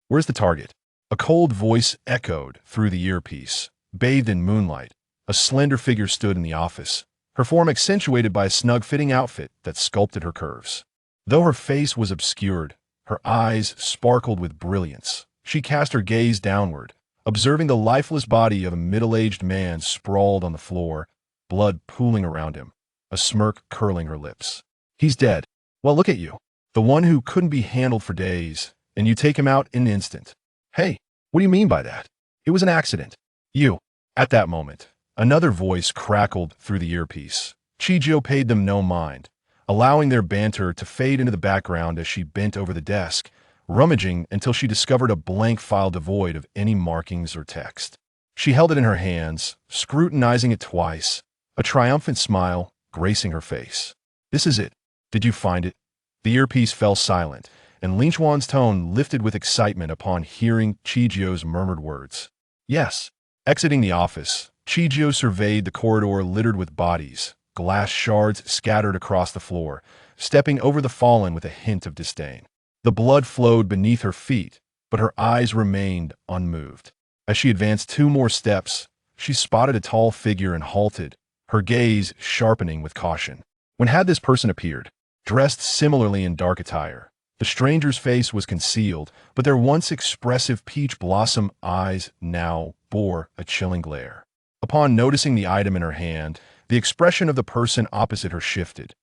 Where's the target? A cold voice echoed through the earpiece. Bathed in moonlight, a slender figure stood in the office, her form accentuated by a snug-fitting outfit that sculpted her curves. Though her face was obscured, her eyes sparkled with brilliance. She cast her gaze downward, observing the lifeless body of a middle-aged man sprawled on the floor, blood pooling around him, a smirk curling her lips. He's dead. Well, look at you. The one who couldn't be handled for days, and you take him out in an instant. Hey, what do you mean by that? It was an accident. You. At that moment, another voice crackled through the earpiece. Chijio paid them no mind, allowing their banter to fade into the background as she bent over the desk, rummaging until she discovered a blank file devoid of any markings or text. She held it in her hands, scrutinizing it twice, a triumphant smile gracing her face. This is it. Did you find it? The earpiece fell silent, and Lin Chuan's tone lifted with excitement upon hearing Chijio's murmured words. Yes. Exiting the office, Chijio surveyed the corridor littered with bodies, glass shards scattered across the floor, stepping over the fallen with a hint of disdain. The blood flowed beneath her feet, but her eyes remained unmoved. As she advanced 2 more steps, she spotted a tall figure and halted, her gaze sharpening with caution. When had this person appeared? Dressed similarly in dark attire, the stranger's face was concealed, but their once expressive peach blossom eyes now bore a chilling glare. Upon noticing the item in her hand, the expression of the person opposite her shifted.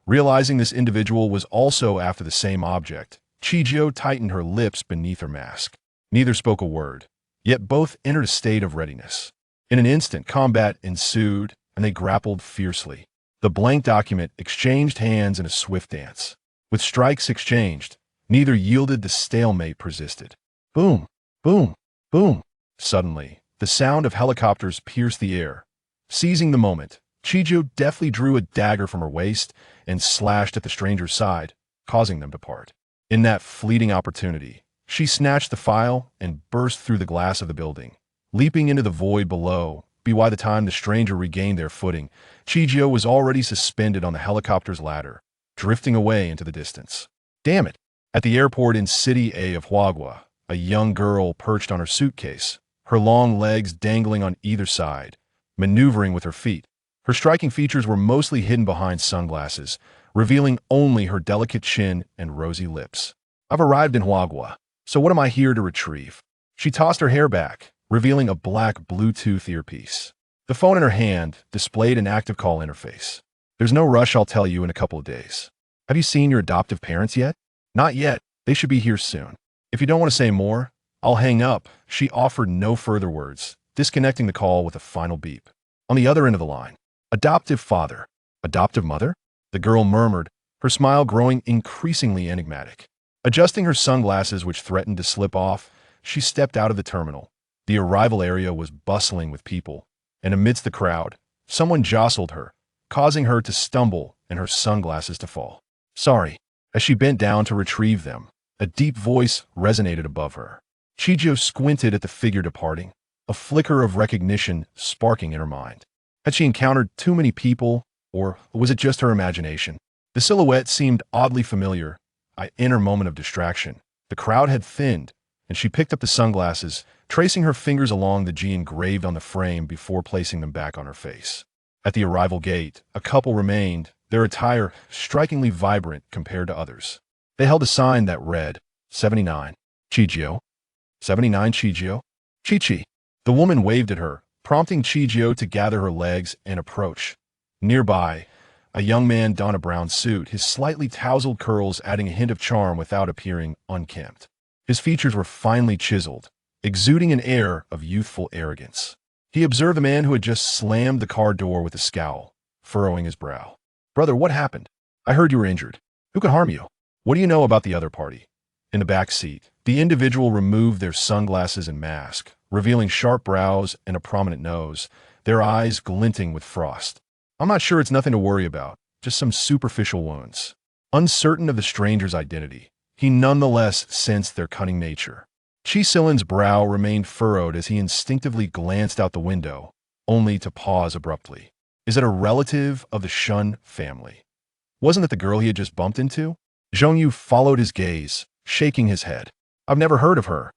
Realizing this individual was also after the same object, Chijio tightened her lips beneath her mask. Neither spoke a word, yet both entered a state of readiness. In an instant, combat ensued, and they grappled fiercely. The blank document exchanged hands in a swift dance. With strikes exchanged, neither yielded. The stalemate persisted. Boom, boom, boom. Suddenly, the sound of helicopters pierced the air. Seizing the moment, Chijio deftly drew a dagger from her waist and slashed at the stranger's side, causing them to part. In that fleeting opportunity, she snatched the file and burst through the glass of the building. Leaping into the void below, by the time the stranger regained their footing, Chijio was already suspended on the helicopter's ladder, drifting away into the distance. Damn it! At the airport in City A of Huagua, a young girl perched on her suitcase, her long legs dangling on either side, maneuvering with her feet. Her striking features were mostly hidden behind sunglasses, revealing only her delicate chin and rosy lips. I've arrived in Huagua, so what am I here to retrieve? She tossed her hair back, revealing a black Bluetooth earpiece. The phone in her hand displayed an active call interface. There's no rush, I'll tell you in a couple of days. Have you seen your adoptive parents yet? Not yet. They should be here soon. If you don't want to say more, I'll hang up. She offered no further words, disconnecting the call with a final beep. On the other end of the line, adoptive father, adoptive mother? The girl murmured, her smile growing increasingly enigmatic. Adjusting her sunglasses, which threatened to slip off, she stepped out of the terminal. The arrival area was bustling with people, and amidst the crowd, someone jostled her, causing her to stumble and her sunglasses to fall. Sorry. As she bent down to retrieve them, a deep voice resonated above her. Chijio squinted at the figure departing, a flicker of recognition sparking in her mind. Had she encountered too many people, or was it just her imagination? The silhouette seemed oddly familiar. In her moment of distraction, the crowd had thinned, and she picked up the sunglasses, tracing her fingers along the G engraved on the frame before placing them back on her face. At the arrival gate, a couple remained, their attire strikingly vibrant compared to others. They held a sign that read, 79, Chijio. 79 Chijio? Chi-Chi. The woman waved at her, prompting Chijio to gather her legs and approach. Nearby, a young man donned a brown suit, his slightly tousled curls adding a hint of charm without appearing unkempt. His features were finely chiseled, exuding an air of youthful arrogance. He observed the man who had just slammed the car door with a scowl, furrowing his brow. Brother, what happened? I heard you were injured. Who could harm you? What do you know about the other party? In the back seat, the individual removed their sunglasses and mask, revealing sharp brows and a prominent nose, their eyes glinting with frost. I'm not sure, it's nothing to worry about, just some superficial wounds. Uncertain of the stranger's identity, he nonetheless sensed their cunning nature. Chi-Silin's brow remained furrowed as he instinctively glanced out the window, only to pause abruptly. Is it a relative of the Shun family? Wasn't it the girl he had just bumped into? Zhongyu followed his gaze, shaking his head. I've never heard of her.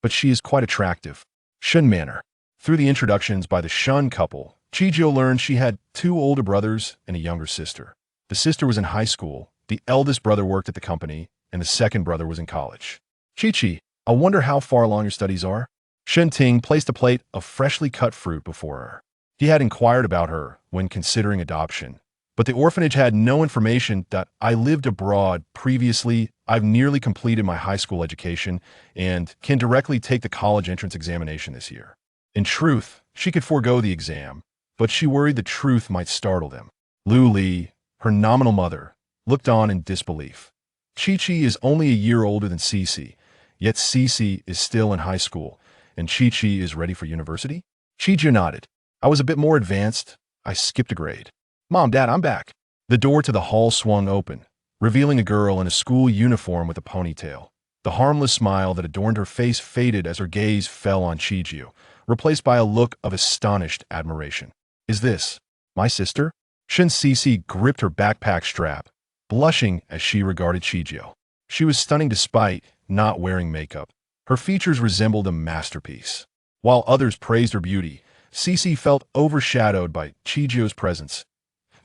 but she is quite attractive. Shun manner. Through the introductions by the Shun couple, Chijio learned she had 2 older brothers and a younger sister. The sister was in high school, the eldest brother worked at the company, and the second brother was in college. Chi, I wonder how far along your studies are? Shen Ting placed a plate of freshly cut fruit before her. He had inquired about her when considering adoption, but the orphanage had no information that I lived abroad previously. I've nearly completed my high school education and can directly take the college entrance examination this year. In truth, she could forego the exam, but she worried the truth might startle them. Lu Li, her nominal mother, looked on in disbelief. Chi-Chi is only a year older than Cici, yet Cici is still in high school, and Chi-Chi is ready for university? Chi-Chi nodded. I was a bit more advanced. I skipped a grade. Mom, Dad, I'm back. The door to the hall swung open, revealing a girl in a school uniform with a ponytail. The harmless smile that adorned her face faded as her gaze fell on Chijio, replaced by a look of astonished admiration. Is this my sister? Shin Cici gripped her backpack strap, blushing as she regarded Chijio. She was stunning despite not wearing makeup. Her features resembled a masterpiece. While others praised her beauty, Cici felt overshadowed by Chijio's presence.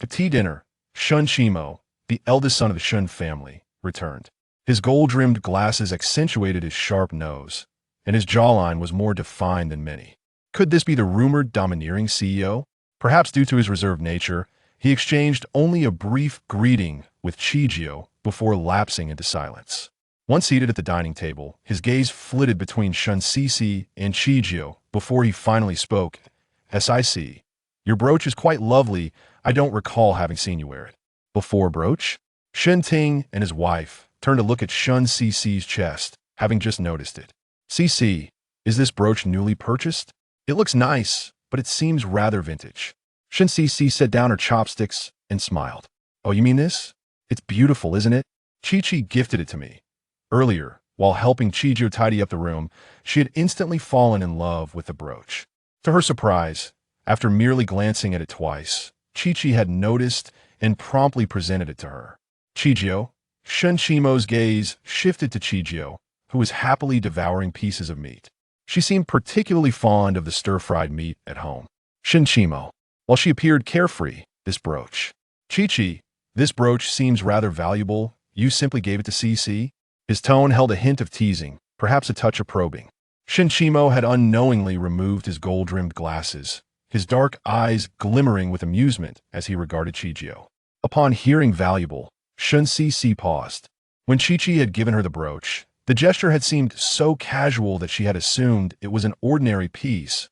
At tea dinner, Shun Shimo, the eldest son of the Shun family, returned. His gold-rimmed glasses accentuated his sharp nose, and his jawline was more defined than many. Could this be the rumored domineering CEO? Perhaps due to his reserved nature, he exchanged only a brief greeting with Chijio before lapsing into silence. Once seated at the dining table, his gaze flitted between Shun Cici and Chijio before he finally spoke. "SIC, your brooch is quite lovely. I don't recall having seen you wear it." Before brooch? Shen Ting and his wife turned to look at Shun Cici's chest, having just noticed it. "Cici, is this brooch newly purchased? It looks nice, but it seems rather vintage." Shen Cici set down her chopsticks and smiled. "Oh, you mean this? It's beautiful, isn't it? Chi-Chi gifted it to me." Earlier, while helping Chijio tidy up the room, she had instantly fallen in love with the brooch. To her surprise, after merely glancing at it twice, Chi-Chi had noticed and promptly presented it to her. "Chijio." Shun Shimo's gaze shifted to Chijio, who was happily devouring pieces of meat. She seemed particularly fond of the stir-fried meat at home. Shun Shimo. While she appeared carefree, this brooch. "Chi-Chi, this brooch seems rather valuable. You simply gave it to Cici?" His tone held a hint of teasing, perhaps a touch of probing. Shin Shimo had unknowingly removed his gold-rimmed glasses, his dark eyes glimmering with amusement as he regarded Chijio. Upon hearing valuable, Shun Cici paused. When Chi-Chi had given her the brooch, the gesture had seemed so casual that she had assumed it was an ordinary piece.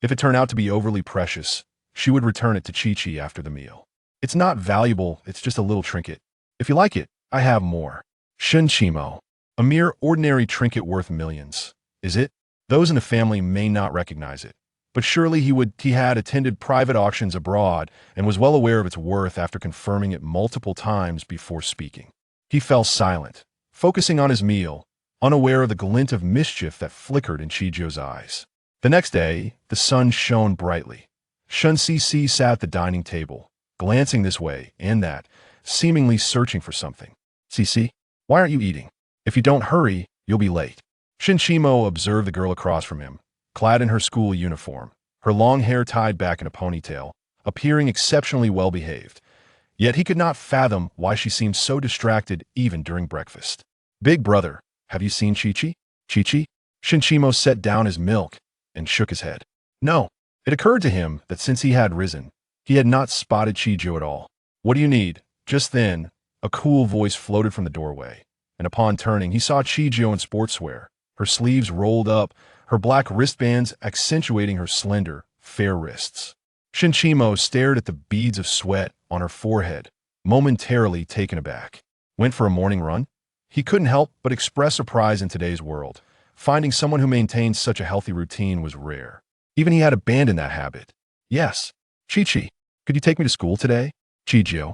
If it turned out to be overly precious, she would return it to Chi-Chi after the meal. "It's not valuable, it's just a little trinket. If you like it, I have more." Shun Shimo. A mere ordinary trinket worth millions. Is it? Those in the family may not recognize it, but surely he had attended private auctions abroad and was well aware of its worth after confirming it multiple times before speaking. He fell silent, focusing on his meal, unaware of the glint of mischief that flickered in Chijio's eyes. The next day, the sun shone brightly. Shun Cici sat at the dining table, glancing this way and that, seemingly searching for something. "Cici, why aren't you eating? If you don't hurry, you'll be late." Shin Shimo observed the girl across from him, clad in her school uniform, her long hair tied back in a ponytail, appearing exceptionally well-behaved. Yet he could not fathom why she seemed so distracted even during breakfast. "Big brother, have you seen Chi-Chi?" "Chi-Chi?" Shin Shimo set down his milk and shook his head. No. It occurred to him that since he had risen, he had not spotted Chijio at all. "What do you need?" Just then, a cool voice floated from the doorway, and upon turning, he saw Chijio in sportswear, her sleeves rolled up, her black wristbands accentuating her slender, fair wrists. Shin Shimo stared at the beads of sweat on her forehead, momentarily taken aback. Went for a morning run? He couldn't help but express surprise in today's world. Finding someone who maintained such a healthy routine was rare. Even he had abandoned that habit. "Yes. Chi-Chi, could you take me to school today?" Chijio.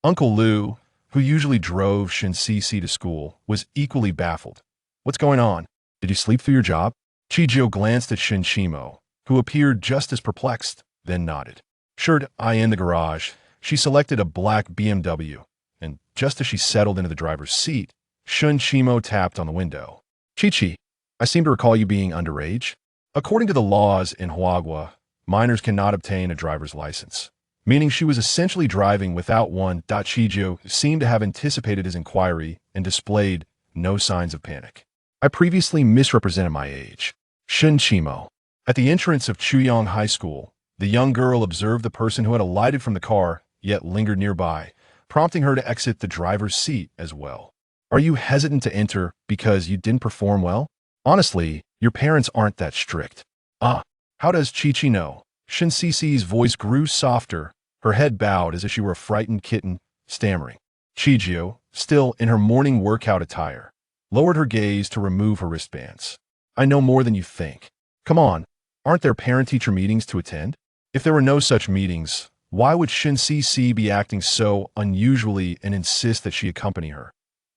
Uncle Lu, who usually drove Shin Cici to school, was equally baffled. "What's going on? Did you sleep through your job?" Chijio glanced at Shin Shimo, who appeared just as perplexed, then nodded. "Sure, I in the garage." She selected a black BMW, and just as she settled into the driver's seat, Shin Shimo tapped on the window. "Chi-Chi, I seem to recall you being underage. According to the laws in Huagua, minors cannot obtain a driver's license, meaning she was essentially driving without one. Chijo seemed to have anticipated his inquiry and displayed no signs of panic. I previously misrepresented my age. Shin Chimo. At the entrance of Chuyong High School, the young girl observed the person who had alighted from the car, yet lingered nearby, prompting her to exit the driver's seat as well. Are you hesitant to enter because you didn't perform well? Honestly, your parents aren't that strict. Ah, how does Chi-Chi know? Shin Cici's voice grew softer, her head bowed as if she were a frightened kitten, stammering. Chijio, still in her morning workout attire, lowered her gaze to remove her wristbands. I know more than you think. Come on, aren't there parent-teacher meetings to attend? If there were no such meetings, why would Shin Cici be acting so unusually and insist that she accompany her?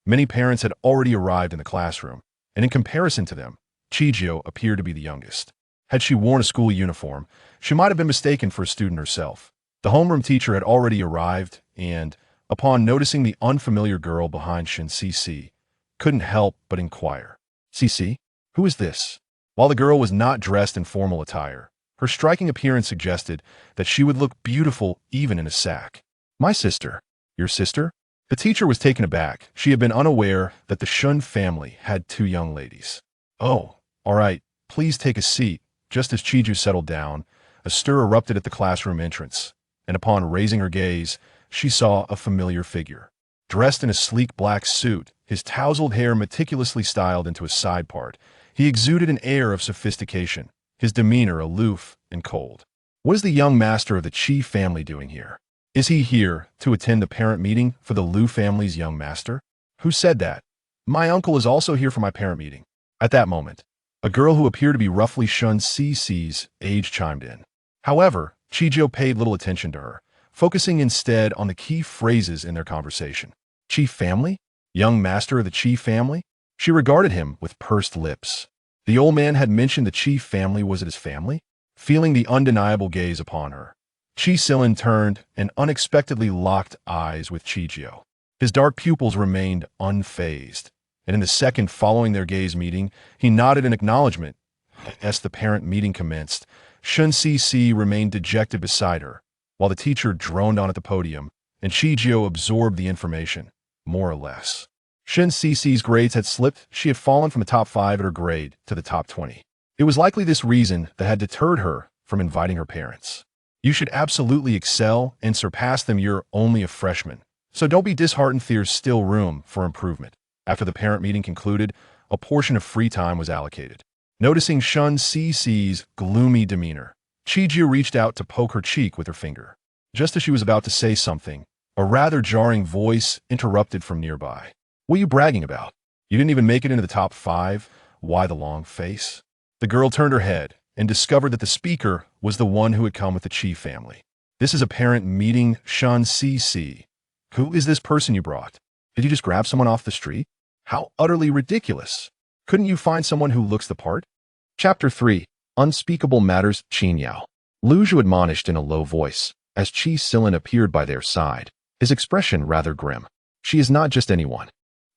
Many parents had already arrived in the classroom, and in comparison to them, Chijio appeared to be the youngest. Had she worn a school uniform, she might have been mistaken for a student herself. The homeroom teacher had already arrived and, upon noticing the unfamiliar girl behind Shin Cici, couldn't help but inquire. Cici, who is this? While the girl was not dressed in formal attire, her striking appearance suggested that she would look beautiful even in a sack. My sister. Your sister? The teacher was taken aback. She had been unaware that the Shun family had two young ladies. Oh, all right, please take a seat. Just as Chiju settled down, a stir erupted at the classroom entrance, and upon raising her gaze, she saw a familiar figure. Dressed in a sleek black suit, his tousled hair meticulously styled into a side part, he exuded an air of sophistication, his demeanor aloof and cold. What is the young master of the Chi family doing here? Is he here to attend the parent meeting for the Liu family's young master? Who said that? My uncle is also here for my parent meeting. At that moment, a girl who appeared to be roughly Shun Cici's age chimed in. However, Chijio paid little attention to her, focusing instead on the key phrases in their conversation. Chi family? Young master of the Chi family? She regarded him with pursed lips. The old man had mentioned the Chi family. Was it his family? Feeling the undeniable gaze upon her, Chi Silin turned and unexpectedly locked eyes with Chijio. His dark pupils remained unfazed, and in the second following their gaze meeting, he nodded in acknowledgement. As the parent meeting commenced, Shun Cici remained dejected beside her, while the teacher droned on at the podium, and Chijio absorbed the information, more or less. Shin Cici's grades had slipped. She had fallen from the top 5 at her grade to the top 20. It was likely this reason that had deterred her from inviting her parents. You should absolutely excel and surpass them. You're only a freshman, so don't be disheartened. There's still room for improvement. After the parent meeting concluded, a portion of free time was allocated. Noticing Shun Cici's gloomy demeanor, Chiju reached out to poke her cheek with her finger. Just as she was about to say something, a rather jarring voice interrupted from nearby. What are you bragging about? You didn't even make it into the top 5? Why the long face? The girl turned her head and discovered that the speaker was the one who had come with the Chi family. This is a parent meeting, Shun Cici. Who is this person you brought? Did you just grab someone off the street? How utterly ridiculous. Couldn't you find someone who looks the part? Chapter 3. Unspeakable Matters. Qin Yao. Lu Zhu admonished in a low voice, as Chi Silin appeared by their side, his expression rather grim. She is not just anyone.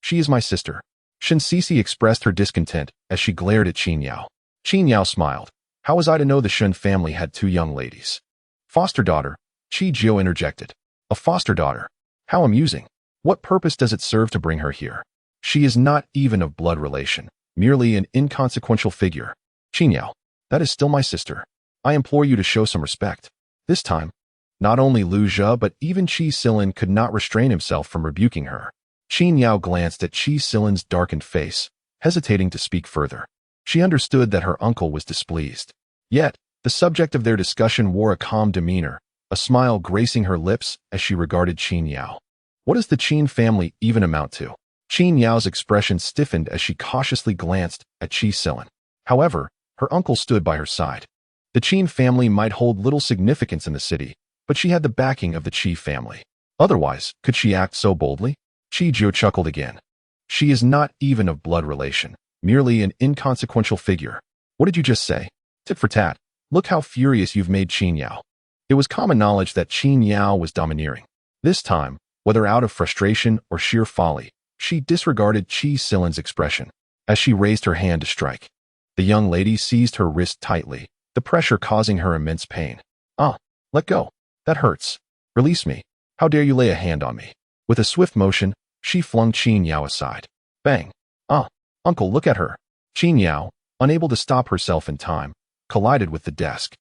She is my sister. Shin Cici expressed her discontent as she glared at Qin Yao. Qin Yao smiled. How was I to know the Shun family had two young ladies? Foster daughter, Chi Jiu interjected. A foster daughter? How amusing. What purpose does it serve to bring her here? She is not even of blood relation, merely an inconsequential figure. Qin Yao, that is still my sister. I implore you to show some respect. This time, not only Lu Zhe but even Chi Silin could not restrain himself from rebuking her. Qin Yao glanced at Chi Silin's darkened face, hesitating to speak further. She understood that her uncle was displeased. Yet, the subject of their discussion wore a calm demeanor, a smile gracing her lips as she regarded Qin Yao. What does the Qin family even amount to? Qin Yao's expression stiffened as she cautiously glanced at Chi Silin. However, her uncle stood by her side. The Qin family might hold little significance in the city, but she had the backing of the Qi family. Otherwise, could she act so boldly? Chi Jiu chuckled again. She is not even of blood relation, merely an inconsequential figure. What did you just say? Tit for tat. Look how furious you've made Qin Yao. It was common knowledge that Qin Yao was domineering. This time, whether out of frustration or sheer folly, she disregarded Chi Silin's expression. As she raised her hand to strike, The young lady seized her wrist tightly, the pressure causing her immense pain. Ah, let go. That hurts. Release me. How dare you lay a hand on me? With a swift motion, she flung Qin Yao aside. Bang. Ah, uncle, look at her. Qin Yao, unable to stop herself in time, collided with the desk,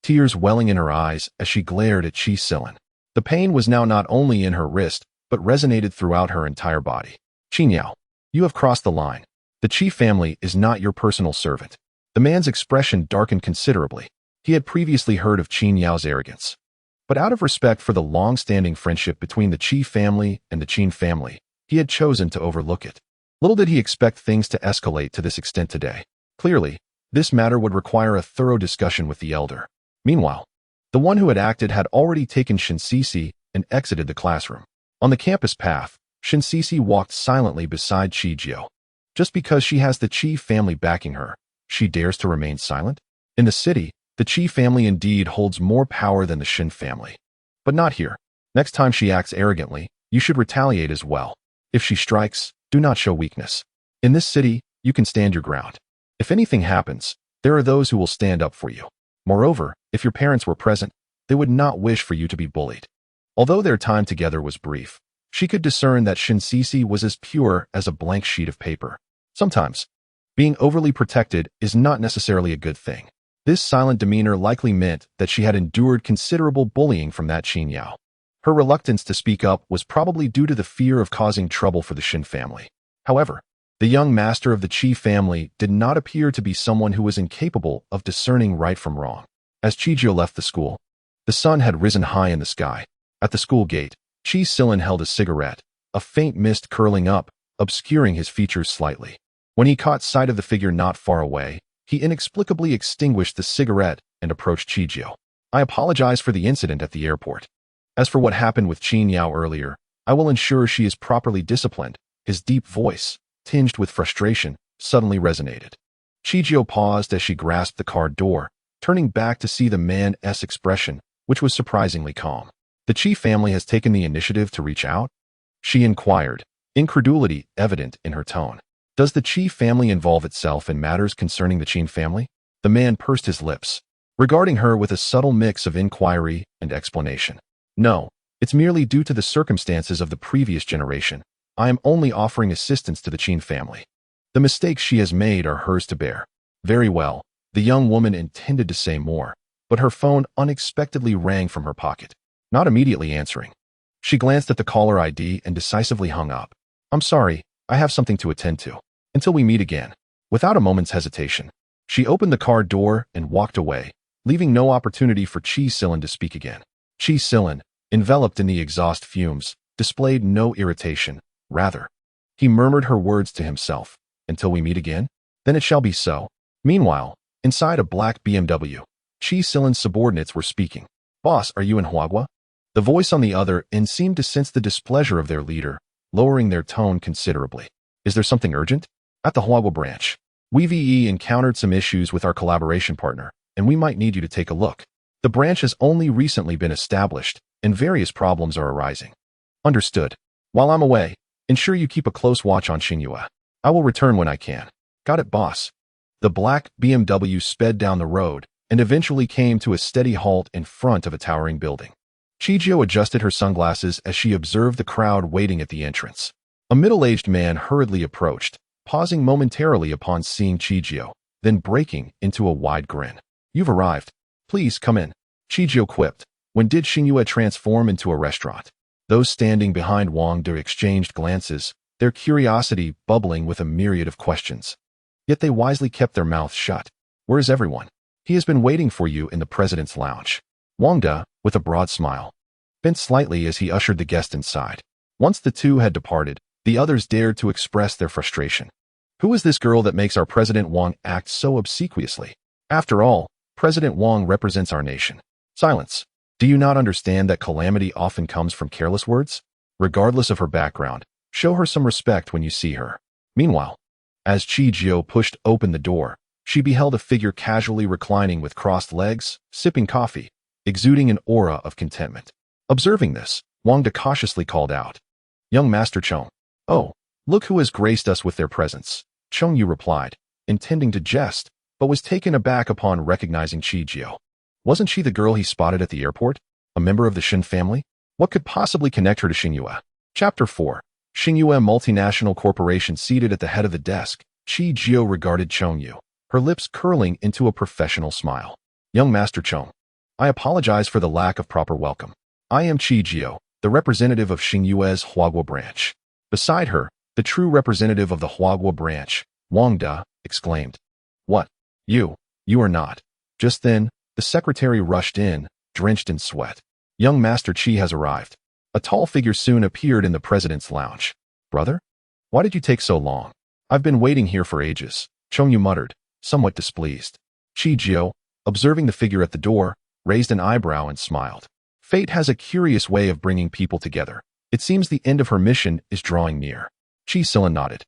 tears welling in her eyes as she glared at Qi Silan. The pain was now not only in her wrist, but resonated throughout her entire body. Qin Yao, you have crossed the line. The Qi family is not your personal servant. The man's expression darkened considerably. He had previously heard of Qin Yao's arrogance. But out of respect for the long-standing friendship between the Qi family and the Qin family, he had chosen to overlook it. Little did he expect things to escalate to this extent today. Clearly, this matter would require a thorough discussion with the elder. Meanwhile, the one who had acted had already taken Shinsisi and exited the classroom. On the campus path, Shinsisi walked silently beside Chijio. Just because she has the Qi family backing her, she dares to remain silent? In the city, the Qi family indeed holds more power than the Shin family. But not here. Next time she acts arrogantly, you should retaliate as well. If she strikes, do not show weakness. In this city, you can stand your ground. If anything happens, there are those who will stand up for you. Moreover, if your parents were present, they would not wish for you to be bullied. Although their time together was brief, she could discern that Shinsisi was as pure as a blank sheet of paper. Sometimes, being overly protected is not necessarily a good thing. This silent demeanor likely meant that she had endured considerable bullying from that Qin Yao. Her reluctance to speak up was probably due to the fear of causing trouble for the Shin family. However, the young master of the Qi family did not appear to be someone who was incapable of discerning right from wrong. As Chijio left the school, the sun had risen high in the sky. At the school gate, Qi Silan held a cigarette, a faint mist curling up, obscuring his features slightly. When he caught sight of the figure not far away, he inexplicably extinguished the cigarette and approached Chijio. I apologize for the incident at the airport. As for what happened with Qin Yao earlier, I will ensure she is properly disciplined. His deep voice, tinged with frustration, suddenly resonated. Chijio paused as she grasped the car door, turning back to see the man's expression, which was surprisingly calm. The Qi family has taken the initiative to reach out? She inquired, incredulity evident in her tone. Does the Qi family involve itself in matters concerning the Qin family? The man pursed his lips, regarding her with a subtle mix of inquiry and explanation. No, it's merely due to the circumstances of the previous generation. I am only offering assistance to the Qin family. The mistakes she has made are hers to bear. Very well, the young woman intended to say more, but her phone unexpectedly rang from her pocket. Not immediately answering, she glanced at the caller ID and decisively hung up. I'm sorry, I have something to attend to. Until we meet again. Without a moment's hesitation, she opened the car door and walked away, leaving no opportunity for Qi Silan to speak again. Qi Silan, enveloped in the exhaust fumes, displayed no irritation. Rather, he murmured her words to himself. Until we meet again? Then it shall be so. Meanwhile, inside a black BMW, Qi Silan's subordinates were speaking. Boss, are you in Huagua? The voice on the other end seemed to sense the displeasure of their leader, lowering their tone considerably. Is there something urgent? At the Huagua branch, we've encountered some issues with our collaboration partner, and we might need you to take a look. The branch has only recently been established, and various problems are arising. Understood. While I'm away, ensure you keep a close watch on Xinyue. I will return when I can. Got it, boss. The black BMW sped down the road and eventually came to a steady halt in front of a towering building. Chijio adjusted her sunglasses as she observed the crowd waiting at the entrance. A middle-aged man hurriedly approached, pausing momentarily upon seeing Chijio, then breaking into a wide grin. You've arrived. Please come in. Chijio quipped. When did Xinyue transform into a restaurant? Those standing behind Wang De exchanged glances, their curiosity bubbling with a myriad of questions. Yet they wisely kept their mouths shut. Where is everyone? He has been waiting for you in the president's lounge. Wang De, with a broad smile, bent slightly as he ushered the guest inside. Once the two had departed, the others dared to express their frustration. Who is this girl that makes our President Wang act so obsequiously? After all, President Wang represents our nation. Silence. Do you not understand that calamity often comes from careless words? Regardless of her background, show her some respect when you see her. Meanwhile, as Chijio pushed open the door, she beheld a figure casually reclining with crossed legs, sipping coffee, exuding an aura of contentment. Observing this, Wang De cautiously called out, Young Master Chong. Oh, look who has graced us with their presence. Chong Yu replied, intending to jest, but was taken aback upon recognizing Qi Jiao. Wasn't she the girl he spotted at the airport? A member of the Shin family? What could possibly connect her to Xingyue? Chapter 4. Xingyue multinational corporation. Seated at the head of the desk, Qi Jiao regarded Chongyu, her lips curling into a professional smile. Young Master Chong, I apologize for the lack of proper welcome. I am Qi Jiao, the representative of Xingyue's Huaguo branch. Beside her, the true representative of the Huaguo branch, Wang Da, exclaimed. What? You are not. Just then, the secretary rushed in, drenched in sweat. Young Master Qi has arrived. A tall figure soon appeared in the president's lounge. Brother? Why did you take so long? I've been waiting here for ages, Chongyu muttered, somewhat displeased. Qi Jiao, observing the figure at the door, raised an eyebrow and smiled. Fate has a curious way of bringing people together. It seems the end of her mission is drawing near. Qi Silan nodded,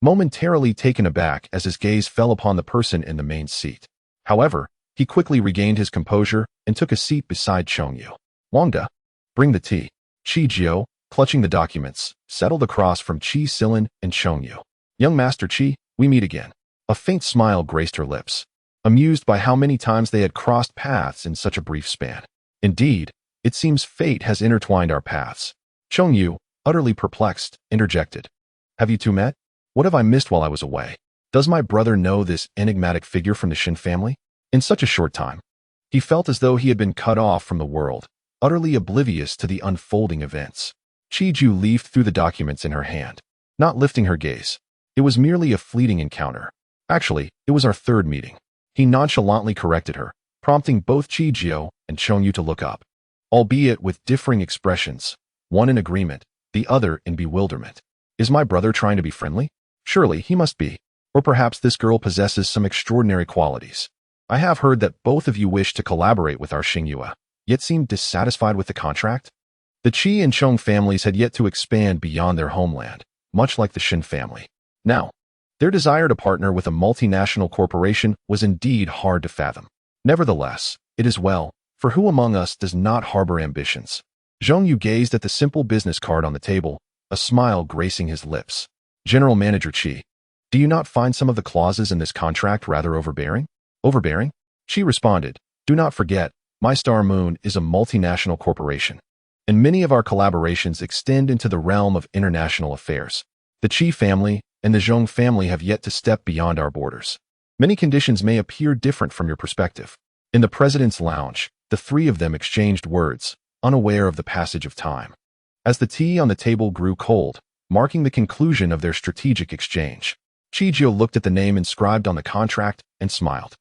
momentarily taken aback as his gaze fell upon the person in the main seat. However, he quickly regained his composure and took a seat beside Chongyu. Wangda, bring the tea. Qi Jiao, clutching the documents, settled across from Qi Silan and Chongyu. Young Master Qi, we meet again. A faint smile graced her lips, amused by how many times they had crossed paths in such a brief span. Indeed, it seems fate has intertwined our paths. Chongyu, utterly perplexed, interjected. Have you two met? What have I missed while I was away? Does my brother know this enigmatic figure from the Shin family? In such a short time, he felt as though he had been cut off from the world, utterly oblivious to the unfolding events. Qi Jiao leafed through the documents in her hand, not lifting her gaze. It was merely a fleeting encounter. Actually, it was our third meeting. He nonchalantly corrected her, prompting both Qi Jiao and Chongyu to look up, albeit with differing expressions, one in agreement, the other in bewilderment. Is my brother trying to be friendly? Surely he must be. Or perhaps this girl possesses some extraordinary qualities. I have heard that both of you wish to collaborate with our Xingyue, yet seem dissatisfied with the contract. The Qi and Chong families had yet to expand beyond their homeland, much like the Shin family. Now, their desire to partner with a multinational corporation was indeed hard to fathom. Nevertheless, it is well, for who among us does not harbor ambitions? Zhongyu gazed at the simple business card on the table, a smile gracing his lips. General Manager Qi, do you not find some of the clauses in this contract rather overbearing? Overbearing? Qi responded, do not forget, My Star Moon is a multinational corporation, and many of our collaborations extend into the realm of international affairs. The Qi family and the Zhong family have yet to step beyond our borders. Many conditions may appear different from your perspective. In the president's lounge, the three of them exchanged words, unaware of the passage of time. As the tea on the table grew cold, marking the conclusion of their strategic exchange, Qi Jiao looked at the name inscribed on the contract and smiled.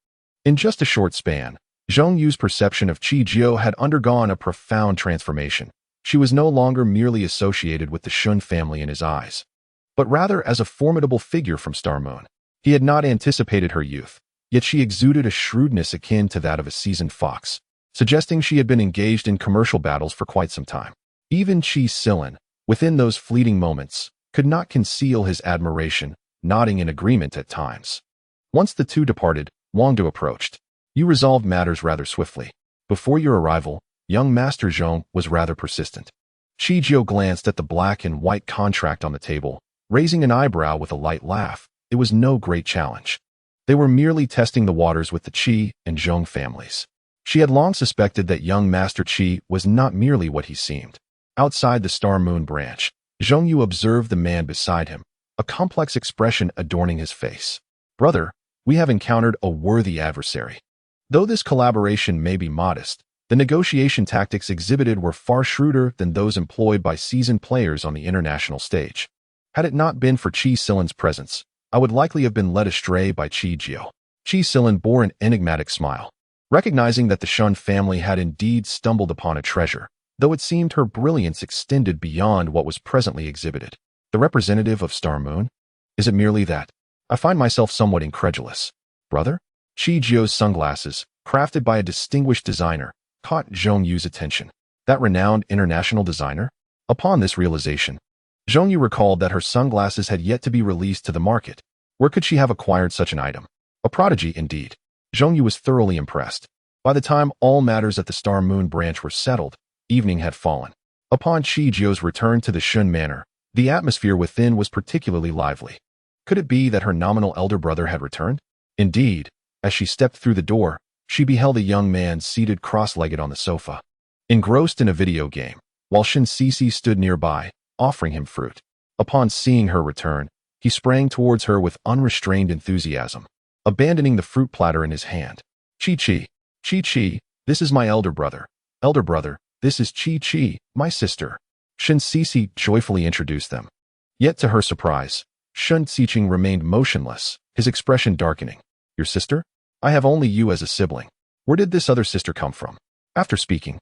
In just a short span, Zhongyu's perception of Qi Jiao had undergone a profound transformation. She was no longer merely associated with the Shun family in his eyes, but rather as a formidable figure from Star Moon. He had not anticipated her youth, yet she exuded a shrewdness akin to that of a seasoned fox, suggesting she had been engaged in commercial battles for quite some time. Even Qi Silan, within those fleeting moments, could not conceal his admiration, nodding in agreement at times. Once the two departed, Wang Du approached. You resolved matters rather swiftly. Before your arrival, young Master Zhong was rather persistent. Qi Jiao glanced at the black and white contract on the table, raising an eyebrow with a light laugh. It was no great challenge. They were merely testing the waters with the Qi and Zhong families. She had long suspected that young Master Qi was not merely what he seemed. Outside the Star Moon branch, Zhongyu observed the man beside him, a complex expression adorning his face. Brother, we have encountered a worthy adversary. Though this collaboration may be modest, the negotiation tactics exhibited were far shrewder than those employed by seasoned players on the international stage. Had it not been for Qi Silan's presence, I would likely have been led astray by Qi Jiao. Qi Silan bore an enigmatic smile, recognizing that the Shun family had indeed stumbled upon a treasure, though it seemed her brilliance extended beyond what was presently exhibited. The representative of Star Moon? Is it merely that? I find myself somewhat incredulous. Brother? Qi Jiao's sunglasses, crafted by a distinguished designer, caught Zhongyu's attention. That renowned international designer? Upon this realization, Zhongyu recalled that her sunglasses had yet to be released to the market. Where could she have acquired such an item? A prodigy indeed. Zhongyu was thoroughly impressed. By the time all matters at the Star Moon branch were settled, evening had fallen. Upon Qi Jiao's return to the Shun Manor, the atmosphere within was particularly lively. Could it be that her nominal elder brother had returned? Indeed, As she stepped through the door, she beheld a young man seated cross-legged on the sofa, engrossed in a video game, while Shin Sisi stood nearby, offering him fruit. Upon seeing her return, he sprang towards her with unrestrained enthusiasm, abandoning the fruit platter in his hand. Chi-Chi, Chi-Chi, this is my elder brother. Elder brother, this is Chi-Chi, my sister. Shin Sisi joyfully introduced them. Yet to her surprise, Shin Siqing remained motionless, his expression darkening. Your sister? I have only you as a sibling. Where did this other sister come from? After speaking,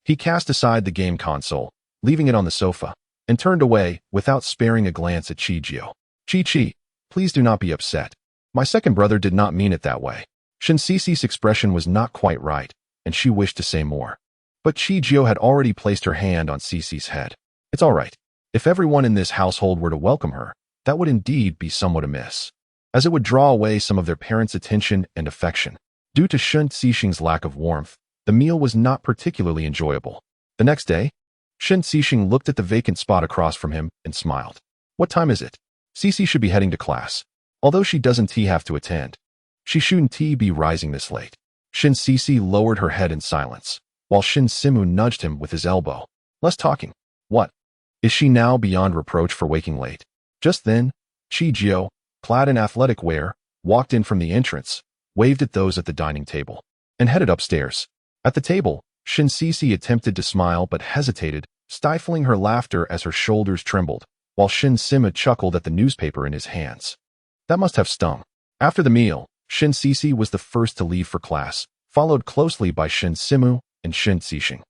he cast aside the game console, leaving it on the sofa, and turned away without sparing a glance at Chi-Jio. Chi-Chi, please do not be upset. My second brother did not mean it that way. Shin Sisi's expression was not quite right, and she wished to say more. But Chi-Jio had already placed her hand on Sisi's head. It's all right. If everyone in this household were to welcome her, that would indeed be somewhat amiss, as it would draw away some of their parents' attention and affection. Due to Shin Siqing's lack of warmth, the meal was not particularly enjoyable. The next day, Shin Siqing looked at the vacant spot across from him and smiled. What time is it? Sisi should be heading to class. Although she doesn't have to attend, she shouldn't be rising this late. Shin Sisi lowered her head in silence, while Shin Simu nudged him with his elbow. Less talking. What? Is she now beyond reproach for waking late? Just then, Chi-Jio, clad in athletic wear, walked in from the entrance, waved at those at the dining table, and headed upstairs. At the table, Shin Sisi attempted to smile but hesitated, stifling her laughter as her shoulders trembled, while Shin Simu chuckled at the newspaper in his hands. That must have stung. After the meal, Shin Sisi was the first to leave for class, followed closely by Shin Simu and Shin Siqing,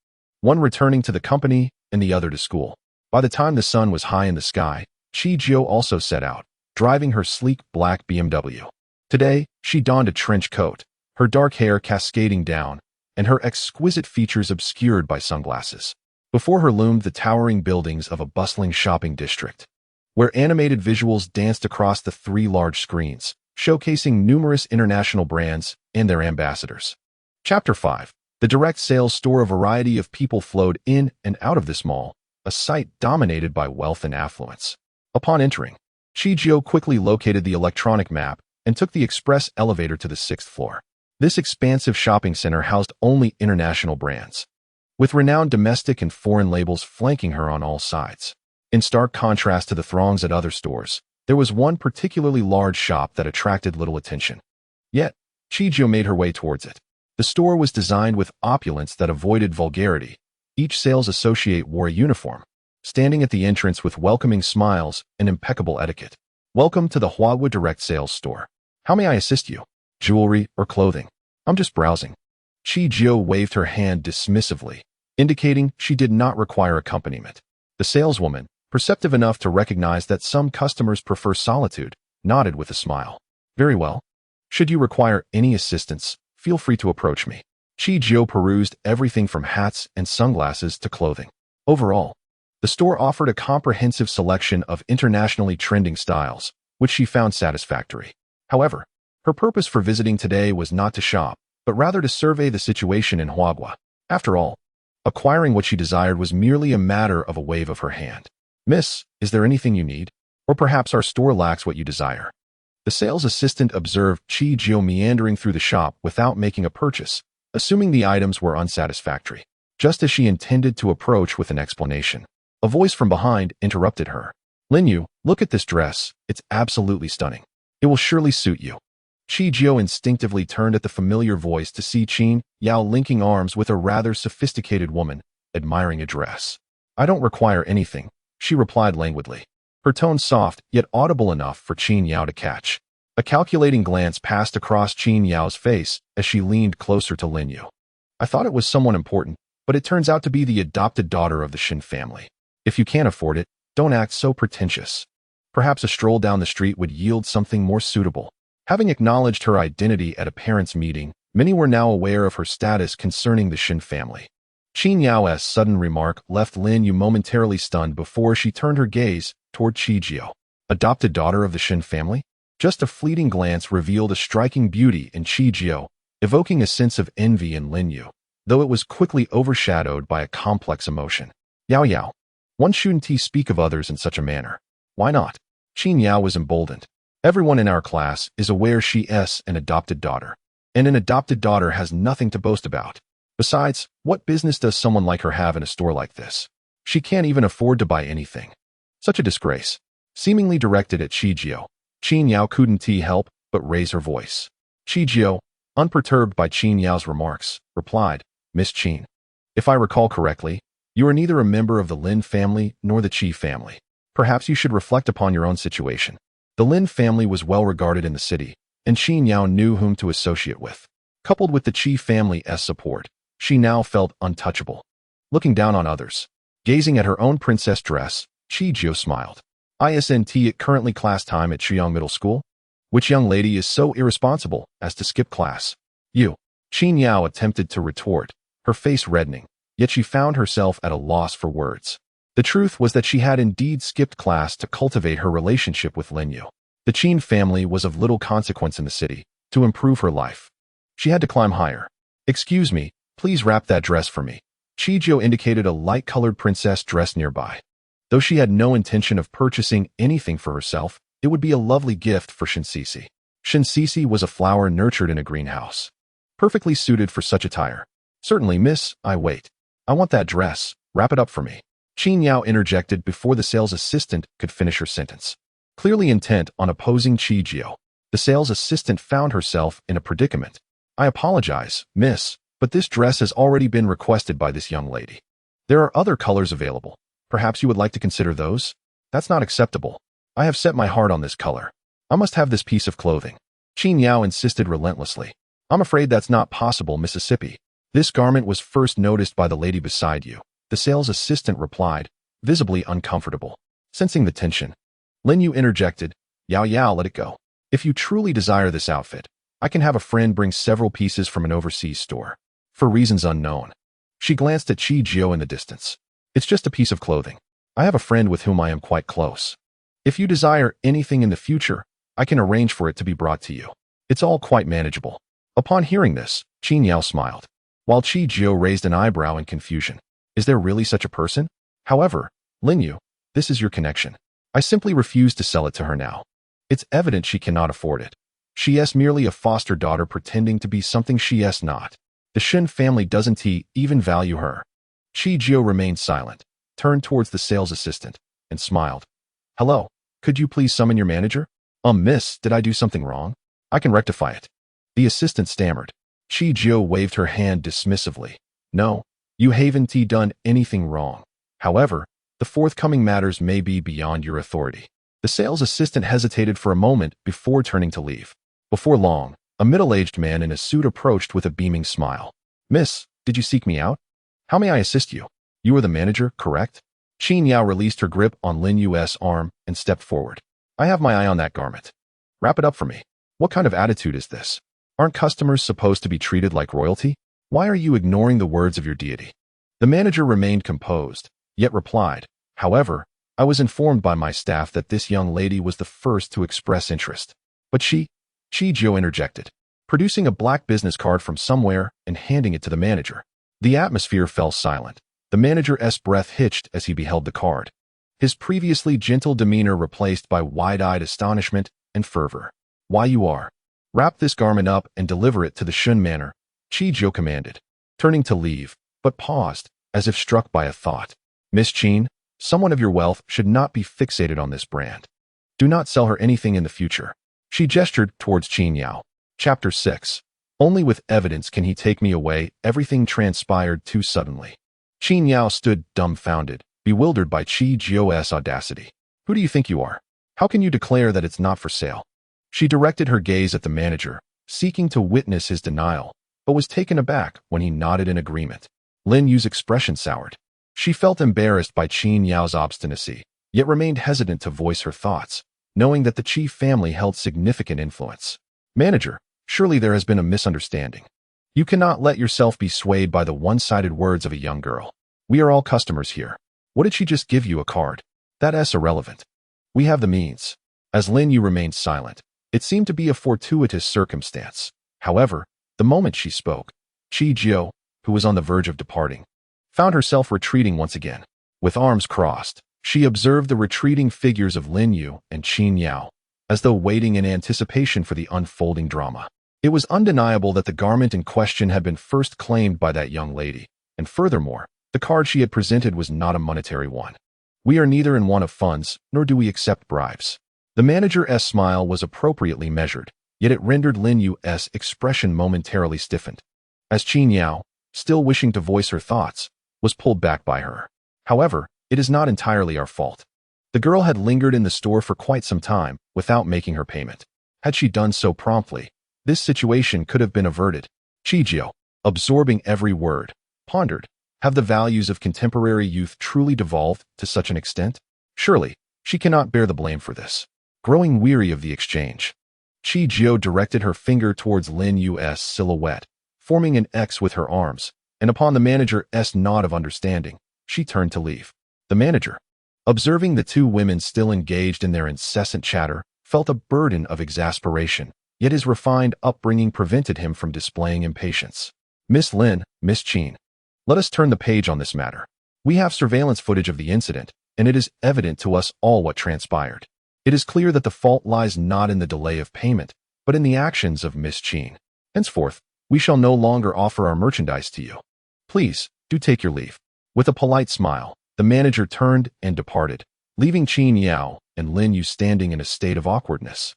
one returning to the company and the other to school. By the time the sun was high in the sky, Chi-Jio also set out, driving her sleek black BMW. Today, she donned a trench coat, her dark hair cascading down, and her exquisite features obscured by sunglasses. Before her loomed the towering buildings of a bustling shopping district, where animated visuals danced across the 3 large screens, showcasing numerous international brands and their ambassadors. Chapter 5. The direct sales store. A variety of people flowed in and out of this mall, a sight dominated by wealth and affluence. Upon entering, Chi-Jio quickly located the electronic map and took the express elevator to the 6th floor. This expansive shopping center housed only international brands, with renowned domestic and foreign labels flanking her on all sides. In stark contrast to the throngs at other stores, there was one particularly large shop that attracted little attention. Yet, Chi-Jio made her way towards it. The store was designed with opulence that avoided vulgarity. Each sales associate wore a uniform, standing at the entrance with welcoming smiles and impeccable etiquette. Welcome to the Huagua Direct Sales Store. How may I assist you? Jewelry or clothing? I'm just browsing. Chi-Jio waved her hand dismissively, indicating she did not require accompaniment. The saleswoman, perceptive enough to recognize that some customers prefer solitude, nodded with a smile. Very well. Should you require any assistance, feel free to approach me. Chi-Jio perused everything from hats and sunglasses to clothing. Overall, the store offered a comprehensive selection of internationally trending styles, which she found satisfactory. However, her purpose for visiting today was not to shop, but rather to survey the situation in Huagua. After all, acquiring what she desired was merely a matter of a wave of her hand. Miss, is there anything you need? Or perhaps our store lacks what you desire? The sales assistant observed Chi-Jio meandering through the shop without making a purchase, assuming the items were unsatisfactory. Just as she intended to approach with an explanation, a voice from behind interrupted her. Linyu, look at this dress. It's absolutely stunning. It will surely suit you. Chi-Jio instinctively turned at the familiar voice to see Qin Yao linking arms with a rather sophisticated woman, admiring a dress. I don't require anything, she replied languidly, her tone soft yet audible enough for Qin Yao to catch. A calculating glance passed across Qin Yao's face as she leaned closer to Linyu. I thought it was someone important, but it turns out to be the adopted daughter of the Shin family. If you can't afford it, don't act so pretentious. Perhaps a stroll down the street would yield something more suitable. Having acknowledged her identity at a parents' meeting, many were now aware of her status concerning the Shin family. Qin Yao's sudden remark left Linyu momentarily stunned before she turned her gaze toward Chi-Jio. Adopted daughter of the Shin family? Just a fleeting glance revealed a striking beauty in Chi-Jio, evoking a sense of envy in Linyu, though it was quickly overshadowed by a complex emotion. Yao Yao. One shouldn't speak of others in such a manner. Why not? Qin Yao was emboldened. Everyone in our class is aware she is an adopted daughter. and an adopted daughter has nothing to boast about. Besides, what business does someone like her have in a store like this? She can't even afford to buy anything. Such a disgrace. Seemingly directed at Chijio, Qin Yao couldn't help but raise her voice. Chijio, unperturbed by Qin Yao's remarks, replied, Miss Qin, if I recall correctly, you are neither a member of the Lin family nor the Qi family. Perhaps you should reflect upon your own situation. The Lin family was well regarded in the city, and Qin Yao knew whom to associate with. Coupled with the Qi family's support, she now felt untouchable. Looking down on others, gazing at her own princess dress, Chijio smiled. Isn't it currently class time at Chuyang Middle School? Which young lady is so irresponsible as to skip class? You. Qin Yao attempted to retort, her face reddening, yet she found herself at a loss for words. The truth was that she had indeed skipped class to cultivate her relationship with Lin Yu. The Qin family was of little consequence in the city. To improve her life, she had to climb higher. Excuse me, please wrap that dress for me. Chijio indicated a light-colored princess dress nearby. Though she had no intention of purchasing anything for herself, it would be a lovely gift for Shinsisi. Shinsisi was a flower nurtured in a greenhouse, perfectly suited for such attire. Certainly, miss, I wait. I want that dress. Wrap it up for me. Qin Yao interjected before the sales assistant could finish her sentence. Clearly intent on opposing Chijio, the sales assistant found herself in a predicament. I apologize, miss, but this dress has already been requested by this young lady. There are other colors available. Perhaps you would like to consider those? That's not acceptable. I have set my heart on this color. I must have this piece of clothing. Qin Yao insisted relentlessly. I'm afraid that's not possible, Mississippi. This garment was first noticed by the lady beside you. The sales assistant replied, visibly uncomfortable. Sensing the tension, Lin Yu interjected, Yao, let it go. If you truly desire this outfit, I can have a friend bring several pieces from an overseas store. For reasons unknown. She glanced at Chijio in the distance. It's just a piece of clothing. I have a friend with whom I am quite close. If you desire anything in the future, I can arrange for it to be brought to you. It's all quite manageable. Upon hearing this, Qin Yao smiled, while Chijio raised an eyebrow in confusion. Is there really such a person? However, Lin Yu, this is your connection. I simply refuse to sell it to her now. It's evident she cannot afford it. She is merely a foster daughter pretending to be something she is not. The Shen family doesn't even value her. Chijio remained silent, turned towards the sales assistant, and smiled. Hello, could you please summon your manager? Miss, did I do something wrong? I can rectify it. The assistant stammered. Chijio waved her hand dismissively. No, you haven't done anything wrong. However, the forthcoming matters may be beyond your authority. The sales assistant hesitated for a moment before turning to leave. Before long, a middle-aged man in a suit approached with a beaming smile. Miss, did you seek me out? How may I assist you? You are the manager, correct? Qin Yao released her grip on Lin Yu's arm and stepped forward. I have my eye on that garment. Wrap it up for me. What kind of attitude is this? Aren't customers supposed to be treated like royalty? Why are you ignoring the words of your deity? The manager remained composed, yet replied, however, I was informed by my staff that this young lady was the first to express interest. But Chijio interjected, producing a black business card from somewhere and handing it to the manager. The atmosphere fell silent. The manager's breath hitched as he beheld the card. His previously gentle demeanor replaced by wide-eyed astonishment and fervor. Why you are? Wrap this garment up and deliver it to the Shun manor, Chijio commanded, turning to leave, but paused, as if struck by a thought. Miss Qin, someone of your wealth should not be fixated on this brand. Do not sell her anything in the future. She gestured towards Qin Yao. Chapter 6. Only with evidence can he take me away. Everything transpired too suddenly. Qin Yao stood dumbfounded, bewildered by Chijio's audacity. Who do you think you are? How can you declare that it's not for sale? She directed her gaze at the manager, seeking to witness his denial, but was taken aback when he nodded in agreement. Lin Yu's expression soured. She felt embarrassed by Qin Yao's obstinacy, yet remained hesitant to voice her thoughts, knowing that the Qi family held significant influence. Manager, surely there has been a misunderstanding. You cannot let yourself be swayed by the one-sided words of a young girl. We are all customers here. What did she just give you a card? That's irrelevant. We have the means. As Lin Yu remained silent, it seemed to be a fortuitous circumstance. However, the moment she spoke, Chijio, who was on the verge of departing, found herself retreating once again. With arms crossed, she observed the retreating figures of Lin Yu and Qin Yao, as though waiting in anticipation for the unfolding drama. It was undeniable that the garment in question had been first claimed by that young lady, and furthermore, the card she had presented was not a monetary one. We are neither in want of funds, nor do we accept bribes. The manager's smile was appropriately measured, yet it rendered Lin Yu's expression momentarily stiffened. As Qin Yao, still wishing to voice her thoughts, was pulled back by her. However, it is not entirely our fault. The girl had lingered in the store for quite some time without making her payment. Had she done so promptly, this situation could have been averted. Chijiao, absorbing every word, pondered, have the values of contemporary youth truly devolved to such an extent? Surely, she cannot bear the blame for this. Growing weary of the exchange, Chijiao directed her finger towards Lin Yu's silhouette, forming an X with her arms, and upon the manager's nod of understanding, she turned to leave. The manager, observing the two women still engaged in their incessant chatter, felt a burden of exasperation, yet his refined upbringing prevented him from displaying impatience. Miss Lin, Miss Qin, let us turn the page on this matter. We have surveillance footage of the incident, and it is evident to us all what transpired. It is clear that the fault lies not in the delay of payment, but in the actions of Miss Qin. Henceforth, we shall no longer offer our merchandise to you. Please, do take your leave. With a polite smile, the manager turned and departed, leaving Qin Yao and Lin Yu standing in a state of awkwardness,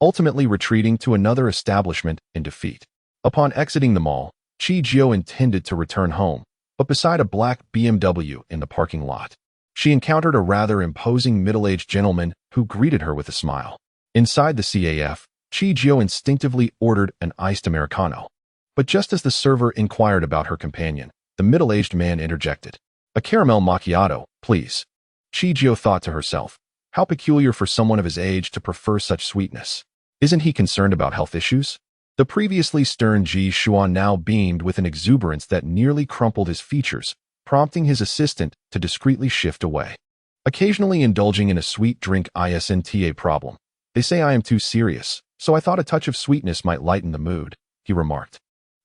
ultimately retreating to another establishment in defeat. Upon exiting the mall, Chijiao intended to return home, but beside a black BMW in the parking lot, she encountered a rather imposing middle-aged gentleman who greeted her with a smile. Inside the CAF, Chijiao instinctively ordered an iced Americano. But just as the server inquired about her companion, the middle-aged man interjected. A caramel macchiato, please. Chijiao thought to herself, how peculiar for someone of his age to prefer such sweetness. Isn't he concerned about health issues? The previously stern Ji Xuan now beamed with an exuberance that nearly crumpled his features, prompting his assistant to discreetly shift away. Occasionally indulging in a sweet drink isn't a problem. They say I am too serious, so I thought a touch of sweetness might lighten the mood, he remarked.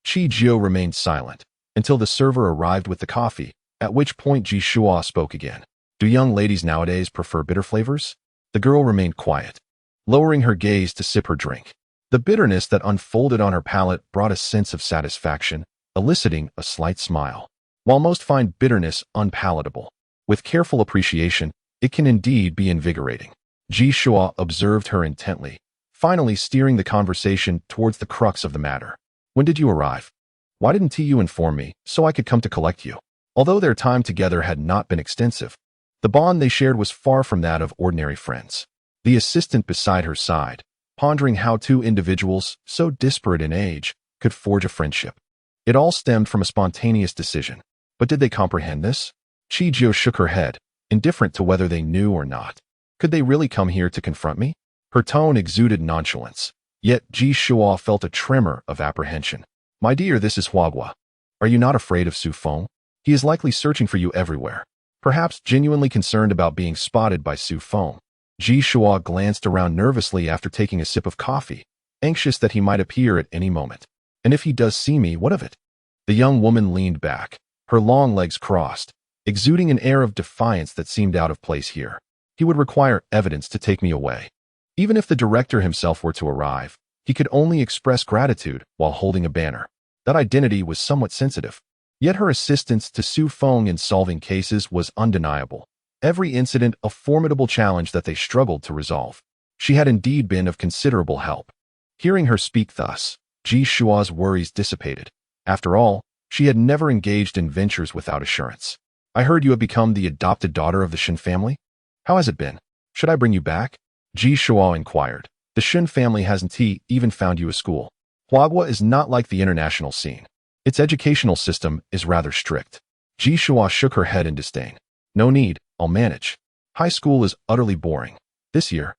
Chijiao remained silent until the server arrived with the coffee, at which point Ji Xuan spoke again. Do young ladies nowadays prefer bitter flavors? The girl remained quiet, lowering her gaze to sip her drink. The bitterness that unfolded on her palate brought a sense of satisfaction, eliciting a slight smile. While most find bitterness unpalatable, with careful appreciation, it can indeed be invigorating. Ji Xuan observed her intently, finally steering the conversation towards the crux of the matter. When did you arrive? Why didn't you inform me so I could come to collect you? Although their time together had not been extensive, the bond they shared was far from that of ordinary friends. The assistant beside her sighed, pondering how two individuals, so disparate in age, could forge a friendship. It all stemmed from a spontaneous decision. But did they comprehend this? Chijiao shook her head, indifferent to whether they knew or not. Could they really come here to confront me? Her tone exuded nonchalance, yet Ji Xuan felt a tremor of apprehension. My dear, this is Huagua. Are you not afraid of Su Feng? He is likely searching for you everywhere, perhaps genuinely concerned about being spotted by Su Feng. Ji Xuan glanced around nervously after taking a sip of coffee, anxious that he might appear at any moment. And if he does see me, what of it? The young woman leaned back, her long legs crossed, exuding an air of defiance that seemed out of place here. He would require evidence to take me away. Even if the director himself were to arrive, he could only express gratitude while holding a banner. That identity was somewhat sensitive. Yet her assistance to Su Feng in solving cases was undeniable. Every incident a formidable challenge that they struggled to resolve. She had indeed been of considerable help. Hearing her speak thus, Ji Xuan's worries dissipated. After all, she had never engaged in ventures without assurance. I heard you have become the adopted daughter of the Shen family? How has it been? Should I bring you back? Ji Xuan inquired. The Shen family hasn't even found you a school. Huagua is not like the international scene. Its educational system is rather strict. Ji Xuan shook her head in disdain. No need, I'll manage. High school is utterly boring. This year,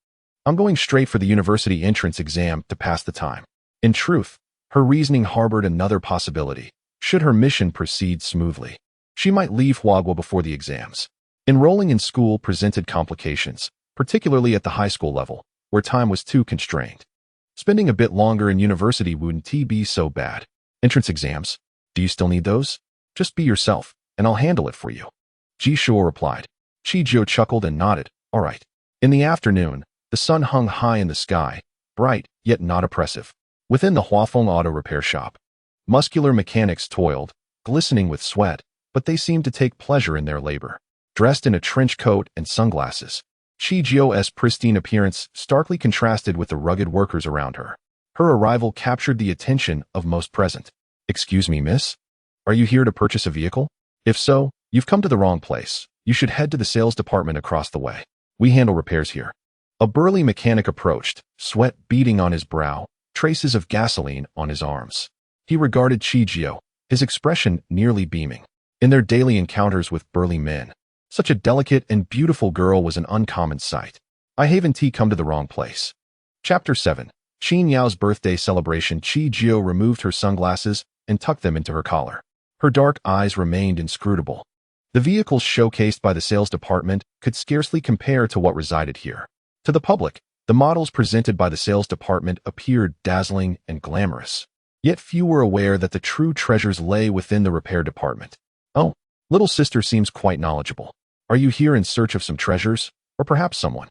I'm going straight for the university entrance exam to pass the time. In truth, her reasoning harbored another possibility. Should her mission proceed smoothly, she might leave Huagua before the exams. Enrolling in school presented complications, particularly at the high school level, where time was too constrained. Spending a bit longer in university wouldn't be so bad. Entrance exams? Do you still need those? Just be yourself, and I'll handle it for you. Ji Xuan replied. Chijiao chuckled and nodded. All right. In the afternoon, the sun hung high in the sky, bright, yet not oppressive. Within the Huafeng Auto Repair Shop, muscular mechanics toiled, glistening with sweat, but they seemed to take pleasure in their labor. Dressed in a trench coat and sunglasses, Chi Jio's pristine appearance starkly contrasted with the rugged workers around her. Her arrival captured the attention of most present. "Excuse me, miss? Are you here to purchase a vehicle? If so, you've come to the wrong place. You should head to the sales department across the way. We handle repairs here." A burly mechanic approached, sweat beading on his brow, traces of gasoline on his arms. He regarded Chi Jio, his expression nearly beaming. In their daily encounters with burly men, such a delicate and beautiful girl was an uncommon sight. "I haven't come to the wrong place." Chapter 7. Qin Yao's birthday celebration. Chi Jio removed her sunglasses and tucked them into her collar. Her dark eyes remained inscrutable. The vehicles showcased by the sales department could scarcely compare to what resided here. To the public, the models presented by the sales department appeared dazzling and glamorous. Yet few were aware that the true treasures lay within the repair department. "Oh, little sister seems quite knowledgeable. Are you here in search of some treasures, or perhaps someone?"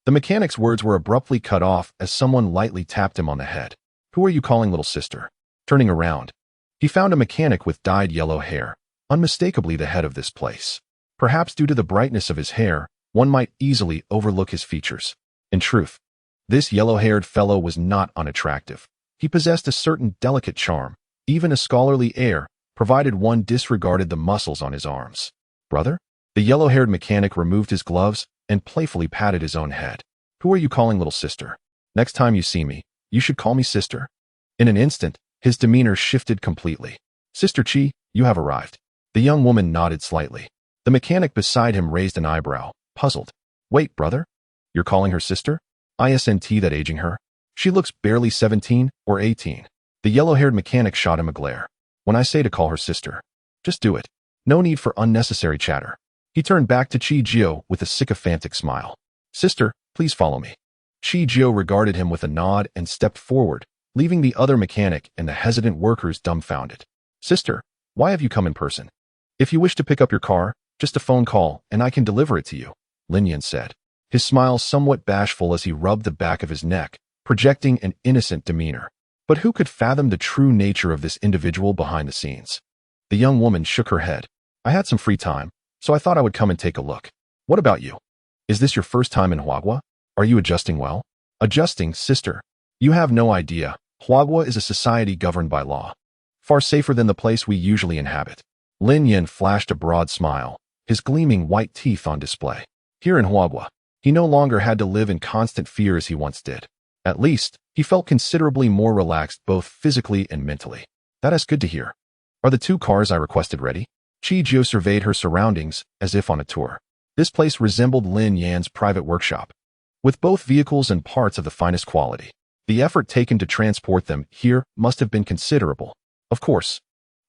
The mechanic's words were abruptly cut off as someone lightly tapped him on the head. "Who are you calling little sister?" Turning around, he found a mechanic with dyed yellow hair, unmistakably the head of this place. Perhaps due to the brightness of his hair, one might easily overlook his features. In truth, this yellow-haired fellow was not unattractive. He possessed a certain delicate charm, even a scholarly air, provided one disregarded the muscles on his arms. "Brother?" The yellow-haired mechanic removed his gloves and playfully patted his own head. "Who are you calling little sister? Next time you see me, you should call me sister." In an instant, his demeanor shifted completely. "Sister Chi, you have arrived." The young woman nodded slightly. The mechanic beside him raised an eyebrow, puzzled. "Wait, brother? You're calling her sister? Isn't that aging her? She looks barely 17 or 18. The yellow-haired mechanic shot him a glare. "When I say to call her sister, just do it. No need for unnecessary chatter." He turned back to Chi Jio with a sycophantic smile. "Sister, please follow me." Chi Jio regarded him with a nod and stepped forward, leaving the other mechanic and the hesitant workers dumbfounded. "Sister, why have you come in person? If you wish to pick up your car, just a phone call and I can deliver it to you," Lin Yan said, his smile somewhat bashful as he rubbed the back of his neck, projecting an innocent demeanor. But who could fathom the true nature of this individual behind the scenes? The young woman shook her head. "I had some free time, so I thought I would come and take a look. What about you? Is this your first time in Huagua? Are you adjusting well?" "Adjusting, sister? You have no idea. Huagua is a society governed by law. Far safer than the place we usually inhabit." Lin Yan flashed a broad smile, his gleaming white teeth on display. Here in Huagua, he no longer had to live in constant fear as he once did. At least, he felt considerably more relaxed both physically and mentally. "That is good to hear. Are the 2 cars I requested ready?" Chi Jio surveyed her surroundings as if on a tour. This place resembled Lin Yan's private workshop, with both vehicles and parts of the finest quality. The effort taken to transport them here must have been considerable. Of course,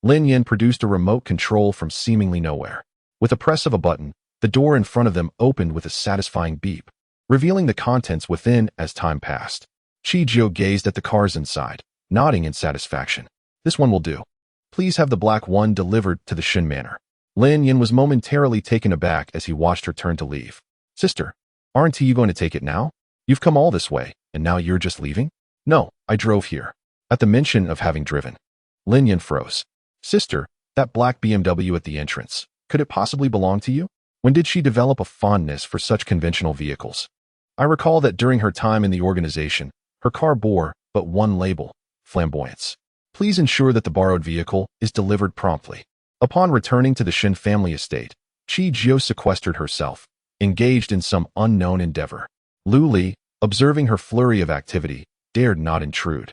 Lin Yan produced a remote control from seemingly nowhere. With a press of a button, the door in front of them opened with a satisfying beep, revealing the contents within as time passed. Chi Jio gazed at the cars inside, nodding in satisfaction. "This one will do. Please have the black one delivered to the Shin Manor." Lin Yan was momentarily taken aback as he watched her turn to leave. "Sister, aren't you going to take it now? You've come all this way, and now you're just leaving?" "No, I drove here." At the mention of having driven, Lin Yan froze. "Sister, that black BMW at the entrance, could it possibly belong to you? When did she develop a fondness for such conventional vehicles?" "I recall that during her time in the organization, her car bore but one label, flamboyance. Please ensure that the borrowed vehicle is delivered promptly." Upon returning to the Shin family estate, Chi Jio sequestered herself, engaged in some unknown endeavor. Lu Li, observing her flurry of activity, dared not intrude.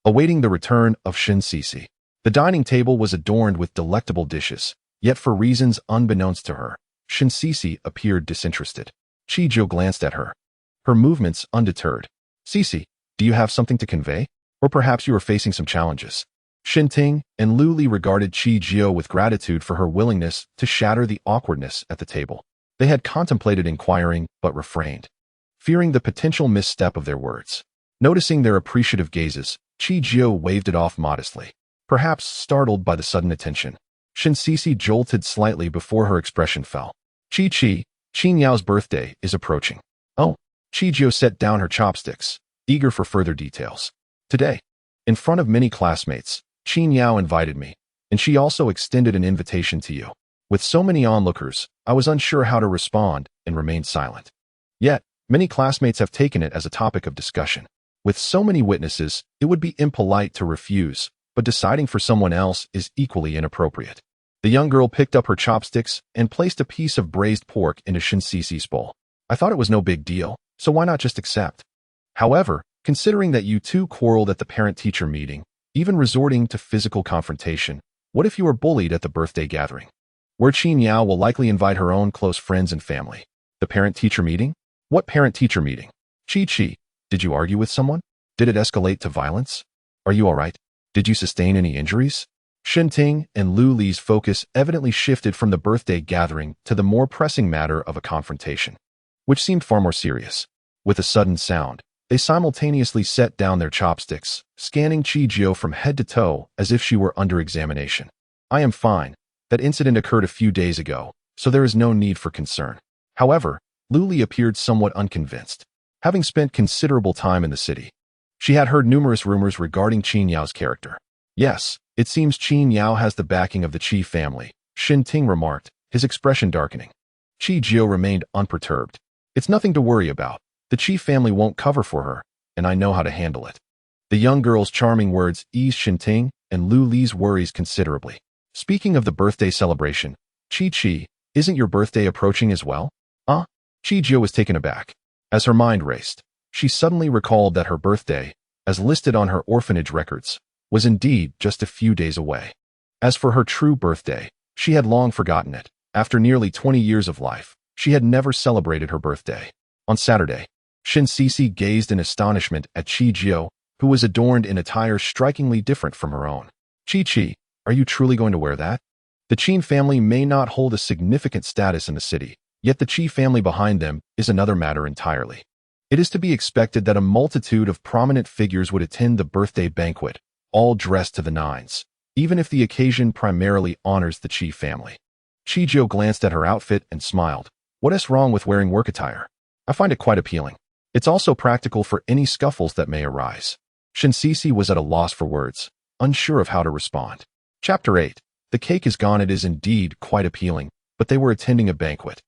Awaiting the return of Shin Sisi, the dining table was adorned with delectable dishes, yet for reasons unbeknownst to her, Shin Sisi appeared disinterested. Chi Jio glanced at her, her movements undeterred. "Sisi, do you have something to convey? Or perhaps you are facing some challenges?" Shin Ting and Lu Li regarded Chi Jio with gratitude for her willingness to shatter the awkwardness at the table. They had contemplated inquiring but refrained, fearing the potential misstep of their words. Noticing their appreciative gazes, Chi Jio waved it off modestly, perhaps startled by the sudden attention. Shin Sisi jolted slightly before her expression fell. Qin Yao's birthday is approaching." "Oh." Chi Jio set down her chopsticks, eager for further details. "Today." In front of many classmates, Qin Yao invited me, and she also extended an invitation to you. With so many onlookers, I was unsure how to respond and remained silent. Yet, many classmates have taken it as a topic of discussion. With so many witnesses, it would be impolite to refuse, but deciding for someone else is equally inappropriate. The young girl picked up her chopsticks and placed a piece of braised pork into Shinsisi's bowl. I thought it was no big deal, so why not just accept? However, considering that you two quarreled at the parent-teacher meeting, even resorting to physical confrontation, what if you were bullied at the birthday gathering? Where Qin Yao will likely invite her own close friends and family. The parent-teacher meeting? What parent-teacher meeting? Chi, did you argue with someone? Did it escalate to violence? Are you all right? Did you sustain any injuries? Shinting and Lu Li's focus evidently shifted from the birthday gathering to the more pressing matter of a confrontation, which seemed far more serious. With a sudden sound, they simultaneously set down their chopsticks, scanning Chi Jio from head to toe as if she were under examination. I am fine. That incident occurred a few days ago, so there is no need for concern. However, Lu Li appeared somewhat unconvinced. Having spent considerable time in the city, she had heard numerous rumors regarding Qin Yao's character. Yes, it seems Qin Yao has the backing of the Qi family, Shin Ting remarked, his expression darkening. Chi Jio remained unperturbed. It's nothing to worry about. The Qi family won't cover for her, and I know how to handle it. The young girl's charming words eased Shin Ting and Lu Li's worries considerably. Speaking of the birthday celebration, Chi, isn't your birthday approaching as well? Chi Jio was taken aback. As her mind raced, she suddenly recalled that her birthday, as listed on her orphanage records, was indeed just a few days away. As for her true birthday, she had long forgotten it. After nearly 20 years of life, she had never celebrated her birthday. On Saturday, Shinsisi gazed in astonishment at Chi Jio, who was adorned in attire strikingly different from her own. Chi, are you truly going to wear that? The Qin family may not hold a significant status in the city, yet the Qi family behind them is another matter entirely. It is to be expected that a multitude of prominent figures would attend the birthday banquet, all dressed to the nines, even if the occasion primarily honors the Qi family. Chi Jio glanced at her outfit and smiled. What is wrong with wearing work attire? I find it quite appealing. It's also practical for any scuffles that may arise. Shinsisi was at a loss for words, unsure of how to respond. Chapter 8. The cake is gone. It is indeed quite appealing, but they were attending a banquet,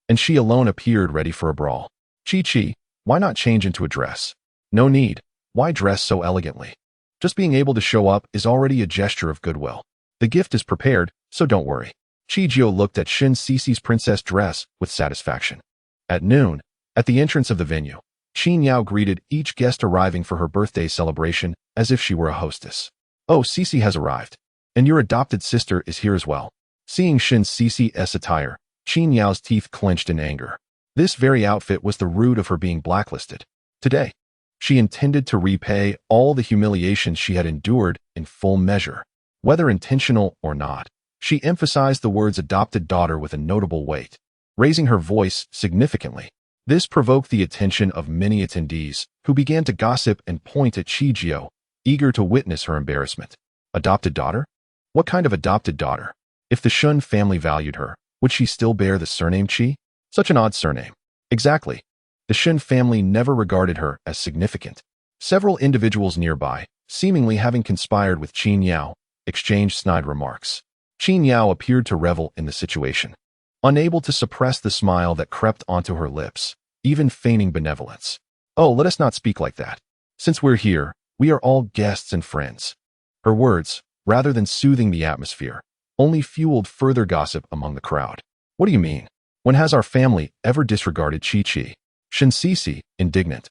and she alone appeared ready for a brawl. Chi, why not change into a dress? No need. Why dress so elegantly? Just being able to show up is already a gesture of goodwill. The gift is prepared, so don't worry. Chi Jio looked at Shinsisi's princess dress with satisfaction. At noon, at the entrance of the venue, Qin Yao greeted each guest arriving for her birthday celebration as if she were a hostess. Oh, Sisi has arrived. And your adopted sister is here as well. Seeing Shinsisi's attire, Qin Yao's teeth clenched in anger. This very outfit was the root of her being blacklisted. Today, she intended to repay all the humiliations she had endured in full measure. Whether intentional or not, she emphasized the words adopted daughter with a notable weight, raising her voice significantly. This provoked the attention of many attendees, who began to gossip and point at Chi Jio, eager to witness her embarrassment. Adopted daughter? What kind of adopted daughter? If the Shun family valued her, would she still bear the surname Qi? Such an odd surname. Exactly. The Shun family never regarded her as significant. Several individuals nearby, seemingly having conspired with Qin Yao, exchanged snide remarks. Qin Yao appeared to revel in the situation, unable to suppress the smile that crept onto her lips, even feigning benevolence. Oh, let us not speak like that. Since we're here, we are all guests and friends. Her words, rather than soothing the atmosphere, only fueled further gossip among the crowd. What do you mean? When has our family ever disregarded Chi? Shinsisi, indignant,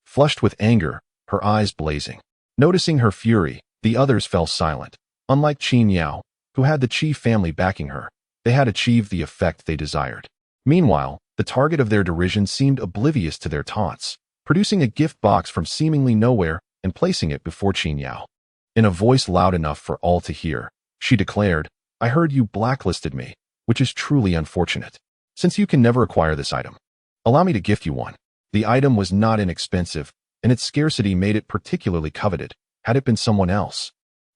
flushed with anger, her eyes blazing. Noticing her fury, the others fell silent. Unlike Qin Yao, who had the Qi family backing her, they had achieved the effect they desired. Meanwhile, the target of their derision seemed oblivious to their taunts, producing a gift box from seemingly nowhere and placing it before Qin Yao. In a voice loud enough for all to hear, she declared, I heard you blacklisted me, which is truly unfortunate. Since you can never acquire this item, allow me to gift you one. The item was not inexpensive, and its scarcity made it particularly coveted. Had it been someone else,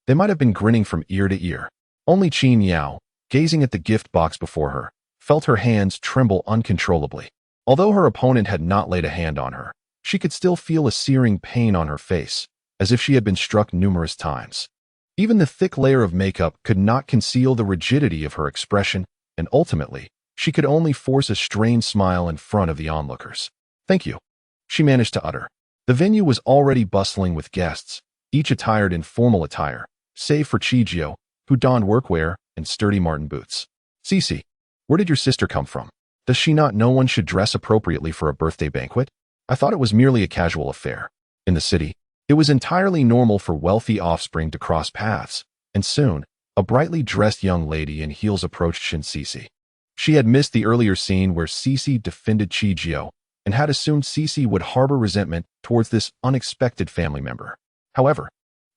they might have been grinning from ear to ear. Only Qin Yao, gazing at the gift box before her, felt her hands tremble uncontrollably. Although her opponent had not laid a hand on her, she could still feel a searing pain on her face, as if she had been struck numerous times. Even the thick layer of makeup could not conceal the rigidity of her expression, and ultimately, she could only force a strained smile in front of the onlookers. "Thank you," she managed to utter. The venue was already bustling with guests, each attired in formal attire, save for Chijio, who donned workwear and sturdy Martin boots. "Cece, where did your sister come from? Does she not know one should dress appropriately for a birthday banquet? I thought it was merely a casual affair." In the city, it was entirely normal for wealthy offspring to cross paths, and soon, a brightly dressed young lady in heels approached Cece. She had missed the earlier scene where Cece defended Chijio, and had assumed Cece would harbor resentment towards this unexpected family member. However,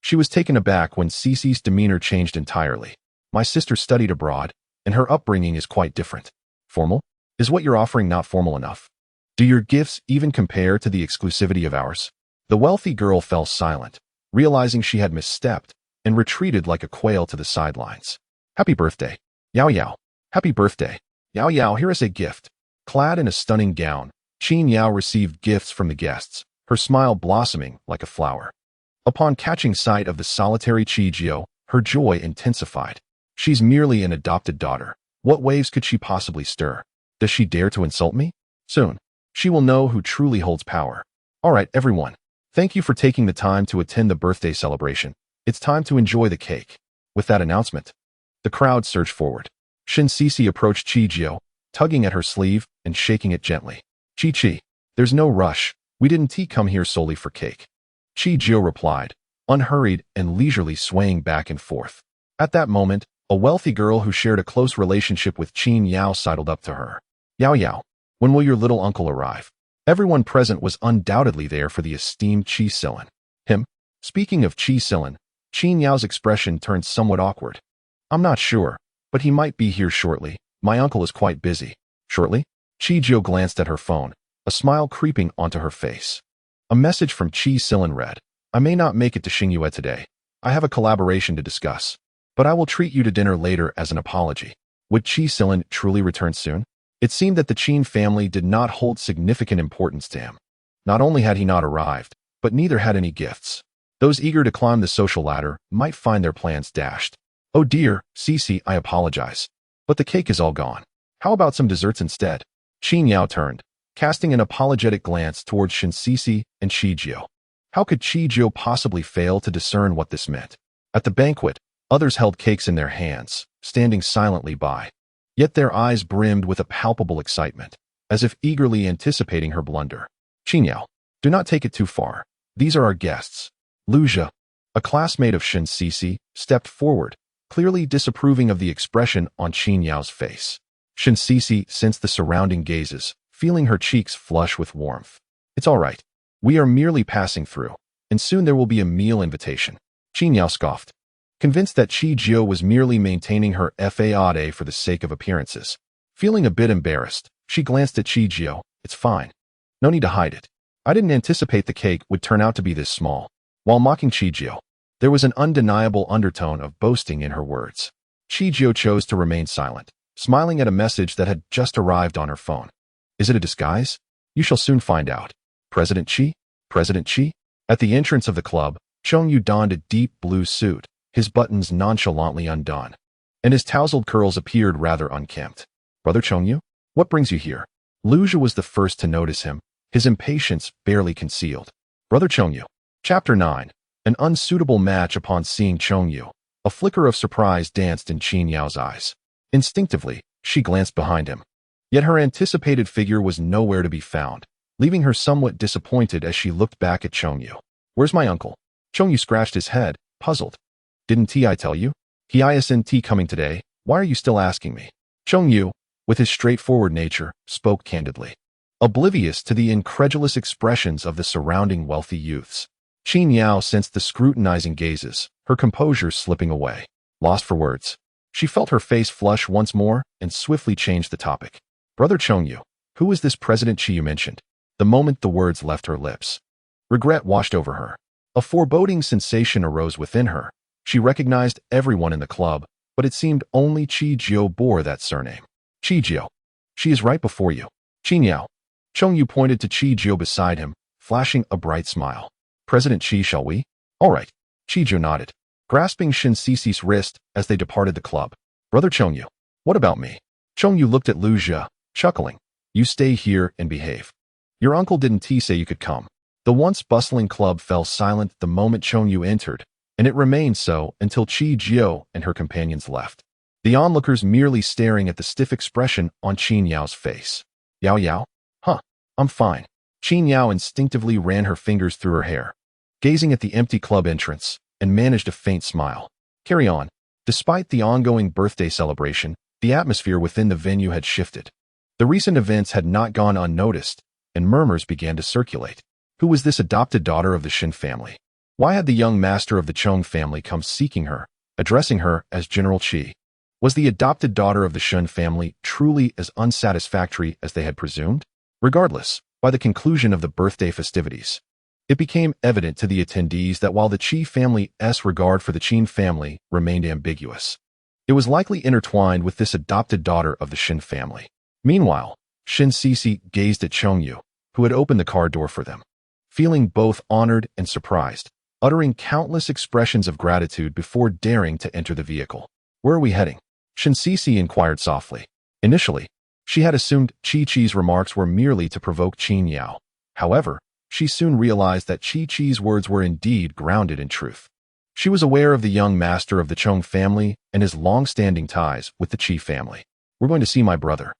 she was taken aback when Cece's demeanor changed entirely. "My sister studied abroad, and her upbringing is quite different. Formal? Is what you're offering not formal enough? Do your gifts even compare to the exclusivity of ours?" The wealthy girl fell silent, realizing she had misstepped, and retreated like a quail to the sidelines. "Happy birthday, Yao Yao. Happy birthday, Yao Yao. Here is a gift." Clad in a stunning gown, Qin Yao received gifts from the guests, her smile blossoming like a flower. Upon catching sight of the solitary Chijio, her joy intensified. "She's merely an adopted daughter. What waves could she possibly stir? Does she dare to insult me? Soon, she will know who truly holds power. All right, everyone. Thank you for taking the time to attend the birthday celebration. It's time to enjoy the cake." With that announcement, the crowd surged forward. Cece approached Chijio, tugging at her sleeve and shaking it gently. Chi, there's no rush. We didn't come here solely for cake." Chijio replied, unhurried and leisurely swaying back and forth. At that moment, a wealthy girl who shared a close relationship with Qin Yao sidled up to her. "Yao Yao, when will your little uncle arrive?" Everyone present was undoubtedly there for the esteemed Qi Silan. Him? Speaking of Qi Silan, Qin Yao's expression turned somewhat awkward. "I'm not sure, but he might be here shortly. My uncle is quite busy." "Shortly?" Chijio glanced at her phone, a smile creeping onto her face. A message from Qi Silan read, "I may not make it to Xingyue today. I have a collaboration to discuss, but I will treat you to dinner later as an apology." Would Qi Silan truly return soon? It seemed that the Qin family did not hold significant importance to him. Not only had he not arrived, but neither had any gifts. Those eager to climb the social ladder might find their plans dashed. "Oh dear, Cece, I apologize. But the cake is all gone. How about some desserts instead?" Qin Yao turned, casting an apologetic glance towards Cece and Chijio. How could Chijio possibly fail to discern what this meant? At the banquet, others held cakes in their hands, standing silently by. Yet their eyes brimmed with a palpable excitement, as if eagerly anticipating her blunder. "Qin Yao, do not take it too far. These are our guests." Luja, a classmate of Cece, stepped forward, clearly disapproving of the expression on Qin Yao's face. Cece sensed the surrounding gazes, feeling her cheeks flush with warmth. "It's all right. We are merely passing through, and soon there will be a meal invitation." Qin Yao scoffed, convinced that Chijio was merely maintaining her faade for the sake of appearances. Feeling a bit embarrassed, she glanced at Chijio. "It's fine. No need to hide it. I didn't anticipate the cake would turn out to be this small." While mocking Chijio, there was an undeniable undertone of boasting in her words. Chijio chose to remain silent, smiling at a message that had just arrived on her phone. "Is it a disguise? You shall soon find out. President Qi? President Qi?" At the entrance of the club, Chongyu donned a deep blue suit, his buttons nonchalantly undone, and his tousled curls appeared rather unkempt. "Brother Chongyu, what brings you here?" Luja was the first to notice him, his impatience barely concealed. "Brother Chongyu." Chapter 9. An unsuitable match. Upon seeing Chongyu, a flicker of surprise danced in Qin Yao's eyes. Instinctively, she glanced behind him. Yet her anticipated figure was nowhere to be found, leaving her somewhat disappointed as she looked back at Chongyu. "Where's my uncle?" Chongyu scratched his head, puzzled. "Didn't I tell you? He isn't coming today. Why are you still asking me?" Chongyu, with his straightforward nature, spoke candidly, oblivious to the incredulous expressions of the surrounding wealthy youths. Qin Yao sensed the scrutinizing gazes, her composure slipping away. Lost for words, she felt her face flush once more and swiftly changed the topic. "Brother Chongyu, who is this President Qi you mentioned?" The moment the words left her lips, regret washed over her. A foreboding sensation arose within her. She recognized everyone in the club, but it seemed only Chijio bore that surname. "Chijio. She is right before you." "Qin Yao." Chongyu pointed to Chijio beside him, flashing a bright smile. "President Qi, shall we?" All right. Chijo nodded, grasping Shin Sisi's wrist as they departed the club. Brother Chongyu, what about me? Chongyu looked at Lu Jia, chuckling. You stay here and behave. Your uncle didn't say you could come. The once bustling club fell silent the moment Chongyu entered, and it remained so until Chi Jiao and her companions left. The onlookers merely staring at the stiff expression on Qin Yao's face. Yao Yao? Huh, I'm fine. Qin Yao instinctively ran her fingers through her hair, gazing at the empty club entrance, and managed a faint smile. Carry on. Despite the ongoing birthday celebration, the atmosphere within the venue had shifted. The recent events had not gone unnoticed, and murmurs began to circulate. Who was this adopted daughter of the Shin family? Why had the young master of the Chong family come seeking her, addressing her as General Qi? Was the adopted daughter of the Shin family truly as unsatisfactory as they had presumed? Regardless, by the conclusion of the birthday festivities, it became evident to the attendees that while the Qi family's regard for the Qin family remained ambiguous, it was likely intertwined with this adopted daughter of the Shin family. Meanwhile, Shin Sisi gazed at Chongyu, who had opened the car door for them, feeling both honored and surprised, uttering countless expressions of gratitude before daring to enter the vehicle. Where are we heading? Shin Sisi inquired softly. Initially, she had assumed Chi-Chi's remarks were merely to provoke Qin Yao. However, she soon realized that Chi-Chi's words were indeed grounded in truth. She was aware of the young master of the Chong family and his long-standing ties with the Qi family. We're going to see my brother.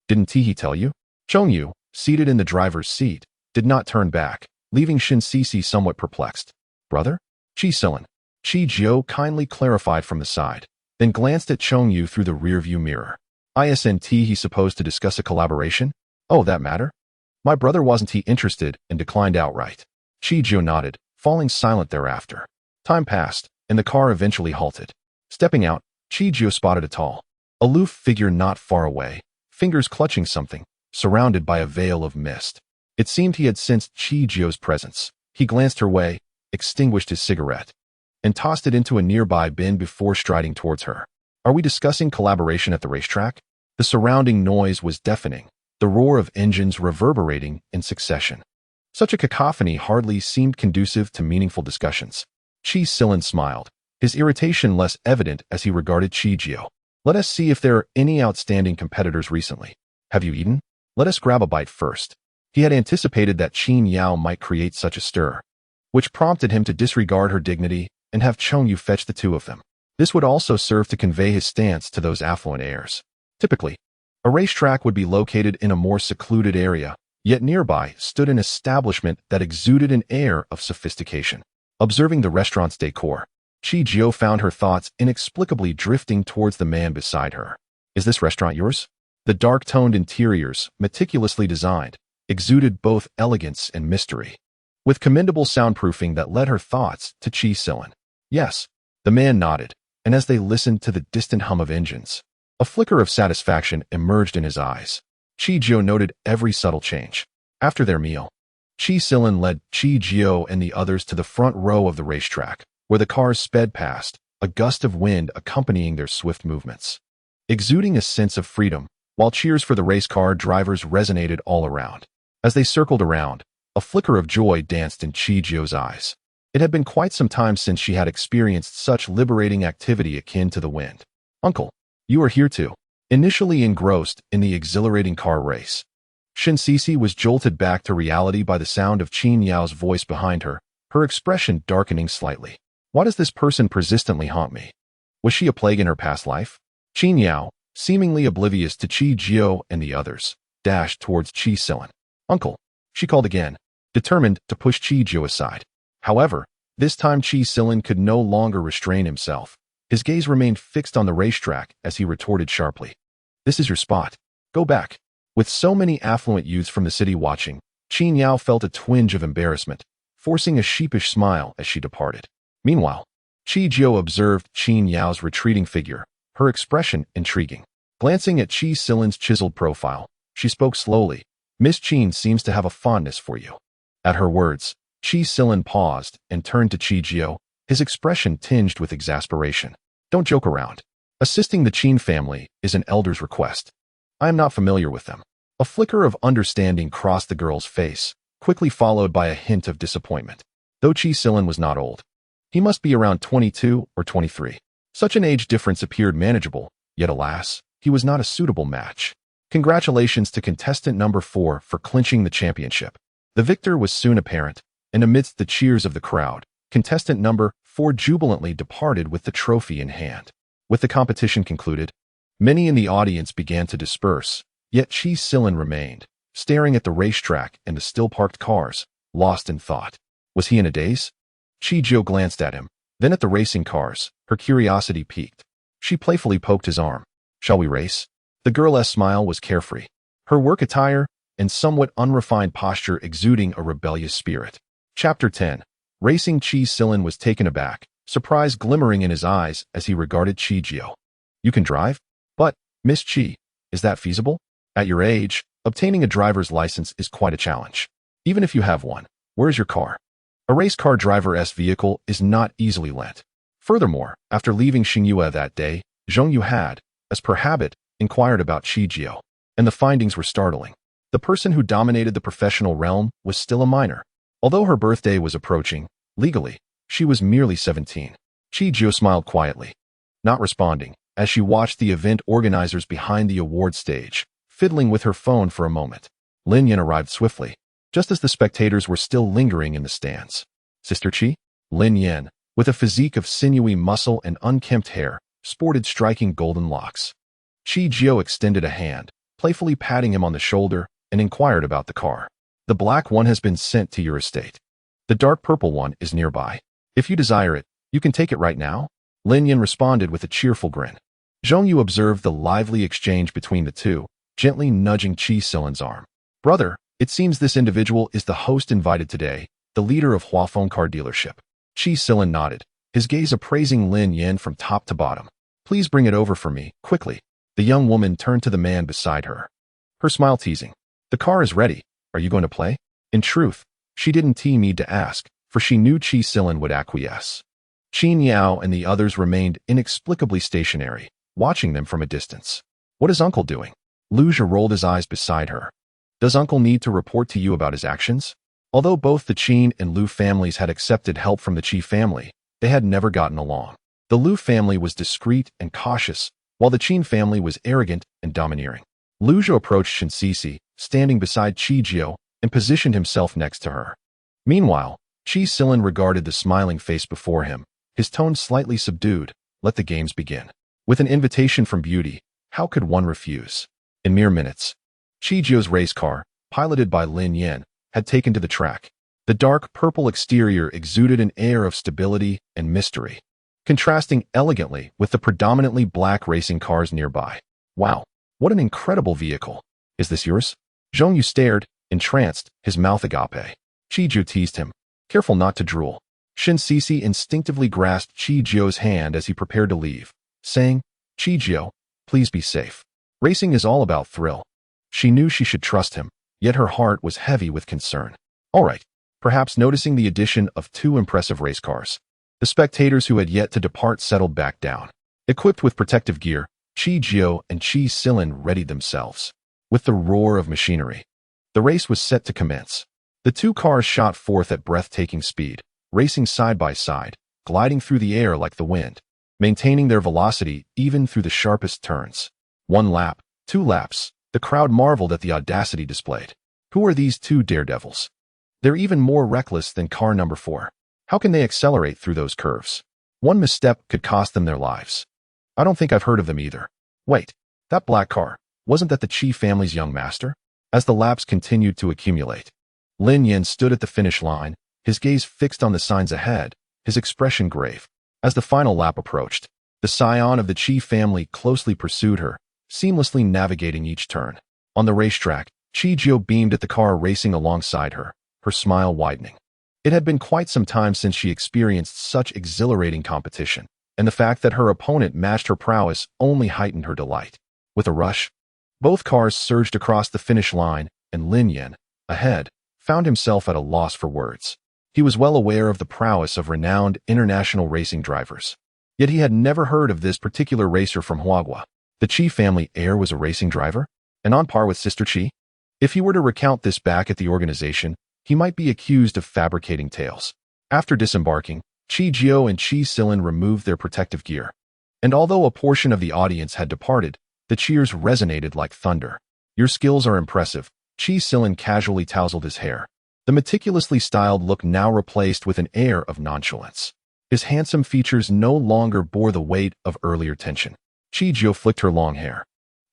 Didn't he tell you? Chongyu, seated in the driver's seat, did not turn back, leaving Shin Sisi somewhat perplexed. Brother? Qi Silan. Chi Jiao kindly clarified from the side, then glanced at Chongyu through the rearview mirror. Isn't he supposed to discuss a collaboration? Oh, that matter? My brother wasn't he interested and declined outright. Chi Jiao nodded, falling silent thereafter. Time passed, and the car eventually halted. Stepping out, Chi Jiao spotted a tall, aloof figure not far away, fingers clutching something, surrounded by a veil of mist. It seemed he had sensed Chi Jiao's presence. He glanced her way, extinguished his cigarette, and tossed it into a nearby bin before striding towards her. Are we discussing collaboration at the racetrack? The surrounding noise was deafening, the roar of engines reverberating in succession. Such a cacophony hardly seemed conducive to meaningful discussions. Qi Silan smiled, his irritation less evident as he regarded Chi Jiao. Let us see if there are any outstanding competitors recently. Have you eaten? Let us grab a bite first. He had anticipated that Qin Yao might create such a stir, which prompted him to disregard her dignity and have Chongyu fetch the two of them. This would also serve to convey his stance to those affluent heirs. Typically, a racetrack would be located in a more secluded area, yet nearby stood an establishment that exuded an air of sophistication. Observing the restaurant's decor, Chi Jiao found her thoughts inexplicably drifting towards the man beside her. Is this restaurant yours? The dark-toned interiors, meticulously designed, exuded both elegance and mystery, with commendable soundproofing that led her thoughts to Qi Silan. Yes, the man nodded, and as they listened to the distant hum of engines, a flicker of satisfaction emerged in his eyes. Chi Jiao noted every subtle change. After their meal, Qi Silan led Chi Jiao and the others to the front row of the racetrack, where the cars sped past, a gust of wind accompanying their swift movements, exuding a sense of freedom, while cheers for the race car drivers resonated all around. As they circled around, a flicker of joy danced in Chi Jiao's eyes. It had been quite some time since she had experienced such liberating activity akin to the wind. Uncle, you are here too. Initially engrossed in the exhilarating car race, Shin Sisi was jolted back to reality by the sound of Qin Yao's voice behind her, her expression darkening slightly. Why does this person persistently haunt me? Was she a plague in her past life? Qin Yao, seemingly oblivious to Chi Jiao and the others, dashed towards Qi Silan. Uncle, she called again, determined to push Chi Jiao aside. However, this time Qi Silan could no longer restrain himself. His gaze remained fixed on the racetrack as he retorted sharply. This is your spot. Go back. With so many affluent youths from the city watching, Qin Yao felt a twinge of embarrassment, forcing a sheepish smile as she departed. Meanwhile, Chi Jiao observed Qin Yao's retreating figure, her expression intriguing. Glancing at Qi Silan's chiseled profile, she spoke slowly. Miss Qin seems to have a fondness for you. At her words, Qi Silan paused and turned to Chi Jiao, his expression tinged with exasperation. Don't joke around. Assisting the Qin family is an elder's request. I am not familiar with them. A flicker of understanding crossed the girl's face, quickly followed by a hint of disappointment. Though Qi Silan was not old, He must be around 22 or 23. Such an age difference appeared manageable, yet alas, he was not a suitable match. Congratulations to contestant number 4 for clinching the championship. The victor was soon apparent, and amidst the cheers of the crowd, contestant number 4 jubilantly departed with the trophy in hand. With the competition concluded, many in the audience began to disperse, yet Chi Silin remained, staring at the racetrack and the still-parked cars, lost in thought. Was he in a daze? Chi Jiao glanced at him, then at the racing cars. Her curiosity piqued. She playfully poked his arm. Shall we race? The girl's smile was carefree, her work attire and somewhat unrefined posture exuding a rebellious spirit. Chapter 10. Racing. Chi Silin was taken aback, surprise glimmering in his eyes as he regarded Chi Jiao. You can drive? But, Miss Chi, is that feasible? At your age, obtaining a driver's license is quite a challenge. Even if you have one, where's your car? A race car driver's vehicle is not easily lent. Furthermore, after leaving Xingyue that day, Zhong Yu had, as per habit, inquired about Chi Jiao, and the findings were startling. The person who dominated the professional realm was still a minor. Although her birthday was approaching, legally, she was merely 17. Chi Jiao smiled quietly, not responding, as she watched the event organizers behind the award stage, fiddling with her phone for a moment. Lin Yan arrived swiftly, just as the spectators were still lingering in the stands. Sister Chi? Lin Yan, with a physique of sinewy muscle and unkempt hair, sported striking golden locks. Chi Jiao extended a hand, playfully patting him on the shoulder, and inquired about the car. The black one has been sent to your estate. The dark purple one is nearby. If you desire it, you can take it right now. Lin Yan responded with a cheerful grin. Zhong Yu observed the lively exchange between the two, gently nudging Chi Silin's arm. Brother, it seems this individual is the host invited today, the leader of Huafeng car dealership. Chi Silin nodded, his gaze appraising Lin Yan from top to bottom. Please bring it over for me, quickly. The young woman turned to the man beside her, her smile teasing. The car is ready. Are you going to play? In truth, she didn't need to ask, for she knew Chi Silin would acquiesce. Qin Yao and the others remained inexplicably stationary, watching them from a distance. What is uncle doing? Lu Zhe rolled his eyes beside her. Does uncle need to report to you about his actions? Although both the Qin and Lu families had accepted help from the Qi family, they had never gotten along. The Lu family was discreet and cautious, while the Qin family was arrogant and domineering. Lu Zhe approached Shen Sisi, standing beside Chi Jiao, and positioned himself next to her. Meanwhile, Chi Silin regarded the smiling face before him, his tone slightly subdued. Let the games begin. With an invitation from beauty, how could one refuse? In mere minutes, Chi Jiao's race car, piloted by Lin Yan, had taken to the track. The dark purple exterior exuded an air of stability and mystery, contrasting elegantly with the predominantly black racing cars nearby. Wow, what an incredible vehicle. Is this yours? Zhong Yu stared, entranced, his mouth agape. Chi Jiao teased him, careful not to drool. Shen Sisi instinctively grasped Chi Jiao's hand as he prepared to leave, saying, Chi Jiao, please be safe. Racing is all about thrill. She knew she should trust him, yet her heart was heavy with concern. All right, perhaps noticing the addition of 2 impressive race cars. The spectators who had yet to depart settled back down. Equipped with protective gear, Chi Jiao and Chi Silin readied themselves. With the roar of machinery, the race was set to commence. The 2 cars shot forth at breathtaking speed, racing side by side, gliding through the air like the wind, maintaining their velocity even through the sharpest turns. 1 lap, 2 laps, the crowd marveled at the audacity displayed. Who are these 2 daredevils? They're even more reckless than car number 4. How can they accelerate through those curves? One misstep could cost them their lives. I don't think I've heard of them either. Wait, that black car, wasn't that the Qi family's young master? As the laps continued to accumulate, Lin Yan stood at the finish line, his gaze fixed on the signs ahead, his expression grave. As the final lap approached, the scion of the Qi family closely pursued her, seamlessly navigating each turn. On the racetrack, Chi Jiao beamed at the car racing alongside her, her smile widening. It had been quite some time since she experienced such exhilarating competition, and the fact that her opponent matched her prowess only heightened her delight. With a rush, both cars surged across the finish line, and Lin Yan, ahead, found himself at a loss for words. He was well aware of the prowess of renowned international racing drivers, yet he had never heard of this particular racer from Huagua. The Qi family heir was a racing driver, and on par with Sister Qi? If he were to recount this back at the organization, he might be accused of fabricating tales. After disembarking, Chi Jio and Chi Silin removed their protective gear. And although a portion of the audience had departed, the cheers resonated like thunder. Your skills are impressive. Chi Silin casually tousled his hair. The meticulously styled look now replaced with an air of nonchalance. His handsome features no longer bore the weight of earlier tension. Chi Jio flicked her long hair,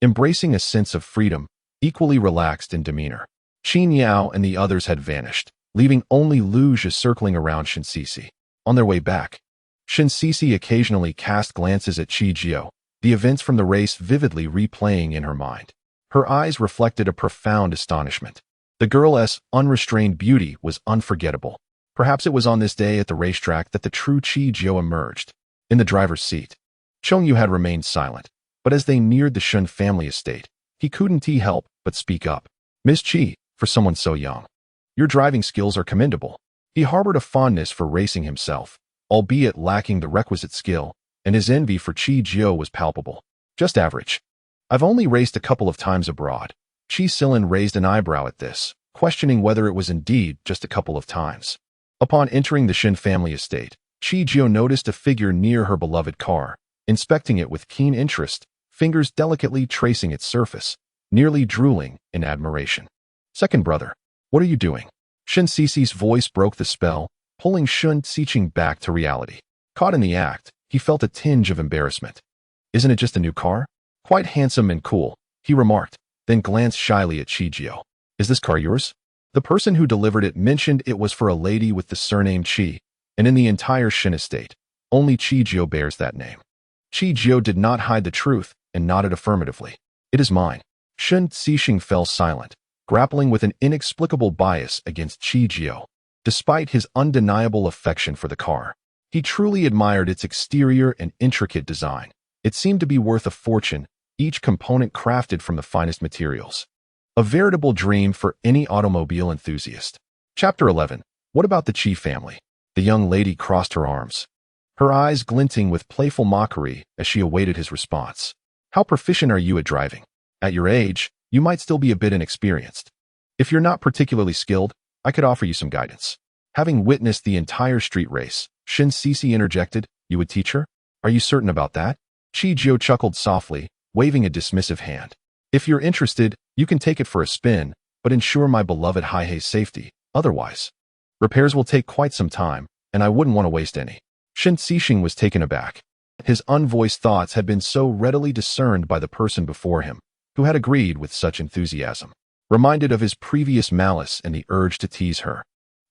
embracing a sense of freedom, equally relaxed in demeanor. Qin Yao and the others had vanished, leaving only Lu Zhi circling around Shen Sisi. On their way back, Shen Sisi occasionally cast glances at Chi Jio, the events from the race vividly replaying in her mind. Her eyes reflected a profound astonishment. The girl's unrestrained beauty was unforgettable. Perhaps it was on this day at the racetrack that the true Chi Jio emerged. In the driver's seat, Chongyu had remained silent, but as they neared the Shun family estate, he couldn't help but speak up. Miss Chi, for someone so young, your driving skills are commendable. He harbored a fondness for racing himself, albeit lacking the requisite skill, and his envy for Chi Jio was palpable. Just average. I've only raced a couple of times abroad. Chi Silin raised an eyebrow at this, questioning whether it was indeed just a couple of times. Upon entering the Shin family estate, Chi Jio noticed a figure near her beloved car, inspecting it with keen interest, fingers delicately tracing its surface, nearly drooling in admiration. Second brother, what are you doing? Shen Sisi's voice broke the spell, pulling Shun Xiqing back to reality. Caught in the act, he felt a tinge of embarrassment. Isn't it just a new car? Quite handsome and cool, he remarked, then glanced shyly at Chi Jio. Is this car yours? The person who delivered it mentioned it was for a lady with the surname Chi, and in the entire Shin estate, only Chi Jio bears that name. Chi Jio did not hide the truth and nodded affirmatively. It is mine. Shen Xiqing fell silent, grappling with an inexplicable bias against Chi Jio. Despite his undeniable affection for the car, he truly admired its exterior and intricate design. It seemed to be worth a fortune, each component crafted from the finest materials. A veritable dream for any automobile enthusiast. Chapter 11. What about the Chi family? The young lady crossed her arms, her eyes glinting with playful mockery as she awaited his response. How proficient are you at driving? At your age, you might still be a bit inexperienced. If you're not particularly skilled, I could offer you some guidance. Having witnessed the entire street race, Shen Sisi interjected, you would teach her? Are you certain about that? Chi Jio chuckled softly, waving a dismissive hand. If you're interested, you can take it for a spin, but ensure my beloved Haihei's safety. Otherwise, repairs will take quite some time, and I wouldn't want to waste any. Shen Xiqing was taken aback. His unvoiced thoughts had been so readily discerned by the person before him, who had agreed with such enthusiasm. Reminded of his previous malice and the urge to tease her,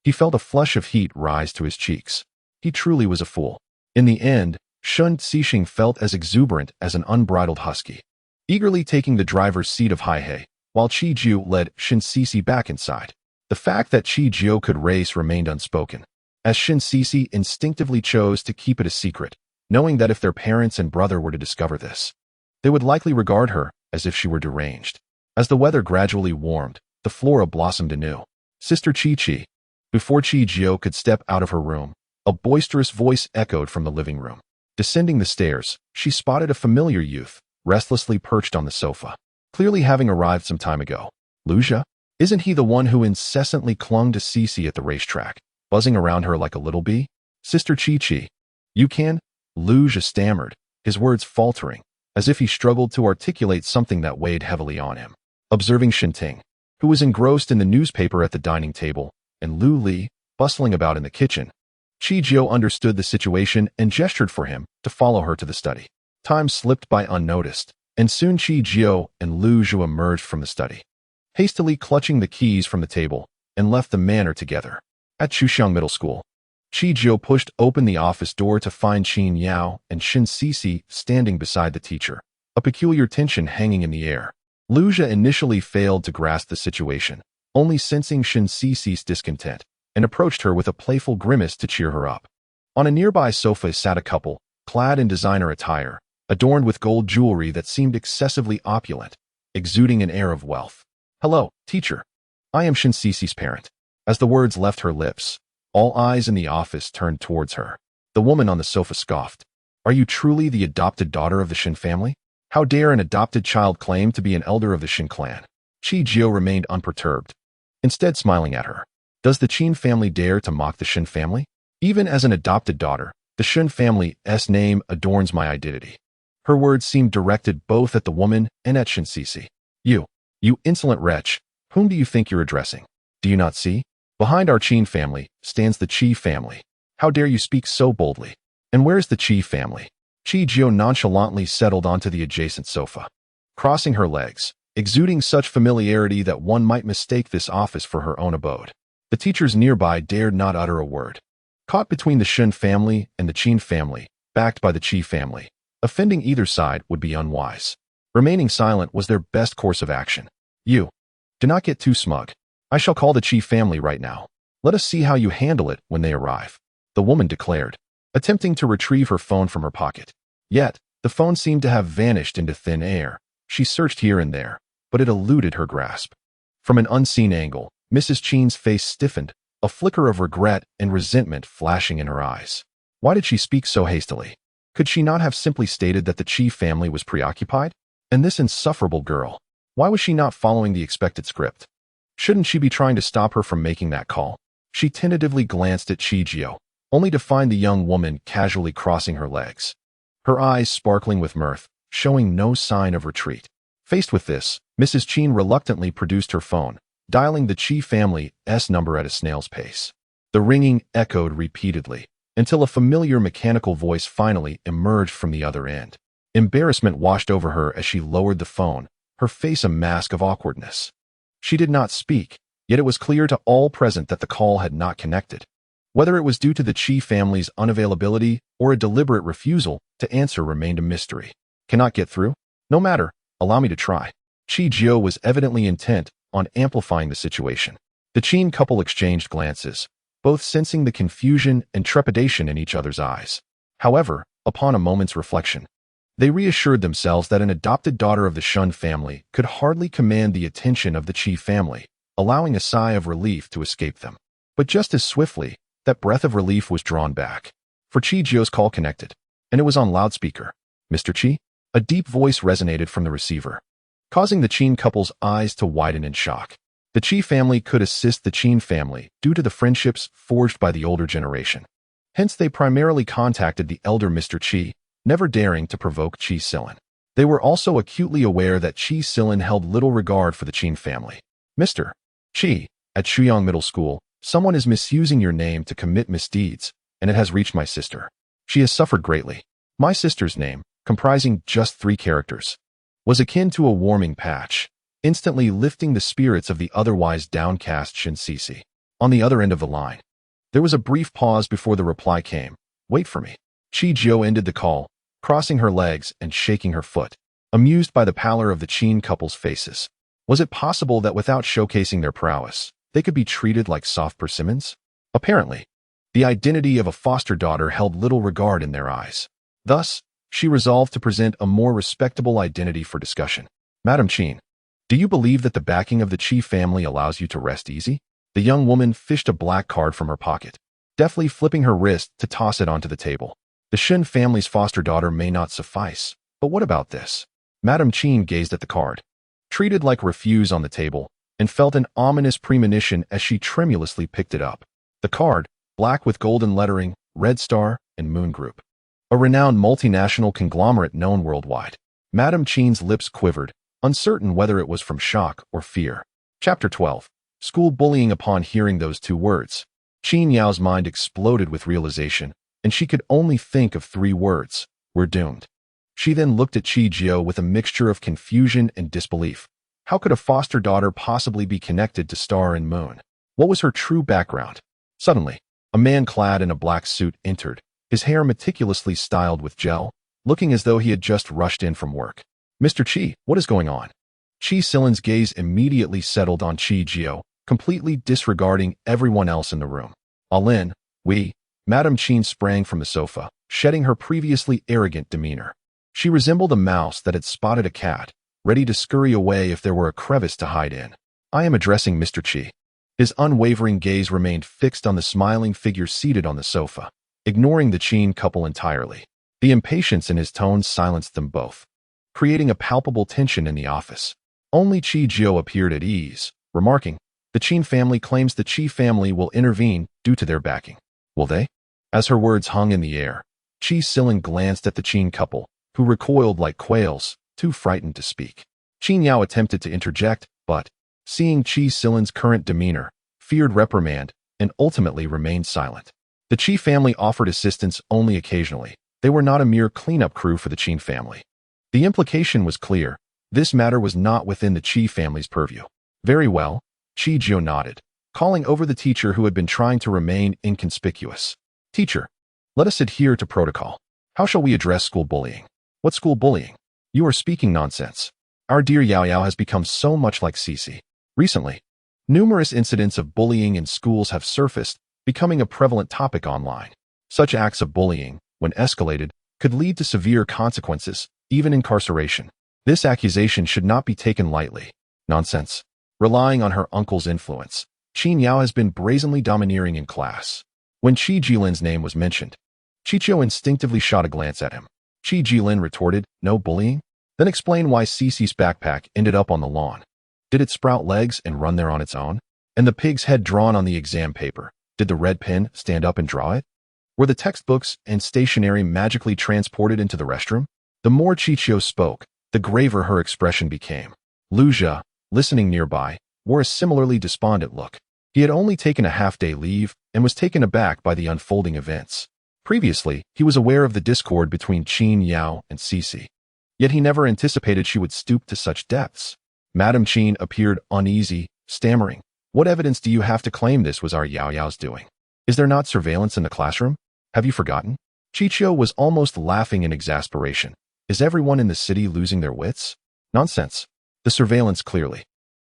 he felt a flush of heat rise to his cheeks. He truly was a fool. In the end, Shen Xiqing felt as exuberant as an unbridled husky, eagerly taking the driver's seat of Haihei, while Chi Jio led Shen Sisi back inside. The fact that Chi Jio could race remained unspoken, as Shen Sisi instinctively chose to keep it a secret, knowing that if their parents and brother were to discover this, they would likely regard her as if she were deranged. As the weather gradually warmed, the flora blossomed anew. Sister Chi. Before Chi Jio could step out of her room, a boisterous voice echoed from the living room. Descending the stairs, she spotted a familiar youth, restlessly perched on the sofa, clearly having arrived some time ago. Lu Zhi? Isn't he the one who incessantly clung to Sisi at the racetrack, buzzing around her like a little bee? Sister Chi. You can? Lu Zhi stammered, his words faltering, as if he struggled to articulate something that weighed heavily on him. Observing Shinting, who was engrossed in the newspaper at the dining table, and Lu Li, bustling about in the kitchen, Chi Jio understood the situation and gestured for him to follow her to the study. Time slipped by unnoticed, and soon Chi Jio and Lu Zhi emerged from the study, hastily clutching the keys from the table, and left the manor together. At Chuxiang Middle School, Chi Jio pushed open the office door to find Qin Yao and Shen Sisi standing beside the teacher, a peculiar tension hanging in the air. Lu Zhi initially failed to grasp the situation, only sensing Shen Sisi's discontent, and approached her with a playful grimace to cheer her up. On a nearby sofa sat a couple, clad in designer attire, adorned with gold jewelry that seemed excessively opulent, exuding an air of wealth. Hello, teacher. I am Shen Sisi's parent. As the words left her lips, all eyes in the office turned towards her. The woman on the sofa scoffed. Are you truly the adopted daughter of the Shin family? How dare an adopted child claim to be an elder of the Shin clan? Chi Jio remained unperturbed, instead smiling at her. Does the Qin family dare to mock the Shin family? Even as an adopted daughter, the Shun family's name adorns my identity. Her words seemed directed both at the woman and at Shinsisi. You insolent wretch, whom do you think you're addressing? Do you not see? Behind our Qin family stands the Qi family. How dare you speak so boldly? And where's the Qi family? Qi Jiao nonchalantly settled onto the adjacent sofa, crossing her legs, exuding such familiarity that one might mistake this office for her own abode. The teachers nearby dared not utter a word. Caught between the Shun family and the Qin family, backed by the Qi family, offending either side would be unwise. Remaining silent was their best course of action. You, do not get too smug. I shall call the Qi family right now. Let us see how you handle it when they arrive, the woman declared, attempting to retrieve her phone from her pocket. Yet, the phone seemed to have vanished into thin air. She searched here and there, but it eluded her grasp. From an unseen angle, Mrs. Qin's face stiffened, a flicker of regret and resentment flashing in her eyes. Why did she speak so hastily? Could she not have simply stated that the Qi family was preoccupied? And this insufferable girl, why was she not following the expected script? Shouldn't she be trying to stop her from making that call? She tentatively glanced at Qi Jiao, only to find the young woman casually crossing her legs, her eyes sparkling with mirth, showing no sign of retreat. Faced with this, Mrs. Qin reluctantly produced her phone, dialing the Qi family's number at a snail's pace. The ringing echoed repeatedly, until a familiar mechanical voice finally emerged from the other end. Embarrassment washed over her as she lowered the phone, her face a mask of awkwardness. She did not speak, yet it was clear to all present that the call had not connected. Whether it was due to the Qi family's unavailability or a deliberate refusal to answer remained a mystery. Cannot get through? No matter, allow me to try. Qi Jiao was evidently intent on amplifying the situation. The Qin couple exchanged glances, both sensing the confusion and trepidation in each other's eyes. However, upon a moment's reflection, they reassured themselves that an adopted daughter of the Shun family could hardly command the attention of the Qi family, allowing a sigh of relief to escape them. But just as swiftly, that breath of relief was drawn back. For Qi Jiao's call connected, and it was on loudspeaker. Mr. Qi? A deep voice resonated from the receiver, causing the Qin couple's eyes to widen in shock. The Qi family could assist the Qin family due to the friendships forged by the older generation. Hence they primarily contacted the elder Mr. Qi, never daring to provoke Qi Silin. They were also acutely aware that Qi Silin held little regard for the Qin family. Mr. Qi, at Shuyang Middle School, someone is misusing your name to commit misdeeds, and it has reached my sister. She has suffered greatly. My sister's name, comprising just 3 characters, was akin to a warming patch, instantly lifting the spirits of the otherwise downcast Shinsisi. On the other end of the line, there was a brief pause before the reply came. Wait for me. Qi Jiao ended the call, crossing her legs and shaking her foot, amused by the pallor of the Qin couple's faces. Was it possible that without showcasing their prowess, they could be treated like soft persimmons? Apparently, the identity of a foster daughter held little regard in their eyes. Thus, she resolved to present a more respectable identity for discussion. Madam Qin, do you believe that the backing of the Qi family allows you to rest easy? The young woman fished a black card from her pocket, deftly flipping her wrist to toss it onto the table. The Shun family's foster daughter may not suffice, but what about this? Madam Qin gazed at the card, treated like refuse on the table, and felt an ominous premonition as she tremulously picked it up. The card, black with golden lettering, Red Star, and Moon Group, a renowned multinational conglomerate known worldwide. Madam Qin's lips quivered, uncertain whether it was from shock or fear. Chapter 12. School bullying. Upon hearing those 2 words, Qin Yao's mind exploded with realization, and she could only think of 3 words. We're doomed. She then looked at Qi Jiao with a mixture of confusion and disbelief. How could a foster daughter possibly be connected to Star and Moon? What was her true background? Suddenly, a man clad in a black suit entered, his hair meticulously styled with gel, looking as though he had just rushed in from work. Mr. Qi, what is going on? Qi Silin's gaze immediately settled on Qi Jiao, completely disregarding everyone else in the room. All in, Madam Qin sprang from the sofa, shedding her previously arrogant demeanor. She resembled a mouse that had spotted a cat, ready to scurry away if there were a crevice to hide in. I am addressing Mr. Qi. His unwavering gaze remained fixed on the smiling figure seated on the sofa, ignoring the Qin couple entirely. The impatience in his tone silenced them both, creating a palpable tension in the office. Only Qi Jiao appeared at ease, remarking, the Qin family claims the Qi family will intervene due to their backing. Will they? As her words hung in the air, Qi Silin glanced at the Qin couple, who recoiled like quails, too frightened to speak. Qin Yao attempted to interject, but, seeing Qi Silin's current demeanor, feared reprimand, and ultimately remained silent. The Qi family offered assistance only occasionally. They were not a mere cleanup crew for the Qin family. The implication was clear. This matter was not within the Qi family's purview. Very well, Qi Jiu nodded, calling over the teacher who had been trying to remain inconspicuous. Teacher, let us adhere to protocol. How shall we address school bullying? What school bullying? You are speaking nonsense. Our dear Yao Yao has become so much like Cici. Recently, numerous incidents of bullying in schools have surfaced, becoming a prevalent topic online. Such acts of bullying, when escalated, could lead to severe consequences, even incarceration. This accusation should not be taken lightly. Nonsense. Relying on her uncle's influence, Qin Yao has been brazenly domineering in class. When Qi Jilin's name was mentioned, Chicho instinctively shot a glance at him. Qi Jilin retorted, "No bullying? Then explain why Cece's backpack ended up on the lawn. Did it sprout legs and run there on its own? And the pig's head drawn on the exam paper, did the red pen stand up and draw it? Were the textbooks and stationery magically transported into the restroom?" The more Chicho spoke, the graver her expression became. Lu Jia, listening nearby, wore a similarly despondent look. He had only taken a half-day leave and was taken aback by the unfolding events. Previously, he was aware of the discord between Qin Yao and Cece. Yet he never anticipated she would stoop to such depths. Madame Qin appeared uneasy, stammering, "What evidence do you have to claim this was our Yao Yao's doing? Is there not surveillance in the classroom? Have you forgotten?" Chicho was almost laughing in exasperation. Is everyone in the city losing their wits? Nonsense. The surveillance clearly.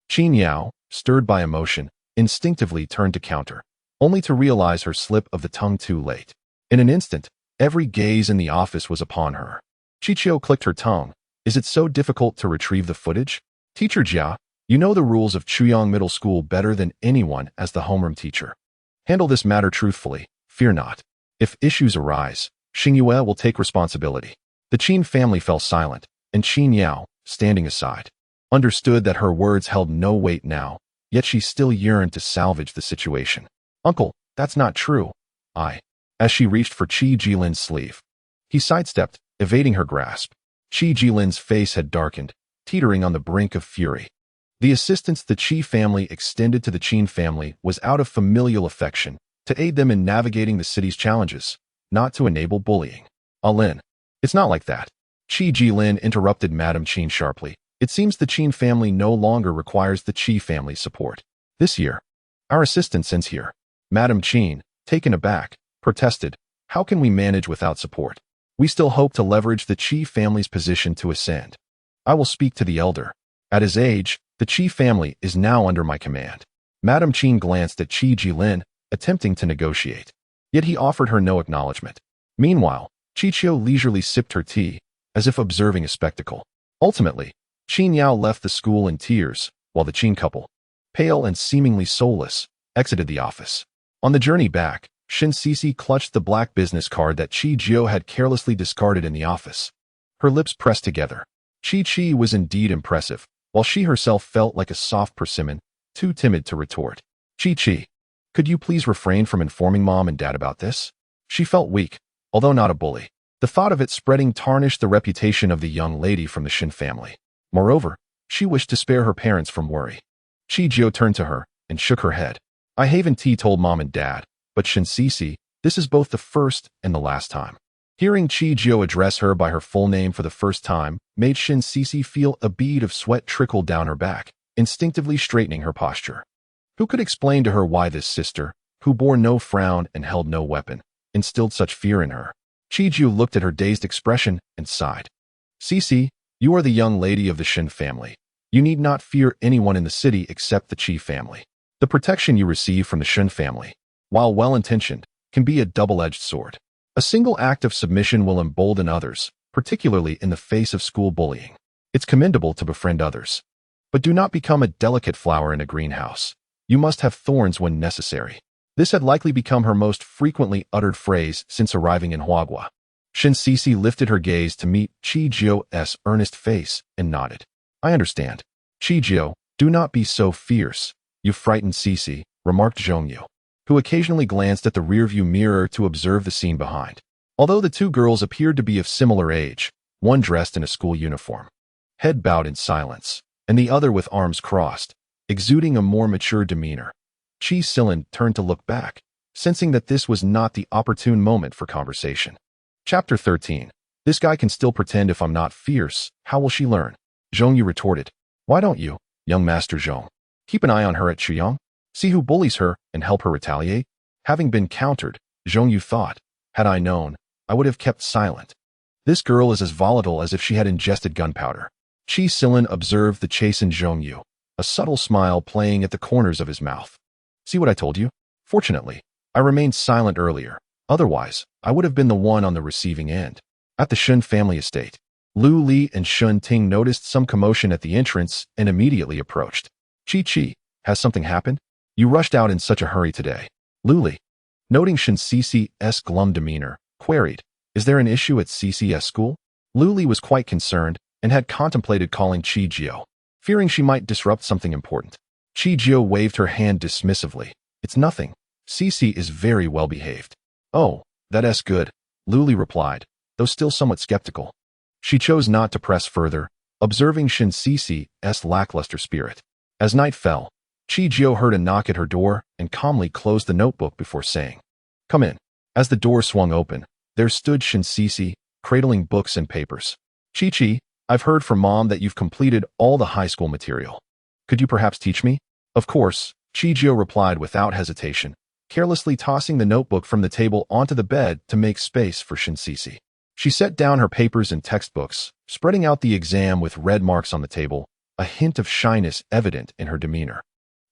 Qin Yao, stirred by emotion, instinctively turned to counter, only to realize her slip of the tongue too late. In an instant, every gaze in the office was upon her. Chicho clicked her tongue. Is it so difficult to retrieve the footage? Teacher Jia, you know the rules of Chuyang Middle School better than anyone as the homeroom teacher. Handle this matter truthfully, fear not. If issues arise, Xingyue will take responsibility. The Qin family fell silent, and Qin Yao, standing aside, understood that her words held no weight now, yet she still yearned to salvage the situation. Uncle, that's not true. As she reached for Qi Jilin's sleeve. He sidestepped, evading her grasp. Qi Jilin's face had darkened, teetering on the brink of fury. The assistance the Qi family extended to the Qin family was out of familial affection, to aid them in navigating the city's challenges, not to enable bullying. Alin, it's not like that. Qi Jilin interrupted Madame Qin sharply. It seems the Qin family no longer requires the Qi family's support. This year, our assistance ends here. Madame Qin, taken aback, protested, how can we manage without support? We still hope to leverage the Qi family's position to ascend. I will speak to the elder. At his age, the Qi family is now under my command. Madame Qin glanced at Qi Jilin, attempting to negotiate. Yet he offered her no acknowledgement. Meanwhile, Chicho leisurely sipped her tea, as if observing a spectacle. Ultimately, Qin Yao left the school in tears, while the Qin couple, pale and seemingly soulless, exited the office. On the journey back, Shin Cece clutched the black business card that Qi Jiu had carelessly discarded in the office. Her lips pressed together. Qi was indeed impressive, while she herself felt like a soft persimmon, too timid to retort. Qi, could you please refrain from informing Mom and Dad about this? She felt weak, although not a bully. The thought of it spreading tarnished the reputation of the young lady from the Shin family. Moreover, she wished to spare her parents from worry. Qi Jiu turned to her and shook her head. I haven't told Mom and Dad, but Shin Cece, this is both the first and the last time. Hearing Qi Jiu address her by her full name for the first time made Shin Cece feel a bead of sweat trickle down her back, instinctively straightening her posture. Who could explain to her why this sister, who bore no frown and held no weapon, instilled such fear in her? Qi Jiu looked at her dazed expression and sighed. Cece, you are the young lady of the Shin family. You need not fear anyone in the city except the Qi family. The protection you receive from the Shin family, while well-intentioned, can be a double-edged sword. A single act of submission will embolden others, particularly in the face of school bullying. It's commendable to befriend others. But do not become a delicate flower in a greenhouse. You must have thorns when necessary. This had likely become her most frequently uttered phrase since arriving in Huagua. Shin Cece lifted her gaze to meet Qi Jiu's earnest face and nodded. I understand. Qi Jiu, do not be so fierce. You frightened Cece, remarked Zhongyu. who occasionally glanced at the rearview mirror to observe the scene behind. Although the two girls appeared to be of similar age, one dressed in a school uniform, head bowed in silence, and the other with arms crossed, exuding a more mature demeanor. Chi Silin turned to look back, sensing that this was not the opportune moment for conversation. Chapter 13. This guy can still pretend if I'm not fierce. How will she learn? Zhongyu retorted. Why don't you, young Master Zhong, keep an eye on her at Chuyang? See who bullies her and help her retaliate? Having been countered, Zhongyu thought, had I known, I would have kept silent. This girl is as volatile as if she had ingested gunpowder. Chi Silin observed the chastened Zhongyu, a subtle smile playing at the corners of his mouth. See what I told you? Fortunately, I remained silent earlier. Otherwise, I would have been the one on the receiving end. At the Shun family estate, Lu Li and Shun Ting noticed some commotion at the entrance and immediately approached. Chi, has something happened? You rushed out in such a hurry today. Lu Li, noting Shun Cc's glum demeanor, queried, is there an issue at CCS school? Lu Li was quite concerned and had contemplated calling Chi Jio, fearing she might disrupt something important. Chi Jio waved her hand dismissively. It's nothing. CC is very well behaved. Oh, that's good, Lu Li replied, though still somewhat skeptical. She chose not to press further, observing Shin Cc's lackluster spirit. As night fell, Chi Jio heard a knock at her door and calmly closed the notebook before saying, Come in. As the door swung open, there stood Shin Cece, cradling books and papers. Chi, I've heard from Mom that you've completed all the high school material. Could you perhaps teach me? Of course, Chi Jio replied without hesitation, carelessly tossing the notebook from the table onto the bed to make space for Shin Cece. She set down her papers and textbooks, spreading out the exam with red marks on the table, a hint of shyness evident in her demeanor.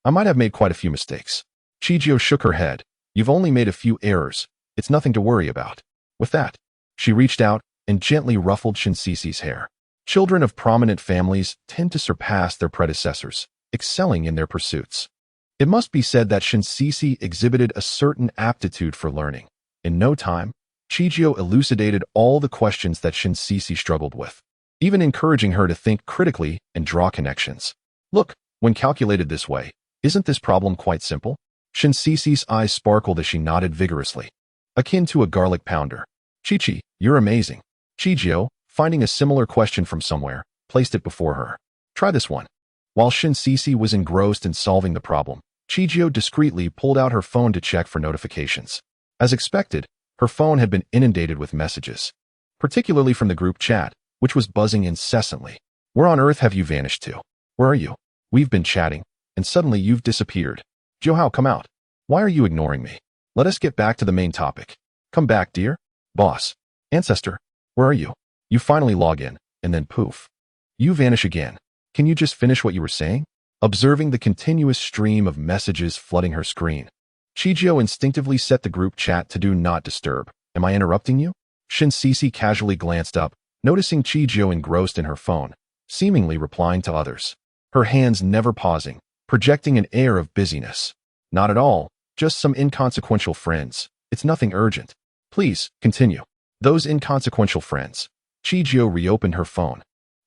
I might have made quite a few mistakes. Chi Jio shook her head. You've only made a few errors. It's nothing to worry about. With that, she reached out and gently ruffled Shin Cece's hair. Children of prominent families tend to surpass their predecessors, excelling in their pursuits. It must be said that Shin Cece exhibited a certain aptitude for learning. In no time, Chi Jio elucidated all the questions that Shin Cece struggled with, even encouraging her to think critically and draw connections. Look, when calculated this way, isn't this problem quite simple? Shin Cece's eyes sparkled as she nodded vigorously, akin to a garlic pounder. Chi, you're amazing. Chi Jio, finding a similar question from somewhere, placed it before her. Try this one. While Shin Cece was engrossed in solving the problem, Chi Jio discreetly pulled out her phone to check for notifications. As expected, her phone had been inundated with messages, particularly from the group chat, which was buzzing incessantly. Where on earth have you vanished to? Where are you? We've been chatting, and suddenly you've disappeared. Johao, come out. Why are you ignoring me? Let us get back to the main topic. Come back, dear. Boss. Ancestor. Where are you? You finally log in, and then poof. You vanish again. Can you just finish what you were saying? Observing the continuous stream of messages flooding her screen, Chi Jio instinctively set the group chat to do not disturb. Am I interrupting you? Shin Cece casually glanced up, noticing Chi Jio engrossed in her phone, seemingly replying to others, her hands never pausing, projecting an air of busyness. Not at all, just some inconsequential friends. It's nothing urgent. Please, continue. Those inconsequential friends. Chi Jio reopened her phone,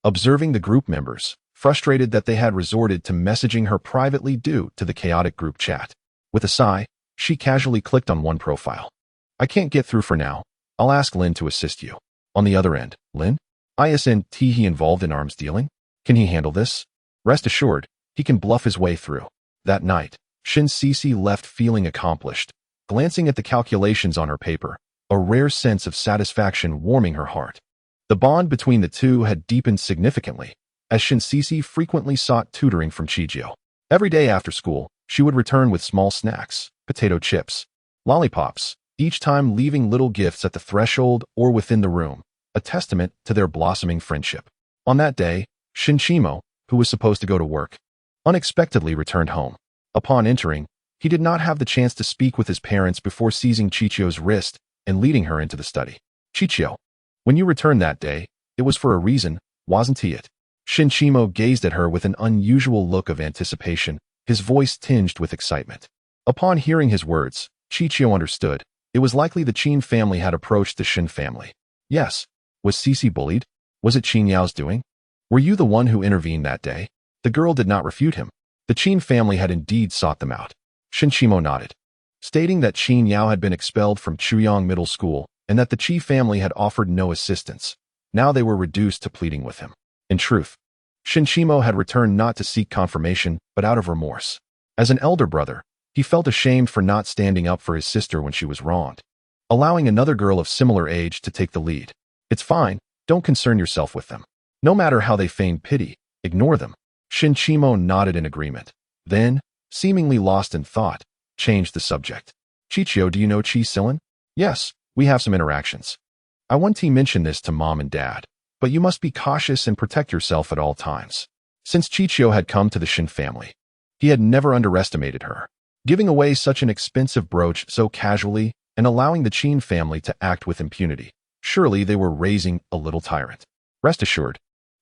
observing the group members, frustrated that they had resorted to messaging her privately due to the chaotic group chat. With a sigh, she casually clicked on one profile. I can't get through for now. I'll ask Lin to assist you. On the other end, Lin? Isn't he involved in arms dealing? Can he handle this? Rest assured, he can bluff his way through. That night, Shin Cece left feeling accomplished, glancing at the calculations on her paper, a rare sense of satisfaction warming her heart. The bond between the two had deepened significantly, as Shin Cece frequently sought tutoring from Chi Jio. Every day after school, she would return with small snacks, potato chips, lollipops, each time leaving little gifts at the threshold or within the room, a testament to their blossoming friendship. On that day, Shin Shimo, who was supposed to go to work, unexpectedly returned home. Upon entering, he did not have the chance to speak with his parents before seizing Chichio's wrist and leading her into the study. Chichio, when you returned that day, it was for a reason, wasn't it? Shin Shimo gazed at her with an unusual look of anticipation, his voice tinged with excitement. Upon hearing his words, Chichio understood. It was likely the Qin family had approached the Shin family. Yes. Was Cece bullied? Was it Qin Yao's doing? Were you the one who intervened that day? The girl did not refute him. The Qin family had indeed sought them out. Shin Shimo nodded. stating that Qin Yao had been expelled from Chuyang Middle School and that the Qi family had offered no assistance. Now they were reduced to pleading with him. In truth, Shin Qimo had returned not to seek confirmation, but out of remorse. As an elder brother, he felt ashamed for not standing up for his sister when she was wronged, allowing another girl of similar age to take the lead. It's fine, don't concern yourself with them. No matter how they feign pity, ignore them. Shin Qimo nodded in agreement. Then, seemingly lost in thought, changed the subject. Chichio, do you know Chi Silin? Yes, we have some interactions. I want to mention this to Mom and Dad, but you must be cautious and protect yourself at all times. Since Chichio had come to the Shin family, he had never underestimated her. Giving away such an expensive brooch so casually and allowing the Qin family to act with impunity, surely they were raising a little tyrant. Rest assured,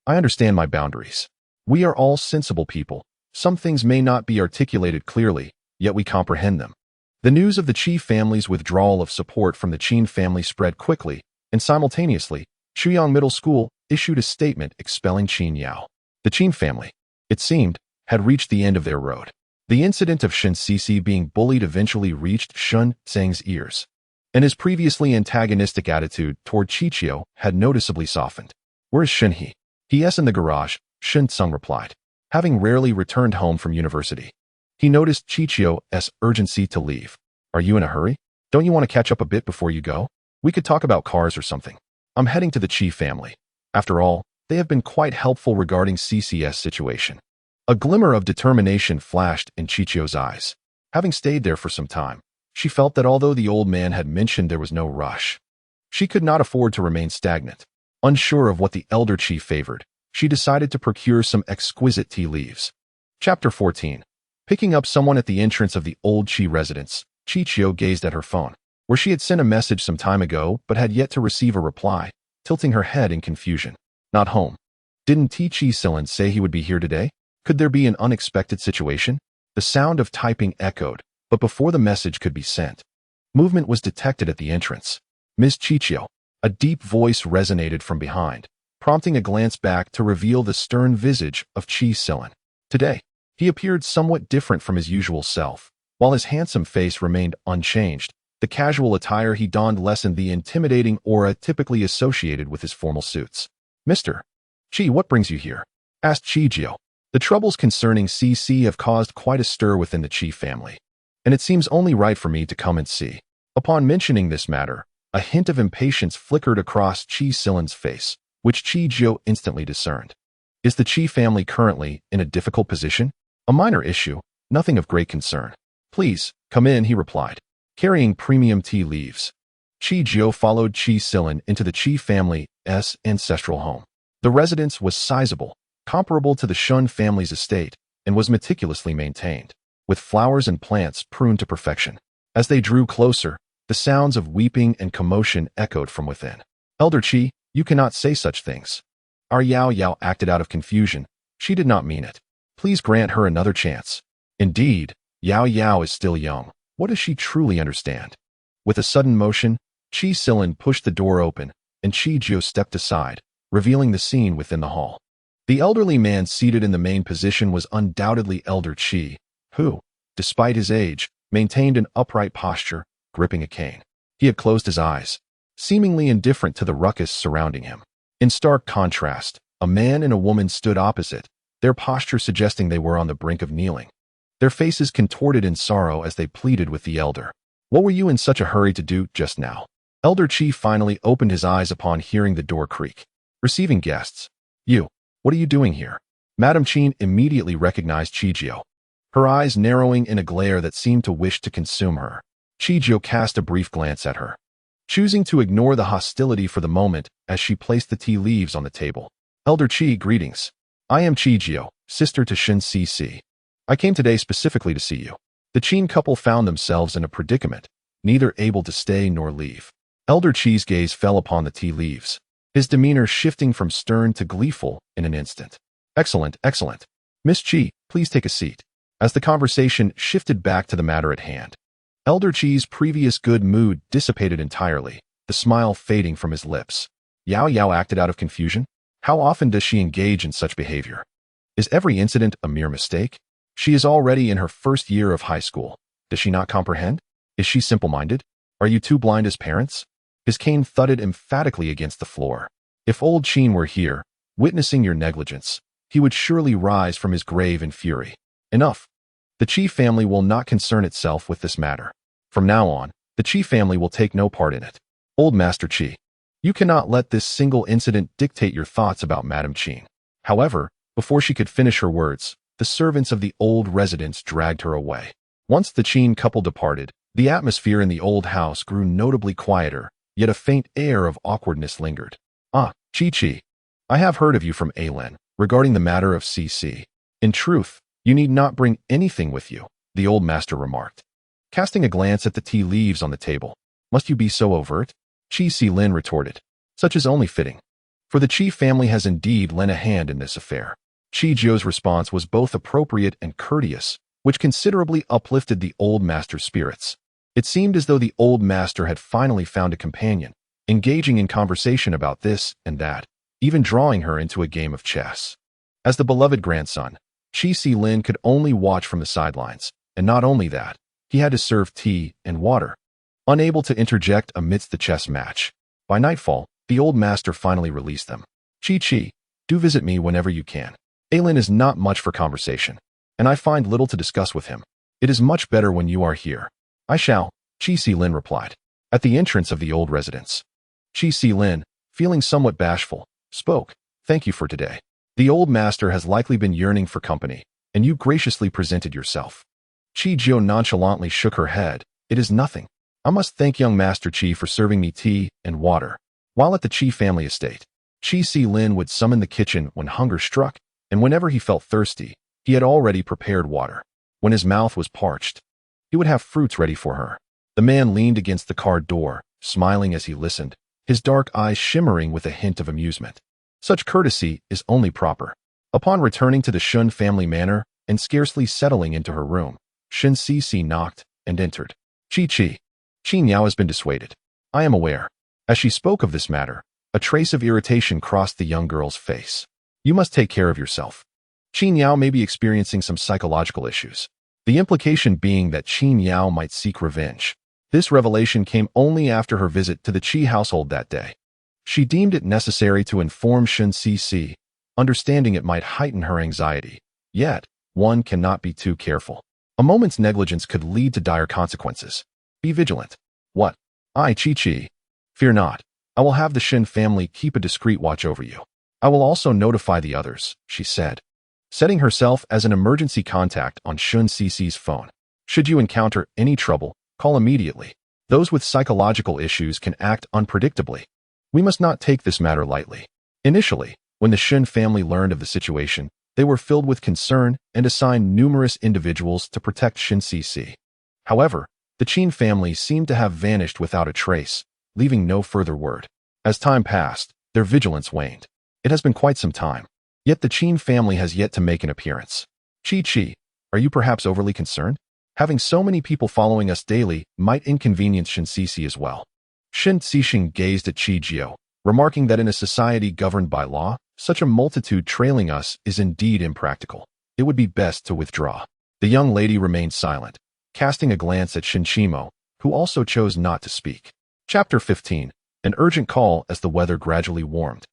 I understand my boundaries. We are all sensible people. Some things may not be articulated clearly, yet we comprehend them. The news of the Qi family's withdrawal of support from the Qin family spread quickly, and simultaneously, Chuyang Middle School issued a statement expelling Qin Yao. The Qin family, it seemed, had reached the end of their road. The incident of Shen Sisi being bullied eventually reached Shun Tseng's ears, and his previously antagonistic attitude toward Chichio had noticeably softened. Where is Shen He? He is in the garage, Shen Tseng replied, having rarely returned home from university. He noticed Chichio's urgency to leave. Are you in a hurry? Don't you want to catch up a bit before you go? We could talk about cars or something. I'm heading to the Qi family. After all, they have been quite helpful regarding CCS situation. A glimmer of determination flashed in Chichio's eyes. Having stayed there for some time, she felt that although the old man had mentioned there was no rush, she could not afford to remain stagnant. Unsure of what the elder Qi favored, she decided to procure some exquisite tea leaves. Chapter 14. Picking up someone at the entrance of the old Qi residence, Chichio gazed at her phone, where she had sent a message some time ago but had yet to receive a reply, tilting her head in confusion. Not home. Didn't Chi Silin say he would be here today? Could there be an unexpected situation? The sound of typing echoed, but before the message could be sent, movement was detected at the entrance. Miss Chichio. A deep voice resonated from behind, prompting a glance back to reveal the stern visage of Chi Silin. Today, he appeared somewhat different from his usual self. While his handsome face remained unchanged, the casual attire he donned lessened the intimidating aura typically associated with his formal suits. Mr. Chi, what brings you here? Asked Chichio. The troubles concerning CC have caused quite a stir within the Qi family, and it seems only right for me to come and see. Upon mentioning this matter, a hint of impatience flickered across Chi Silin's face, which Chichio instantly discerned. Is the Qi family currently in a difficult position? A minor issue, nothing of great concern. Please, come in, he replied, carrying premium tea leaves. Chichio followed Chi Silin into the Qi family's ancestral home. The residence was sizable, comparable to the Shun family's estate, and was meticulously maintained, with flowers and plants pruned to perfection. As they drew closer, the sounds of weeping and commotion echoed from within. Elder Qi, you cannot say such things. Our Yao Yao acted out of confusion. She did not mean it. Please grant her another chance. Indeed, Yao Yao is still young. What does she truly understand? With a sudden motion, Chi Silin pushed the door open, and Chichio stepped aside, revealing the scene within the hall. The elderly man seated in the main position was undoubtedly Elder Qi, who, despite his age, maintained an upright posture, gripping a cane. He had closed his eyes, seemingly indifferent to the ruckus surrounding him. In stark contrast, a man and a woman stood opposite, their posture suggesting they were on the brink of kneeling. Their faces contorted in sorrow as they pleaded with the elder. What were you in such a hurry to do just now? Elder Qi finally opened his eyes upon hearing the door creak. Receiving guests. You. What are you doing here? Madame Qin immediately recognized Chichio, her eyes narrowing in a glare that seemed to wish to consume her. Chichio cast a brief glance at her, choosing to ignore the hostility for the moment as she placed the tea leaves on the table. Elder Qi, greetings. I am Chichio, sister to Shin Cc. I came today specifically to see you. The Qin couple found themselves in a predicament, neither able to stay nor leave. Elder Qi's gaze fell upon the tea leaves, his demeanor shifting from stern to gleeful in an instant. Excellent, excellent. Miss Qi, please take a seat. As the conversation shifted back to the matter at hand, Elder Qi's previous good mood dissipated entirely, the smile fading from his lips. Yao Yao acted out of confusion? How often does she engage in such behavior? Is every incident a mere mistake? She is already in her first year of high school. Does she not comprehend? Is she simple-minded? Are you too blind as parents? His cane thudded emphatically against the floor. If old Qin were here, witnessing your negligence, he would surely rise from his grave in fury. Enough. The Qi family will not concern itself with this matter. From now on, the Qi family will take no part in it. Old Master Qi, you cannot let this single incident dictate your thoughts about Madame Qin. However, before she could finish her words, the servants of the old residence dragged her away. Once the Qin couple departed, the atmosphere in the old house grew notably quieter, yet a faint air of awkwardness lingered. Ah, Qi, I have heard of you from Ailin regarding the matter of CC. In truth, you need not bring anything with you, the old master remarked. Casting a glance at the tea leaves on the table, must you be so overt? Qi Xilin retorted. Such is only fitting. For the Qi family has indeed lent a hand in this affair. Qi Jiu's response was both appropriate and courteous, which considerably uplifted the old master's spirits. It seemed as though the old master had finally found a companion, engaging in conversation about this and that, even drawing her into a game of chess. As the beloved grandson, Qi Xilin could only watch from the sidelines, and not only that, he had to serve tea and water, unable to interject amidst the chess match. By nightfall, the old master finally released them. Qi, do visit me whenever you can. Ailin is not much for conversation, and I find little to discuss with him. It is much better when you are here. I shall, Qi Xilin replied. At the entrance of the old residence, Qi Xilin, feeling somewhat bashful, spoke. Thank you for today. The old master has likely been yearning for company, and you graciously presented yourself. Qi Jiu nonchalantly shook her head. It is nothing. I must thank young Master Qi for serving me tea and water. While at the Qi family estate, Qi Xilin would summon the kitchen when hunger struck, and whenever he felt thirsty, he had already prepared water. When his mouth was parched, he would have fruits ready for her. The man leaned against the car door, smiling as he listened, his dark eyes shimmering with a hint of amusement. Such courtesy is only proper. Upon returning to the Shun family manor and scarcely settling into her room, Shen Cici knocked and entered. Qi Niao has been dissuaded. I am aware. As she spoke of this matter, a trace of irritation crossed the young girl's face. You must take care of yourself. Qi Niao may be experiencing some psychological issues. The implication being that Qi Niao might seek revenge. This revelation came only after her visit to the Qi household that day. She deemed it necessary to inform Shen Cici, understanding it might heighten her anxiety. Yet, one cannot be too careful. A moment's negligence could lead to dire consequences. Be vigilant. What? Qi. Fear not. I will have the Shen family keep a discreet watch over you. I will also notify the others, she said, setting herself as an emergency contact on Shun Cici's phone. Should you encounter any trouble, call immediately. Those with psychological issues can act unpredictably. We must not take this matter lightly. Initially, when the Shen family learned of the situation, they were filled with concern and assigned numerous individuals to protect Shin Cici. However, the Qin family seemed to have vanished without a trace, leaving no further word. As time passed, their vigilance waned. It has been quite some time. Yet the Qin family has yet to make an appearance. Qi, are you perhaps overly concerned? Having so many people following us daily might inconvenience Shin Cici as well. Shin Cixing gazed at Qi Jiu, remarking that in a society governed by law, such a multitude trailing us is indeed impractical. It would be best to withdraw. The young lady remained silent, casting a glance at Shin Qimo, who also chose not to speak. Chapter 15. An urgent call as the weather gradually warmed.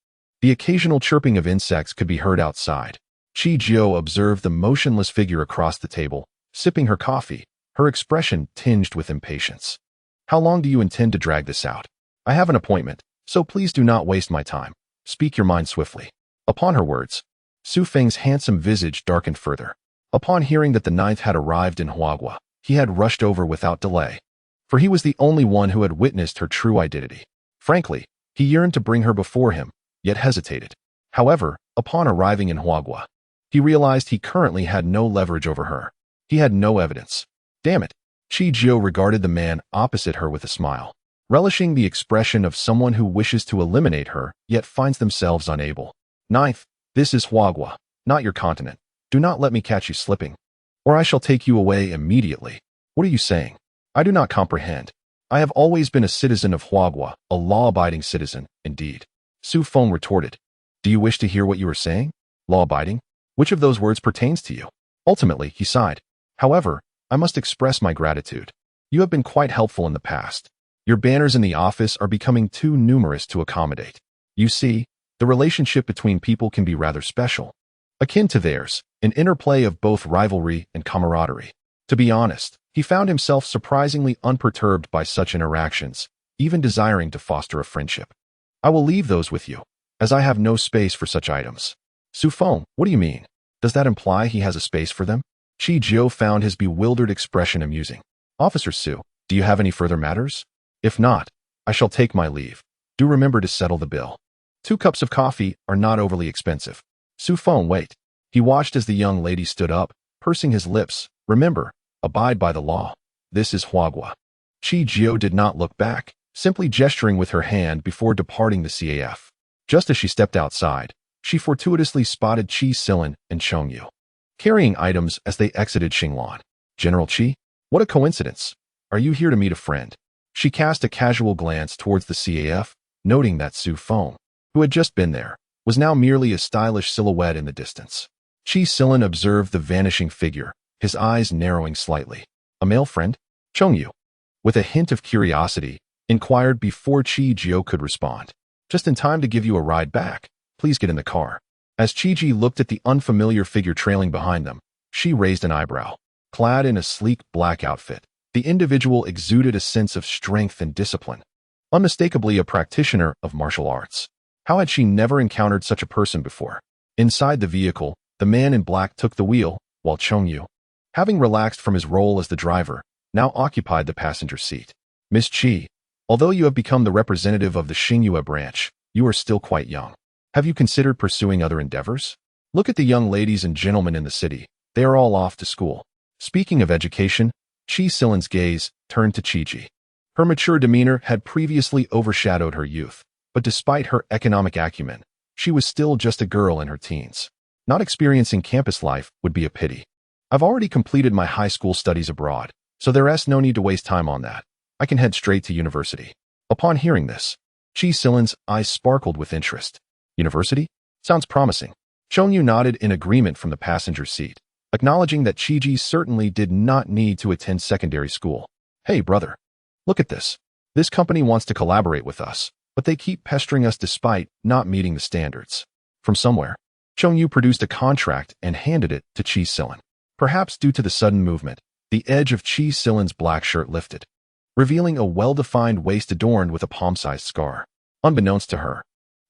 The occasional chirping of insects could be heard outside. Qi Jiu observed the motionless figure across the table, sipping her coffee, her expression tinged with impatience. How long do you intend to drag this out? I have an appointment, so please do not waste my time. Speak your mind swiftly. Upon her words, Su Feng's handsome visage darkened further. Upon hearing that the ninth had arrived in Huagua, he had rushed over without delay, for he was the only one who had witnessed her true identity. Frankly, he yearned to bring her before him, yet hesitated. However, upon arriving in Huagua, he realized he currently had no leverage over her. He had no evidence. Damn it. Qi Jiu regarded the man opposite her with a smile, relishing the expression of someone who wishes to eliminate her, yet finds themselves unable. Ninth, this is Huagua, not your continent. Do not let me catch you slipping, or I shall take you away immediately. What are you saying? I do not comprehend. I have always been a citizen of Huagua, a law-abiding citizen, indeed. Su Feng retorted. Do you wish to hear what you are saying? Law-abiding? Which of those words pertains to you? Ultimately, he sighed. However, I must express my gratitude. You have been quite helpful in the past. Your banners in the office are becoming too numerous to accommodate. You see, the relationship between people can be rather special, akin to theirs, an interplay of both rivalry and camaraderie. To be honest, he found himself surprisingly unperturbed by such interactions, even desiring to foster a friendship. I will leave those with you, as I have no space for such items. Su Feng, what do you mean? Does that imply he has a space for them? Chi Jiu found his bewildered expression amusing. Officer Su, do you have any further matters? If not, I shall take my leave. Do remember to settle the bill. 2 cups of coffee are not overly expensive. Su Feng, wait. He watched as the young lady stood up, pursing his lips. Remember, abide by the law. This is Huagua. Chi Jiu did not look back, simply gesturing with her hand before departing the CAF. Just as she stepped outside, she fortuitously spotted Qi Silan and Cheng Yu, carrying items as they exited Xinglan. General Qi? What a coincidence. Are you here to meet a friend? She cast a casual glance towards the CAF, noting that Su Feng, who had just been there, was now merely a stylish silhouette in the distance. Qi Silan observed the vanishing figure, his eyes narrowing slightly. A male friend? Cheng Yu, with a hint of curiosity, inquired before Chi Jiu could respond. Just in time to give you a ride back. Please get in the car. As Chi Ji looked at the unfamiliar figure trailing behind them, she raised an eyebrow. Clad in a sleek black outfit, the individual exuded a sense of strength and discipline, unmistakably a practitioner of martial arts. How had she never encountered such a person before? Inside the vehicle, the man in black took the wheel, while Cheng Yu, having relaxed from his role as the driver, now occupied the passenger seat. Miss Qi, although you have become the representative of the Xingyue branch, you are still quite young. Have you considered pursuing other endeavors? Look at the young ladies and gentlemen in the city. They are all off to school. Speaking of education, Qi Silan's gaze turned to Qi Ji. Her mature demeanor had previously overshadowed her youth, but despite her economic acumen, she was still just a girl in her teens. Not experiencing campus life would be a pity. I've already completed my high school studies abroad, so there's no need to waste time on that. I can head straight to university. Upon hearing this, Qi Silan's eyes sparkled with interest. University? Sounds promising. Cheng Yu nodded in agreement from the passenger seat, acknowledging that Qi Ji certainly did not need to attend secondary school. Hey, brother. Look at this. This company wants to collaborate with us, but they keep pestering us despite not meeting the standards. From somewhere, Cheng Yu produced a contract and handed it to Qi Silan. Perhaps due to the sudden movement, the edge of Qi Silan's black shirt lifted, revealing a well-defined waist adorned with a palm-sized scar. Unbeknownst to her,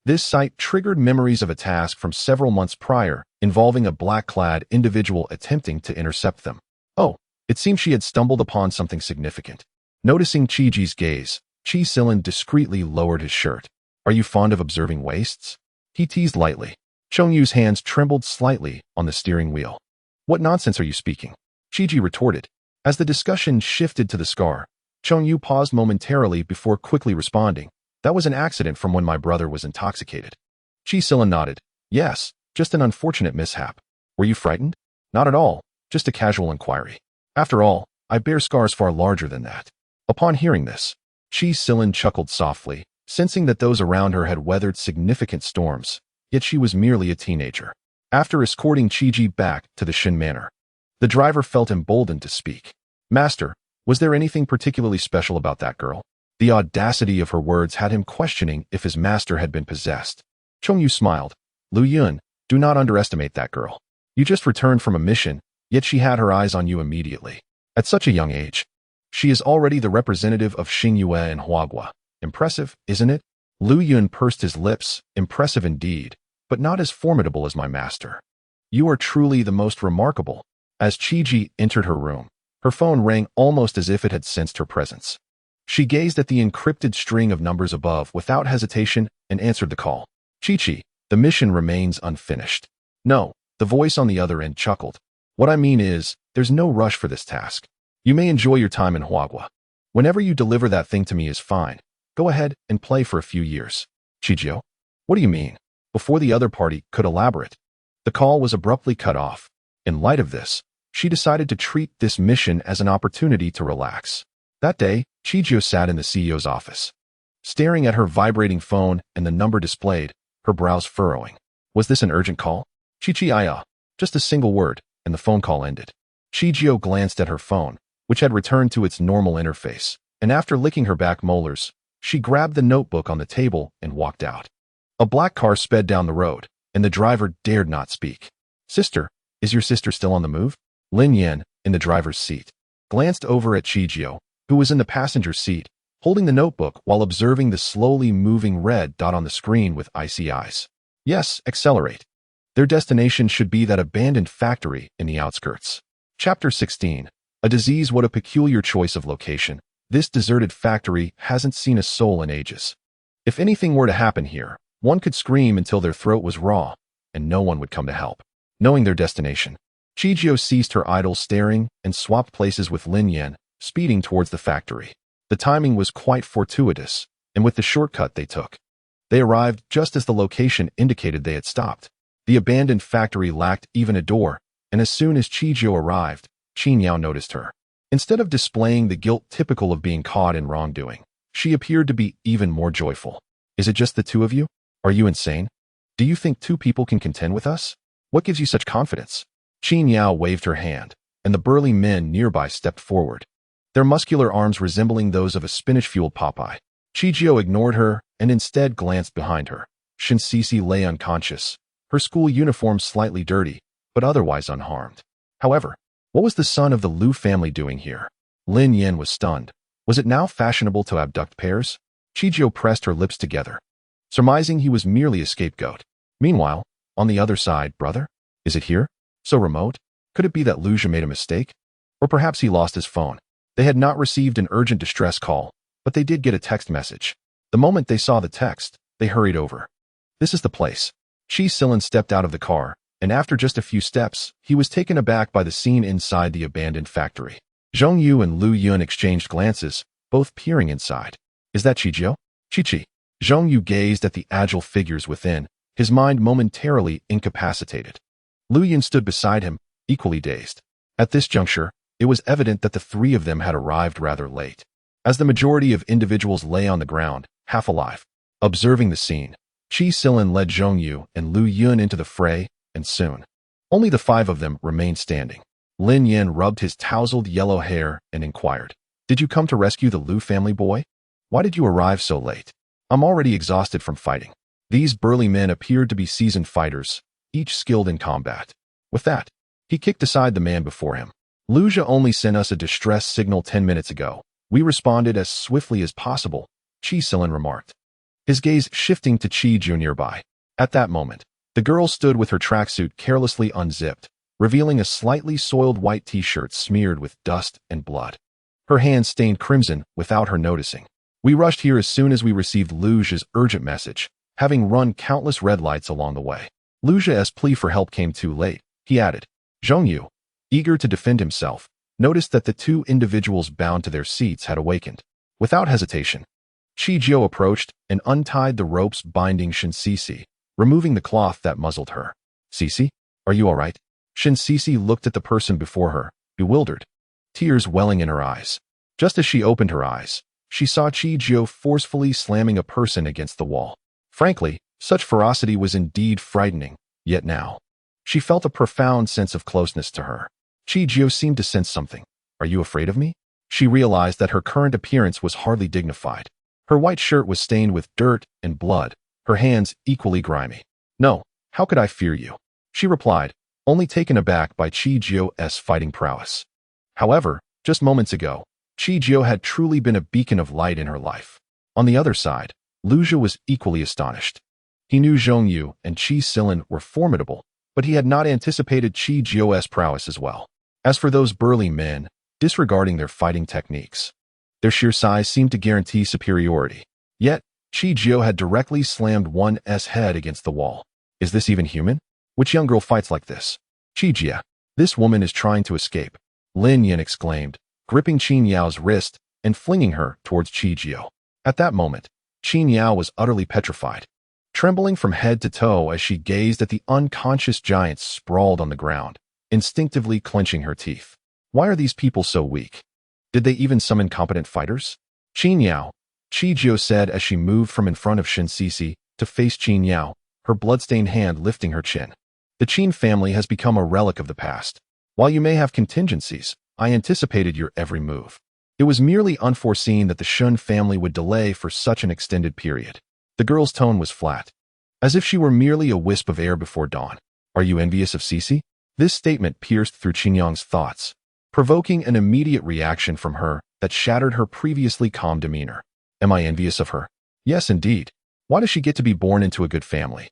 this sight triggered memories of a task from several months prior involving a black-clad individual attempting to intercept them. Oh, it seemed she had stumbled upon something significant. Noticing Qi Ji's gaze, Qi Silan discreetly lowered his shirt. Are you fond of observing waists? He teased lightly. Cheng Yu's hands trembled slightly on the steering wheel. What nonsense are you speaking? Qi Ji retorted. As the discussion shifted to the scar, Cheng Yu paused momentarily before quickly responding. That was an accident from when my brother was intoxicated. Qi Silan nodded. Yes, just an unfortunate mishap. Were you frightened? Not at all, just a casual inquiry. After all, I bear scars far larger than that. Upon hearing this, Qi Silan chuckled softly, sensing that those around her had weathered significant storms, yet she was merely a teenager. After escorting Qi Ji back to the Shin Manor, the driver felt emboldened to speak. Master, was there anything particularly special about that girl? The audacity of her words had him questioning if his master had been possessed. Cheng Yu smiled. Lu Yun, do not underestimate that girl. You just returned from a mission, yet she had her eyes on you immediately. At such a young age, she is already the representative of Xingyue and Huagua. Impressive, isn't it? Lu Yun pursed his lips. Impressive indeed, but not as formidable as my master. You are truly the most remarkable. As Qi Ji entered her room, her phone rang almost as if it had sensed her presence. She gazed at the encrypted string of numbers above without hesitation and answered the call. Chi, the mission remains unfinished. No, the voice on the other end chuckled. What I mean is, there's no rush for this task. You may enjoy your time in Huagua. Whenever you deliver that thing to me is fine. Go ahead and play for a few years. Chijiu? What do you mean? Before the other party could elaborate, the call was abruptly cut off. In light of this, she decided to treat this mission as an opportunity to relax. That day, Chijiu sat in the CEO's office, staring at her vibrating phone and the number displayed, her brows furrowing. Was this an urgent call? Chichi-iya. Just a single word, and the phone call ended. Chijiu glanced at her phone, which had returned to its normal interface, and after licking her back molars, she grabbed the notebook on the table and walked out. A black car sped down the road, and the driver dared not speak. "Sister, is your sister still on the move?" Lin Yan, in the driver's seat, glanced over at Chijio, who was in the passenger seat, holding the notebook while observing the slowly moving red dot on the screen with icy eyes. "Yes, accelerate." Their destination should be that abandoned factory in the outskirts. Chapter 16. A disease. What a peculiar choice of location. This deserted factory hasn't seen a soul in ages. If anything were to happen here, one could scream until their throat was raw, and no one would come to help. Knowing their destination, Chijio ceased her idle staring and swapped places with Lin Yan, speeding towards the factory. The timing was quite fortuitous, and with the shortcut they took, they arrived just as the location indicated they had stopped. The abandoned factory lacked even a door, and as soon as Chijio arrived, Qin Yao noticed her. Instead of displaying the guilt typical of being caught in wrongdoing, she appeared to be even more joyful. "Is it just the two of you? Are you insane? Do you think two people can contend with us? What gives you such confidence?" Qin Yao waved her hand, and the burly men nearby stepped forward, their muscular arms resembling those of a spinach-fueled Popeye. Chijio ignored her and instead glanced behind her. Shinsisi lay unconscious, her school uniform slightly dirty, but otherwise unharmed. However, what was the son of the Liu family doing here? Lin Yan was stunned. Was it now fashionable to abduct pairs? Chijio pressed her lips together, surmising he was merely a scapegoat. Meanwhile, on the other side, brother? Is it here? So remote? Could it be that Luja made a mistake? Or perhaps he lost his phone. They had not received an urgent distress call, but they did get a text message. The moment they saw the text, they hurried over. "This is the place." Chi Silin stepped out of the car, and after just a few steps, he was taken aback by the scene inside the abandoned factory. Zhong Yu and Lu Yun exchanged glances, both peering inside. "Is that Chijio?" "Chi-Chi." Zhong Yu gazed at the agile figures within, his mind momentarily incapacitated. Lu Yun stood beside him, equally dazed. At this juncture, it was evident that the three of them had arrived rather late, as the majority of individuals lay on the ground, half alive. Observing the scene, Chi Silin led Zhong Yu and Lu Yun into the fray, and soon, only the five of them remained standing. Lin Yan rubbed his tousled yellow hair and inquired, "Did you come to rescue the Liu family, boy? Why did you arrive so late?" "I'm already exhausted from fighting." These burly men appeared to be seasoned fighters, each skilled in combat. With that, he kicked aside the man before him. "Luja only sent us a distress signal 10 minutes ago. We responded as swiftly as possible," Chi Silin remarked, his gaze shifting to Chijio nearby. At that moment, the girl stood with her tracksuit carelessly unzipped, revealing a slightly soiled white t-shirt smeared with dust and blood. Her hands stained crimson without her noticing. "We rushed here as soon as we received Luja's urgent message, having run countless red lights along the way. Luja's plea for help came too late," he added. Zhong Yu, eager to defend himself, noticed that the two individuals bound to their seats had awakened. Without hesitation, Chijio approached and untied the ropes binding Shinsisi, removing the cloth that muzzled her. "Sisi, are you all right?" Shinsisi looked at the person before her, bewildered, tears welling in her eyes. Just as she opened her eyes, she saw Chijio forcefully slamming a person against the wall. Frankly, such ferocity was indeed frightening, yet now, she felt a profound sense of closeness to her. Chijio seemed to sense something. "Are you afraid of me?" She realized that her current appearance was hardly dignified. Her white shirt was stained with dirt and blood, her hands equally grimy. "No, how could I fear you?" she replied, only taken aback by Chijio's fighting prowess. However, just moments ago, Chijio had truly been a beacon of light in her life. On the other side, Luja was equally astonished. He knew Zhong Yu and Chi Silin were formidable, but he had not anticipated Chijio's prowess as well. As for those burly men, disregarding their fighting techniques, their sheer size seemed to guarantee superiority. Yet, Chijio had directly slammed one's head against the wall. "Is this even human? Which young girl fights like this?" "Chijia, this woman is trying to escape," Lin Yan exclaimed, gripping Qin Yao's wrist and flinging her towards Chijio. At that moment, Qin Yao was utterly petrified, trembling from head to toe as she gazed at the unconscious giant sprawled on the ground, instinctively clenching her teeth. Why are these people so weak? Did they even summon competent fighters? "Qin Yao," Chijio said as she moved from in front of Shinsisi to face Qin Yao, her bloodstained hand lifting her chin. "The Qin family has become a relic of the past. While you may have contingencies, I anticipated your every move. It was merely unforeseen that the Shun family would delay for such an extended period. The girl's tone was flat, as if she were merely a wisp of air before dawn. Are you envious of Cece? This statement pierced through Qingyang's thoughts, provoking an immediate reaction from her that shattered her previously calm demeanor. Am I envious of her? Yes, indeed. Why does she get to be born into a good family,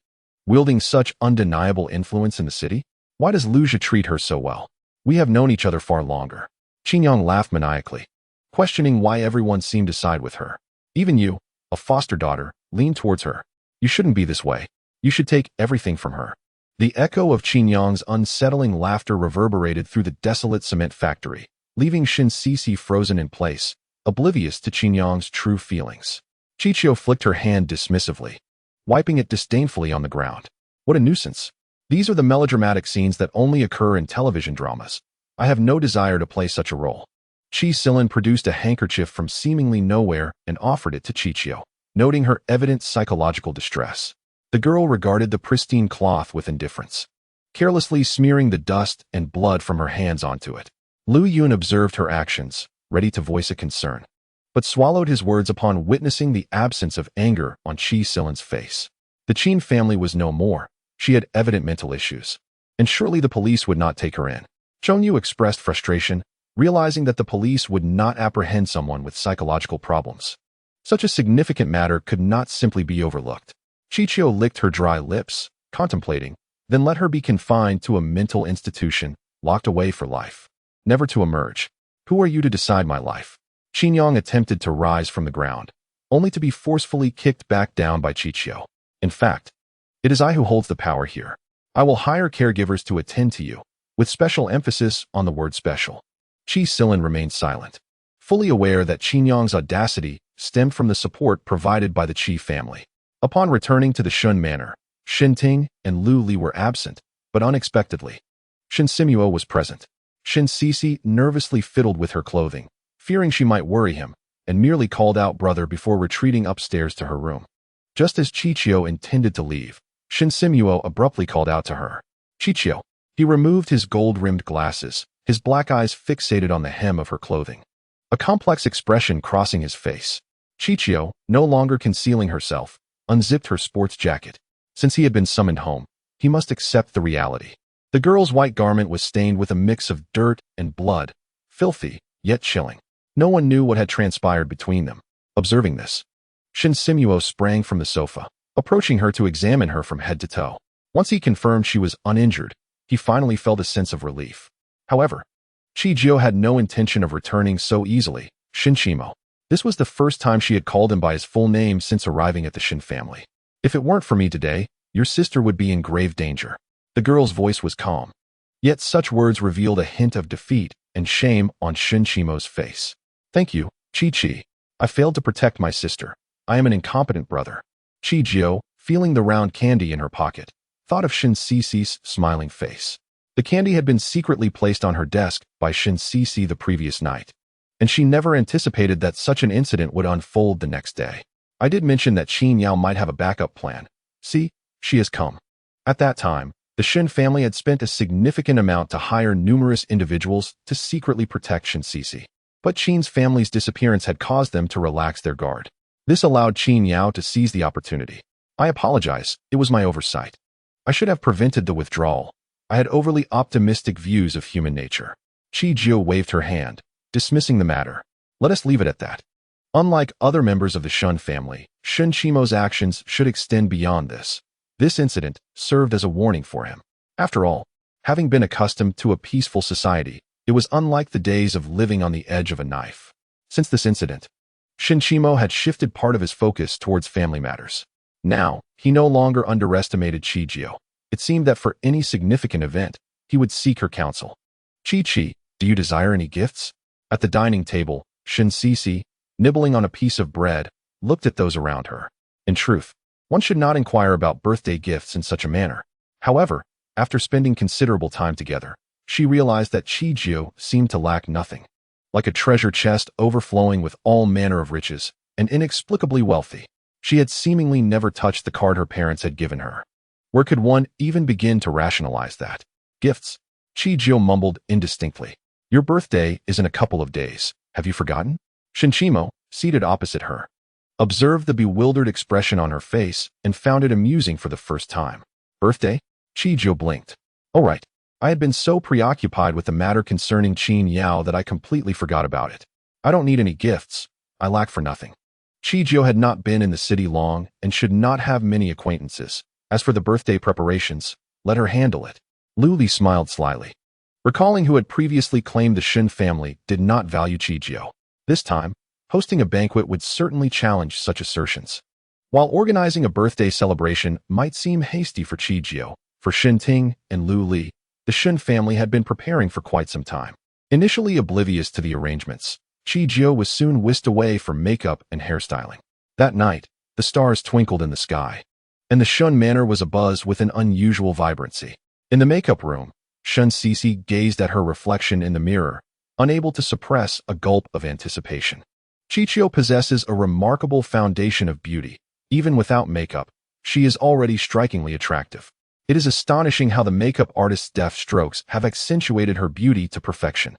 wielding such undeniable influence in the city? Why does Luja treat her so well? We have known each other far longer. Qingyang laughed maniacally, questioning why everyone seemed to side with her. Even you, a foster daughter, leaned towards her. You shouldn't be this way. You should take everything from her. The echo of Qingyang's unsettling laughter reverberated through the desolate cement factory, leaving Shin Cece frozen in place, oblivious to Qingyang's true feelings. Chichio flicked her hand dismissively, wiping it disdainfully on the ground. What a nuisance. These are the melodramatic scenes that only occur in television dramas. I have no desire to play such a role. Chi Silin produced a handkerchief from seemingly nowhere and offered it to Chichio, noting her evident psychological distress. The girl regarded the pristine cloth with indifference, carelessly smearing the dust and blood from her hands onto it. Lu Yun observed her actions, ready to voice a concern, but swallowed his words upon witnessing the absence of anger on Chi Silin's face. The Qin family was no more. She had evident mental issues, and surely the police would not take her in. Zhong Yu expressed frustration, realizing that the police would not apprehend someone with psychological problems. Such a significant matter could not simply be overlooked. Chichio licked her dry lips, contemplating, then let her be confined to a mental institution, locked away for life, never to emerge. Who are you to decide my life? Qingyang attempted to rise from the ground, only to be forcefully kicked back down by Chichio. In fact, it is I who holds the power here. I will hire caregivers to attend to you, with special emphasis on the word special. Chi Silin remained silent, fully aware that Qingyang's audacity stemmed from the support provided by the Qi family. Upon returning to the Shun manor, Shin Ting and Lu Li were absent, but unexpectedly, Shin Simuo was present. Shin Cece nervously fiddled with her clothing, fearing she might worry him, and merely called out brother before retreating upstairs to her room. Just as Chichio intended to leave, Shin Simuo abruptly called out to her. Chichio. He removed his gold-rimmed glasses, his black eyes fixated on the hem of her clothing, a complex expression crossing his face. Chichio, no longer concealing herself, unzipped her sports jacket. Since he had been summoned home, he must accept the reality. The girl's white garment was stained with a mix of dirt and blood, filthy, yet chilling. No one knew what had transpired between them. Observing this, Shin Simuo sprang from the sofa, approaching her to examine her from head to toe. Once he confirmed she was uninjured, he finally felt a sense of relief. However, Chichio had no intention of returning so easily. Shinchimo. This was the first time she had called him by his full name since arriving at the Shin family. If it weren't for me today, your sister would be in grave danger. The girl's voice was calm, yet such words revealed a hint of defeat and shame on Shinchimo's face. Thank you, Chi-Chi. I failed to protect my sister. I am an incompetent brother. Chichio, feeling the round candy in her pocket, thought of Shin Cece's smiling face. The candy had been secretly placed on her desk by Shin Cece the previous night, and she never anticipated that such an incident would unfold the next day. I did mention that Qin Yao might have a backup plan. See, she has come. At that time, the Shin family had spent a significant amount to hire numerous individuals to secretly protect Shin Cece. But Qin's family's disappearance had caused them to relax their guard. This allowed Qin Yao to seize the opportunity. I apologize, it was my oversight. I should have prevented the withdrawal. I had overly optimistic views of human nature. Chichio waved her hand, dismissing the matter. Let us leave it at that. Unlike other members of the Shun family, Shinchimo's actions should extend beyond this. This incident served as a warning for him. After all, having been accustomed to a peaceful society, it was unlike the days of living on the edge of a knife. Since this incident, Shinchimo had shifted part of his focus towards family matters. Now, he no longer underestimated Chichio. It seemed that for any significant event, he would seek her counsel. Chi-Chi, do you desire any gifts? At the dining table, Shin Cece, nibbling on a piece of bread, looked at those around her. In truth, one should not inquire about birthday gifts in such a manner. However, after spending considerable time together, she realized that Chichio seemed to lack nothing. Like a treasure chest overflowing with all manner of riches, and inexplicably wealthy, she had seemingly never touched the card her parents had given her. Where could one even begin to rationalize that? Gifts? Chichio mumbled indistinctly. Your birthday is in a couple of days. Have you forgotten? Shinchimo, seated opposite her, observed the bewildered expression on her face and found it amusing for the first time. Birthday? Chijiao blinked. Oh right. I had been so preoccupied with the matter concerning Qin Yao that I completely forgot about it. I don't need any gifts. I lack for nothing. Chijiao had not been in the city long and should not have many acquaintances. As for the birthday preparations, let her handle it. Lu Li smiled slyly, recalling who had previously claimed the Shin family did not value Chijiao. This time, hosting a banquet would certainly challenge such assertions. While organizing a birthday celebration might seem hasty for Chijiao, for Shin Ting and Lu Li, the Shin family had been preparing for quite some time. Initially oblivious to the arrangements, Chijiao was soon whisked away for makeup and hairstyling. That night, the stars twinkled in the sky, and the Shun manor was abuzz with an unusual vibrancy. In the makeup room, Shun Sisi gazed at her reflection in the mirror, unable to suppress a gulp of anticipation. Chijiao possesses a remarkable foundation of beauty. Even without makeup, she is already strikingly attractive. It is astonishing how the makeup artist's deft strokes have accentuated her beauty to perfection.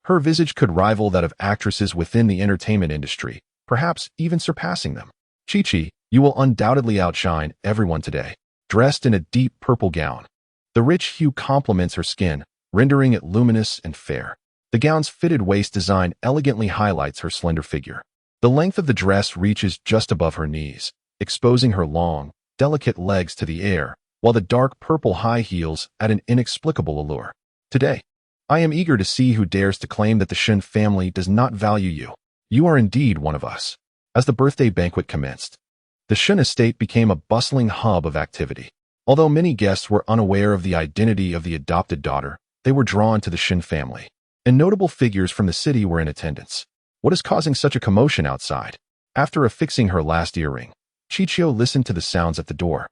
Her visage could rival that of actresses within the entertainment industry, perhaps even surpassing them. Chi-Chi, you will undoubtedly outshine everyone today. Dressed in a deep purple gown, the rich hue complements her skin, rendering it luminous and fair. The gown's fitted waist design elegantly highlights her slender figure. The length of the dress reaches just above her knees, exposing her long, delicate legs to the air, while the dark purple high heels add an inexplicable allure. Today, I am eager to see who dares to claim that the Shin family does not value you. You are indeed one of us. As the birthday banquet commenced, the Shin estate became a bustling hub of activity. Although many guests were unaware of the identity of the adopted daughter, they were drawn to the Shin family, and notable figures from the city were in attendance. What is causing such a commotion outside? After affixing her last earring, Chijiao listened to the sounds at the door,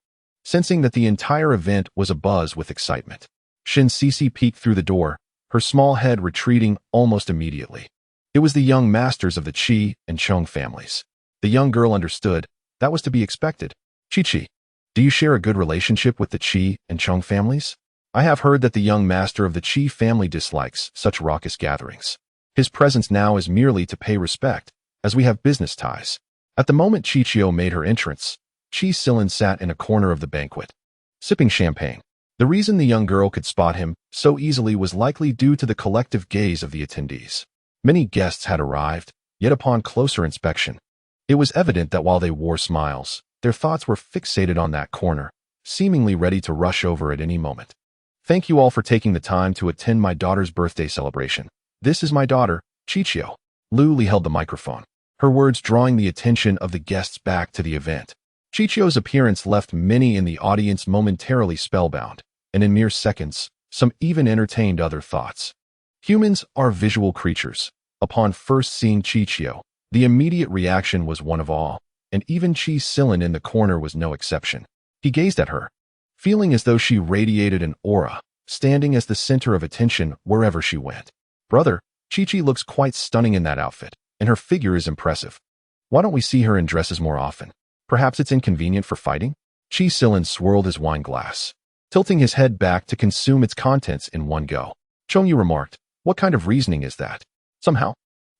sensing that the entire event was abuzz with excitement. Shin Sisi peeked through the door, her small head retreating almost immediately. It was the young masters of the Qi and Chong families. The young girl understood that was to be expected. Chi-Chi, do you share a good relationship with the Qi and Chong families? I have heard that the young master of the Qi family dislikes such raucous gatherings. His presence now is merely to pay respect, as we have business ties. At the moment Chijiao made her entrance, Qi Silin sat in a corner of the banquet, sipping champagne. The reason the young girl could spot him so easily was likely due to the collective gaze of the attendees. Many guests had arrived, yet upon closer inspection, it was evident that while they wore smiles, their thoughts were fixated on that corner, seemingly ready to rush over at any moment. Thank you all for taking the time to attend my daughter's birthday celebration. This is my daughter, Chijiao. Lu Li held the microphone, her words drawing the attention of the guests back to the event. Chijiao's appearance left many in the audience momentarily spellbound, and in mere seconds, some even entertained other thoughts. Humans are visual creatures. Upon first seeing Chijiao, the immediate reaction was one of awe, and even Qi Silin in the corner was no exception. He gazed at her, feeling as though she radiated an aura, standing as the center of attention wherever she went. Brother, Chi-Chi looks quite stunning in that outfit, and her figure is impressive. Why don't we see her in dresses more often? Perhaps it's inconvenient for fighting? Qi Silin swirled his wine glass, tilting his head back to consume its contents in one go. Chongyu remarked, what kind of reasoning is that? Somehow,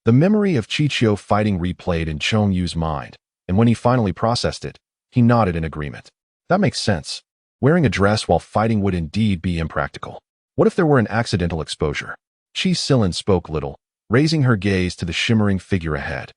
the memory of Chijiao fighting replayed in Chongyu's mind, and when he finally processed it, he nodded in agreement. That makes sense. Wearing a dress while fighting would indeed be impractical. What if there were an accidental exposure? Qi Silin spoke little, raising her gaze to the shimmering figure ahead,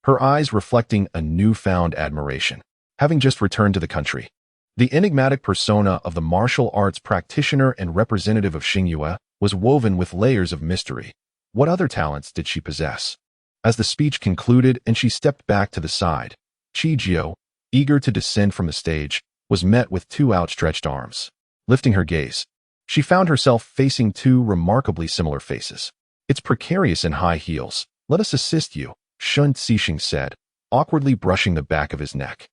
her eyes reflecting a newfound admiration. Having just returned to the country, the enigmatic persona of the martial arts practitioner and representative of Xingyue was woven with layers of mystery. What other talents did she possess? As the speech concluded and she stepped back to the side, Chijiao, eager to descend from the stage, was met with two outstretched arms. Lifting her gaze, she found herself facing two remarkably similar faces. It's precarious in high heels. Let us assist you, Shun Xixing said, awkwardly brushing the back of his neck.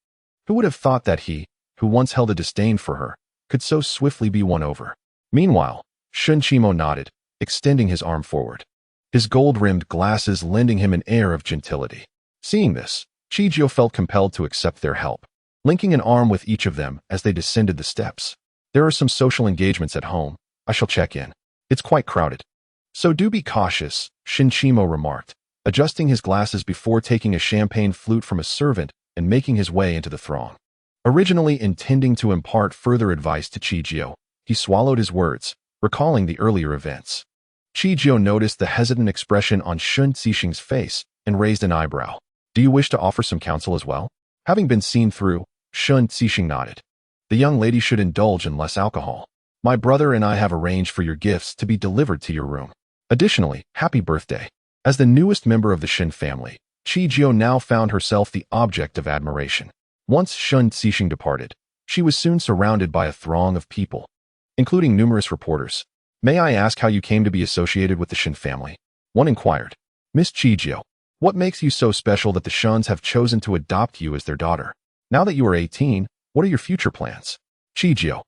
Who would have thought that he, who once held a disdain for her, could so swiftly be won over? Meanwhile, Shun Qimo nodded, extending his arm forward, his gold-rimmed glasses lending him an air of gentility. Seeing this, Chijiao felt compelled to accept their help, linking an arm with each of them as they descended the steps. There are some social engagements at home. I shall check in. It's quite crowded. So do be cautious, Shinchimo remarked, adjusting his glasses before taking a champagne flute from a servant and making his way into the throng. Originally intending to impart further advice to Chijio, he swallowed his words, recalling the earlier events. Chijio noticed the hesitant expression on Shun Zixing's face and raised an eyebrow. Do you wish to offer some counsel as well? Having been seen through, Shun Zixing nodded. The young lady should indulge in less alcohol. My brother and I have arranged for your gifts to be delivered to your room. Additionally, happy birthday. As the newest member of the Shin family, Chijio now found herself the object of admiration. Once Shun Zixing departed, she was soon surrounded by a throng of people, including numerous reporters. May I ask how you came to be associated with the Shin family? One inquired. Miss Chijio, what makes you so special that the Shuns have chosen to adopt you as their daughter? Now that you are 18, what are your future plans? Chijio,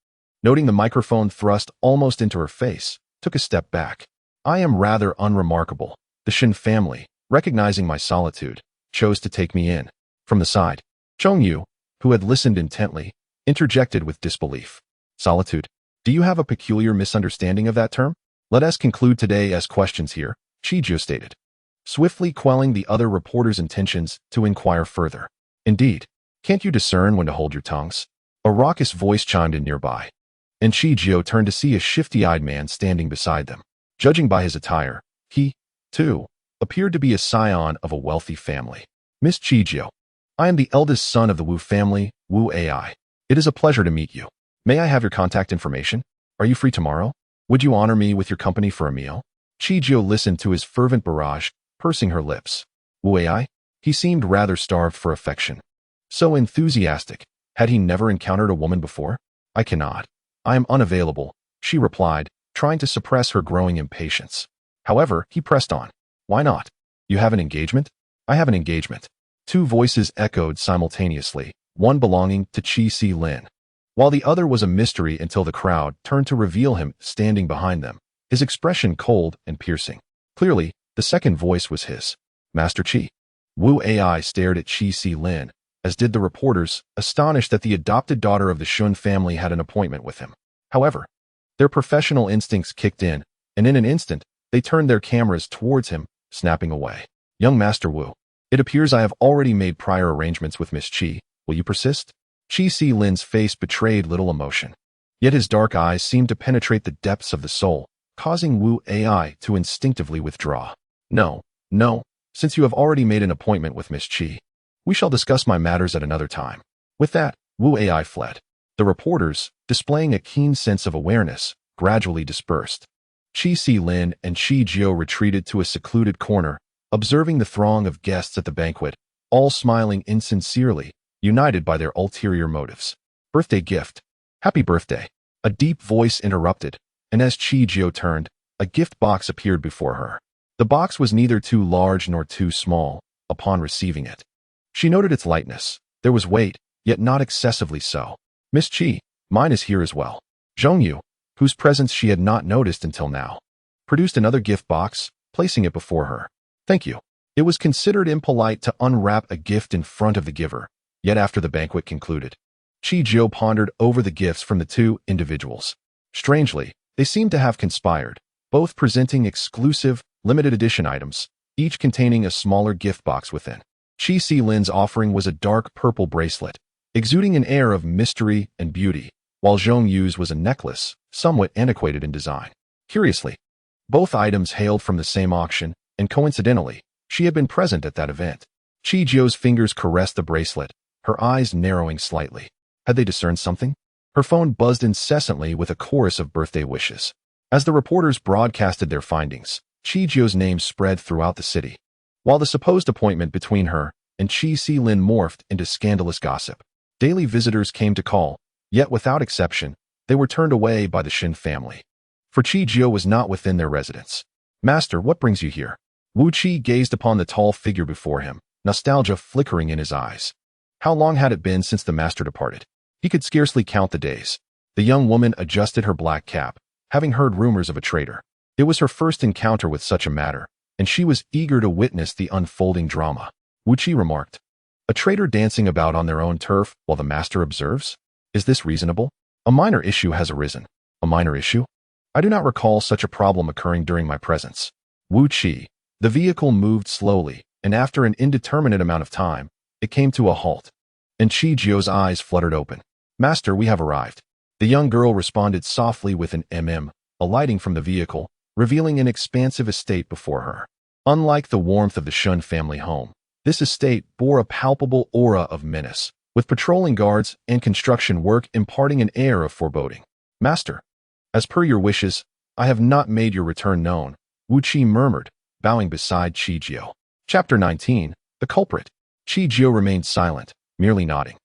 noting the microphone thrust almost into her face, took a step back. I am rather unremarkable. The Shin family, recognizing my solitude, chose to take me in. From the side, Chongyu, who had listened intently, interjected with disbelief. Solitude? Do you have a peculiar misunderstanding of that term? Let us conclude today as questions here, Chijio stated, swiftly quelling the other reporters' intentions to inquire further. Indeed, can't you discern when to hold your tongues? A raucous voice chimed in nearby, and Chijio turned to see a shifty-eyed man standing beside them. Judging by his attire, he, too, appeared to be a scion of a wealthy family. Miss Chijio, I am the eldest son of the Wu family, Wu Ai. It is a pleasure to meet you. May I have your contact information? Are you free tomorrow? Would you honor me with your company for a meal? Chijio listened to his fervent barrage, pursing her lips. Wu Ai? He seemed rather starved for affection. So enthusiastic. Had he never encountered a woman before? I cannot. I am unavailable, she replied, trying to suppress her growing impatience. However, he pressed on. Why not? You have an engagement? I have an engagement. Two voices echoed simultaneously, one belonging to Chi Si Lin, while the other was a mystery until the crowd turned to reveal him standing behind them, his expression cold and piercing. Clearly, the second voice was his. Master Chi. Wu Ai stared at Chi Si Lin, as did the reporters, astonished that the adopted daughter of the Shun family had an appointment with him. However, their professional instincts kicked in, and in an instant, they turned their cameras towards him, snapping away. Young Master Wu, it appears I have already made prior arrangements with Miss Chi. Will you persist? Chi Si Lin's face betrayed little emotion. Yet his dark eyes seemed to penetrate the depths of the soul, causing Wu Ai to instinctively withdraw. No, since you have already made an appointment with Miss Chi, we shall discuss my matters at another time. With that, Wu Ai fled. The reporters, displaying a keen sense of awareness, gradually dispersed. Chi Si Lin and Chijio retreated to a secluded corner, observing the throng of guests at the banquet, all smiling insincerely, united by their ulterior motives. Birthday gift. Happy birthday. A deep voice interrupted, and as Chijio turned, a gift box appeared before her. The box was neither too large nor too small. Upon receiving it, she noted its lightness. There was weight, yet not excessively so. Miss Chi, mine is here as well. Zhongyu, whose presence she had not noticed until now, produced another gift box, placing it before her. Thank you. It was considered impolite to unwrap a gift in front of the giver, yet after the banquet concluded, Chijio pondered over the gifts from the two individuals. Strangely, they seemed to have conspired, both presenting exclusive, limited edition items, each containing a smaller gift box within. Chi Si Lin's offering was a dark purple bracelet, exuding an air of mystery and beauty, while Zhong Yu's was a necklace, somewhat antiquated in design. Curiously, both items hailed from the same auction, and coincidentally, she had been present at that event. Chijio's fingers caressed the bracelet, her eyes narrowing slightly. Had they discerned something? Her phone buzzed incessantly with a chorus of birthday wishes. As the reporters broadcasted their findings, Chijio's name spread throughout the city, while the supposed appointment between her and Chi Si Lin morphed into scandalous gossip. Daily visitors came to call, yet without exception, they were turned away by the Shin family. For Chijio was not within their residence. Master, what brings you here? Wu Chi gazed upon the tall figure before him, nostalgia flickering in his eyes. How long had it been since the master departed? He could scarcely count the days. The young woman adjusted her black cap, having heard rumors of a traitor. It was her first encounter with such a matter, and she was eager to witness the unfolding drama. Wu Chi remarked, a traitor dancing about on their own turf while the master observes? Is this reasonable? A minor issue has arisen. A minor issue? I do not recall such a problem occurring during my presence. Wu Qi. The vehicle moved slowly, and after an indeterminate amount of time, it came to a halt. And Qi Jio's eyes fluttered open. Master, we have arrived. The young girl responded softly with an alighting from the vehicle, revealing an expansive estate before her. Unlike the warmth of the Shun family home, this estate bore a palpable aura of menace, with patrolling guards and construction work imparting an air of foreboding. Master, as per your wishes, I have not made your return known, Wu Qi murmured, bowing beside Qi Jio. Chapter 19. The Culprit. Qi Jio remained silent, merely nodding.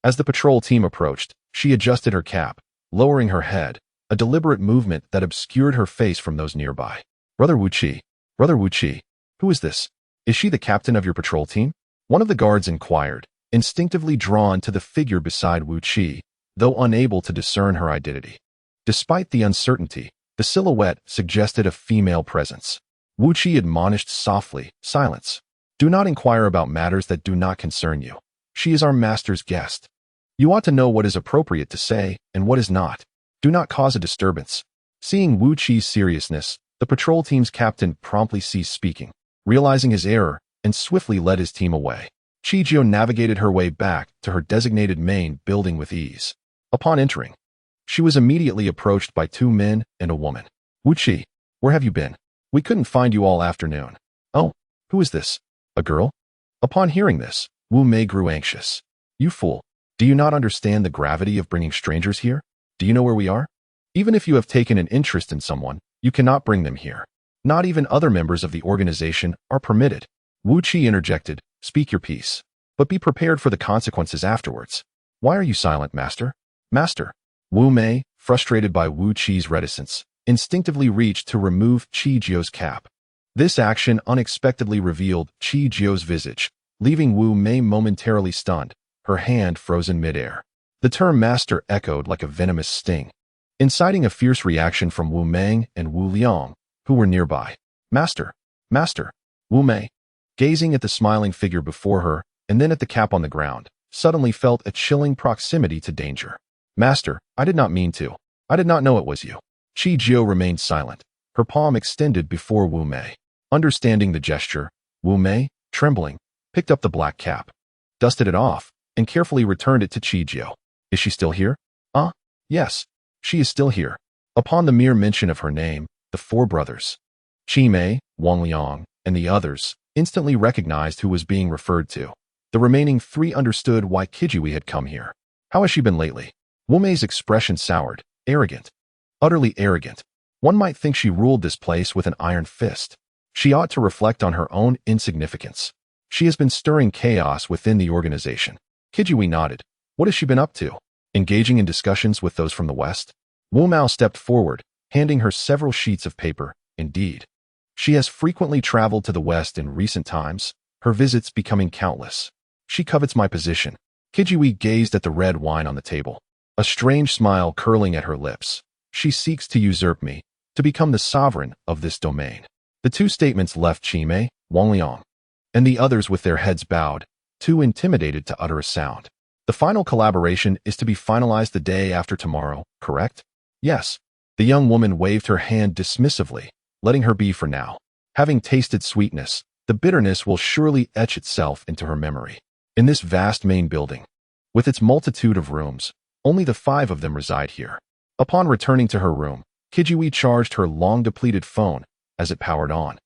As the patrol team approached, she adjusted her cap, lowering her head, a deliberate movement that obscured her face from those nearby. Brother Wu Qi, who is this? Is she the captain of your patrol team? One of the guards inquired, instinctively drawn to the figure beside Wu Qi, though unable to discern her identity. Despite the uncertainty, the silhouette suggested a female presence. Wu Qi admonished softly, silence. Do not inquire about matters that do not concern you. She is our master's guest. You ought to know what is appropriate to say and what is not. Do not cause a disturbance. Seeing Wu Qi's seriousness, the patrol team's captain promptly ceased speaking, realizing his error, and swiftly led his team away. Qi Jio navigated her way back to her designated main building with ease. Upon entering, she was immediately approached by two men and a woman. Wu Qi, where have you been? We couldn't find you all afternoon. Oh, who is this? A girl? Upon hearing this, Wu Mei grew anxious. You fool. Do you not understand the gravity of bringing strangers here? Do you know where we are? Even if you have taken an interest in someone, you cannot bring them here. Not even other members of the organization are permitted. Wu Qi interjected, speak your piece, but be prepared for the consequences afterwards. Why are you silent, master? Master. Wu Mei, frustrated by Wu Qi's reticence, instinctively reached to remove Qi Jio's cap. This action unexpectedly revealed Qi Jio's visage, leaving Wu Mei momentarily stunned, her hand frozen midair. The term master echoed like a venomous sting, inciting a fierce reaction from Wu Meng and Wu Liang, who were nearby. Master, master, Wu Mei, gazing at the smiling figure before her and then at the cap on the ground, suddenly felt a chilling proximity to danger. Master, I did not mean to. I did not know it was you. Qi Jio remained silent, her palm extended before Wu Mei. Understanding the gesture, Wu Mei, trembling, picked up the black cap, dusted it off, and carefully returned it to Qi Jio. Is she still here? Yes, she is still here. Upon the mere mention of her name, the four brothers, Qi Mei, Wang Liang, and the others, instantly recognized who was being referred to. The remaining three understood why Kijui had come here. How has she been lately? Wu Mei's expression soured, arrogant. Utterly arrogant. One might think she ruled this place with an iron fist. She ought to reflect on her own insignificance. She has been stirring chaos within the organization. Kijui nodded. What has she been up to? Engaging in discussions with those from the West? Wu Mao stepped forward, handing her several sheets of paper. Indeed. She has frequently traveled to the West in recent times, her visits becoming countless. She covets my position. Kijui gazed at the red wine on the table, a strange smile curling at her lips. She seeks to usurp me, to become the sovereign of this domain. The two statements left Qi Mei, Wang Liang, and the others with their heads bowed, too intimidated to utter a sound. The final collaboration is to be finalized the day after tomorrow, correct? Yes. The young woman waved her hand dismissively, letting her be for now. Having tasted sweetness, the bitterness will surely etch itself into her memory. In this vast main building, with its multitude of rooms, only the 5 of them reside here. Upon returning to her room, Kijui charged her long-depleted phone as it powered on.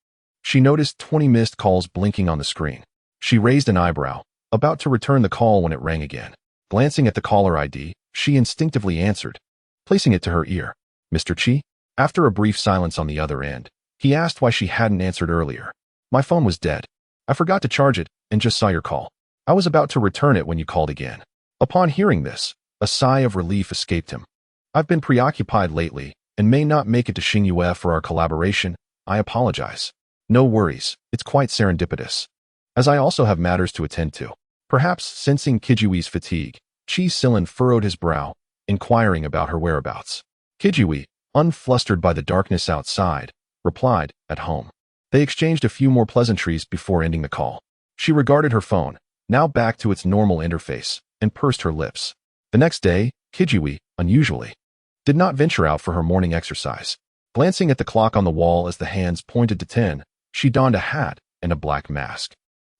She noticed 20 missed calls blinking on the screen. She raised an eyebrow, about to return the call when it rang again. Glancing at the caller ID, she instinctively answered, placing it to her ear. Mr. Qi? After a brief silence on the other end, he asked why she hadn't answered earlier. My phone was dead. I forgot to charge it and just saw your call. I was about to return it when you called again. Upon hearing this, a sigh of relief escaped him. I've been preoccupied lately and may not make it to Xingyue for our collaboration. I apologize. No worries, it's quite serendipitous. As I also have matters to attend to. Perhaps sensing Kijui's fatigue, Qi Silin furrowed his brow, inquiring about her whereabouts. Kijui, unflustered by the darkness outside, replied, at home. They exchanged a few more pleasantries before ending the call. She regarded her phone, now back to its normal interface, and pursed her lips. The next day, Kijui, unusually, did not venture out for her morning exercise. Glancing at the clock on the wall as the hands pointed to 10, she donned a hat and a black mask.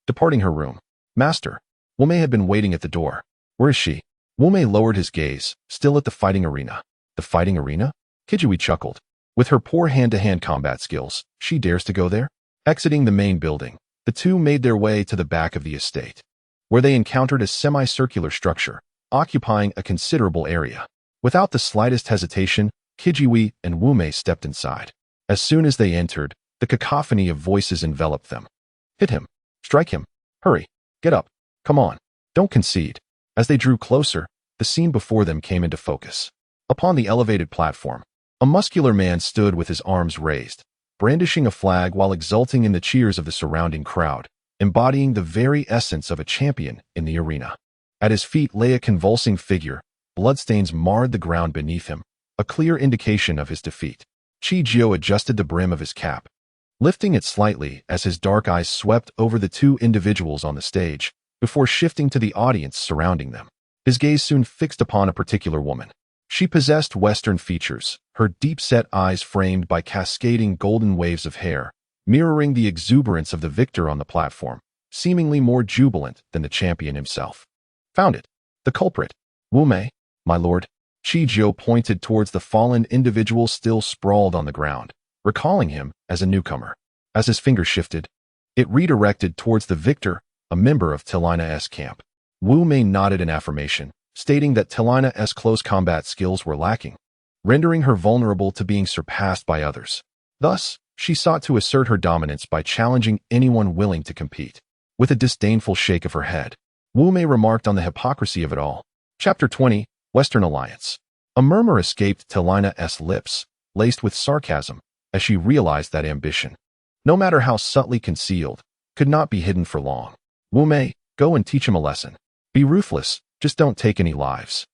Departing her room. Master. Wu-mei had been waiting at the door. Where is she? Wu-mei lowered his gaze, still at the fighting arena. The fighting arena? Kijui chuckled. With her poor hand-to-hand combat skills, she dares to go there? Exiting the main building, the two made their way to the back of the estate, where they encountered a semicircular structure, occupying a considerable area. Without the slightest hesitation, Kijui and Wu-mei stepped inside. As soon as they entered, the cacophony of voices enveloped them. Hit him. Strike him. Hurry. Get up. Come on. Don't concede. As they drew closer, the scene before them came into focus. Upon the elevated platform, a muscular man stood with his arms raised, brandishing a flag while exulting in the cheers of the surrounding crowd, embodying the very essence of a champion in the arena. At his feet lay a convulsing figure, bloodstains marred the ground beneath him, a clear indication of his defeat. Chi Jio adjusted the brim of his cap, lifting it slightly as his dark eyes swept over the two individuals on the stage, before shifting to the audience surrounding them. His gaze soon fixed upon a particular woman. She possessed Western features, her deep-set eyes framed by cascading golden waves of hair, mirroring the exuberance of the victor on the platform, seemingly more jubilant than the champion himself. Found it. The culprit. Wu-mei, my lord. Chi Jio pointed towards the fallen individual still sprawled on the ground, recalling him as a newcomer. As his finger shifted, it redirected towards the victor, a member of Telina's camp. Wu-mei nodded in affirmation, stating that Telina's close combat skills were lacking, rendering her vulnerable to being surpassed by others. Thus, she sought to assert her dominance by challenging anyone willing to compete. With a disdainful shake of her head, Wu-mei remarked on the hypocrisy of it all. Chapter 20, Western Alliance. A murmur escaped Telina's lips, laced with sarcasm, as she realized that ambition, no matter how subtly concealed, could not be hidden for long. Wu-mei, go and teach him a lesson. Be ruthless, just don't take any lives.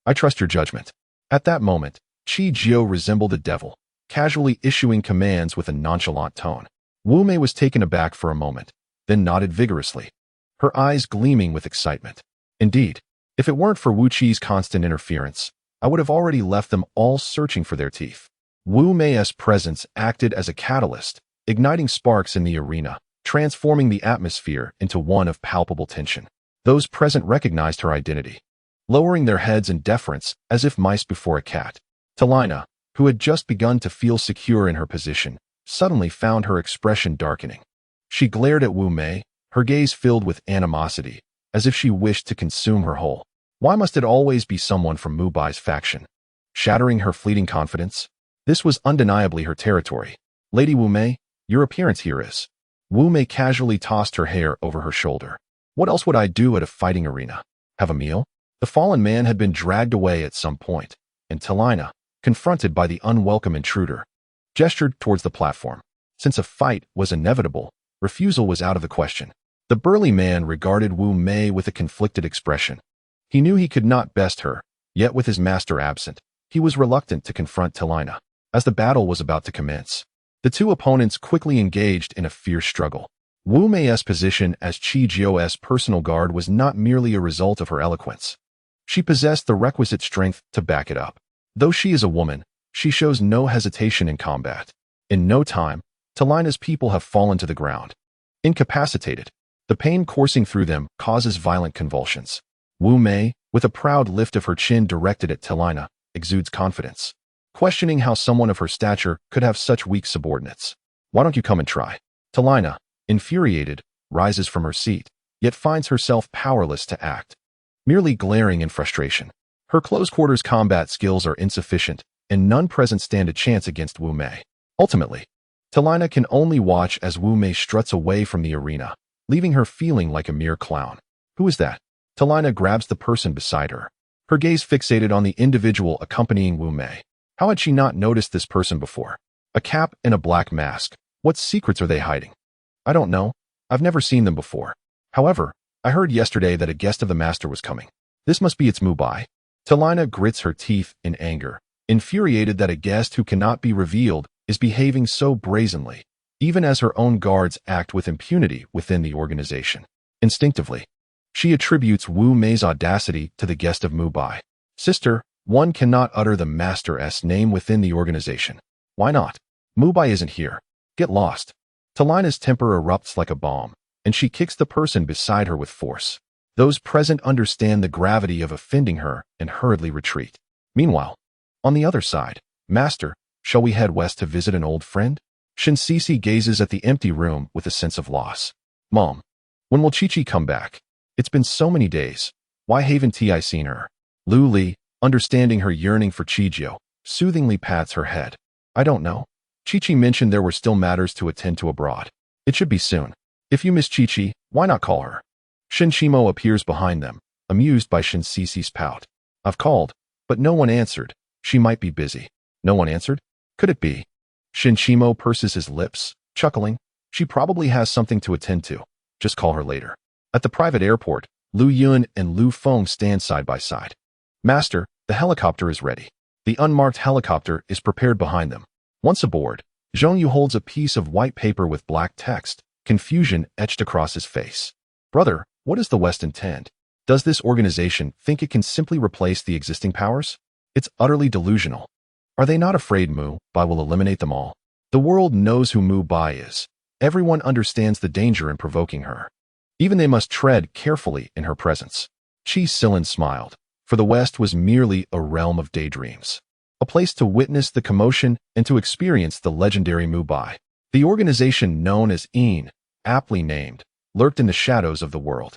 I trust your judgment. At that moment, Chi Jio resembled a devil, casually issuing commands with a nonchalant tone. Wu-mei was taken aback for a moment, then nodded vigorously, her eyes gleaming with excitement. Indeed, if it weren't for Wu Qi's constant interference, I would have already left them all searching for their teeth. Wu-mei's presence acted as a catalyst, igniting sparks in the arena, transforming the atmosphere into one of palpable tension. Those present recognized her identity, lowering their heads in deference as if mice before a cat. Telina, who had just begun to feel secure in her position, suddenly found her expression darkening. She glared at Wu-mei, her gaze filled with animosity, as if she wished to consume her whole. Why must it always be someone from Mubai's faction? Shattering her fleeting confidence? This was undeniably her territory. Lady Wu-mei, your appearance here is. Wu-mei casually tossed her hair over her shoulder. What else would I do at a fighting arena? Have a meal? The fallen man had been dragged away at some point, and Telina, confronted by the unwelcome intruder, gestured towards the platform. Since a fight was inevitable, refusal was out of the question. The burly man regarded Wu-mei with a conflicted expression. He knew he could not best her, yet with his master absent, he was reluctant to confront Telina. As the battle was about to commence, the two opponents quickly engaged in a fierce struggle. Wu-mei's position as Chi Jio's personal guard was not merely a result of her eloquence. She possessed the requisite strength to back it up. Though she is a woman, she shows no hesitation in combat. In no time, Telina's people have fallen to the ground. Incapacitated, the pain coursing through them causes violent convulsions. Wu-mei, with a proud lift of her chin directed at Telina, exudes confidence, questioning how someone of her stature could have such weak subordinates. Why don't you come and try? Telina, infuriated, rises from her seat, yet finds herself powerless to act, merely glaring in frustration. Her close-quarters combat skills are insufficient, and none present stand a chance against Wu-mei. Ultimately, Telina can only watch as Wu-mei struts away from the arena, leaving her feeling like a mere clown. Who is that? Telina grabs the person beside her, her gaze fixated on the individual accompanying Wu-mei. How had she not noticed this person before? A cap and a black mask. What secrets are they hiding? I don't know. I've never seen them before. However, I heard yesterday that a guest of the master was coming. This must be its Mubai. Telina grits her teeth in anger, infuriated that a guest who cannot be revealed is behaving so brazenly, even as her own guards act with impunity within the organization. Instinctively, she attributes Wu-mei's audacity to the guest of Mubai. Sister, one cannot utter the master's name within the organization. Why not? Mubai isn't here. Get lost. Talina's temper erupts like a bomb, and she kicks the person beside her with force. Those present understand the gravity of offending her and hurriedly retreat. Meanwhile, on the other side, Master, shall we head west to visit an old friend? Shinsisi gazes at the empty room with a sense of loss. Mom, when will Chi-Chi come back? It's been so many days. Why haven't I seen her? Lu Li, understanding her yearning for Chijio, soothingly pats her head. I don't know. Chi-Chi mentioned there were still matters to attend to abroad. It should be soon. If you miss Chi-Chi, why not call her? Shinshimo appears behind them, amused by Shinsisi's pout. I've called, but no one answered. She might be busy. No one answered? Could it be? Shinshimo purses his lips, chuckling. She probably has something to attend to. Just call her later. At the private airport, Lu Yun and Lu Feng stand side by side. Master, the helicopter is ready. The unmarked helicopter is prepared behind them. Once aboard, Zhongyu holds a piece of white paper with black text, confusion etched across his face. Brother, what does the West intend? Does this organization think it can simply replace the existing powers? It's utterly delusional. Are they not afraid Mu Bai will eliminate them all? The world knows who Mu Bai is. Everyone understands the danger in provoking her. Even they must tread carefully in her presence. Chi Silin smiled, for the West was merely a realm of daydreams. A place to witness the commotion and to experience the legendary Mu Bai. The organization known as Een, aptly named, lurked in the shadows of the world.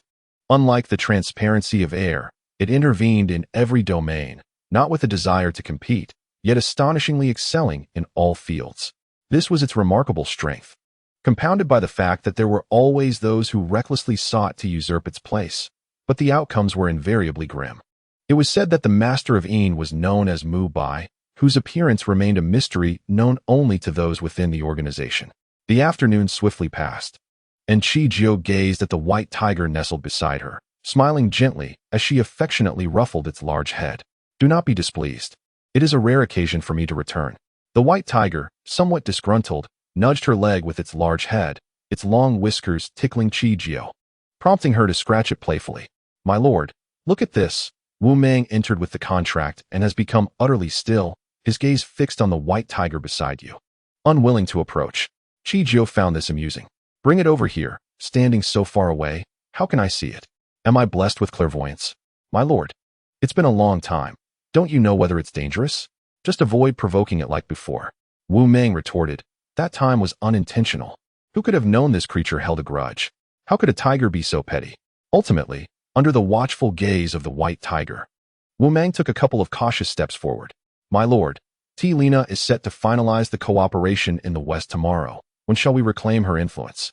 Unlike the transparency of air, it intervened in every domain, not with a desire to compete, yet astonishingly excelling in all fields. This was its remarkable strength, compounded by the fact that there were always those who recklessly sought to usurp its place, but the outcomes were invariably grim. It was said that the master of Een was known as Mu Bai, whose appearance remained a mystery known only to those within the organization. The afternoon swiftly passed, and Chijio gazed at the white tiger nestled beside her, smiling gently as she affectionately ruffled its large head. Do not be displeased. It is a rare occasion for me to return. The white tiger, somewhat disgruntled, nudged her leg with its large head, its long whiskers tickling Chijio, prompting her to scratch it playfully. My lord, look at this. Wu Meng entered with the contract and has become utterly still, his gaze fixed on the white tiger beside you. Unwilling to approach, Chijio found this amusing. Bring it over here, standing so far away. How can I see it? Am I blessed with clairvoyance? My lord, it's been a long time. Don't you know whether it's dangerous? Just avoid provoking it like before. Wu Meng retorted. That time was unintentional. Who could have known this creature held a grudge? How could a tiger be so petty? Ultimately, under the watchful gaze of the white tiger, Wu Meng took a couple of cautious steps forward. My lord, T. Lena is set to finalize the cooperation in the West tomorrow. When shall we reclaim her influence?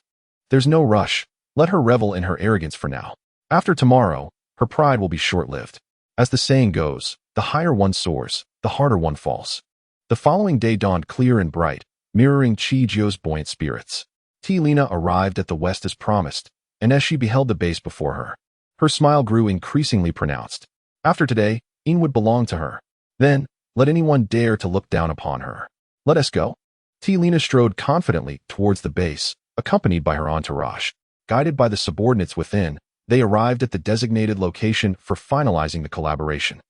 There's no rush. Let her revel in her arrogance for now. After tomorrow, her pride will be short-lived. As the saying goes, the higher one soars, the harder one falls. The following day dawned clear and bright, mirroring Chijio's buoyant spirits. T. Lena arrived at the West as promised, and as she beheld the base before her, her smile grew increasingly pronounced. After today, Een would belong to her. Then, let anyone dare to look down upon her. Let us go. T. Lena strode confidently towards the base, accompanied by her entourage. Guided by the subordinates within, they arrived at the designated location for finalizing the collaboration.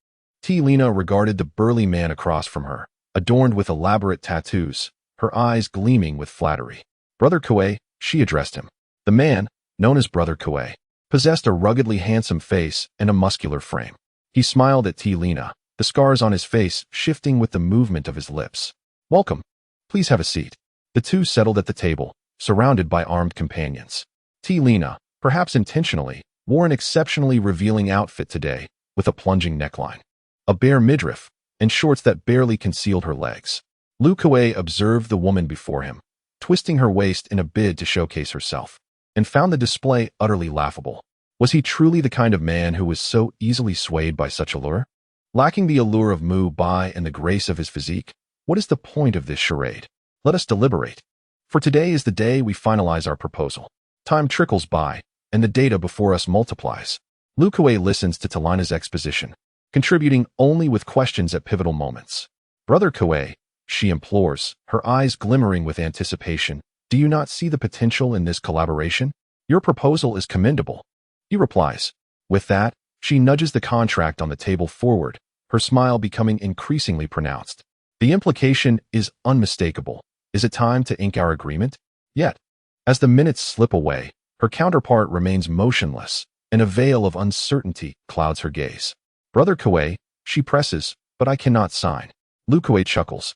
T. Lena regarded the burly man across from her, adorned with elaborate tattoos, her eyes gleaming with flattery. Brother Kuei, she addressed him. The man, known as Brother Kuei, possessed a ruggedly handsome face and a muscular frame. He smiled at T. Lena, the scars on his face shifting with the movement of his lips. Welcome. Please have a seat. The two settled at the table, surrounded by armed companions. T. Lena, perhaps intentionally, wore an exceptionally revealing outfit today, with a plunging neckline, a bare midriff, and shorts that barely concealed her legs. Lu Kuei observed the woman before him, twisting her waist in a bid to showcase herself, and found the display utterly laughable. Was he truly the kind of man who was so easily swayed by such allure? Lacking the allure of Mu Bai and the grace of his physique, what is the point of this charade? Let us deliberate. For today is the day we finalize our proposal. Time trickles by, and the data before us multiplies. Lu Kuei listens to Talina's exposition, contributing only with questions at pivotal moments. Brother Kuei, she implores, her eyes glimmering with anticipation, do you not see the potential in this collaboration? Your proposal is commendable. He replies. With that, she nudges the contract on the table forward, her smile becoming increasingly pronounced. The implication is unmistakable. Is it time to ink our agreement? Yet, as the minutes slip away, her counterpart remains motionless, and a veil of uncertainty clouds her gaze. Brother Kuei, she presses, but I cannot sign. Lu Kuei chuckles,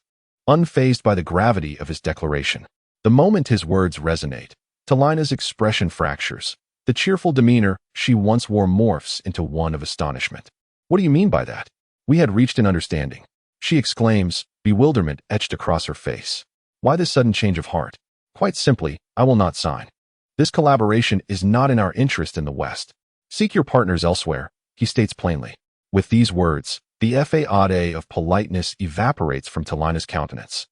unfazed by the gravity of his declaration. The moment his words resonate, Talina's expression fractures. The cheerful demeanor she once wore morphs into one of astonishment. What do you mean by that? We had reached an understanding. She exclaims, bewilderment etched across her face. Why this sudden change of heart? Quite simply, I will not sign. This collaboration is not in our interest in the West. Seek your partners elsewhere, he states plainly. With these words, the facade of politeness evaporates from Talina's countenance,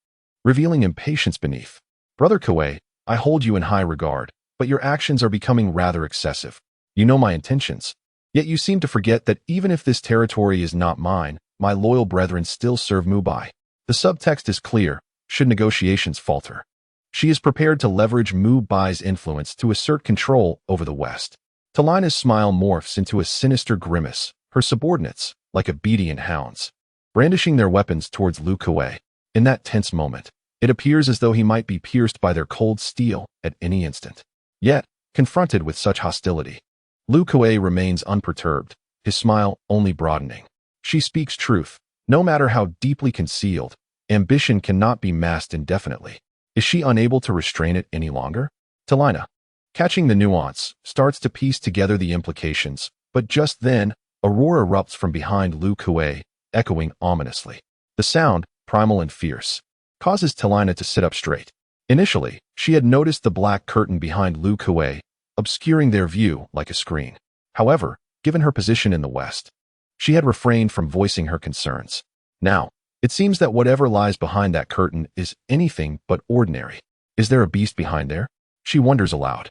revealing impatience beneath. Brother Kuei, I hold you in high regard, but your actions are becoming rather excessive. You know my intentions. Yet you seem to forget that even if this territory is not mine, my loyal brethren still serve Mubai. The subtext is clear, should negotiations falter. She is prepared to leverage Mubai's influence to assert control over the West. Talina's smile morphs into a sinister grimace, her subordinates, like obedient hounds, brandishing their weapons towards Lu Kuei. In that tense moment, it appears as though he might be pierced by their cold steel at any instant. Yet, confronted with such hostility, Lu Kuei remains unperturbed, his smile only broadening. She speaks truth. No matter how deeply concealed, ambition cannot be masked indefinitely. Is she unable to restrain it any longer? Talina, catching the nuance, starts to piece together the implications, but just then, a roar erupts from behind Lu Kuei, echoing ominously. The sound, primal and fierce, causes Talina to sit up straight. Initially, she had noticed the black curtain behind Lu Kuei, obscuring their view like a screen. However, given her position in the West, she had refrained from voicing her concerns. Now, it seems that whatever lies behind that curtain is anything but ordinary. Is there a beast behind there? She wonders aloud.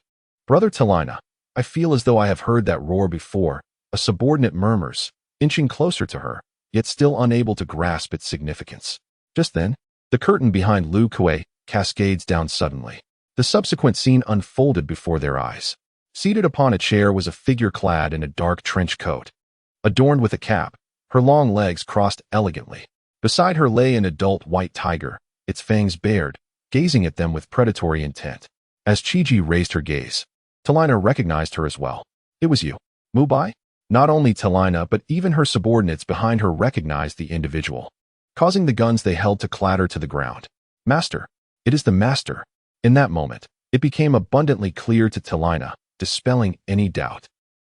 Brother Talina, I feel as though I have heard that roar before, a subordinate murmurs, inching closer to her, yet still unable to grasp its significance. Just then, the curtain behind Lu Kuei cascades down suddenly. The subsequent scene unfolded before their eyes. Seated upon a chair was a figure clad in a dark trench coat, adorned with a cap, her long legs crossed elegantly. Beside her lay an adult white tiger, its fangs bared, gazing at them with predatory intent. As Chiji raised her gaze, Talina recognized her as well. It was you, Mubai? Not only Talina but even her subordinates behind her recognized the individual, causing the guns they held to clatter to the ground. Master. It is the master. In that moment, it became abundantly clear to Talina, dispelling any doubt.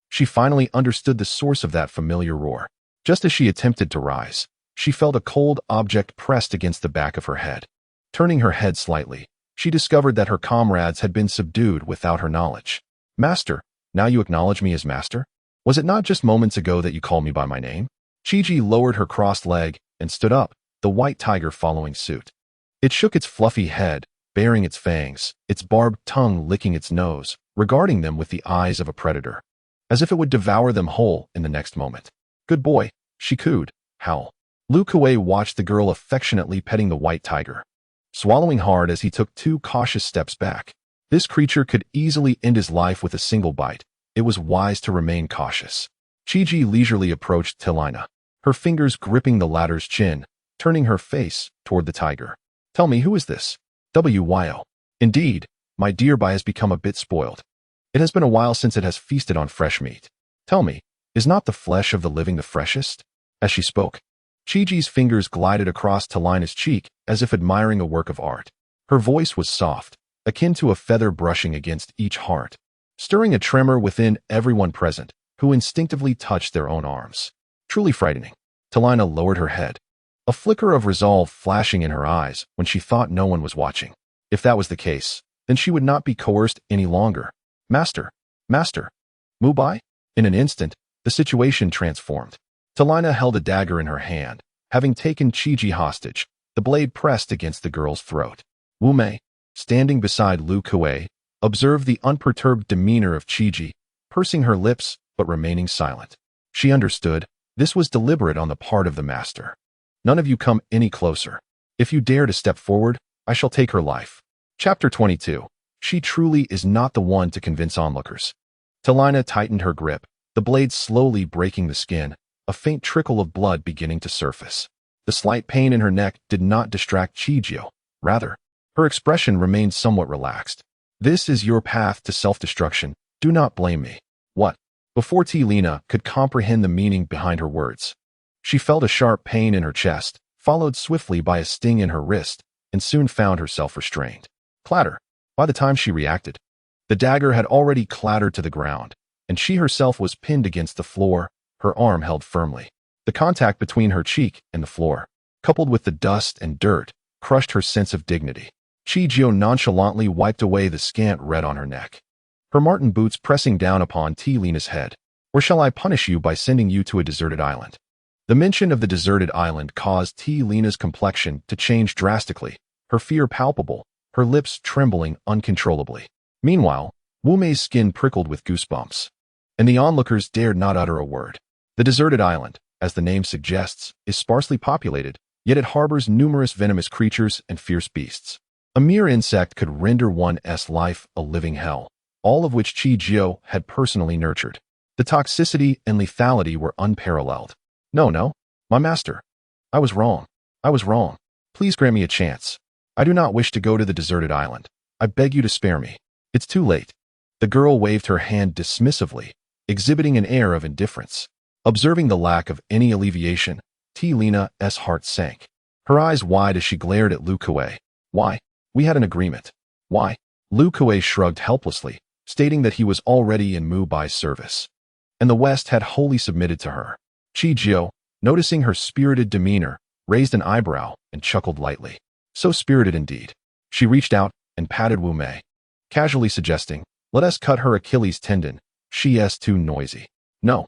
She finally understood the source of that familiar roar. Just as she attempted to rise, she felt a cold object pressed against the back of her head. Turning her head slightly, she discovered that her comrades had been subdued without her knowledge. Master, now you acknowledge me as master? Was it not just moments ago that you called me by my name? Chiji lowered her crossed leg and stood up, the white tiger following suit. It shook its fluffy head, baring its fangs, its barbed tongue licking its nose, regarding them with the eyes of a predator, as if it would devour them whole in the next moment. Good boy, she cooed. Howl. Lu Kuei watched the girl affectionately petting the white tiger, swallowing hard as he took 2 cautious steps back. This creature could easily end his life with a single bite. It was wise to remain cautious. Chiji leisurely approached Talina, her fingers gripping the latter's chin, turning her face toward the tiger. Tell me, who is this? Wyo. Indeed, my dear Bai has become a bit spoiled. It has been a while since it has feasted on fresh meat. Tell me, is not the flesh of the living the freshest? As she spoke, Chiji's fingers glided across Talina's cheek as if admiring a work of art. Her voice was soft, akin to a feather brushing against each heart, stirring a tremor within everyone present, who instinctively touched their own arms. Truly frightening. Talina lowered her head, a flicker of resolve flashing in her eyes when she thought no one was watching. If that was the case, then she would not be coerced any longer. Master, master, Mubai? In an instant, the situation transformed. Talina held a dagger in her hand, having taken Chiji hostage, the blade pressed against the girl's throat. Wu Mei, standing beside Lu Kuei, observed the unperturbed demeanor of Chiji, pursing her lips but remaining silent. She understood, this was deliberate on the part of the master. None of you come any closer. If you dare to step forward, I shall take her life. Chapter 22. She truly is not the one to convince onlookers. Talina tightened her grip, the blade slowly breaking the skin, a faint trickle of blood beginning to surface. The slight pain in her neck did not distract Chijio. Rather, her expression remained somewhat relaxed. This is your path to self-destruction. Do not blame me. What? Before Lena could comprehend the meaning behind her words, she felt a sharp pain in her chest, followed swiftly by a sting in her wrist, and soon found herself restrained. Clatter. By the time she reacted, the dagger had already clattered to the ground, and she herself was pinned against the floor, her arm held firmly. The contact between her cheek and the floor, coupled with the dust and dirt, crushed her sense of dignity. Chijio nonchalantly wiped away the scant red on her neck, her marten boots pressing down upon Lena's head. Or shall I punish you by sending you to a deserted island? The mention of the deserted island caused Lena's complexion to change drastically, her fear palpable, her lips trembling uncontrollably. Meanwhile, Wu Mei's skin prickled with goosebumps, and the onlookers dared not utter a word. The deserted island, as the name suggests, is sparsely populated, yet it harbors numerous venomous creatures and fierce beasts. A mere insect could render one's life a living hell, all of which Chijio had personally nurtured. The toxicity and lethality were unparalleled. No, my master. I was wrong. Please grant me a chance. I do not wish to go to the deserted island. I beg you to spare me. It's too late. The girl waved her hand dismissively, exhibiting an air of indifference. Observing the lack of any alleviation, Lena's heart sank. Her eyes wide as she glared at Lu Kuei. Why? We had an agreement. Why? Lu Kuei shrugged helplessly, stating that he was already in Mu Bai's service, and the West had wholly submitted to her. Chijio, noticing her spirited demeanor, raised an eyebrow and chuckled lightly. So spirited indeed. She reached out and patted Wu Mei, casually suggesting, let us cut her Achilles tendon. She is too noisy. No.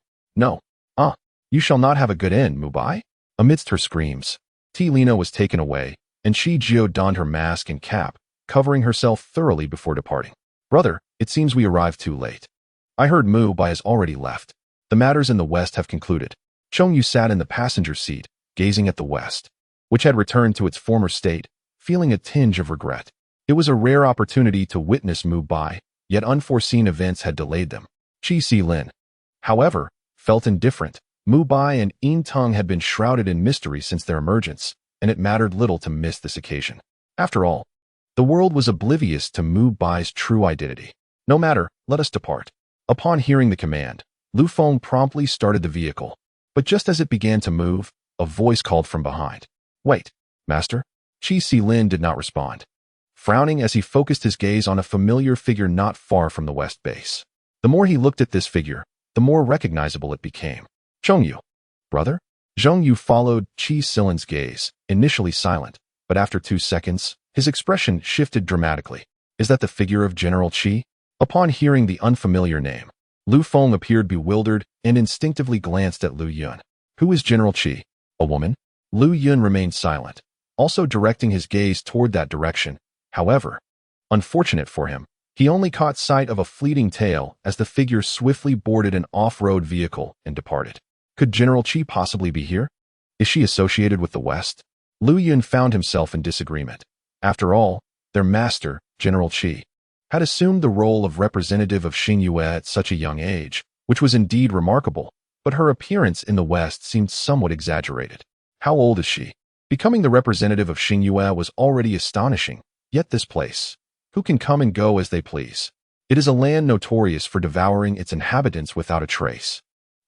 You shall not have a good end, Mu Bai. Amidst her screams, Lena was taken away, and Chijio donned her mask and cap, covering herself thoroughly before departing. Brother, it seems we arrived too late. I heard Mu Bai has already left. The matters in the West have concluded. Chongyu sat in the passenger seat, gazing at the West, which had returned to its former state, feeling a tinge of regret. It was a rare opportunity to witness Mu Bai, yet unforeseen events had delayed them. Chi Si Lin, however, felt indifferent. Mu Bai and Yin Tung had been shrouded in mystery since their emergence, and it mattered little to miss this occasion. After all, the world was oblivious to Mu Bai's true identity. No matter, let us depart. Upon hearing the command, Lu Feng promptly started the vehicle, but just as it began to move, a voice called from behind. Wait, master? Chi Si Lin did not respond, frowning as he focused his gaze on a familiar figure not far from the west base. The more he looked at this figure, the more recognizable it became. Chongyu. Brother? Zhongyu followed Chi Si Lin's gaze, initially silent, but after 2 seconds, his expression shifted dramatically. Is that the figure of General Qi? Upon hearing the unfamiliar name, Lu Feng appeared bewildered and instinctively glanced at Lu Yun. Who is General Qi? A woman? Lu Yun remained silent, also directing his gaze toward that direction. However, unfortunate for him, he only caught sight of a fleeting tail as the figure swiftly boarded an off-road vehicle and departed. Could General Qi possibly be here? Is she associated with the West? Lu Yun found himself in disagreement. After all, their master, General Qi, had assumed the role of representative of Xingyue at such a young age, which was indeed remarkable, but her appearance in the West seemed somewhat exaggerated. How old is she? Becoming the representative of Xingyue was already astonishing, yet this place, who can come and go as they please? It is a land notorious for devouring its inhabitants without a trace.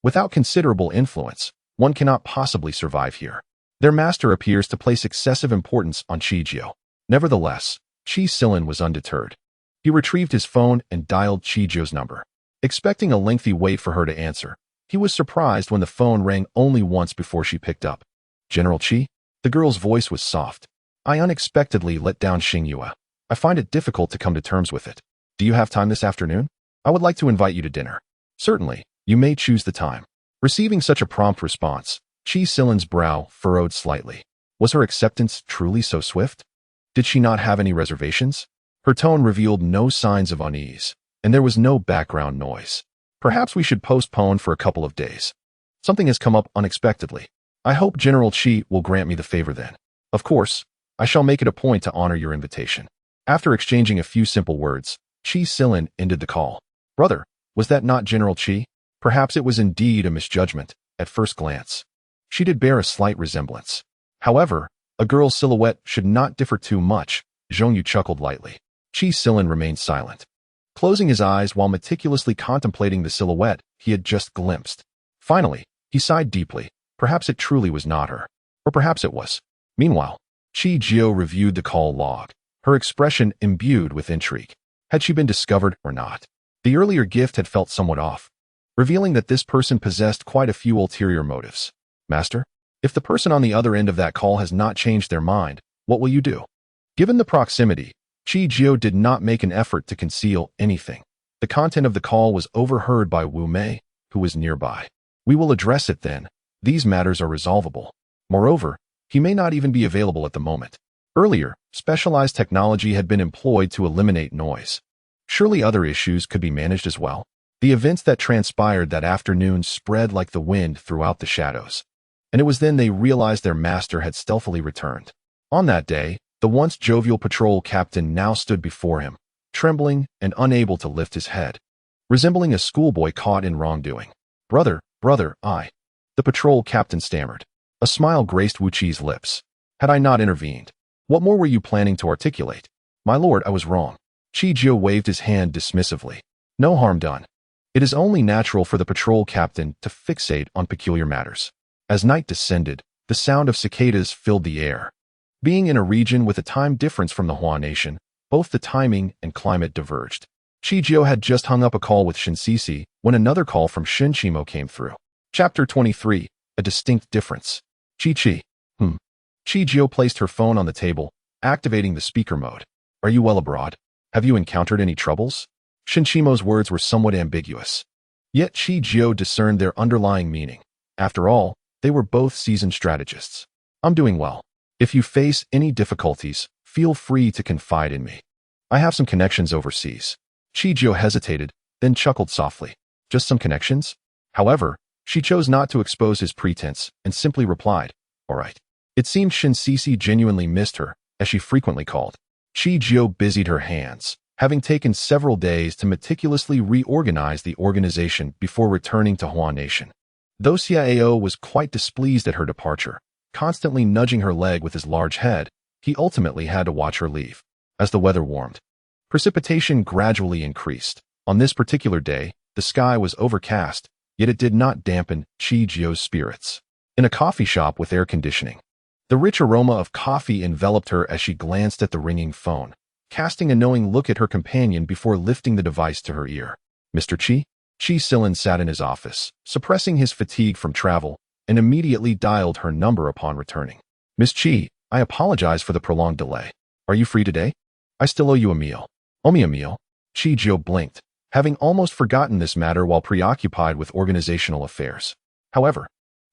Without considerable influence, one cannot possibly survive here. Their master appears to place excessive importance on Chijio. Nevertheless, Chi Si Lin was undeterred. He retrieved his phone and dialed Chijio's number. Expecting a lengthy wait for her to answer, he was surprised when the phone rang only once before she picked up. General Qi? The girl's voice was soft. I unexpectedly let down Xingyue. I find it difficult to come to terms with it. Do you have time this afternoon? I would like to invite you to dinner. Certainly, you may choose the time. Receiving such a prompt response, Chi Si Lin's brow furrowed slightly. Was her acceptance truly so swift? Did she not have any reservations? Her tone revealed no signs of unease, and there was no background noise. Perhaps we should postpone for a couple of days. Something has come up unexpectedly. I hope General Qi will grant me the favor then. Of course, I shall make it a point to honor your invitation. After exchanging a few simple words, Chi Si Lin ended the call. Brother, was that not General Qi? Perhaps it was indeed a misjudgment, at first glance. She did bear a slight resemblance. However, a girl's silhouette should not differ too much. Zhongyu chuckled lightly. Qi Silin remained silent, closing his eyes while meticulously contemplating the silhouette he had just glimpsed. Finally, he sighed deeply. Perhaps it truly was not her. Or perhaps it was. Meanwhile, Qi Jiao reviewed the call log, her expression imbued with intrigue. Had she been discovered or not? The earlier gift had felt somewhat off, revealing that this person possessed quite a few ulterior motives. Master, if the person on the other end of that call has not changed their mind, what will you do? Given the proximity, Qi Jiao did not make an effort to conceal anything. The content of the call was overheard by Wu Mei, who was nearby. We will address it then. These matters are resolvable. Moreover, he may not even be available at the moment. Earlier, specialized technology had been employed to eliminate noise. Surely other issues could be managed as well. The events that transpired that afternoon spread like the wind throughout the shadows, and it was then they realized their master had stealthily returned. On that day, the once jovial patrol captain now stood before him, trembling and unable to lift his head, resembling a schoolboy caught in wrongdoing. Brother, the patrol captain stammered. A smile graced Wu Qi's lips. Had I not intervened, what more were you planning to articulate? My lord, I was wrong. Qi Jiao waved his hand dismissively. No harm done. It is only natural for the patrol captain to fixate on peculiar matters. As night descended, the sound of cicadas filled the air. Being in a region with a time difference from the Hua nation, both the timing and climate diverged. Qi Jiao had just hung up a call with Shinsisi when another call from Shinchimo came through. Chapter 23, A Distinct Difference. Qi Jiao placed her phone on the table, activating the speaker mode. Are you well abroad? Have you encountered any troubles? Shinchimo's words were somewhat ambiguous. Yet Qi Jiao discerned their underlying meaning. After all, they were both seasoned strategists. I'm doing well. If you face any difficulties, feel free to confide in me. I have some connections overseas. Qi Jiao hesitated, then chuckled softly. Just some connections? However, she chose not to expose his pretense and simply replied, all right. It seemed Shinsisi genuinely missed her, as she frequently called. Qi Jiao busied her hands, having taken several days to meticulously reorganize the organization before returning to Hua Nation. Though Xiao was quite displeased at her departure, constantly nudging her leg with his large head, he ultimately had to watch her leave. As the weather warmed, precipitation gradually increased. On this particular day, the sky was overcast, yet it did not dampen Qi Jiao's spirits. In a coffee shop with air conditioning, the rich aroma of coffee enveloped her as she glanced at the ringing phone, casting a knowing look at her companion before lifting the device to her ear. Mr. Qi? Qi Silin sat in his office, suppressing his fatigue from travel, and immediately dialed her number upon returning. Miss Qi, I apologize for the prolonged delay. Are you free today? I still owe you a meal. Owe me a meal? Qi Jiao blinked, having almost forgotten this matter while preoccupied with organizational affairs. However,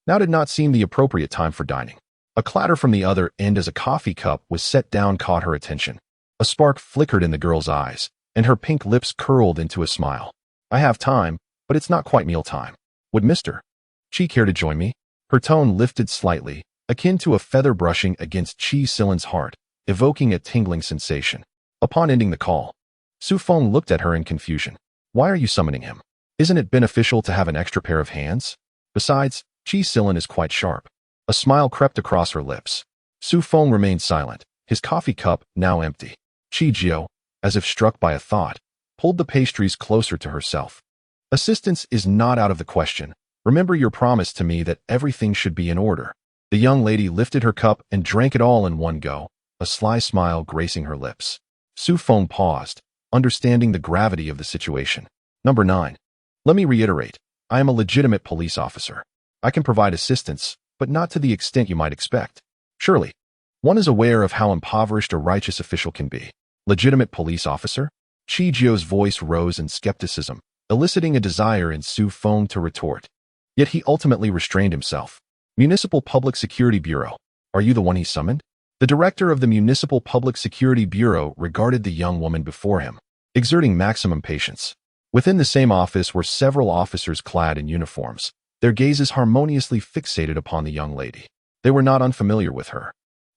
now did not seem the appropriate time for dining. A clatter from the other end as a coffee cup was set down caught her attention. A spark flickered in the girl's eyes, and her pink lips curled into a smile. I have time, but it's not quite meal time. Would Mr. Qi care to join me? Her tone lifted slightly, akin to a feather brushing against Qi Silin's heart, evoking a tingling sensation. Upon ending the call, Su Feng looked at her in confusion. Why are you summoning him? Isn't it beneficial to have an extra pair of hands? Besides, Qi Silin is quite sharp. A smile crept across her lips. Su Feng remained silent, his coffee cup now empty. Qi Jiao, as if struck by a thought, pulled the pastries closer to herself. Assistance is not out of the question. Remember your promise to me that everything should be in order. The young lady lifted her cup and drank it all in one go, a sly smile gracing her lips. Su Feng paused, understanding the gravity of the situation. Number 9. Let me reiterate, I am a legitimate police officer. I can provide assistance, but not to the extent you might expect. Surely, one is aware of how impoverished a righteous official can be. Legitimate police officer? Qi Jiao's voice rose in skepticism, eliciting a desire in Su Feng to retort. Yet he ultimately restrained himself. Municipal Public Security Bureau. Are you the one he summoned? The director of the Municipal Public Security Bureau regarded the young woman before him, exerting maximum patience. Within the same office were several officers clad in uniforms, their gazes harmoniously fixated upon the young lady. They were not unfamiliar with her.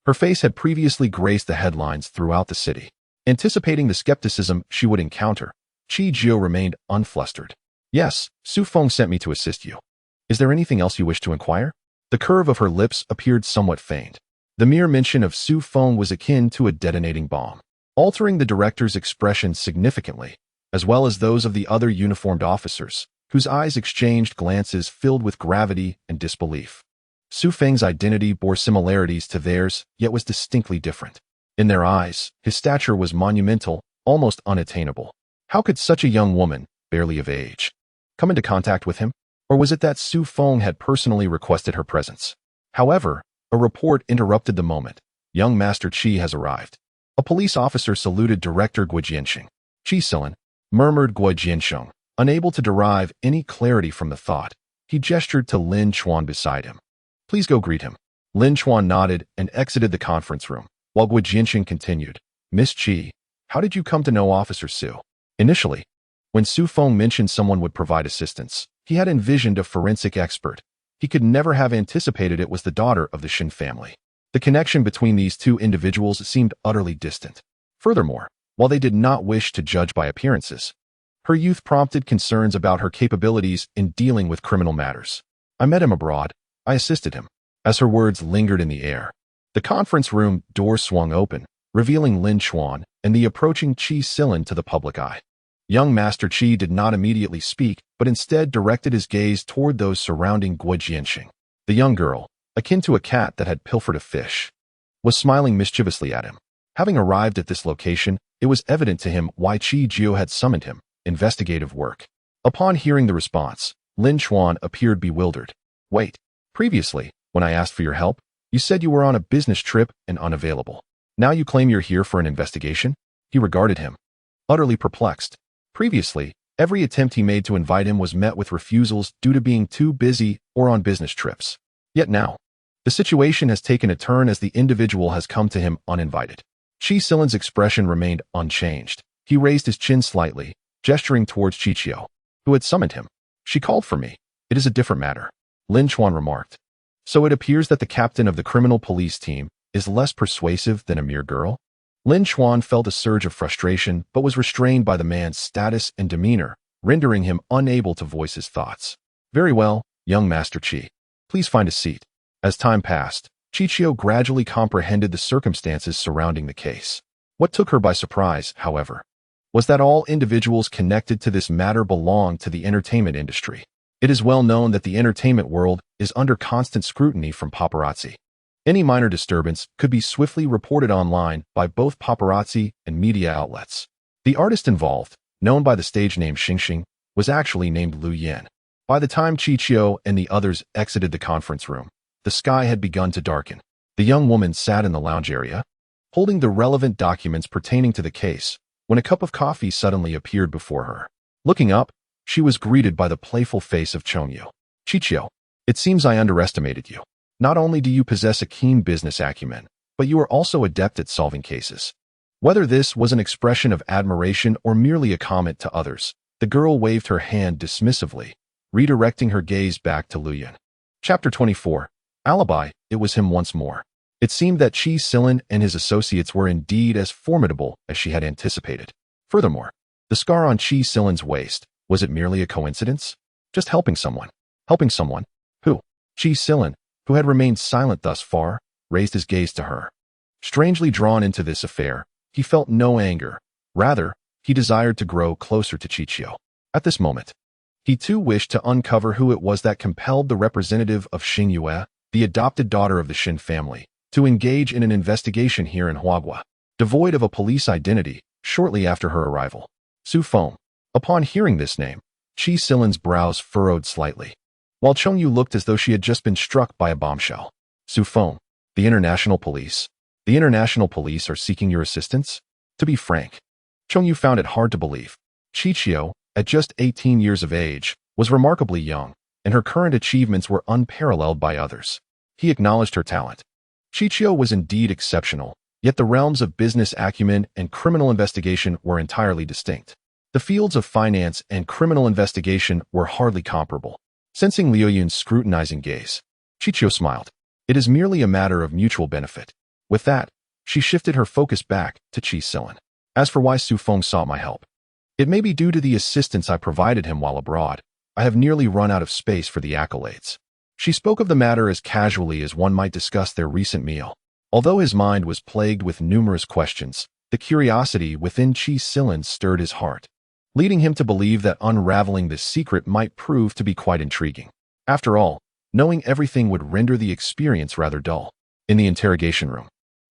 Her face had previously graced the headlines throughout the city. Anticipating the skepticism she would encounter, Qi Jiao remained unflustered. Yes, Su Feng sent me to assist you. Is there anything else you wish to inquire? The curve of her lips appeared somewhat faint. The mere mention of Su Feng was akin to a detonating bomb, altering the director's expression significantly, as well as those of the other uniformed officers, whose eyes exchanged glances filled with gravity and disbelief. Su Feng's identity bore similarities to theirs, yet was distinctly different. In their eyes, his stature was monumental, almost unattainable. How could such a young woman, barely of age, come into contact with him? Or was it that Su Feng had personally requested her presence? However, a report interrupted the moment. Young Master Qi has arrived. A police officer saluted Director Guo Jianxing. Qi Silan, murmured Guo Jianxing. Unable to derive any clarity from the thought, he gestured to Lin Chuan beside him. Please go greet him. Lin Chuan nodded and exited the conference room, while Guo Jianxing continued. Miss Qi, how did you come to know Officer Su? Initially, when Su Feng mentioned someone would provide assistance, he had envisioned a forensic expert. He could never have anticipated it was the daughter of the Shin family. The connection between these two individuals seemed utterly distant. Furthermore, while they did not wish to judge by appearances, her youth prompted concerns about her capabilities in dealing with criminal matters. I met him abroad. I assisted him. As her words lingered in the air, the conference room door swung open, revealing Lin Chuan and the approaching Qi Silan to the public eye. Young Master Qi did not immediately speak, but instead directed his gaze toward those surrounding Guo Jianxing. The young girl, akin to a cat that had pilfered a fish, was smiling mischievously at him. Having arrived at this location, it was evident to him why Qi Jiu had summoned him: investigative work. Upon hearing the response, Lin Chuan appeared bewildered. Wait, previously, when I asked for your help, you said you were on a business trip and unavailable. Now you claim you're here for an investigation? He regarded him, utterly perplexed. Previously, every attempt he made to invite him was met with refusals due to being too busy or on business trips. Yet now, the situation has taken a turn as the individual has come to him uninvited. Qi Silan's expression remained unchanged. He raised his chin slightly, gesturing towards Chichio, who had summoned him. She called for me. It is a different matter, Lin Chuan remarked. So it appears that the captain of the criminal police team is less persuasive than a mere girl? Lin Chuan felt a surge of frustration but was restrained by the man's status and demeanor, rendering him unable to voice his thoughts. Very well, young Master Qi. Please find a seat. As time passed, Chichio gradually comprehended the circumstances surrounding the case. What took her by surprise, however, was that all individuals connected to this matter belonged to the entertainment industry. It is well known that the entertainment world is under constant scrutiny from paparazzi. Any minor disturbance could be swiftly reported online by both paparazzi and media outlets. The artist involved, known by the stage name Xingxing, was actually named Lu Yan. By the time Chichio and the others exited the conference room, the sky had begun to darken. The young woman sat in the lounge area, holding the relevant documents pertaining to the case, when a cup of coffee suddenly appeared before her. Looking up, she was greeted by the playful face of Chongyu. Chichio, it seems I underestimated you. Not only do you possess a keen business acumen, but you are also adept at solving cases. Whether this was an expression of admiration or merely a comment to others, the girl waved her hand dismissively, redirecting her gaze back to Luyan. Chapter 24. Alibi. It was him once more. It seemed that Qi Silan and his associates were indeed as formidable as she had anticipated. Furthermore, the scar on Qi Silan's waist, was it merely a coincidence? Just helping someone. Helping someone? Who? Qi Silan, who had remained silent thus far, raised his gaze to her. Strangely drawn into this affair, he felt no anger. Rather, he desired to grow closer to Chichio. At this moment, he too wished to uncover who it was that compelled the representative of Xing Yue, the adopted daughter of the Shin family, to engage in an investigation here in Huagua. Devoid of a police identity, shortly after her arrival, Su Feng. Upon hearing this name, Qi Silan's brows furrowed slightly, while Chongyu looked as though she had just been struck by a bombshell. Su Feng, the International Police. The International Police are seeking your assistance? To be frank, Chongyu found it hard to believe. Chichio, at just 18 years of age, was remarkably young, and her current achievements were unparalleled by others. He acknowledged her talent. Chichio was indeed exceptional, yet the realms of business acumen and criminal investigation were entirely distinct. The fields of finance and criminal investigation were hardly comparable. Sensing Liu Yun's scrutinizing gaze, Chichio smiled. It is merely a matter of mutual benefit. With that, she shifted her focus back to Qi Silan. As for why Su Feng sought my help, it may be due to the assistance I provided him while abroad. I have nearly run out of space for the accolades. She spoke of the matter as casually as one might discuss their recent meal. Although his mind was plagued with numerous questions, the curiosity within Chi Silin stirred his heart, leading him to believe that unraveling this secret might prove to be quite intriguing. After all, knowing everything would render the experience rather dull. In the interrogation room,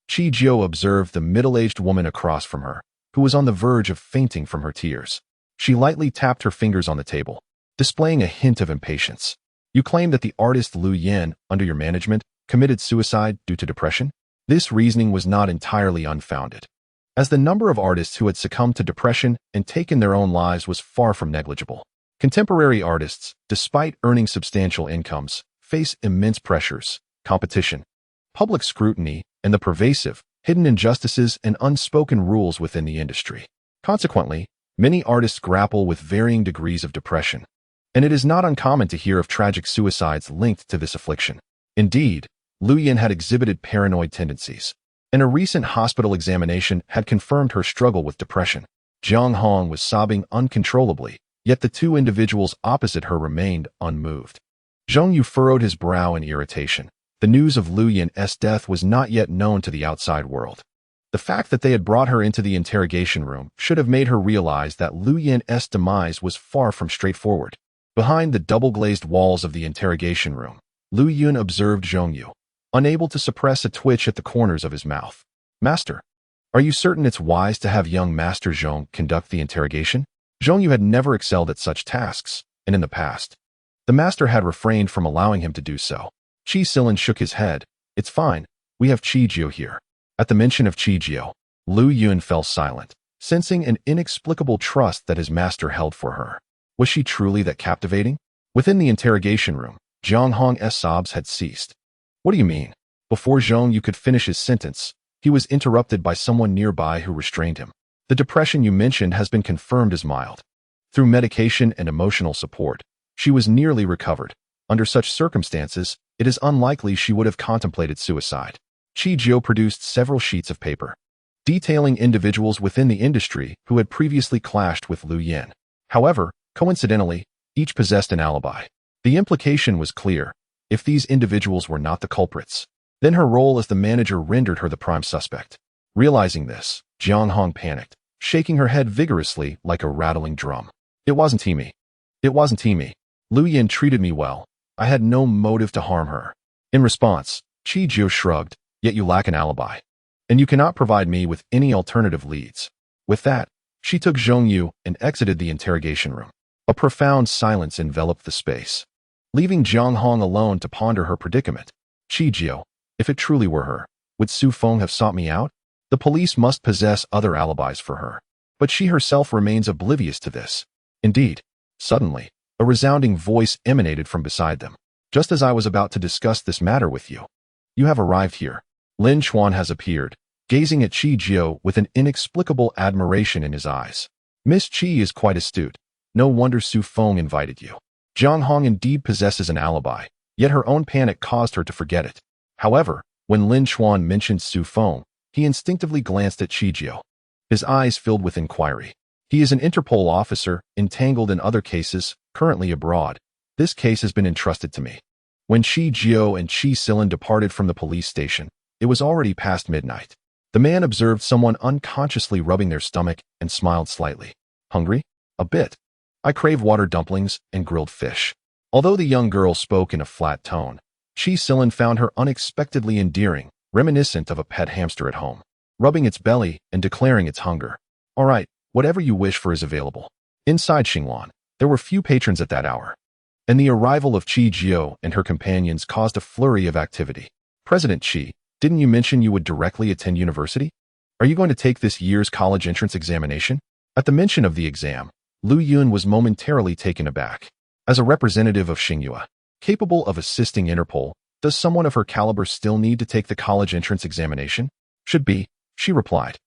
Chi Jiao observed the middle-aged woman across from her, who was on the verge of fainting from her tears. She lightly tapped her fingers on the table, displaying a hint of impatience. You claim that the artist Lu Yan, under your management, committed suicide due to depression? This reasoning was not entirely unfounded, as the number of artists who had succumbed to depression and taken their own lives was far from negligible. Contemporary artists, despite earning substantial incomes, face immense pressures, competition, public scrutiny, and the pervasive, hidden injustices and unspoken rules within the industry. Consequently, many artists grapple with varying degrees of depression, and it is not uncommon to hear of tragic suicides linked to this affliction. Indeed, Lu Yan had exhibited paranoid tendencies, and a recent hospital examination had confirmed her struggle with depression. Jiang Hong was sobbing uncontrollably, yet the two individuals opposite her remained unmoved. Zhong Yu furrowed his brow in irritation. The news of Lu Yan's death was not yet known to the outside world. The fact that they had brought her into the interrogation room should have made her realize that Lu Yan's demise was far from straightforward. Behind the double-glazed walls of the interrogation room, Lu Yun observed Zhong Yu, unable to suppress a twitch at the corners of his mouth. Master, are you certain it's wise to have young Master Zhong conduct the interrogation? Zhong Yu had never excelled at such tasks, and in the past, the master had refrained from allowing him to do so. Chi Silin shook his head. It's fine, we have Chi Jiao here. At the mention of Chi Jiao, Lu Yun fell silent, sensing an inexplicable trust that his master held for her. Was she truly that captivating? Within the interrogation room, Jiang Hong's sobs had ceased. What do you mean? Before Zhong Yu could finish his sentence, he was interrupted by someone nearby who restrained him. The depression you mentioned has been confirmed as mild. Through medication and emotional support, she was nearly recovered. Under such circumstances, it is unlikely she would have contemplated suicide. Chi Jiao produced several sheets of paper, detailing individuals within the industry who had previously clashed with Lu Yan. However, coincidentally, each possessed an alibi. The implication was clear. If these individuals were not the culprits, then her role as the manager rendered her the prime suspect. Realizing this, Jiang Hong panicked, shaking her head vigorously like a rattling drum. It wasn't me. It wasn't me. Lu Yan treated me well. I had no motive to harm her. In response, Chi Jiao shrugged, yet you lack an alibi, and you cannot provide me with any alternative leads. With that, she took Zhong Yu and exited the interrogation room. A profound silence enveloped the space, leaving Jiang Hong alone to ponder her predicament. Chi Jiao, if it truly were her, would Su Feng have sought me out? The police must possess other alibis for her, but she herself remains oblivious to this. Indeed, suddenly, a resounding voice emanated from beside them. Just as I was about to discuss this matter with you, you have arrived here. Lin Chuan has appeared, gazing at Chi Jiao with an inexplicable admiration in his eyes. Miss Chi is quite astute. No wonder Su Feng invited you. Jiang Hong indeed possesses an alibi, yet her own panic caused her to forget it. However, when Lin Chuan mentioned Su Feng, he instinctively glanced at Chi Jiao. His eyes filled with inquiry. He is an Interpol officer, entangled in other cases, currently abroad. This case has been entrusted to me. When Chi Jiao and Chi Silin departed from the police station, it was already past midnight. The man observed someone unconsciously rubbing their stomach and smiled slightly. Hungry? A bit. I crave water dumplings and grilled fish. Although the young girl spoke in a flat tone, Chi Silin found her unexpectedly endearing, reminiscent of a pet hamster at home, rubbing its belly and declaring its hunger. All right, whatever you wish for is available. Inside Xingluan, there were few patrons at that hour, and the arrival of Chi Jiao and her companions caused a flurry of activity. President Chi, didn't you mention you would directly attend university? Are you going to take this year's college entrance examination? At the mention of the exam, Lu Yun was momentarily taken aback. As a representative of Xinghua, capable of assisting Interpol, does someone of her caliber still need to take the college entrance examination? Should be, she replied.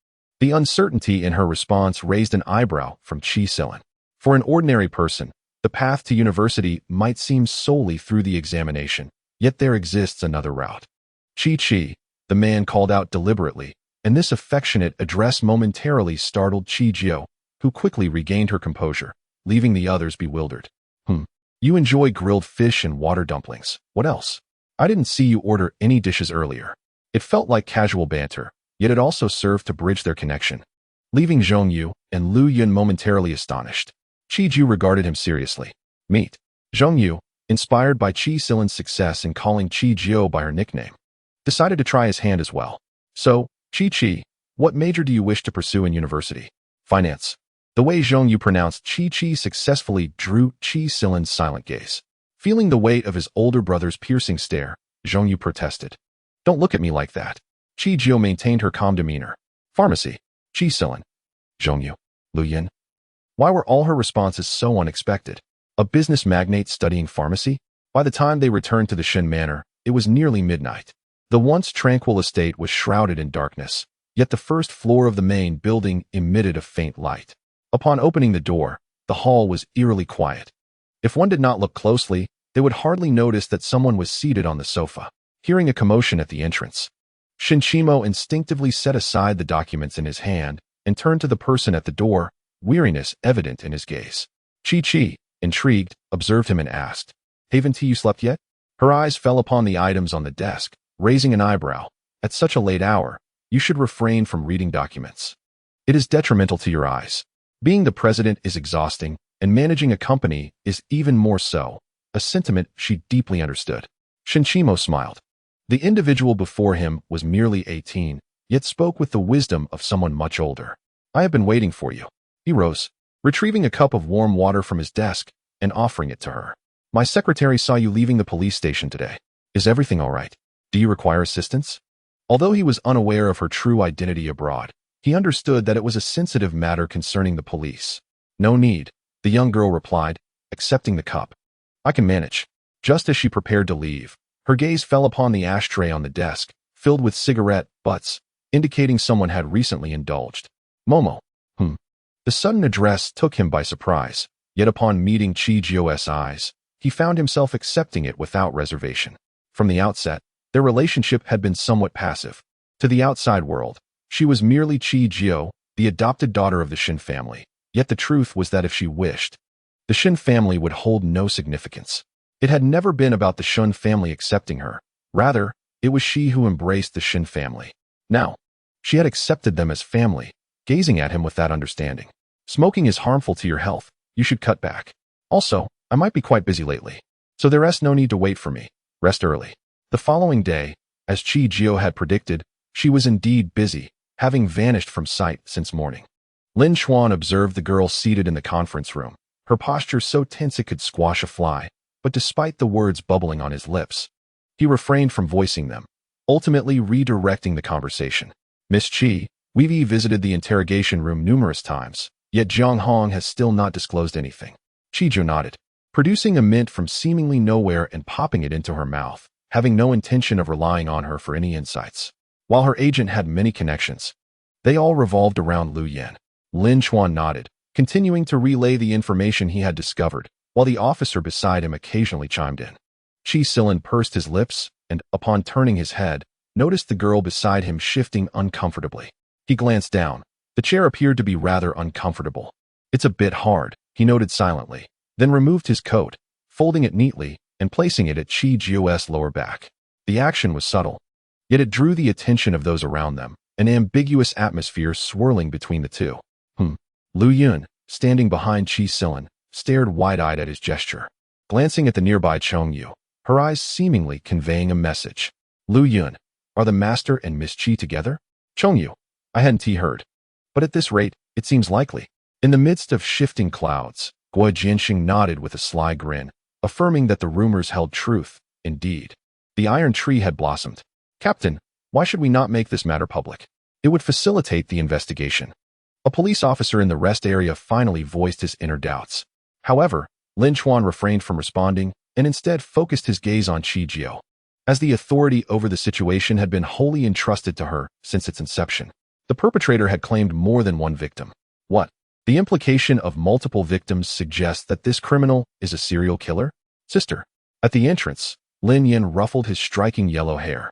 The uncertainty in her response raised an eyebrow from Chi Silin. For an ordinary person, the path to university might seem solely through the examination, yet there exists another route. Chi, the man called out deliberately, and this affectionate address momentarily startled Chi Jiao, who quickly regained her composure, leaving the others bewildered. You enjoy grilled fish and water dumplings. What else? I didn't see you order any dishes earlier. It felt like casual banter, yet it also served to bridge their connection, leaving Zhong Yu and Lu Yun momentarily astonished. Qi Ju regarded him seriously. Meet Zhong Yu, inspired by Qi Silan's success in calling Qi Jiu by her nickname, decided to try his hand as well. So, Qi, what major do you wish to pursue in university? Finance. The way Zhong Yu pronounced Qi successfully drew Qi Silan's silent gaze. Feeling the weight of his older brother's piercing stare, Zhong Yu protested. Don't look at me like that. Qi Jiu maintained her calm demeanor. Pharmacy. Qi Silan. Zhong Yu. Lu Yin. Why were all her responses so unexpected? A business magnate studying pharmacy? By the time they returned to the Shen Manor, it was nearly midnight. The once tranquil estate was shrouded in darkness, yet the first floor of the main building emitted a faint light. Upon opening the door, the hall was eerily quiet. If one did not look closely, they would hardly notice that someone was seated on the sofa. Hearing a commotion at the entrance, Shinchimo instinctively set aside the documents in his hand and turned to the person at the door, weariness evident in his gaze. Qi, intrigued, observed him and asked, Haven't you slept yet? Her eyes fell upon the items on the desk, raising an eyebrow. At such a late hour, you should refrain from reading documents. It is detrimental to your eyes. Being the president is exhausting, and managing a company is even more so, a sentiment she deeply understood. Shinchimo smiled. The individual before him was merely 18, yet spoke with the wisdom of someone much older. I have been waiting for you. He rose, retrieving a cup of warm water from his desk and offering it to her. My secretary saw you leaving the police station today. Is everything all right? Do you require assistance? Although he was unaware of her true identity abroad, he understood that it was a sensitive matter concerning the police. No need, the young girl replied, accepting the cup. I can manage. Just as she prepared to leave, her gaze fell upon the ashtray on the desk, filled with cigarette butts, indicating someone had recently indulged. Momo. The sudden address took him by surprise, yet upon meeting Qi Jiu's eyes, he found himself accepting it without reservation. From the outset, their relationship had been somewhat passive. To the outside world, she was merely Qi Jiu, the adopted daughter of the Shin family. Yet the truth was that if she wished, the Shin family would hold no significance. It had never been about the Shun family accepting her. Rather, it was she who embraced the Shin family. Now, she had accepted them as family, gazing at him with that understanding. Smoking is harmful to your health. You should cut back. Also, I might be quite busy lately, so there is no need to wait for me. Rest early. The following day, as Qi Jiu had predicted, she was indeed busy, having vanished from sight since morning. Lin Chuan observed the girl seated in the conference room, her posture so tense it could squash a fly, but despite the words bubbling on his lips, he refrained from voicing them, ultimately redirecting the conversation. Miss Qi, we've visited the interrogation room numerous times, yet Jiang Hong has still not disclosed anything. Qi Jiu nodded, producing a mint from seemingly nowhere and popping it into her mouth, having no intention of relying on her for any insights. While her agent had many connections, they all revolved around Lu Yan. Lin Chuan nodded, continuing to relay the information he had discovered, while the officer beside him occasionally chimed in. Qi Silan pursed his lips and, upon turning his head, noticed the girl beside him shifting uncomfortably. He glanced down. The chair appeared to be rather uncomfortable. It's a bit hard, he noted silently, then removed his coat, folding it neatly and placing it at Qi Jiu's lower back. The action was subtle, yet it drew the attention of those around them, an ambiguous atmosphere swirling between the two. Lu Yun, standing behind Qi Silan, stared wide-eyed at his gesture. Glancing at the nearby Chong Yu, her eyes seemingly conveying a message. Lu Yun, are the master and Miss Qi together? Chong Yu, I hadn't heard. But at this rate, it seems likely. In the midst of shifting clouds, Guo Jianxing nodded with a sly grin, affirming that the rumors held truth. Indeed, the iron tree had blossomed. Captain, why should we not make this matter public? It would facilitate the investigation. A police officer in the rest area finally voiced his inner doubts. However, Lin Chuan refrained from responding and instead focused his gaze on Qi Jiu, as the authority over the situation had been wholly entrusted to her since its inception. The perpetrator had claimed more than one victim. What? The implication of multiple victims suggests that this criminal is a serial killer? Sister. At the entrance, Lin Yin ruffled his striking yellow hair,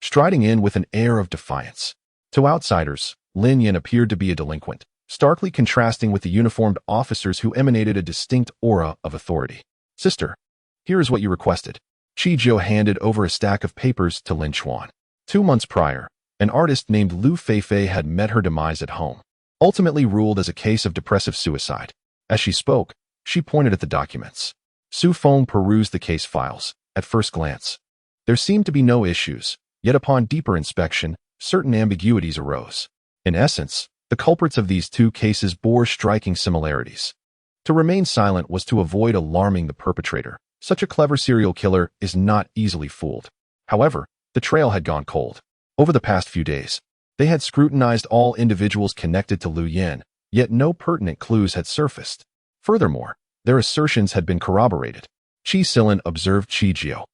striding in with an air of defiance. To outsiders, Lin Yin appeared to be a delinquent, starkly contrasting with the uniformed officers who emanated a distinct aura of authority. Sister, here is what you requested. Qi Jiu handed over a stack of papers to Lin Chuan. 2 months prior, an artist named Lu Feifei had met her demise at home, ultimately ruled as a case of depressive suicide. As she spoke, she pointed at the documents. Su Feng perused the case files. At first glance, there seemed to be no issues, yet upon deeper inspection, certain ambiguities arose. In essence, the culprits of these two cases bore striking similarities. To remain silent was to avoid alarming the perpetrator. Such a clever serial killer is not easily fooled. However, the trail had gone cold. Over the past few days, they had scrutinized all individuals connected to Lu Yin, yet no pertinent clues had surfaced. Furthermore, their assertions had been corroborated. Qi Silin observed Qi Jiao,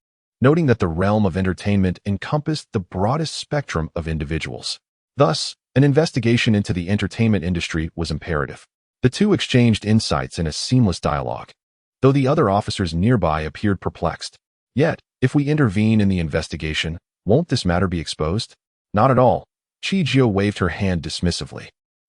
noting that the realm of entertainment encompassed the broadest spectrum of individuals. Thus, an investigation into the entertainment industry was imperative. The two exchanged insights in a seamless dialogue, though the other officers nearby appeared perplexed. Yet, if we intervene in the investigation, won't this matter be exposed? Not at all. Qi Jiao waved her hand dismissively.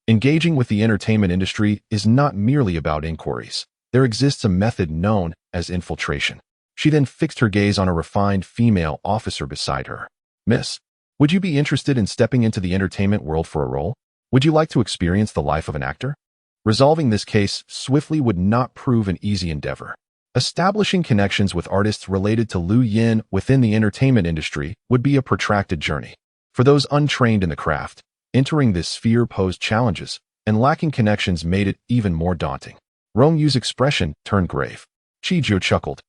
Engaging with the entertainment industry is not merely about inquiries. There exists a method known as infiltration. She then fixed her gaze on a refined female officer beside her. Miss, would you be interested in stepping into the entertainment world for a role? Would you like to experience the life of an actor? Resolving this case swiftly would not prove an easy endeavor. Establishing connections with artists related to Lu Yin within the entertainment industry would be a protracted journey. For those untrained in the craft, entering this sphere posed challenges, and lacking connections made it even more daunting. Rong Yu's expression turned grave. Qi Jiao chuckled.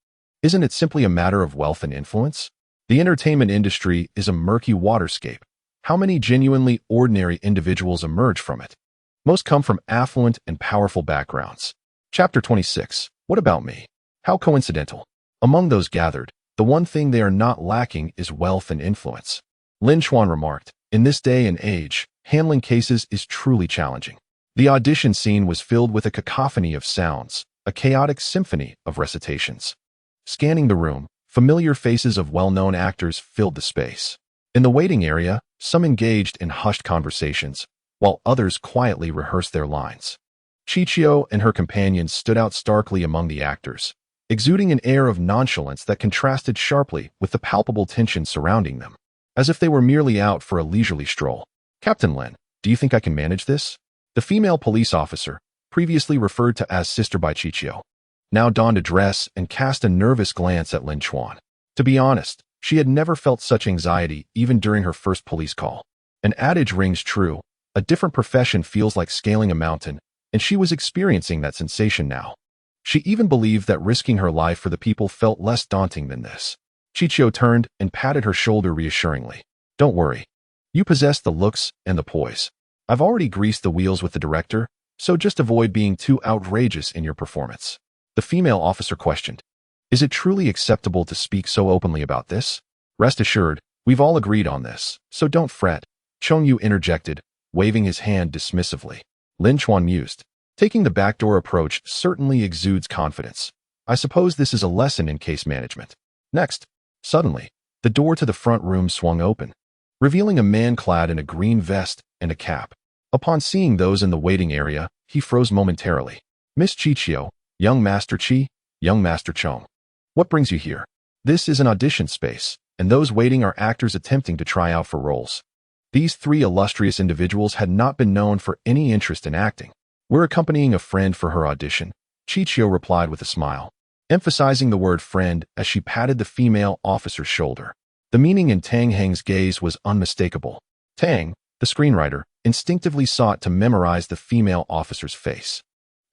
Isn't it simply a matter of wealth and influence? The entertainment industry is a murky waterscape. How many genuinely ordinary individuals emerge from it? Most come from affluent and powerful backgrounds. Chapter 26. What about me? How coincidental. Among those gathered, the one thing they are not lacking is wealth and influence. Lin Chuan remarked, in this day and age, handling cases is truly challenging. The audition scene was filled with a cacophony of sounds, a chaotic symphony of recitations. Scanning the room, familiar faces of well-known actors filled the space. In the waiting area, some engaged in hushed conversations, while others quietly rehearsed their lines. Qi Jiao and her companions stood out starkly among the actors, exuding an air of nonchalance that contrasted sharply with the palpable tension surrounding them, as if they were merely out for a leisurely stroll. Captain Lin, do you think I can manage this? The female police officer, previously referred to as Sister by Qi Jiao, now donned a dress and cast a nervous glance at Lin Chuan. To be honest, she had never felt such anxiety even during her first police call. An adage rings true, a different profession feels like scaling a mountain, and she was experiencing that sensation now. She even believed that risking her life for the people felt less daunting than this. Qi Jiao turned and patted her shoulder reassuringly. Don't worry. You possess the looks and the poise. I've already greased the wheels with the director, so just avoid being too outrageous in your performance. The female officer questioned. Is it truly acceptable to speak so openly about this? Rest assured, we've all agreed on this, so don't fret. Chong Yu interjected, waving his hand dismissively. Lin Chuan mused. Taking the backdoor approach certainly exudes confidence. I suppose this is a lesson in case management. Next, suddenly, the door to the front room swung open, revealing a man clad in a green vest and a cap. Upon seeing those in the waiting area, he froze momentarily. Miss Qi Jiao, young Master Qi, young Master Chong. What brings you here? This is an audition space, and those waiting are actors attempting to try out for roles. These three illustrious individuals had not been known for any interest in acting. We're accompanying a friend for her audition, Qi Jiao replied with a smile, emphasizing the word friend as she patted the female officer's shoulder. The meaning in Tang Heng's gaze was unmistakable. Tang, the screenwriter, instinctively sought to memorize the female officer's face.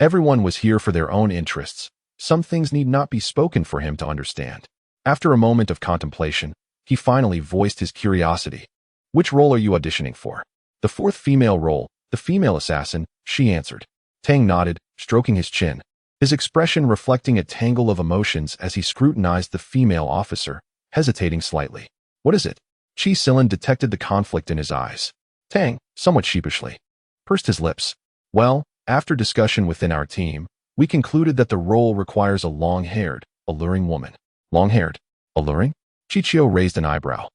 Everyone was here for their own interests. Some things need not be spoken for him to understand. After a moment of contemplation, he finally voiced his curiosity. Which role are you auditioning for? The fourth female role, the female assassin, she answered. Tang nodded, stroking his chin, his expression reflecting a tangle of emotions as he scrutinized the female officer, hesitating slightly. What is it? Qi Silin detected the conflict in his eyes. Tang, somewhat sheepishly, pursed his lips. Well, after discussion within our team, we concluded that the role requires a long-haired, alluring woman. Long-haired? Alluring? Qi Jiao raised an eyebrow,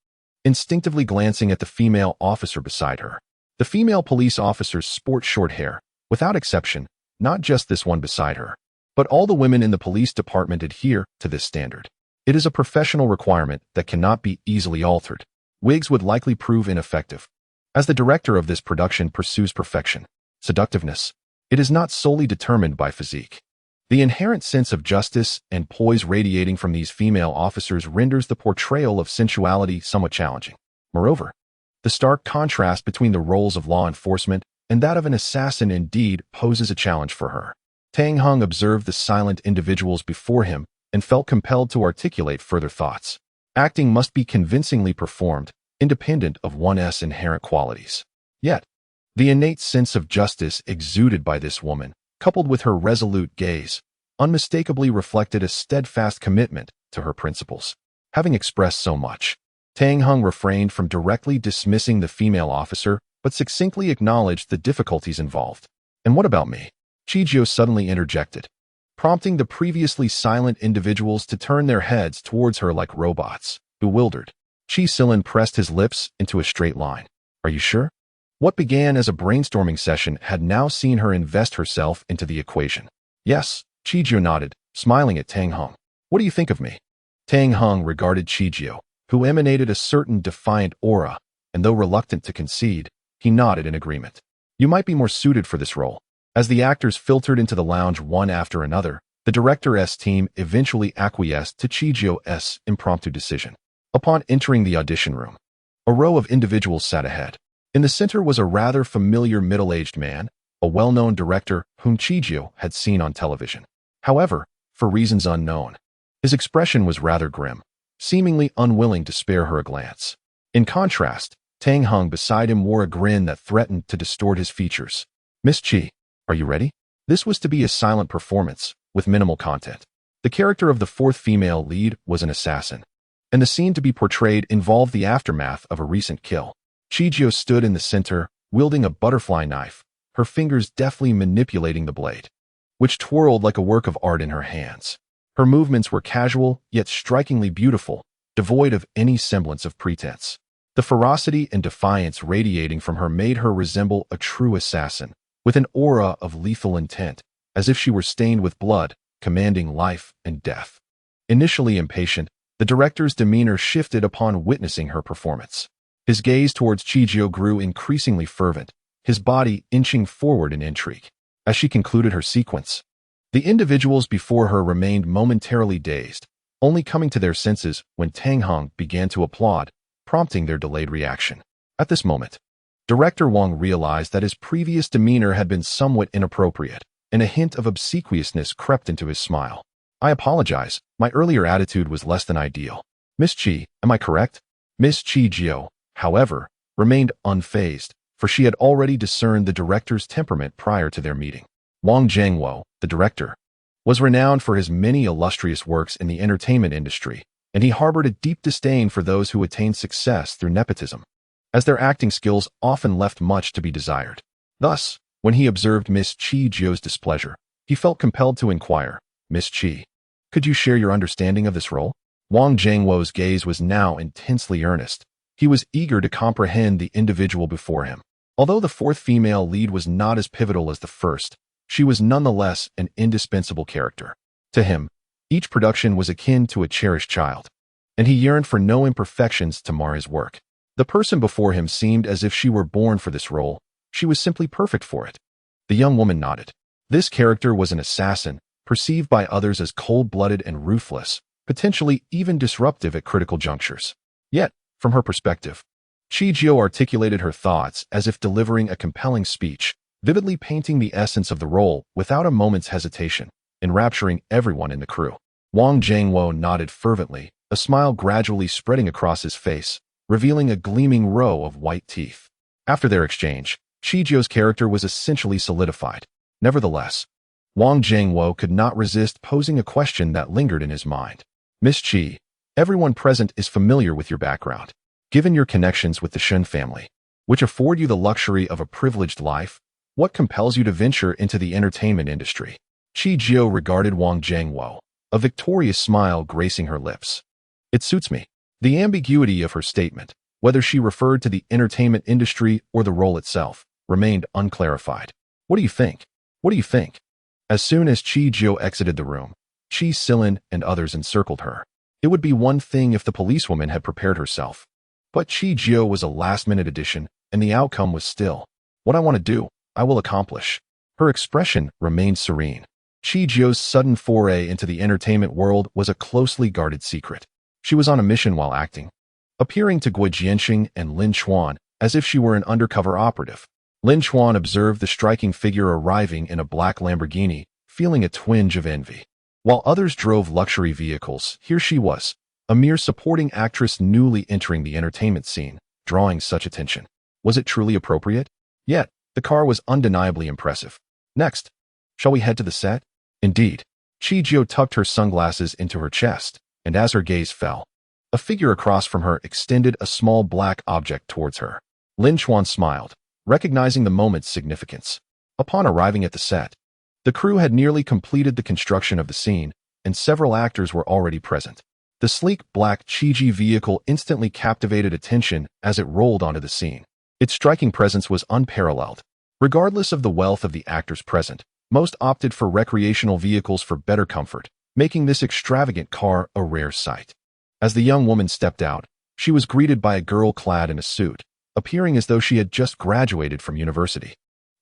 instinctively glancing at the female officer beside her. The female police officers sport short hair, without exception, not just this one beside her, but all the women in the police department adhere to this standard. It is a professional requirement that cannot be easily altered. wigs would likely prove ineffective. As the director of this production pursues perfection, seductiveness, it is not solely determined by physique. The inherent sense of justice and poise radiating from these female officers renders the portrayal of sensuality somewhat challenging. Moreover, the stark contrast between the roles of law enforcement and that of an assassin indeed poses a challenge for her. Tang Hung observed the silent individuals before him and felt compelled to articulate further thoughts. Acting must be convincingly performed, independent of one's inherent qualities. Yet, the innate sense of justice exuded by this woman, coupled with her resolute gaze, unmistakably reflected a steadfast commitment to her principles. Having expressed so much, Tang Hung refrained from directly dismissing the female officer, but succinctly acknowledged the difficulties involved. "And what about me?" Chijio suddenly interjected, prompting the previously silent individuals to turn their heads towards her like robots. Bewildered, Chi Silin pressed his lips into a straight line. "Are you sure?" What began as a brainstorming session had now seen her invest herself into the equation. "Yes," Chijio nodded, smiling at Tang Hung. "What do you think of me?" Tang Hung regarded Chijio, who emanated a certain defiant aura, and though reluctant to concede, he nodded in agreement. "You might be more suited for this role." As the actors filtered into the lounge one after another, the director's team eventually acquiesced to Chijio's impromptu decision. Upon entering the audition room, a row of individuals sat ahead. In the center was a rather familiar middle-aged man, a well-known director whom Chijio had seen on television. However, for reasons unknown, his expression was rather grim, seemingly unwilling to spare her a glance. In contrast, Tang Hung beside him wore a grin that threatened to distort his features. "Miss Chi, are you ready?" This was to be a silent performance, with minimal content. The character of the fourth female lead was an assassin, and the scene to be portrayed involved the aftermath of a recent kill. Chijio stood in the center, wielding a butterfly knife, her fingers deftly manipulating the blade, which twirled like a work of art in her hands. Her movements were casual, yet strikingly beautiful, devoid of any semblance of pretense. The ferocity and defiance radiating from her made her resemble a true assassin, with an aura of lethal intent, as if she were stained with blood, commanding life and death. Initially impatient, the director's demeanor shifted upon witnessing her performance. His gaze towards Chijio grew increasingly fervent, his body inching forward in intrigue. As she concluded her sequence, the individuals before her remained momentarily dazed, only coming to their senses when Tang Hung began to applaud, prompting their delayed reaction. At this moment, Director Wang realized that his previous demeanor had been somewhat inappropriate, and a hint of obsequiousness crept into his smile. "I apologize, my earlier attitude was less than ideal. Miss Chi, am I correct?" Miss Chijio, however, remained unfazed, for she had already discerned the director's temperament prior to their meeting. Wang Jiangwo, the director, was renowned for his many illustrious works in the entertainment industry, and he harbored a deep disdain for those who attained success through nepotism, as their acting skills often left much to be desired. Thus, when he observed Miss Chijio's displeasure, he felt compelled to inquire, "Miss Chi, could you share your understanding of this role?" Wang Jiangwo's gaze was now intensely earnest. He was eager to comprehend the individual before him. Although the fourth female lead was not as pivotal as the first, she was nonetheless an indispensable character. To him, each production was akin to a cherished child, and he yearned for no imperfections to mar his work. The person before him seemed as if she were born for this role. She was simply perfect for it. The young woman nodded. This character was an assassin, perceived by others as cold-blooded and ruthless, potentially even disruptive at critical junctures. Yet, from her perspective, Chijio articulated her thoughts as if delivering a compelling speech, vividly painting the essence of the role without a moment's hesitation, enrapturing everyone in the crew. Wang Jiangwo nodded fervently, a smile gradually spreading across his face, revealing a gleaming row of white teeth. After their exchange, Chijio's character was essentially solidified. Nevertheless, Wang Jiangwo could not resist posing a question that lingered in his mind. "Miss Chi, everyone present is familiar with your background. Given your connections with the Shen family, which afford you the luxury of a privileged life, what compels you to venture into the entertainment industry?" Chijio regarded Wang Jiangwo, a victorious smile gracing her lips. "It suits me." The ambiguity of her statement, whether she referred to the entertainment industry or the role itself, remained unclarified. "What do you think? What do you think?" As soon as Chijio exited the room, Chi Silin and others encircled her. It would be one thing if the policewoman had prepared herself, But Chi-Jio was a last-minute addition, and the outcome was still, "What I want to do, I will accomplish." Her expression remained serene. Chi-Jio's sudden foray into the entertainment world was a closely guarded secret. She was on a mission while acting, appearing to Gui Jianxing and Lin Chuan as if she were an undercover operative. Lin Chuan observed the striking figure arriving in a black Lamborghini, feeling a twinge of envy. While others drove luxury vehicles, here she was, a mere supporting actress newly entering the entertainment scene, drawing such attention. Was it truly appropriate? Yet, the car was undeniably impressive. Next, shall we head to the set? Indeed. Chi-Jio tucked her sunglasses into her chest, and as her gaze fell, a figure across from her extended a small black object towards her. Lin Chuan smiled, recognizing the moment's significance. Upon arriving at the set, the crew had nearly completed the construction of the scene, and several actors were already present. The sleek black Chi-Ji vehicle instantly captivated attention as it rolled onto the scene. Its striking presence was unparalleled. Regardless of the wealth of the actors present, most opted for recreational vehicles for better comfort, making this extravagant car a rare sight. As the young woman stepped out, she was greeted by a girl clad in a suit, appearing as though she had just graduated from university.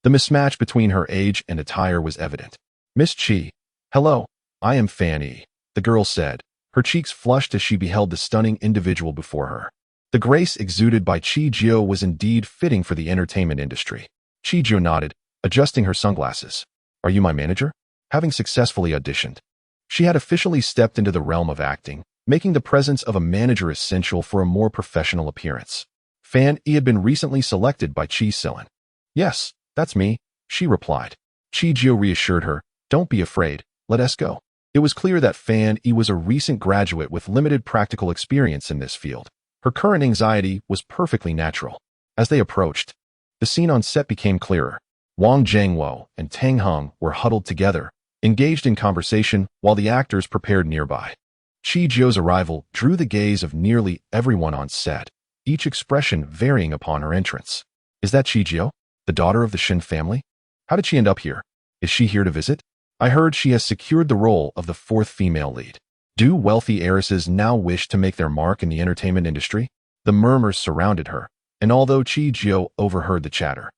The mismatch between her age and attire was evident. "Miss Chi." "Hello, I am Fan Yi," the girl said, her cheeks flushed as she beheld the stunning individual before her. The grace exuded by Chi-Jio was indeed fitting for the entertainment industry. Chi-Jio nodded, adjusting her sunglasses. "Are you my manager?" Having successfully auditioned, she had officially stepped into the realm of acting, making the presence of a manager essential for a more professional appearance. Fan Yi had been recently selected by Chi Silin. "Yes, that's me," she replied. Chi-Jio reassured her, "Don't be afraid, let us go." It was clear that Fan Yi was a recent graduate with limited practical experience in this field. Her current anxiety was perfectly natural. As they approached, the scene on set became clearer. Wang Jiangwo and Tang Heng were huddled together, engaged in conversation while the actors prepared nearby. Chi-Jio's arrival drew the gaze of nearly everyone on set, each expression varying upon her entrance. "Is that Chi-Jio, the daughter of the Shin family? How did she end up here? Is she here to visit? I heard she has secured the role of the fourth female lead. Do wealthy heiresses now wish to make their mark in the entertainment industry?" The murmurs surrounded her, and although Chi-Jio overheard the chatter,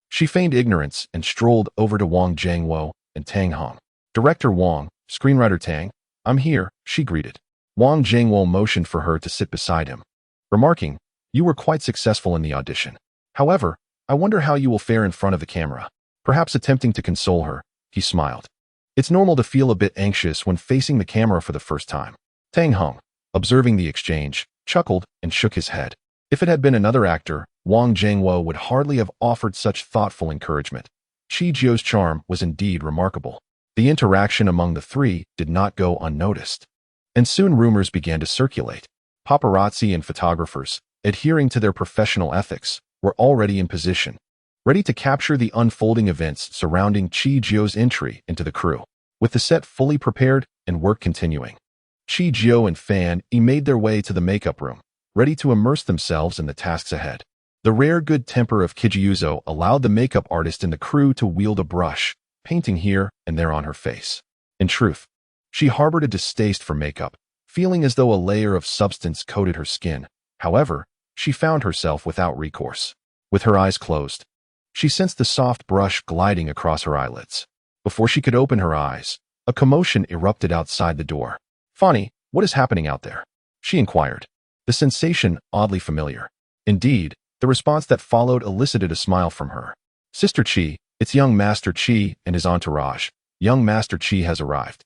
she feigned ignorance and strolled over to Wang Jiangwo and Tang Heng. "Director Wang, screenwriter Tang, I'm here," she greeted. Wang Jiangwo motioned for her to sit beside him, remarking, "You were quite successful in the audition. However, I wonder how you will fare in front of the camera." Perhaps attempting to console her, he smiled. "It's normal to feel a bit anxious when facing the camera for the first time." Tang Heng, observing the exchange, chuckled and shook his head. If it had been another actor, Wang Jiangwo would hardly have offered such thoughtful encouragement. Chi-Jio's charm was indeed remarkable. The interaction among the three did not go unnoticed, and soon rumors began to circulate. Paparazzi and photographers, adhering to their professional ethics, were already in position, ready to capture the unfolding events surrounding Chi-Jio's entry into the crew. With the set fully prepared and work continuing, Chi-Jio and Fan Yi made their way to the makeup room, ready to immerse themselves in the tasks ahead. The rare good temper of Kijiyuzo allowed the makeup artist in the crew to wield a brush, painting here and there on her face. In truth, she harbored a distaste for makeup, feeling as though a layer of substance coated her skin. However, she found herself without recourse. With her eyes closed, she sensed the soft brush gliding across her eyelids. Before she could open her eyes, a commotion erupted outside the door. "Fanny, what is happening out there?" she inquired, the sensation oddly familiar. Indeed, the response that followed elicited a smile from her. "Sister Chi, it's young Master Chi and his entourage. Young Master Chi has arrived."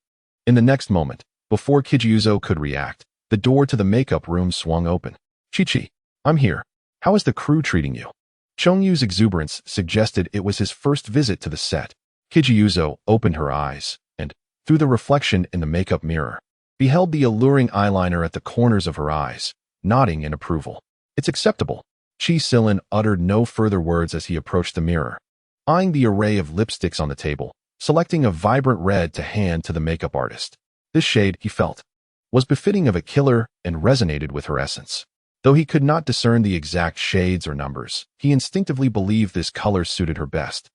In the next moment, before Kijiyuzo could react, the door to the makeup room swung open. "Chi-Chi, I'm here. How is the crew treating you?" Chongyu's exuberance suggested it was his first visit to the set. Kijiyuzo opened her eyes and, through the reflection in the makeup mirror, beheld the alluring eyeliner at the corners of her eyes, nodding in approval. "It's acceptable." Chi Silin uttered no further words as he approached the mirror, eyeing the array of lipsticks on the table, selecting a vibrant red to hand to the makeup artist. This shade, he felt, was befitting of a killer and resonated with her essence. Though he could not discern the exact shades or numbers, he instinctively believed this color suited her best.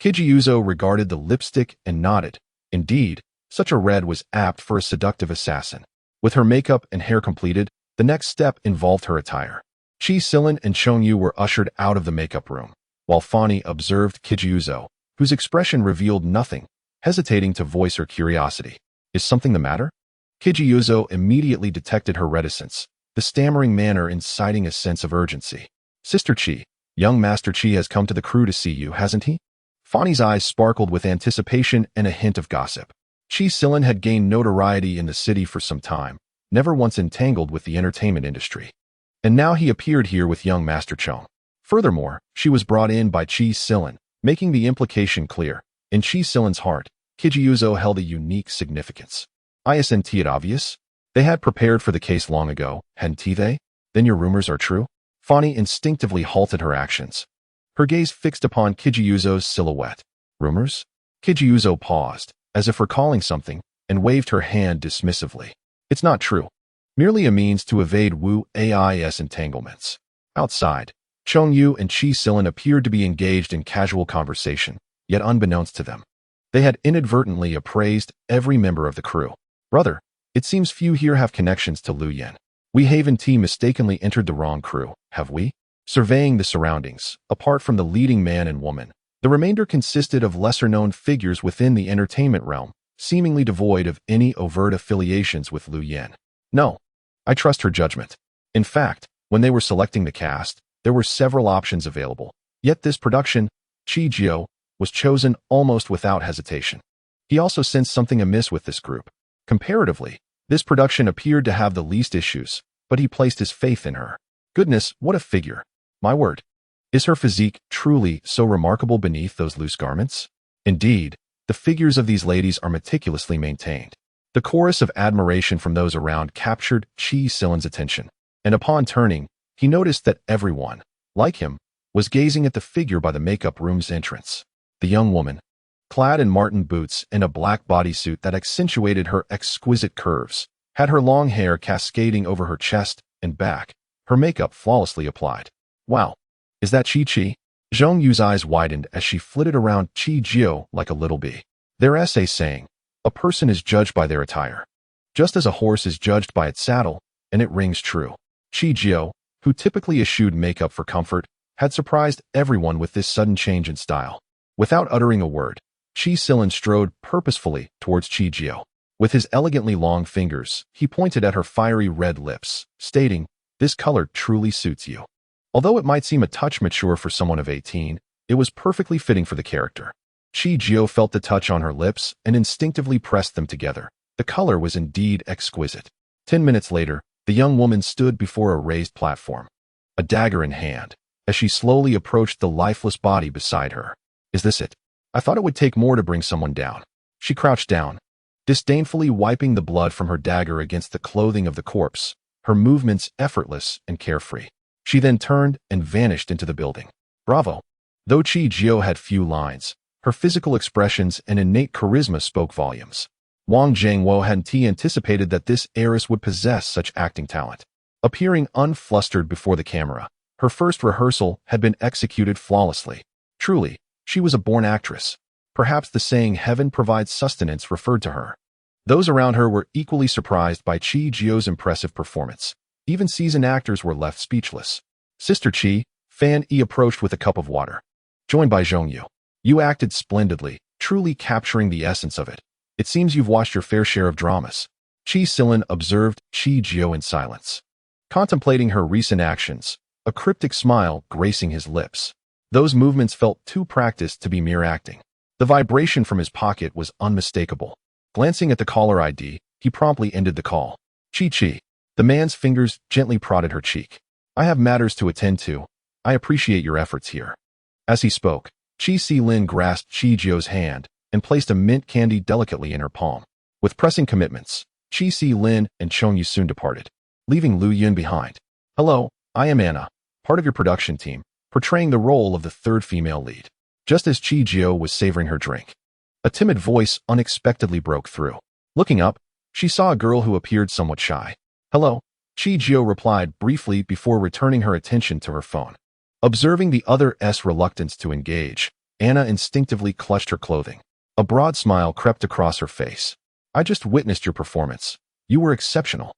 Kijiyuzo regarded the lipstick and nodded. Indeed, such a red was apt for a seductive assassin. With her makeup and hair completed, the next step involved her attire. Chi Silin and Chong Yu were ushered out of the makeup room, while Fani observed Kijiuzo, whose expression revealed nothing, hesitating to voice her curiosity. Is something the matter? Kijiuzo immediately detected her reticence, the stammering manner inciting a sense of urgency. Sister Chi, young Master Chi has come to the crew to see you, hasn't he? Fani's eyes sparkled with anticipation and a hint of gossip. Chi Silin had gained notoriety in the city for some time, never once entangled with the entertainment industry. And now he appeared here with young Master Chong. Furthermore, she was brought in by Chi Silin, making the implication clear. In Chi Silin's heart, Kijiuzo held a unique significance. Isn't it obvious? They had prepared for the case long ago, hadn't they? Then your rumors are true? Fani instinctively halted her actions, her gaze fixed upon Kijiuzo's silhouette. Rumors? Kijiuzo paused, as if recalling something, and waved her hand dismissively. It's not true. Merely a means to evade Wu Ai's entanglements. Outside, Chong Yu and Chi Silin appeared to be engaged in casual conversation, yet unbeknownst to them, they had inadvertently appraised every member of the crew. Brother, it seems few here have connections to Lu Yen. We Haven T mistakenly entered the wrong crew, have we? Surveying the surroundings, apart from the leading man and woman, the remainder consisted of lesser-known figures within the entertainment realm, seemingly devoid of any overt affiliations with Lu Yen. No, I trust her judgment. In fact, when they were selecting the cast, there were several options available, yet this production, Chi Jio, was chosen almost without hesitation. He also sensed something amiss with this group. Comparatively, this production appeared to have the least issues, but he placed his faith in her. Goodness, what a figure. My word. Is her physique truly so remarkable beneath those loose garments? Indeed, the figures of these ladies are meticulously maintained. The chorus of admiration from those around captured Chi Silin's attention, and upon turning, he noticed that everyone, like him, was gazing at the figure by the makeup room's entrance. The young woman, clad in marten boots and a black bodysuit that accentuated her exquisite curves, had her long hair cascading over her chest and back, her makeup flawlessly applied. Wow, is that Chi? Zhong Yu's eyes widened as she flitted around Chi Jio like a little bee. Their essay saying, a person is judged by their attire, just as a horse is judged by its saddle, and it rings true. Chi Jio, who typically eschewed makeup for comfort, had surprised everyone with this sudden change in style. Without uttering a word, Chi Silin strode purposefully towards Chi Jio. With his elegantly long fingers, he pointed at her fiery red lips, stating, this color truly suits you. Although it might seem a touch mature for someone of 18, it was perfectly fitting for the character. Chi Jio felt the touch on her lips and instinctively pressed them together. The color was indeed exquisite. 10 minutes later, the young woman stood before a raised platform, a dagger in hand, as she slowly approached the lifeless body beside her. Is this it? I thought it would take more to bring someone down. She crouched down, disdainfully wiping the blood from her dagger against the clothing of the corpse, her movements effortless and carefree. She then turned and vanished into the building. Bravo! Though Chi Jio had few lines, her physical expressions and innate charisma spoke volumes. Wang Zhangwo hadn't anticipated that this heiress would possess such acting talent. Appearing unflustered before the camera, her first rehearsal had been executed flawlessly. Truly, she was a born actress. Perhaps the saying heaven provides sustenance referred to her. Those around her were equally surprised by Chi Jio's impressive performance. Even seasoned actors were left speechless. Sister Chi, Fan Yi approached with a cup of water. Joined by Zhong Yu. You acted splendidly, truly capturing the essence of it. It seems you've watched your fair share of dramas. Chi Silin observed Chi Jio in silence, contemplating her recent actions, a cryptic smile gracing his lips. Those movements felt too practiced to be mere acting. The vibration from his pocket was unmistakable. Glancing at the caller ID, he promptly ended the call. Chi. The man's fingers gently prodded her cheek. I have matters to attend to. I appreciate your efforts here. As he spoke, Chi Silin grasped Chi Jio's hand and placed a mint candy delicately in her palm. With pressing commitments, Chi Silin and Chong Yu soon departed, leaving Lu Yun behind. Hello, I am Anna, part of your production team, portraying the role of the third female lead. Just as Chi Jio was savoring her drink, a timid voice unexpectedly broke through. Looking up, she saw a girl who appeared somewhat shy. Hello, Chi Jio replied briefly before returning her attention to her phone. Observing the other's reluctance to engage, Anna instinctively clutched her clothing. A broad smile crept across her face. I just witnessed your performance. You were exceptional.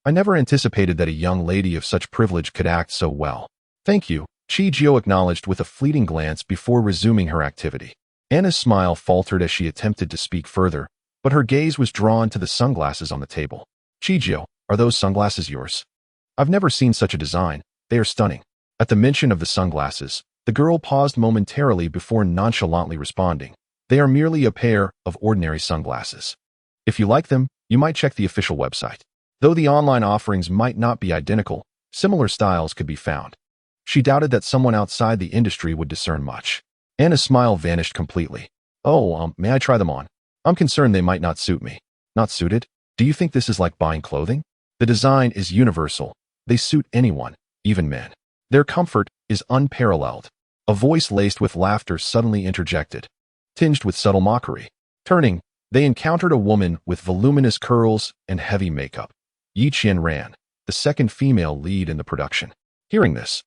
I never anticipated that a young lady of such privilege could act so well. Thank you, Chi-Jio acknowledged with a fleeting glance before resuming her activity. Anna's smile faltered as she attempted to speak further, but her gaze was drawn to the sunglasses on the table. Chi-Jio, are those sunglasses yours? I've never seen such a design. They are stunning. At the mention of the sunglasses, the girl paused momentarily before nonchalantly responding. They are merely a pair of ordinary sunglasses. If you like them, you might check the official website. Though the online offerings might not be identical, similar styles could be found. She doubted that someone outside the industry would discern much. Anna's smile vanished completely. Oh, may I try them on? I'm concerned they might not suit me. Not suited? Do you think this is like buying clothing? The design is universal. They suit anyone, even men. Their comfort is unparalleled. A voice laced with laughter suddenly interjected, tinged with subtle mockery. Turning, they encountered a woman with voluminous curls and heavy makeup. Yi Qianran, the second female lead in the production. Hearing this,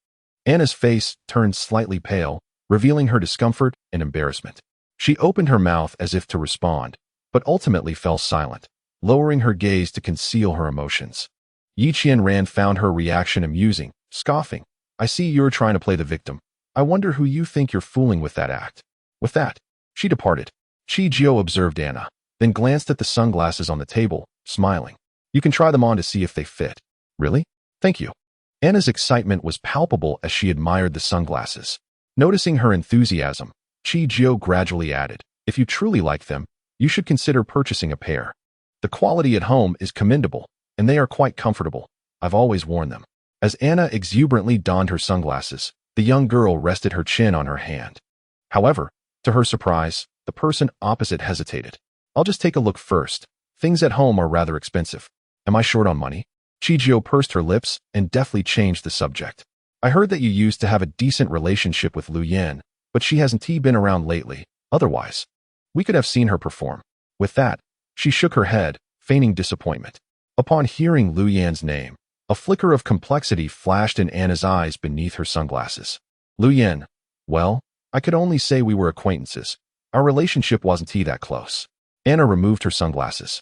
Anna's face turned slightly pale, revealing her discomfort and embarrassment. She opened her mouth as if to respond, but ultimately fell silent, lowering her gaze to conceal her emotions. Yi Qianran found her reaction amusing, scoffing. I see you're trying to play the victim. I wonder who you think you're fooling with that act. With that, she departed. Chi-Jio observed Anna, then glanced at the sunglasses on the table, smiling. You can try them on to see if they fit. Really? Thank you. Anna's excitement was palpable as she admired the sunglasses. Noticing her enthusiasm, Chi-Jio gradually added, if you truly like them, you should consider purchasing a pair. The quality at home is commendable, and they are quite comfortable. I've always worn them. As Anna exuberantly donned her sunglasses, the young girl rested her chin on her hand. However, to her surprise, the person opposite hesitated. I'll just take a look first. Things at home are rather expensive. Am I short on money? Chi-Jio pursed her lips and deftly changed the subject. I heard that you used to have a decent relationship with Lu Yan, but she hasn't been around lately. Otherwise, we could have seen her perform. With that, she shook her head, feigning disappointment. Upon hearing Lu Yan's name, a flicker of complexity flashed in Anna's eyes beneath her sunglasses. Lu Yan, well, I could only say we were acquaintances. Our relationship wasn't that close. Anna removed her sunglasses.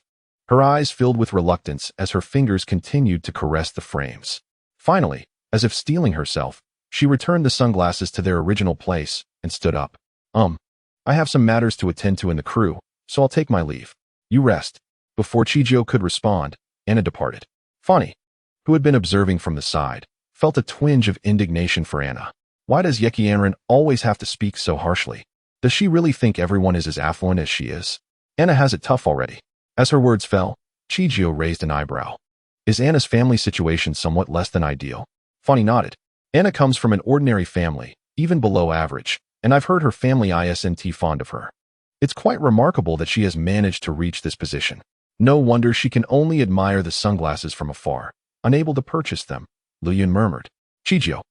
Her eyes filled with reluctance as her fingers continued to caress the frames. Finally, as if steeling herself, she returned the sunglasses to their original place and stood up. I have some matters to attend to in the crew, so I'll take my leave. You rest. Before Chi-Jio could respond, Anna departed. Funny, who had been observing from the side, felt a twinge of indignation for Anna. Why does Yi Qianran always have to speak so harshly? Does she really think everyone is as affluent as she is? Anna has it tough already. As her words fell, Chi-Jio raised an eyebrow. Is Anna's family situation somewhat less than ideal? Funny nodded. Anna comes from an ordinary family, even below average, and I've heard her family isn't fond of her. It's quite remarkable that she has managed to reach this position. No wonder she can only admire the sunglasses from afar, unable to purchase them, Lu Yun murmured. Chi-Jio,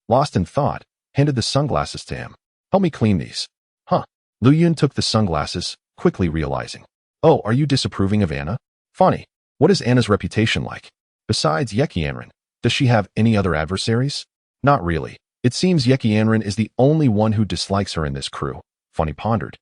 lost in thought, handed the sunglasses to him. Help me clean these. Huh. Lu Yun took the sunglasses, quickly realizing. Oh, are you disapproving of Anna? Funny. What is Anna's reputation like? Besides Yi Qianran, does she have any other adversaries? Not really. It seems Yi Qianran is the only one who dislikes her in this crew, Funny pondered.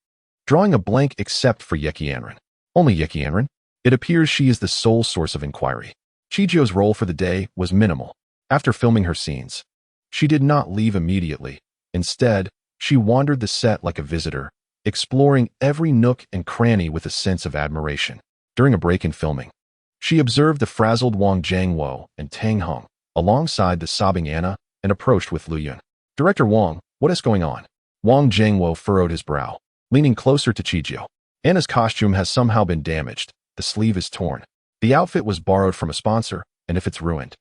Drawing a blank except for Yi Qianran. Only Yi Qianran? It appears she is the sole source of inquiry. Chi-Jio's role for the day was minimal. After filming her scenes, she did not leave immediately. Instead, she wandered the set like a visitor, exploring every nook and cranny with a sense of admiration. During a break in filming, she observed the frazzled Wang Jiangwo and Tang Heng, alongside the sobbing Anna, and approached with Lu Yun. Director Wang, what is going on? Wang Jiangwo furrowed his brow, leaning closer to Chi-Jio. Anna's costume has somehow been damaged. The sleeve is torn. The outfit was borrowed from a sponsor, and if it's ruined,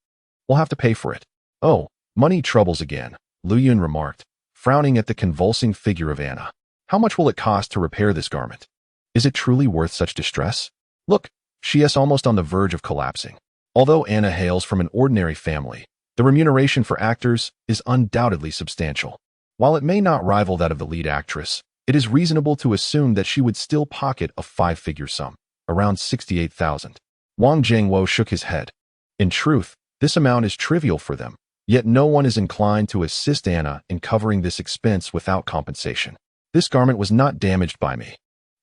we'll have to pay for it. Oh, money troubles again, Lu Yun remarked, frowning at the convulsing figure of Anna. How much will it cost to repair this garment? Is it truly worth such distress? Look, she is almost on the verge of collapsing. Although Anna hails from an ordinary family, the remuneration for actors is undoubtedly substantial. While it may not rival that of the lead actress, it is reasonable to assume that she would still pocket a five-figure sum, around 68,000. Wang Jiangwo shook his head. In truth, this amount is trivial for them, yet no one is inclined to assist Anna in covering this expense without compensation. This garment was not damaged by me.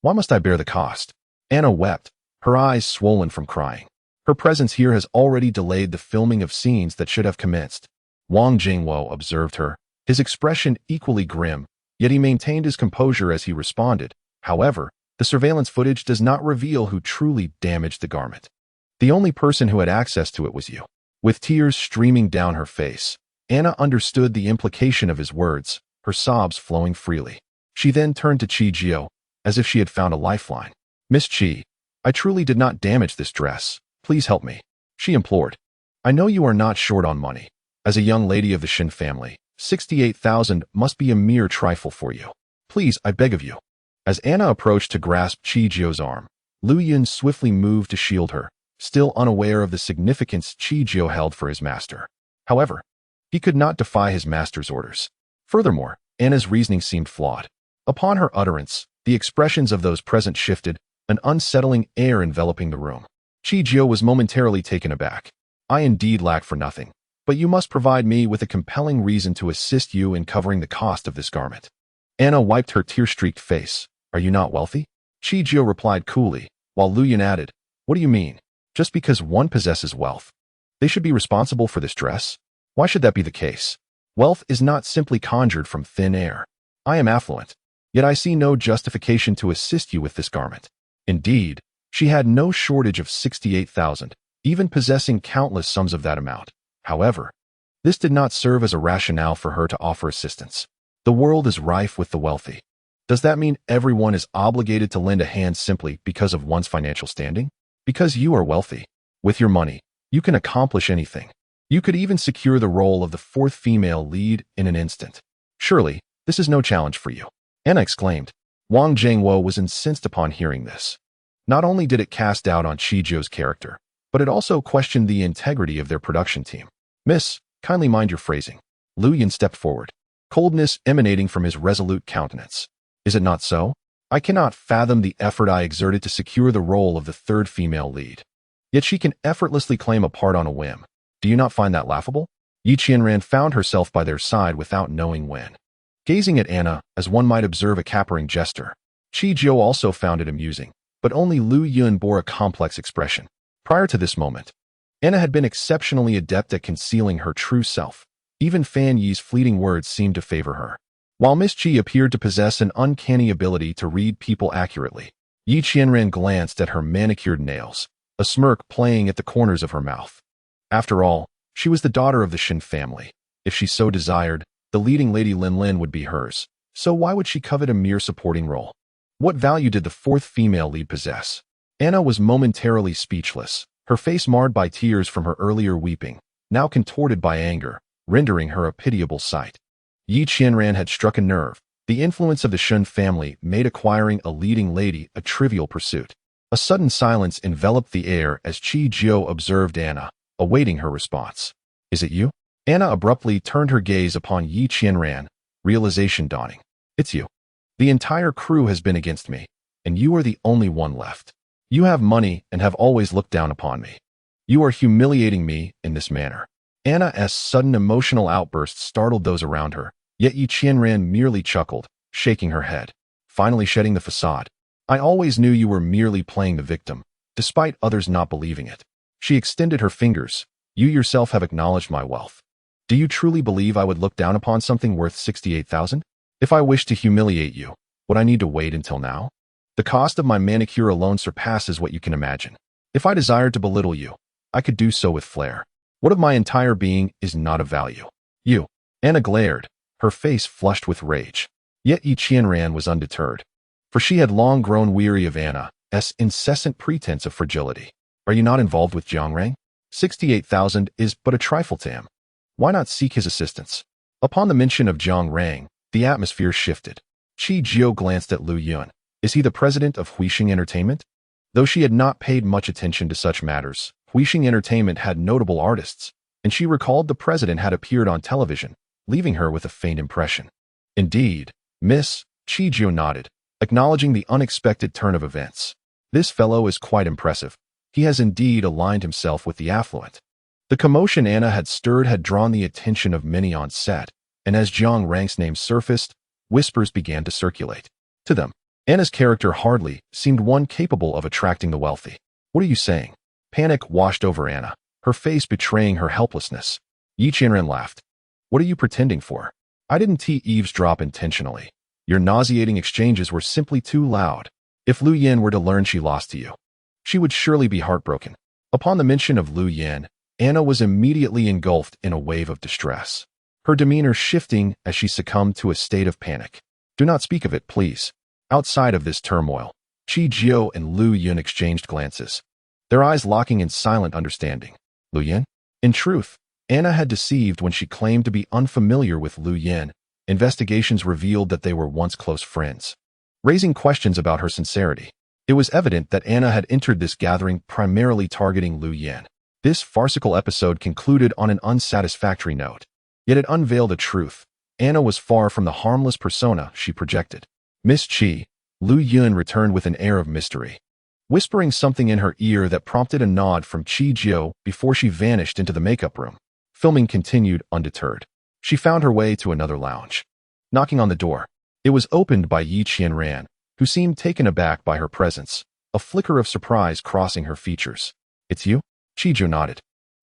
Why must I bear the cost? Anna wept, her eyes swollen from crying. Her presence here has already delayed the filming of scenes that should have commenced. Wang Jingwo observed her, his expression equally grim, yet he maintained his composure as he responded. However, the surveillance footage does not reveal who truly damaged the garment. The only person who had access to it was you. With tears streaming down her face, Anna understood the implication of his words, her sobs flowing freely. She then turned to Chi Jio, as if she had found a lifeline. Miss Chi, I truly did not damage this dress. Please help me, she implored. I know you are not short on money. As a young lady of the Shin family, 68,000 must be a mere trifle for you. Please, I beg of you. As Anna approached to grasp Chi Jio's arm, Lu Yun swiftly moved to shield her, still unaware of the significance Chi Jio held for his master. However, he could not defy his master's orders. Furthermore, Anna's reasoning seemed flawed. Upon her utterance, the expressions of those present shifted, an unsettling air enveloping the room. Chi Jio was momentarily taken aback. I indeed lack for nothing, but you must provide me with a compelling reason to assist you in covering the cost of this garment. Anna wiped her tear-streaked face. Are you not wealthy? Chi Jio replied coolly, while Lu Yun added, What do you mean? Just because one possesses wealth, they should be responsible for this dress? Why should that be the case? Wealth is not simply conjured from thin air. I am affluent, yet I see no justification to assist you with this garment. Indeed, she had no shortage of 68,000, even possessing countless sums of that amount. However, this did not serve as a rationale for her to offer assistance. The world is rife with the wealthy. Does that mean everyone is obligated to lend a hand simply because of one's financial standing? Because you are wealthy. With your money, you can accomplish anything. You could even secure the role of the fourth female lead in an instant. Surely, this is no challenge for you. Anna exclaimed. Wang Jingwo was incensed upon hearing this. Not only did it cast doubt on Chi Jio's character, but it also questioned the integrity of their production team. Miss, kindly mind your phrasing. Lu Yun stepped forward, coldness emanating from his resolute countenance. Is it not so? I cannot fathom the effort I exerted to secure the role of the third female lead. Yet she can effortlessly claim a part on a whim. Do you not find that laughable? Yi Qianran found herself by their side without knowing when. Gazing at Anna, as one might observe a capering jester, Chi Jio also found it amusing, but only Lu Yun bore a complex expression. Prior to this moment, Anna had been exceptionally adept at concealing her true self. Even Fan Yi's fleeting words seemed to favor her. While Miss Chi appeared to possess an uncanny ability to read people accurately, Yi Qianran glanced at her manicured nails, a smirk playing at the corners of her mouth. After all, she was the daughter of the Shin family. If she so desired, the leading Lady Lin Lin would be hers. So why would she covet a mere supporting role? What value did the fourth female lead possess? Anna was momentarily speechless, her face marred by tears from her earlier weeping, now contorted by anger, rendering her a pitiable sight. Yi Qianran had struck a nerve. The influence of the Shun family made acquiring a leading lady a trivial pursuit. A sudden silence enveloped the air as Chi Jio observed Anna, awaiting her response. Is it you? Anna abruptly turned her gaze upon Yi Qianran, realization dawning. It's you. The entire crew has been against me, and you are the only one left. You have money and have always looked down upon me. You are humiliating me in this manner. Anna's sudden emotional outburst startled those around her, yet Yi Qianran merely chuckled, shaking her head, finally shedding the facade. I always knew you were merely playing the victim, despite others not believing it. She extended her fingers. You yourself have acknowledged my wealth. Do you truly believe I would look down upon something worth 68,000? If I wish to humiliate you, would I need to wait until now? The cost of my manicure alone surpasses what you can imagine. If I desired to belittle you, I could do so with flair. What of my entire being is not of value? You. Anna glared, her face flushed with rage. Yet Yi Qianran was undeterred, for she had long grown weary of Anna's incessant pretense of fragility. Are you not involved with Jiang Rang? 68,000 is but a trifle to him. Why not seek his assistance? Upon the mention of Jiang Rang, the atmosphere shifted. Chi Jio glanced at Lu Yun. Is he the president of Huixing Entertainment? Though she had not paid much attention to such matters, Huixing Entertainment had notable artists, and she recalled the president had appeared on television, leaving her with a faint impression. Indeed, Miss, Chi Jio nodded, acknowledging the unexpected turn of events. This fellow is quite impressive. He has indeed aligned himself with the affluent. The commotion Anna had stirred had drawn the attention of many on set, and as Jiang Rang's name surfaced, whispers began to circulate. To them, Anna's character hardly seemed one capable of attracting the wealthy. What are you saying? Panic washed over Anna, her face betraying her helplessness. Yi Qianran laughed. What are you pretending for? I didn't eavesdrop intentionally. Your nauseating exchanges were simply too loud. If Lu Yin were to learn she lost to you, she would surely be heartbroken. Upon the mention of Lu Yin, Anna was immediately engulfed in a wave of distress, her demeanor shifting as she succumbed to a state of panic. Do not speak of it, please. Outside of this turmoil, Qi Jiao and Lu Yin exchanged glances, their eyes locking in silent understanding. Lu Yin? In truth, Anna had deceived when she claimed to be unfamiliar with Lu Yin. Investigations revealed that they were once close friends, raising questions about her sincerity. It was evident that Anna had entered this gathering primarily targeting Lu Yin. This farcical episode concluded on an unsatisfactory note, yet it unveiled a truth. Anna was far from the harmless persona she projected. Miss Qi, Lu Yin returned with an air of mystery, whispering something in her ear that prompted a nod from Qi Jiao before she vanished into the makeup room. Filming continued undeterred. She found her way to another lounge. Knocking on the door, it was opened by Yi Qianran, who seemed taken aback by her presence, a flicker of surprise crossing her features. It's you? Qi Jiao nodded.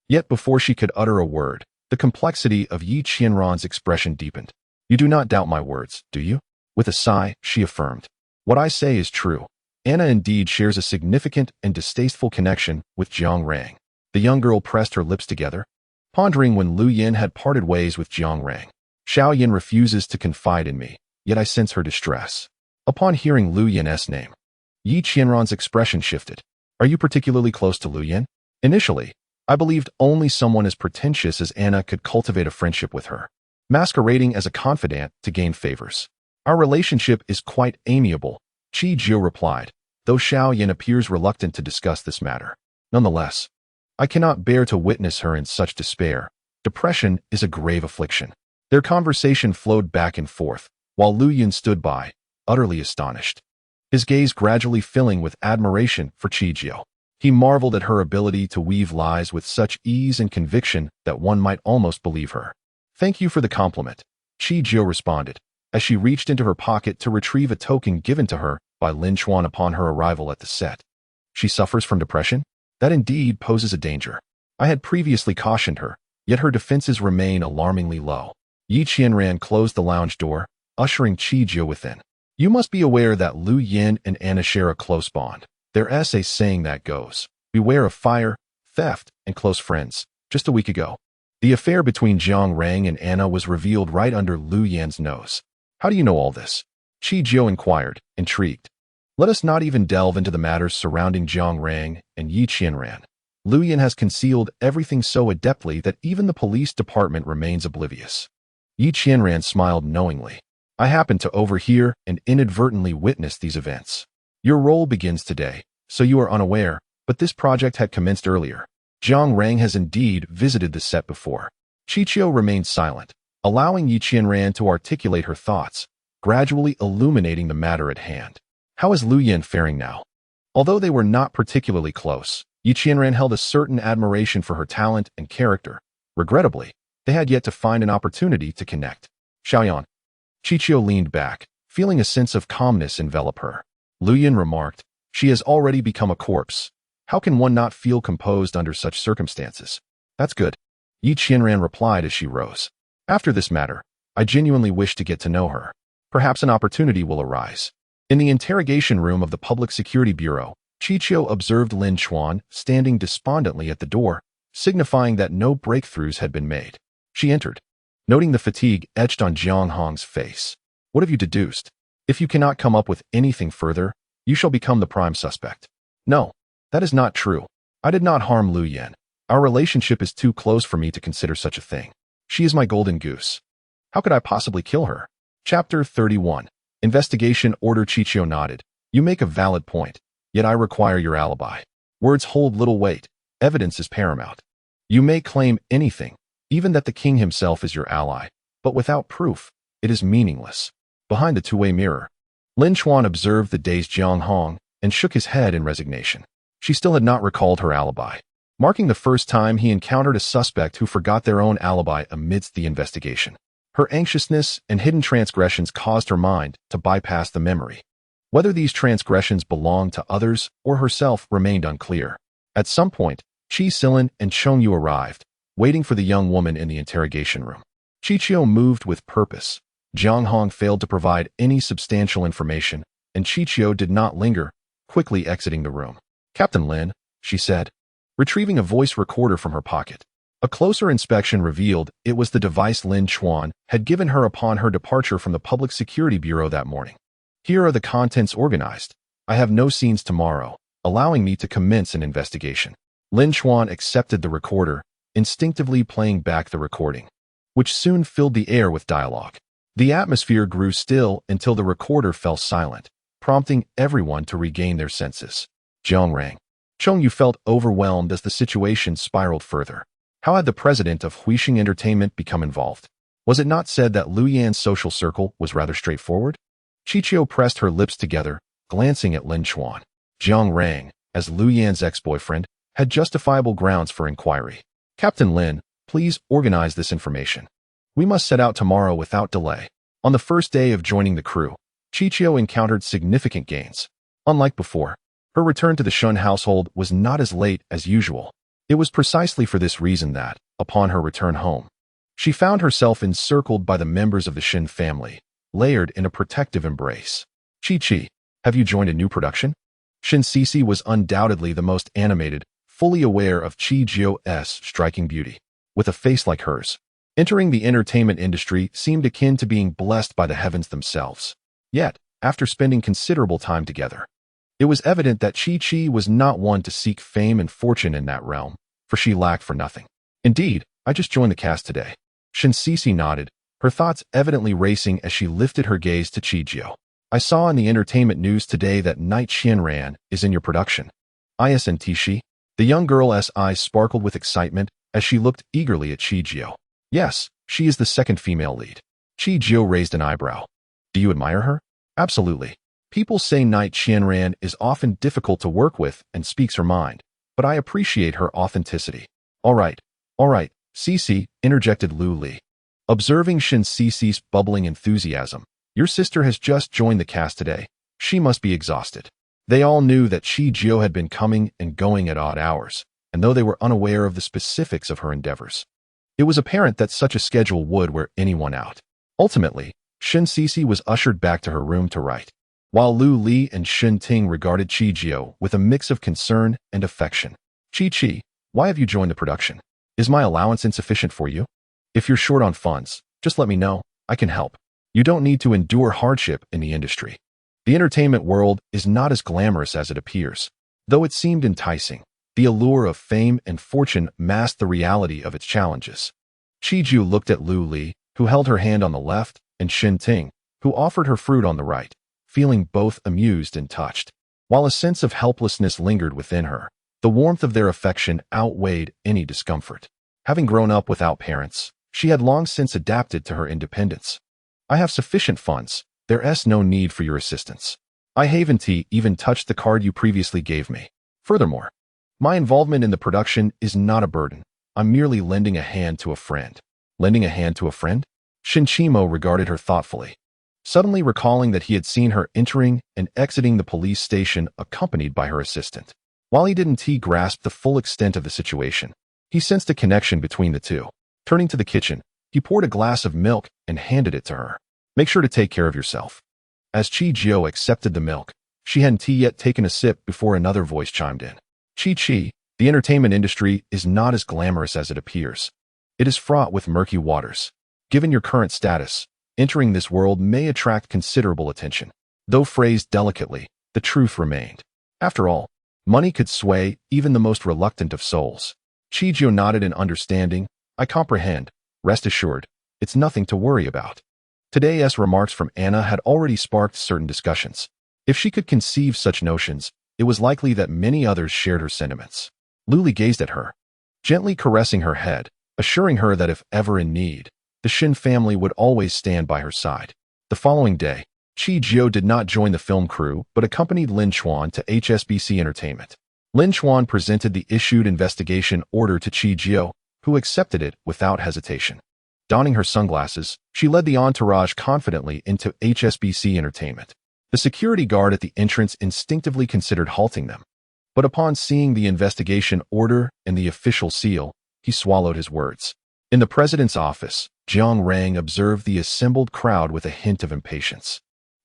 Yet before she could utter a word, the complexity of Yi Qianran's expression deepened. You do not doubt my words, do you? With a sigh, she affirmed. What I say is true. Anna indeed shares a significant and distasteful connection with Jiang Rang. The young girl pressed her lips together, pondering when Lu Yin had parted ways with Jiang Rang. Xiao Yin refuses to confide in me, yet I sense her distress. Upon hearing Lu Yin's name, Yi Qianran's expression shifted. Are you particularly close to Lu Yin? Initially, I believed only someone as pretentious as Anna could cultivate a friendship with her, masquerading as a confidant to gain favors. Our relationship is quite amiable, Qi Jiao replied, though Xiao Yin appears reluctant to discuss this matter. Nonetheless, I cannot bear to witness her in such despair. Depression is a grave affliction. Their conversation flowed back and forth, while Lu Yin stood by, utterly astonished, his gaze gradually filling with admiration for Qi Jiao. He marveled at her ability to weave lies with such ease and conviction that one might almost believe her. Thank you for the compliment, Qi Jiao responded, as she reached into her pocket to retrieve a token given to her by Lin Chuan upon her arrival at the set. She suffers from depression? That indeed poses a danger. I had previously cautioned her, yet her defenses remain alarmingly low. Yi Qianran closed the lounge door, ushering Qi Jiao within. You must be aware that Lu Yin and Anna share a close bond. Their essay saying that goes. Beware of fire, theft, and close friends. Just a week ago, the affair between Jiang Rang and Anna was revealed right under Lu Yin's nose. How do you know all this? Qi Jiao inquired, intrigued. Let us not even delve into the matters surrounding Jiang Rang and Yi Qianran. Lu Yin has concealed everything so adeptly that even the police department remains oblivious. Yi Qianran smiled knowingly. I happened to overhear and inadvertently witness these events. Your role begins today, so you are unaware, but this project had commenced earlier. Jiang Rang has indeed visited the set before. Qi Jiao remained silent, allowing Yi Qianran to articulate her thoughts, gradually illuminating the matter at hand. How is Lu Yin faring now? Although they were not particularly close, Yi Qianran held a certain admiration for her talent and character. Regrettably, they had yet to find an opportunity to connect. Xiaoyan. Qi Jiao leaned back, feeling a sense of calmness envelop her. Lu Yin remarked, she has already become a corpse. How can one not feel composed under such circumstances? That's good. Yi Qianran replied as she rose. After this matter, I genuinely wish to get to know her. Perhaps an opportunity will arise. In the interrogation room of the Public Security Bureau, Qi Jiao observed Lin Chuan standing despondently at the door, signifying that no breakthroughs had been made. She entered, noting the fatigue etched on Jiang Hong's face. What have you deduced? If you cannot come up with anything further, you shall become the prime suspect. No, that is not true. I did not harm Lu Yin. Our relationship is too close for me to consider such a thing. She is my golden goose. How could I possibly kill her? Chapter 31. Investigation Order. Qi Jiao nodded. You make a valid point, yet I require your alibi. Words hold little weight. Evidence is paramount. You may claim anything, even that the king himself is your ally, but without proof, it is meaningless. Behind the two-way mirror, Lin Chuan observed the dazed Jiang Hong and shook his head in resignation. She still had not recalled her alibi, marking the first time he encountered a suspect who forgot their own alibi amidst the investigation. Her anxiousness and hidden transgressions caused her mind to bypass the memory. Whether these transgressions belonged to others or herself remained unclear. At some point, Chi Silin and Chong Yu arrived, waiting for the young woman in the interrogation room. Chichio moved with purpose. Jiang Hong failed to provide any substantial information, and Chichio did not linger, quickly exiting the room. "Captain Lin," she said, retrieving a voice recorder from her pocket. A closer inspection revealed it was the device Lin Chuan had given her upon her departure from the Public Security Bureau that morning. "Here are the contents organized. I have no scenes tomorrow, allowing me to commence an investigation." Lin Chuan accepted the recorder, instinctively playing back the recording, which soon filled the air with dialogue. The atmosphere grew still until the recorder fell silent, prompting everyone to regain their senses. Jiang rang. Chong Yu felt overwhelmed as the situation spiraled further. How had the president of Huixing Entertainment become involved? Was it not said that Lu Yan's social circle was rather straightforward? Chichio pressed her lips together, glancing at Lin Chuan. Jiang rang, as Lu Yan's ex-boyfriend, had justifiable grounds for inquiry. "Captain Lin, please organize this information. We must set out tomorrow without delay." On the first day of joining the crew, Chichio encountered significant gains. Unlike before, her return to the Shun household was not as late as usual. It was precisely for this reason that, upon her return home, she found herself encircled by the members of the Shin family, layered in a protective embrace. "Chi-Chi, have you joined a new production?" Shin Sisi was undoubtedly the most animated, fully aware of Chi-Jio's striking beauty. With a face like hers, entering the entertainment industry seemed akin to being blessed by the heavens themselves. Yet, after spending considerable time together, it was evident that Chi-Chi was not one to seek fame and fortune in that realm, for she lacked for nothing. "Indeed, I just joined the cast today." Shin Sisi nodded, her thoughts evidently racing as she lifted her gaze to Chi-Jio. "I saw in the entertainment news today that Night Xianran is in your production." "Isn't she?" The young girl's eyes sparkled with excitement as she looked eagerly at Chi-Jio. "Yes, she is the second female lead." Chi-Jio raised an eyebrow. "Do you admire her?" "Absolutely. People say Night Xianran is often difficult to work with and speaks her mind, but I appreciate her authenticity." All right, Sisi," interjected Lu Li. Observing Shin Sisi's bubbling enthusiasm, "Your sister has just joined the cast today. She must be exhausted." They all knew that Chi-Jio had been coming and going at odd hours, and though they were unaware of the specifics of her endeavors, it was apparent that such a schedule would wear anyone out. Ultimately, Shin Sisi was ushered back to her room to write, while Lu Li and Shin Ting regarded Chi-Jio with a mix of concern and affection. "Chi-Chi, why have you joined the production? Is my allowance insufficient for you? If you're short on funds, just let me know. I can help. You don't need to endure hardship in the industry. The entertainment world is not as glamorous as it appears. Though it seemed enticing, the allure of fame and fortune masked the reality of its challenges." Chi-Jio looked at Lu Li, who held her hand on the left, and Shin Ting, who offered her fruit on the right, feeling both amused and touched. While a sense of helplessness lingered within her, the warmth of their affection outweighed any discomfort. Having grown up without parents, she had long since adapted to her independence. "I have sufficient funds. There's no need for your assistance. I haven't even touched the card you previously gave me. Furthermore, my involvement in the production is not a burden. I'm merely lending a hand to a friend." "Lending a hand to a friend?" Shinchimo regarded her thoughtfully, suddenly recalling that he had seen her entering and exiting the police station accompanied by her assistant. While he didn't grasp the full extent of the situation, he sensed a connection between the two. Turning to the kitchen, he poured a glass of milk and handed it to her. "Make sure to take care of yourself." As Chi-Jio accepted the milk, she hadn't yet taken a sip before another voice chimed in. "Chi-Chi, the entertainment industry is not as glamorous as it appears. It is fraught with murky waters. Given your current status, entering this world may attract considerable attention." Though phrased delicately, the truth remained. After all, money could sway even the most reluctant of souls. Chi-Jio nodded in understanding. "I comprehend. Rest assured, it's nothing to worry about." Today's remarks from Anna had already sparked certain discussions. If she could conceive such notions, it was likely that many others shared her sentiments. Luli gazed at her, gently caressing her head, assuring her that if ever in need, the Shin family would always stand by her side. The following day, Chi-Jio did not join the film crew but accompanied Lin Chuan to HSBC Entertainment. Lin Chuan presented the issued investigation order to Chi-Jio, who accepted it without hesitation. Donning her sunglasses, she led the entourage confidently into HSBC Entertainment. The security guard at the entrance instinctively considered halting them, But upon seeing the investigation order and the official seal, he swallowed his words. In the president's office, Jiang Rang observed the assembled crowd with a hint of impatience.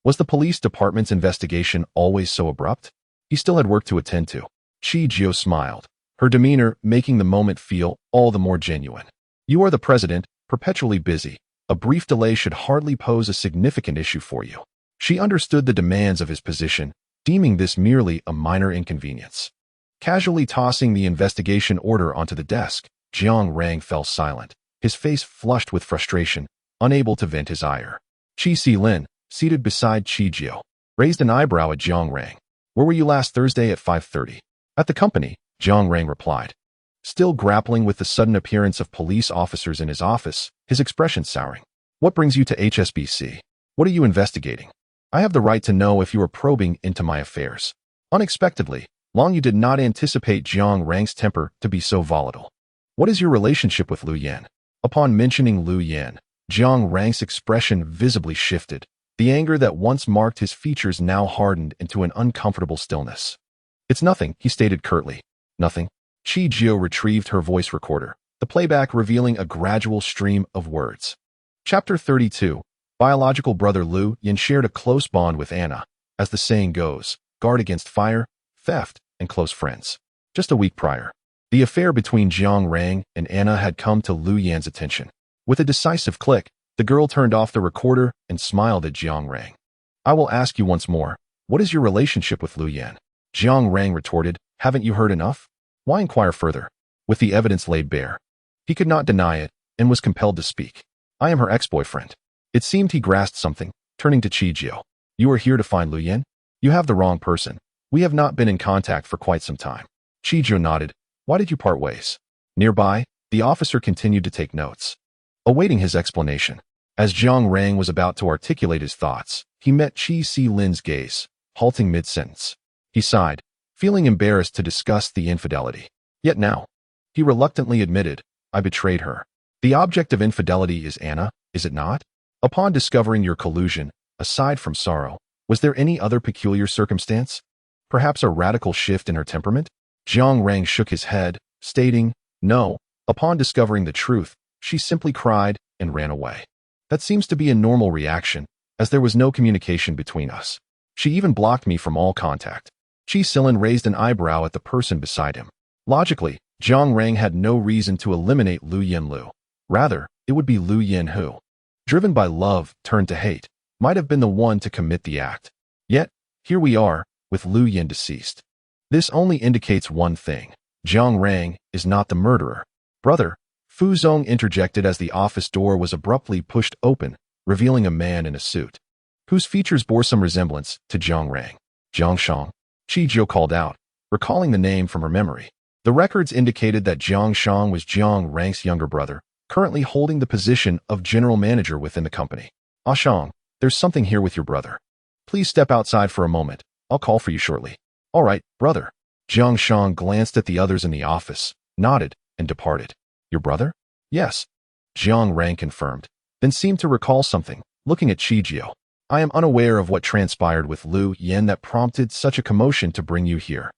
Was the police department's investigation always so abrupt? He still had work to attend to. Qi Jiao smiled, her demeanor making the moment feel all the more genuine. You are the president, perpetually busy. A brief delay should hardly pose a significant issue for you. She understood the demands of his position, deeming this merely a minor inconvenience. Casually tossing the investigation order onto the desk, Jiang Rang fell silent, his face flushed with frustration, unable to vent his ire. Qi Silin, seated beside Qi Jiao, raised an eyebrow at Jiang Rang. Where were you last Thursday at 5:30? At the company, Jiang Rang replied. Still grappling with the sudden appearance of police officers in his office, his expression souring. What brings you to HSBC? What are you investigating? I have the right to know if you are probing into my affairs. Unexpectedly, Long Yu did not anticipate Jiang Rang's temper to be so volatile. What is your relationship with Lu Yan? Upon mentioning Lu Yan, Jiang Rang's expression visibly shifted. The anger that once marked his features now hardened into an uncomfortable stillness. It's nothing, he stated curtly. Nothing. Qi Jiao retrieved her voice recorder, the playback revealing a gradual stream of words. Chapter 32. Biological brother Lu Yan shared a close bond with Anna, as the saying goes, guard against fire, theft, and close friends. Just a week prior, the affair between Jiang Rang and Anna had come to Lu Yan's attention. With a decisive click, the girl turned off the recorder and smiled at Jiang Rang. I will ask you once more, what is your relationship with Lu Yan? Jiang Rang retorted, haven't you heard enough? Why inquire further? With the evidence laid bare. He could not deny it and was compelled to speak. I am her ex-boyfriend. It seemed he grasped something, turning to Qi Jiao. You are here to find Lu Yan? You have the wrong person. We have not been in contact for quite some time. Qi Jiao nodded. Why did you part ways? Nearby, the officer continued to take notes, awaiting his explanation. As Jiang Rang was about to articulate his thoughts, he met Qi Silin's gaze, halting mid-sentence. He sighed, feeling embarrassed to discuss the infidelity. Yet now, he reluctantly admitted, I betrayed her. The object of infidelity is Anna, is it not? Upon discovering your collusion, aside from sorrow, was there any other peculiar circumstance? Perhaps a radical shift in her temperament? Jiang Rang shook his head, stating, no. Upon discovering the truth, she simply cried and ran away. That seems to be a normal reaction, as there was no communication between us. She even blocked me from all contact. Qi Silin raised an eyebrow at the person beside him. Logically, Jiang Rang had no reason to eliminate Lu Yan Lu. Rather, it would be Lu Yan who, driven by love turned to hate, might have been the one to commit the act. Yet, here we are, with Lu Yan deceased. This only indicates one thing. Jiang Rang is not the murderer. Brother, Fu Zong interjected as the office door was abruptly pushed open, revealing a man in a suit, whose features bore some resemblance to Jiang Rang. Jiang Shang, Qi Jiao called out, recalling the name from her memory. The records indicated that Jiang Shang was Jiang Rang's younger brother, currently holding the position of general manager within the company. Ah Shang, there's something here with your brother. Please step outside for a moment. I'll call for you shortly. All right, brother. Jiang Shang glanced at the others in the office, nodded, and departed. Your brother? Yes. Jiang Rang confirmed, then seemed to recall something, looking at Qi Jiao. I am unaware of what transpired with Lu Yan that prompted such a commotion to bring you here.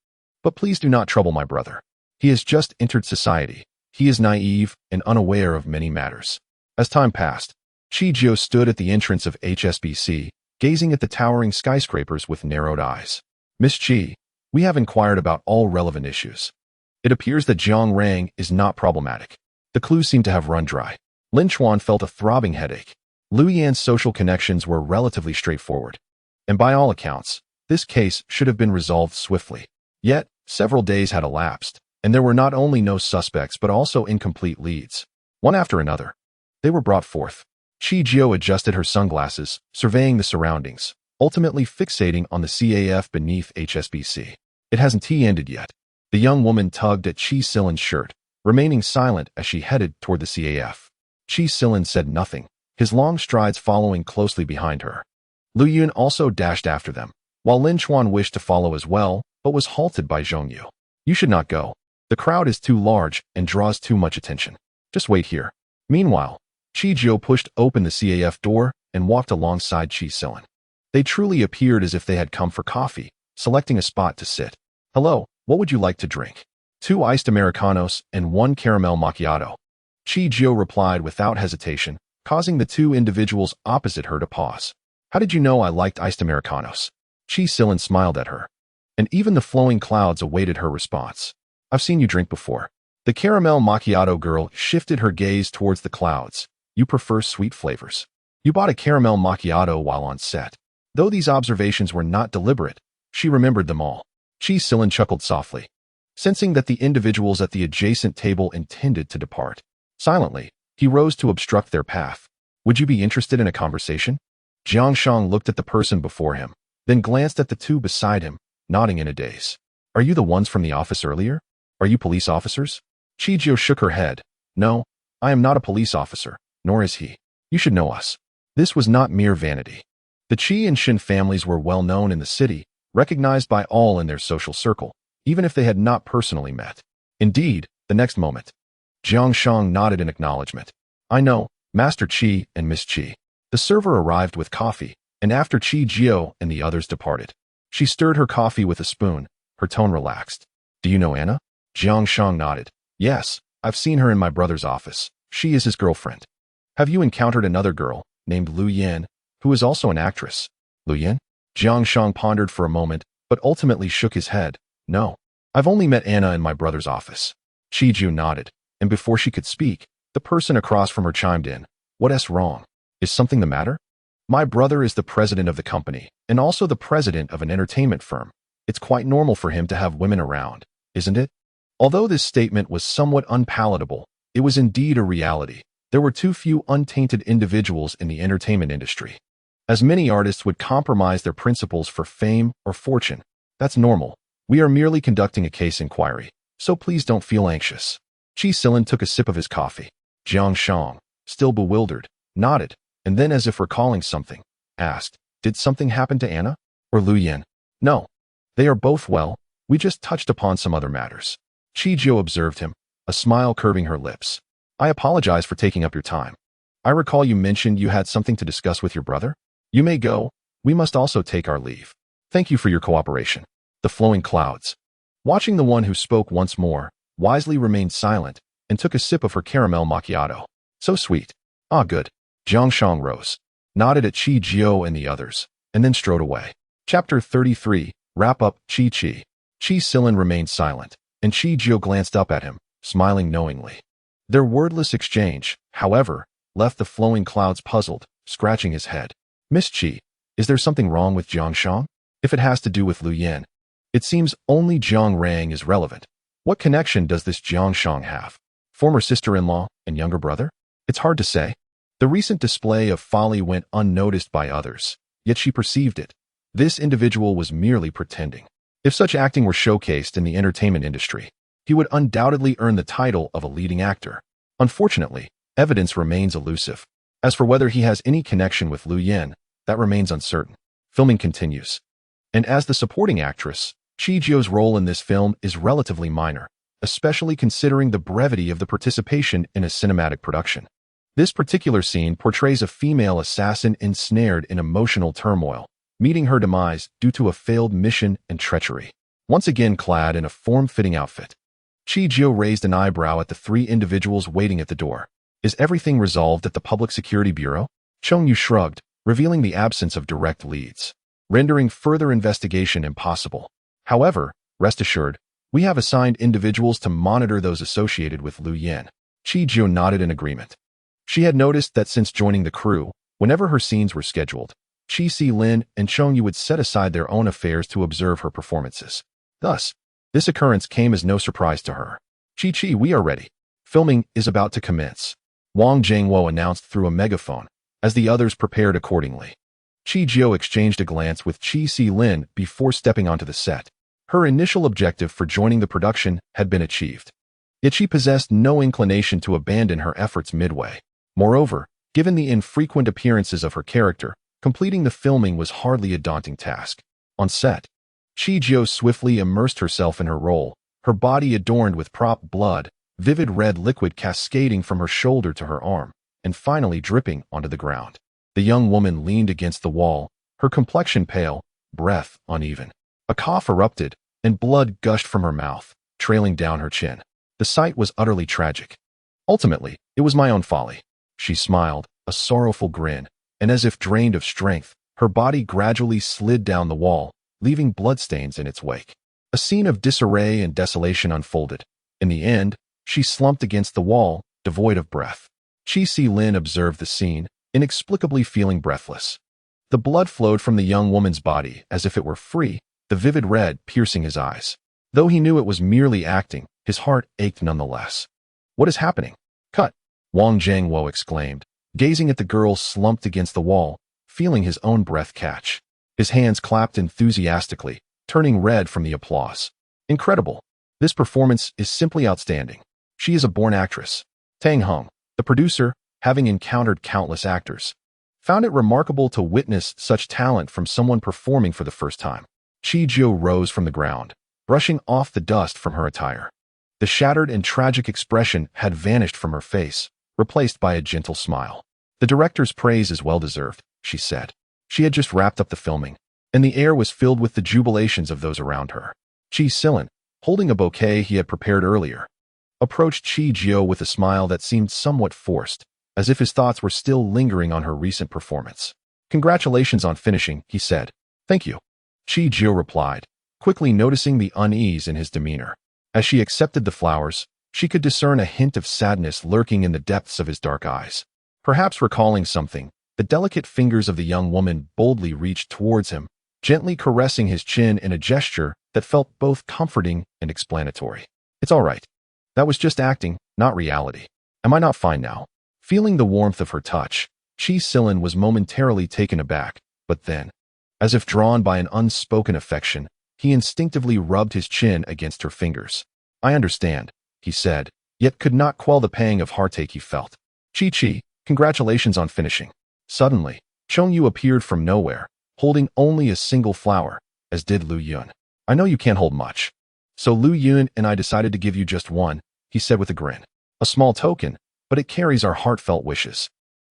But please do not trouble my brother. He has just entered society. He is naive and unaware of many matters. As time passed, Qi Jiao stood at the entrance of HSBC, gazing at the towering skyscrapers with narrowed eyes. Miss Qi, we have inquired about all relevant issues. It appears that Jiang Rang is not problematic. The clues seem to have run dry. Lin Chuan felt a throbbing headache. Lu Yan's social connections were relatively straightforward. And by all accounts, this case should have been resolved swiftly. Yet, several days had elapsed, and there were not only no suspects but also incomplete leads. One after another, they were brought forth. Qi Jiao adjusted her sunglasses, surveying the surroundings, ultimately fixating on the CAF beneath HSBC. It hasn't ended yet. The young woman tugged at Qi Silin's shirt, remaining silent as she headed toward the CAF. Qi Silin said nothing, his long strides following closely behind her. Lu Yun also dashed after them, while Lin Chuan wished to follow as well, but was halted by Zhong Yu. You should not go. The crowd is too large and draws too much attention. Just wait here. Meanwhile, Qi Jiao pushed open the CAF door and walked alongside Qi Silin. They truly appeared as if they had come for coffee, selecting a spot to sit. Hello, What would you like to drink? 2 iced Americanos and 1 caramel macchiato. Chi-Jio replied without hesitation, causing the 2 individuals opposite her to pause. How did you know I liked iced Americanos? Chi-Silin smiled at her. And even the flowing clouds awaited her response. I've seen you drink before. The caramel macchiato girl shifted her gaze towards the clouds. You prefer sweet flavors. You bought a caramel macchiato while on set. Though these observations were not deliberate, she remembered them all. Chi-Silin chuckled softly, sensing that the individuals at the adjacent table intended to depart. Silently, he rose to obstruct their path. Would you be interested in a conversation? Jiang Shang looked at the person before him, then glanced at the 2 beside him, nodding in a daze. Are you the ones from the office earlier? Are you police officers? Chi-Jio shook her head. No, I am not a police officer, nor is he. You should know us. This was not mere vanity. The Qi and Shin families were well known in the city, recognized by all in their social circle, even if they had not personally met. Indeed, the next moment, Jiang Shang nodded in acknowledgement. I know, Master Qi and Miss Qi. The server arrived with coffee, and after Chi-Jio and the others departed, she stirred her coffee with a spoon, her tone relaxed. Do you know Anna? Jiang Shang nodded. Yes, I've seen her in my brother's office. She is his girlfriend. Have you encountered another girl, named Lu Yan, who is also an actress? Lu Yan? Jiang Shang pondered for a moment, but ultimately shook his head. No. I've only met Anna in my brother's office. Chi-Ju nodded, and before she could speak, the person across from her chimed in. What's wrong? Is something the matter? My brother is the president of the company, and also the president of an entertainment firm. It's quite normal for him to have women around, isn't it? Although this statement was somewhat unpalatable, it was indeed a reality. There were too few untainted individuals in the entertainment industry. As many artists would compromise their principles for fame or fortune. That's normal. We are merely conducting a case inquiry, so please don't feel anxious. Chi-Silin took a sip of his coffee. Jiang Shang, still bewildered, nodded, and then as if recalling something, asked, Did something happen to Anna? Or Lu Yan? No. They are both well. We just touched upon some other matters. Chi-Jio observed him, a smile curving her lips. I apologize for taking up your time. I recall you mentioned you had something to discuss with your brother. You may go. We must also take our leave. Thank you for your cooperation. The flowing clouds. Watching the one who spoke once more, wisely remained silent and took a sip of her caramel macchiato. So sweet. Ah, good. Jiang Shang rose, nodded at Chi-Jio and the others, and then strode away. Chapter 33, Wrap Up, Chi-Chi. Chi-Silin remained silent, and Chi-Jio glanced up at him, smiling knowingly. Their wordless exchange, however, left the flowing clouds puzzled, scratching his head. Miss Qi, is there something wrong with Jiang Shang? If it has to do with Lu Yan, it seems only Jiang Rang is relevant. What connection does this Jiang Shang have? Former sister-in-law and younger brother? It's hard to say. The recent display of folly went unnoticed by others, yet she perceived it. This individual was merely pretending. If such acting were showcased in the entertainment industry, he would undoubtedly earn the title of a leading actor. Unfortunately, evidence remains elusive. As for whether he has any connection with Lu Yan, that remains uncertain. Filming continues. And as the supporting actress, Chi-Jio's role in this film is relatively minor, especially considering the brevity of the participation in a cinematic production. This particular scene portrays a female assassin ensnared in emotional turmoil, meeting her demise due to a failed mission and treachery. Once again clad in a form-fitting outfit, Chi-Jio raised an eyebrow at the 3 individuals waiting at the door. Is everything resolved at the Public Security Bureau? Chong-Yu shrugged, revealing the absence of direct leads, rendering further investigation impossible. However, rest assured, we have assigned individuals to monitor those associated with Lu Yan. Chi-Jio nodded in agreement. She had noticed that since joining the crew, whenever her scenes were scheduled, Chi-Si-Lin and Chong-Yu would set aside their own affairs to observe her performances. Thus, this occurrence came as no surprise to her. Chi-Chi, we are ready. Filming is about to commence. Wang Jingwo announced through a megaphone, as the others prepared accordingly. Chi-Jio exchanged a glance with Chi-Si-Lin before stepping onto the set. Her initial objective for joining the production had been achieved. Yet she possessed no inclination to abandon her efforts midway. Moreover, given the infrequent appearances of her character, completing the filming was hardly a daunting task. On set, Chi-Jio swiftly immersed herself in her role, her body adorned with prop blood, vivid red liquid cascading from her shoulder to her arm, and finally dripping onto the ground. The young woman leaned against the wall, her complexion pale, breath uneven. A cough erupted, and blood gushed from her mouth, trailing down her chin. The sight was utterly tragic. Ultimately, it was my own folly. She smiled, a sorrowful grin, and as if drained of strength, her body gradually slid down the wall, leaving bloodstains in its wake. A scene of disarray and desolation unfolded. In the end, she slumped against the wall, devoid of breath. Chi Si-lin observed the scene, inexplicably feeling breathless. The blood flowed from the young woman's body as if it were free, the vivid red piercing his eyes. Though he knew it was merely acting, his heart ached nonetheless. "What is happening?" "Cut!" Wang Zhangwo exclaimed, gazing at the girl slumped against the wall, feeling his own breath catch. His hands clapped enthusiastically, turning red from the applause. "Incredible! This performance is simply outstanding. She is a born actress." Tang Heng, the producer, having encountered countless actors, found it remarkable to witness such talent from someone performing for the first time. Chi Jiu rose from the ground, brushing off the dust from her attire. The shattered and tragic expression had vanished from her face, replaced by a gentle smile. "The director's praise is well-deserved," she said. She had just wrapped up the filming, and the air was filled with the jubilations of those around her. Chi Si-lin, holding a bouquet he had prepared earlier, approached Chi Jiu with a smile that seemed somewhat forced, as if his thoughts were still lingering on her recent performance. "Congratulations on finishing," he said. "Thank you," Chi Jiu replied, quickly noticing the unease in his demeanor. As she accepted the flowers, she could discern a hint of sadness lurking in the depths of his dark eyes. Perhaps recalling something, the delicate fingers of the young woman boldly reached towards him, gently caressing his chin in a gesture that felt both comforting and explanatory. "It's all right. That was just acting, not reality. Am I not fine now?" Feeling the warmth of her touch, Chi Si-lin was momentarily taken aback, but then, as if drawn by an unspoken affection, he instinctively rubbed his chin against her fingers. "I understand," he said, yet could not quell the pang of heartache he felt. "Chi, congratulations on finishing." Suddenly, Chong Yu appeared from nowhere, holding only a single flower, as did Lu Yun. "I know you can't hold much. So Lu Yun and I decided to give you just one," he said with a grin. "A small token, but it carries our heartfelt wishes.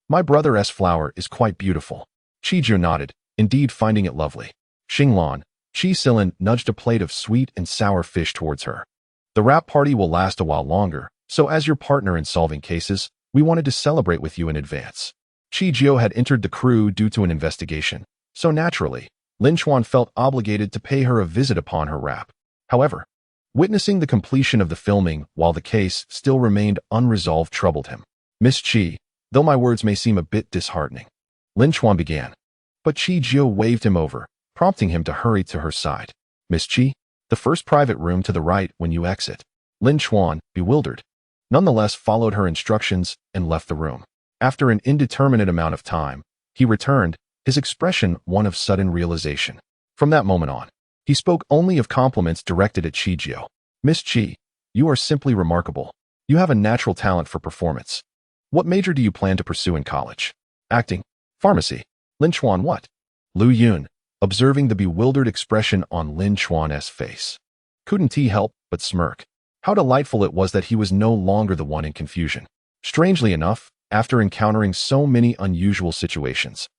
My brother's flower is quite beautiful." Chi Jiu nodded, indeed finding it lovely. Xinglan, Chi Si-lin nudged a plate of sweet and sour fish towards her. "The wrap party will last a while longer, so as your partner in solving cases, we wanted to celebrate with you in advance." Chi Jiu had entered the crew due to an investigation, so naturally, Lin Chuan felt obligated to pay her a visit upon her wrap. However, witnessing the completion of the filming while the case still remained unresolved troubled him. "Miss Chi, though my words may seem a bit disheartening," Lin Chuan began. But Chi Jiu waved him over, prompting him to hurry to her side. "Miss Chi, the first private room to the right when you exit." Lin Chuan, bewildered, nonetheless followed her instructions and left the room. After an indeterminate amount of time, he returned, his expression one of sudden realization. From that moment on, he spoke only of compliments directed at Chi Jiu. "Miss Chi, you are simply remarkable. You have a natural talent for performance. What major do you plan to pursue in college?" "Acting. Pharmacy." Lin Chuan, what? Lu Yun, observing the bewildered expression on Lin Chuan's face, couldn't he help but smirk. How delightful it was that he was no longer the one in confusion. Strangely enough, after encountering so many unusual situations,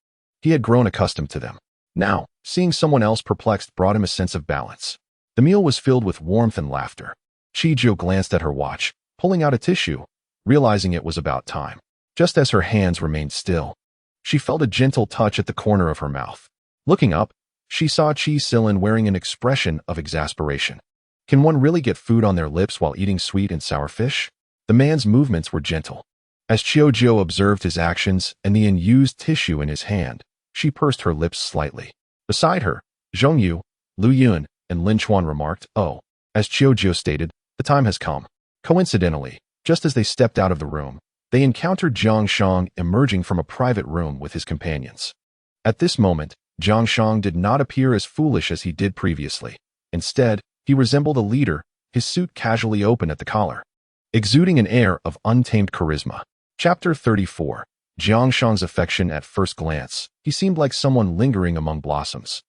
he had grown accustomed to them. Now, seeing someone else perplexed brought him a sense of balance. The meal was filled with warmth and laughter. Chi Jiu glanced at her watch, pulling out a tissue, realizing it was about time. Just as her hands remained still, she felt a gentle touch at the corner of her mouth. Looking up, she saw Chi Si-lin wearing an expression of exasperation. Can one really get food on their lips while eating sweet and sour fish? The man's movements were gentle. As Chiu Jiu observed his actions and the unused tissue in his hand, she pursed her lips slightly. Beside her, Zhong Yu, Lu Yun, and Lin Chuan remarked, "Oh." As Chiu Jiu stated, "The time has come." Coincidentally, just as they stepped out of the room, they encountered Jiang Shang emerging from a private room with his companions. At this moment, Jiang Shang did not appear as foolish as he did previously. Instead, he resembled a leader, his suit casually open at the collar, exuding an air of untamed charisma. Chapter 34. Jiang Shang's affection at first glance. He seemed like someone lingering among blossoms,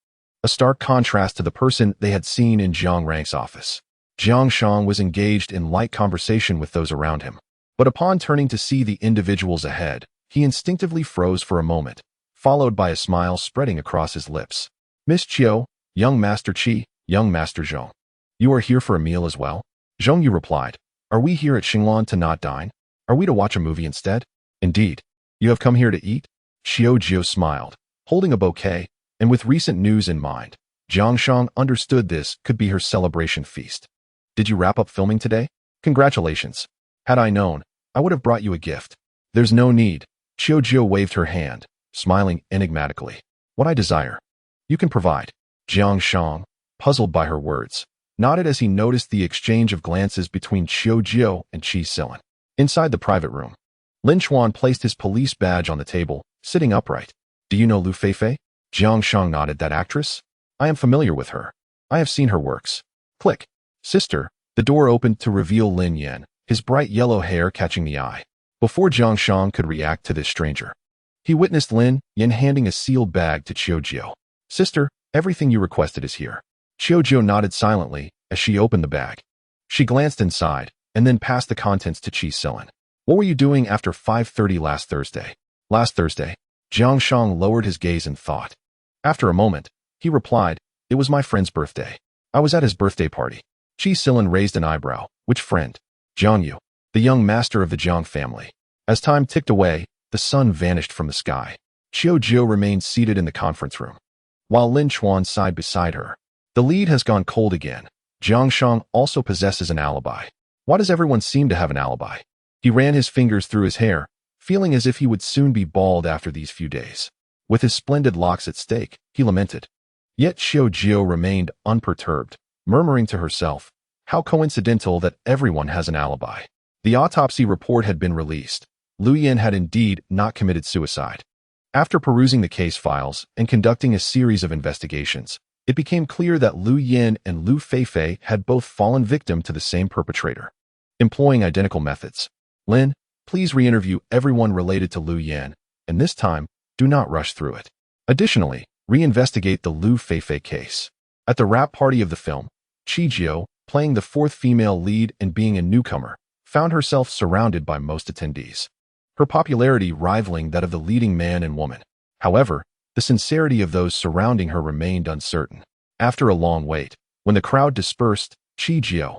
a stark contrast to the person they had seen in Jiang Rang's office. Jiang Shang was engaged in light conversation with those around him, but upon turning to see the individuals ahead, he instinctively froze for a moment, followed by a smile spreading across his lips. "Miss Chiu, young Master Qi, young Master Zhong." You are here for a meal as well? Zhong Yu replied. Are we here at Xinglan to not dine? Are we to watch a movie instead? Indeed. You have come here to eat? Xiao Jiu smiled, holding a bouquet, and with recent news in mind, Jiang Shang understood this could be her celebration feast. Did you wrap up filming today? Congratulations. Had I known, I would have brought you a gift. There's no need. Xiao Jiu waved her hand, smiling enigmatically. What I desire, you can provide. Jiang Shang, puzzled by her words, nodded as he noticed the exchange of glances between Xiao Jiu and Qi Silan. Inside the private room, Lin Chuan placed his police badge on the table, sitting upright. Do you know Lu Feifei? Jiang Shang nodded. That actress? I am familiar with her. I have seen her works. Click. Sister. The door opened to reveal Lin Yan, his bright yellow hair catching the eye. Before Jiang Shang could react to this stranger, he witnessed Lin Yan handing a sealed bag to Xiao Jiu. Sister, everything you requested is here. Xiao Jiu nodded silently as she opened the bag. She glanced inside and then passed the contents to Qi Silan. What were you doing after 5:30 last Thursday? Last Thursday? Jiang Shang lowered his gaze in thought. After a moment, he replied, it was my friend's birthday. I was at his birthday party. Qi Silan raised an eyebrow. Which friend? Jiang Yu, the young master of the Jiang family. As time ticked away, the sun vanished from the sky. Xiao Jiu remained seated in the conference room, while Lin Chuan sighed beside her. The lead has gone cold again. Jiang Shang also possesses an alibi. Why does everyone seem to have an alibi? He ran his fingers through his hair, feeling as if he would soon be bald after these few days. With his splendid locks at stake, he lamented. Yet Xiao Jiu remained unperturbed, murmuring to herself, how coincidental that everyone has an alibi. The autopsy report had been released. Lu Yan had indeed not committed suicide. After perusing the case files and conducting a series of investigations, it became clear that Lu Yan and Lu Feifei had both fallen victim to the same perpetrator. Employing identical methods. Lin, please re-interview everyone related to Lu Yan, and this time, do not rush through it. Additionally, re-investigate the Lu Feifei case. At the wrap party of the film, Qi Jiu, playing the fourth female lead and being a newcomer, found herself surrounded by most attendees, her popularity rivaling that of the leading man and woman. However, the sincerity of those surrounding her remained uncertain. After a long wait, when the crowd dispersed, Qi Jiu,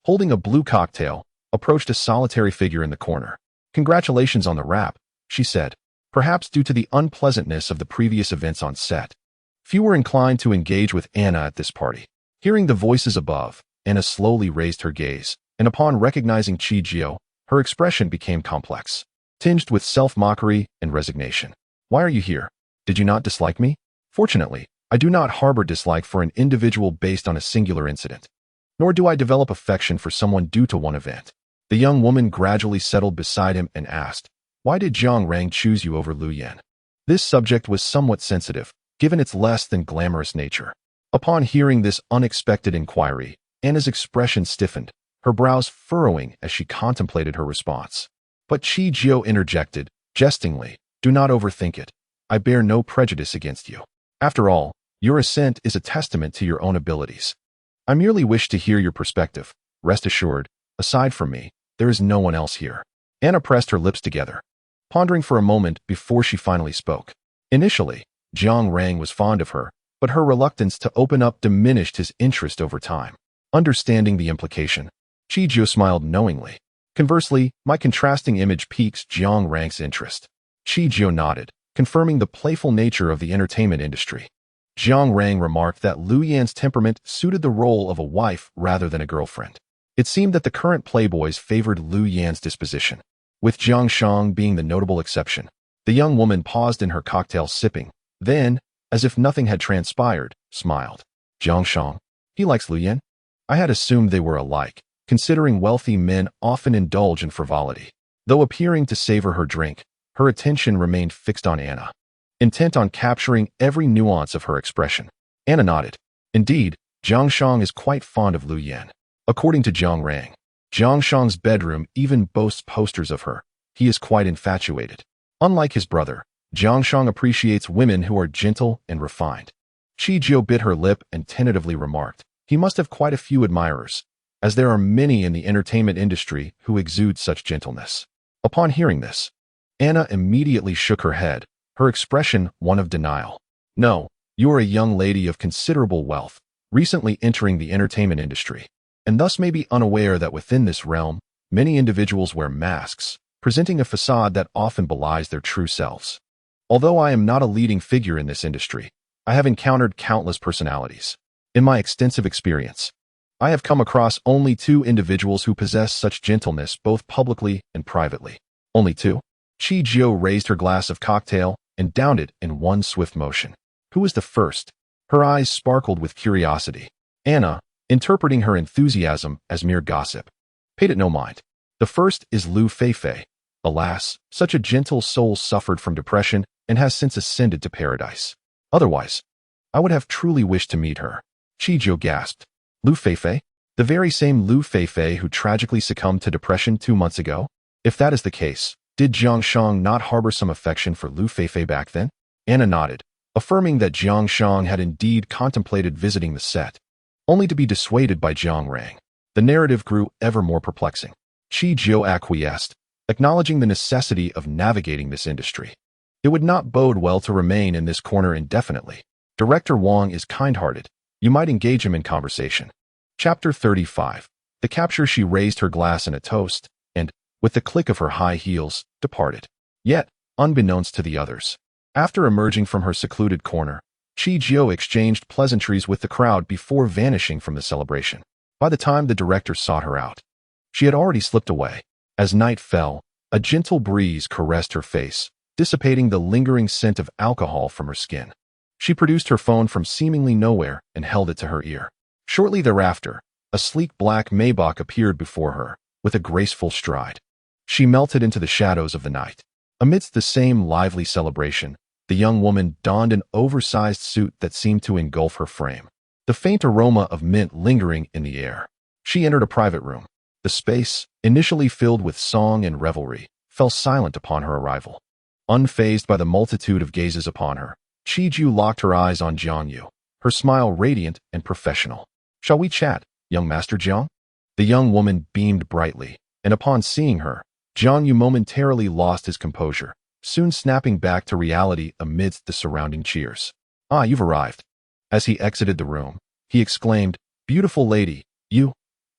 holding a blue cocktail, approached a solitary figure in the corner. Congratulations on the wrap, she said, perhaps due to the unpleasantness of the previous events on set. Few were inclined to engage with Anna at this party. Hearing the voices above, Anna slowly raised her gaze, and upon recognizing Qi Jiu, her expression became complex, tinged with self-mockery and resignation. Why are you here? Did you not dislike me? Fortunately, I do not harbor dislike for an individual based on a singular incident. Nor do I develop affection for someone due to one event. The young woman gradually settled beside him and asked, why did Zhang Rang choose you over Lu Yan? This subject was somewhat sensitive, given its less than glamorous nature. Upon hearing this unexpected inquiry, Anna's expression stiffened, her brows furrowing as she contemplated her response. But Qi Jiu interjected, jestingly, do not overthink it. I bear no prejudice against you. After all, your assent is a testament to your own abilities. I merely wish to hear your perspective. Rest assured, aside from me, there is no one else here. Anna pressed her lips together, pondering for a moment before she finally spoke. Initially, Zhang Rang was fond of her, but her reluctance to open up diminished his interest over time. Understanding the implication, Qi Jiu smiled knowingly. Conversely, my contrasting image piques Zhang Rang's interest. Qi Jiu nodded, confirming the playful nature of the entertainment industry. Zhang Rang remarked that Lu Yan's temperament suited the role of a wife rather than a girlfriend. It seemed that the current playboys favored Lu Yan's disposition, with Jiang Shang being the notable exception. The young woman paused in her cocktail sipping, then, as if nothing had transpired, smiled. Jiang Shang, he likes Lu Yan? I had assumed they were alike, considering wealthy men often indulge in frivolity. Though appearing to savor her drink, her attention remained fixed on Anna, intent on capturing every nuance of her expression. Anna nodded. Indeed, Jiang Shang is quite fond of Lu Yan. According to Zhang Rang, Jiang Shang's bedroom even boasts posters of her. He is quite infatuated. Unlike his brother, Jiang Shang appreciates women who are gentle and refined. Qi Jiu bit her lip and tentatively remarked, he must have quite a few admirers, as there are many in the entertainment industry who exude such gentleness. Upon hearing this, Anna immediately shook her head, her expression one of denial. No, you are a young lady of considerable wealth, recently entering the entertainment industry, and thus may be unaware that within this realm, many individuals wear masks, presenting a facade that often belies their true selves. Although I am not a leading figure in this industry, I have encountered countless personalities. In my extensive experience, I have come across only 2 individuals who possess such gentleness both publicly and privately. Only 2? Chi-Jio raised her glass of cocktail and downed it in one swift motion. Who was the first? Her eyes sparkled with curiosity. Anna, interpreting her enthusiasm as mere gossip, paid it no mind. The first is Lu Feifei. Alas, such a gentle soul suffered from depression and has since ascended to paradise. Otherwise, I would have truly wished to meet her. Chi-Jio gasped. Lu Feifei? The very same Lu Feifei who tragically succumbed to depression 2 months ago? If that is the case, did Jiang Shang not harbor some affection for Lu Feifei back then? Anna nodded, affirming that Jiang Shang had indeed contemplated visiting the set, only to be dissuaded by Jiang Rang. The narrative grew ever more perplexing. Chi-Jio acquiesced, acknowledging the necessity of navigating this industry. It would not bode well to remain in this corner indefinitely. Director Wang is kind-hearted. You might engage him in conversation. Chapter 35. The capture. She raised her glass in a toast, and, with the click of her high heels, departed. Yet, unbeknownst to the others, after emerging from her secluded corner, Chi-Jio exchanged pleasantries with the crowd before vanishing from the celebration. By the time the director sought her out, she had already slipped away. As night fell, a gentle breeze caressed her face, dissipating the lingering scent of alcohol from her skin. She produced her phone from seemingly nowhere and held it to her ear. Shortly thereafter, a sleek black Maybach appeared before her, with a graceful stride. She melted into the shadows of the night. Amidst the same lively celebration, the young woman donned an oversized suit that seemed to engulf her frame, the faint aroma of mint lingering in the air. She entered a private room. The space, initially filled with song and revelry, fell silent upon her arrival. Unfazed by the multitude of gazes upon her, Chi-Jio locked her eyes on Jiang Yu, her smile radiant and professional. Shall we chat, young Master Jiang? The young woman beamed brightly, and upon seeing her, Jiang Yu momentarily lost his composure, soon snapping back to reality amidst the surrounding cheers. Ah, you've arrived. As he exited the room, he exclaimed, Beautiful lady, you.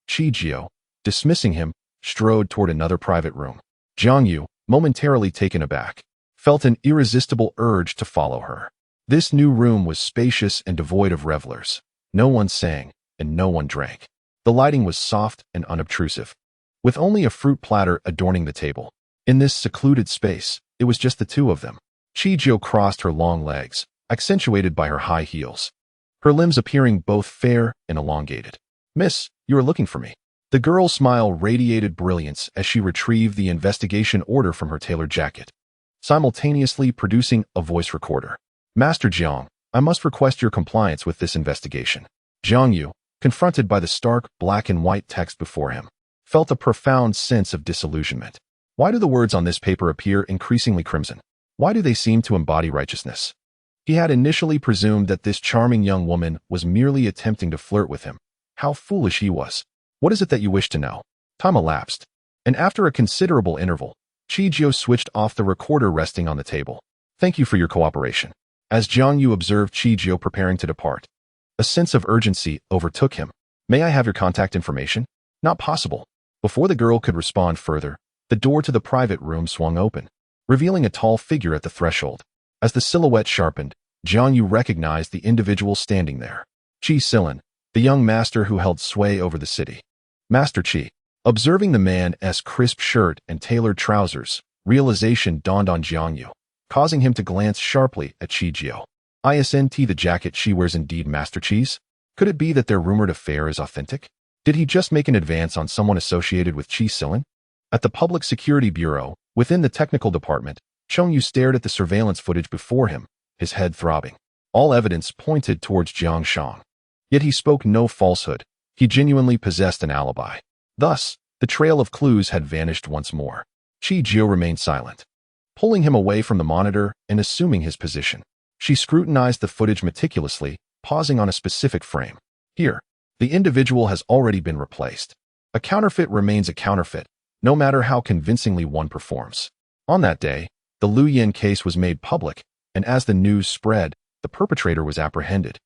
Chi-Jio, dismissing him, strode toward another private room. Jiang Yu, momentarily taken aback, felt an irresistible urge to follow her. This new room was spacious and devoid of revelers. No one sang, and no one drank. The lighting was soft and unobtrusive, with only a fruit platter adorning the table. In this secluded space, it was just the 2 of them. Chi-Jio crossed her long legs, accentuated by her high heels, her limbs appearing both fair and elongated. Miss, you are looking for me. The girl's smile radiated brilliance as she retrieved the investigation order from her tailored jacket, simultaneously producing a voice recorder. Master Jiang, I must request your compliance with this investigation. Jiang Yu, confronted by the stark black and white text before him, felt a profound sense of disillusionment. Why do the words on this paper appear increasingly crimson? Why do they seem to embody righteousness? He had initially presumed that this charming young woman was merely attempting to flirt with him. How foolish he was. What is it that you wish to know? Time elapsed, and after a considerable interval, Chi-Jio switched off the recorder resting on the table. Thank you for your cooperation. As Jiang Yu observed Chi-Jio preparing to depart, a sense of urgency overtook him. May I have your contact information? Not possible. Before the girl could respond further, the door to the private room swung open, revealing a tall figure at the threshold. As the silhouette sharpened, Jiang Yu recognized the individual standing there. Qi Silin, the young master who held sway over the city. Master Qi. Observing the man's crisp shirt and tailored trousers, realization dawned on Jiang Yu, causing him to glance sharply at Chi-Jio. Isn't the jacket she wears indeed Master Qi's? Could it be that their rumored affair is authentic? Did he just make an advance on someone associated with Qi Silin? At the Public Security Bureau, within the technical department, Chong Yu stared at the surveillance footage before him, his head throbbing. All evidence pointed towards Jiang Shang. Yet he spoke no falsehood. He genuinely possessed an alibi. Thus, the trail of clues had vanished once more. Chi-Jio remained silent, pulling him away from the monitor and assuming his position. She scrutinized the footage meticulously, pausing on a specific frame. Here, the individual has already been replaced. A counterfeit remains a counterfeit, no matter how convincingly one performs. On that day, the Lu Yin case was made public, and as the news spread, the perpetrator was apprehended.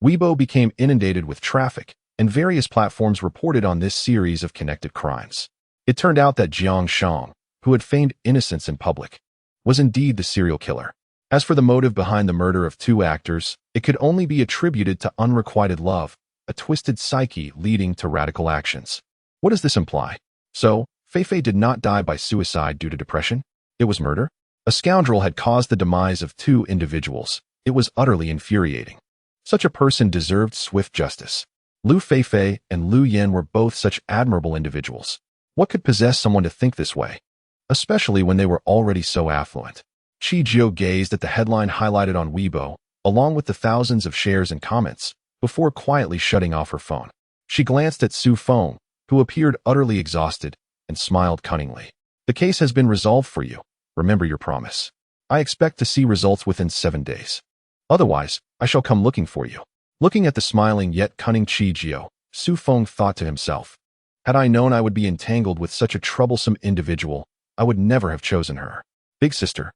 Weibo became inundated with traffic, and various platforms reported on this series of connected crimes. It turned out that Jiang Shang, who had feigned innocence in public, was indeed the serial killer. As for the motive behind the murder of two actors, it could only be attributed to unrequited love, a twisted psyche leading to radical actions. What does this imply? So, Feifei did not die by suicide due to depression? It was murder? A scoundrel had caused the demise of two individuals. It was utterly infuriating. Such a person deserved swift justice. Lu Feifei and Lu Yan were both such admirable individuals. What could possess someone to think this way? Especially when they were already so affluent. Qi Jiu gazed at the headline highlighted on Weibo, along with the thousands of shares and comments, before quietly shutting off her phone. She glanced at Su Feng, who appeared utterly exhausted, and smiled cunningly. The case has been resolved for you. Remember your promise. I expect to see results within 7 days. Otherwise, I shall come looking for you. Looking at the smiling yet cunning Qi Jiu, Su Feng thought to himself, had I known I would be entangled with such a troublesome individual, I would never have chosen her. Big sister,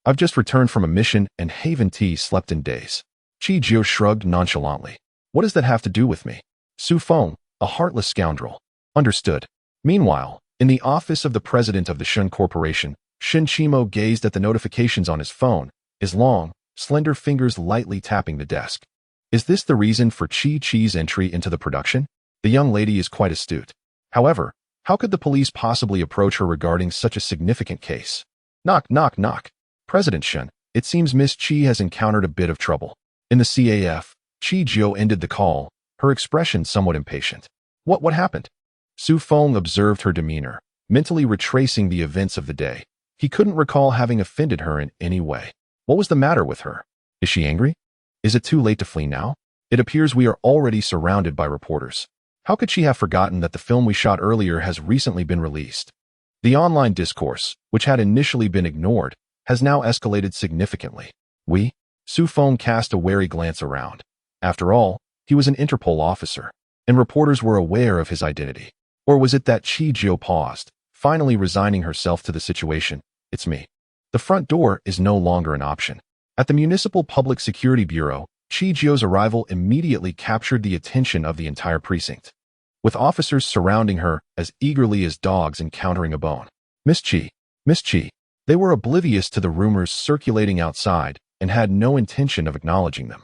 I've just returned from a mission and Haven Tea slept in days. Qi Jiu shrugged nonchalantly. What does that have to do with me? Su Feng, a heartless scoundrel. Understood. Meanwhile, in the office of the president of the Shun Corporation, Shin Chimo gazed at the notifications on his phone, his long, slender fingers lightly tapping the desk. Is this the reason for Chi's entry into the production? The young lady is quite astute. However, how could the police possibly approach her regarding such a significant case? Knock, knock, knock. President Shin, it seems Miss Chi has encountered a bit of trouble. In the CAF, Qi Jiu ended the call, her expression somewhat impatient. What happened? Su Feng observed her demeanor, mentally retracing the events of the day. He couldn't recall having offended her in any way. What was the matter with her? Is she angry? Is it too late to flee now? It appears we are already surrounded by reporters. How could she have forgotten that the film we shot earlier has recently been released? The online discourse, which had initially been ignored, has now escalated significantly. Su Feng cast a wary glance around. After all, he was an Interpol officer, and reporters were aware of his identity. Or was it that Qi Jiu paused, finally resigning herself to the situation? It's me. The front door is no longer an option. At the Municipal Public Security Bureau, Qi Jiu's arrival immediately captured the attention of the entire precinct, with officers surrounding her as eagerly as dogs encountering a bone. Miss Qi. They were oblivious to the rumors circulating outside and had no intention of acknowledging them.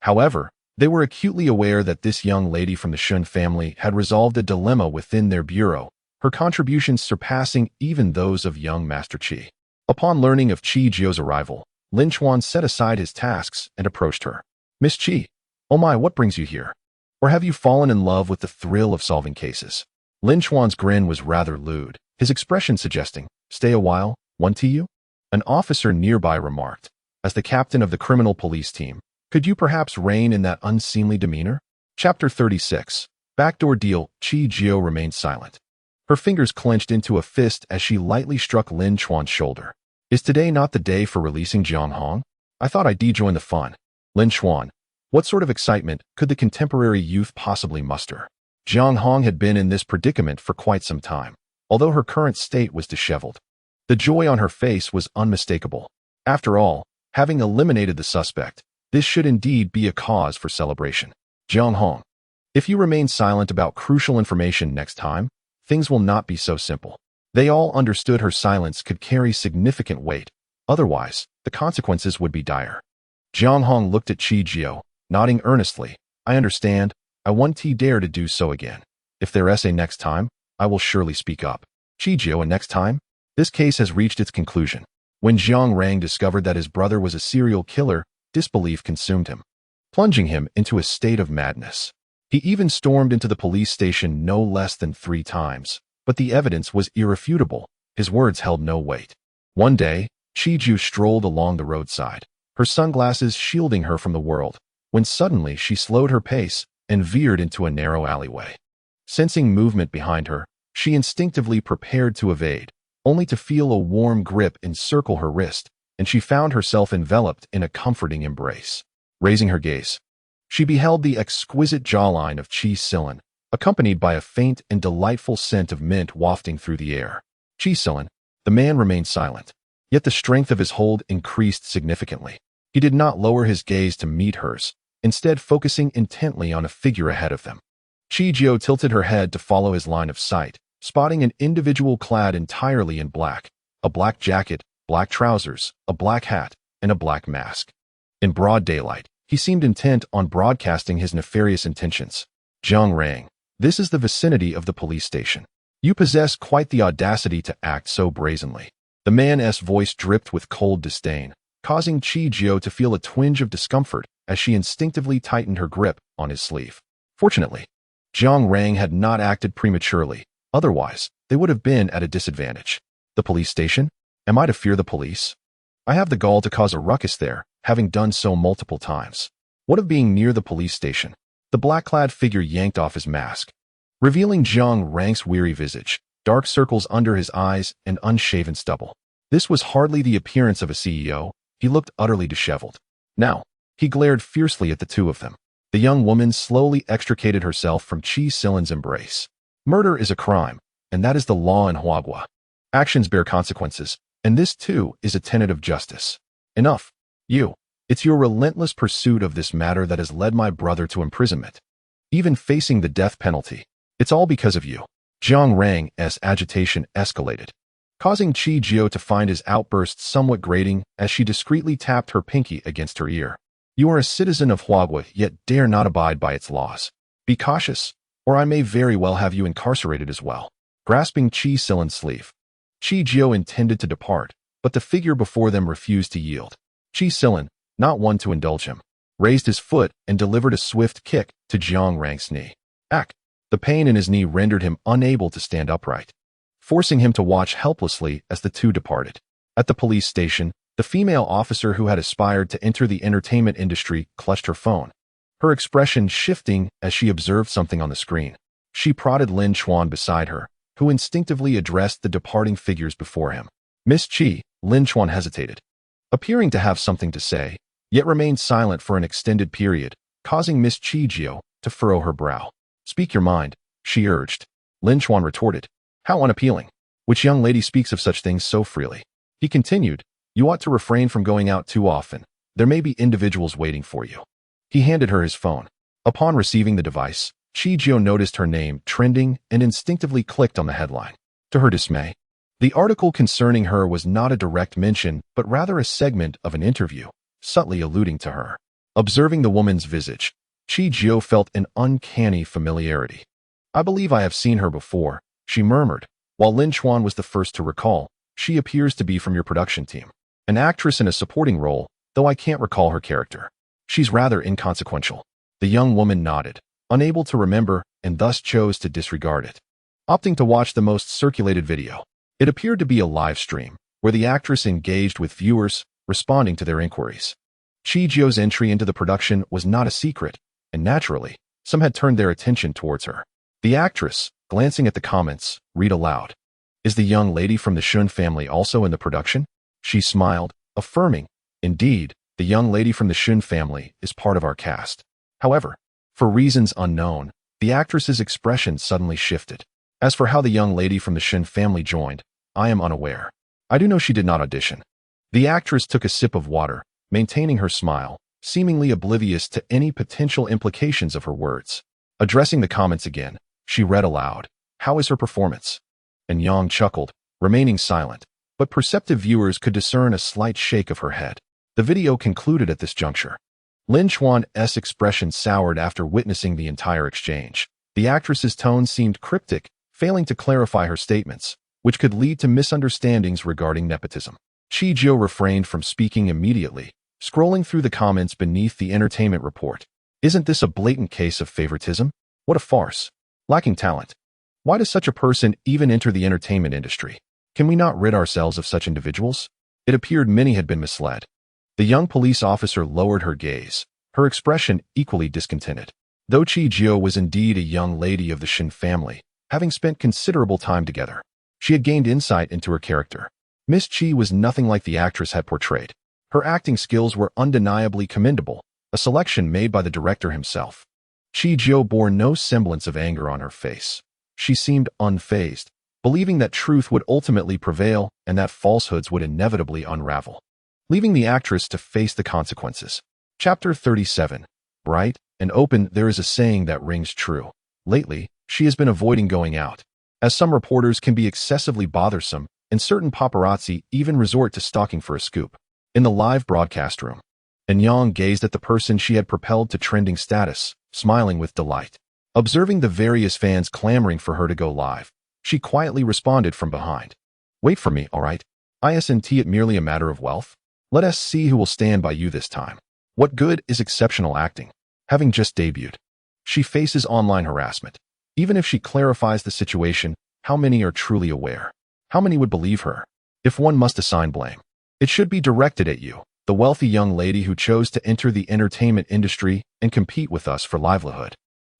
However, they were acutely aware that this young lady from the Shun family had resolved a dilemma within their bureau, her contributions surpassing even those of young Master Qi. Upon learning of Qi Jiu's arrival, Lin Chuan set aside his tasks and approached her. Miss Qi, oh my, what brings you here? Or have you fallen in love with the thrill of solving cases? Lin Chuan's grin was rather lewd, his expression suggesting, stay a while, one to you? An officer nearby remarked, as the captain of the criminal police team, could you perhaps rein in that unseemly demeanor? Chapter 36. Backdoor Deal. Qi Jiu remained silent. Her fingers clenched into a fist as she lightly struck Lin Chuan's shoulder. Is today not the day for releasing Jiang Hong? I thought I'd join the fun. Lin Chuan, what sort of excitement could the contemporary youth possibly muster? Jiang Hong had been in this predicament for quite some time, although her current state was disheveled. The joy on her face was unmistakable. After all, having eliminated the suspect, this should indeed be a cause for celebration. Jiang Hong, if you remain silent about crucial information next time, things will not be so simple. They all understood her silence could carry significant weight. Otherwise, the consequences would be dire. Jiang Hong looked at Qi Jiu, nodding earnestly. I understand. I won't dare to do so again. If there is a next time, I will surely speak up. Qi Jiu, and next time? This case has reached its conclusion. When Jiang Rang discovered that his brother was a serial killer, disbelief consumed him, plunging him into a state of madness. He even stormed into the police station no less than 3 times, but the evidence was irrefutable. His words held no weight. One day, Qi Jiu strolled along the roadside, her sunglasses shielding her from the world, when suddenly she slowed her pace and veered into a narrow alleyway. Sensing movement behind her, she instinctively prepared to evade, only to feel a warm grip encircle her wrist, and she found herself enveloped in a comforting embrace. Raising her gaze, she beheld the exquisite jawline of Qi Silan, accompanied by a faint and delightful scent of mint wafting through the air. Qi Silan, the man remained silent, yet the strength of his hold increased significantly. He did not lower his gaze to meet hers, instead focusing intently on a figure ahead of them. Chi-Jio tilted her head to follow his line of sight, spotting an individual clad entirely in black, a black jacket, black trousers, a black hat, and a black mask. In broad daylight, he seemed intent on broadcasting his nefarious intentions. Jiang Rang, this is the vicinity of the police station. You possess quite the audacity to act so brazenly. The man's voice dripped with cold disdain, causing Chi-Jio to feel a twinge of discomfort as she instinctively tightened her grip on his sleeve. Fortunately, Jiang Rang had not acted prematurely, otherwise they would have been at a disadvantage. The police station? Am I to fear the police? I have the gall to cause a ruckus there, having done so multiple times. What of being near the police station? The black-clad figure yanked off his mask, revealing Jiang Rang's weary visage, dark circles under his eyes, and unshaven stubble. This was hardly the appearance of a CEO. He looked utterly disheveled. Now, he glared fiercely at the two of them. The young woman slowly extricated herself from Chi Silan's embrace. Murder is a crime, and that is the law in Huagua. Actions bear consequences, and this too is a tenet of justice. Enough. You. It's your relentless pursuit of this matter that has led my brother to imprisonment, even facing the death penalty. It's all because of you. Jiang Rang's agitation escalated, causing Chi-Jio to find his outburst somewhat grating as she discreetly tapped her pinky against her ear. You are a citizen of Huagua, yet dare not abide by its laws. Be cautious, or I may very well have you incarcerated as well. Grasping Chi Silan's sleeve, Chi-Jio intended to depart, but the figure before them refused to yield. Chi Silan, not one to indulge him, raised his foot and delivered a swift kick to Jiang Rang's knee. Ack! The pain in his knee rendered him unable to stand upright, forcing him to watch helplessly as the two departed. At the police station, the female officer who had aspired to enter the entertainment industry clutched her phone, her expression shifting as she observed something on the screen. She prodded Lin Chuan beside her, who instinctively addressed the departing figures before him. Miss Chi. Lin Chuan hesitated, appearing to have something to say, yet remained silent for an extended period, causing Miss Chi-Jio to furrow her brow. Speak your mind, she urged. Lin Chuan retorted. How unappealing. Which young lady speaks of such things so freely? He continued. You ought to refrain from going out too often. There may be individuals waiting for you. He handed her his phone. Upon receiving the device, Chi-Jio noticed her name trending and instinctively clicked on the headline. To her dismay, the article concerning her was not a direct mention, but rather a segment of an interview, subtly alluding to her. Observing the woman's visage, Chi-Jio felt an uncanny familiarity. I believe I have seen her before, she murmured, while Lin Chuan was the first to recall. She appears to be from your production team. An actress in a supporting role, though I can't recall her character. She's rather inconsequential. The young woman nodded, unable to remember, and thus chose to disregard it, opting to watch the most circulated video. It appeared to be a live stream, where the actress engaged with viewers, responding to their inquiries. Chi-Jio's entry into the production was not a secret, and naturally, some had turned their attention towards her. The actress, glancing at the comments, read aloud. Is the young lady from the Shun family also in the production? She smiled, affirming, indeed, the young lady from the Shun family is part of our cast. However, for reasons unknown, the actress's expression suddenly shifted. As for how the young lady from the Shun family joined, I am unaware. I do know she did not audition. The actress took a sip of water, maintaining her smile, seemingly oblivious to any potential implications of her words. Addressing the comments again, she read aloud, How is her performance? And Yang chuckled, remaining silent, but perceptive viewers could discern a slight shake of her head. The video concluded at this juncture. Lin Chuan's expression soured after witnessing the entire exchange. The actress's tone seemed cryptic, failing to clarify her statements, which could lead to misunderstandings regarding nepotism. Chi-Jio refrained from speaking immediately, scrolling through the comments beneath the entertainment report. Isn't this a blatant case of favoritism? What a farce. Lacking talent. Why does such a person even enter the entertainment industry? Can we not rid ourselves of such individuals? It appeared many had been misled. The young police officer lowered her gaze, her expression equally discontented. Though Chi-Jio was indeed a young lady of the Shin family, having spent considerable time together, she had gained insight into her character. Miss Chi was nothing like the actress had portrayed. Her acting skills were undeniably commendable, a selection made by the director himself. Chi-Jio bore no semblance of anger on her face. She seemed unfazed, believing that truth would ultimately prevail and that falsehoods would inevitably unravel, leaving the actress to face the consequences. Chapter 37. bright, and open. There is a saying that rings true. Lately, she has been avoiding going out, as some reporters can be excessively bothersome, and certain paparazzi even resort to stalking for a scoop. In the live broadcast room, Eun gazed at the person she had propelled to trending status, smiling with delight. Observing the various fans clamoring for her to go live, she quietly responded from behind. Wait for me, all right? Isn't it merely a matter of wealth? Let us see who will stand by you this time. What good is exceptional acting? Having just debuted, she faces online harassment. Even if she clarifies the situation, how many are truly aware? How many would believe her? If one must assign blame, it should be directed at you, the wealthy young lady who chose to enter the entertainment industry and compete with us for livelihood.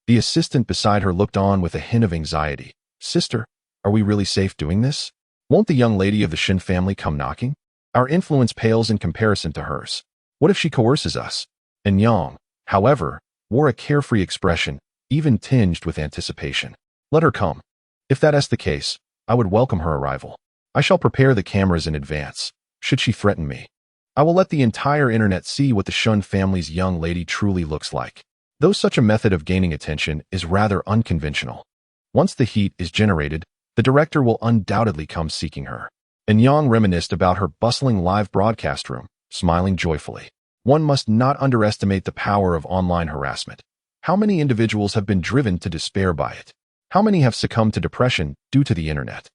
The assistant beside her looked on with a hint of anxiety. Sister, are we really safe doing this? Won't the young lady of the Shin family come knocking? Our influence pales in comparison to hers. What if she coerces us? And Yang, however, wore a carefree expression, even tinged with anticipation. Let her come. If that is the case, I would welcome her arrival. I shall prepare the cameras in advance, should she threaten me. I will let the entire internet see what the Shun family's young lady truly looks like. Though such a method of gaining attention is rather unconventional. Once the heat is generated, the director will undoubtedly come seeking her. And Yang reminisced about her bustling live broadcast room, smiling joyfully. One must not underestimate the power of online harassment. How many individuals have been driven to despair by it? How many have succumbed to depression due to the internet?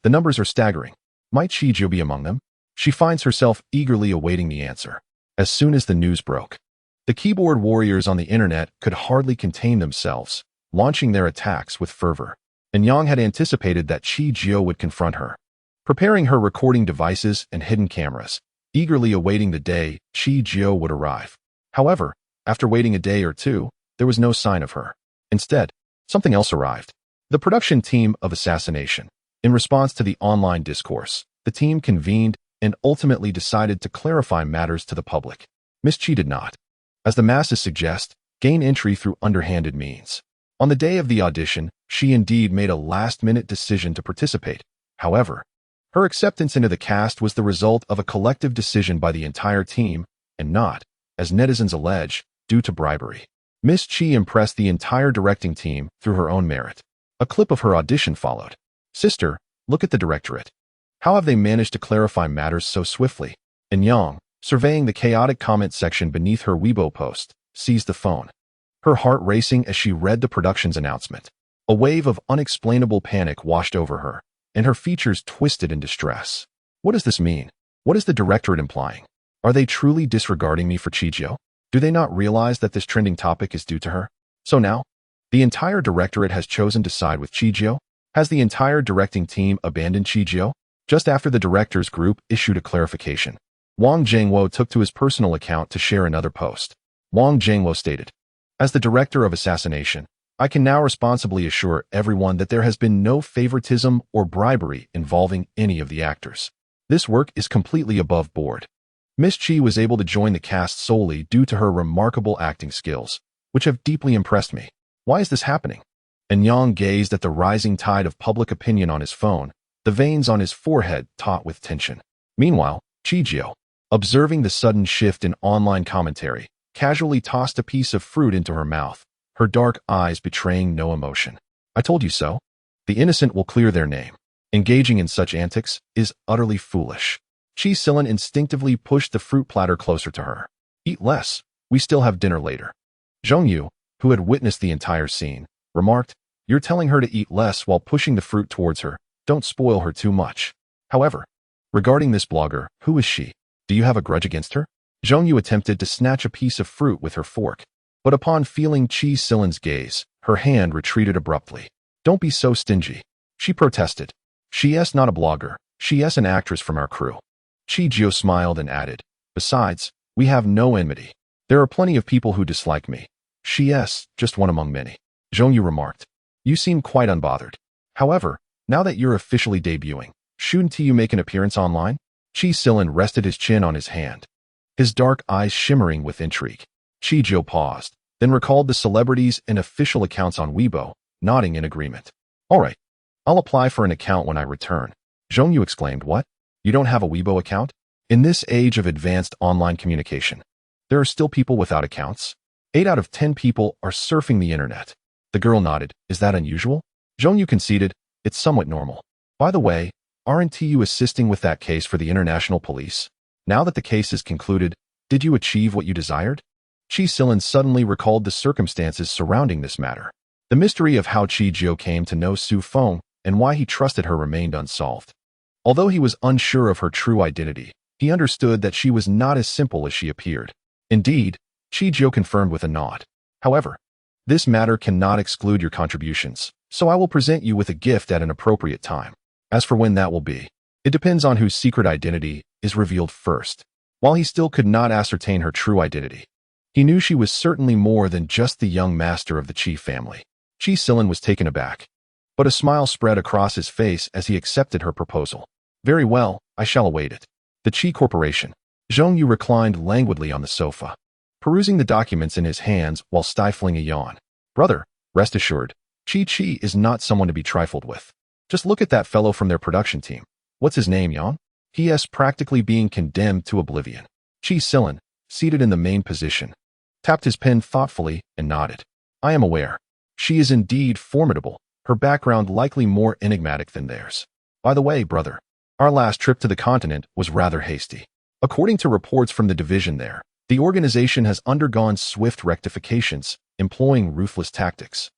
The numbers are staggering. Might Shijio be among them? She finds herself eagerly awaiting the answer. As soon as the news broke, the keyboard warriors on the internet could hardly contain themselves, launching their attacks with fervor. And Yang had anticipated that Shijio would confront her, preparing her recording devices and hidden cameras, eagerly awaiting the day Shijio would arrive. However, after waiting a day or two, there was no sign of her. Instead, something else arrived. The production team of Assassination. In response to the online discourse, the team convened and ultimately decided to clarify matters to the public. Miss Chi did not, as the masses suggest, gain entry through underhanded means. On the day of the audition, she indeed made a last-minute decision to participate. However, her acceptance into the cast was the result of a collective decision by the entire team, and not, as netizens allege, due to bribery. Miss Chi impressed the entire directing team through her own merit. A clip of her audition followed. Sister, look at the directorate. How have they managed to clarify matters so swiftly? And Yang, surveying the chaotic comment section beneath her Weibo post, seized the phone. Her heart racing as she read the production's announcement. A wave of unexplainable panic washed over her, and her features twisted in distress. What does this mean? What is the directorate implying? Are they truly disregarding me for Chijio? Do they not realize that this trending topic is due to her? So now, the entire directorate has chosen to side with Chijio? Has the entire directing team abandoned Chijio? Just after the directors group issued a clarification, Wang Jingwo took to his personal account to share another post. Wang Jingwo stated, as the director of Assassination, I can now responsibly assure everyone that there has been no favoritism or bribery involving any of the actors. This work is completely above board. Miss Chi was able to join the cast solely due to her remarkable acting skills, which have deeply impressed me. Why is this happening? And Yang gazed at the rising tide of public opinion on his phone, the veins on his forehead taut with tension. Meanwhile, Chijio, observing the sudden shift in online commentary, casually tossed a piece of fruit into her mouth, her dark eyes betraying no emotion. I told you so. The innocent will clear their name. Engaging in such antics is utterly foolish. Chi Silin instinctively pushed the fruit platter closer to her. Eat less. We still have dinner later. Zhongyu, who had witnessed the entire scene, remarked, You're telling her to eat less while pushing the fruit towards her. Don't spoil her too much. However, regarding this blogger, who is she? Do you have a grudge against her? Zhongyu attempted to snatch a piece of fruit with her fork, but upon feeling Chi Silin's gaze, her hand retreated abruptly. Don't be so stingy, she protested. She is not a blogger. She is an actress from our crew. Chijio smiled and added, Besides, we have no enmity. There are plenty of people who dislike me. She is just one among many. Zhongyu remarked. You seem quite unbothered. However, now that you're officially debuting, shouldn't you make an appearance online? Chi Silin rested his chin on his hand, his dark eyes shimmering with intrigue. Chijio paused, then recalled the celebrities and official accounts on Weibo, nodding in agreement. All right, I'll apply for an account when I return. Zhongyu exclaimed, What? You don't have a Weibo account? In this age of advanced online communication, there are still people without accounts? 8 out of 10 people are surfing the internet. The girl nodded. Is that unusual? Zhongyu conceded. It's somewhat normal. By the way, aren't you assisting with that case for the international police? Now that the case is concluded, did you achieve what you desired? Qi Silin suddenly recalled the circumstances surrounding this matter. The mystery of how Qi Jiu came to know Su Feng and why he trusted her remained unsolved. Although he was unsure of her true identity, he understood that she was not as simple as she appeared. Indeed, Qi Jiu confirmed with a nod. However, this matter cannot exclude your contributions, so I will present you with a gift at an appropriate time. As for when that will be, it depends on whose secret identity is revealed first. While he still could not ascertain her true identity, he knew she was certainly more than just the young master of the Qi family. Qi Silin was taken aback, but a smile spread across his face as he accepted her proposal. Very well, I shall await it. The Qi Corporation. Zhongyu reclined languidly on the sofa, perusing the documents in his hands while stifling a yawn. Brother, rest assured, Qi is not someone to be trifled with. Just look at that fellow from their production team. What's his name, Yang? He is practically being condemned to oblivion. Qi Silin, seated in the main position, tapped his pen thoughtfully and nodded. I am aware. She is indeed formidable, her background likely more enigmatic than theirs. By the way, brother, our last trip to the continent was rather hasty. According to reports from the division there, the organization has undergone swift rectifications, employing ruthless tactics,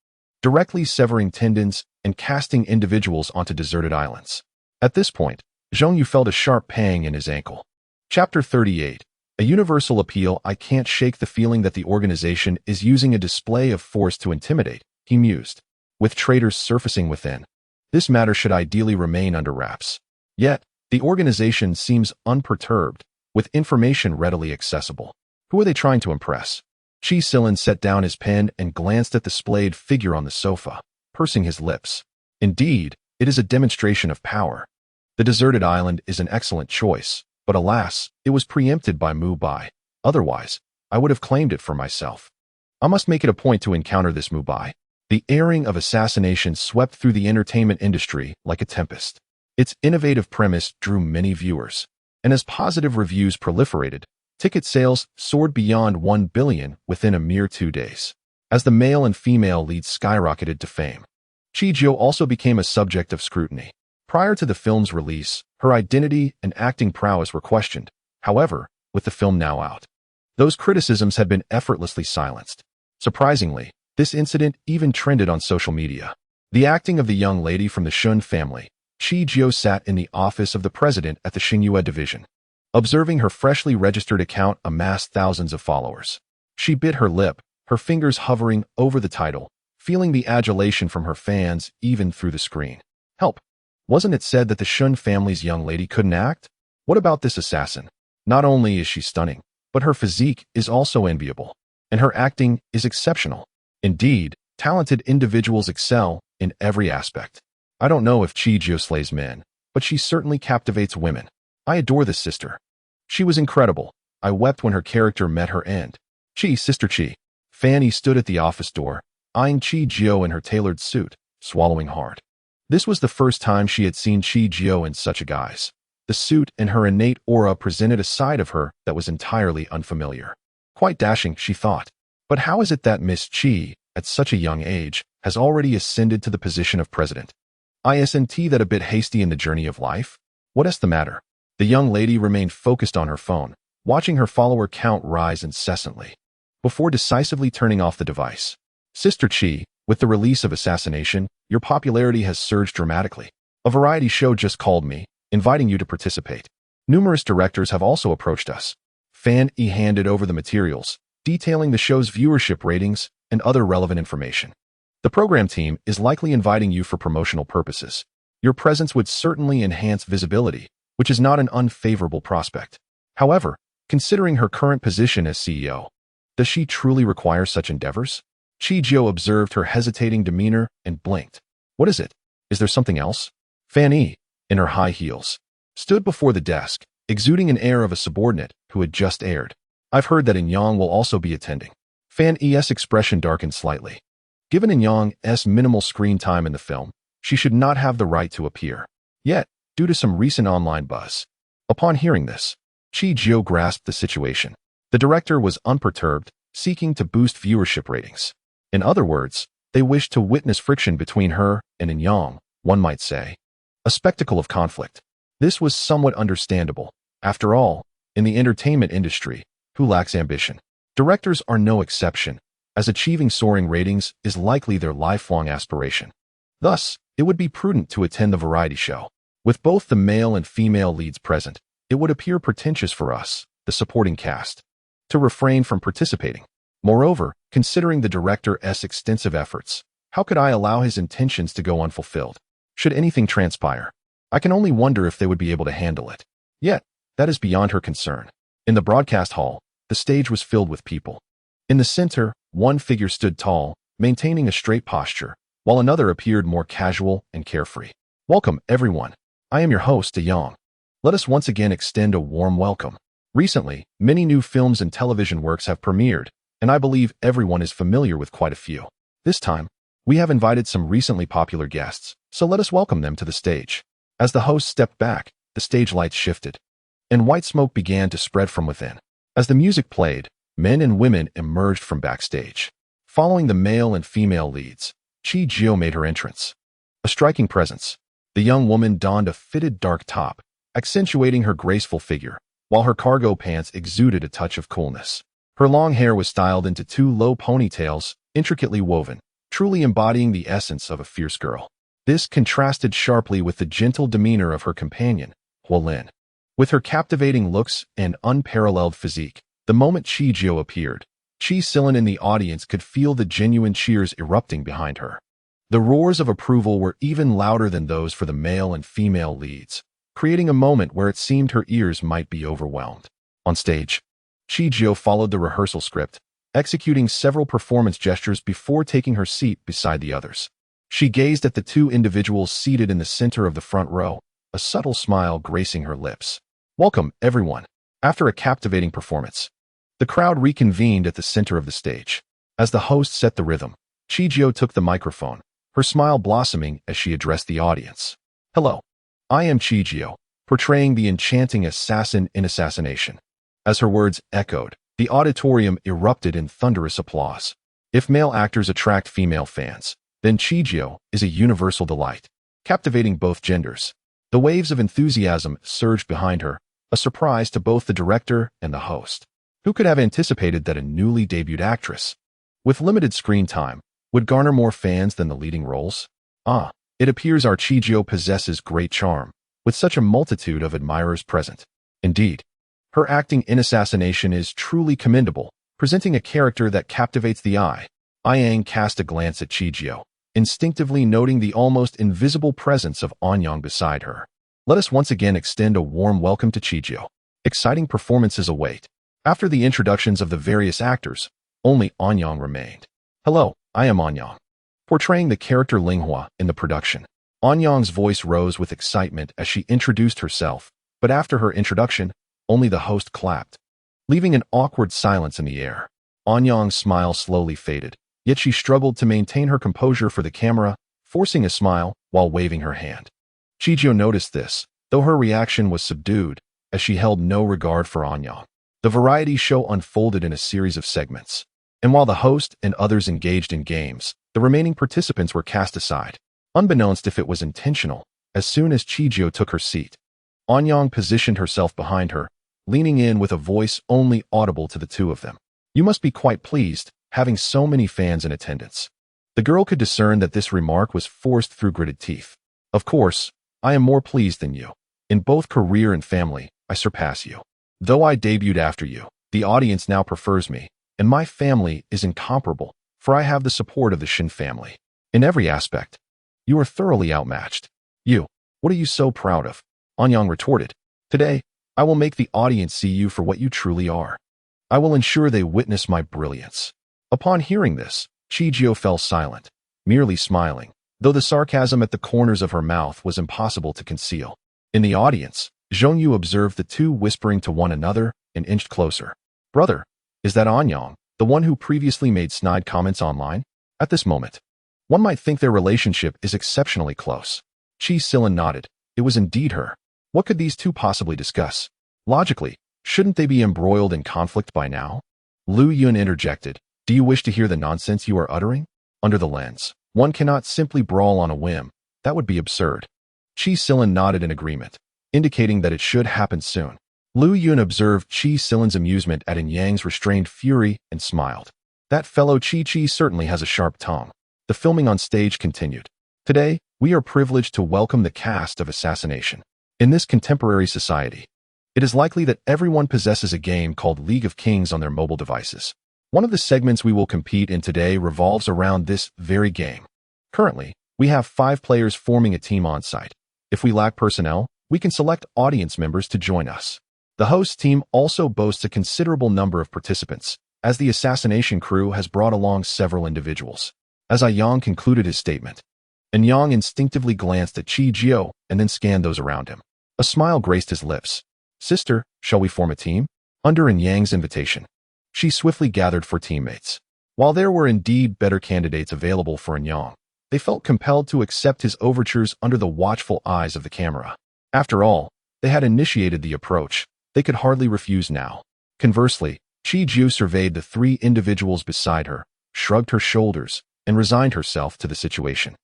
directly severing tendons and casting individuals onto deserted islands. At this point, Zhongyu felt a sharp pang in his ankle. Chapter 38. A universal appeal. I can't shake the feeling that the organization is using a display of force to intimidate, he mused. With traitors surfacing within, this matter should ideally remain under wraps. Yet, the organization seems unperturbed, with information readily accessible. Who are they trying to impress? Qi Silin set down his pen and glanced at the splayed figure on the sofa, pursing his lips. Indeed, it is a demonstration of power. The deserted island is an excellent choice, but alas, it was preempted by Mu Bai. Otherwise, I would have claimed it for myself. I must make it a point to encounter this Mu Bai. The airing of assassination swept through the entertainment industry like a tempest. Its innovative premise drew many viewers, and as positive reviews proliferated, ticket sales soared beyond 1 billion within a mere 2 days. As the male and female leads skyrocketed to fame, Qi Jiu also became a subject of scrutiny. Prior to the film's release, her identity and acting prowess were questioned. However, with the film now out, those criticisms had been effortlessly silenced. Surprisingly, this incident even trended on social media. The acting of the young lady from the Shun family, Qi Jiu, sat in the office of the president at the Xingyue division. Observing her freshly registered account amassed thousands of followers. She bit her lip, her fingers hovering over the title, feeling the adulation from her fans even through the screen. Help! Wasn't it said that the Shun family's young lady couldn't act? What about this assassin? Not only is she stunning, but her physique is also enviable, and her acting is exceptional. Indeed, talented individuals excel in every aspect. I don't know if Qi Jiu slays men, but she certainly captivates women. I adore this sister. She was incredible. I wept when her character met her end. Sister Qi. Fanny stood at the office door, eyeing Qi Jiu in her tailored suit, swallowing hard. This was the first time she had seen Qi Jiu in such a guise. The suit and her innate aura presented a side of her that was entirely unfamiliar. Quite dashing, she thought. But how is it that Miss Qi, at such a young age, has already ascended to the position of president? Isn't that a bit hasty in the journey of life? What is the matter? The young lady remained focused on her phone, watching her follower count rise incessantly, before decisively turning off the device. Sister Qi, with the release of Assassination, your popularity has surged dramatically. A variety show just called me, inviting you to participate. Numerous directors have also approached us. Fan E handed over the materials, detailing the show's viewership ratings and other relevant information. The program team is likely inviting you for promotional purposes. Your presence would certainly enhance visibility, which is not an unfavorable prospect. However, considering her current position as CEO, does she truly require such endeavors? Qi Jiu observed her hesitating demeanor and blinked. What is it? Is there something else? Fan E, in her high heels, stood before the desk, exuding an air of a subordinate who had just aired. I've heard that In Yang will also be attending. Fan E's expression darkened slightly. Given In Yang's minimal screen time in the film, she should not have the right to appear. Yet, due to some recent online buzz, upon hearing this, Qi Jiu grasped the situation. The director was unperturbed, seeking to boost viewership ratings. In other words, they wished to witness friction between her and Yang, one might say. A spectacle of conflict. This was somewhat understandable. After all, in the entertainment industry, who lacks ambition? Directors are no exception, as achieving soaring ratings is likely their lifelong aspiration. Thus, it would be prudent to attend the variety show. With both the male and female leads present, it would appear pretentious for us, the supporting cast, to refrain from participating. Moreover, considering the director's extensive efforts, how could I allow his intentions to go unfulfilled? Should anything transpire, I can only wonder if they would be able to handle it. Yet, that is beyond her concern. In the broadcast hall, the stage was filled with people. In the center, one figure stood tall, maintaining a straight posture, while another appeared more casual and carefree. Welcome, everyone. I am your host, Yang. Let us once again extend a warm welcome. Recently, many new films and television works have premiered, and I believe everyone is familiar with quite a few. This time, we have invited some recently popular guests, so let us welcome them to the stage. As the host stepped back, the stage lights shifted, and white smoke began to spread from within. As the music played, men and women emerged from backstage. Following the male and female leads, Chi Jio made her entrance. A striking presence. The young woman donned a fitted dark top, accentuating her graceful figure, while her cargo pants exuded a touch of coolness. Her long hair was styled into two low ponytails, intricately woven, truly embodying the essence of a fierce girl. This contrasted sharply with the gentle demeanor of her companion, Huolin. With her captivating looks and unparalleled physique, the moment Chi Jio appeared, Chi Silin in the audience could feel the genuine cheers erupting behind her. The roars of approval were even louder than those for the male and female leads, creating a moment where it seemed her ears might be overwhelmed. On stage, Chi Jio followed the rehearsal script, executing several performance gestures before taking her seat beside the others. She gazed at the two individuals seated in the center of the front row, a subtle smile gracing her lips. Welcome, everyone. After a captivating performance, the crowd reconvened at the center of the stage. As the host set the rhythm, Chi Jio took the microphone, her smile blossoming as she addressed the audience. Hello, I am Chi Jio, portraying the enchanting assassin in Assassination. As her words echoed, the auditorium erupted in thunderous applause. If male actors attract female fans, then Chi Jio is a universal delight, captivating both genders. The waves of enthusiasm surged behind her, a surprise to both the director and the host. Who could have anticipated that a newly debuted actress, with limited screen time, would garner more fans than the leading roles? It appears our Chi Jio possesses great charm, with such a multitude of admirers present. Indeed, her acting in Assassination is truly commendable, presenting a character that captivates the eye. Yang cast a glance at Chi Jio, instinctively noting the almost invisible presence of Anyang beside her. Let us once again extend a warm welcome to Chi Jio. Exciting performances await. After the introductions of the various actors, only Anyang remained. Hello, I am Anyang, portraying the character Linghua in the production. Anyang's voice rose with excitement as she introduced herself, but after her introduction, only the host clapped, leaving an awkward silence in the air. Anyang's smile slowly faded, yet she struggled to maintain her composure for the camera, forcing a smile while waving her hand. Chi Jio noticed this, though her reaction was subdued, as she held no regard for Anyang. The variety show unfolded in a series of segments, and while the host and others engaged in games, the remaining participants were cast aside. Unbeknownst if it was intentional, as soon as Chi Jio took her seat, Anyang positioned herself behind her, leaning in with a voice only audible to the two of them. You must be quite pleased, having so many fans in attendance. The girl could discern that this remark was forced through gritted teeth. Of course, I am more pleased than you. In both career and family, I surpass you. Though I debuted after you, the audience now prefers me, and my family is incomparable, for I have the support of the Shin family. In every aspect, you are thoroughly outmatched. You, what are you so proud of? Anyang retorted. Today, I will make the audience see you for what you truly are. I will ensure they witness my brilliance. Upon hearing this, Chi Jio fell silent, merely smiling, though the sarcasm at the corners of her mouth was impossible to conceal. In the audience, Zhongyu observed the two whispering to one another and inched closer. Brother, is that Anyang, the one who previously made snide comments online? At this moment, one might think their relationship is exceptionally close. Chi Silin nodded. It was indeed her. What could these two possibly discuss? Logically, shouldn't they be embroiled in conflict by now? Lu Yun interjected. Do you wish to hear the nonsense you are uttering? Under the lens, one cannot simply brawl on a whim. That would be absurd. Qi Silin nodded in agreement, indicating that it should happen soon. Lu Yun observed Qi Silin's amusement at In Yang's restrained fury and smiled. That fellow Qi certainly has a sharp tongue. The filming on stage continued. Today, we are privileged to welcome the cast of Assassination. In this contemporary society, it is likely that everyone possesses a game called League of Kings on their mobile devices. One of the segments we will compete in today revolves around this very game. Currently, we have 5 players forming a team on site. If we lack personnel, we can select audience members to join us. The host team also boasts a considerable number of participants, as the Assassination crew has brought along several individuals. As Yang concluded his statement, Yang instinctively glanced at Qi Jiao and then scanned those around him. A smile graced his lips. Sister, shall we form a team? Under Yang's invitation, she swiftly gathered for teammates. While there were indeed better candidates available for Yang, they felt compelled to accept his overtures under the watchful eyes of the camera. After all, they had initiated the approach. They could hardly refuse now. Conversely, Qi Jiao surveyed the 3 individuals beside her, shrugged her shoulders, and resigned herself to the situation.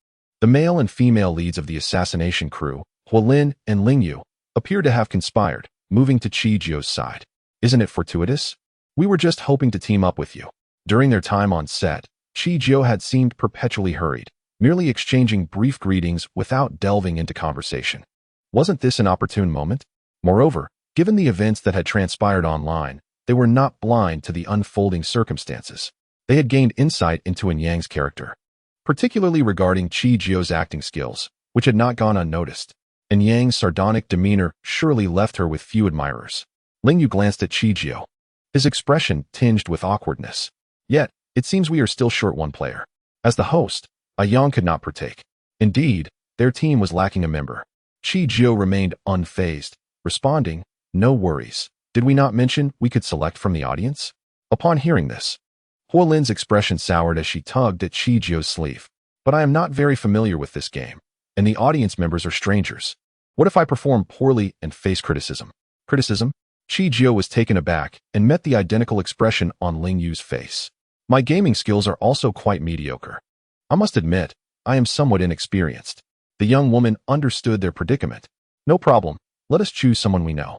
The male and female leads of the Assassination crew, Huolin and Lingyu, appeared to have conspired, moving to Qi Jiao's side. Isn't it fortuitous? We were just hoping to team up with you. During their time on set, Qi Jiao had seemed perpetually hurried, merely exchanging brief greetings without delving into conversation. Wasn't this an opportune moment? Moreover, given the events that had transpired online, they were not blind to the unfolding circumstances. They had gained insight into In Yang's character, particularly regarding Qi Jiao's acting skills, which had not gone unnoticed. In Yang's sardonic demeanor surely left her with few admirers. Lingyu glanced at Qi Jiao, his expression tinged with awkwardness. Yet, it seems we are still short one player. As the host, Yang could not partake. Indeed, their team was lacking a member. Qi Jiao remained unfazed, responding, no worries. Did we not mention we could select from the audience? Upon hearing this, Huolin's expression soured as she tugged at Qi Jiao's sleeve. But I am not very familiar with this game, and the audience members are strangers. What if I perform poorly and face criticism? Criticism? Qi Jiao was taken aback and met the identical expression on Lingyu's face. My gaming skills are also quite mediocre. I must admit, I am somewhat inexperienced. The young woman understood their predicament. No problem, let us choose someone we know.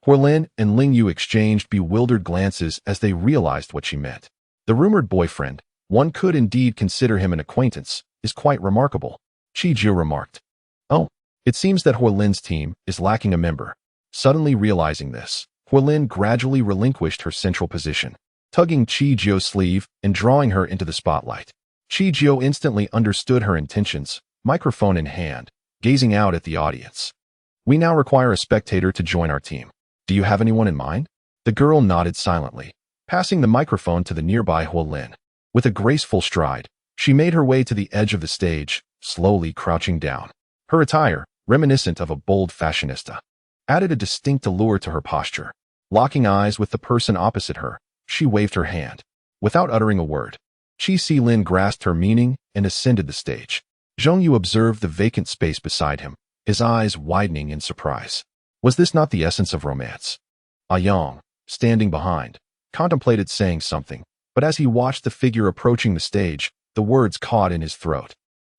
Huolin and Lingyu exchanged bewildered glances as they realized what she meant. The rumored boyfriend, one could indeed consider him an acquaintance, is quite remarkable, Qi Jiao remarked. Oh, it seems that Huolin's team is lacking a member. Suddenly realizing this, Huolin gradually relinquished her central position, tugging Qi Jiao's sleeve and drawing her into the spotlight. Qi Jiao instantly understood her intentions, microphone in hand, gazing out at the audience. We now require a spectator to join our team. Do you have anyone in mind? The girl nodded silently, passing the microphone to the nearby Huolin. With a graceful stride, she made her way to the edge of the stage, slowly crouching down. Her attire, reminiscent of a bold fashionista, added a distinct allure to her posture. Locking eyes with the person opposite her, she waved her hand. Without uttering a word, Qi Silin grasped her meaning and ascended the stage. Zhongyu observed the vacant space beside him, his eyes widening in surprise. Was this not the essence of romance? Yang, standing behind, contemplated saying something, but as he watched the figure approaching the stage, the words caught in his throat.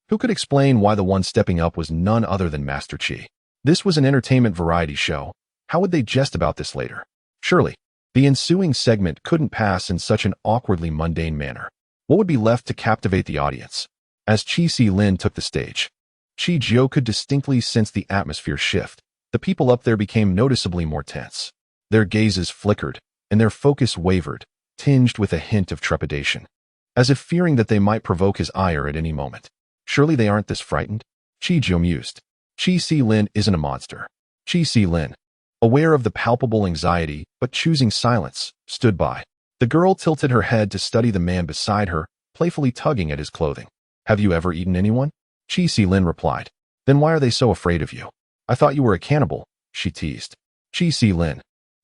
Who could explain why the one stepping up was none other than Master Qi? This was an entertainment variety show. How would they jest about this later? Surely, the ensuing segment couldn't pass in such an awkwardly mundane manner. What would be left to captivate the audience? As Qi Silin took the stage, Qi Jiao could distinctly sense the atmosphere shift. The people up there became noticeably more tense. Their gazes flickered, and their focus wavered, tinged with a hint of trepidation, as if fearing that they might provoke his ire at any moment. Surely they aren't this frightened? Qi Jiao mused. Qi Silin isn't a monster. Qi Silin, aware of the palpable anxiety but choosing silence, stood by. The girl tilted her head to study the man beside her, playfully tugging at his clothing. Have you ever eaten anyone? Qi Silin replied. Then why are they so afraid of you? I thought you were a cannibal, she teased. Qi Silin,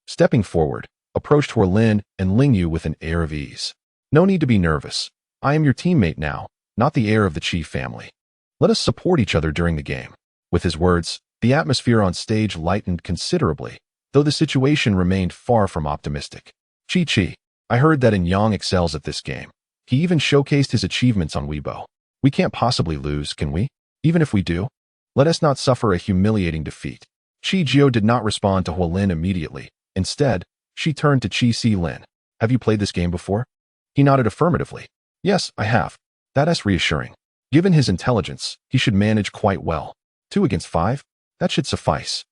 stepping forward, approached Huolin and Lingyu with an air of ease. No need to be nervous. I am your teammate now, not the heir of the Qi family. Let us support each other during the game. With his words, the atmosphere on stage lightened considerably, though the situation remained far from optimistic. Qi, I heard that Yang excels at this game. He even showcased his achievements on Weibo. We can't possibly lose, can we? Even if we do, let us not suffer a humiliating defeat. Qi Jiao did not respond to Huolin immediately. Instead, she turned to Qi Si-lin. Have you played this game before? He nodded affirmatively. Yes, I have. That is reassuring. Given his intelligence, he should manage quite well. 2 against 5? That should suffice.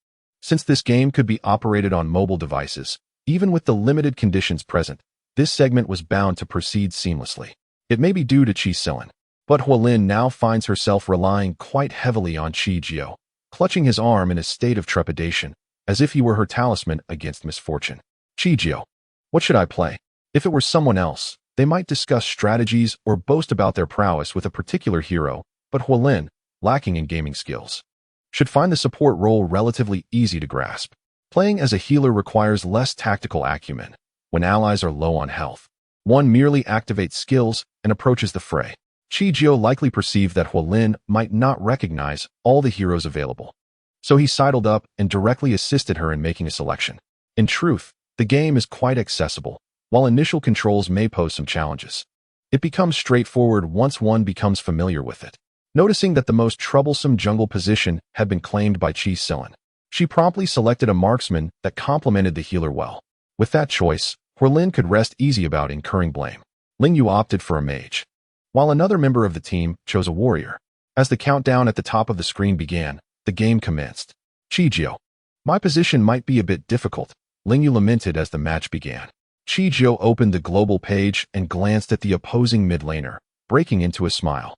Since this game could be operated on mobile devices, even with the limited conditions present, this segment was bound to proceed seamlessly. It may be due to Qi Si-lin, but Huolin now finds herself relying quite heavily on Qi Jiao, clutching his arm in a state of trepidation, as if he were her talisman against misfortune. Qi Jiao, what should I play? If it were someone else, they might discuss strategies or boast about their prowess with a particular hero, but Huolin, lacking in gaming skills, should find the support role relatively easy to grasp. Playing as a healer requires less tactical acumen. When allies are low on health, one merely activates skills and approaches the fray. Qi Jiao likely perceived that Huolin might not recognize all the heroes available, so he sidled up and directly assisted her in making a selection. In truth, the game is quite accessible, while initial controls may pose some challenges. It becomes straightforward once one becomes familiar with it. Noticing that the most troublesome jungle position had been claimed by Qi Si-lin, she promptly selected a marksman that complemented the healer well. With that choice, Huolin could rest easy about incurring blame. Ling Yu opted for a mage, while another member of the team chose a warrior. As the countdown at the top of the screen began, the game commenced. Qi Jiao, my position might be a bit difficult, Ling Yu lamented as the match began. Qi Jiao opened the global page and glanced at the opposing mid laner, breaking into a smile.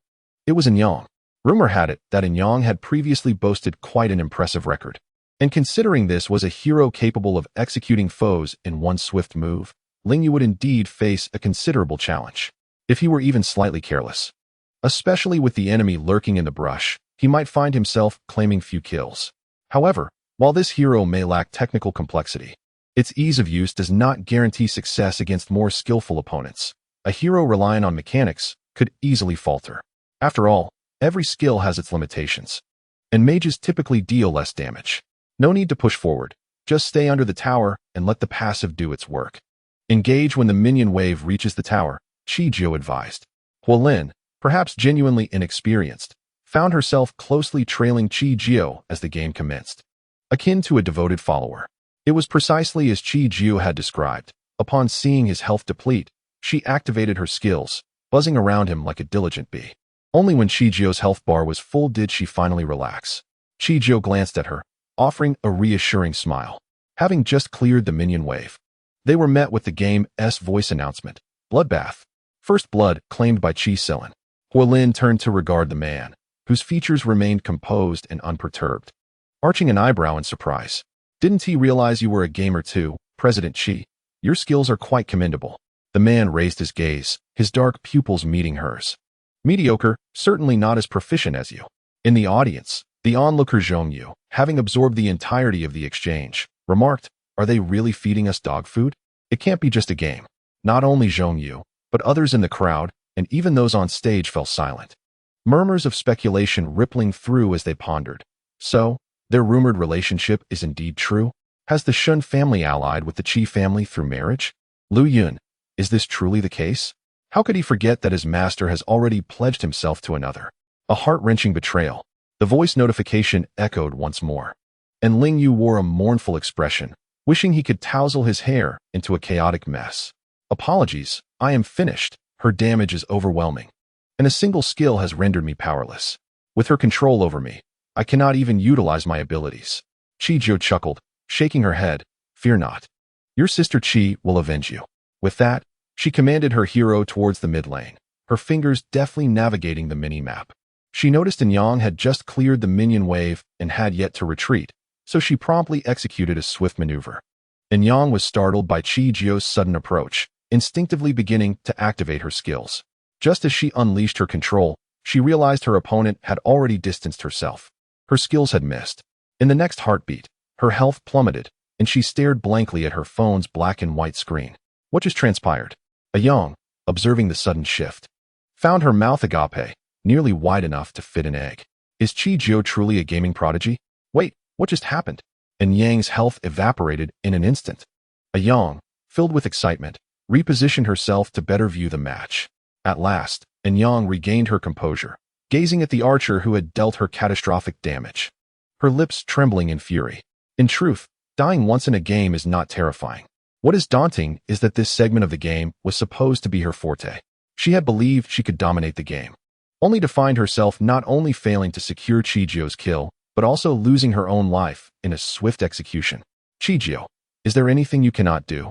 It was Yang. Rumor had it that Yang had previously boasted quite an impressive record. And considering this was a hero capable of executing foes in one swift move, Ling Yu would indeed face a considerable challenge. If he were even slightly careless, especially with the enemy lurking in the brush, he might find himself claiming few kills. However, while this hero may lack technical complexity, its ease of use does not guarantee success against more skillful opponents. A hero relying on mechanics could easily falter. After all, every skill has its limitations, and mages typically deal less damage. No need to push forward, just stay under the tower and let the passive do its work. Engage when the minion wave reaches the tower, Qi Jiao advised. Huolin, perhaps genuinely inexperienced, found herself closely trailing Qi Jiao as the game commenced. Akin to a devoted follower. It was precisely as Qi Jiao had described. Upon seeing his health deplete, she activated her skills, buzzing around him like a diligent bee. Only when Qi Jiao's health bar was full did she finally relax. Qi Jiao glanced at her, offering a reassuring smile. Having just cleared the minion wave, they were met with the game's voice announcement. Bloodbath. First blood claimed by Qi Si-lin. Huolin turned to regard the man, whose features remained composed and unperturbed, arching an eyebrow in surprise. Didn't he realize you were a gamer too, President Qi? Your skills are quite commendable. The man raised his gaze, his dark pupils meeting hers. Mediocre, certainly not as proficient as you. In the audience, the onlooker Zhong Yu, having absorbed the entirety of the exchange, remarked, are they really feeding us dog food? It can't be just a game. Not only Zhong Yu, but others in the crowd, and even those on stage fell silent. Murmurs of speculation rippling through as they pondered. So, their rumored relationship is indeed true? Has the Shun family allied with the Qi family through marriage? Lu Yun, is this truly the case? How could he forget that his master has already pledged himself to another? A heart-wrenching betrayal. The voice notification echoed once more, and Ling Yu wore a mournful expression, wishing he could tousle his hair into a chaotic mess. Apologies, I am finished. Her damage is overwhelming, and a single skill has rendered me powerless. With her control over me, I cannot even utilize my abilities. Qi Jiao chuckled, shaking her head. Fear not. Your sister Qi will avenge you. With that, she commanded her hero towards the mid lane, her fingers deftly navigating the mini-map. She noticed Yang had just cleared the minion wave and had yet to retreat, so she promptly executed a swift maneuver. Yang was startled by Qi Jiao's sudden approach, instinctively beginning to activate her skills. Just as she unleashed her control, she realized her opponent had already distanced herself. Her skills had missed. In the next heartbeat, her health plummeted, and she stared blankly at her phone's black and white screen. What just transpired? Yang, observing the sudden shift, found her mouth agape, nearly wide enough to fit an egg. Is Qi Jiao truly a gaming prodigy? Wait, what just happened? And Yang's health evaporated in an instant. Yang, filled with excitement, repositioned herself to better view the match. At last, Yang regained her composure, gazing at the archer who had dealt her catastrophic damage, her lips trembling in fury. In truth, dying once in a game is not terrifying. What is daunting is that this segment of the game was supposed to be her forte. She had believed she could dominate the game, only to find herself not only failing to secure Chijio's kill, but also losing her own life in a swift execution. Chijio, is there anything you cannot do?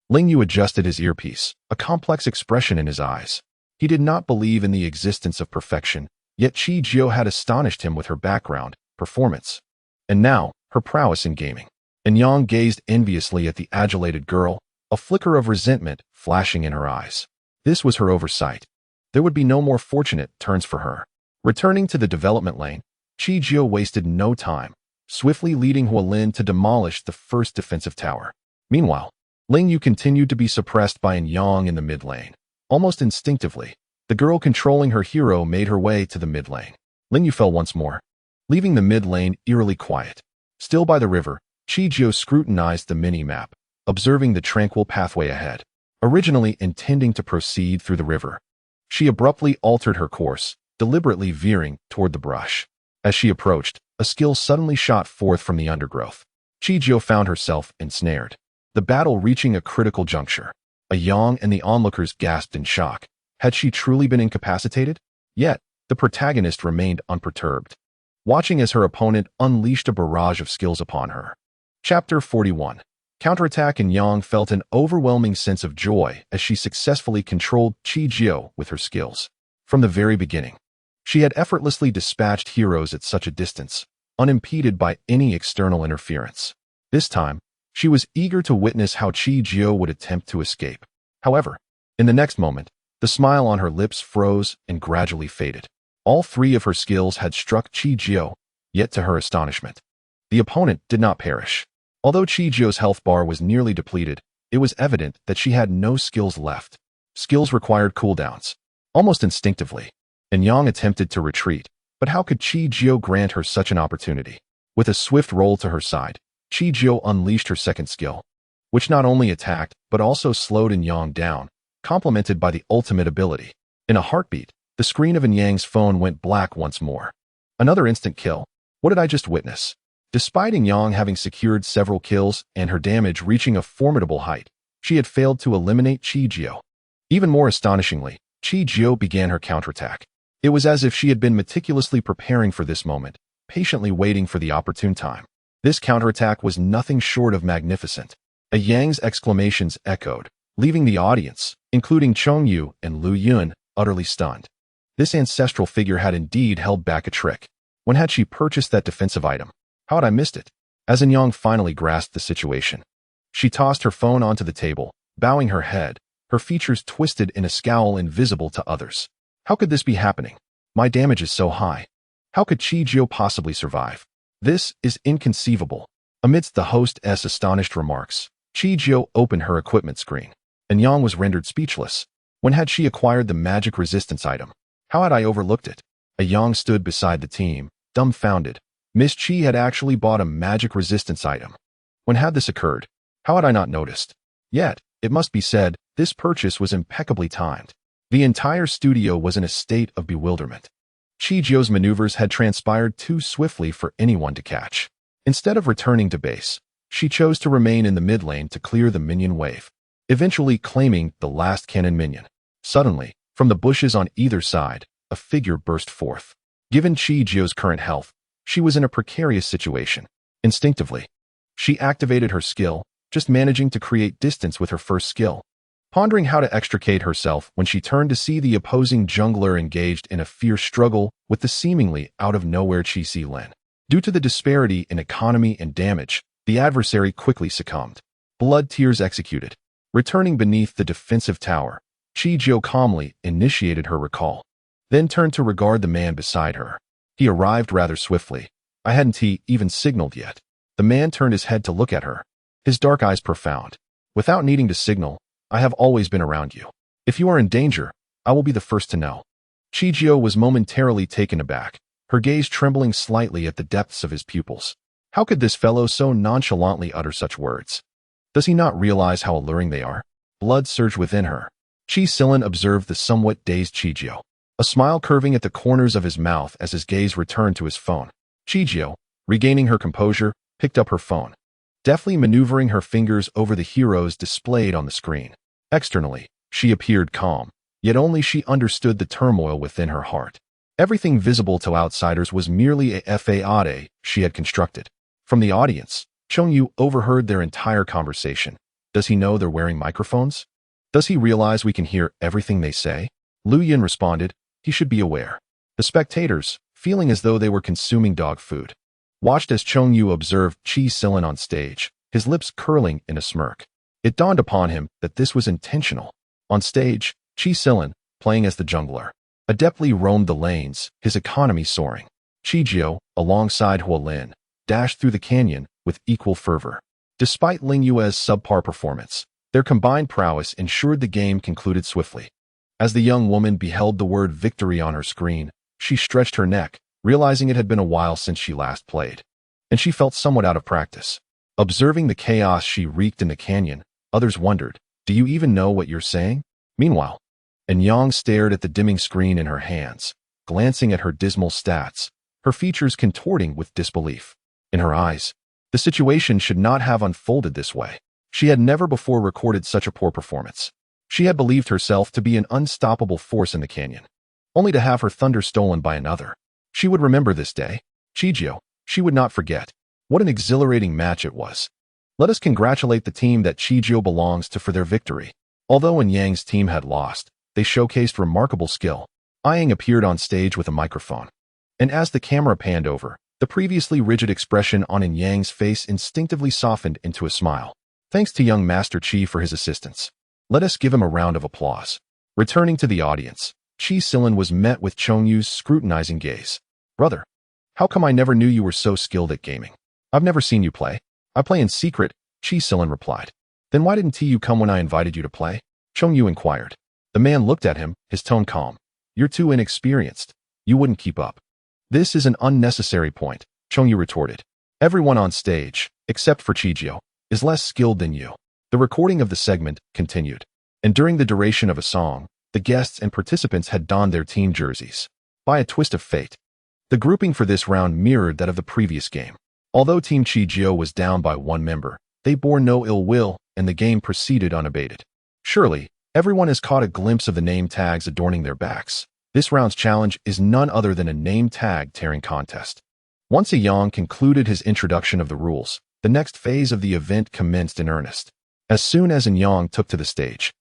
Ling Yu adjusted his earpiece, a complex expression in his eyes. He did not believe in the existence of perfection, yet Chijio had astonished him with her background, performance, and now, her prowess in gaming. And Yang gazed enviously at the adulated girl, a flicker of resentment flashing in her eyes. This was her oversight. There would be no more fortunate turns for her. Returning to the development lane, Chijio wasted no time, swiftly leading Hualin to demolish the first defensive tower. Meanwhile, Ling Yu continued to be suppressed by Yang in the mid lane. Almost instinctively, the girl controlling her hero made her way to the mid lane. Ling Yu fell once more, leaving the mid lane eerily quiet. Still by the river, Chijio scrutinized the mini-map, observing the tranquil pathway ahead. Originally intending to proceed through the river, she abruptly altered her course, deliberately veering toward the brush. As she approached, a skill suddenly shot forth from the undergrowth. Chijio found herself ensnared, the battle reaching a critical juncture. Yang and the onlookers gasped in shock. Had she truly been incapacitated? Yet, the protagonist remained unperturbed, watching as her opponent unleashed a barrage of skills upon her. Chapter 41. Counterattack. And Yang felt an overwhelming sense of joy as she successfully controlled Chijio with her skills. From the very beginning, she had effortlessly dispatched heroes at such a distance, unimpeded by any external interference. This time, she was eager to witness how Chijio would attempt to escape. However, in the next moment, the smile on her lips froze and gradually faded. All three of her skills had struck Chijio, yet to her astonishment, the opponent did not perish. Although Chijio's health bar was nearly depleted, it was evident that she had no skills left. Skills required cooldowns. Almost instinctively, Yang attempted to retreat, but how could Chijio grant her such an opportunity? With a swift roll to her side, Chijio unleashed her second skill, which not only attacked but also slowed Yang down, complemented by the ultimate ability. In a heartbeat, the screen of Yang's phone went black once more. Another instant kill. What did I just witness? Despite Yang having secured several kills and her damage reaching a formidable height, she had failed to eliminate Chijio. Even more astonishingly, Chijio began her counterattack. It was as if she had been meticulously preparing for this moment, patiently waiting for the opportune time. This counterattack was nothing short of magnificent. Yang's exclamations echoed, leaving the audience, including Chongyu and Lu Yun, utterly stunned. This ancestral figure had indeed held back a trick. When had she purchased that defensive item? How had I missed it? As Yang finally grasped the situation, she tossed her phone onto the table, bowing her head, her features twisted in a scowl invisible to others. How could this be happening? My damage is so high. How could Chijio possibly survive? This is inconceivable. Amidst the host's astonished remarks, Chijio opened her equipment screen, and Yang was rendered speechless. When had she acquired the magic resistance item? How had I overlooked it? Yang stood beside the team, dumbfounded. Miss Chi had actually bought a magic resistance item. When had this occurred? How had I not noticed? Yet, it must be said, this purchase was impeccably timed. The entire studio was in a state of bewilderment. Chijio's maneuvers had transpired too swiftly for anyone to catch. Instead of returning to base, she chose to remain in the mid lane to clear the minion wave, eventually claiming the last cannon minion. Suddenly, from the bushes on either side, a figure burst forth. Given Chijio's current health, she was in a precarious situation. Instinctively, she activated her skill, just managing to create distance with her first skill. Pondering how to extricate herself when she turned to see the opposing jungler engaged in a fierce struggle with the seemingly out-of-nowhere Chi Si Lin. Due to the disparity in economy and damage, the adversary quickly succumbed. Blood tears executed. Returning beneath the defensive tower, Chijio calmly initiated her recall, then turned to regard the man beside her. He arrived rather swiftly. I hadn't even signaled yet. The man turned his head to look at her, his dark eyes profound. Without needing to signal, I have always been around you. If you are in danger, I will be the first to know. Chijio was momentarily taken aback, her gaze trembling slightly at the depths of his pupils. How could this fellow so nonchalantly utter such words? Does he not realize how alluring they are? Blood surged within her. Chi Silin observed the somewhat dazed Chijio, a smile curving at the corners of his mouth as his gaze returned to his phone. Chijio, regaining her composure, picked up her phone, deftly maneuvering her fingers over the heroes displayed on the screen. Externally, she appeared calm, yet only she understood the turmoil within her heart. Everything visible to outsiders was merely a facade she had constructed. From the audience, Chongyu overheard their entire conversation. Does he know they're wearing microphones? Does he realize we can hear everything they say? Lu Yin responded, he should be aware. The spectators, feeling as though they were consuming dog food, watched as Chongyu observed Chi Silin on stage, his lips curling in a smirk. It dawned upon him that this was intentional. On stage, Chi Silin, playing as the jungler, adeptly roamed the lanes, his economy soaring. Chijio, alongside Hualin, dashed through the canyon with equal fervor. Despite Ling Yue's subpar performance, their combined prowess ensured the game concluded swiftly. As the young woman beheld the word victory on her screen, she stretched her neck, realizing it had been a while since she last played, and she felt somewhat out of practice. Observing the chaos she wreaked in the canyon, others wondered, do you even know what you're saying? Meanwhile, Yang stared at the dimming screen in her hands, glancing at her dismal stats, her features contorting with disbelief. In her eyes, the situation should not have unfolded this way. She had never before recorded such a poor performance. She had believed herself to be an unstoppable force in the canyon, only to have her thunder stolen by another. She would remember this day. Chijio, she would not forget. What an exhilarating match it was. Let us congratulate the team that Chijio belongs to for their victory. Although Yang's team had lost, they showcased remarkable skill. Yang appeared on stage with a microphone, and as the camera panned over, the previously rigid expression on Yang's face instinctively softened into a smile. Thanks to young Master Chi for his assistance. Let us give him a round of applause. Returning to the audience, Chi Silin was met with Chongyu's scrutinizing gaze. Brother, how come I never knew you were so skilled at gaming? I've never seen you play. I play in secret, Chi Silin replied. Then why didn't you come when I invited you to play? Chongyu inquired. The man looked at him, his tone calm. You're too inexperienced. You wouldn't keep up. This is an unnecessary point, Chongyu retorted. Everyone on stage, except for Chijio, is less skilled than you. The recording of the segment continued, and during the duration of a song, the guests and participants had donned their team jerseys. By a twist of fate, the grouping for this round mirrored that of the previous game. Although Team Chijio was down by one member, they bore no ill will, and the game proceeded unabated. Surely, everyone has caught a glimpse of the name tags adorning their backs. This round's challenge is none other than a name tag tearing contest. Once Yang concluded his introduction of the rules, the next phase of the event commenced in earnest. As soon as Yang took to the stage,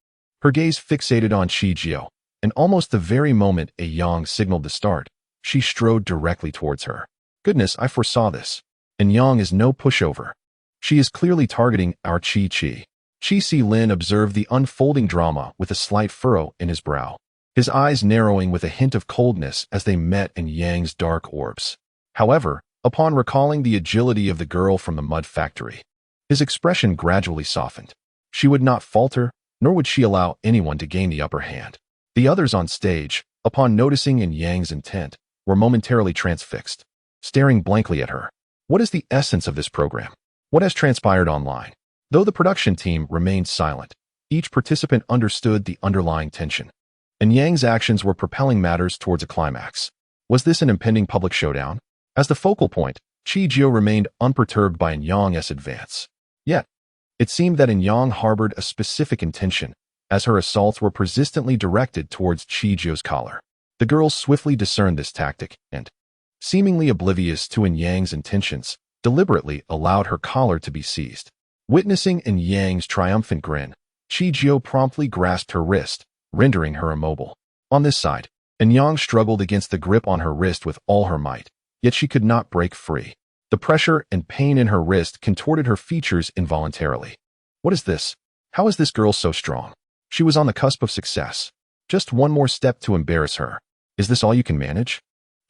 her gaze fixated on Chijio, and almost the very moment Yang signaled the start, she strode directly towards her. Goodness, I foresaw this. Yang is no pushover. She is clearly targeting our Chi. Chi Si Lin observed the unfolding drama with a slight furrow in his brow, his eyes narrowing with a hint of coldness as they met in Yang's dark orbs. However, upon recalling the agility of the girl from the mud factory, his expression gradually softened. She would not falter, nor would she allow anyone to gain the upper hand. The others on stage, upon noticing Yang's intent, were momentarily transfixed, staring blankly at her. What is the essence of this program? What has transpired online? Though the production team remained silent, each participant understood the underlying tension, and Yang's actions were propelling matters towards a climax. Was this an impending public showdown? As the focal point, Chijio remained unperturbed by Yang's advance. Yet, it seemed that Yang harbored a specific intention, as her assaults were persistently directed towards Chijio's collar. The girl swiftly discerned this tactic and, seemingly oblivious to Yang's intentions, deliberately allowed her collar to be seized. Witnessing Yang's triumphant grin, Chijio promptly grasped her wrist, rendering her immobile. On this side, Yang struggled against the grip on her wrist with all her might, yet she could not break free. The pressure and pain in her wrist contorted her features involuntarily. What is this? How is this girl so strong? She was on the cusp of success. Just one more step to embarrass her. Is this all you can manage?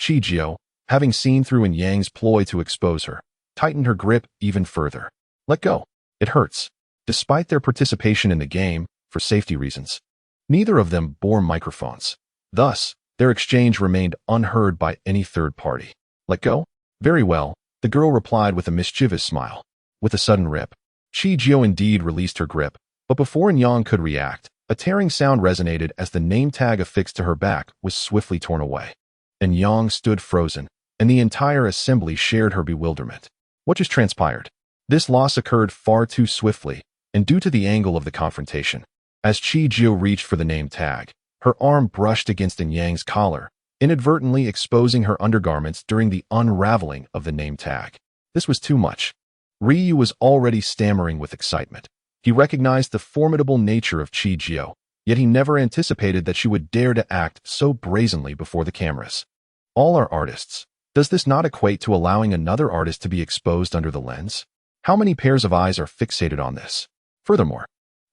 Chijio, having seen through Yang's ploy to expose her, tightened her grip even further. Let go. It hurts. Despite their participation in the game, for safety reasons, neither of them bore microphones. Thus, their exchange remained unheard by any third party. Let go? Very well, the girl replied with a mischievous smile. With a sudden rip, Chijio indeed released her grip, But before Yang could react, a tearing sound resonated as the name tag affixed to her back was swiftly torn away. And Yang stood frozen, and the entire assembly shared her bewilderment. What just transpired? This loss occurred far too swiftly, and due to the angle of the confrontation. As Chi-Jio reached for the name tag, her arm brushed against Yang's collar, inadvertently exposing her undergarments during the unraveling of the name tag. This was too much. Ryu was already stammering with excitement. He recognized the formidable nature of Chi-Jio, yet he never anticipated that she would dare to act so brazenly before the cameras. All are artists. Does this not equate to allowing another artist to be exposed under the lens? How many pairs of eyes are fixated on this? Furthermore,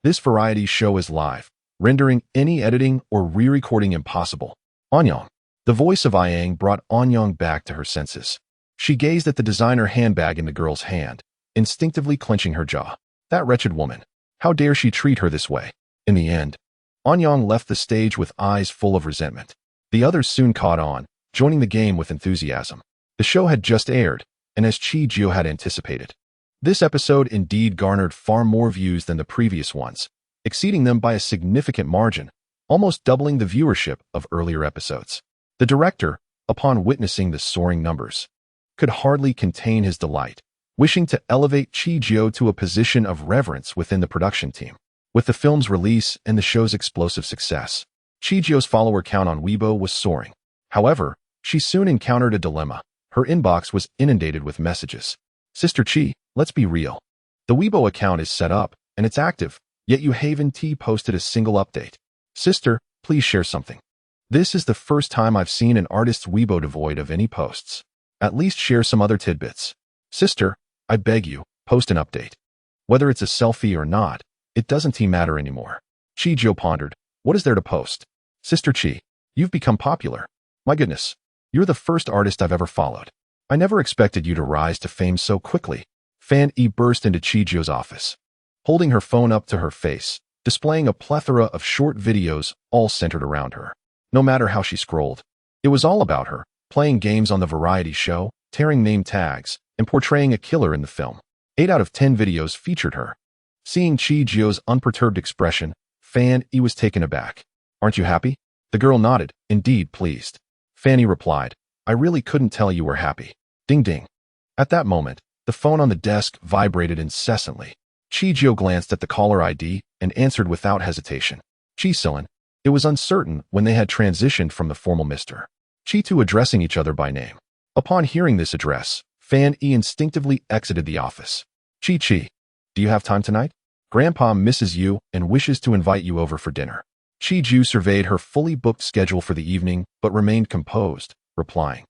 this variety show is live, rendering any editing or re-recording impossible. Anyang. The voice of Yang brought Anyang back to her senses. She gazed at the designer handbag in the girl's hand, instinctively clenching her jaw. That wretched woman. How dare she treat her this way? In the end, Anyang left the stage with eyes full of resentment. The others soon caught on, joining the game with enthusiasm. The show had just aired, and as Chi-Jio had anticipated, this episode indeed garnered far more views than the previous ones, exceeding them by a significant margin, almost doubling the viewership of earlier episodes. The director, upon witnessing the soaring numbers, could hardly contain his delight, wishing to elevate Chi-Jio to a position of reverence within the production team. With the film's release and the show's explosive success, Chi-Jio's follower count on Weibo was soaring. However, she soon encountered a dilemma. Her inbox was inundated with messages. Sister Chi, let's be real. The Weibo account is set up, and it's active, yet you haven't posted a single update. Sister, please share something. This is the first time I've seen an artist's Weibo devoid of any posts. At least share some other tidbits. Sister, I beg you, post an update. Whether it's a selfie or not, it doesn't matter anymore. Chi-Jio pondered. What is there to post? Sister Chi, you've become popular. My goodness, you're the first artist I've ever followed. I never expected you to rise to fame so quickly. Fan Yi burst into Chi-Jio's office, holding her phone up to her face, displaying a plethora of short videos all centered around her. No matter how she scrolled, it was all about her, playing games on the variety show, tearing name tags, and portraying a killer in the film. 8 out of 10 videos featured her. Seeing Chi-Jio's unperturbed expression, Fan Yi was taken aback. Aren't you happy? The girl nodded, indeed pleased. Fanny replied, I really couldn't tell you were happy. Ding ding. At that moment, the phone on the desk vibrated incessantly. Chi-Jio glanced at the caller ID and answered without hesitation. Chi-Silin. It was uncertain when they had transitioned from the formal Mr. Chi to addressing each other by name. Upon hearing this address, Fan Yi instinctively exited the office. Chi-Chi, do you have time tonight? Grandpa misses you and wishes to invite you over for dinner. Chi-Jio surveyed her fully booked schedule for the evening but remained composed, replying,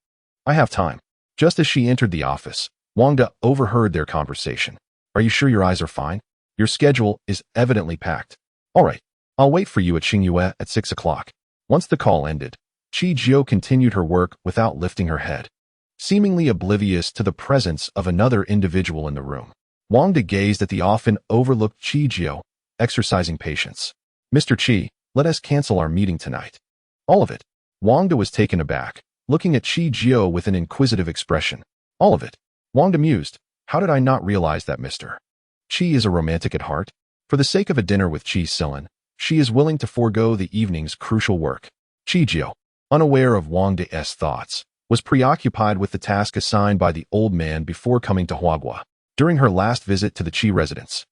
I have time. Just as she entered the office, Wangda overheard their conversation. Are you sure your eyes are fine? Your schedule is evidently packed. All right, I'll wait for you at Xingyue at 6 o'clock. Once the call ended, Chi-Jio continued her work without lifting her head, seemingly oblivious to the presence of another individual in the room. Wangda gazed at the often overlooked Chi-Jio, exercising patience. Mr. Chi, let us cancel our meeting tonight. All of it. Wangda was taken aback, looking at Chi-Jio with an inquisitive expression. All of it. Wangda mused. How did I not realize that Mr. Chi is a romantic at heart? For the sake of a dinner with Chi-Silin, she is willing to forego the evening's crucial work. Chi-Jio, unaware of Wangda's thoughts, was preoccupied with the task assigned by the old man before coming to Huagua. During her last visit to the Chi residence,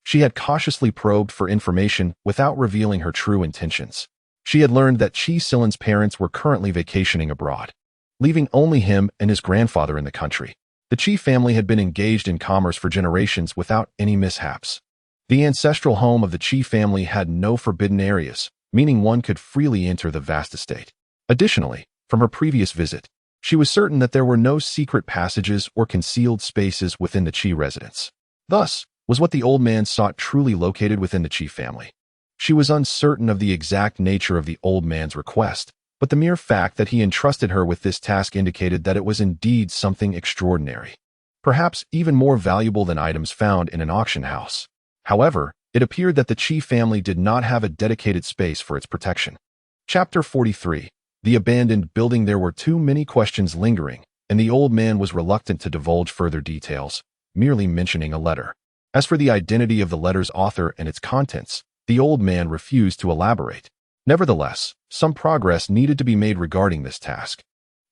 she had cautiously probed for information without revealing her true intentions. She had learned that Chi-Silin's parents were currently vacationing abroad, leaving only him and his grandfather in the country. The Chi family had been engaged in commerce for generations without any mishaps. The ancestral home of the Chi family had no forbidden areas, meaning one could freely enter the vast estate. Additionally, from her previous visit, she was certain that there were no secret passages or concealed spaces within the Chi residence. Thus, was what the old man sought truly located within the Chi family. She was uncertain of the exact nature of the old man's request, but the mere fact that he entrusted her with this task indicated that it was indeed something extraordinary, perhaps even more valuable than items found in an auction house. However, it appeared that the Chi family did not have a dedicated space for its protection. Chapter 43. The abandoned building. There were too many questions lingering, and the old man was reluctant to divulge further details, merely mentioning a letter. As for the identity of the letter's author and its contents, the old man refused to elaborate. Nevertheless, some progress needed to be made regarding this task.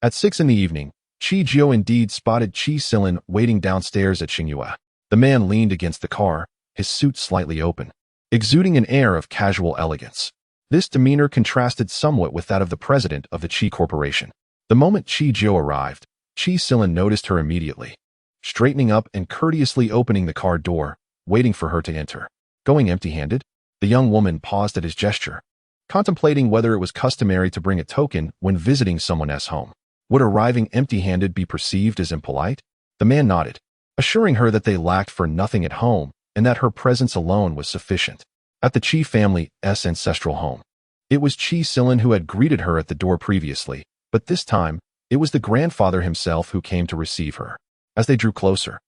At 6 in the evening, Chi Jiao indeed spotted Chi Silin waiting downstairs at Xingyue. The man leaned against the car, his suit slightly open, exuding an air of casual elegance. This demeanor contrasted somewhat with that of the president of the Qi Corporation. The moment Chi Jiao arrived, Chi Silin noticed her immediately, straightening up and courteously opening the car door, waiting for her to enter. Going empty-handed? The young woman paused at his gesture, contemplating whether it was customary to bring a token when visiting someone else's home. Would arriving empty-handed be perceived as impolite? The man nodded, assuring her that they lacked for nothing at home and that her presence alone was sufficient. At the Qi family's ancestral home, it was Chi Silin who had greeted her at the door previously, but this time, it was the grandfather himself who came to receive her. As they drew closer,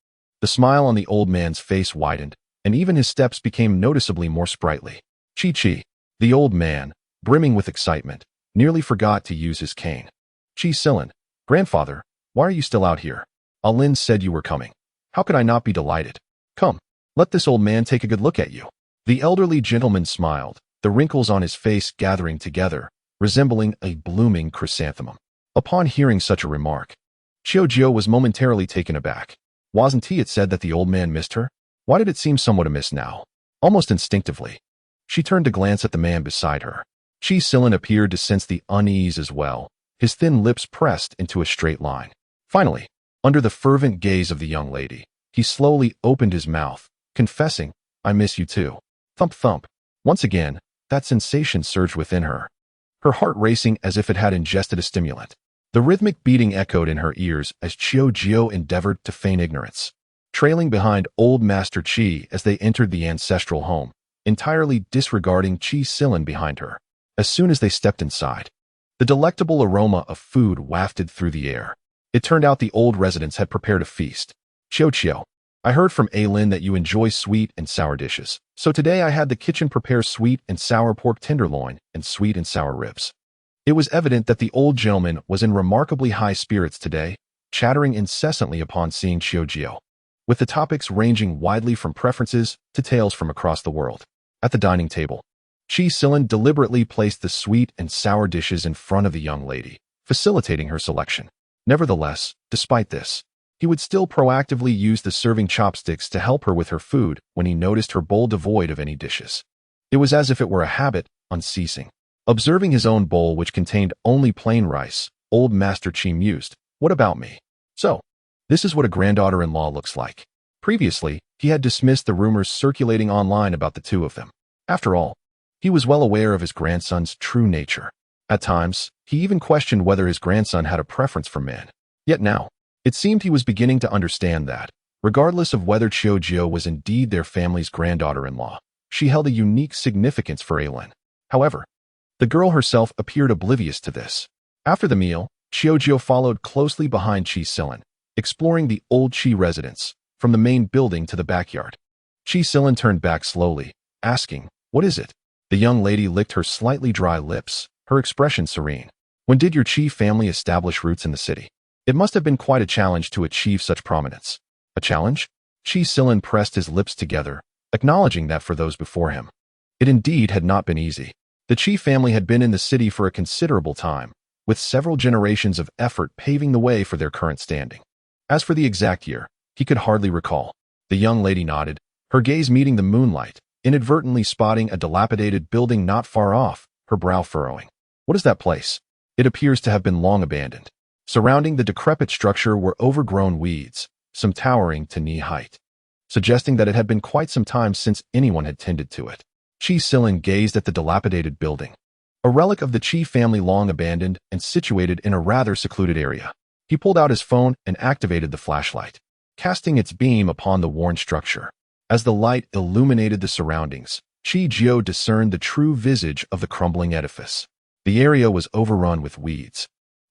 the smile on the old man's face widened, and even his steps became noticeably more sprightly. Chi, the old man, brimming with excitement, nearly forgot to use his cane. Chi Silin, grandfather, why are you still out here? Alin said you were coming. How could I not be delighted? Come, let this old man take a good look at you. The elderly gentleman smiled, the wrinkles on his face gathering together, resembling a blooming chrysanthemum. Upon hearing such a remark, Qiu Jiao was momentarily taken aback. Wasn't he had said that the old man missed her? Why did it seem somewhat amiss now? Almost instinctively, she turned to glance at the man beside her. Chi Silin appeared to sense the unease as well, his thin lips pressed into a straight line. Finally, under the fervent gaze of the young lady, he slowly opened his mouth, confessing, I miss you too. Thump thump. Once again, that sensation surged within her, her heart racing as if it had ingested a stimulant. The rhythmic beating echoed in her ears as Qiu Jiao endeavored to feign ignorance, trailing behind old Master Qi as they entered the ancestral home, entirely disregarding Chi Silin behind her. As soon as they stepped inside, the delectable aroma of food wafted through the air. It turned out the old residents had prepared a feast. Qiu, I heard from Alin that you enjoy sweet and sour dishes, so today I had the kitchen prepare sweet and sour pork tenderloin and sweet and sour ribs. It was evident that the old gentleman was in remarkably high spirits today, chattering incessantly upon seeing Qiu Jiao, with the topics ranging widely from preferences to tales from across the world. At the dining table, Chi Silin deliberately placed the sweet and sour dishes in front of the young lady, facilitating her selection. Nevertheless, despite this, he would still proactively use the serving chopsticks to help her with her food when he noticed her bowl devoid of any dishes. It was as if it were a habit, unceasing. Observing his own bowl which contained only plain rice, old Master Qi mused, what about me? So, this is what a granddaughter-in-law looks like. Previously, he had dismissed the rumors circulating online about the two of them. After all, he was well aware of his grandson's true nature. At times, he even questioned whether his grandson had a preference for men. Yet now, it seemed he was beginning to understand that, regardless of whether Qiu Jiao was indeed their family's granddaughter-in-law, she held a unique significance for Alin. However, the girl herself appeared oblivious to this. After the meal, Qiu Jiao followed closely behind Chi Silin, exploring the old Qi residence, from the main building to the backyard. Chi Silin turned back slowly, asking, what is it? The young lady licked her slightly dry lips, her expression serene. When did your Qi family establish roots in the city? It must have been quite a challenge to achieve such prominence. A challenge? Chi Silin pressed his lips together, acknowledging that for those before him, it indeed had not been easy. The Qi family had been in the city for a considerable time, with several generations of effort paving the way for their current standing. As for the exact year, he could hardly recall. The young lady nodded, her gaze meeting the moonlight, inadvertently spotting a dilapidated building not far off, her brow furrowing. What is that place? It appears to have been long abandoned. Surrounding the decrepit structure were overgrown weeds, some towering to knee height, suggesting that it had been quite some time since anyone had tended to it. Chi Silin gazed at the dilapidated building, a relic of the Qi family long abandoned and situated in a rather secluded area. He pulled out his phone and activated the flashlight, casting its beam upon the worn structure. As the light illuminated the surroundings, Chi Jiao discerned the true visage of the crumbling edifice. The area was overrun with weeds,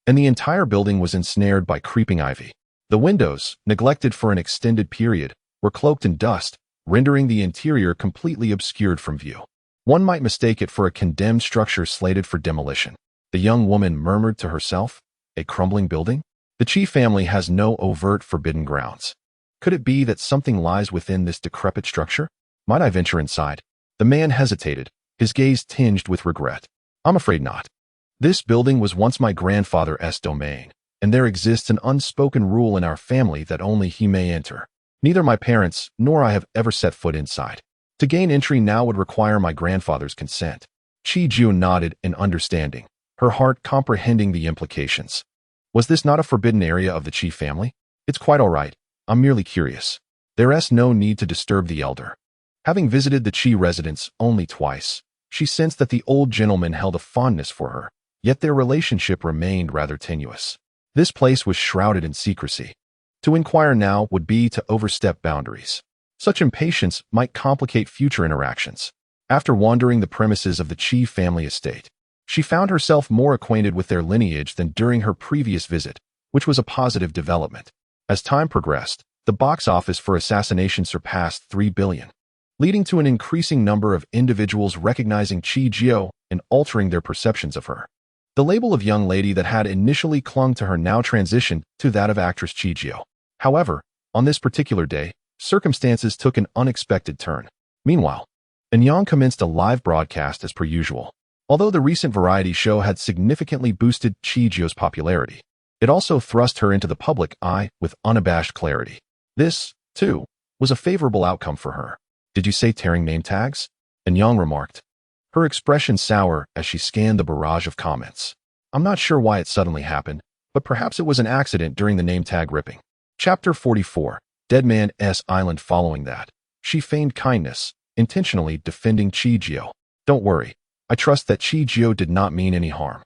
and the entire building was ensnared by creeping ivy. The windows, neglected for an extended period, were cloaked in dust, rendering the interior completely obscured from view. One might mistake it for a condemned structure slated for demolition. The young woman murmured to herself, a crumbling building? The Qi family has no overt forbidden grounds. Could it be that something lies within this decrepit structure? Might I venture inside? The man hesitated, his gaze tinged with regret. I'm afraid not. This building was once my grandfather's domain, and there exists an unspoken rule in our family that only he may enter. Neither my parents nor I have ever set foot inside. To gain entry now would require my grandfather's consent. Chi-Ju nodded in understanding, her heart comprehending the implications. Was this not a forbidden area of the Chi family? It's quite all right. I'm merely curious. There's no need to disturb the elder. Having visited the Chi residence only twice, she sensed that the old gentleman held a fondness for her, yet their relationship remained rather tenuous. This place was shrouded in secrecy. To inquire now would be to overstep boundaries. Such impatience might complicate future interactions. After wandering the premises of the Chi family estate, she found herself more acquainted with their lineage than during her previous visit, which was a positive development. As time progressed, the box office for Assassination surpassed 3 billion, leading to an increasing number of individuals recognizing Chi-Jio and altering their perceptions of her. The label of young lady that had initially clung to her now transitioned to that of actress Chi-Jio. However, on this particular day, circumstances took an unexpected turn. Meanwhile, Enyang commenced a live broadcast as per usual. Although the recent variety show had significantly boosted Chi-Jio's popularity, it also thrust her into the public eye with unabashed clarity. This, too, was a favorable outcome for her. Did you say tearing name tags? Enyang remarked, her expression sour as she scanned the barrage of comments. I'm not sure why it suddenly happened, but perhaps it was an accident during the name tag ripping. Chapter 44, Dead Man's Island. Following that, she feigned kindness, intentionally defending Chi-Jio. Don't worry, I trust that Chi-Jio did not mean any harm.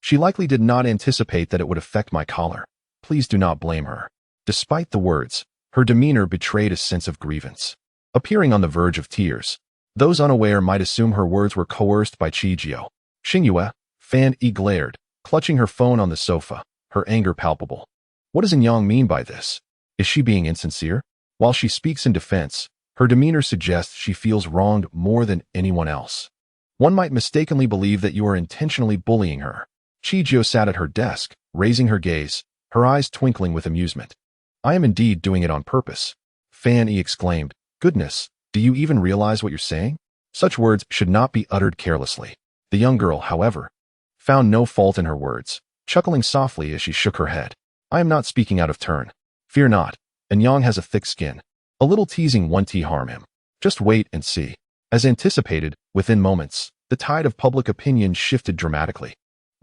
She likely did not anticipate that it would affect my collar. Please do not blame her. Despite the words, her demeanor betrayed a sense of grievance. Appearing on the verge of tears, those unaware might assume her words were coerced by Chi-Jio. Xingyue, Fan Yi glared, clutching her phone on the sofa, her anger palpable. What does Enyang mean by this? Is she being insincere? While she speaks in defense, her demeanor suggests she feels wronged more than anyone else. One might mistakenly believe that you are intentionally bullying her. Chi-Jio sat at her desk, raising her gaze, her eyes twinkling with amusement. I am indeed doing it on purpose. Fan Yi exclaimed, Goodness, do you even realize what you're saying? Such words should not be uttered carelessly. The young girl, however, found no fault in her words, chuckling softly as she shook her head. I am not speaking out of turn. Fear not, Enyang has a thick skin. A little teasing won't harm him. Just wait and see. As anticipated, within moments, the tide of public opinion shifted dramatically.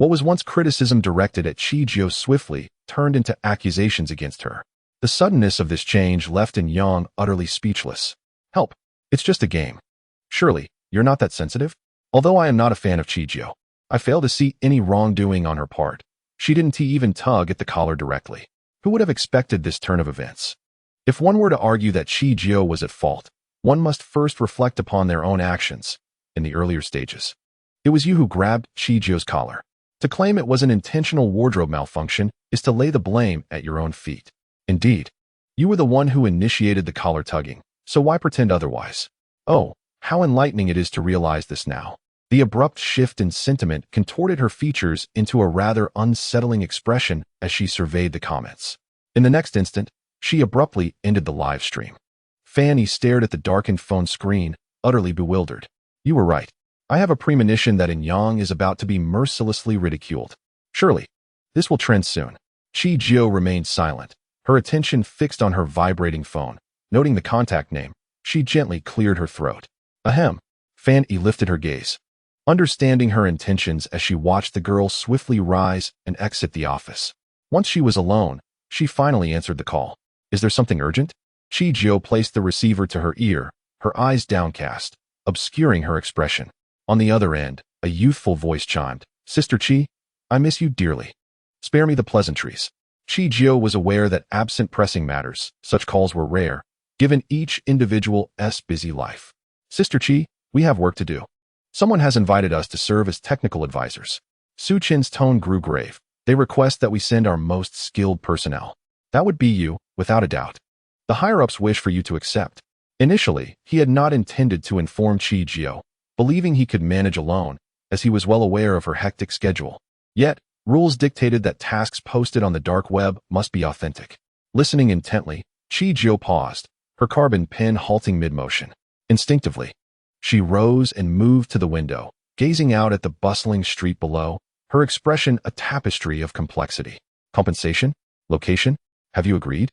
What was once criticism directed at Chi-Jio swiftly turned into accusations against her. The suddenness of this change left Enyang utterly speechless. Help, it's just a game. Surely, you're not that sensitive? Although I am not a fan of Chi-Jio, I fail to see any wrongdoing on her part. She didn't even tug at the collar directly. Who would have expected this turn of events? If one were to argue that Chi-Jio was at fault, one must first reflect upon their own actions in the earlier stages. It was you who grabbed Chi-Jio's collar. To claim it was an intentional wardrobe malfunction is to lay the blame at your own feet. Indeed, you were the one who initiated the collar tugging, so why pretend otherwise? Oh, how enlightening it is to realize this now. The abrupt shift in sentiment contorted her features into a rather unsettling expression as she surveyed the comments. In the next instant, she abruptly ended the live stream. Fan Yi stared at the darkened phone screen, utterly bewildered. You were right. I have a premonition that Enyang is about to be mercilessly ridiculed. Surely, this will trend soon. Chi-Jio remained silent, her attention fixed on her vibrating phone. Noting the contact name, she gently cleared her throat. Ahem. Fan Yi lifted her gaze, understanding her intentions as she watched the girl swiftly rise and exit the office. Once she was alone, she finally answered the call. Is there something urgent? Chi-Jio placed the receiver to her ear, her eyes downcast, obscuring her expression. On the other end, a youthful voice chimed. Sister Chi, I miss you dearly. Spare me the pleasantries. Chi-Jio was aware that absent pressing matters, such calls were rare, given each individual's busy life. Sister Chi, we have work to do. Someone has invited us to serve as technical advisors. Su Qin's tone grew grave. They request that we send our most skilled personnel. That would be you, without a doubt. The higher-ups wish for you to accept. Initially, he had not intended to inform Chi-Jio, believing he could manage alone, as he was well aware of her hectic schedule. Yet, rules dictated that tasks posted on the dark web must be authentic. Listening intently, Chi Jiu paused, her carbon pen halting mid-motion. Instinctively, she rose and moved to the window, gazing out at the bustling street below, her expression a tapestry of complexity. Compensation? Location? Have you agreed?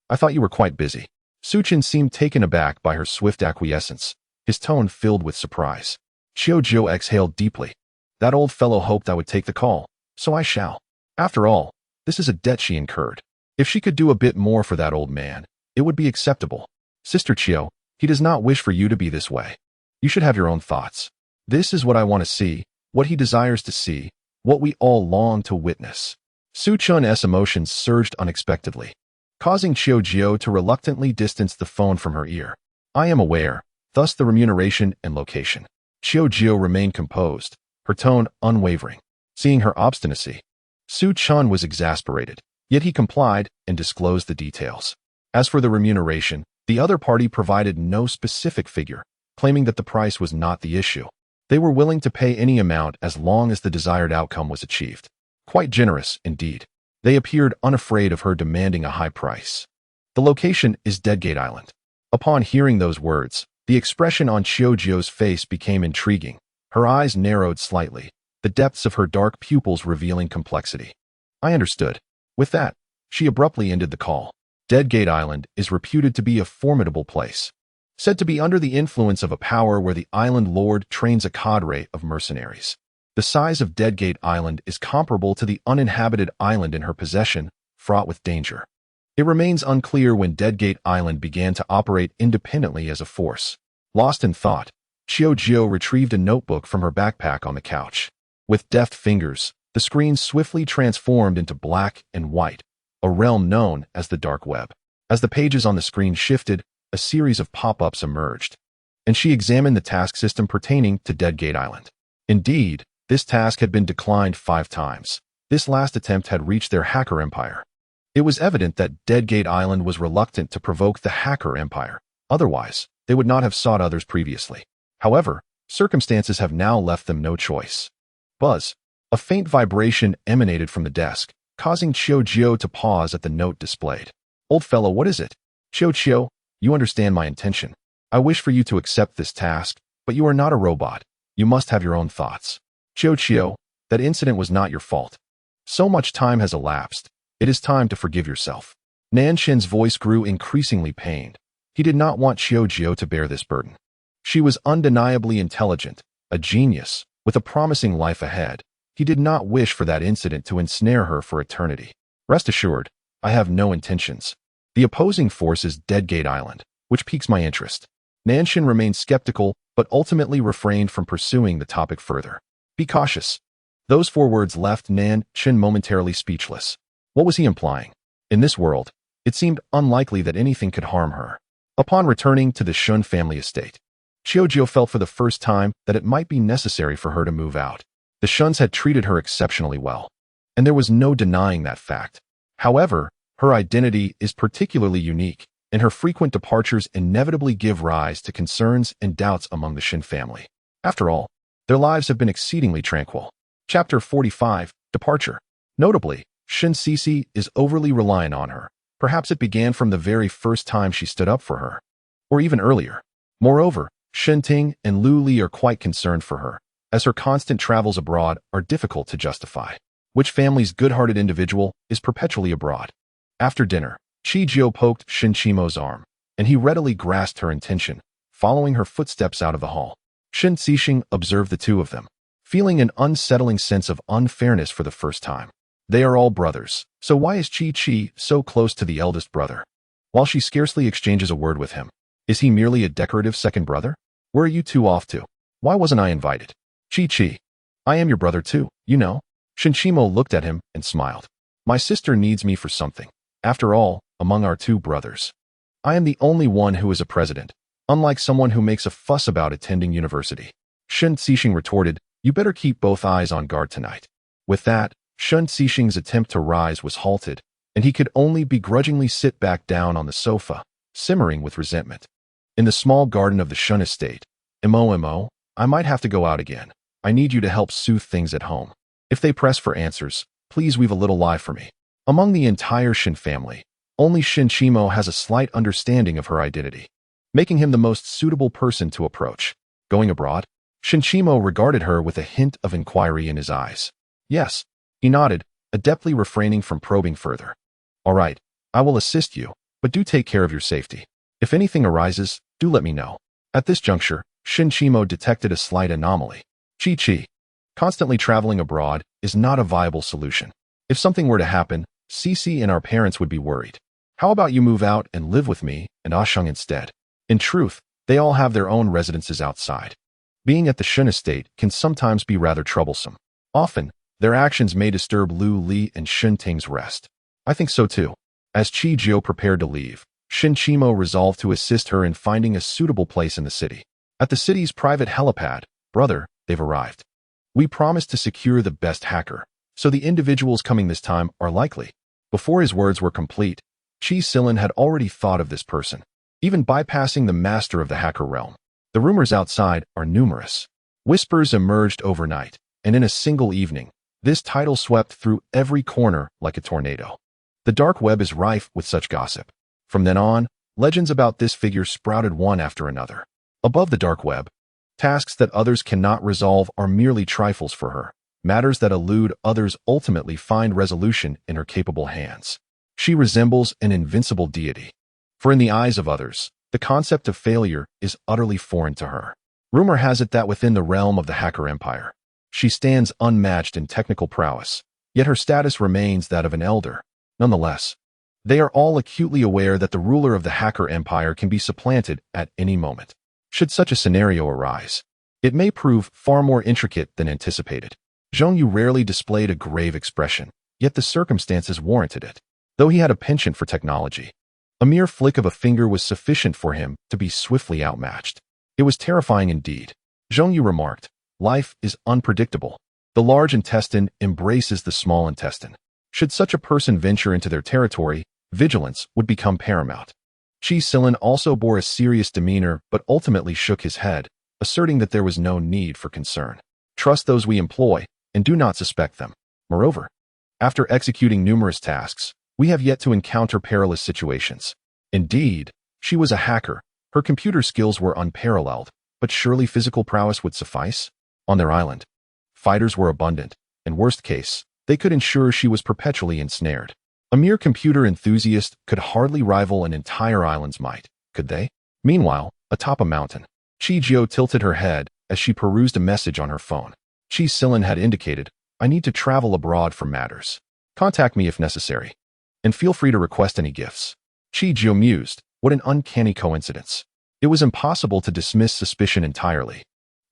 I thought you were quite busy. Suchin seemed taken aback by her swift acquiescence, his tone filled with surprise. Xiao Jiu exhaled deeply. That old fellow hoped I would take the call, so I shall. After all, this is a debt she incurred. If she could do a bit more for that old man, it would be acceptable. Sister Qiu, he does not wish for you to be this way. You should have your own thoughts. This is what I want to see, what he desires to see, what we all long to witness. Su Chun's emotions surged unexpectedly, causing Qiu Jiu to reluctantly distance the phone from her ear. I am aware, thus the remuneration and location. Qiu Jiu remained composed, her tone unwavering. Seeing her obstinacy, Su Chun was exasperated, yet he complied and disclosed the details. As for the remuneration, the other party provided no specific figure, claiming that the price was not the issue. They were willing to pay any amount as long as the desired outcome was achieved. Quite generous, indeed. They appeared unafraid of her demanding a high price. The location is Deadgate Island. Upon hearing those words, the expression on Qiu Jiu's face became intriguing. Her eyes narrowed slightly, the depths of her dark pupils revealing complexity. I understood. With that, she abruptly ended the call. Deadgate Island is reputed to be a formidable place, said to be under the influence of a power where the island lord trains a cadre of mercenaries. The size of Deadgate Island is comparable to the uninhabited island in her possession, fraught with danger. It remains unclear when Deadgate Island began to operate independently as a force. Lost in thought, Qiu Jiu retrieved a notebook from her backpack on the couch. With deft fingers, the screen swiftly transformed into black and white, a realm known as the dark web. As the pages on the screen shifted, a series of pop-ups emerged, and she examined the task system pertaining to Deadgate Island. Indeed, this task had been declined 5 times. This last attempt had reached their hacker empire. It was evident that Deadgate Island was reluctant to provoke the hacker empire. Otherwise, they would not have sought others previously. However, circumstances have now left them no choice. Buzz. A faint vibration emanated from the desk, causing Qiu Jiu to pause at the note displayed. Old fellow, what is it? Qiu, you understand my intention. I wish for you to accept this task, but you are not a robot. You must have your own thoughts. Qiu, that incident was not your fault. So much time has elapsed. It is time to forgive yourself. Nanshin's voice grew increasingly pained. He did not want Qiu Jiu to bear this burden. She was undeniably intelligent, a genius, with a promising life ahead. He did not wish for that incident to ensnare her for eternity. Rest assured, I have no intentions. The opposing force is Deadgate Island, which piques my interest. Nanshin remained skeptical, but ultimately refrained from pursuing the topic further. Be cautious. Those 4 words left Nanshin momentarily speechless. What was he implying? In this world, it seemed unlikely that anything could harm her. Upon returning to the Shun family estate, Qiu Jiu felt for the first time that it might be necessary for her to move out. The Shuns had treated her exceptionally well, and there was no denying that fact. However, her identity is particularly unique, and her frequent departures inevitably give rise to concerns and doubts among the Shin family. After all, their lives have been exceedingly tranquil. Chapter 45, Departure. Notably, Shin Sisi is overly reliant on her. Perhaps it began from the very first time she stood up for her, or even earlier. Moreover, Shin Ting and Lu Li are quite concerned for her, as her constant travels abroad are difficult to justify. Which family's good-hearted individual is perpetually abroad? After dinner, Chi Jiu poked Shin Chimo's arm, and he readily grasped her intention, following her footsteps out of the hall. Shin Xixing observed the two of them, feeling an unsettling sense of unfairness for the first time. They are all brothers, so why is Chi so close to the eldest brother, while she scarcely exchanges a word with him? Is he merely a decorative second brother? Where are you two off to? Why wasn't I invited? Chi, I am your brother too, you know. Shin Chimo looked at him and smiled. My sister needs me for something. After all, among our 2 brothers, I am the only one who is a president, unlike someone who makes a fuss about attending university. Shin Xixing retorted, you better keep both eyes on guard tonight. With that, Shin Xixing's attempt to rise was halted, and he could only begrudgingly sit back down on the sofa, simmering with resentment. In the small garden of the Shun estate, Mo, I might have to go out again. I need you to help soothe things at home. If they press for answers, please weave a little lie for me. Among the entire Shin family, Only Shinchimo has a slight understanding of her identity, making him the most suitable person to approach. Going abroad? Shinchimo regarded her with a hint of inquiry in his eyes. Yes, he nodded, adeptly refraining from probing further. All right, I will assist you, but do take care of your safety. If anything arises, do let me know. At this juncture, Shinchimo detected a slight anomaly. Chi-Chi, constantly traveling abroad, is not a viable solution. If something were to happen, Cici and our parents would be worried. How about you move out and live with me and Ashung instead? In truth, they all have their own residences outside. Being at the Shun estate can sometimes be rather troublesome. Often, their actions may disturb Lu Li and Shun Ting's rest. I think so too. As Chi Jiu prepared to leave, Shinchimo resolved to assist her in finding a suitable place in the city. At the city's private helipad, brother, they've arrived. We promised to secure the best hacker, so the individuals coming this time are likely. Before his words were complete, Chi Silin had already thought of this person, even bypassing the master of the hacker realm. The rumors outside are numerous. Whispers emerged overnight, and in a single evening, this title swept through every corner like a tornado. The dark web is rife with such gossip. From then on, legends about this figure sprouted one after another. Above the dark web, tasks that others cannot resolve are merely trifles for her. Matters that elude others ultimately find resolution in her capable hands. She resembles an invincible deity. For in the eyes of others, the concept of failure is utterly foreign to her. Rumor has it that within the realm of the hacker empire, she stands unmatched in technical prowess, yet her status remains that of an elder. Nonetheless, they are all acutely aware that the ruler of the hacker empire can be supplanted at any moment. Should such a scenario arise, it may prove far more intricate than anticipated. Zhongyu rarely displayed a grave expression, yet the circumstances warranted it. Though he had a penchant for technology, a mere flick of a finger was sufficient for him to be swiftly outmatched. It was terrifying indeed. Zhongyu remarked, life is unpredictable. The large intestine embraces the small intestine. Should such a person venture into their territory, vigilance would become paramount. Chi Silin also bore a serious demeanor but ultimately shook his head, asserting that there was no need for concern. Trust those we employ, and do not suspect them. Moreover, after executing numerous tasks, we have yet to encounter perilous situations. Indeed, she was a hacker. Her computer skills were unparalleled, but surely physical prowess would suffice? On their island, fighters were abundant, and worst case, they could ensure she was perpetually ensnared. A mere computer enthusiast could hardly rival an entire island's might, could they? Meanwhile, atop a mountain, Chi Jiu tilted her head as she perused a message on her phone. Chi Silin had indicated, I need to travel abroad for matters. Contact me if necessary. And feel free to request any gifts. Chi Jiu mused, what an uncanny coincidence. It was impossible to dismiss suspicion entirely.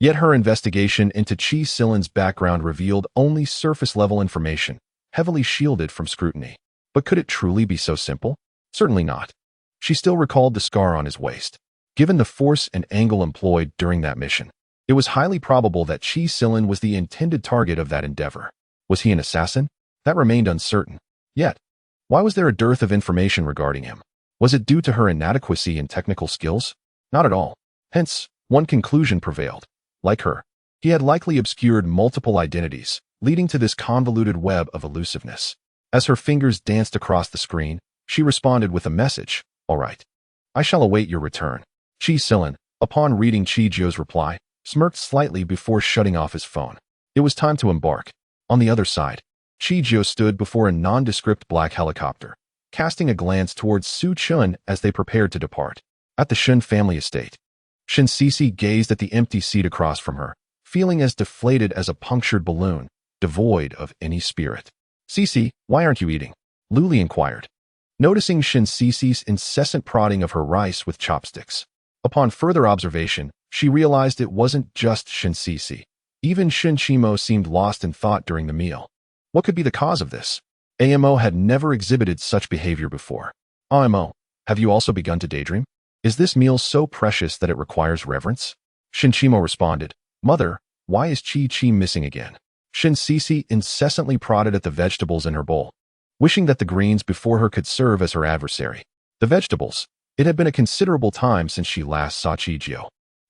Yet her investigation into Chi Silin's background revealed only surface-level information, heavily shielded from scrutiny. But could it truly be so simple? Certainly not. She still recalled the scar on his waist. Given the force and angle employed during that mission, it was highly probable that Chi Silin was the intended target of that endeavor. Was he an assassin? That remained uncertain. Yet, why was there a dearth of information regarding him? Was it due to her inadequacy in technical skills? Not at all. Hence, one conclusion prevailed. Like her, he had likely obscured multiple identities, leading to this convoluted web of elusiveness. As her fingers danced across the screen, she responded with a message, all right. I shall await your return. Chi Silin, upon reading Chi Jiu's reply, smirked slightly before shutting off his phone. It was time to embark. On the other side, Chi Jiu stood before a nondescript black helicopter, casting a glance towards Su Chun as they prepared to depart. At the Shun family estate, Shin Cici gazed at the empty seat across from her, feeling as deflated as a punctured balloon, devoid of any spirit. Cici, why aren't you eating? Luli inquired, noticing Shin Cici's incessant prodding of her rice with chopsticks. Upon further observation, she realized it wasn't just Shin Cici. Even Shinchimo seemed lost in thought during the meal. What could be the cause of this? AMO had never exhibited such behavior before. AMO, have you also begun to daydream? Is this meal so precious that it requires reverence? Shinchimo responded, Mother, why is Chi missing again? Shin Cici incessantly prodded at the vegetables in her bowl, wishing that the greens before her could serve as her adversary. The vegetables. It had been a considerable time since she last saw Chi Jiu.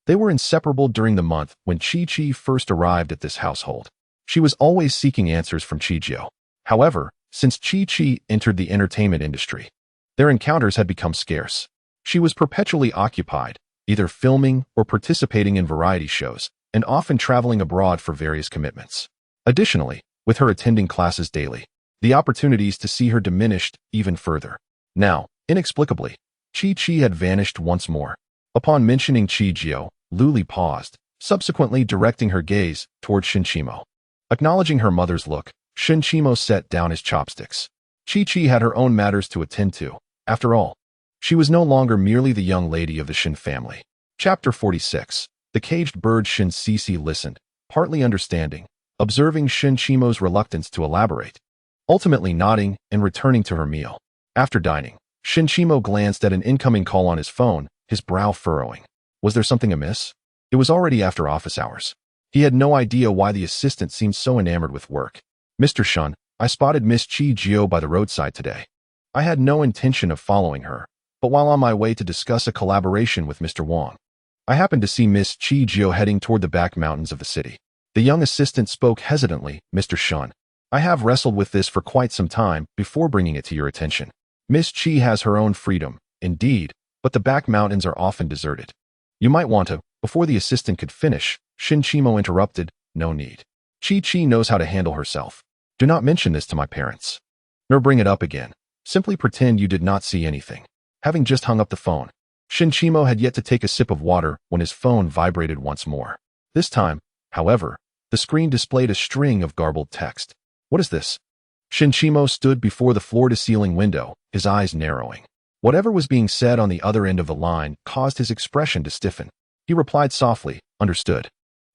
They were inseparable during the month when Chi first arrived at this household. She was always seeking answers from Chi Jiu. However, since Chi entered the entertainment industry, Their encounters had become scarce. She was perpetually occupied, either filming or participating in variety shows, and often traveling abroad for various commitments. Additionally, with her attending classes daily, the opportunities to see her diminished even further. Now, inexplicably, Chi-Chi had vanished once more. Upon mentioning Chi-Jio, Luli paused, subsequently directing her gaze toward Shinchimo. Acknowledging her mother's look, Shinchimo set down his chopsticks. Chi-Chi had her own matters to attend to. After all, she was no longer merely the young lady of the Shin family. Chapter 46. The caged bird. Shin Sisi listened, partly understanding, observing Shinchimo's reluctance to elaborate, ultimately nodding and returning to her meal. After dining, Shinchimo glanced at an incoming call on his phone, his brow furrowing. Was there something amiss? It was already after office hours. He had no idea why the assistant seemed so enamored with work. Mr. Shun, I spotted Miss Chi-Jio by the roadside today. I had no intention of following her, but while on my way to discuss a collaboration with Mr. Wang, I happened to see Miss Chi-Jio heading toward the back mountains of the city. The young assistant spoke hesitantly. Mr. Shun, I have wrestled with this for quite some time before bringing it to your attention. Miss Chi has her own freedom, indeed, but the back mountains are often deserted. You might want to. Before the assistant could finish, Shinchimo interrupted. No need. Chi-Chi knows how to handle herself. Do not mention this to my parents. Nor bring it up again. Simply pretend you did not see anything. Having just hung up the phone, Shinchimo had yet to take a sip of water when his phone vibrated once more. This time, however, the screen displayed a string of garbled text. What is this? Shinchimo stood before the floor-to-ceiling window, his eyes narrowing. Whatever was being said on the other end of the line caused his expression to stiffen. He replied softly, understood.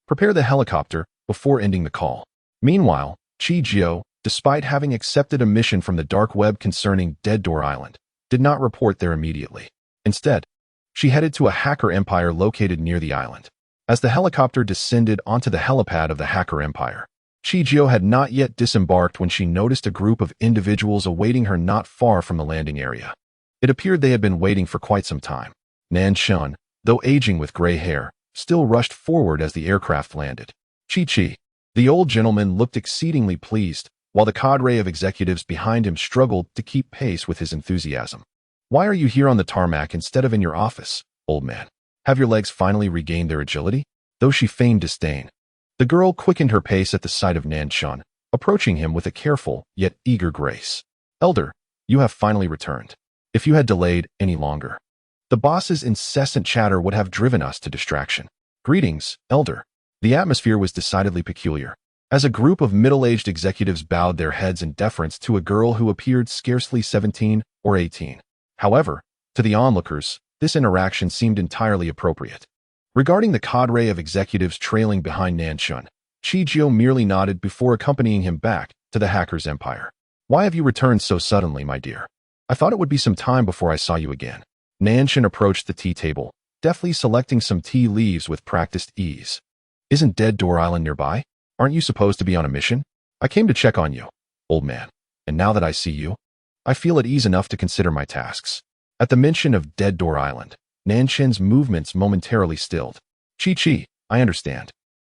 Prepare the helicopter before ending the call. Meanwhile, Chi-Jio, despite having accepted a mission from the dark web concerning Dead Door Island, did not report there immediately. Instead, she headed to a hacker empire located near the island. As the helicopter descended onto the helipad of the hacker empire, Chi-Jio had not yet disembarked when she noticed a group of individuals awaiting her not far from the landing area. It appeared they had been waiting for quite some time. Nan Shun, though aging with gray hair, still rushed forward as the aircraft landed. Chi-Chi. The old gentleman looked exceedingly pleased, while the cadre of executives behind him struggled to keep pace with his enthusiasm. Why are you here on the tarmac instead of in your office, old man? Have your legs finally regained their agility? Though she feigned disdain, the girl quickened her pace at the sight of Nan Shun, approaching him with a careful yet eager grace. Elder, you have finally returned. If you had delayed any longer, the boss's incessant chatter would have driven us to distraction. Greetings, Elder. The atmosphere was decidedly peculiar, as a group of middle-aged executives bowed their heads in deference to a girl who appeared scarcely 17 or 18. However, to the onlookers, this interaction seemed entirely appropriate. Regarding the cadre of executives trailing behind Nan Shun, Chi-Jio merely nodded before accompanying him back to the hacker's empire. Why have you returned so suddenly, my dear? I thought it would be some time before I saw you again. Nan Shun approached the tea table, deftly selecting some tea leaves with practiced ease. Isn't Dead Door Island nearby? Aren't you supposed to be on a mission? I came to check on you, old man, and now that I see you, I feel at ease enough to consider my tasks. At the mention of Dead Door Island, Nan Shun's movements momentarily stilled. Chi-Chi, I understand.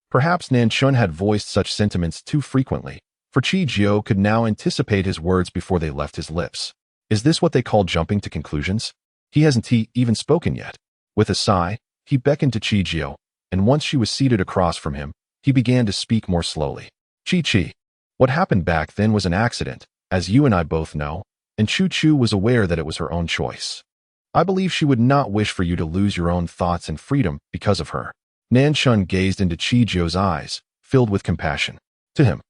Perhaps Nan Shun had voiced such sentiments too frequently, for Chi-Jio could now anticipate his words before they left his lips. Is this what they call jumping to conclusions? He hasn't even spoken yet. With a sigh, he beckoned to Chi-Jio, and once she was seated across from him, he began to speak more slowly. Chi-Chi, what happened back then was an accident, as you and I both know, and Chu-Chu was aware that it was her own choice. I believe she would not wish for you to lose your own thoughts and freedom because of her. Nan Shun gazed into Chi-Jio's eyes, filled with compassion. To him,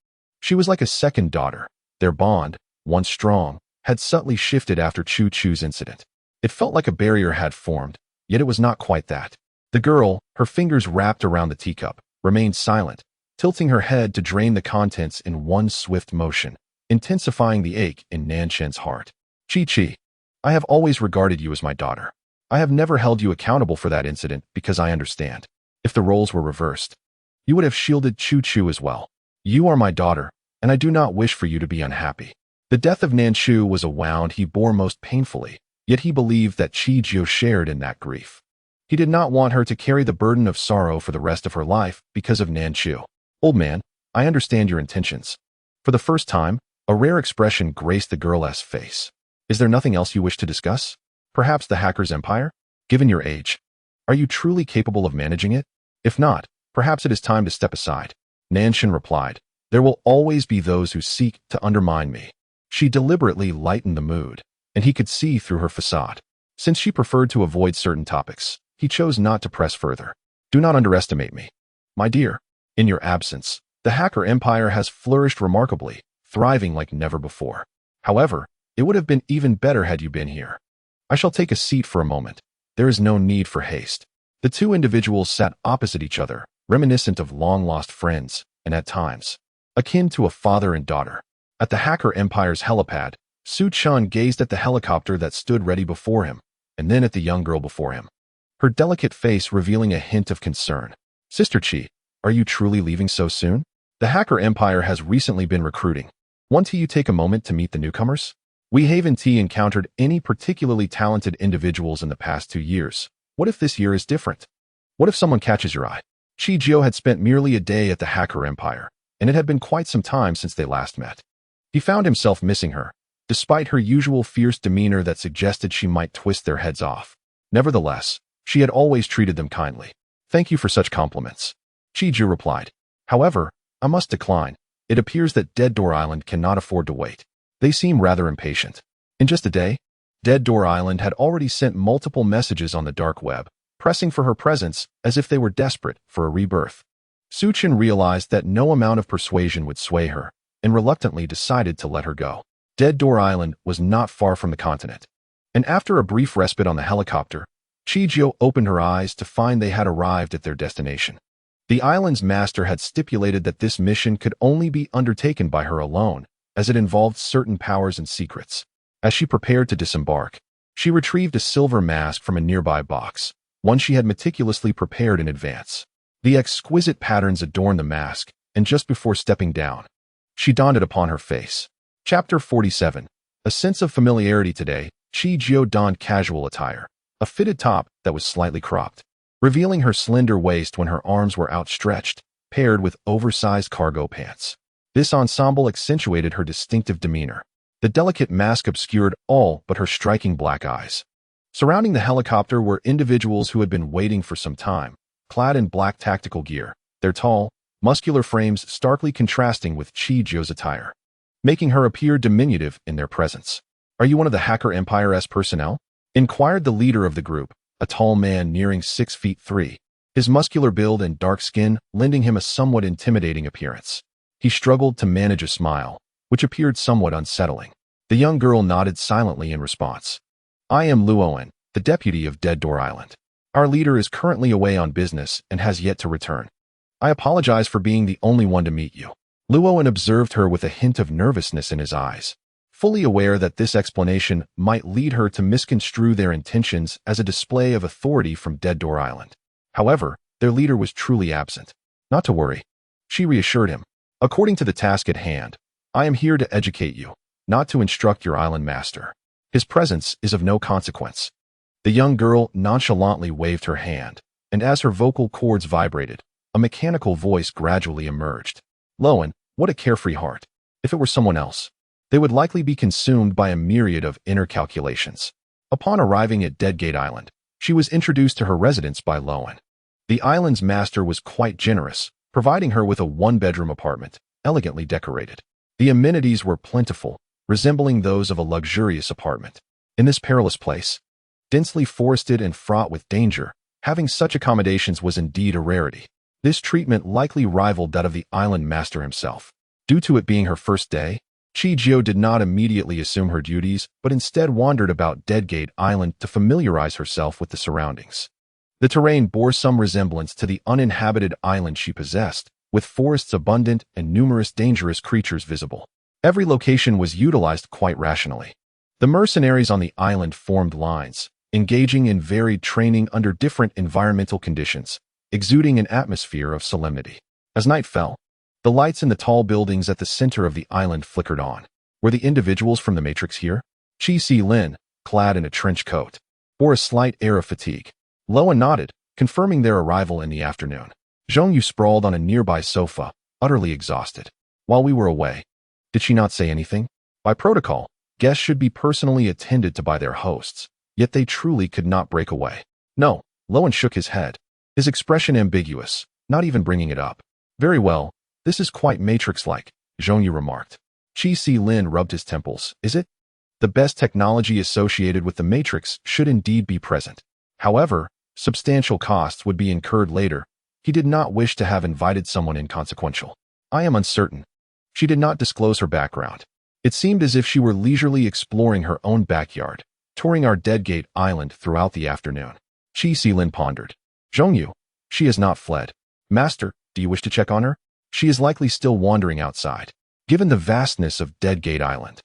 she was like a second daughter. Their bond, once strong, had subtly shifted after Chu-Chu's incident. It felt like a barrier had formed, yet it was not quite that. The girl, her fingers wrapped around the teacup, remained silent, tilting her head to drain the contents in one swift motion, intensifying the ache in Nan Shun's heart. Chi-Chi, I have always regarded you as my daughter. I have never held you accountable for that incident because I understand. If the roles were reversed, you would have shielded Chu-Chu as well. You are my daughter, and I do not wish for you to be unhappy. The death of Nanchu was a wound he bore most painfully, yet he believed that Chi-Jio shared in that grief. He did not want her to carry the burden of sorrow for the rest of her life because of Nanchu. Old man, I understand your intentions. For the first time, a rare expression graced the girl's face. Is there nothing else you wish to discuss? Perhaps the hacker's empire? Given your age, are you truly capable of managing it? If not, perhaps it is time to step aside. Nanshan replied, there will always be those who seek to undermine me. She deliberately lightened the mood, and he could see through her facade. Since she preferred to avoid certain topics, he chose not to press further. Do not underestimate me. My dear, in your absence, the hacker empire has flourished remarkably, thriving like never before. However, it would have been even better had you been here. I shall take a seat for a moment. There is no need for haste. The two individuals sat opposite each other, reminiscent of long-lost friends, and at times, akin to a father and daughter. At the hacker empire's helipad, Su Chun gazed at the helicopter that stood ready before him, and then at the young girl before him, her delicate face revealing a hint of concern. Sister Chi, are you truly leaving so soon? The hacker empire has recently been recruiting. Want you take a moment to meet the newcomers? We haven't encountered any particularly talented individuals in the past 2 years. What if this year is different? What if someone catches your eye? Chi Jio had spent merely a day at the hacker empire, and it had been quite some time since they last met. He found himself missing her, despite her usual fierce demeanor that suggested she might twist their heads off. Nevertheless, she had always treated them kindly. Thank you for such compliments, Chi Jio replied. However, I must decline. It appears that Dead Door Island cannot afford to wait. They seem rather impatient. In just a day, Dead Door Island had already sent multiple messages on the dark web, pressing for her presence as if they were desperate for a rebirth. Su Chen realized that no amount of persuasion would sway her, and reluctantly decided to let her go. Dead Door Island was not far from the continent, and after a brief respite on the helicopter, Chi Jio opened her eyes to find they had arrived at their destination. The island's master had stipulated that this mission could only be undertaken by her alone, as it involved certain powers and secrets. As she prepared to disembark, she retrieved a silver mask from a nearby box, one she had meticulously prepared in advance. The exquisite patterns adorned the mask, and just before stepping down, she donned it upon her face. Chapter 47. A sense of familiarity today, Chi Jio donned casual attire, a fitted top that was slightly cropped, revealing her slender waist when her arms were outstretched, paired with oversized cargo pants. This ensemble accentuated her distinctive demeanor. The delicate mask obscured all but her striking black eyes. Surrounding the helicopter were individuals who had been waiting for some time, clad in black tactical gear, their tall, muscular frames starkly contrasting with Chi Jio's attire, making her appear diminutive in their presence. Are you one of the Hacker Empire's personnel? Inquired the leader of the group, a tall man nearing 6'3", his muscular build and dark skin lending him a somewhat intimidating appearance. He struggled to manage a smile, which appeared somewhat unsettling. The young girl nodded silently in response. I am Luoan, the deputy of Dead Door Island. Our leader is currently away on business and has yet to return. I apologize for being the only one to meet you. Luoan observed her with a hint of nervousness in his eyes, fully aware that this explanation might lead her to misconstrue their intentions as a display of authority from Dead Door Island. However, their leader was truly absent. Not to worry, she reassured him. According to the task at hand, I am here to educate you, not to instruct your island master. His presence is of no consequence. The young girl nonchalantly waved her hand, and as her vocal cords vibrated, a mechanical voice gradually emerged. Loan, what a carefree heart. If it were someone else, they would likely be consumed by a myriad of inner calculations. Upon arriving at Deadgate Island, she was introduced to her residence by Loan. The island's master was quite generous, providing her with a one-bedroom apartment, elegantly decorated. The amenities were plentiful, resembling those of a luxurious apartment. In this perilous place, densely forested and fraught with danger, having such accommodations was indeed a rarity. This treatment likely rivaled that of the island master himself. Due to it being her first day, Chi Jio did not immediately assume her duties, but instead wandered about Deadgate Island to familiarize herself with the surroundings. The terrain bore some resemblance to the uninhabited island she possessed, with forests abundant and numerous dangerous creatures visible. Every location was utilized quite rationally. The mercenaries on the island formed lines, engaging in varied training under different environmental conditions, exuding an atmosphere of solemnity. As night fell, the lights in the tall buildings at the center of the island flickered on. Were the individuals from the Matrix here? Chi Si Lin, clad in a trench coat, bore a slight air of fatigue. Loa nodded, confirming their arrival in the afternoon. Zhong Yu sprawled on a nearby sofa, utterly exhausted. While we were away, did she not say anything? By protocol, Guests should be personally attended to by their hosts, yet they truly could not break away. No, Lowen shook his head, his expression ambiguous, not even bringing it up. Very well, this is quite Matrix-like, Zhongyu remarked. Qi Si Lin rubbed his temples. Is it? The best technology associated with the Matrix should indeed be present. However, substantial costs would be incurred later. He did not wish to have invited someone inconsequential. I am uncertain. She did not disclose her background. It seemed as if she were leisurely exploring her own backyard, touring our Deadgate Island throughout the afternoon. Qi Si Lin pondered. Zhongyu, she has not fled. Master, do you wish to check on her? She is likely still wandering outside, given the vastness of Deadgate Island.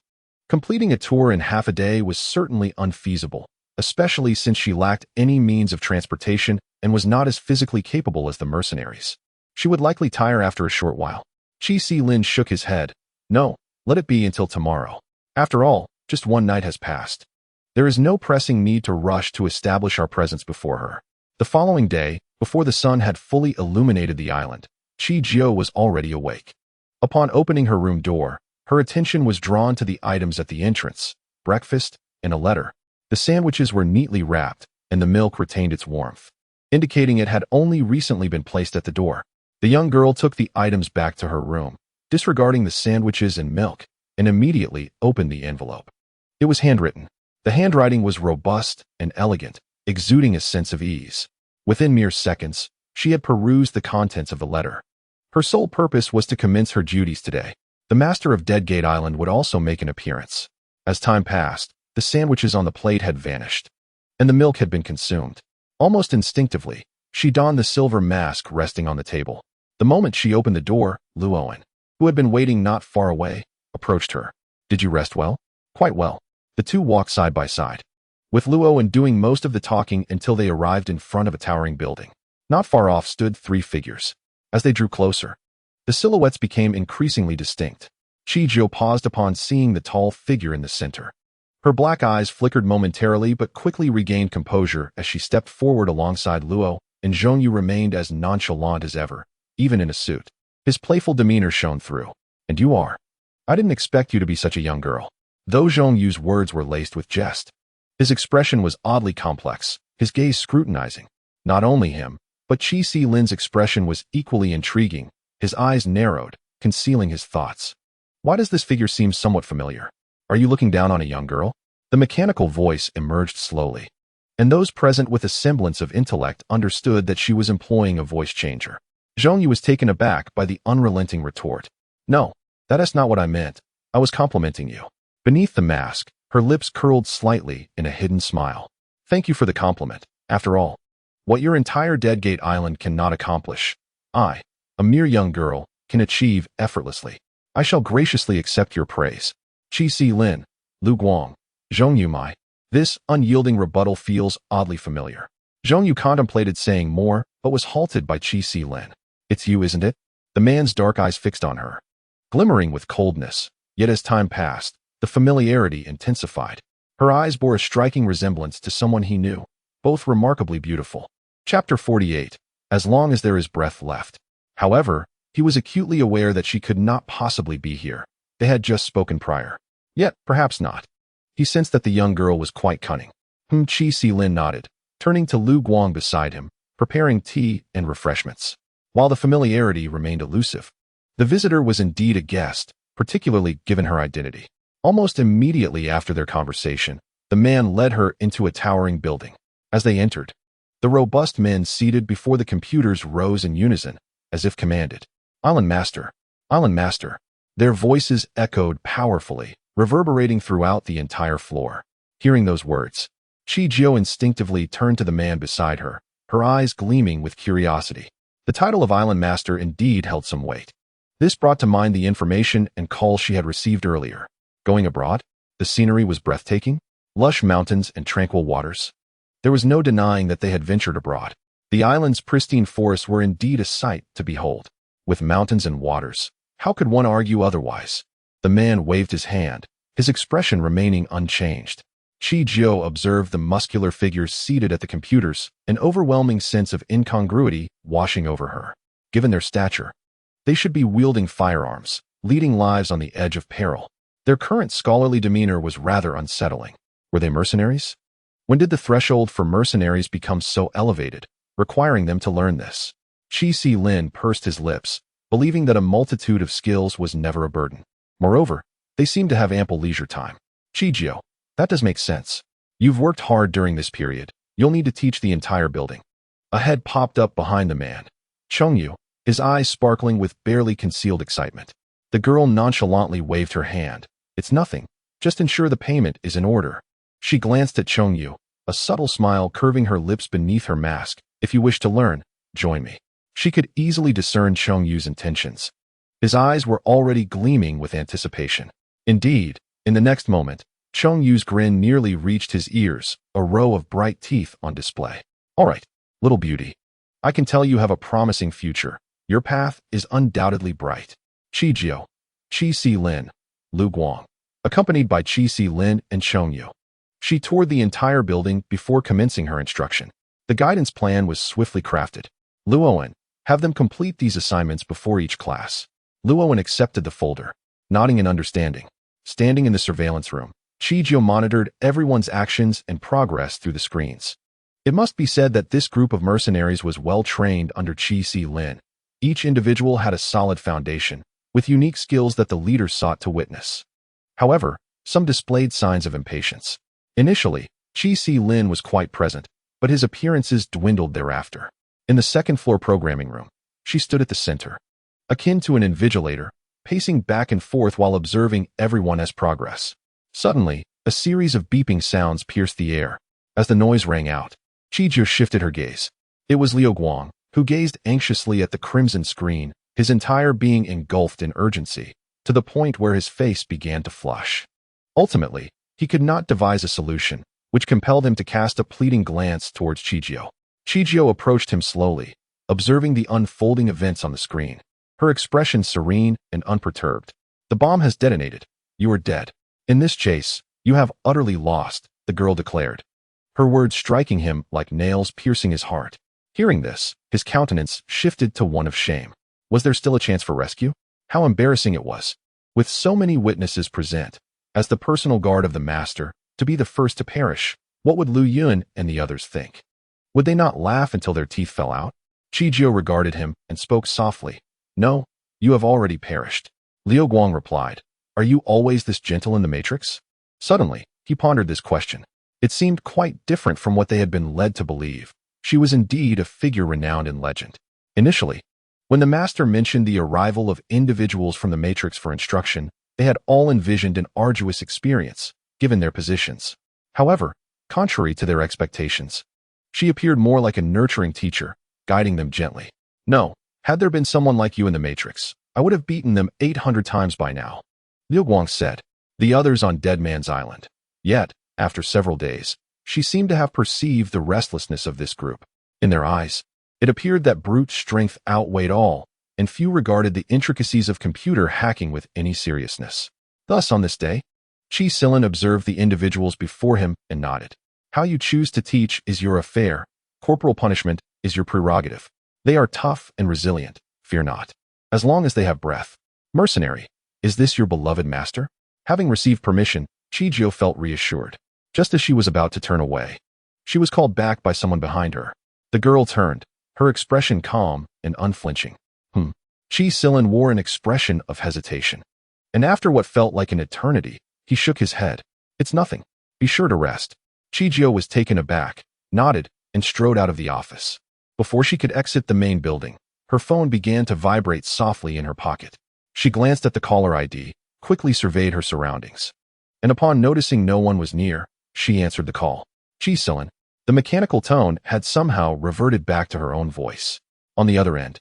Completing a tour in half a day was certainly unfeasible, especially since she lacked any means of transportation and was not as physically capable as the mercenaries. She would likely tire after a short while. Qi Si Lin shook his head. No, let it be until tomorrow. After all, just one night has passed. There is no pressing need to rush to establish our presence before her. The following day, before the sun had fully illuminated the island, Qi Jiu was already awake. Upon opening her room door, her attention was drawn to the items at the entrance: breakfast and a letter. The sandwiches were neatly wrapped, and the milk retained its warmth, indicating it had only recently been placed at the door. The young girl took the items back to her room, disregarding the sandwiches and milk, and immediately opened the envelope. It was handwritten. The handwriting was robust and elegant, exuding a sense of ease. Within mere seconds, she had perused the contents of the letter. Her sole purpose was to commence her duties today. The master of Deadgate Island would also make an appearance. As time passed, the sandwiches on the plate had vanished, and the milk had been consumed. Almost instinctively, she donned the silver mask resting on the table. The moment she opened the door, Luowen, who had been waiting not far away, approached her. Did you rest well? Quite well. The two walked side by side, with Luowen doing most of the talking until they arrived in front of a towering building. Not far off stood three figures. As they drew closer, the silhouettes became increasingly distinct. Qi Jiu paused upon seeing the tall figure in the center. Her black eyes flickered momentarily but quickly regained composure as she stepped forward alongside Luo, and Zhongyu remained as nonchalant as ever, even in a suit. His playful demeanor shone through. And you are? I didn't expect you to be such a young girl. Though Zhongyu's words were laced with jest, his expression was oddly complex, his gaze scrutinizing. Not only him, but Qi Si Lin's expression was equally intriguing. His eyes narrowed, concealing his thoughts. Why does this figure seem somewhat familiar? Are you looking down on a young girl? The mechanical voice emerged slowly, and those present with a semblance of intellect understood that she was employing a voice changer. Zhongyu was taken aback by the unrelenting retort. No, that is not what I meant. I was complimenting you. Beneath the mask, her lips curled slightly in a hidden smile. Thank you for the compliment. After all, what your entire Deadgate Island cannot accomplish, I, a mere young girl, can achieve effortlessly. I shall graciously accept your praise. Qi Si Lin, Lu Guang, Zhongyu Mai. This unyielding rebuttal feels oddly familiar. Zhongyu contemplated saying more, but was halted by Qi Si Lin. It's you, isn't it? The man's dark eyes fixed on her, glimmering with coldness, yet as time passed, the familiarity intensified. Her eyes bore a striking resemblance to someone he knew, both remarkably beautiful. Chapter 48. As long as there is breath left. However, he was acutely aware that she could not possibly be here. They had just spoken prior. Yet, perhaps not. He sensed that the young girl was quite cunning. Qi Si Lin nodded, turning to Lu Guang beside him, preparing tea and refreshments. While the familiarity remained elusive, the visitor was indeed a guest, particularly given her identity. Almost immediately after their conversation, the man led her into a towering building. As they entered, the robust men seated before the computers rose in unison, as if commanded. Island Master, Island Master. Their voices echoed powerfully, reverberating throughout the entire floor. Hearing those words, Qi Jiu instinctively turned to the man beside her, her eyes gleaming with curiosity. The title of Island Master indeed held some weight. This brought to mind the information and calls she had received earlier. Going abroad? The scenery was breathtaking, lush mountains and tranquil waters. There was no denying that they had ventured abroad. The island's pristine forests were indeed a sight to behold. With mountains and waters, how could one argue otherwise? The man waved his hand, his expression remaining unchanged. Qi Jiu observed the muscular figures seated at the computers, an overwhelming sense of incongruity washing over her. Given their stature, they should be wielding firearms, leading lives on the edge of peril. Their current scholarly demeanor was rather unsettling. Were they mercenaries? When did the threshold for mercenaries become so elevated, requiring them to learn this? Chi Si Lin pursed his lips, believing that a multitude of skills was never a burden. Moreover, they seemed to have ample leisure time. Chijio, that does make sense. You've worked hard during this period. You'll need to teach the entire building. A head popped up behind the man. Chengyu, his eyes sparkling with barely concealed excitement. The girl nonchalantly waved her hand. It's nothing. Just ensure the payment is in order. She glanced at Chengyu, a subtle smile curving her lips beneath her mask. If you wish to learn, join me. She could easily discern Chengyu's intentions. His eyes were already gleaming with anticipation. Indeed, in the next moment, Chengyu's grin nearly reached his ears, a row of bright teeth on display. All right, little beauty. I can tell you have a promising future. Your path is undoubtedly bright. Chijio, Chi Si Lin, Lu Guang, accompanied by Chi Si Lin and Chengyu. She toured the entire building before commencing her instruction. The guidance plan was swiftly crafted. Luowen, have them complete these assignments before each class. Luowen accepted the folder, nodding in understanding. Standing in the surveillance room, Chijio monitored everyone's actions and progress through the screens. It must be said that this group of mercenaries was well trained under Chi Si Lin. Each individual had a solid foundation, with unique skills that the leader sought to witness. However, some displayed signs of impatience. Initially, Chi Si Lin was quite present, but his appearances dwindled thereafter. In the second-floor programming room, she stood at the center, akin to an invigilator, pacing back and forth while observing everyone's progress. Suddenly, a series of beeping sounds pierced the air. As the noise rang out, Chijio shifted her gaze. It was Liu Guang, who gazed anxiously at the crimson screen, his entire being engulfed in urgency, to the point where his face began to flush. Ultimately, he could not devise a solution, which compelled him to cast a pleading glance towards Chijio. Chijio approached him slowly, observing the unfolding events on the screen, her expression serene and unperturbed. The bomb has detonated. You are dead. In this chase, you have utterly lost, the girl declared, her words striking him like nails piercing his heart. Hearing this, his countenance shifted to one of shame. Was there still a chance for rescue? How embarrassing it was, with so many witnesses present, as the personal guard of the master, to be the first to perish. What would Lu Yun and the others think? Would they not laugh until their teeth fell out? Chijio regarded him and spoke softly. No, you have already perished. Liu Guang replied. Are you always this gentle in the Matrix? Suddenly, he pondered this question. It seemed quite different from what they had been led to believe. She was indeed a figure renowned in legend. Initially, when the master mentioned the arrival of individuals from the Matrix for instruction, they had all envisioned an arduous experience, given their positions. However, contrary to their expectations, she appeared more like a nurturing teacher, guiding them gently. No, had there been someone like you in the Matrix, I would have beaten them 800 times by now, Liu Guang said. The others on Dead Man's Island. Yet, after several days, she seemed to have perceived the restlessness of this group. In their eyes, it appeared that brute strength outweighed all, and few regarded the intricacies of computer hacking with any seriousness. Thus, on this day, Chi Silin observed the individuals before him and nodded. How you choose to teach is your affair. Corporal punishment is your prerogative. They are tough and resilient, fear not. As long as they have breath. Mercenary, is this your beloved master? Having received permission, Chijio felt reassured. Just as she was about to turn away, she was called back by someone behind her. The girl turned, her expression calm and unflinching. Chi Silin wore an expression of hesitation. And after what felt like an eternity, he shook his head. It's nothing. Be sure to rest. Chijio was taken aback, nodded, and strode out of the office. Before she could exit the main building, her phone began to vibrate softly in her pocket. She glanced at the caller ID, quickly surveyed her surroundings. And upon noticing no one was near, she answered the call. Chi Silin. The mechanical tone had somehow reverted back to her own voice. On the other end,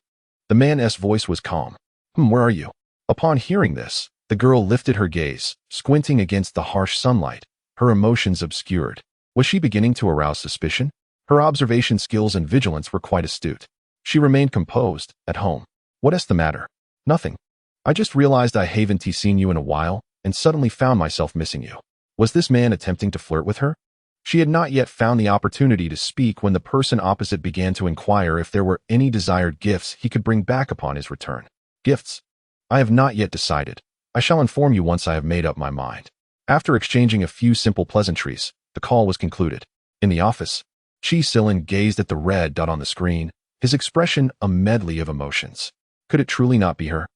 the man's voice was calm. Where are you? Upon hearing this, the girl lifted her gaze, squinting against the harsh sunlight, her emotions obscured. Was she beginning to arouse suspicion? Her observation skills and vigilance were quite astute. She remained composed, at home. What's the matter? Nothing. I just realized I haven't seen you in a while, and suddenly found myself missing you. Was this man attempting to flirt with her? She had not yet found the opportunity to speak when the person opposite began to inquire if there were any desired gifts he could bring back upon his return. Gifts? I have not yet decided. I shall inform you once I have made up my mind. After exchanging a few simple pleasantries, the call was concluded. In the office, Chi Silin gazed at the red dot on the screen, his expression a medley of emotions. Could it truly not be her?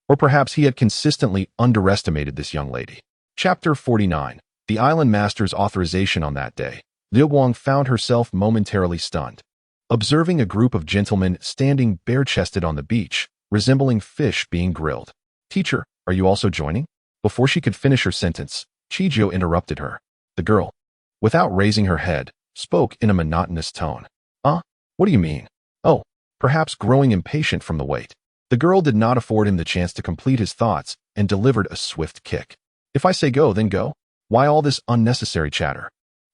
Or perhaps he had consistently underestimated this young lady. Chapter 49. The Island Master's authorization. On that day, Liu Guang found herself momentarily stunned. Observing a group of gentlemen standing bare-chested on the beach, resembling fish being grilled. Teacher, are you also joining? Before she could finish her sentence, Chijio interrupted her. The girl, without raising her head, spoke in a monotonous tone. What do you mean? Oh, perhaps growing impatient from the wait. The girl did not afford him the chance to complete his thoughts and delivered a swift kick. If I say go, then go. Why all this unnecessary chatter?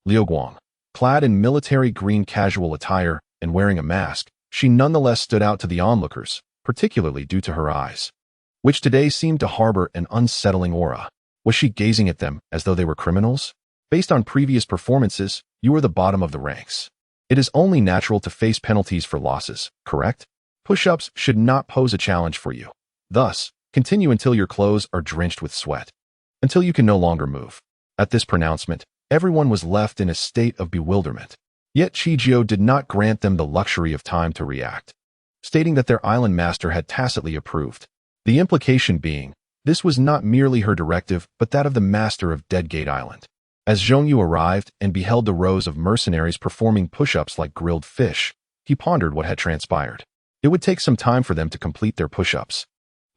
Liu Guang, clad in military green casual attire and wearing a mask, she nonetheless stood out to the onlookers, particularly due to her eyes, which today seemed to harbor an unsettling aura. Was she gazing at them as though they were criminals? Based on previous performances, you are the bottom of the ranks. It is only natural to face penalties for losses, correct? Push-ups should not pose a challenge for you. Thus, continue until your clothes are drenched with sweat, until you can no longer move. At this pronouncement, everyone was left in a state of bewilderment. Yet Chijio did not grant them the luxury of time to react, stating that their island master had tacitly approved. The implication being, this was not merely her directive but that of the master of Deadgate Island. As Zhongyu arrived and beheld the rows of mercenaries performing push-ups like grilled fish, he pondered what had transpired. It would take some time for them to complete their push-ups.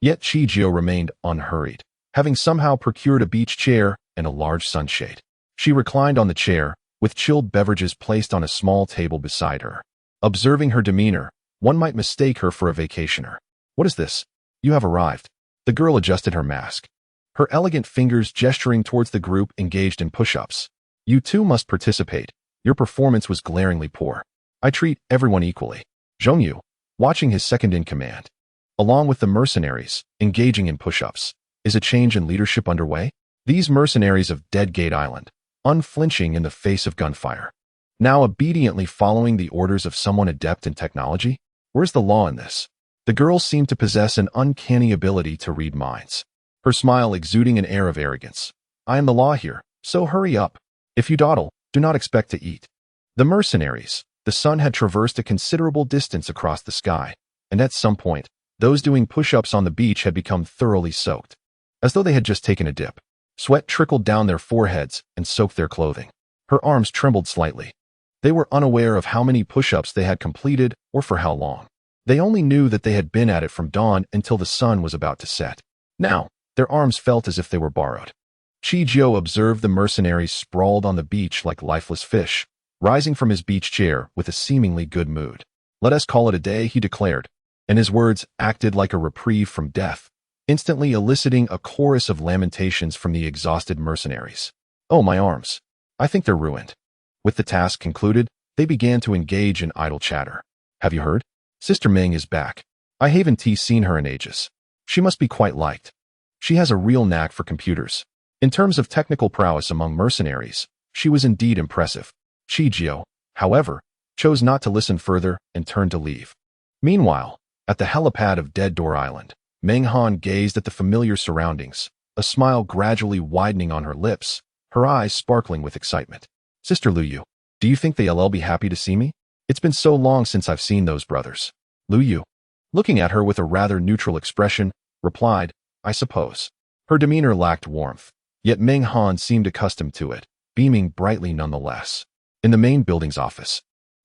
Yet Chijio remained unhurried, having somehow procured a beach chair and a large sunshade. She reclined on the chair, with chilled beverages placed on a small table beside her. Observing her demeanor, one might mistake her for a vacationer. What is this? You have arrived. The girl adjusted her mask, her elegant fingers gesturing towards the group engaged in push-ups. You too must participate. Your performance was glaringly poor. I treat everyone equally. Zhongyu, watching his second-in-command, along with the mercenaries, engaging in push-ups. Is a change in leadership underway? These mercenaries of Deadgate Island, unflinching in the face of gunfire, now obediently following the orders of someone adept in technology? Where's the law in this? The girl seemed to possess an uncanny ability to read minds, her smile exuding an air of arrogance. I am the law here, so hurry up. If you dawdle, do not expect to eat. The mercenaries. The sun had traversed a considerable distance across the sky, and at some point, those doing push-ups on the beach had become thoroughly soaked, as though they had just taken a dip. Sweat trickled down their foreheads and soaked their clothing. Her arms trembled slightly. They were unaware of how many push-ups they had completed or for how long. They only knew that they had been at it from dawn until the sun was about to set. Now, their arms felt as if they were borrowed. Chijio observed the mercenaries sprawled on the beach like lifeless fish, rising from his beach chair with a seemingly good mood. Let us call it a day, he declared, and his words acted like a reprieve from death, instantly eliciting a chorus of lamentations from the exhausted mercenaries. Oh, my arms. I think they're ruined. With the task concluded, they began to engage in idle chatter. Have you heard? Sister Ming is back. I haven't seen her in ages. She must be quite liked. She has a real knack for computers. In terms of technical prowess among mercenaries, she was indeed impressive. Chijio, however, chose not to listen further and turned to leave. Meanwhile, at the helipad of Dead Door Island, Meng Han gazed at the familiar surroundings, a smile gradually widening on her lips, her eyes sparkling with excitement. Sister Luyu, do you think they'll be happy to see me? It's been so long since I've seen those brothers. Luyu, looking at her with a rather neutral expression, replied, I suppose. Her demeanor lacked warmth, yet Meng Han seemed accustomed to it, beaming brightly nonetheless. In the main building's office,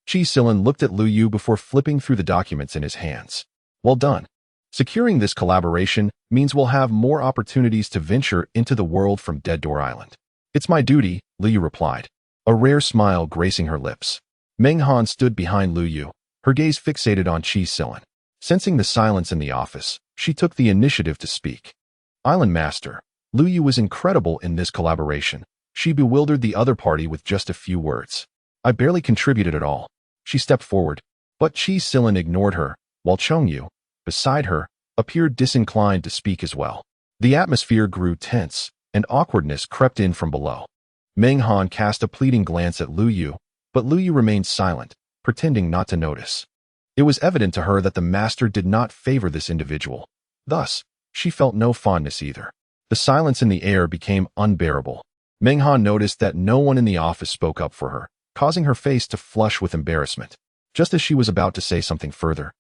Chi Silin looked at Luyu before flipping through the documents in his hands. Well done. Securing this collaboration means we'll have more opportunities to venture into the world from Dead Door Island. It's my duty, Luyu replied, a rare smile gracing her lips. Meng Han stood behind Luyu, her gaze fixated on Chi Silin. Sensing the silence in the office, she took the initiative to speak. Island Master, Luyu was incredible in this collaboration. She bewildered the other party with just a few words. I barely contributed at all. She stepped forward, but Chi Silin ignored her, while Chongyu, beside her, appeared disinclined to speak as well. The atmosphere grew tense, and awkwardness crept in from below. Meng Han cast a pleading glance at Luyu, but Luyu remained silent, pretending not to notice. It was evident to her that the master did not favor this individual. Thus, she felt no fondness either. The silence in the air became unbearable. Menghan noticed that no one in the office spoke up for her, causing her face to flush with embarrassment. Just as she was about to say something further,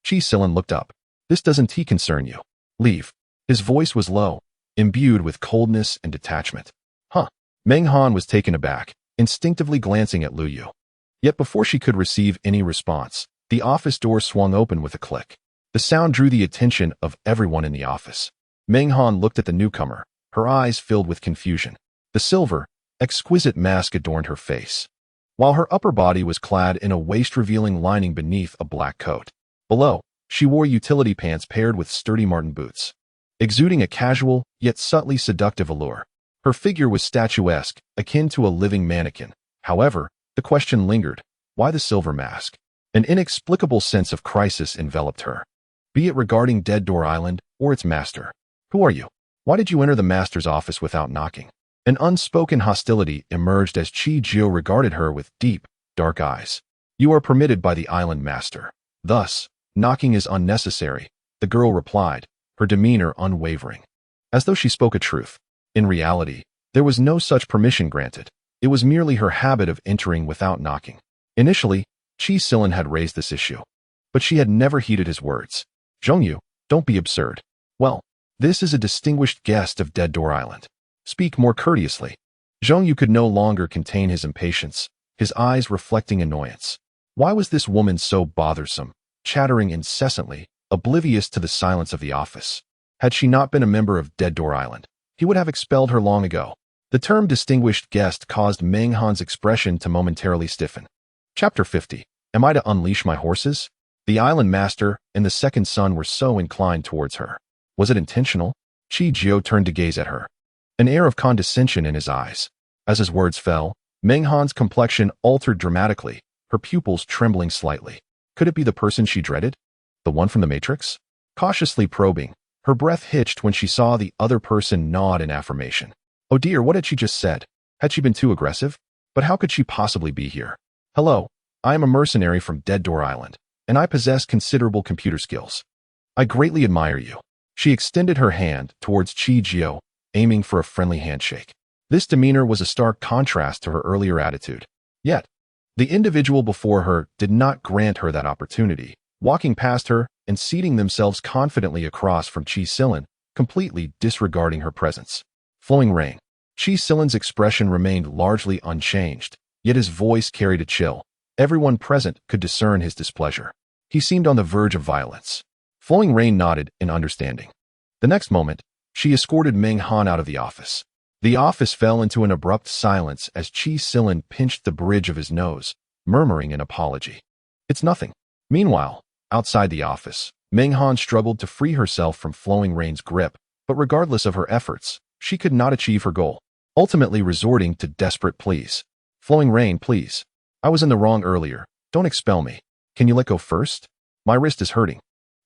Chi Silin looked up. This doesn't concern you. Leave. His voice was low, imbued with coldness and detachment. Huh. Menghan was taken aback, instinctively glancing at Lu Yu. Yet before she could receive any response, the office door swung open with a click. The sound drew the attention of everyone in the office. Menghan looked at the newcomer, her eyes filled with confusion. The silver, exquisite mask adorned her face, while her upper body was clad in a waist-revealing lining beneath a black coat. Below, she wore utility pants paired with sturdy marten boots, exuding a casual, yet subtly seductive allure. Her figure was statuesque, akin to a living mannequin. However, the question lingered. Why the silver mask? An inexplicable sense of crisis enveloped her, be it regarding Dead Door Island or its master. Who are you? Why did you enter the master's office without knocking? An unspoken hostility emerged as Chi Jio regarded her with deep, dark eyes. You are permitted by the island master. Thus, knocking is unnecessary, the girl replied, her demeanor unwavering, as though she spoke a truth. In reality, there was no such permission granted. It was merely her habit of entering without knocking. Initially, Chi Silin had raised this issue, but she had never heeded his words. Zhongyu, don't be absurd. Well, this is a distinguished guest of Dead Door Island. Speak more courteously. Zhongyu could no longer contain his impatience, his eyes reflecting annoyance. Why was this woman so bothersome, chattering incessantly, oblivious to the silence of the office? Had she not been a member of Dead Door Island, he would have expelled her long ago. The term distinguished guest caused Menghan's expression to momentarily stiffen. Chapter 50. Am I to unleash my horses? The island master and the second son were so inclined towards her. Was it intentional? Chi Jio turned to gaze at her, an air of condescension in his eyes. As his words fell, Menghan's complexion altered dramatically, her pupils trembling slightly. Could it be the person she dreaded? The one from the Matrix? Cautiously probing, her breath hitched when she saw the other person nod in affirmation. Oh dear, what had she just said? Had she been too aggressive? But how could she possibly be here? Hello, I am a mercenary from Dead Door Island, and I possess considerable computer skills. I greatly admire you. She extended her hand towards Chi Jio, aiming for a friendly handshake. This demeanor was a stark contrast to her earlier attitude. Yet, the individual before her did not grant her that opportunity, walking past her and seating themselves confidently across from Chi Silin, completely disregarding her presence. Flowing rain. Chi Silin's expression remained largely unchanged, yet his voice carried a chill. Everyone present could discern his displeasure. He seemed on the verge of violence. Flowing Rain nodded in understanding. The next moment, she escorted Menghan out of the office. The office fell into an abrupt silence as Chi Silin pinched the bridge of his nose, murmuring an apology. It's nothing. Meanwhile, outside the office, Menghan struggled to free herself from Flowing Rain's grip, but regardless of her efforts, she could not achieve her goal, ultimately resorting to desperate pleas. Flowing Rain, please. I was in the wrong earlier. Don't expel me. Can you let go first? My wrist is hurting.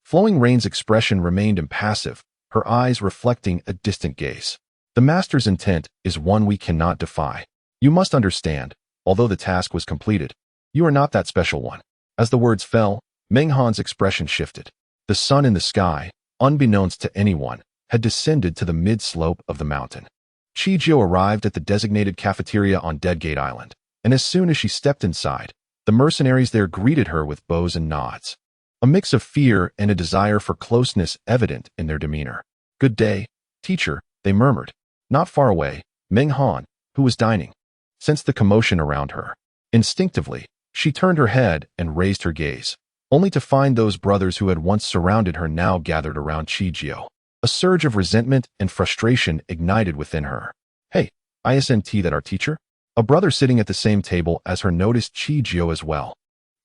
Flowing Rain's expression remained impassive, her eyes reflecting a distant gaze. The master's intent is one we cannot defy. You must understand, although the task was completed, you are not that special one. As the words fell, Menghan's expression shifted. The sun in the sky, unbeknownst to anyone, had descended to the mid-slope of the mountain. Chi Jio arrived at the designated cafeteria on Deadgate Island, and as soon as she stepped inside, the mercenaries there greeted her with bows and nods. A mix of fear and a desire for closeness evident in their demeanor. Good day, teacher, they murmured. Not far away, Menghan, who was dining, sensed the commotion around her. Instinctively, she turned her head and raised her gaze, only to find those brothers who had once surrounded her now gathered around Chi Jio. A surge of resentment and frustration ignited within her. Hey, isn't that our teacher? A brother sitting at the same table as her noticed Chi Jio as well,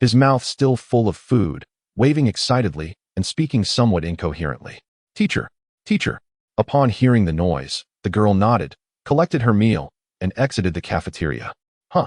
his mouth still full of food, waving excitedly and speaking somewhat incoherently. Teacher, teacher. Upon hearing the noise, the girl nodded, collected her meal, and exited the cafeteria. Huh.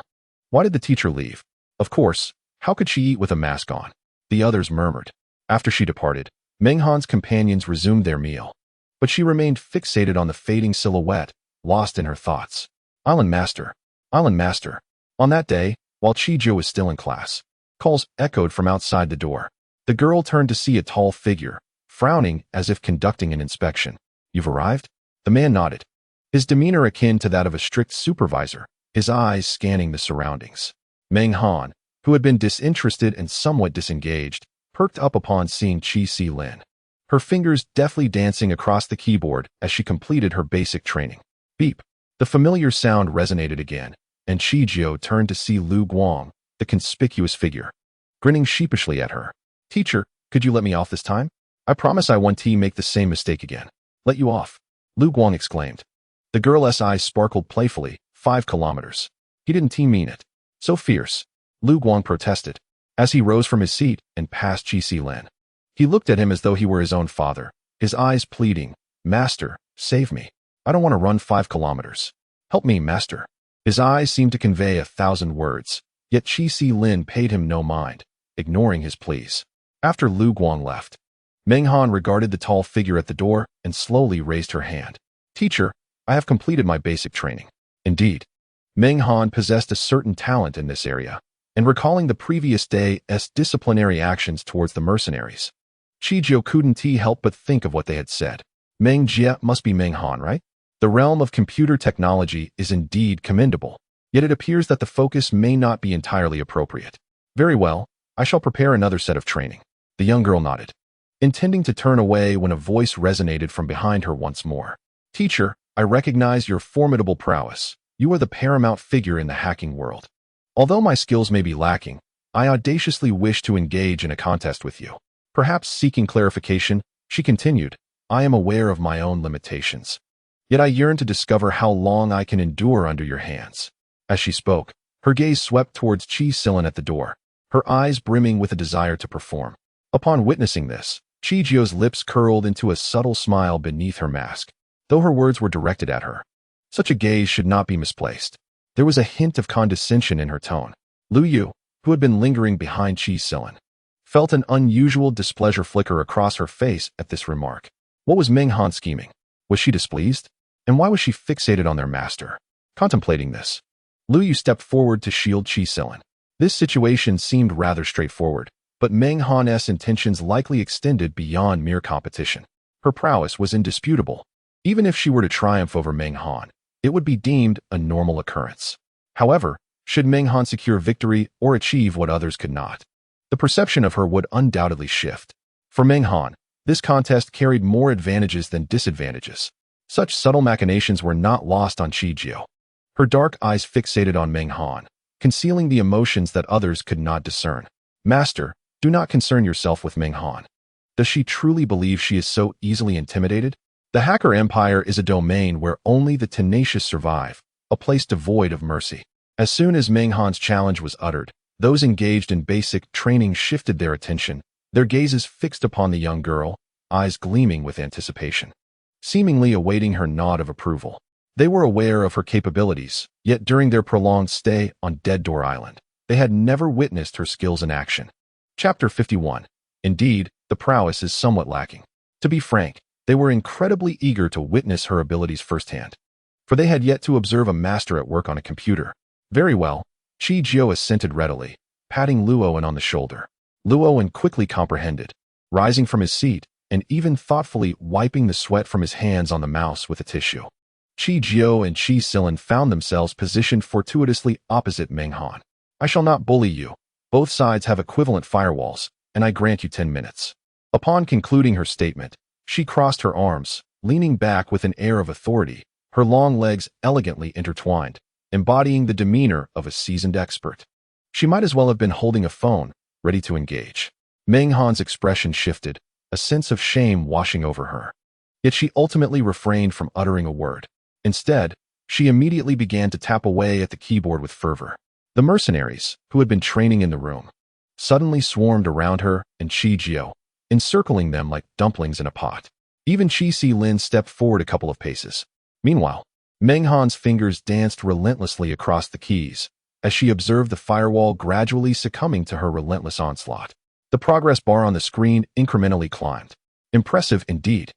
Why did the teacher leave? Of course, how could she eat with a mask on? The others murmured. After she departed, Menghan's companions resumed their meal, but she remained fixated on the fading silhouette, lost in her thoughts. Island Master. Island Master. On that day, while Chi Jio was still in class, calls echoed from outside the door. The girl turned to see a tall figure, frowning as if conducting an inspection. You've arrived? The man nodded, his demeanor akin to that of a strict supervisor, his eyes scanning the surroundings. Meng Han, who had been disinterested and somewhat disengaged, perked up upon seeing Qi Si Lin, her fingers deftly dancing across the keyboard as she completed her basic training. Beep. The familiar sound resonated again, and Qi Jiao turned to see Lu Guang, the conspicuous figure, grinning sheepishly at her. Teacher, could you let me off this time? I promise I won't make the same mistake again. Let you off? Lu Guang exclaimed. The girl's eyes sparkled playfully. 5 kilometers. He didn't mean it. So fierce. Lu Guang protested, as he rose from his seat and passed Qi Si Lin. He looked at him as though he were his own father, his eyes pleading, Master, save me. I don't want to run 5 kilometers. Help me, Master. His eyes seemed to convey 1,000 words, yet Qi Si Lin paid him no mind, ignoring his pleas. After Lu Guang left, Meng Han regarded the tall figure at the door and slowly raised her hand. Teacher, I have completed my basic training. Indeed, Meng Han possessed a certain talent in this area, and recalling the previous day's disciplinary actions towards the mercenaries, Qi Jiao couldn't help but think of what they had said. Meng Jie must be Meng Han, right? The realm of computer technology is indeed commendable, yet it appears that the focus may not be entirely appropriate. Very well, I shall prepare another set of training. The young girl nodded, intending to turn away when a voice resonated from behind her once more. Teacher, I recognize your formidable prowess. You are the paramount figure in the hacking world. Although my skills may be lacking, I audaciously wish to engage in a contest with you. Perhaps seeking clarification, she continued, I am aware of my own limitations. Yet I yearn to discover how long I can endure under your hands. As she spoke, her gaze swept towards Qi Si Lin at the door, her eyes brimming with a desire to perform. Upon witnessing this, Qi Jiao's lips curled into a subtle smile beneath her mask, though her words were directed at her. Such a gaze should not be misplaced. There was a hint of condescension in her tone. Lu Yu, who had been lingering behind Qi Si Lin, felt an unusual displeasure flicker across her face at this remark. What was Meng Han scheming? Was she displeased? And why was she fixated on their master? Contemplating this, Lu Yu stepped forward to shield Qi Si Lin. This situation seemed rather straightforward, but Meng Han's intentions likely extended beyond mere competition. Her prowess was indisputable. Even if she were to triumph over Meng Han, it would be deemed a normal occurrence. However, should Meng Han secure victory or achieve what others could not, the perception of her would undoubtedly shift. For Meng Han, this contest carried more advantages than disadvantages. Such subtle machinations were not lost on Qi Jiao. Her dark eyes fixated on Meng Han, concealing the emotions that others could not discern. Master, do not concern yourself with Meng Han. Does she truly believe she is so easily intimidated? The hacker empire is a domain where only the tenacious survive, a place devoid of mercy. As soon as Meng Han's challenge was uttered, those engaged in basic training shifted their attention, their gazes fixed upon the young girl, eyes gleaming with anticipation, seemingly awaiting her nod of approval. They were aware of her capabilities, yet during their prolonged stay on Dead Door Island, they had never witnessed her skills in action. Chapter 51. Indeed, the prowess is somewhat lacking. To be frank, they were incredibly eager to witness her abilities firsthand, for they had yet to observe a master at work on a computer. Very well, Qi Jiao assented readily, patting Luowen on the shoulder. Luowen quickly comprehended, rising from his seat and even thoughtfully wiping the sweat from his hands on the mouse with a tissue. Qi Jiao and Qi Si Lin found themselves positioned fortuitously opposite Meng Han. I shall not bully you. Both sides have equivalent firewalls, and I grant you 10 minutes. Upon concluding her statement, she crossed her arms, leaning back with an air of authority, her long legs elegantly intertwined, embodying the demeanor of a seasoned expert. She might as well have been holding a phone, ready to engage. Meng Han's expression shifted, a sense of shame washing over her. Yet she ultimately refrained from uttering a word. Instead, she immediately began to tap away at the keyboard with fervor. The mercenaries, who had been training in the room, suddenly swarmed around her and Qi Jiao, encircling them like dumplings in a pot. Even Qi Si Lin stepped forward a couple of paces. Meanwhile, Meng Han's fingers danced relentlessly across the keys, as she observed the firewall gradually succumbing to her relentless onslaught. The progress bar on the screen incrementally climbed. Impressive indeed.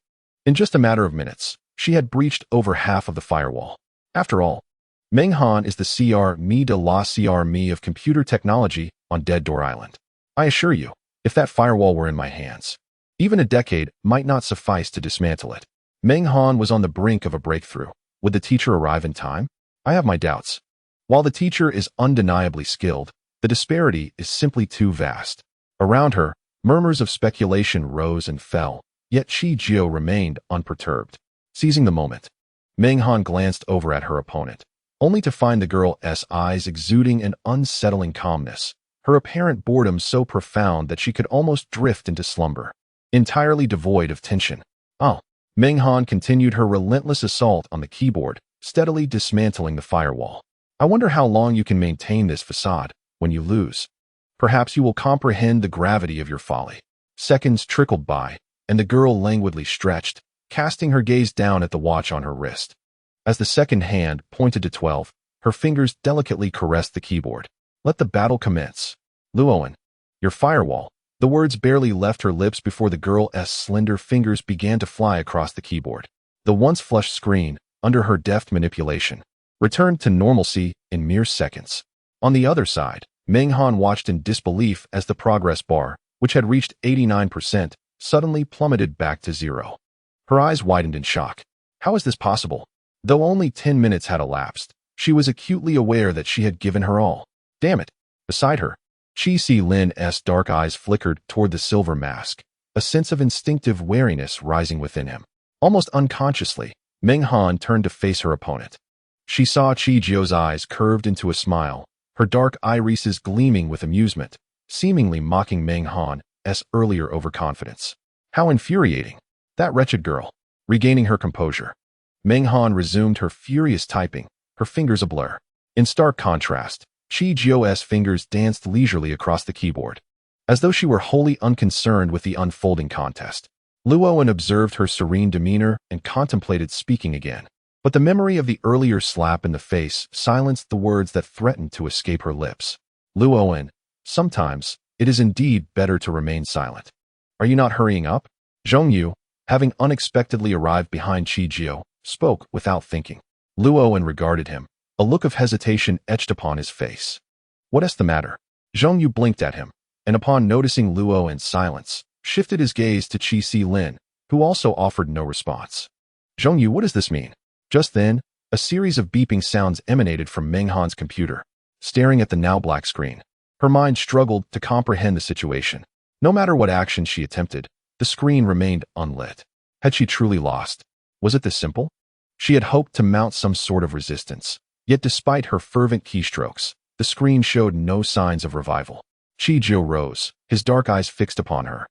In just a matter of minutes, she had breached over half of the firewall. After all, Meng Han is the CR de la CR of computer technology on Dead Door Island. I assure you, if that firewall were in my hands, even a decade might not suffice to dismantle it. Meng Han was on the brink of a breakthrough. Would the teacher arrive in time? I have my doubts. While the teacher is undeniably skilled, the disparity is simply too vast. Around her, murmurs of speculation rose and fell, yet Chi Jio remained unperturbed. Seizing the moment, Meng Han glanced over at her opponent, only to find the girl's eyes exuding an unsettling calmness, her apparent boredom so profound that she could almost drift into slumber, entirely devoid of tension. Oh. Meng Han continued her relentless assault on the keyboard, steadily dismantling the firewall. I wonder how long you can maintain this facade. When you lose, perhaps you will comprehend the gravity of your folly. Seconds trickled by, and the girl languidly stretched, casting her gaze down at the watch on her wrist. As the second hand pointed to 12, her fingers delicately caressed the keyboard. Let the battle commence. Luoan, your firewall. The words barely left her lips before the girl's slender fingers began to fly across the keyboard. The once flushed screen, under her deft manipulation, returned to normalcy in mere seconds. On the other side, Meng Han watched in disbelief as the progress bar, which had reached 89%, suddenly plummeted back to 0. Her eyes widened in shock. How is this possible? Though only 10 minutes had elapsed, she was acutely aware that she had given her all. Damn it! Beside her, Chi Si Lin's dark eyes flickered toward the silver mask, a sense of instinctive wariness rising within him. Almost unconsciously, Meng Han turned to face her opponent. She saw Chi Jio's eyes curved into a smile, her dark irises gleaming with amusement, seemingly mocking Meng Han's earlier overconfidence. How infuriating! That wretched girl. Regaining her composure, Meng Han resumed her furious typing, her fingers ablur. In stark contrast, Chi Jio's fingers danced leisurely across the keyboard, as though she were wholly unconcerned with the unfolding contest. Luoan observed her serene demeanor and contemplated speaking again. But the memory of the earlier slap in the face silenced the words that threatened to escape her lips. Luoan, sometimes, it is indeed better to remain silent. Are you not hurrying up? Zhongyu, having unexpectedly arrived behind Chi Jio, spoke without thinking. Luoan regarded him, a look of hesitation etched upon his face. What is the matter? Zhongyu blinked at him, and upon noticing Luoan's silence, shifted his gaze to Chi Si Lin, who also offered no response. Zhongyu, what does this mean? Just then, a series of beeping sounds emanated from Meng Han's computer. Staring at the now black screen, her mind struggled to comprehend the situation. No matter what action she attempted, the screen remained unlit. Had she truly lost? Was it this simple? She had hoped to mount some sort of resistance, yet despite her fervent keystrokes, the screen showed no signs of revival. Chi Jio rose, his dark eyes fixed upon her,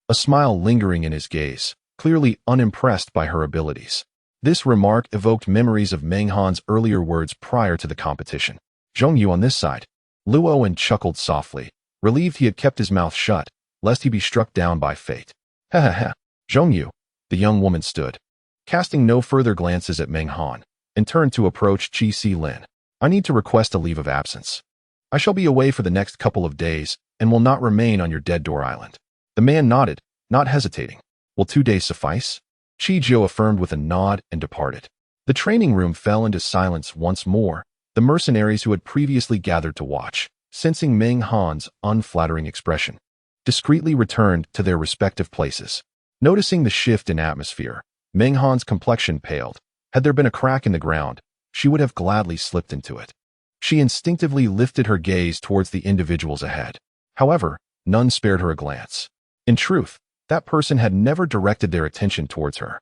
a smile lingering in his gaze, clearly unimpressed by her abilities. This remark evoked memories of Meng Han's earlier words prior to the competition. Zhongyu on this side. Luoan chuckled softly, relieved he had kept his mouth shut, lest he be struck down by fate. Ha ha ha. Zhongyu. The young woman stood, casting no further glances at Meng Han, and turned to approach Chi Si Lin. I need to request a leave of absence. I shall be away for the next couple of days, and will not remain on your Dead Door Island. The man nodded, not hesitating. Will 2 days suffice? Chi Jio affirmed with a nod and departed. The training room fell into silence once more, the mercenaries who had previously gathered to watch, sensing Meng Han's unflattering expression, discreetly returned to their respective places. Noticing the shift in atmosphere, Meng Han's complexion paled. Had there been a crack in the ground, she would have gladly slipped into it. She instinctively lifted her gaze towards the individuals ahead. However, none spared her a glance. In truth, that person had never directed their attention towards her.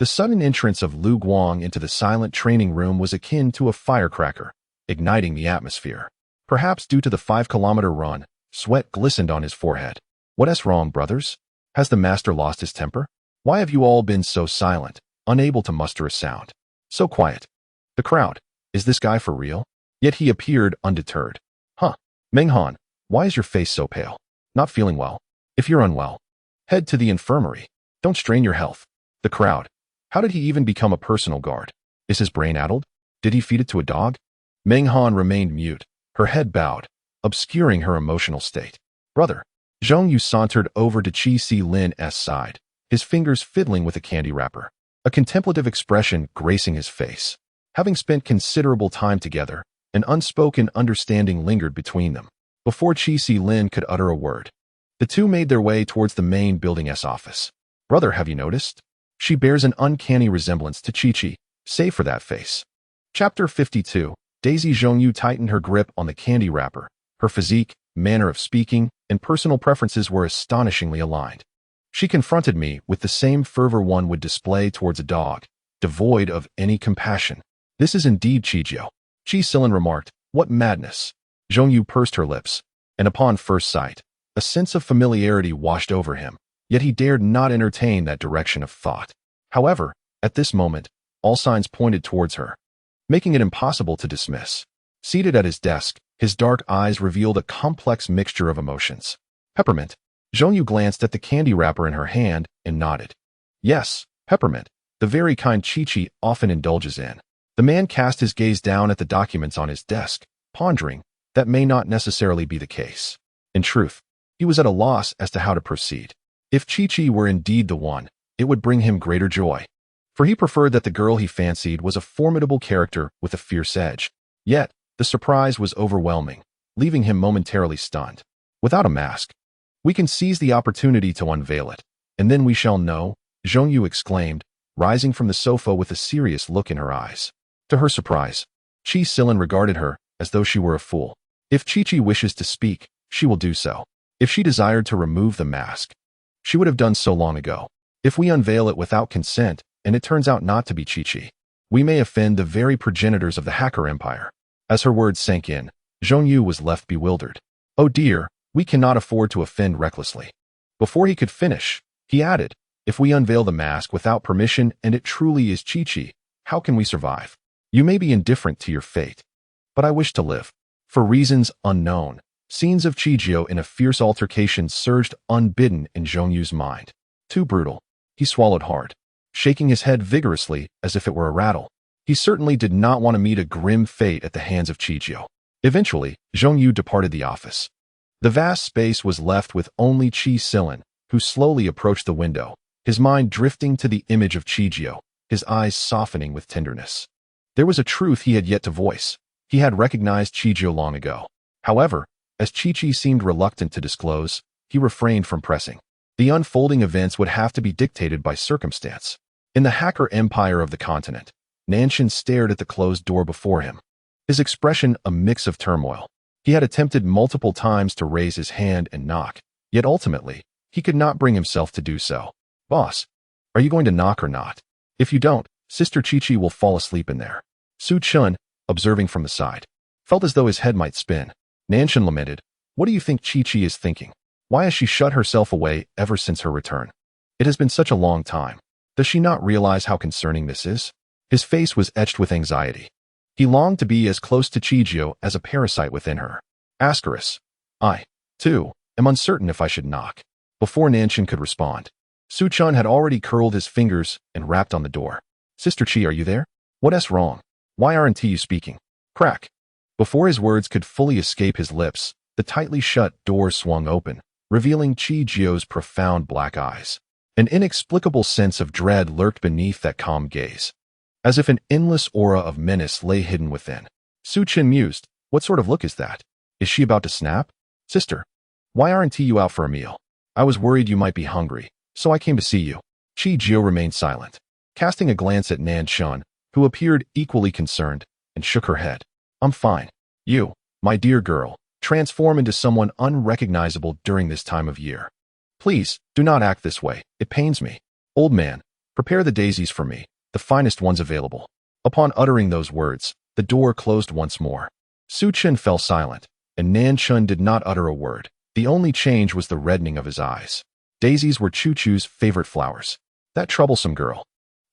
The sudden entrance of Lu Guang into the silent training room was akin to a firecracker, igniting the atmosphere. Perhaps due to the 5-kilometer run, sweat glistened on his forehead. What's wrong, brothers? Has the master lost his temper? Why have you all been so silent, unable to muster a sound? So quiet. The crowd. Is this guy for real? Yet he appeared undeterred. Huh. Meng Han, why is your face so pale? Not feeling well? If you're unwell, head to the infirmary. Don't strain your health. The crowd. How did he even become a personal guard? Is his brain addled? Did he feed it to a dog? Meng Han remained mute, her head bowed, obscuring her emotional state. Brother. Zhongyu sauntered over to Chi Si Lin's side, his fingers fiddling with a candy wrapper, a contemplative expression gracing his face. Having spent considerable time together, an unspoken understanding lingered between them. Before Chi Si Lin could utter a word, the two made their way towards the main building's office. Brother, have you noticed? She bears an uncanny resemblance to Chi-Chi, save for that face. Chapter 52. Daisy Zhongyu tightened her grip on the candy wrapper. Her physique, manner of speaking, and personal preferences were astonishingly aligned. She confronted me with the same fervor one would display towards a dog, devoid of any compassion. This is indeed Chijio. Chi Silin remarked, "What madness." Zhongyu pursed her lips, and upon first sight, a sense of familiarity washed over him, yet he dared not entertain that direction of thought. However, at this moment, all signs pointed towards her, making it impossible to dismiss. Seated at his desk, his dark eyes revealed a complex mixture of emotions. Peppermint. Zhongyu glanced at the candy wrapper in her hand and nodded. Yes, peppermint, the very kind Chi-Chi often indulges in. The man cast his gaze down at the documents on his desk, pondering that may not necessarily be the case. In truth, he was at a loss as to how to proceed. If Chi-Chi were indeed the one, it would bring him greater joy, for he preferred that the girl he fancied was a formidable character with a fierce edge. Yet, the surprise was overwhelming, leaving him momentarily stunned. Without a mask, we can seize the opportunity to unveil it, and then we shall know, Zhongyu exclaimed, rising from the sofa with a serious look in her eyes. To her surprise, Chi Silin regarded her as though she were a fool. If Chi-Chi wishes to speak, she will do so. If she desired to remove the mask, she would have done so long ago. If we unveil it without consent, and it turns out not to be Chi-Chi, we may offend the very progenitors of the hacker empire. As her words sank in, Zhongyu was left bewildered. Oh dear, we cannot afford to offend recklessly. Before he could finish, he added, if we unveil the mask without permission and it truly is Chi-Chi, how can we survive? You may be indifferent to your fate, but I wish to live. For reasons unknown, scenes of Chijio in a fierce altercation surged unbidden in Zhongyu's mind. Too brutal. He swallowed hard, shaking his head vigorously as if it were a rattle. He certainly did not want to meet a grim fate at the hands of Chijio. Eventually, Zhongyu departed the office. The vast space was left with only Chi Silin, who slowly approached the window, his mind drifting to the image of Chijio, his eyes softening with tenderness. There was a truth he had yet to voice. He had recognized Chijio long ago. However, as Chi-Chi seemed reluctant to disclose, he refrained from pressing. The unfolding events would have to be dictated by circumstance. In the hacker empire of the continent, Nanshan stared at the closed door before him, his expression a mix of turmoil. He had attempted multiple times to raise his hand and knock, yet ultimately, he could not bring himself to do so. Boss, are you going to knock or not? If you don't, Sister Chi-Chi will fall asleep in there. Su Chun, observing from the side, felt as though his head might spin. Nanshan lamented, what do you think Chi-Chi is thinking? Why has she shut herself away ever since her return? It has been such a long time. Does she not realize how concerning this is? His face was etched with anxiety. He longed to be as close to Chijio as a parasite within her. Ascaris. I, too, am uncertain if I should knock. Before Nanshan could respond, Su Chun had already curled his fingers and rapped on the door. Sister Chi, are you there? What's wrong? Why aren't you speaking? Crack. Before his words could fully escape his lips, the tightly shut door swung open, revealing Chijio's profound black eyes. An inexplicable sense of dread lurked beneath that calm gaze, as if an endless aura of menace lay hidden within. Su Chin mused, what sort of look is that? Is she about to snap? Sister, why aren't you out for a meal? I was worried you might be hungry, so I came to see you. Chijio remained silent, casting a glance at Nan Shun, who appeared equally concerned, and shook her head. I'm fine. You, my dear girl, transform into someone unrecognizable during this time of year. Please, do not act this way. It pains me. Old man, prepare the daisies for me, the finest ones available. Upon uttering those words, the door closed once more. Su Chen fell silent, and Nan Chun did not utter a word. The only change was the reddening of his eyes. Daisies were Choo Choo's favorite flowers. That troublesome girl.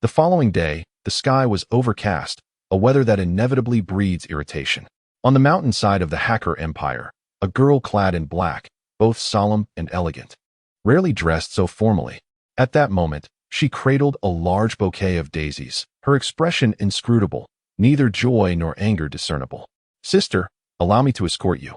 The following day, the sky was overcast, a weather that inevitably breeds irritation. On the mountainside of the hacker empire, a girl clad in black, both solemn and elegant, rarely dressed so formally. At that moment, she cradled a large bouquet of daisies, her expression inscrutable, neither joy nor anger discernible. Sister, allow me to escort you.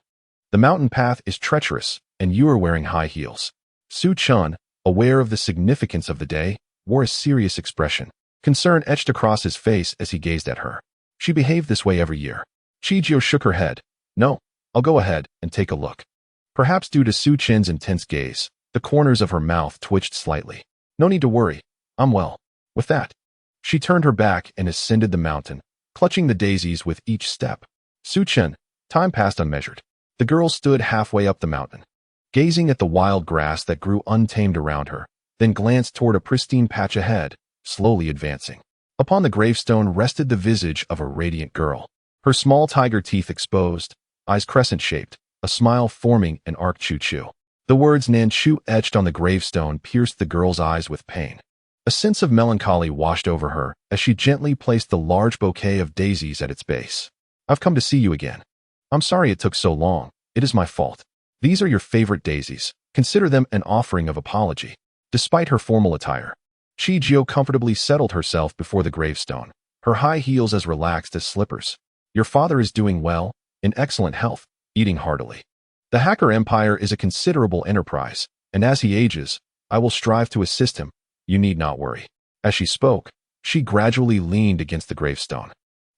The mountain path is treacherous, and you are wearing high heels. Su Chun, aware of the significance of the day, wore a serious expression. Concern etched across his face as he gazed at her. She behaved this way every year. Chijio shook her head. No, I'll go ahead and take a look. Perhaps due to Su Chin's intense gaze, the corners of her mouth twitched slightly. No need to worry. I'm well. With that, she turned her back and ascended the mountain, clutching the daisies with each step. Su-chen, time passed unmeasured. The girl stood halfway up the mountain, gazing at the wild grass that grew untamed around her, then glanced toward a pristine patch ahead, slowly advancing. Upon the gravestone rested the visage of a radiant girl, her small tiger teeth exposed, eyes crescent-shaped, a smile forming an arc choo-choo. The words Nanchu etched on the gravestone pierced the girl's eyes with pain. A sense of melancholy washed over her as she gently placed the large bouquet of daisies at its base. I've come to see you again. I'm sorry it took so long. It is my fault. These are your favorite daisies. Consider them an offering of apology. Despite her formal attire, Chi-Jio comfortably settled herself before the gravestone, her high heels as relaxed as slippers. Your father is doing well, in excellent health, eating heartily. The hacker empire is a considerable enterprise, and as he ages, I will strive to assist him. You need not worry. As she spoke, she gradually leaned against the gravestone,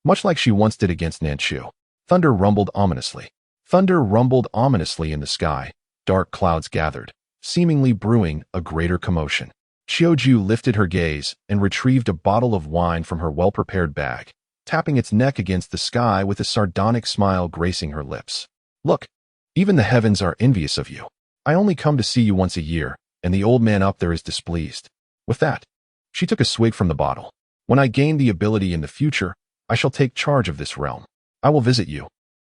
much like she once did against Nanchu. Thunder rumbled ominously. Thunder rumbled ominously in the sky. Dark clouds gathered, seemingly brewing a greater commotion. Xiaoju lifted her gaze and retrieved a bottle of wine from her well-prepared bag, tapping its neck against the sky with a sardonic smile gracing her lips. Look, even the heavens are envious of you. I only come to see you once a year, and the old man up there is displeased. With that, she took a swig from the bottle. When I gain the ability in the future, I shall take charge of this realm. I will visit you,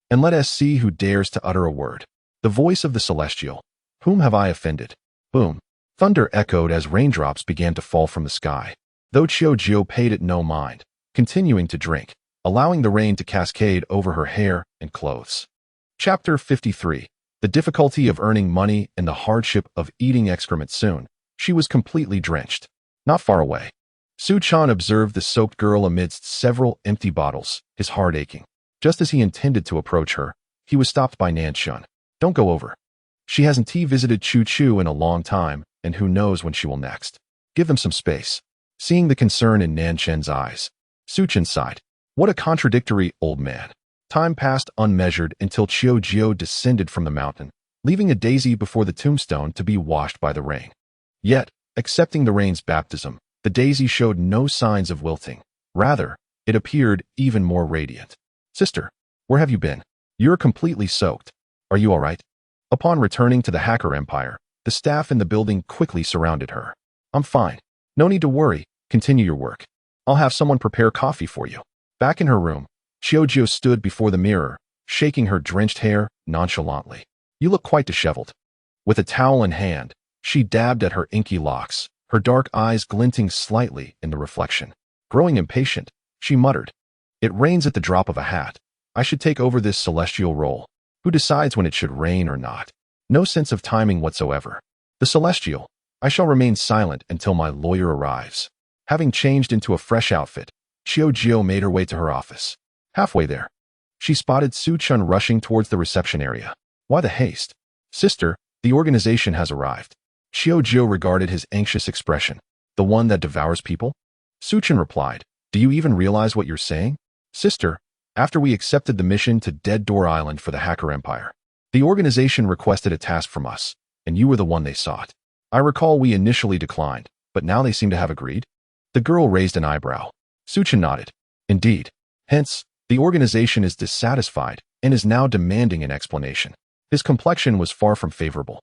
and let us see who dares to utter a word. The voice of the celestial. Whom have I offended? Boom. Thunder echoed as raindrops began to fall from the sky, though Xiaojiu paid it no mind, continuing to drink, allowing the rain to cascade over her hair and clothes. Chapter 53. The difficulty of earning money and the hardship of eating excrement. Soon, she was completely drenched. Not far away, Su-chan observed the soaked girl amidst several empty bottles, his heart aching. Just as he intended to approach her, he was stopped by Nanshun. Don't go over. She hasn't visited Chu-Chu in a long time, and who knows when she will next. Give them some space. Seeing the concern in Nanshen's eyes, Su-chan sighed. What a contradictory old man. Time passed unmeasured until Qiu-Jiu descended from the mountain, leaving a daisy before the tombstone to be washed by the rain. Yet, accepting the rain's baptism, the daisy showed no signs of wilting. Rather, it appeared even more radiant. Sister, where have you been? You're completely soaked. Are you all right? Upon returning to the hacker empire, the staff in the building quickly surrounded her. I'm fine. No need to worry. Continue your work. I'll have someone prepare coffee for you. Back in her room, Xiaojiu stood before the mirror, shaking her drenched hair nonchalantly. You look quite disheveled. With a towel in hand, she dabbed at her inky locks, her dark eyes glinting slightly in the reflection. Growing impatient, she muttered, It rains at the drop of a hat. I should take over this celestial role. Who decides when it should rain or not? No sense of timing whatsoever. The celestial. I shall remain silent until my lawyer arrives. Having changed into a fresh outfit, Qiu-Jiu made her way to her office. Halfway there, she spotted Su-chun rushing towards the reception area. Why the haste? Sister, the organization has arrived. Qiu-Jiu regarded his anxious expression. The one that devours people? Su-chun replied, Do you even realize what you're saying? Sister, after we accepted the mission to Dead Door Island for the Hacker Empire, the organization requested a task from us, and you were the one they sought. I recall we initially declined, but now they seem to have agreed. The girl raised an eyebrow. Su-chan nodded. Indeed. Hence, the organization is dissatisfied and is now demanding an explanation. His complexion was far from favorable.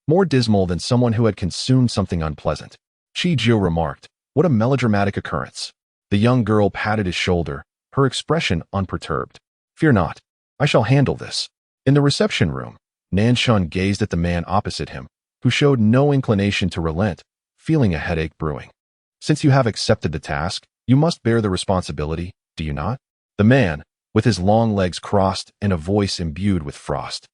More dismal than someone who had consumed something unpleasant. Chi-Jiu remarked, What a melodramatic occurrence. The young girl patted his shoulder, her expression unperturbed. Fear not. I shall handle this. In the reception room, Nanshun gazed at the man opposite him, who showed no inclination to relent, feeling a headache brewing. Since you have accepted the task, you must bear the responsibility, do you not? The man, with his long legs crossed and a voice imbued with frost,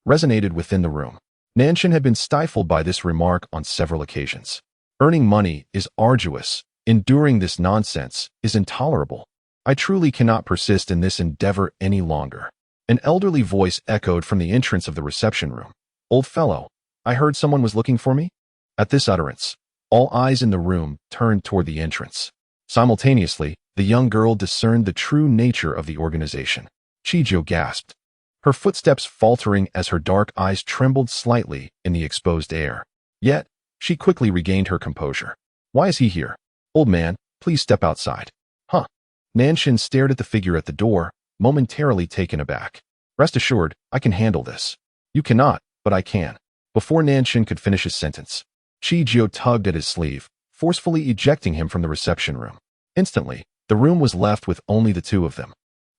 resonated within the room. Nanshan had been stifled by this remark on several occasions. Earning money is arduous. Enduring this nonsense is intolerable. I truly cannot persist in this endeavor any longer. An elderly voice echoed from the entrance of the reception room. Old fellow, I heard someone was looking for me? At this utterance, all eyes in the room turned toward the entrance. Simultaneously, the young girl discerned the true nature of the organization. Chijo gasped, her footsteps faltering as her dark eyes trembled slightly in the exposed air. Yet, she quickly regained her composure. Why is he here? Old man, Please step outside. Huh. Nanshin stared at the figure at the door, momentarily taken aback. Rest assured, I can handle this. You cannot, but I can. Before Nanshin could finish his sentence, Chijio tugged at his sleeve, forcefully ejecting him from the reception room. Instantly, the room was left with only the two of them.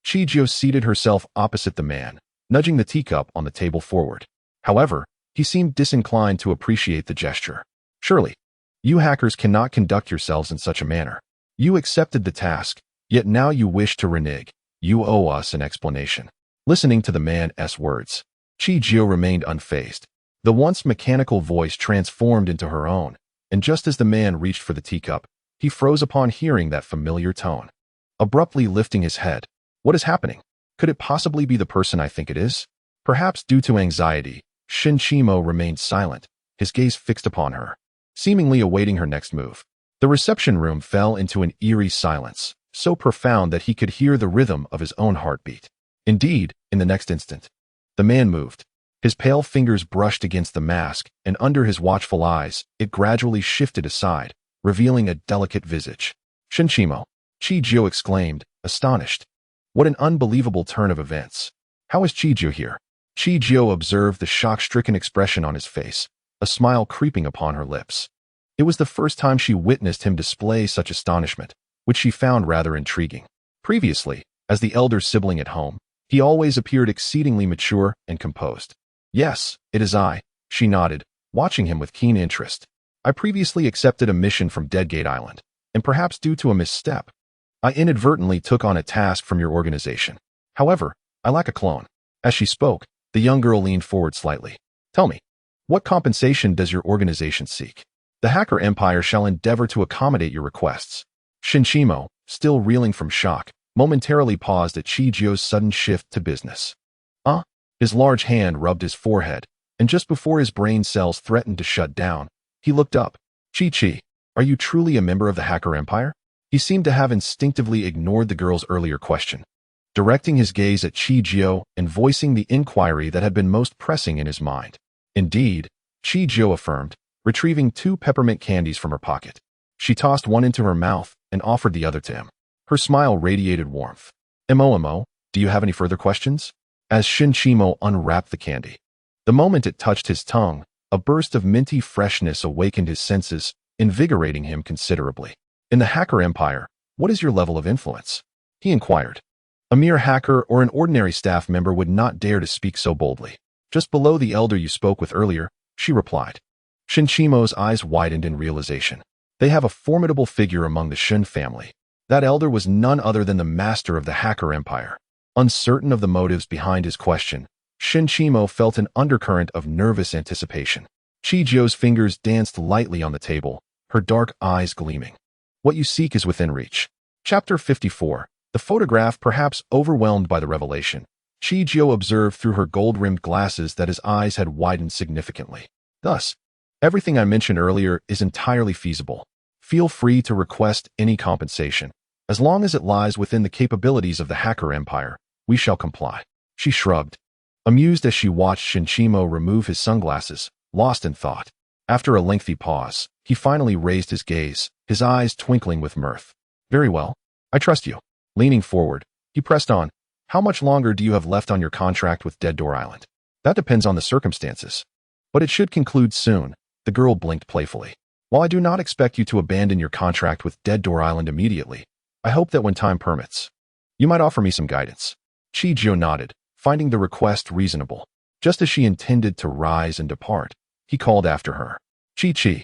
Chijio seated herself opposite the man, nudging the teacup on the table forward. However, he seemed disinclined to appreciate the gesture. Surely, you hackers cannot conduct yourselves in such a manner. You accepted the task, yet now you wish to renege. You owe us an explanation. Listening to the man's words, Chijio remained unfazed. The once mechanical voice transformed into her own, and just as the man reached for the teacup, he froze upon hearing that familiar tone. Abruptly lifting his head, what is happening? Could it possibly be the person I think it is? Perhaps due to anxiety, Shinchimo remained silent, his gaze fixed upon her, seemingly awaiting her next move. The reception room fell into an eerie silence, so profound that he could hear the rhythm of his own heartbeat. Indeed, in the next instant, the man moved. His pale fingers brushed against the mask, and under his watchful eyes, it gradually shifted aside, revealing a delicate visage. Shinchimo, Chijio exclaimed, astonished. What an unbelievable turn of events. How is Chijio here? Chijio observed the shock-stricken expression on his face, a smile creeping upon her lips. It was the first time she witnessed him display such astonishment, which she found rather intriguing. Previously, as the elder sibling at home, he always appeared exceedingly mature and composed. Yes, it is I, she nodded, watching him with keen interest. I previously accepted a mission from Deadgate Island, and perhaps due to a misstep, I inadvertently took on a task from your organization. However, I lack a clone. As she spoke, the young girl leaned forward slightly. Tell me, what compensation does your organization seek? The Hacker Empire shall endeavor to accommodate your requests. Shinchimo, still reeling from shock, momentarily paused at Chijio's sudden shift to business. His large hand rubbed his forehead, and just before his brain cells threatened to shut down, he looked up. Chi, are you truly a member of the Hacker Empire? He seemed to have instinctively ignored the girl's earlier question, directing his gaze at Chijio and voicing the inquiry that had been most pressing in his mind. Indeed, Chijio affirmed, retrieving 2 peppermint candies from her pocket. She tossed one into her mouth and offered the other to him. Her smile radiated warmth. Mo, do you have any further questions? As Shinchimo unwrapped the candy. The moment it touched his tongue, a burst of minty freshness awakened his senses, invigorating him considerably. In the Hacker Empire, what is your level of influence? He inquired. A mere hacker or an ordinary staff member would not dare to speak so boldly. Just below the elder you spoke with earlier, she replied. Shinchimo's eyes widened in realization. They have a formidable figure among the Shun family. That elder was none other than the master of the Hacker Empire. Uncertain of the motives behind his question, Shinchimo felt an undercurrent of nervous anticipation. Chijio's fingers danced lightly on the table, her dark eyes gleaming. What you seek is within reach. Chapter 54. The photograph, perhaps overwhelmed by the revelation, Chijio observed through her gold-rimmed glasses that his eyes had widened significantly. Thus, everything I mentioned earlier is entirely feasible. Feel free to request any compensation. As long as it lies within the capabilities of the Hacker Empire, we shall comply. She shrugged, amused as she watched Shinchimo remove his sunglasses, lost in thought. After a lengthy pause, he finally raised his gaze, his eyes twinkling with mirth. Very well. I trust you. Leaning forward, he pressed on. How much longer do you have left on your contract with Dead Door Island? That depends on the circumstances. But it should conclude soon. The girl blinked playfully. While I do not expect you to abandon your contract with Dead Door Island immediately, I hope that when time permits, you might offer me some guidance. Chijio nodded, finding the request reasonable. Just as she intended to rise and depart, he called after her. Chi,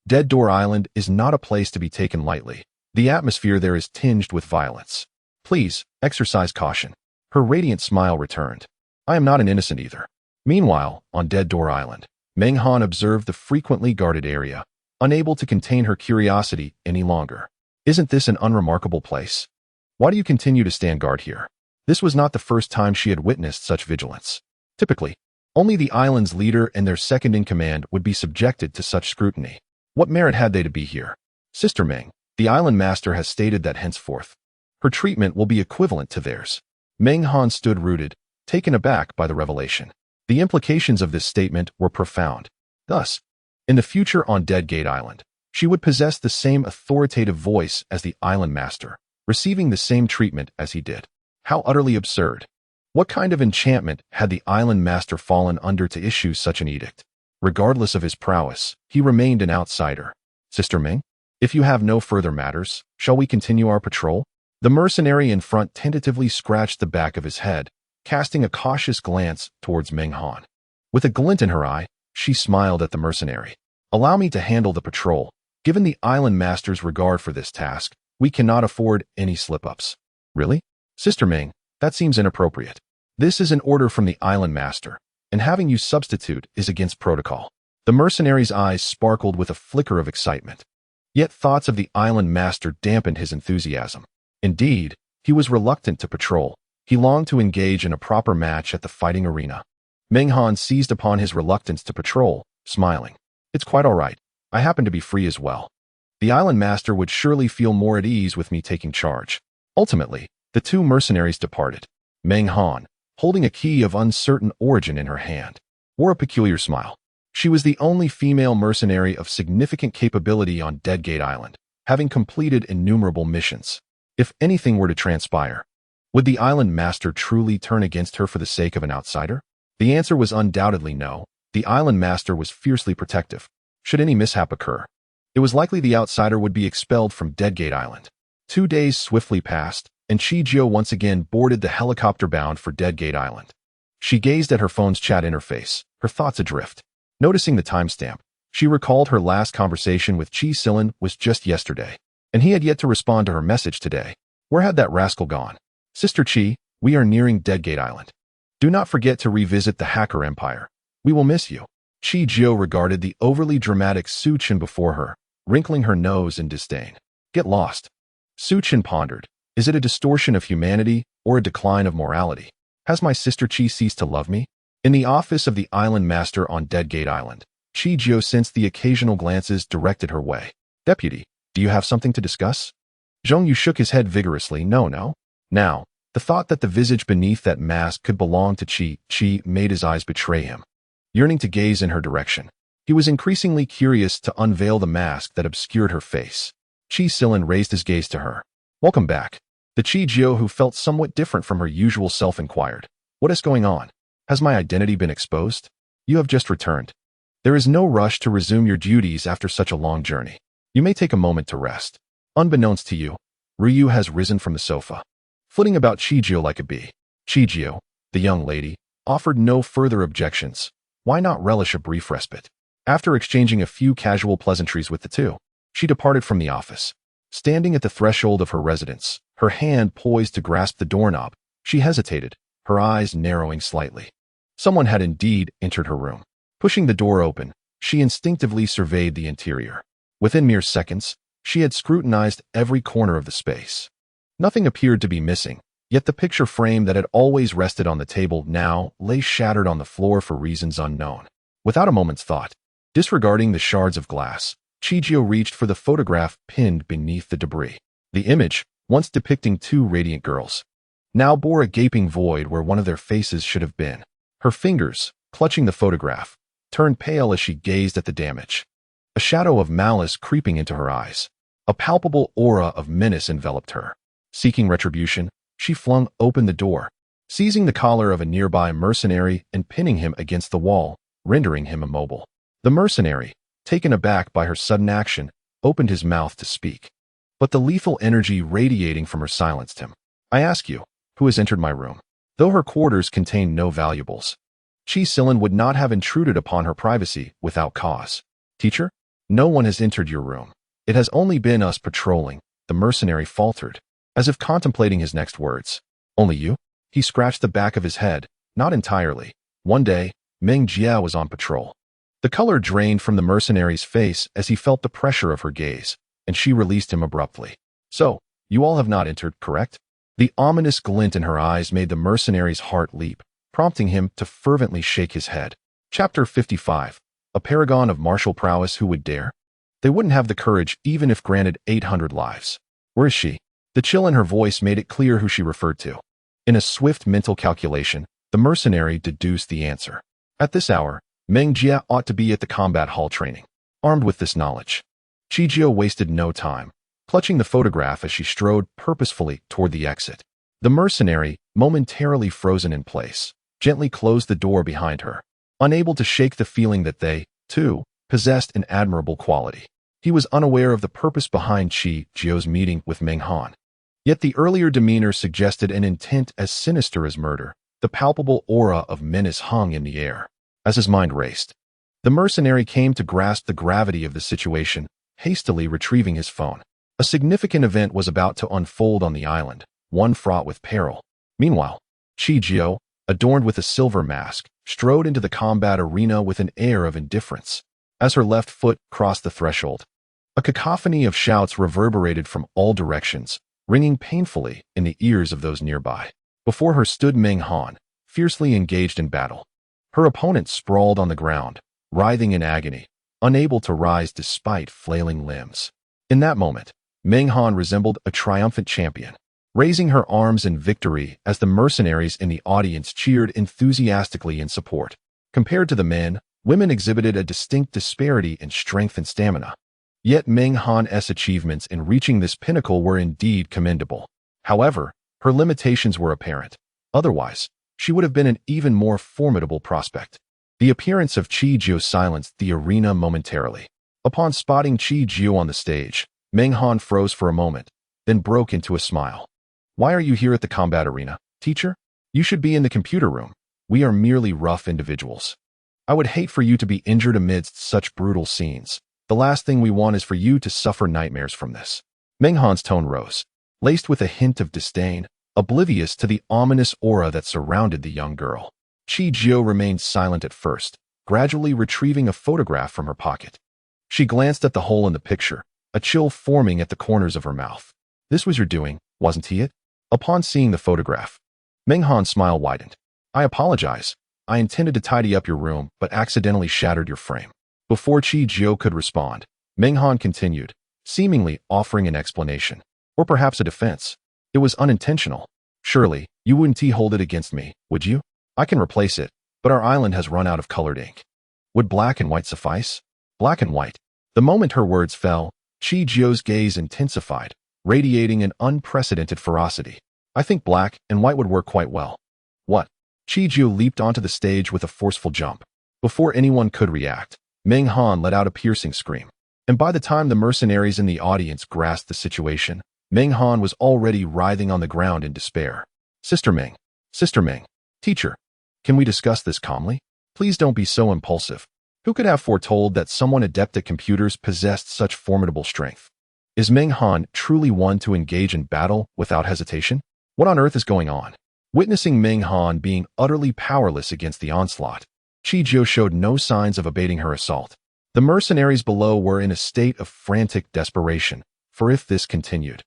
Dead Door Island is not a place to be taken lightly. The atmosphere there is tinged with violence. Please, exercise caution. Her radiant smile returned. I am not an innocent either. Meanwhile, on Dead Door Island, Meng Han observed the frequently guarded area, unable to contain her curiosity any longer. Isn't this an unremarkable place? Why do you continue to stand guard here? This was not the first time she had witnessed such vigilance. Typically, only the island's leader and their second-in-command would be subjected to such scrutiny. What merit had they to be here? Sister Meng, the island master has stated that henceforth, her treatment will be equivalent to theirs. Meng Han stood rooted, taken aback by the revelation. The implications of this statement were profound. Thus, in the future on Deadgate Island, She would possess the same authoritative voice as the island master, receiving the same treatment as he did. How utterly absurd. What kind of enchantment had the island master fallen under to issue such an edict? Regardless of his prowess, he remained an outsider. Sister Ming, if you have no further matters, shall we continue our patrol? The mercenary in front tentatively scratched the back of his head, casting a cautious glance towards Meng Han. With a glint in her eye, she smiled at the mercenary. Allow me to handle the patrol. Given the island master's regard for this task, we cannot afford any slip-ups. Really? Sister Ming, that seems inappropriate. This is an order from the island master, and having you substitute is against protocol. The mercenary's eyes sparkled with a flicker of excitement. Yet thoughts of the island master dampened his enthusiasm. Indeed, he was reluctant to patrol. He longed to engage in a proper match at the fighting arena. Meng Han seized upon his reluctance to patrol, smiling. It's quite all right. I happen to be free as well. The island master would surely feel more at ease with me taking charge. Ultimately, the two mercenaries departed. Meng Han, holding a key of uncertain origin in her hand, wore a peculiar smile. She was the only female mercenary of significant capability on Deadgate Island, having completed innumerable missions. If anything were to transpire, would the island master truly turn against her for the sake of an outsider? The answer was undoubtedly no. The island master was fiercely protective. Should any mishap occur, it was likely the outsider would be expelled from Deadgate Island. 2 days swiftly passed, and Chi-Jio once again boarded the helicopter bound for Deadgate Island. She gazed at her phone's chat interface, her thoughts adrift. Noticing the timestamp, she recalled her last conversation with Chi Silin was just yesterday, and he had yet to respond to her message today. Where had that rascal gone? Sister Chi, we are nearing Deadgate Island. Do not forget to revisit the Hacker Empire. We will miss you. Chi-Jio regarded the overly dramatic Su Chen before her, wrinkling her nose in disdain. Get lost. Su Chen pondered. Is it a distortion of humanity or a decline of morality? Has my sister Chi ceased to love me? In the office of the island master on Deadgate Island, Chi-Jio sensed the occasional glances directed her way. Deputy, do you have something to discuss? Zhong Yu shook his head vigorously. No. Now, the thought that the visage beneath that mask could belong to Chi made his eyes betray him. Yearning to gaze in her direction, he was increasingly curious to unveil the mask that obscured her face. Chi Silin raised his gaze to her. Welcome back. The Chi-Jio, who felt somewhat different from her usual self, inquired. What is going on? Has my identity been exposed? You have just returned. There is no rush to resume your duties after such a long journey. You may take a moment to rest. Unbeknownst to you, Ryu has risen from the sofa, flitting about Chi-Jio like a bee. Chi-Jio, the young lady, offered no further objections. Why not relish a brief respite? After exchanging a few casual pleasantries with the two, she departed from the office. Standing at the threshold of her residence, her hand poised to grasp the doorknob, she hesitated, her eyes narrowing slightly. Someone had indeed entered her room. Pushing the door open, she instinctively surveyed the interior. Within mere seconds, she had scrutinized every corner of the space. Nothing appeared to be missing, yet the picture frame that had always rested on the table now lay shattered on the floor for reasons unknown. Without a moment's thought, disregarding the shards of glass, Chi-Jio reached for the photograph pinned beneath the debris. The image, once depicting two radiant girls, now bore a gaping void where one of their faces should have been. Her fingers, clutching the photograph, turned pale as she gazed at the damage. A shadow of malice creeping into her eyes. A palpable aura of menace enveloped her. Seeking retribution, she flung open the door, seizing the collar of a nearby mercenary and pinning him against the wall, rendering him immobile. The mercenary, taken aback by her sudden action, opened his mouth to speak. But the lethal energy radiating from her silenced him. I ask you, who has entered my room? Though her quarters contained no valuables, Chi Silin would not have intruded upon her privacy without cause. Teacher, no one has entered your room. It has only been us patrolling, the mercenary faltered, as if contemplating his next words. Only you? He scratched the back of his head. Not entirely. One day, Meng Jia was on patrol. The color drained from the mercenary's face as he felt the pressure of her gaze, and she released him abruptly. So, you all have not entered, correct? The ominous glint in her eyes made the mercenary's heart leap, prompting him to fervently shake his head. Chapter 55. A paragon of martial prowess who would dare? They wouldn't have the courage even if granted 800 lives. Where is she? The chill in her voice made it clear who she referred to. In a swift mental calculation, the mercenary deduced the answer. At this hour, Meng Jia ought to be at the combat hall training. Armed with this knowledge, Chijio wasted no time, clutching the photograph as she strode purposefully toward the exit. The mercenary, momentarily frozen in place, gently closed the door behind her, unable to shake the feeling that they, too, possessed an admirable quality. He was unaware of the purpose behind Chijio's meeting with Meng Han. Yet the earlier demeanor suggested an intent as sinister as murder. The palpable aura of menace hung in the air. As his mind raced, the mercenary came to grasp the gravity of the situation, hastily retrieving his phone. A significant event was about to unfold on the island, one fraught with peril. Meanwhile, Chijio, adorned with a silver mask, strode into the combat arena with an air of indifference. As her left foot crossed the threshold, a cacophony of shouts reverberated from all directions, ringing painfully in the ears of those nearby. Before her stood Meng Han, fiercely engaged in battle. Her opponent sprawled on the ground, writhing in agony, unable to rise despite flailing limbs. In that moment, Meng Han resembled a triumphant champion, raising her arms in victory as the mercenaries in the audience cheered enthusiastically in support. Compared to the men, women exhibited a distinct disparity in strength and stamina. Yet Meng Han's achievements in reaching this pinnacle were indeed commendable. However, her limitations were apparent. Otherwise, she would have been an even more formidable prospect. The appearance of Chijio silenced the arena momentarily. Upon spotting Chijio on the stage, Meng Han froze for a moment, then broke into a smile. "Why are you here at the combat arena, teacher? You should be in the computer room. We are merely rough individuals. I would hate for you to be injured amidst such brutal scenes. The last thing we want is for you to suffer nightmares from this." Meng Han's tone rose, laced with a hint of disdain, oblivious to the ominous aura that surrounded the young girl. Chijio remained silent at first, gradually retrieving a photograph from her pocket. She glanced at the hole in the picture, a chill forming at the corners of her mouth. "This was your doing, wasn't it?" Upon seeing the photograph, Meng Han's smile widened. "I apologize. I intended to tidy up your room, but accidentally shattered your frame." Before Chijio could respond, Meng Han continued, seemingly offering an explanation, or perhaps a defense. "It was unintentional. Surely, you wouldn't hold it against me, would you? I can replace it, but our island has run out of colored ink. Would black and white suffice?" "Black and white." The moment her words fell, Chijio's gaze intensified, radiating an unprecedented ferocity. "I think black and white would work quite well." "What?" Chijio leaped onto the stage with a forceful jump. Before anyone could react, Meng Han let out a piercing scream. And by the time the mercenaries in the audience grasped the situation, Meng Han was already writhing on the ground in despair. Sister Meng, teacher, can we discuss this calmly? Please don't be so impulsive. Who could have foretold that someone adept at computers possessed such formidable strength? Is Meng Han truly one to engage in battle without hesitation? What on earth is going on?" Witnessing Meng Han being utterly powerless against the onslaught, Chijio showed no signs of abating her assault. The mercenaries below were in a state of frantic desperation, for if this continued,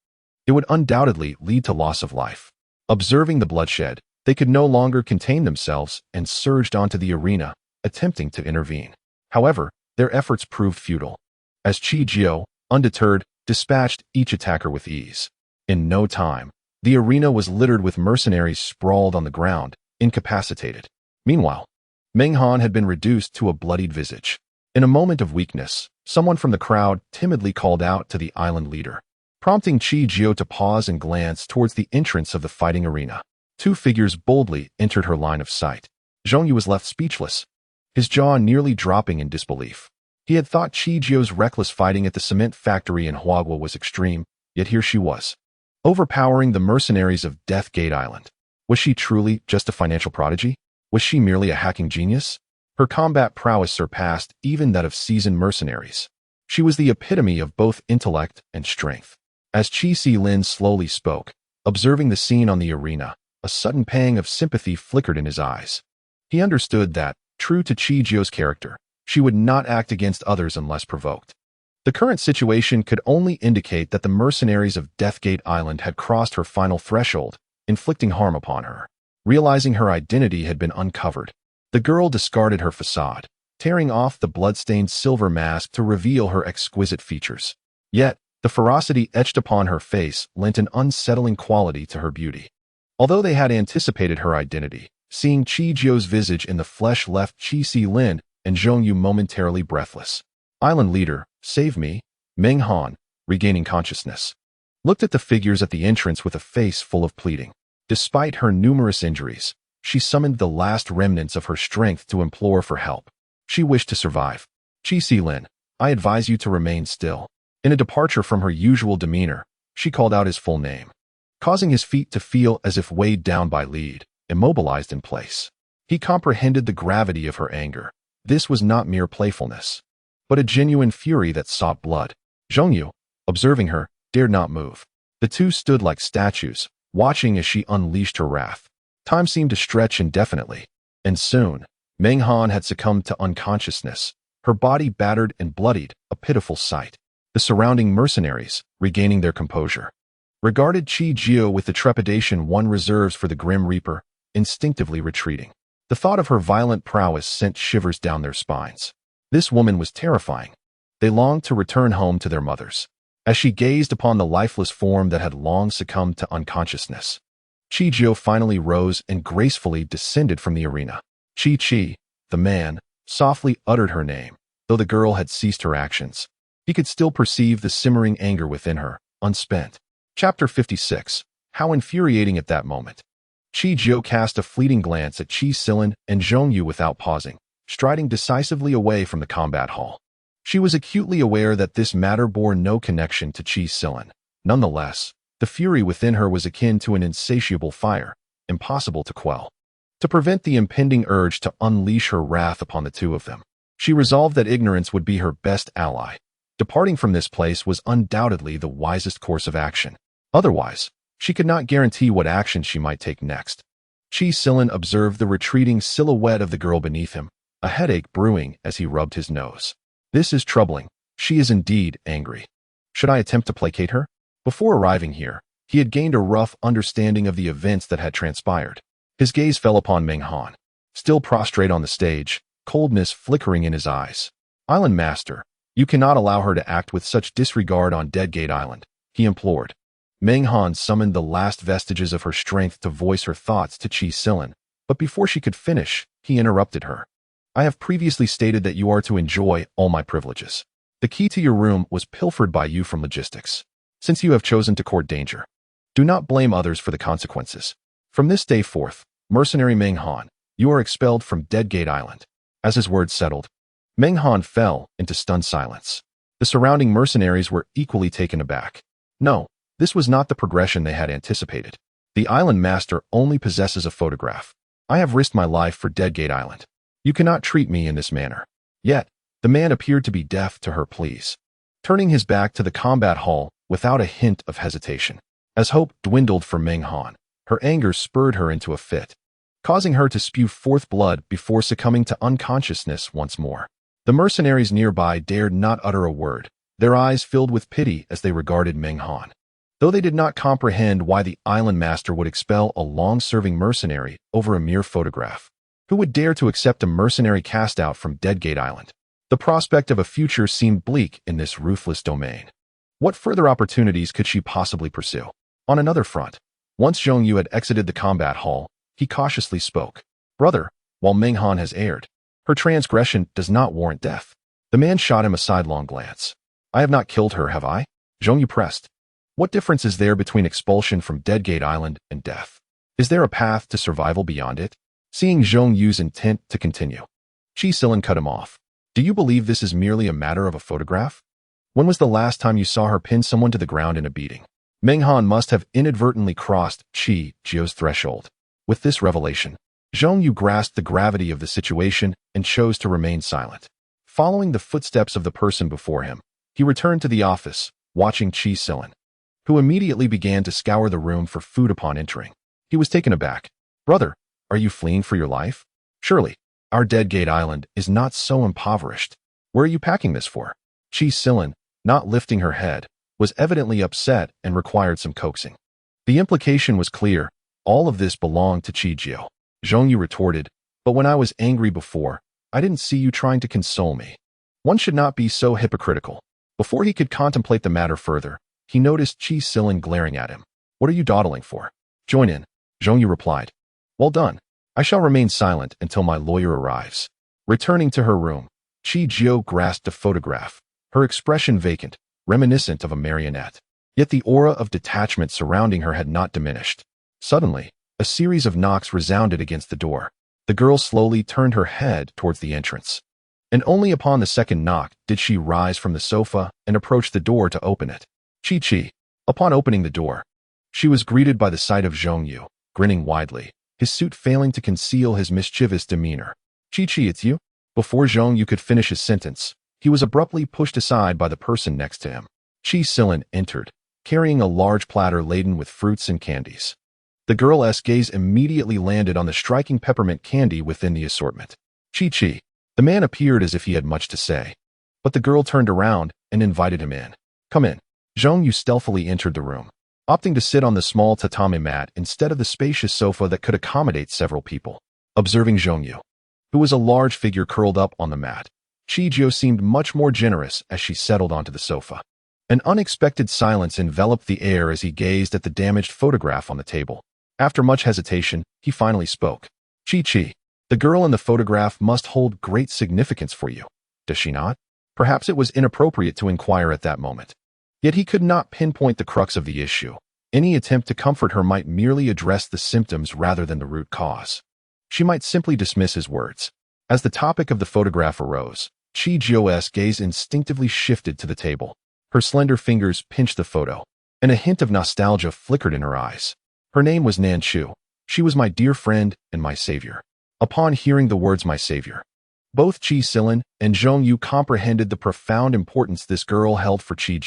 it would undoubtedly lead to loss of life. Observing the bloodshed, they could no longer contain themselves and surged onto the arena, attempting to intervene. However, their efforts proved futile, as Chijio, undeterred, dispatched each attacker with ease. In no time, the arena was littered with mercenaries sprawled on the ground, incapacitated. Meanwhile, Meng Han had been reduced to a bloodied visage. In a moment of weakness, someone from the crowd timidly called out to the island leader, prompting Chijio to pause and glance towards the entrance of the fighting arena. Two figures boldly entered her line of sight. Zhongyu was left speechless, his jaw nearly dropping in disbelief. He had thought Chijio's reckless fighting at the cement factory in Huagua was extreme, yet here she was, overpowering the mercenaries of Death Gate Island. Was she truly just a financial prodigy? Was she merely a hacking genius? Her combat prowess surpassed even that of seasoned mercenaries. She was the epitome of both intellect and strength. As Chi Si Lin slowly spoke, observing the scene on the arena, a sudden pang of sympathy flickered in his eyes. He understood that, true to Chijio's character, she would not act against others unless provoked. The current situation could only indicate that the mercenaries of Deathgate Island had crossed her final threshold, inflicting harm upon her. Realizing her identity had been uncovered, the girl discarded her facade, tearing off the blood-stained silver mask to reveal her exquisite features. Yet, the ferocity etched upon her face lent an unsettling quality to her beauty. Although they had anticipated her identity, seeing Chijio's visage in the flesh left Chi Si Lin and Zhongyu momentarily breathless. "Island leader, save me," Meng Han, regaining consciousness, looked at the figures at the entrance with a face full of pleading. Despite her numerous injuries, she summoned the last remnants of her strength to implore for help. She wished to survive. Qi Silin, I advise you to remain still. In a departure from her usual demeanor, she called out his full name, causing his feet to feel as if weighed down by lead, immobilized in place. He comprehended the gravity of her anger. This was not mere playfulness, but a genuine fury that sought blood. Zhongyu, observing her, dared not move. The two stood like statues, watching as she unleashed her wrath. Time seemed to stretch indefinitely, and soon, Meng Han had succumbed to unconsciousness, her body battered and bloodied, a pitiful sight. The surrounding mercenaries, regaining their composure, regarded Qi Jiao with the trepidation one reserves for the Grim Reaper, instinctively retreating. The thought of her violent prowess sent shivers down their spines. This woman was terrifying. They longed to return home to their mothers. As she gazed upon the lifeless form that had long succumbed to unconsciousness, Qi Jiao finally rose and gracefully descended from the arena. Qi, the man, softly uttered her name, though the girl had ceased her actions. He could still perceive the simmering anger within her, unspent. Chapter 56. How infuriating at that moment. Qi Jiao cast a fleeting glance at Qi Silin and Zhongyu without pausing, striding decisively away from the combat hall. She was acutely aware that this matter bore no connection to Qi Silin. Nonetheless, the fury within her was akin to an insatiable fire, impossible to quell. To prevent the impending urge to unleash her wrath upon the two of them, she resolved that ignorance would be her best ally. Departing from this place was undoubtedly the wisest course of action. Otherwise, she could not guarantee what action she might take next. Qi Silin observed the retreating silhouette of the girl beneath him, a headache brewing as he rubbed his nose. This is troubling. She is indeed angry. Should I attempt to placate her? Before arriving here, he had gained a rough understanding of the events that had transpired. His gaze fell upon Meng Han, still prostrate on the stage, coldness flickering in his eyes. Island Master, you cannot allow her to act with such disregard on Dead Gate Island, he implored. Meng Han summoned the last vestiges of her strength to voice her thoughts to Qi Silin, but before she could finish, he interrupted her. I have previously stated that you are to enjoy all my privileges. The key to your room was pilfered by you from logistics. Since you have chosen to court danger, do not blame others for the consequences. From this day forth, mercenary Meng Han, you are expelled from Dead Gate Island. As his words settled, Meng Han fell into stunned silence. The surrounding mercenaries were equally taken aback. No, this was not the progression they had anticipated. The Island Master only possesses a photograph. I have risked my life for Dead Gate Island. You cannot treat me in this manner. Yet, the man appeared to be deaf to her pleas, turning his back to the combat hall without a hint of hesitation. As hope dwindled for Meng Han, her anger spurred her into a fit, causing her to spew forth blood before succumbing to unconsciousness once more. The mercenaries nearby dared not utter a word, their eyes filled with pity as they regarded Meng Han. Though they did not comprehend why the Island Master would expel a long-serving mercenary over a mere photograph. Who would dare to accept a mercenary cast out from Dead Gate Island? The prospect of a future seemed bleak in this ruthless domain. What further opportunities could she possibly pursue? On another front, once Zhongyu had exited the combat hall, he cautiously spoke. Brother, while Meng Han has erred, her transgression does not warrant death. The man shot him a sidelong glance. I have not killed her, have I? Zhongyu pressed. What difference is there between expulsion from Dead Gate Island and death? Is there a path to survival beyond it? Seeing Zhongyu's intent to continue, Qi Silin cut him off. Do you believe this is merely a matter of a photograph? When was the last time you saw her pin someone to the ground in a beating? Meng Han must have inadvertently crossed Qi Jiao's threshold. With this revelation, Zhongyu grasped the gravity of the situation and chose to remain silent. Following the footsteps of the person before him, he returned to the office, watching Qi Silin, who immediately began to scour the room for food upon entering. He was taken aback. Brother, are you fleeing for your life? Surely, our Dead Gate Island is not so impoverished. Where are you packing this for? Qi Silin, not lifting her head, was evidently upset and required some coaxing. The implication was clear. All of this belonged to Qi Jiao. Zhongyu retorted, but when I was angry before, I didn't see you trying to console me. One should not be so hypocritical. Before he could contemplate the matter further, he noticed Qi Silin glaring at him. What are you dawdling for? Join in, Zhongyu replied. Well done. I shall remain silent until my lawyer arrives. Returning to her room, Qi Jiao grasped a photograph, her expression vacant, reminiscent of a marionette. Yet the aura of detachment surrounding her had not diminished. Suddenly, a series of knocks resounded against the door. The girl slowly turned her head towards the entrance. And only upon the second knock did she rise from the sofa and approach the door to open it. Chi. Upon opening the door, she was greeted by the sight of Zhong Yu, grinning widely, his suit failing to conceal his mischievous demeanor. Chi, it's you? Before Zhong Yu could finish his sentence, he was abruptly pushed aside by the person next to him. Chi Silin entered, carrying a large platter laden with fruits and candies. The girl's gaze immediately landed on the striking peppermint candy within the assortment. Chi. The man appeared as if he had much to say, but the girl turned around and invited him in. Come in. Zhong Yu stealthily entered the room, opting to sit on the small tatami mat instead of the spacious sofa that could accommodate several people. Observing Zhong Yu, who was a large figure curled up on the mat, Chi seemed much more generous as she settled onto the sofa. An unexpected silence enveloped the air as he gazed at the damaged photograph on the table. After much hesitation, he finally spoke. Chi, the girl in the photograph must hold great significance for you, does she not? Perhaps it was inappropriate to inquire at that moment. Yet he could not pinpoint the crux of the issue. Any attempt to comfort her might merely address the symptoms rather than the root cause. She might simply dismiss his words. As the topic of the photograph arose, Chi's gaze instinctively shifted to the table. Her slender fingers pinched the photo, and a hint of nostalgia flickered in her eyes. Her name was Nan Chu. She was my dear friend and my savior. Upon hearing the words my savior, both Chi Silin and Zhong Yu comprehended the profound importance this girl held for Chi.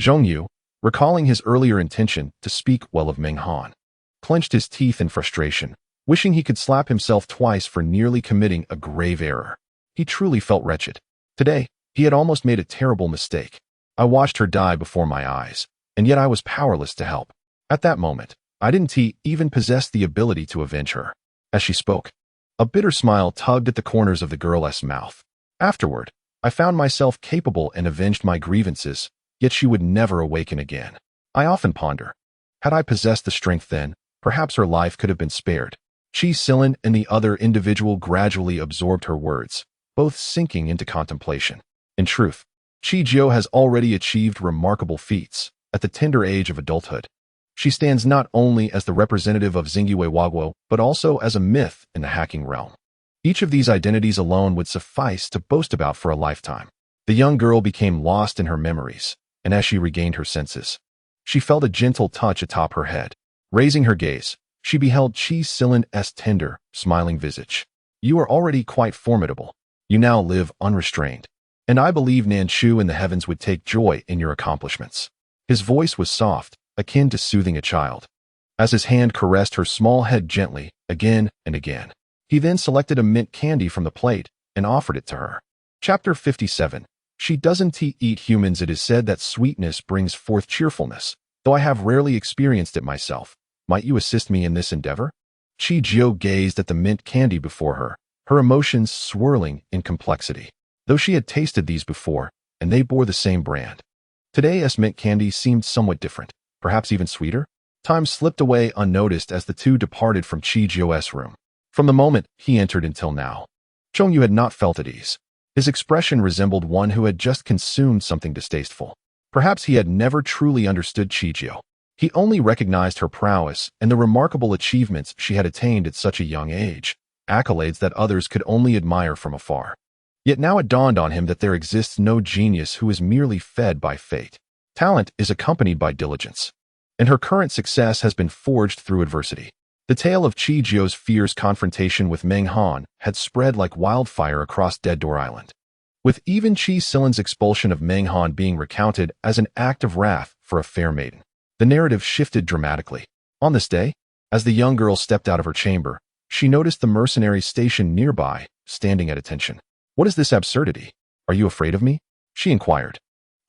Zhong Yu, recalling his earlier intention to speak well of Meng Han, clenched his teeth in frustration, wishing he could slap himself twice for nearly committing a grave error. He truly felt wretched. Today, he had almost made a terrible mistake. I watched her die before my eyes, and yet I was powerless to help. At that moment, I didn't even possess the ability to avenge her. As she spoke, a bitter smile tugged at the corners of the girl's mouth. Afterward, I found myself capable and avenged my grievances, yet she would never awaken again. I often ponder, had I possessed the strength then, perhaps her life could have been spared. Chi Silin and the other individual gradually absorbed her words, both sinking into contemplation. In truth, Chi has already achieved remarkable feats at the tender age of adulthood. She stands not only as the representative of Xingyue Wagwo, but also as a myth in the hacking realm. Each of these identities alone would suffice to boast about for a lifetime. The young girl became lost in her memories, and as she regained her senses, she felt a gentle touch atop her head. Raising her gaze, she beheld Chi Silin's tender, smiling visage. You are already quite formidable. You now live unrestrained, and I believe Nanchu in the heavens would take joy in your accomplishments. His voice was soft, akin to soothing a child. As his hand caressed her small head gently, again and again, he then selected a mint candy from the plate and offered it to her. Chapter 57. She doesn't eat humans. It is said that sweetness brings forth cheerfulness. Though I have rarely experienced it myself, might you assist me in this endeavor? Chi gazed at the mint candy before her, her emotions swirling in complexity. Though she had tasted these before, and they bore the same brand, today's mint candy seemed somewhat different, perhaps even sweeter. Time slipped away unnoticed as the two departed from Chi's room. From the moment he entered until now, Zhong Yu had not felt at ease. His expression resembled one who had just consumed something distasteful. Perhaps he had never truly understood Chi. He only recognized her prowess and the remarkable achievements she had attained at such a young age, accolades that others could only admire from afar. Yet now it dawned on him that there exists no genius who is merely fed by fate. Talent is accompanied by diligence, and her current success has been forged through adversity. The tale of Chi's fierce confrontation with Meng Han had spread like wildfire across Dead Door Island, with even Chi Silin's expulsion of Meng Han being recounted as an act of wrath for a fair maiden. The narrative shifted dramatically. On this day, as the young girl stepped out of her chamber, she noticed the mercenaries stationed nearby, standing at attention. What is this absurdity? Are you afraid of me? She inquired,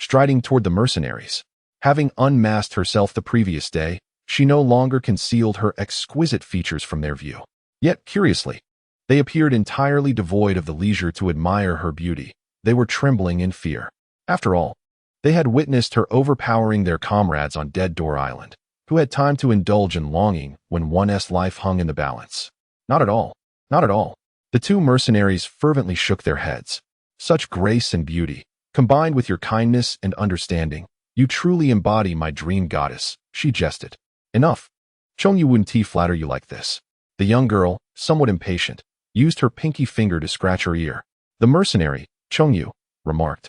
striding toward the mercenaries. Having unmasked herself the previous day, she no longer concealed her exquisite features from their view. Yet, curiously, they appeared entirely devoid of the leisure to admire her beauty. They were trembling in fear. After all, they had witnessed her overpowering their comrades on Dead Door Island, who had time to indulge in longing when one's life hung in the balance. Not at all. Not at all. The two mercenaries fervently shook their heads. Such grace and beauty, Combined with your kindness and understanding, you truly embody my dream goddess, she jested. Enough. Chongyu wouldn't flatter you like this. The young girl, somewhat impatient, used her pinky finger to scratch her ear. The mercenary, Chongyu, remarked.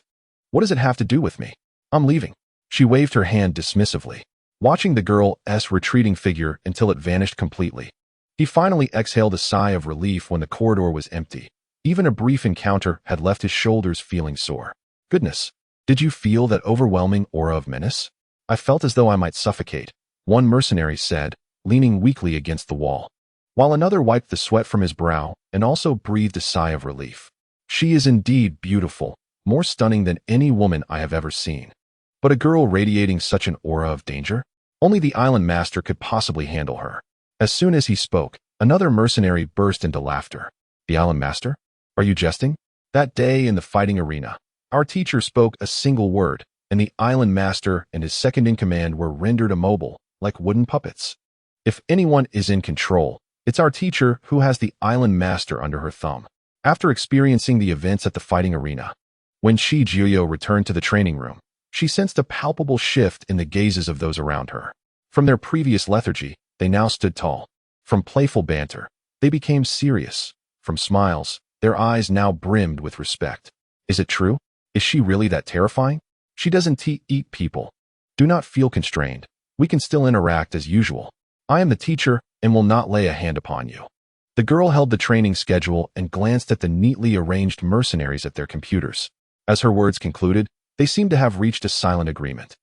What does it have to do with me? I'm leaving. She waved her hand dismissively, watching the girl's retreating figure until it vanished completely. He finally exhaled a sigh of relief when the corridor was empty. Even a brief encounter had left his shoulders feeling sore. Goodness, did you feel that overwhelming aura of menace? I felt as though I might suffocate, one mercenary said, leaning weakly against the wall, while another wiped the sweat from his brow and also breathed a sigh of relief. She is indeed beautiful, more stunning than any woman I have ever seen. But a girl radiating such an aura of danger? Only the island master could possibly handle her. As soon as he spoke, another mercenary burst into laughter. The island master? Are you jesting? That day in the fighting arena, our teacher spoke a single word, and the island master and his second-in-command were rendered immobile, like wooden puppets. If anyone is in control, it's our teacher who has the island master under her thumb. After experiencing the events at the fighting arena, when Shi Jiuyo returned to the training room, she sensed a palpable shift in the gazes of those around her. From their previous lethargy, they now stood tall. From playful banter, they became serious. From smiles, their eyes now brimmed with respect. Is it true? Is she really that terrifying? She doesn't eat people. Do not feel constrained. We can still interact as usual. I am the teacher and will not lay a hand upon you. The girl held the training schedule and glanced at the neatly arranged mercenaries at their computers. As her words concluded, they seemed to have reached a silent agreement,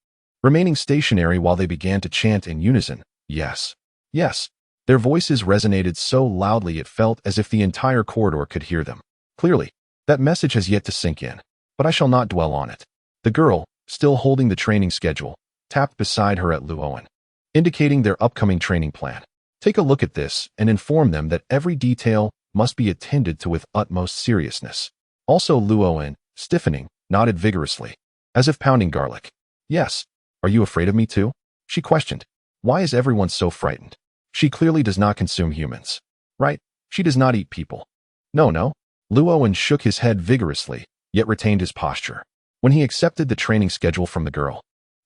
remaining stationary while they began to chant in unison, yes, yes. Their voices resonated so loudly it felt as if the entire corridor could hear them. Clearly, that message has yet to sink in, but I shall not dwell on it. The girl, still holding the training schedule, tapped beside her at Luowen, indicating their upcoming training plan. Take a look at this and inform them that every detail must be attended to with utmost seriousness. Also Luowen, stiffening, nodded vigorously, as if pounding garlic. Yes. Are you afraid of me too? She questioned. Why is everyone so frightened? She clearly does not consume humans. Right? She does not eat people. No. Luowen shook his head vigorously, yet retained his posture. When he accepted the training schedule from the girl,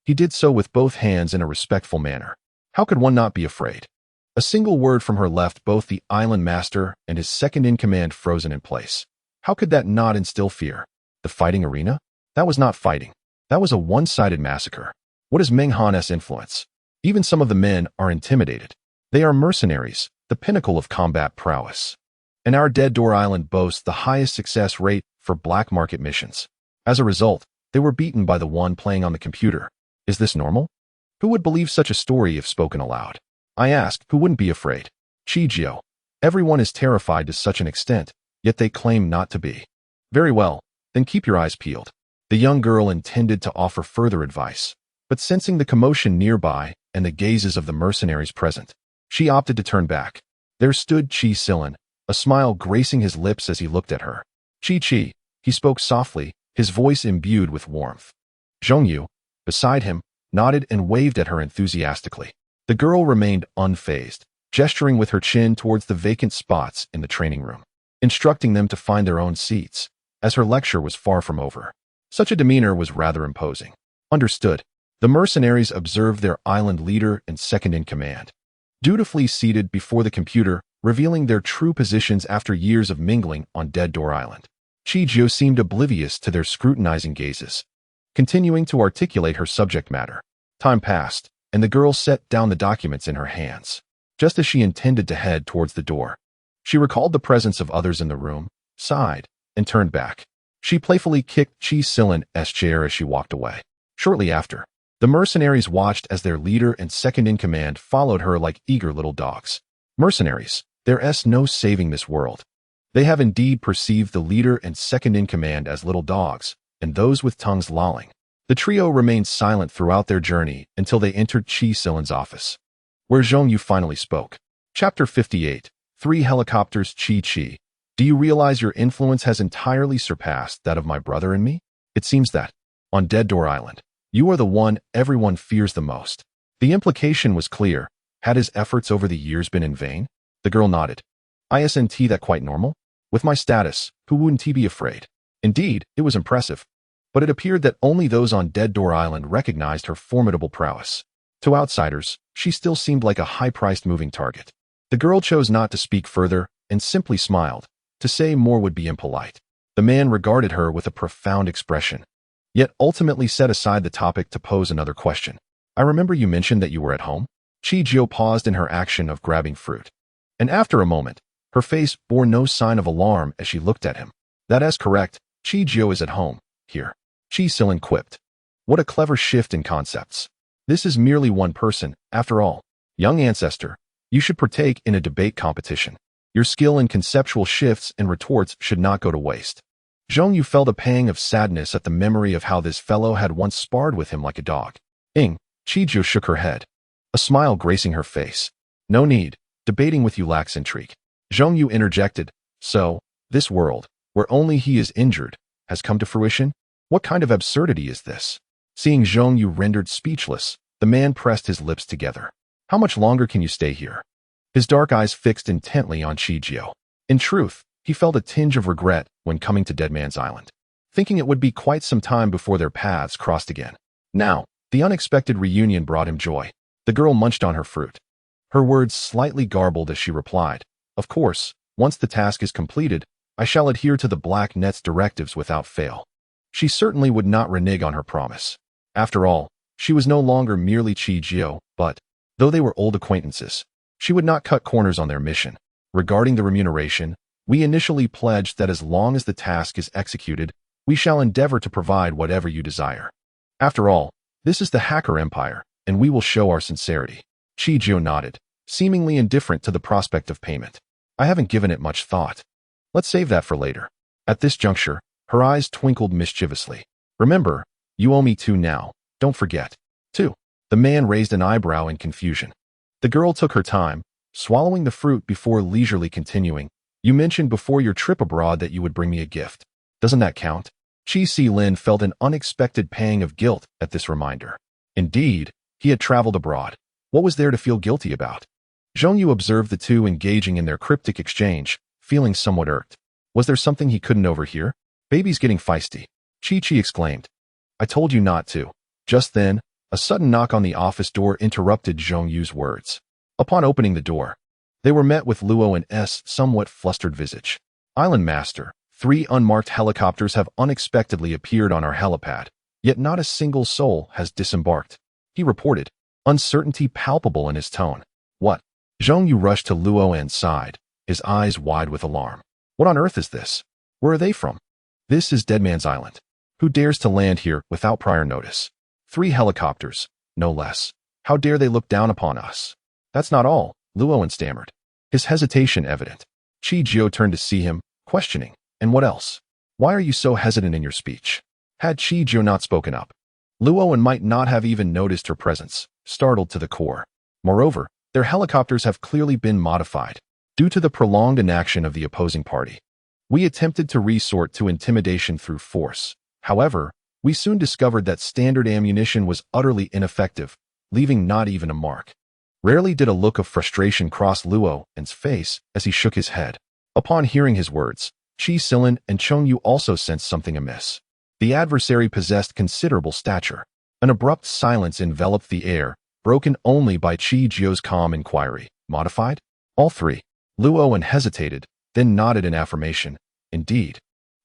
he did so with both hands in a respectful manner. How could one not be afraid? A single word from her left both the island master and his second-in-command frozen in place. How could that not instill fear? The fighting arena? That was not fighting. That was a one-sided massacre. What is Meng Han's influence? Even some of the men are intimidated. They are mercenaries, the pinnacle of combat prowess. And our Dead Door Island boasts the highest success rate for black market missions. As a result, they were beaten by the one playing on the computer. Is this normal? Who would believe such a story if spoken aloud? I asked, who wouldn't be afraid? Chijio. Everyone is terrified to such an extent, yet they claim not to be. Very well, then keep your eyes peeled. The young girl intended to offer further advice, but sensing the commotion nearby and the gazes of the mercenaries present, she opted to turn back. There stood Chi Silin, a smile gracing his lips as he looked at her. Chi, he spoke softly, his voice imbued with warmth. Zhongyu, beside him, nodded and waved at her enthusiastically. The girl remained unfazed, gesturing with her chin towards the vacant spots in the training room, instructing them to find their own seats, as her lecture was far from over. Such a demeanor was rather imposing. Understood. The mercenaries observed their island leader and second-in-command, dutifully seated before the computer, revealing their true positions after years of mingling on Dead Door Island. Chijio seemed oblivious to their scrutinizing gazes, continuing to articulate her subject matter. Time passed, and the girl set down the documents in her hands. Just as she intended to head towards the door, she recalled the presence of others in the room, sighed, and turned back. She playfully kicked Chi Silin's chair as she walked away. Shortly after, the mercenaries watched as their leader and second-in-command followed her like eager little dogs. Mercenaries, there's no saving this world. They have indeed perceived the leader and second-in-command as little dogs, and those with tongues lolling. The trio remained silent throughout their journey until they entered Chi Silin's office, where Zhongyu finally spoke. Chapter 58. 3 Helicopters. Chi. Do you realize your influence has entirely surpassed that of my brother and me? It seems that, on Dead Door Island, you are the one everyone fears the most. The implication was clear. Had his efforts over the years been in vain? The girl nodded. Isn't that quite normal? With my status, who wouldn't be afraid? Indeed, it was impressive. but it appeared that only those on Dead Door Island recognized her formidable prowess. To outsiders, she still seemed like a high-priced moving target. The girl chose not to speak further and simply smiled. To say more would be impolite. The man regarded her with a profound expression, yet ultimately set aside the topic to pose another question. I remember you mentioned that you were at home? Chi-Jio paused in her action of grabbing fruit, and after a moment, her face bore no sign of alarm as she looked at him. That is correct, Chi-Jio is at home, here. Chi-Silin quipped. What a clever shift in concepts. This is merely one person, after all. Young ancestor, you should partake in a debate competition. Your skill in conceptual shifts and retorts should not go to waste. Zhongyu felt a pang of sadness at the memory of how this fellow had once sparred with him like a dog. Chi-Jio shook her head, a smile gracing her face. No need, debating with you lacks intrigue. Zhongyu interjected, so, this world, where only he is injured, has come to fruition? What kind of absurdity is this? Seeing Zhongyu rendered speechless, the man pressed his lips together. How much longer can you stay here? His dark eyes fixed intently on Chi-Jio. In truth, he felt a tinge of regret when coming to Dead Man's Island, thinking it would be quite some time before their paths crossed again. Now, the unexpected reunion brought him joy. The girl munched on her fruit, her words slightly garbled as she replied, Of course, once the task is completed, I shall adhere to the Black Net's directives without fail. She certainly would not renege on her promise. After all, she was no longer merely Chi-Jio, but, though they were old acquaintances, she would not cut corners on their mission. Regarding the remuneration, we initially pledged that as long as the task is executed, we shall endeavor to provide whatever you desire. After all, this is the hacker empire, and we will show our sincerity. Chi-Jio nodded, seemingly indifferent to the prospect of payment. I haven't given it much thought. Let's save that for later. At this juncture, her eyes twinkled mischievously. Remember, you owe me 2 now, don't forget. 2. The man raised an eyebrow in confusion. The girl took her time, swallowing the fruit before leisurely continuing. You mentioned before your trip abroad that you would bring me a gift. Doesn't that count? Chi-Silin felt an unexpected pang of guilt at this reminder. Indeed, he had traveled abroad. What was there to feel guilty about? Zhongyu observed the two engaging in their cryptic exchange, feeling somewhat irked. Was there something he couldn't overhear? Baby's getting feisty. Chi-Chi exclaimed. I told you not to. Just then, a sudden knock on the office door interrupted Zhongyu's words. Upon opening the door, they were met with Luo and S' somewhat flustered visage. Island Master, 3 unmarked helicopters have unexpectedly appeared on our helipad, yet not a single soul has disembarked. He reported, uncertainty palpable in his tone. What? Zhongyu rushed to Luo and sighed, his eyes wide with alarm. What on earth is this? Where are they from? This is Dead Man's Island. Who dares to land here without prior notice? 3 helicopters, no less. How dare they look down upon us? That's not all, Luo stammered, his hesitation evident. Chi-Jio turned to see him, questioning. And what else? Why are you so hesitant in your speech? Had Chi-Jio not spoken up, Luo might not have even noticed her presence, startled to the core. Moreover, their helicopters have clearly been modified, due to the prolonged inaction of the opposing party. We attempted to resort to intimidation through force. However, we soon discovered that standard ammunition was utterly ineffective, leaving not even a mark. Rarely did a look of frustration cross Luo's face as he shook his head. Upon hearing his words, Chi-Silin and Chongyu also sensed something amiss. The adversary possessed considerable stature. An abrupt silence enveloped the air, broken only by Chi-Jio's calm inquiry. Modified? All 3. Luo hesitated, then nodded in affirmation. Indeed.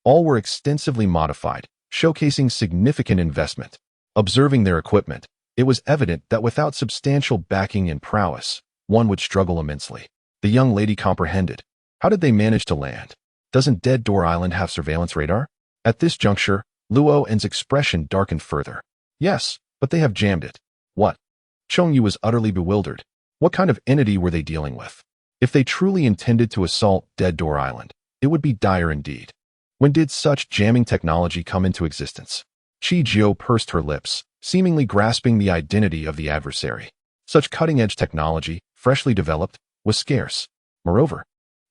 All were extensively modified, showcasing significant investment. Observing their equipment, it was evident that without substantial backing and prowess, one would struggle immensely. The young lady comprehended. How did they manage to land? Doesn't Dead Door Island have surveillance radar? At this juncture, Luo's expression darkened further. Yes, but they have jammed it. What? Chongyu was utterly bewildered. What kind of entity were they dealing with? If they truly intended to assault Dead Door Island, it would be dire indeed. When did such jamming technology come into existence? Chi-Jio pursed her lips, seemingly grasping the identity of the adversary. Such cutting-edge technology, freshly developed, was scarce. Moreover,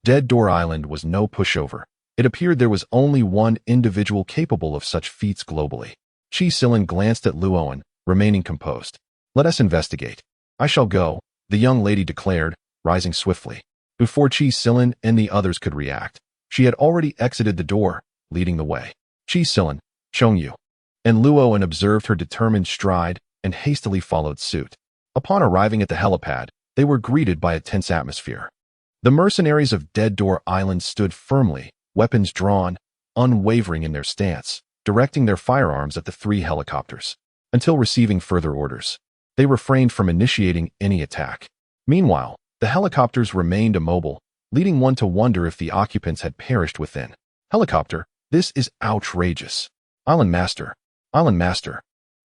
Dead Door Island was no pushover. It appeared there was only one individual capable of such feats globally. Chi-Silin glanced at Luo, remaining composed. Let us investigate. I shall go, the young lady declared, rising swiftly. Before Chi-Silin and the others could react, she had already exited the door, leading the way. Chi-Silin, Chongyu. and Luo observed her determined stride and hastily followed suit. Upon arriving at the helipad, they were greeted by a tense atmosphere. The mercenaries of Dead Door Island stood firmly, weapons drawn, unwavering in their stance, directing their firearms at the three helicopters. Until receiving further orders, they refrained from initiating any attack. Meanwhile, the helicopters remained immobile, leading one to wonder if the occupants had perished within. Helicopter, this is outrageous. Island Master,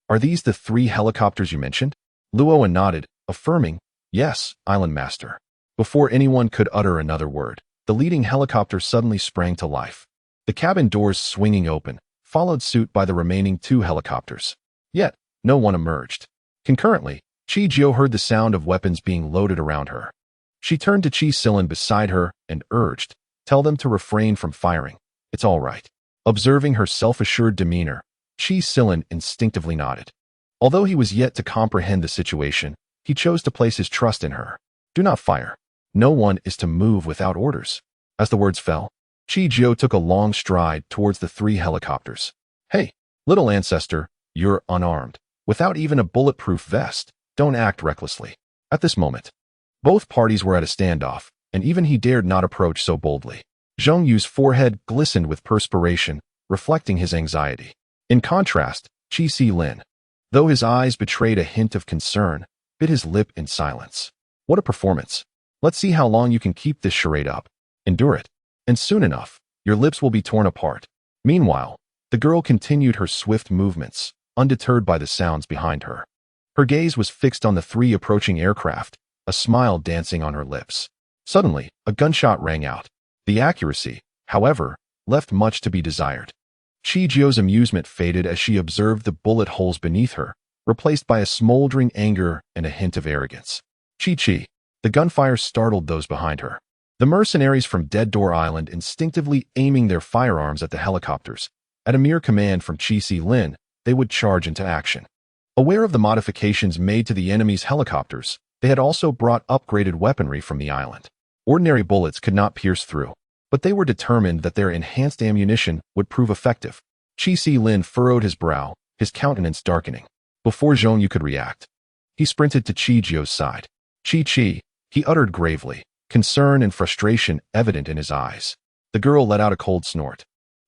are these the three helicopters you mentioned? Luo nodded, affirming, yes, Island Master. Before anyone could utter another word, the leading helicopter suddenly sprang to life. The cabin doors swinging open, followed suit by the remaining two helicopters. Yet, no one emerged. Concurrently, Chi-Jio heard the sound of weapons being loaded around her. She turned to Chi-Silin beside her and urged, tell them to refrain from firing. It's all right. Observing her self-assured demeanor, Chi-Silin instinctively nodded. Although he was yet to comprehend the situation, he chose to place his trust in her. Do not fire. No one is to move without orders. As the words fell, Chi-Jio took a long stride towards the three helicopters. Hey, little ancestor, you're unarmed. Without even a bulletproof vest, don't act recklessly. At this moment, both parties were at a standoff, and even he dared not approach so boldly. Zheng Yu's forehead glistened with perspiration, reflecting his anxiety. In contrast, Chi-Si-Lin, though his eyes betrayed a hint of concern, bit his lip in silence. What a performance. Let's see how long you can keep this charade up. Endure it. And soon enough, your lips will be torn apart. Meanwhile, the girl continued her swift movements, undeterred by the sounds behind her. Her gaze was fixed on the three approaching aircraft, a smile dancing on her lips. Suddenly, a gunshot rang out. The accuracy, however, left much to be desired. Chi-Jio's amusement faded as she observed the bullet holes beneath her, replaced by a smoldering anger and a hint of arrogance. Chi-Chi. The gunfire startled those behind her. The mercenaries from Dead Door Island instinctively aiming their firearms at the helicopters. At a mere command from Chi-Si-Lin, they would charge into action. Aware of the modifications made to the enemy's helicopters, they had also brought upgraded weaponry from the island. Ordinary bullets could not pierce through, but they were determined that their enhanced ammunition would prove effective. Chi-Si-Lin furrowed his brow, his countenance darkening. Before Zhong Yu could react, he sprinted to Chi-Jio's side. Chi-Chi, he uttered gravely, concern and frustration evident in his eyes. The girl let out a cold snort,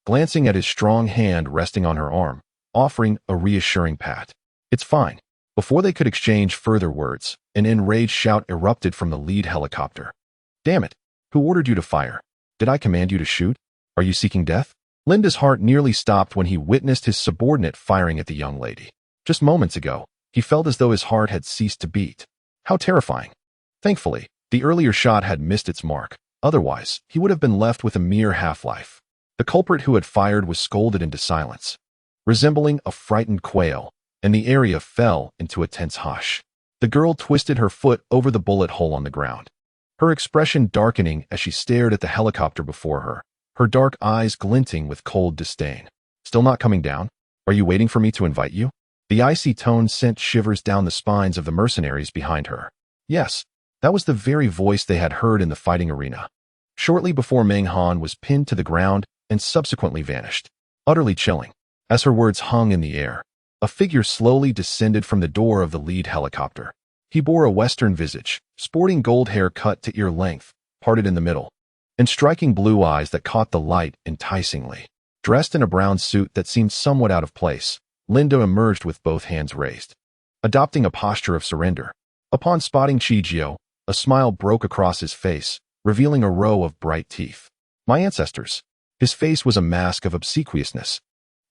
glancing at his strong hand resting on her arm, offering a reassuring pat. It's fine. Before they could exchange further words, an enraged shout erupted from the lead helicopter. Damn it! Who ordered you to fire? Did I command you to shoot? Are you seeking death? Linda's heart nearly stopped when he witnessed his subordinate firing at the young lady. Just moments ago, he felt as though his heart had ceased to beat. How terrifying. Thankfully, the earlier shot had missed its mark. Otherwise, he would have been left with a mere half-life. The culprit who had fired was scolded into silence, resembling a frightened quail, and the area fell into a tense hush. The girl twisted her foot over the bullet hole on the ground, her expression darkening as she stared at the helicopter before her dark eyes glinting with cold disdain. Still not coming down? Are you waiting for me to invite you? The icy tone sent shivers down the spines of the mercenaries behind her. Yes, that was the very voice they had heard in the fighting arena, shortly before Meng Han was pinned to the ground and subsequently vanished. Utterly chilling. As her words hung in the air, a figure slowly descended from the door of the lead helicopter. He bore a Western visage, sporting gold hair cut to ear length, parted in the middle, and striking blue eyes that caught the light enticingly. Dressed in a brown suit that seemed somewhat out of place, Linda emerged with both hands raised, adopting a posture of surrender. Upon spotting Chi-Jio, a smile broke across his face, revealing a row of bright teeth. My ancestors. His face was a mask of obsequiousness.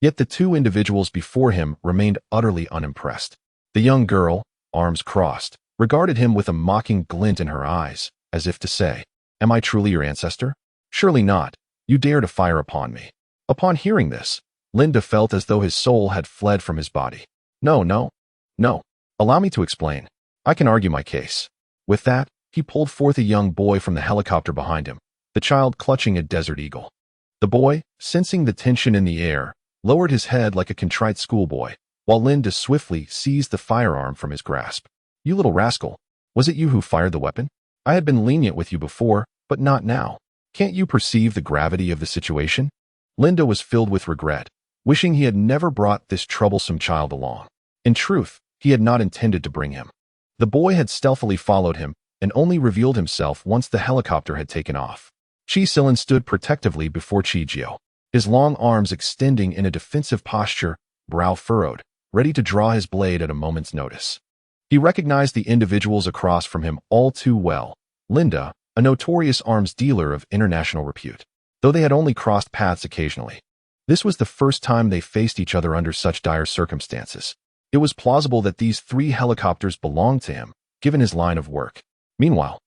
Yet the two individuals before him remained utterly unimpressed. The young girl, arms crossed, regarded him with a mocking glint in her eyes, as if to say, Am I truly your ancestor? Surely not. You dare to fire upon me. Upon hearing this, Linda felt as though his soul had fled from his body. No. Allow me to explain. I can argue my case. With that, he pulled forth a young boy from the helicopter behind him, the child clutching a desert eagle. The boy, sensing the tension in the air, lowered his head like a contrite schoolboy, while Linda swiftly seized the firearm from his grasp. You little rascal. Was it you who fired the weapon? I had been lenient with you before, but not now. Can't you perceive the gravity of the situation? Linda was filled with regret, wishing he had never brought this troublesome child along. In truth, he had not intended to bring him. The boy had stealthily followed him and only revealed himself once the helicopter had taken off. Chi Silin stood protectively before Chi Jio, his long arms extending in a defensive posture, brow furrowed, ready to draw his blade at a moment's notice. He recognized the individuals across from him all too well. Linda, a notorious arms dealer of international repute, though they had only crossed paths occasionally. This was the first time they faced each other under such dire circumstances. It was plausible that these 3 helicopters belonged to him, given his line of work. Meanwhile,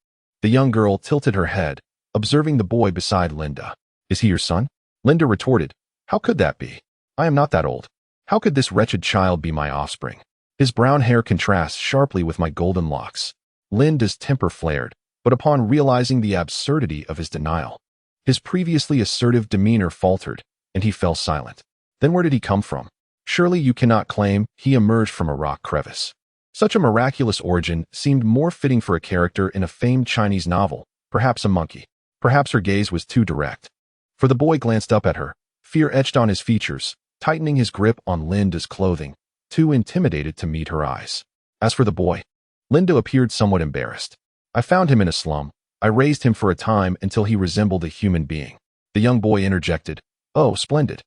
the young girl tilted her head, observing the boy beside Linda. "Is he your son?" Linda retorted. "How could that be? I am not that old. How could this wretched child be my offspring? His brown hair contrasts sharply with my golden locks." Linda's temper flared, but upon realizing the absurdity of his denial, his previously assertive demeanor faltered, and he fell silent. "Then where did he come from? Surely you cannot claim he emerged from a rock crevice." Such a miraculous origin seemed more fitting for a character in a famed Chinese novel, perhaps a monkey. Perhaps her gaze was too direct. For the boy glanced up at her, fear etched on his features, tightening his grip on Linda's clothing, too intimidated to meet her eyes. As for the boy, Linda appeared somewhat embarrassed. "I found him in a slum. I raised him for a time until he resembled a human being." The young boy interjected, "Oh, splendid.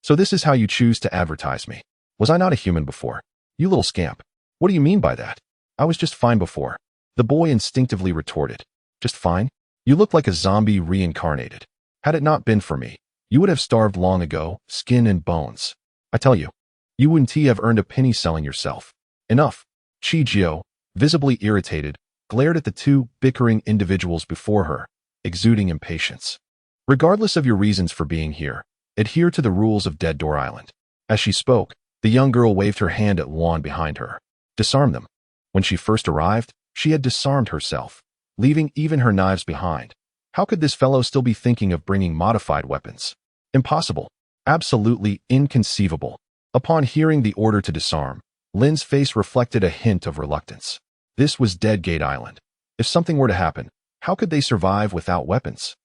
So this is how you choose to advertise me. Was I not a human before? You little scamp. What do you mean by that? I was just fine before." The boy instinctively retorted. "Just fine? You look like a zombie reincarnated. Had it not been for me, you would have starved long ago, skin and bones. I tell you, you wouldn't have earned a penny selling yourself." "Enough." Chi Jio, visibly irritated, glared at the 2 bickering individuals before her, exuding impatience. "Regardless of your reasons for being here, adhere to the rules of Dead Door Island." As she spoke, the young girl waved her hand at Juan behind her. "Disarm them." When she first arrived, she had disarmed herself, leaving even her knives behind. How could this fellow still be thinking of bringing modified weapons? Impossible. Absolutely inconceivable. Upon hearing the order to disarm, Lin's face reflected a hint of reluctance. This was Dead Gate Island. If something were to happen, how could they survive without weapons?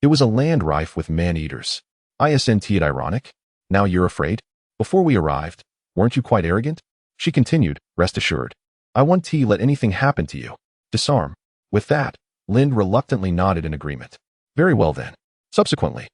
It was a land rife with man-eaters. Isn't it ironic? Now you're afraid? Before we arrived, weren't you quite arrogant? She continued, "Rest assured. I won't let anything happen to you. Disarm." With that, Lin reluctantly nodded in agreement. "Very well then." Subsequently,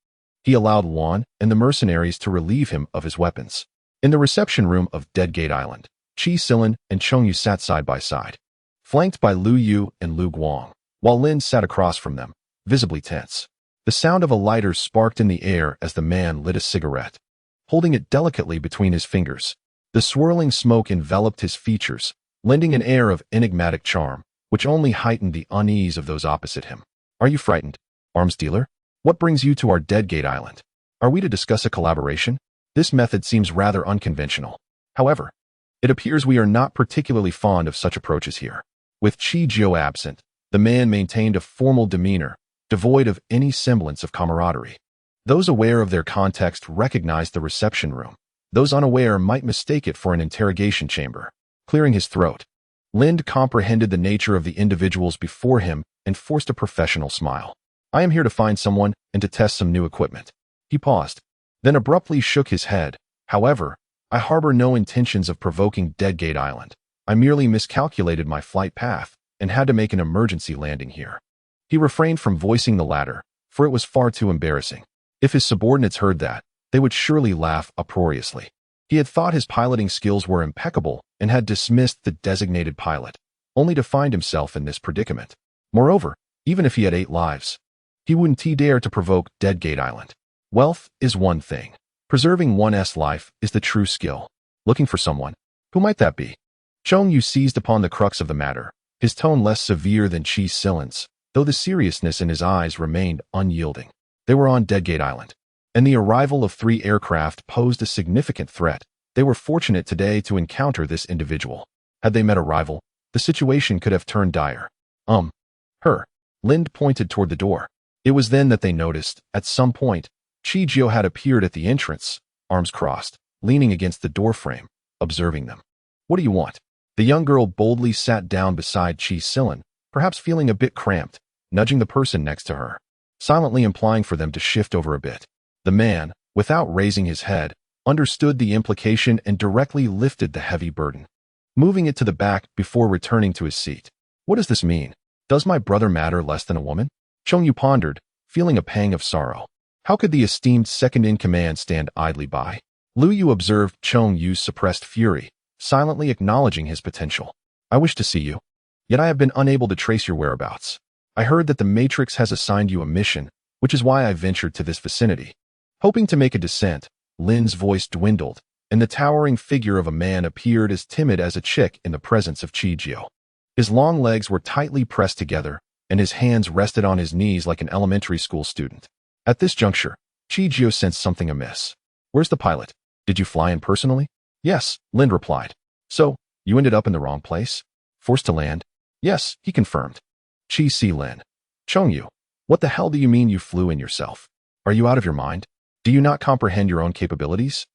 he allowed Juan and the mercenaries to relieve him of his weapons. In the reception room of Dead Gate Island, Chi Silin and Cheng Yu sat side by side, flanked by Lu Yu and Lu Guang, while Lin sat across from them, visibly tense. The sound of a lighter sparked in the air as the man lit a cigarette, holding it delicately between his fingers. The swirling smoke enveloped his features, lending an air of enigmatic charm, which only heightened the unease of those opposite him. "Are you frightened, arms dealer? What brings you to our Dead Gate Island? Are we to discuss a collaboration? This method seems rather unconventional. However, it appears we are not particularly fond of such approaches here." With Chi Jio absent, the man maintained a formal demeanor, devoid of any semblance of camaraderie. Those aware of their context recognized the reception room. Those unaware might mistake it for an interrogation chamber. Clearing his throat, Lind comprehended the nature of the individuals before him and forced a professional smile. "I am here to find someone and to test some new equipment." He paused, then abruptly shook his head. "However, I harbor no intentions of provoking Dead Gate Island. I merely miscalculated my flight path and had to make an emergency landing here." He refrained from voicing the latter, for it was far too embarrassing. If his subordinates heard that, they would surely laugh uproariously. He had thought his piloting skills were impeccable and had dismissed the designated pilot, only to find himself in this predicament. Moreover, even if he had 8 lives, he wouldn't dare to provoke Dead Gate Island. Wealth is one thing. Preserving one's life is the true skill. Looking for someone. Who might that be? Cheng Yu seized upon the crux of the matter, his tone less severe than Chi Silin's, though the seriousness in his eyes remained unyielding. They were on Dead Gate Island, and the arrival of 3 aircraft posed a significant threat. They were fortunate today to encounter this individual. Had they met a rival, the situation could have turned dire. Her. Lind pointed toward the door. It was then that they noticed, at some point, Chi Jio had appeared at the entrance, arms crossed, leaning against the doorframe, observing them. "What do you want?" The young girl boldly sat down beside Chi Silin, perhaps feeling a bit cramped, nudging the person next to her, silently implying for them to shift over a bit. The man, without raising his head, understood the implication and directly lifted the heavy burden, moving it to the back before returning to his seat. What does this mean? Does my brother matter less than a woman? Chong Yu pondered, feeling a pang of sorrow. How could the esteemed second-in-command stand idly by? Liu Yu observed Chong Yu's suppressed fury, silently acknowledging his potential. I wish to see you. Yet I have been unable to trace your whereabouts. I heard that the Matrix has assigned you a mission, which is why I ventured to this vicinity. Hoping to make a descent, Lin's voice dwindled, and the towering figure of a man appeared as timid as a chick in the presence of Chijio. His long legs were tightly pressed together, and his hands rested on his knees like an elementary school student. At this juncture, Chijio sensed something amiss. Where's the pilot? Did you fly in personally? Yes, Lin replied. So, you ended up in the wrong place? Forced to land? Yes, he confirmed. Chi Si Lin. Chong Yu, what the hell do you mean you flew in yourself? Are you out of your mind? Do you not comprehend your own capabilities?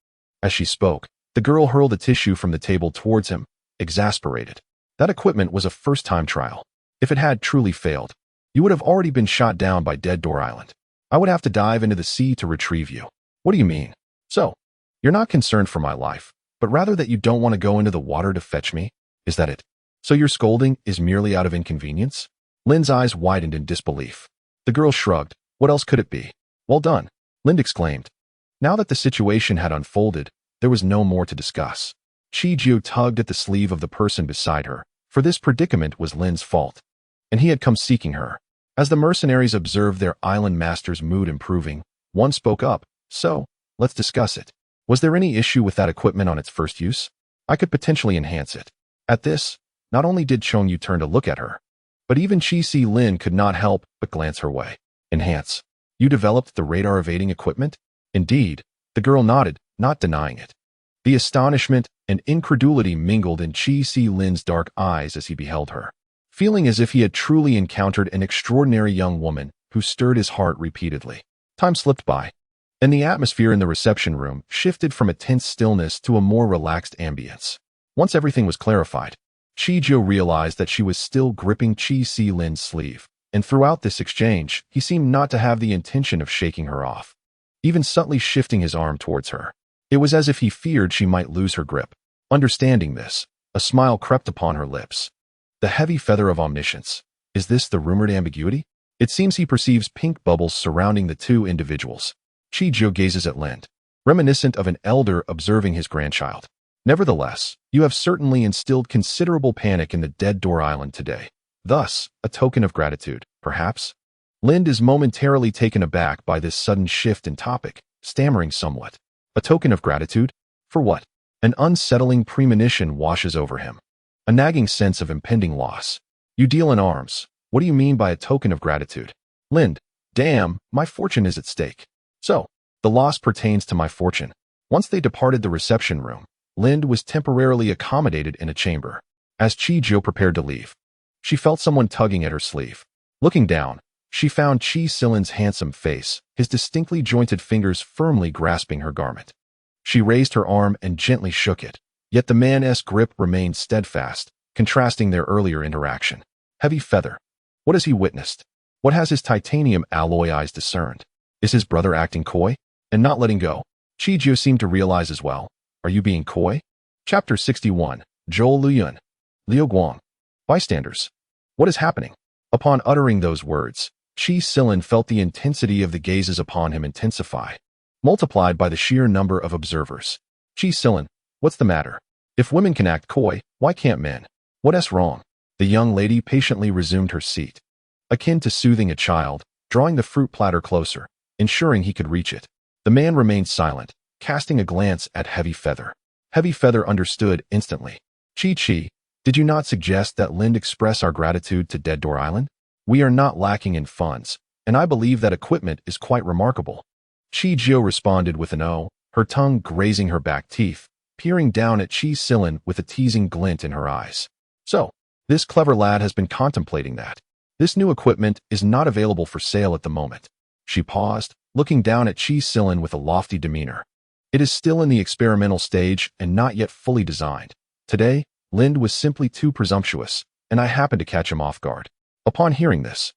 As she spoke, the girl hurled a tissue from the table towards him, exasperated. That equipment was a first-time trial. If it had truly failed, you would have already been shot down by Dead Door Island. I would have to dive into the sea to retrieve you. What do you mean? So, you're not concerned for my life, but rather that you don't want to go into the water to fetch me? Is that it? So your scolding is merely out of inconvenience? Lin's eyes widened in disbelief. The girl shrugged. What else could it be? Well done, Lin exclaimed. Now that the situation had unfolded, there was no more to discuss. Chijio tugged at the sleeve of the person beside her, for this predicament was Lin's fault, and he had come seeking her. As the mercenaries observed their island master's mood improving, one spoke up. So, let's discuss it. Was there any issue with that equipment on its first use? I could potentially enhance it. At this, not only did Chong Yu turn to look at her, but even Chi Si Lin could not help but glance her way. Enhance. You developed the radar evading equipment? Indeed, the girl nodded, not denying it. The astonishment and incredulity mingled in Chi Si Lin's dark eyes as he beheld her, feeling as if he had truly encountered an extraordinary young woman who stirred his heart repeatedly. Time slipped by, and the atmosphere in the reception room shifted from a tense stillness to a more relaxed ambience. Once everything was clarified, Chijio realized that she was still gripping Chi Si Lin's sleeve, and throughout this exchange, he seemed not to have the intention of shaking her off, even subtly shifting his arm towards her. It was as if he feared she might lose her grip. Understanding this, a smile crept upon her lips. The heavy feather of omniscience. Is this the rumored ambiguity? It seems he perceives pink bubbles surrounding the two individuals. Chijio gazes at Lin, reminiscent of an elder observing his grandchild. Nevertheless, you have certainly instilled considerable panic in the Dead Door Island today. Thus, a token of gratitude, perhaps? Lin is momentarily taken aback by this sudden shift in topic, stammering somewhat. A token of gratitude? For what? An unsettling premonition washes over him. A nagging sense of impending loss. You deal in arms. What do you mean by a token of gratitude? Lin, damn, my fortune is at stake. So, the loss pertains to my fortune. Once they departed the reception room, Lin was temporarily accommodated in a chamber. As Chijio prepared to leave, she felt someone tugging at her sleeve. Looking down, she found Chi Silin's handsome face, his distinctly jointed fingers firmly grasping her garment. She raised her arm and gently shook it, yet the man's grip remained steadfast, contrasting their earlier interaction. Heavy feather. What has he witnessed? What has his titanium alloy eyes discerned? Is his brother acting coy and not letting go? Chijio seemed to realize as well. Are you being coy? Chapter 61. Zhou Luyun. Liu Guang. Bystanders. What is happening? Upon uttering those words, Chi Silin felt the intensity of the gazes upon him intensify, multiplied by the sheer number of observers. Chi Silin, what's the matter? If women can act coy, why can't men? What's wrong? The young lady patiently resumed her seat, akin to soothing a child, drawing the fruit platter closer, ensuring he could reach it. The man remained silent, casting a glance at Heavy Feather. Heavy Feather understood instantly. Chi, did you not suggest that Lin express our gratitude to Dead Door Island? We are not lacking in funds, and I believe that equipment is quite remarkable. Chijio responded with an O, her tongue grazing her back teeth, peering down at Chi Silin with a teasing glint in her eyes. So, this clever lad has been contemplating that. This new equipment is not available for sale at the moment. She paused, looking down at Chi Silin with a lofty demeanor. It is still in the experimental stage and not yet fully designed. Today, Lind was simply too presumptuous, and I happened to catch him off guard. Upon hearing this,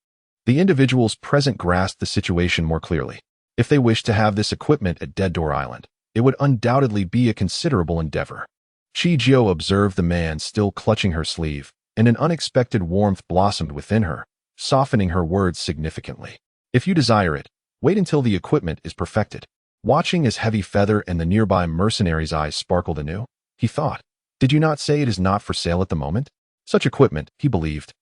the individuals present grasped the situation more clearly. If they wished to have this equipment at Dead Door Island, it would undoubtedly be a considerable endeavor. Chi-Jio observed the man still clutching her sleeve, and an unexpected warmth blossomed within her, softening her words significantly. If you desire it, wait until the equipment is perfected. Watching as Heavy Feather and the nearby mercenary's eyes sparkled anew, he thought, did you not say it is not for sale at the moment? Such equipment, he believed,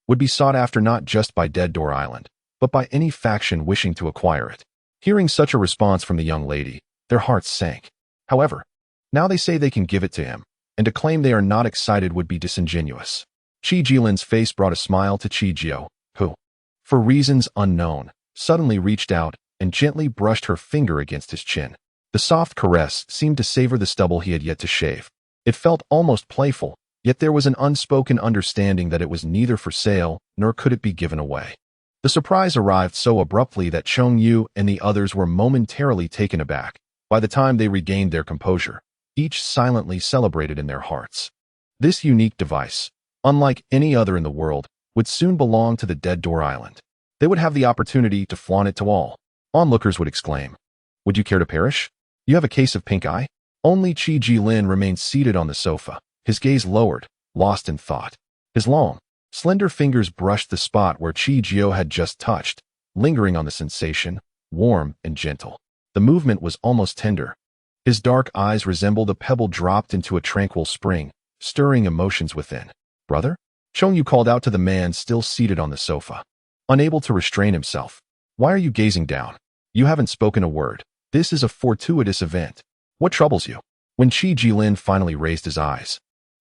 would be sought after not just by Dead Door Island, but by any faction wishing to acquire it. Hearing such a response from the young lady, their hearts sank. However, now they say they can give it to him, and to claim they are not excited would be disingenuous. Chi Jilin's face brought a smile to Chi-Jio, who, for reasons unknown, suddenly reached out and gently brushed her finger against his chin. The soft caress seemed to savor the stubble he had yet to shave. It felt almost playful, yet there was an unspoken understanding that it was neither for sale nor could it be given away. The surprise arrived so abruptly that Chong Yu and the others were momentarily taken aback. By the time they regained their composure, each silently celebrated in their hearts. This unique device, unlike any other in the world, would soon belong to the Dead Door Island. They would have the opportunity to flaunt it to all. Onlookers would exclaim, would you care to perish? You have a case of pink eye? Only Chi Jilin remained seated on the sofa, his gaze lowered, lost in thought. His long, slender fingers brushed the spot where Chi-Jio had just touched, lingering on the sensation, warm and gentle. The movement was almost tender. His dark eyes resembled a pebble dropped into a tranquil spring, stirring emotions within. Brother? Chong Yu called out to the man still seated on the sofa. Unable to restrain himself. Why are you gazing down? You haven't spoken a word. This is a fortuitous event. What troubles you? When Chi Jilin finally raised his eyes,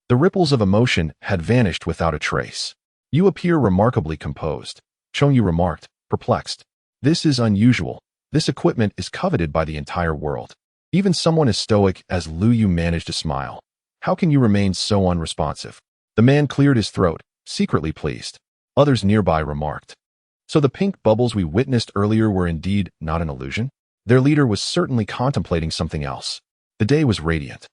the ripples of emotion had vanished without a trace. You appear remarkably composed, Chong Yu remarked, perplexed. This is unusual. This equipment is coveted by the entire world. Even someone as stoic as Lu Yu managed to smile. How can you remain so unresponsive? The man cleared his throat, secretly pleased. Others nearby remarked. So the pink bubbles we witnessed earlier were indeed not an illusion? Their leader was certainly contemplating something else. The day was radiant.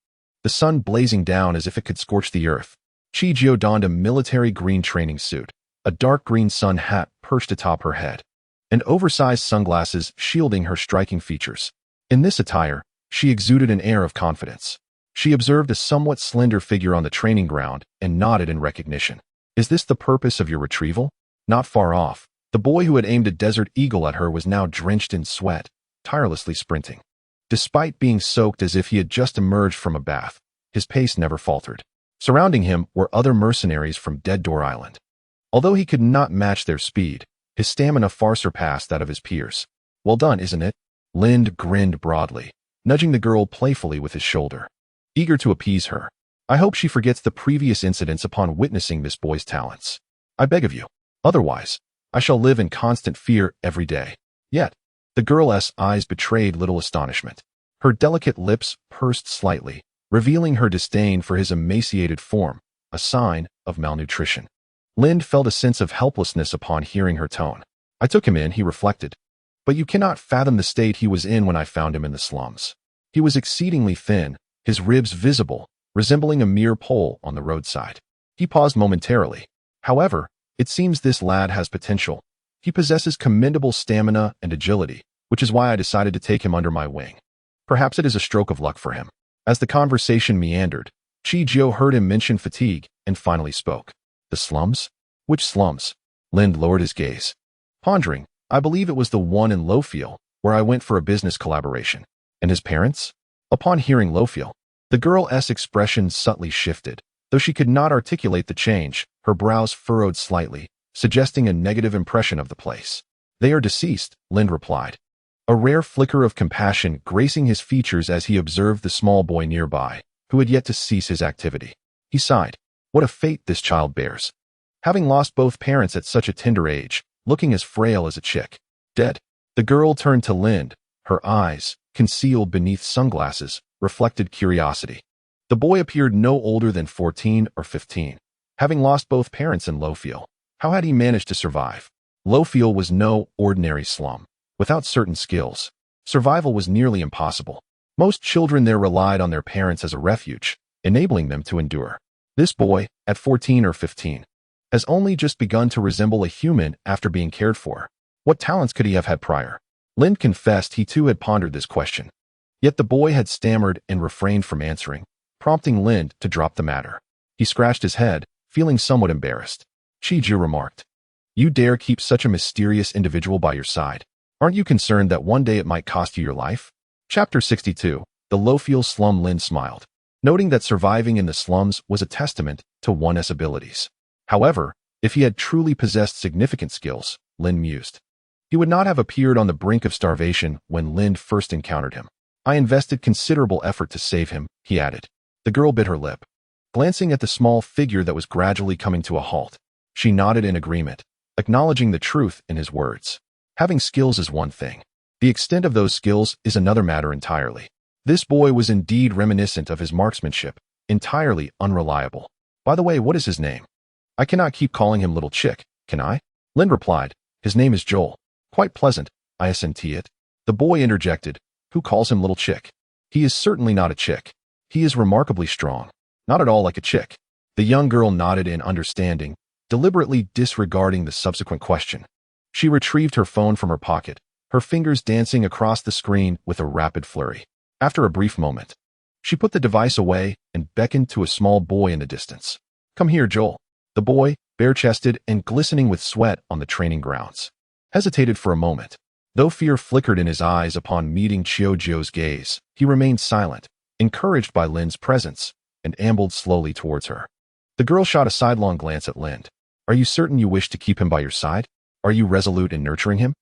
The sun blazing down as if it could scorch the earth. Chi-Jio donned a military green training suit, a dark green sun hat perched atop her head, and oversized sunglasses shielding her striking features. In this attire, she exuded an air of confidence. She observed a somewhat slender figure on the training ground and nodded in recognition. Is this the purpose of your retrieval? Not far off, the boy who had aimed a desert eagle at her was now drenched in sweat, tirelessly sprinting. Despite being soaked as if he had just emerged from a bath, his pace never faltered. Surrounding him were other mercenaries from Dead Door Island. Although he could not match their speed, his stamina far surpassed that of his peers. Well done, isn't it? Lind grinned broadly, nudging the girl playfully with his shoulder, eager to appease her. I hope she forgets the previous incidents upon witnessing this boy's talents. I beg of you. Otherwise, I shall live in constant fear every day. Yet, the girl's eyes betrayed little astonishment. Her delicate lips pursed slightly, revealing her disdain for his emaciated form, a sign of malnutrition. Lind felt a sense of helplessness upon hearing her tone. I took him in, he reflected. But you cannot fathom the state he was in when I found him in the slums. He was exceedingly thin, his ribs visible, resembling a mere pole on the roadside. He paused momentarily. However, it seems this lad has potential. He possesses commendable stamina and agility, which is why I decided to take him under my wing. Perhaps it is a stroke of luck for him. As the conversation meandered, Chi-Jio heard him mention fatigue and finally spoke. The slums? Which slums? Lind lowered his gaze. Pondering, I believe it was the one in Lofiel, where I went for a business collaboration. And his parents? Upon hearing Lofiel, the girl's expression subtly shifted. Though she could not articulate the change, her brows furrowed slightly, suggesting a negative impression of the place. They are deceased, Lind replied. A rare flicker of compassion gracing his features as he observed the small boy nearby, who had yet to cease his activity. He sighed. What a fate this child bears. Having lost both parents at such a tender age, looking as frail as a chick. Dead. The girl turned to Lind. Her eyes, concealed beneath sunglasses, reflected curiosity. The boy appeared no older than 14 or 15. Having lost both parents in Lofiel, how had he managed to survive? Lofiel was no ordinary slum. Without certain skills, survival was nearly impossible. Most children there relied on their parents as a refuge, enabling them to endure. This boy, at 14 or 15, has only just begun to resemble a human after being cared for. What talents could he have had prior? Lind confessed he too had pondered this question. Yet the boy had stammered and refrained from answering, prompting Lind to drop the matter. He scratched his head, feeling somewhat embarrassed. Chiju remarked, "You dare keep such a mysterious individual by your side? Aren't you concerned that one day it might cost you your life?" Chapter 62. The Lofiel Slum. Lind smiled, noting that surviving in the slums was a testament to one's abilities. However, if he had truly possessed significant skills, Lind mused, he would not have appeared on the brink of starvation when Lind first encountered him. "I invested considerable effort to save him," he added. The girl bit her lip, glancing at the small figure that was gradually coming to a halt. She nodded in agreement, acknowledging the truth in his words. Having skills is one thing. The extent of those skills is another matter entirely. This boy was indeed reminiscent of his marksmanship, entirely unreliable. "By the way, what is his name? I cannot keep calling him Little Chick, can I?" Lind replied, "His name is Joel." "Quite pleasant, I assent it." The boy interjected, "Who calls him Little Chick? He is certainly not a chick. He is remarkably strong. Not at all like a chick." The young girl nodded in understanding, deliberately disregarding the subsequent question. She retrieved her phone from her pocket, her fingers dancing across the screen with a rapid flurry. After a brief moment, she put the device away and beckoned to a small boy in the distance. "Come here, Joel." The boy, bare-chested and glistening with sweat on the training grounds, hesitated for a moment. Though fear flickered in his eyes upon meeting Chiojio's gaze, he remained silent, encouraged by Lind's presence, and ambled slowly towards her. The girl shot a sidelong glance at Lind. "Are you certain you wish to keep him by your side? Are you resolute in nurturing him?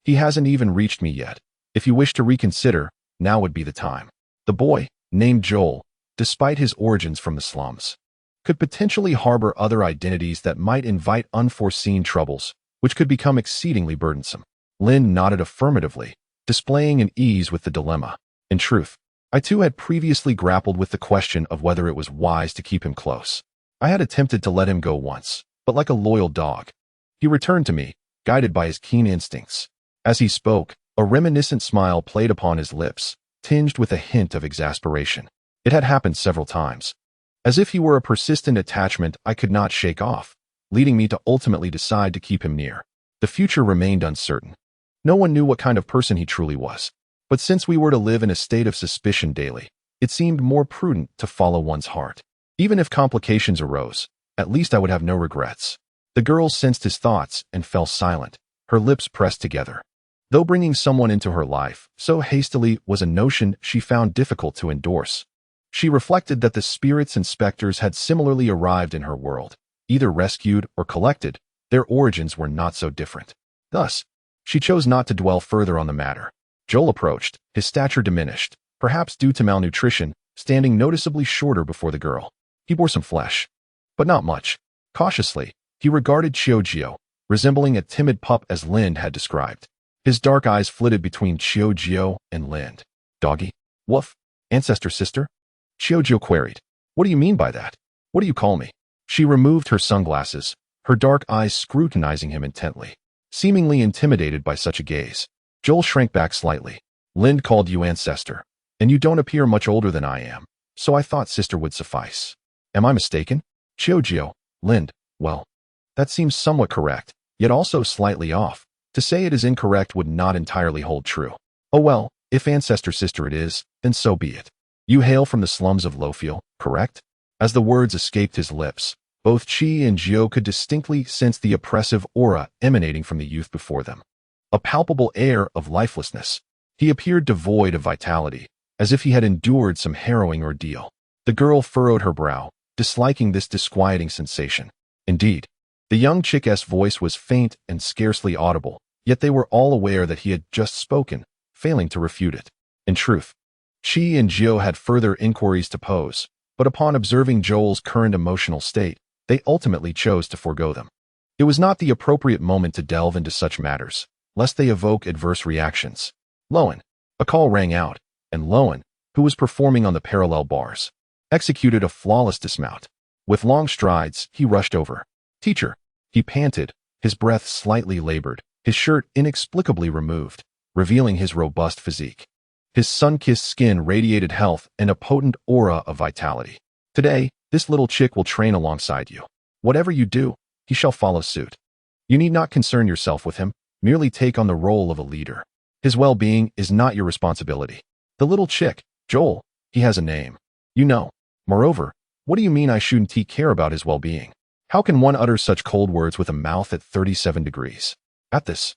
He hasn't even reached me yet. If you wish to reconsider, now would be the time." The boy, named Joel, despite his origins from the slums, could potentially harbor other identities that might invite unforeseen troubles, which could become exceedingly burdensome. Lind nodded affirmatively, displaying an ease with the dilemma. "In truth, I too had previously grappled with the question of whether it was wise to keep him close. I had attempted to let him go once, but like a loyal dog, he returned to me, guided by his keen instincts." As he spoke, a reminiscent smile played upon his lips, tinged with a hint of exasperation. It had happened several times. As if he were a persistent attachment I could not shake off, leading me to ultimately decide to keep him near. The future remained uncertain. No one knew what kind of person he truly was. But since we were to live in a state of suspicion daily, it seemed more prudent to follow one's heart. Even if complications arose, at least I would have no regrets. The girl sensed his thoughts and fell silent, her lips pressed together. Though bringing someone into her life so hastily was a notion she found difficult to endorse, she reflected that the spirits and specters had similarly arrived in her world. Either rescued or collected, their origins were not so different. Thus, she chose not to dwell further on the matter. Joel approached, his stature diminished, perhaps due to malnutrition, standing noticeably shorter before the girl. He bore some flesh, but not much. Cautiously, he regarded Chiojio, resembling a timid pup as Lind had described. His dark eyes flitted between Chiojio and Lind. "Doggy? Woof? Ancestor sister?" Chiojio queried. "What do you mean by that? What do you call me?" She removed her sunglasses, her dark eyes scrutinizing him intently, seemingly intimidated by such a gaze. Joel shrank back slightly. "Lind called you ancestor, and you don't appear much older than I am, so I thought sister would suffice. Am I mistaken?" Chiojio, Lind, well, that seems somewhat correct, yet also slightly off. To say it is incorrect would not entirely hold true. Oh well, if ancestor sister it is, then so be it. You hail from the slums of Lofiel, correct? As the words escaped his lips, both Chi and Jio could distinctly sense the oppressive aura emanating from the youth before them. A palpable air of lifelessness. He appeared devoid of vitality, as if he had endured some harrowing ordeal. The girl furrowed her brow, disliking this disquieting sensation. Indeed, the young chick's voice was faint and scarcely audible, yet they were all aware that he had just spoken, failing to refute it. In truth, Chi and Jio had further inquiries to pose, but upon observing Joel's current emotional state, they ultimately chose to forego them. It was not the appropriate moment to delve into such matters, lest they evoke adverse reactions. Lowen. A call rang out, and Lowen, who was performing on the parallel bars, executed a flawless dismount. With long strides, he rushed over. "Teacher," he panted, his breath slightly labored, his shirt inexplicably removed, revealing his robust physique. His sun-kissed skin radiated health and a potent aura of vitality. "Today, this little chick will train alongside you. Whatever you do, he shall follow suit. You need not concern yourself with him, merely take on the role of a leader. His well-being is not your responsibility." The little chick, Joel, he has a name. You know. Moreover, what do you mean I shouldn't care about his well-being? How can one utter such cold words with a mouth at 37 degrees? At this,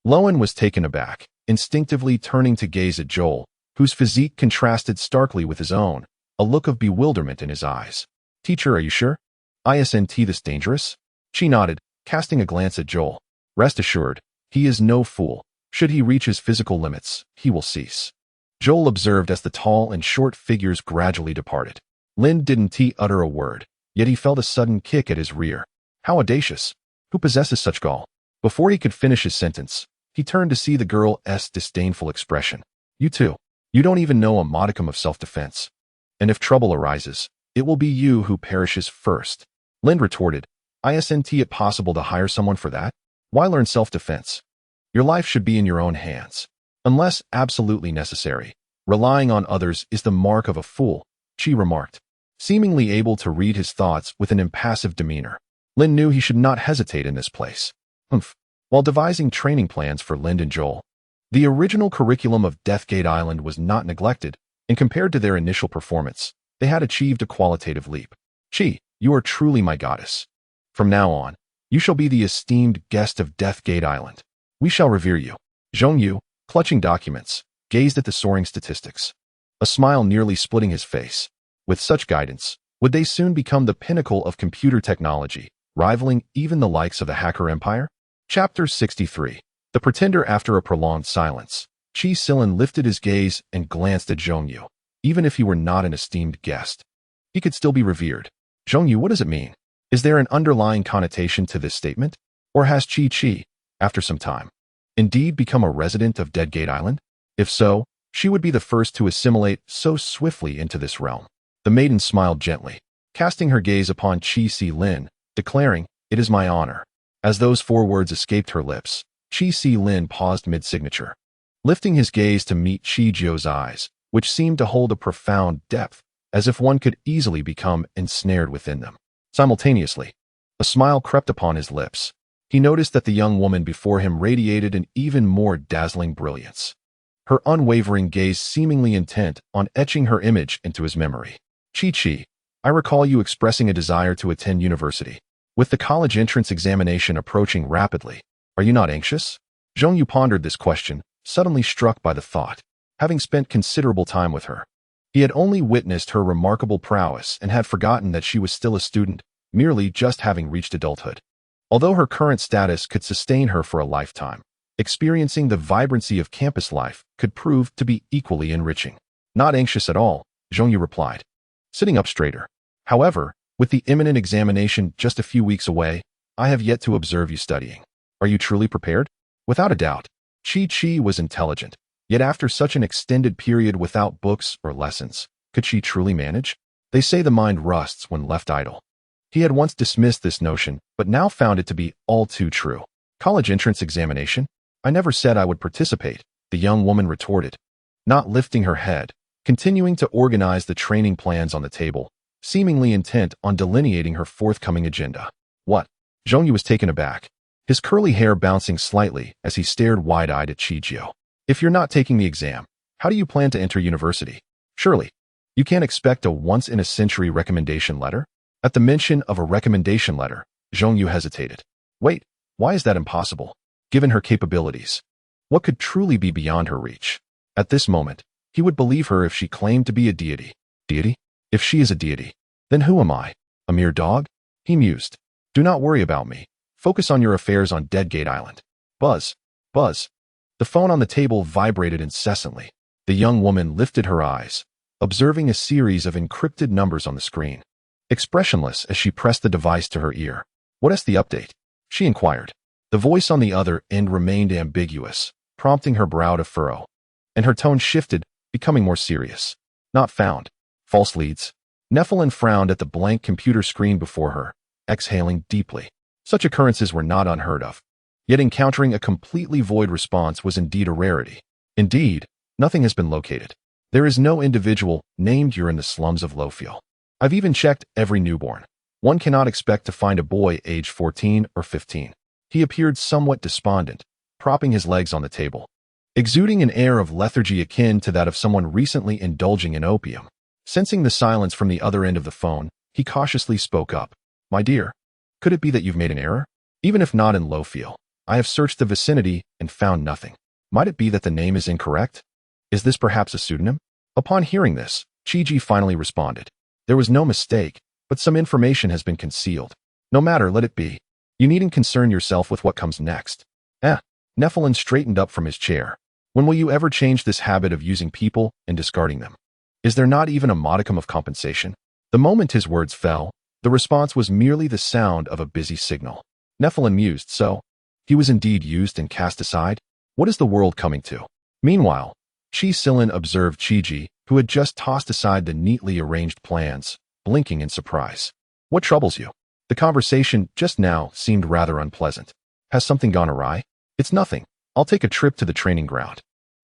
Lowen was taken aback, instinctively turning to gaze at Joel, whose physique contrasted starkly with his own, a look of bewilderment in his eyes. Teacher, are you sure? Isn't this dangerous? She nodded, casting a glance at Joel. Rest assured, he is no fool. Should he reach his physical limits, he will cease. Joel observed as the tall and short figures gradually departed. Lin didn't utter a word, yet he felt a sudden kick at his rear. How audacious! Who possesses such gall? Before he could finish his sentence, he turned to see the girl's disdainful expression. You too. You don't even know a modicum of self-defense. And if trouble arises, it will be you who perishes first. Lin retorted, Isn't it possible to hire someone for that? Why learn self-defense? Your life should be in your own hands. Unless absolutely necessary, relying on others is the mark of a fool, she remarked, seemingly able to read his thoughts with an impassive demeanor. Lin knew he should not hesitate in this place. While devising training plans for Lin and Joel, the original curriculum of Deathgate Island was not neglected, and compared to their initial performance, they had achieved a qualitative leap. Chi, you are truly my goddess. From now on, you shall be the esteemed guest of Deathgate Island. We shall revere you. Zhongyu, clutching documents, gazed at the soaring statistics, a smile nearly splitting his face. With such guidance, would they soon become the pinnacle of computer technology, rivaling even the likes of the hacker empire? Chapter 63. The Pretender. After a prolonged silence, Chi Silin lifted his gaze and glanced at Zhongyu. Even if he were not an esteemed guest, he could still be revered. Zhongyu, what does it mean? Is there an underlying connotation to this statement? Or has Chi, after some time, indeed become a resident of Deadgate Island? If so, she would be the first to assimilate so swiftly into this realm. The maiden smiled gently, casting her gaze upon Chi Silin, declaring, It is my honor. As those 4 words escaped her lips, Chi Silin paused mid-signature, lifting his gaze to meet Chi Jiu's eyes, which seemed to hold a profound depth, as if one could easily become ensnared within them. Simultaneously, a smile crept upon his lips. He noticed that the young woman before him radiated an even more dazzling brilliance, her unwavering gaze seemingly intent on etching her image into his memory. Chi, I recall you expressing a desire to attend university. With the college entrance examination approaching rapidly, are you not anxious? Zhongyu pondered this question, suddenly struck by the thought. Having spent considerable time with her, he had only witnessed her remarkable prowess and had forgotten that she was still a student, merely just having reached adulthood. Although her current status could sustain her for a lifetime, experiencing the vibrancy of campus life could prove to be equally enriching. Not anxious at all, Zhongyu replied, sitting up straighter. However, with the imminent examination just a few weeks away, I have yet to observe you studying. Are you truly prepared? Without a doubt. Chi was intelligent, yet after such an extended period without books or lessons, could she truly manage? They say the mind rusts when left idle. He had once dismissed this notion, but now found it to be all too true. College entrance examination? I never said I would participate, the young woman retorted, not lifting her head, continuing to organize the training plans on the table, seemingly intent on delineating her forthcoming agenda. What? Zhongyu was taken aback, his curly hair bouncing slightly as he stared wide-eyed at Chijiu. If you're not taking the exam, how do you plan to enter university? Surely, you can't expect a once-in-a-century recommendation letter? At the mention of a recommendation letter, Zhongyu hesitated. Wait, why is that impossible? Given her capabilities, what could truly be beyond her reach? At this moment, he would believe her if she claimed to be a deity. Deity? If she is a deity, then who am I? A mere dog? He mused. Do not worry about me. Focus on your affairs on Deadgate Island. Buzz. Buzz. The phone on the table vibrated incessantly. The young woman lifted her eyes, observing a series of encrypted numbers on the screen. Expressionless as she pressed the device to her ear. What is the update? She inquired. The voice on the other end remained ambiguous, prompting her brow to furrow, and her tone shifted, becoming more serious. Not found. False leads. Nephilim frowned at the blank computer screen before her, exhaling deeply. Such occurrences were not unheard of. Yet encountering a completely void response was indeed a rarity. Indeed, nothing has been located. There is no individual named you're in the slums of Lofiel. I've even checked every newborn. One cannot expect to find a boy aged 14 or 15. He appeared somewhat despondent, propping his legs on the table. exuding an air of lethargy akin to that of someone recently indulging in opium. Sensing the silence from the other end of the phone, he cautiously spoke up. My dear, could it be that you've made an error? Even if not in Lowfield, I have searched the vicinity and found nothing. Might it be that the name is incorrect? Is this perhaps a pseudonym? Upon hearing this, Chiji finally responded. There was no mistake, but some information has been concealed. No matter, let it be. You needn't concern yourself with what comes next. Nephilim straightened up from his chair. When will you ever change this habit of using people and discarding them? Is there not even a modicum of compensation? The moment his words fell, the response was merely the sound of a busy signal. Nephilim mused, so he was indeed used and cast aside? What is the world coming to? Meanwhile, Chi Silin observed Chiji, who had just tossed aside the neatly arranged plans, blinking in surprise. What troubles you? The conversation just now seemed rather unpleasant. Has something gone awry? It's nothing. I'll take a trip to the training ground.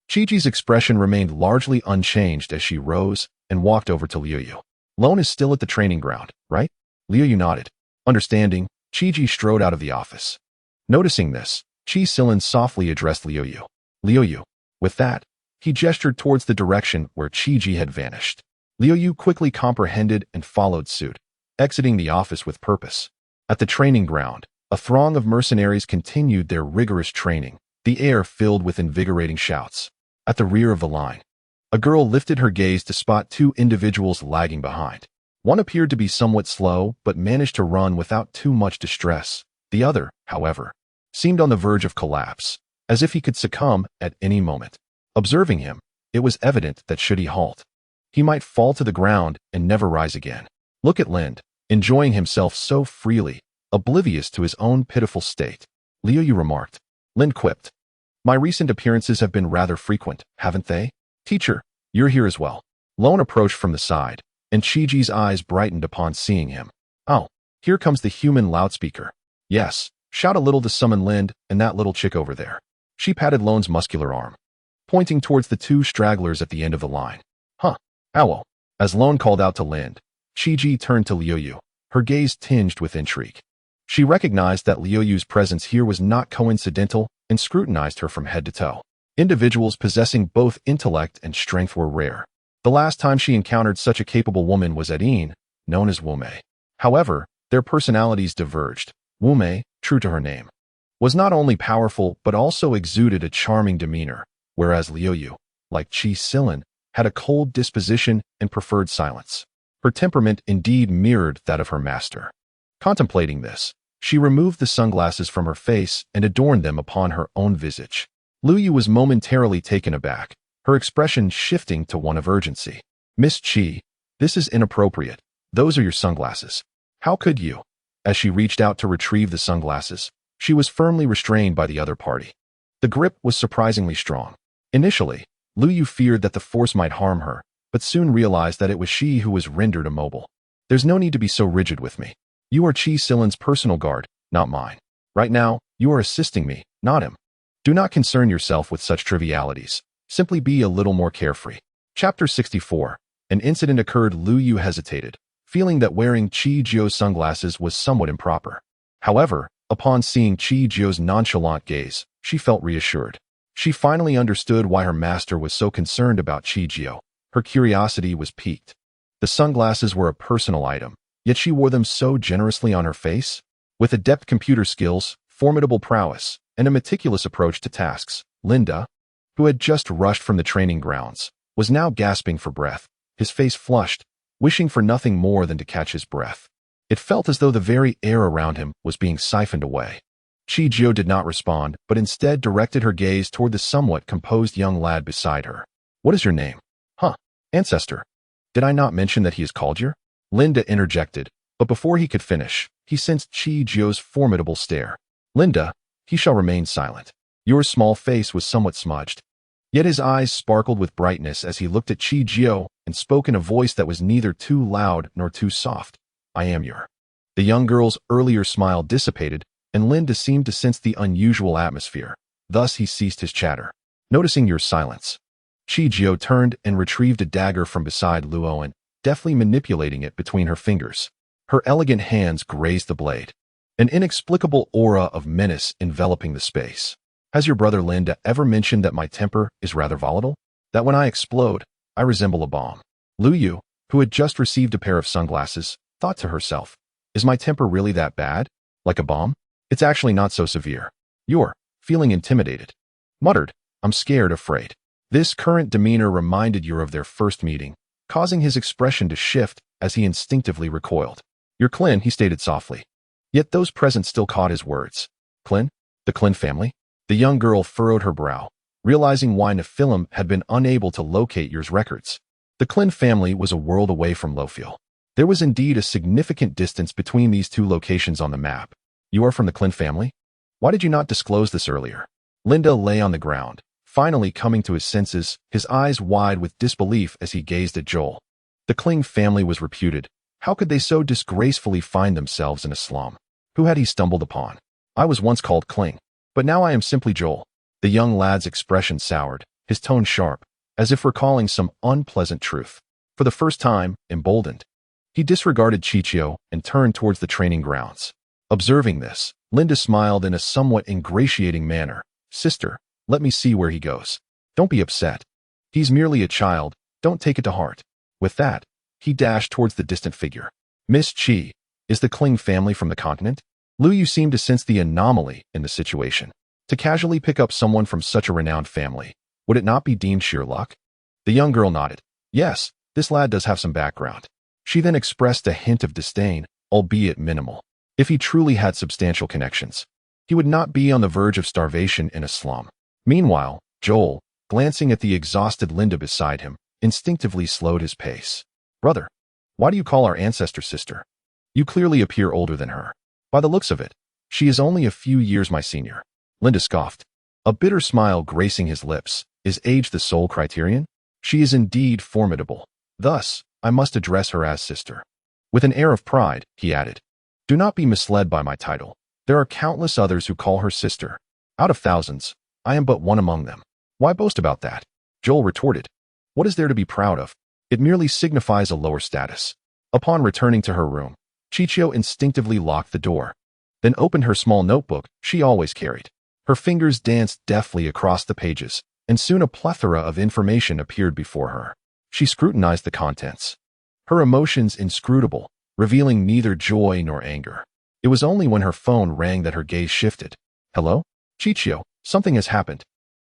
Chiji's expression remained largely unchanged as she rose and walked over to Liuyu. Lone is still at the training ground, right? Liuyu nodded. Understanding, Chiji strode out of the office. Noticing this, Chi Silin softly addressed Liuyu. Liuyu. With that, he gestured towards the direction where Chiji had vanished. Liuyu quickly comprehended and followed suit, exiting the office with purpose. At the training ground, a throng of mercenaries continued their rigorous training, the air filled with invigorating shouts. At the rear of the line, a girl lifted her gaze to spot two individuals lagging behind. One appeared to be somewhat slow, but managed to run without too much distress. The other, however, seemed on the verge of collapse, as if he could succumb at any moment. Observing him, it was evident that should he halt, he might fall to the ground and never rise again. Look at Lind, enjoying himself so freely, oblivious to his own pitiful state. Liuyu remarked. Lind quipped. My recent appearances have been rather frequent, haven't they? Teacher, you're here as well. Lone approached from the side, and Chiji's eyes brightened upon seeing him. Oh, here comes the human loudspeaker. Yes, shout a little to summon Lind and that little chick over there. She patted Lone's muscular arm, pointing towards the two stragglers at the end of the line. Huh, owl. As Lone called out to Lind, Chiji turned to Liuyu, her gaze tinged with intrigue. She recognized that Liuyu's presence here was not coincidental and scrutinized her from head to toe. Individuals possessing both intellect and strength were rare. The last time she encountered such a capable woman was at Een, known as Wume. However, their personalities diverged. Wume, true to her name, was not only powerful but also exuded a charming demeanor, whereas Liuyu, like Chi Silin, had a cold disposition and preferred silence. Her temperament indeed mirrored that of her master. Contemplating this, she removed the sunglasses from her face and adorned them upon her own visage. Liuyu was momentarily taken aback, her expression shifting to one of urgency. Miss Chi, this is inappropriate. Those are your sunglasses. How could you? As she reached out to retrieve the sunglasses, she was firmly restrained by the other party. The grip was surprisingly strong. Initially, Liuyu feared that the force might harm her, but soon realized that it was she who was rendered immobile. There's no need to be so rigid with me. You are Chi Silin's personal guard, not mine. Right now, you are assisting me, not him. Do not concern yourself with such trivialities. Simply be a little more carefree. Chapter 64. An incident occurred. Liuyu hesitated, feeling that wearing Chi Jio's sunglasses was somewhat improper. However, upon seeing Chi Jio's nonchalant gaze, she felt reassured. She finally understood why her master was so concerned about Chi Jio. Her curiosity was piqued. The sunglasses were a personal item, yet she wore them so generously on her face. With adept computer skills, formidable prowess, and a meticulous approach to tasks, Linda, who had just rushed from the training grounds, was now gasping for breath, his face flushed, wishing for nothing more than to catch his breath. It felt as though the very air around him was being siphoned away. Chi Jio did not respond, but instead directed her gaze toward the somewhat composed young lad beside her. What is your name? Huh, ancestor. Did I not mention that he is called you? Linda interjected, but before he could finish, he sensed Chi Jio's formidable stare. Linda, he shall remain silent. Your small face was somewhat smudged. Yet his eyes sparkled with brightness as he looked at Chi Jio and spoke in a voice that was neither too loud nor too soft. I am your. The young girl's earlier smile dissipated, and Linda seemed to sense the unusual atmosphere. Thus he ceased his chatter. Noticing your silence, Chi Jio turned and retrieved a dagger from beside Luoan, deftly manipulating it between her fingers. Her elegant hands grazed the blade, an inexplicable aura of menace enveloping the space. Has your brother Linda ever mentioned that my temper is rather volatile? That when I explode, I resemble a bomb? Lu Yu, who had just received a pair of sunglasses, thought to herself, is my temper really that bad? Like a bomb? It's actually not so severe. You're feeling intimidated. Muttered, I'm scared, afraid. This current demeanor reminded you of their first meeting, causing his expression to shift as he instinctively recoiled. You're Clin, he stated softly. Yet those present still caught his words. Clin? The Clin family? The young girl furrowed her brow, realizing why Nephilim had been unable to locate Yur's records. The Clin family was a world away from Lofiel. There was indeed a significant distance between these two locations on the map. You are from the Clin family? Why did you not disclose this earlier? Linda lay on the ground, finally coming to his senses, his eyes wide with disbelief as he gazed at Joel. The Clin family was reputed. How could they so disgracefully find themselves in a slum? Who had he stumbled upon? I was once called Clin, but now I am simply Joel. The young lad's expression soured, his tone sharp, as if recalling some unpleasant truth. For the first time, emboldened, he disregarded Chichio and turned towards the training grounds. Observing this, Linda smiled in a somewhat ingratiating manner. Sister, let me see where he goes. Don't be upset. He's merely a child, don't take it to heart. With that, he dashed towards the distant figure. Miss Chi, is the Clin family from the continent? Lu Yu seemed to sense the anomaly in the situation. To casually pick up someone from such a renowned family, would it not be deemed sheer luck? The young girl nodded. Yes, this lad does have some background. She then expressed a hint of disdain, albeit minimal. If he truly had substantial connections, he would not be on the verge of starvation in a slum. Meanwhile, Joel, glancing at the exhausted Linda beside him, instinctively slowed his pace. Brother, why do you call our ancestor sister? You clearly appear older than her. By the looks of it, she is only a few years my senior. Linda scoffed, a bitter smile gracing his lips. Is age the sole criterion? She is indeed formidable. Thus, I must address her as sister. With an air of pride, he added, do not be misled by my title. There are countless others who call her sister. Out of thousands, I am but one among them. Why boast about that? Joel retorted. What is there to be proud of? It merely signifies a lower status. Upon returning to her room, Chichio instinctively locked the door, then opened her small notebook she always carried. Her fingers danced deftly across the pages, and soon a plethora of information appeared before her. She scrutinized the contents, her emotions inscrutable, revealing neither joy nor anger. It was only when her phone rang that her gaze shifted. Hello? Chichio, something has happened.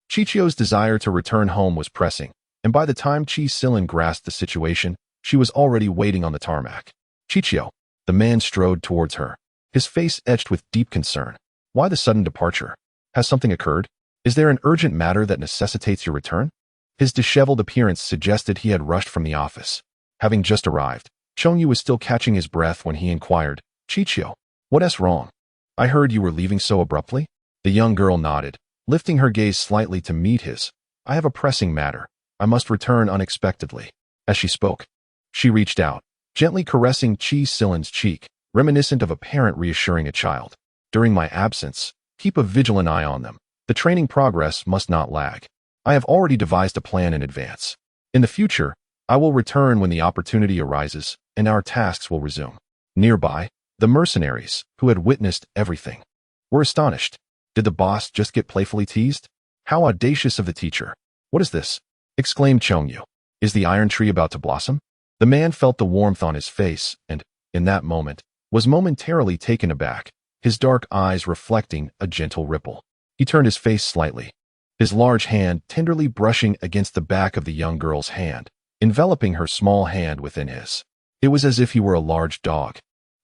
Chichio's desire to return home was pressing, and by the time Chi Silin grasped the situation, she was already waiting on the tarmac. Chichio. The man strode towards her, his face etched with deep concern. Why the sudden departure? Has something occurred? Is there an urgent matter that necessitates your return? His disheveled appearance suggested he had rushed from the office. Having just arrived, Chongyu was still catching his breath when he inquired, Chichio, what's wrong? I heard you were leaving so abruptly? The young girl nodded, lifting her gaze slightly to meet his. I have a pressing matter. I must return unexpectedly. As she spoke, she reached out, gently caressing Chi Silin's cheek, reminiscent of a parent reassuring a child. During my absence, keep a vigilant eye on them. The training progress must not lag. I have already devised a plan in advance. In the future, I will return when the opportunity arises, and our tasks will resume. Nearby, the mercenaries, who had witnessed everything, were astonished. Did the boss just get playfully teased? How audacious of the teacher. What is this? Exclaimed Chongyu. Is the iron tree about to blossom? The man felt the warmth on his face and, in that moment, was momentarily taken aback, his dark eyes reflecting a gentle ripple. He turned his face slightly, his large hand tenderly brushing against the back of the young girl's hand, enveloping her small hand within his. It was as if he were a large dog,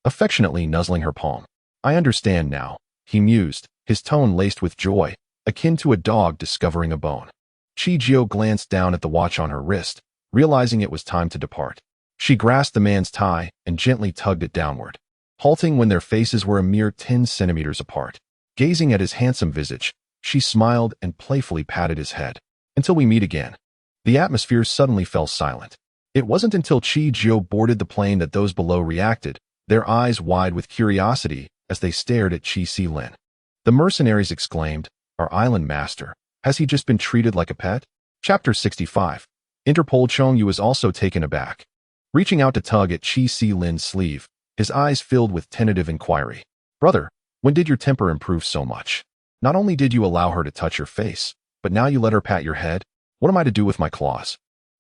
affectionately nuzzling her palm. I understand now, he mused, his tone laced with joy, akin to a dog discovering a bone. Chijio glanced down at the watch on her wrist, realizing it was time to depart. She grasped the man's tie and gently tugged it downward, halting when their faces were a mere 10 centimeters apart. Gazing at his handsome visage, she smiled and playfully patted his head. Until we meet again. The atmosphere suddenly fell silent. It wasn't until Chijio boarded the plane that those below reacted, their eyes wide with curiosity as they stared at Chi Silin. The mercenaries exclaimed, our island master, has he just been treated like a pet? Chapter 65. Interpol Chongyu was also taken aback. Reaching out to tug at Chi Silin's sleeve, his eyes filled with tentative inquiry. Brother, when did your temper improve so much? Not only did you allow her to touch your face, but now you let her pat your head? What am I to do with my claws?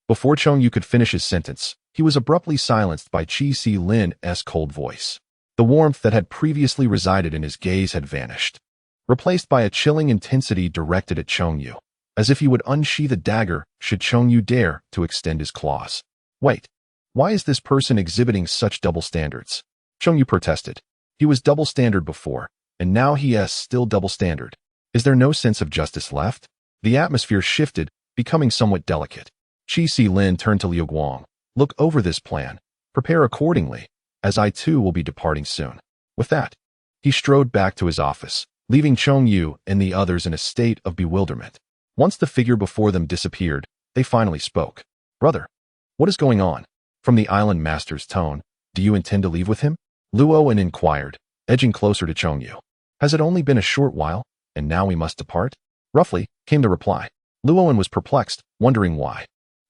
Before Chong Yu could finish his sentence, he was abruptly silenced by Chi Si Lin's cold voice. The warmth that had previously resided in his gaze had vanished, replaced by a chilling intensity directed at Chong Yu, as if he would unsheath a dagger should Chong Yu dare to extend his claws. Wait, why is this person exhibiting such double standards? Chong Yu protested. He was double standard before, and now he is still double standard. Is there no sense of justice left? The atmosphere shifted, becoming somewhat delicate. Chi Si Lin turned to Liu Guang. Look over this plan. Prepare accordingly, as I too will be departing soon. With that, he strode back to his office, leaving Chong Yu and the others in a state of bewilderment. Once the figure before them disappeared, they finally spoke. Brother, what is going on? From the island master's tone, do you intend to leave with him? Luoan inquired, edging closer to Chong Yu. Has it only been a short while, and now we must depart? Roughly, came the reply. Luoan was perplexed, wondering why.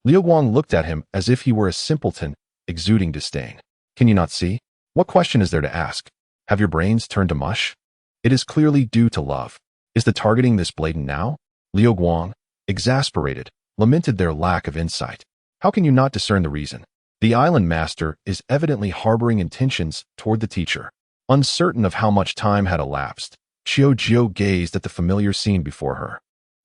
Liu Guang looked at him as if he were a simpleton, exuding disdain. Can you not see? What question is there to ask? Have your brains turned to mush? It is clearly due to love. Is the targeting this blatant now? Liu Guang, exasperated, lamented their lack of insight. How can you not discern the reason? The island master is evidently harboring intentions toward the teacher. Uncertain of how much time had elapsed, Qiu Jiu gazed at the familiar scene before her.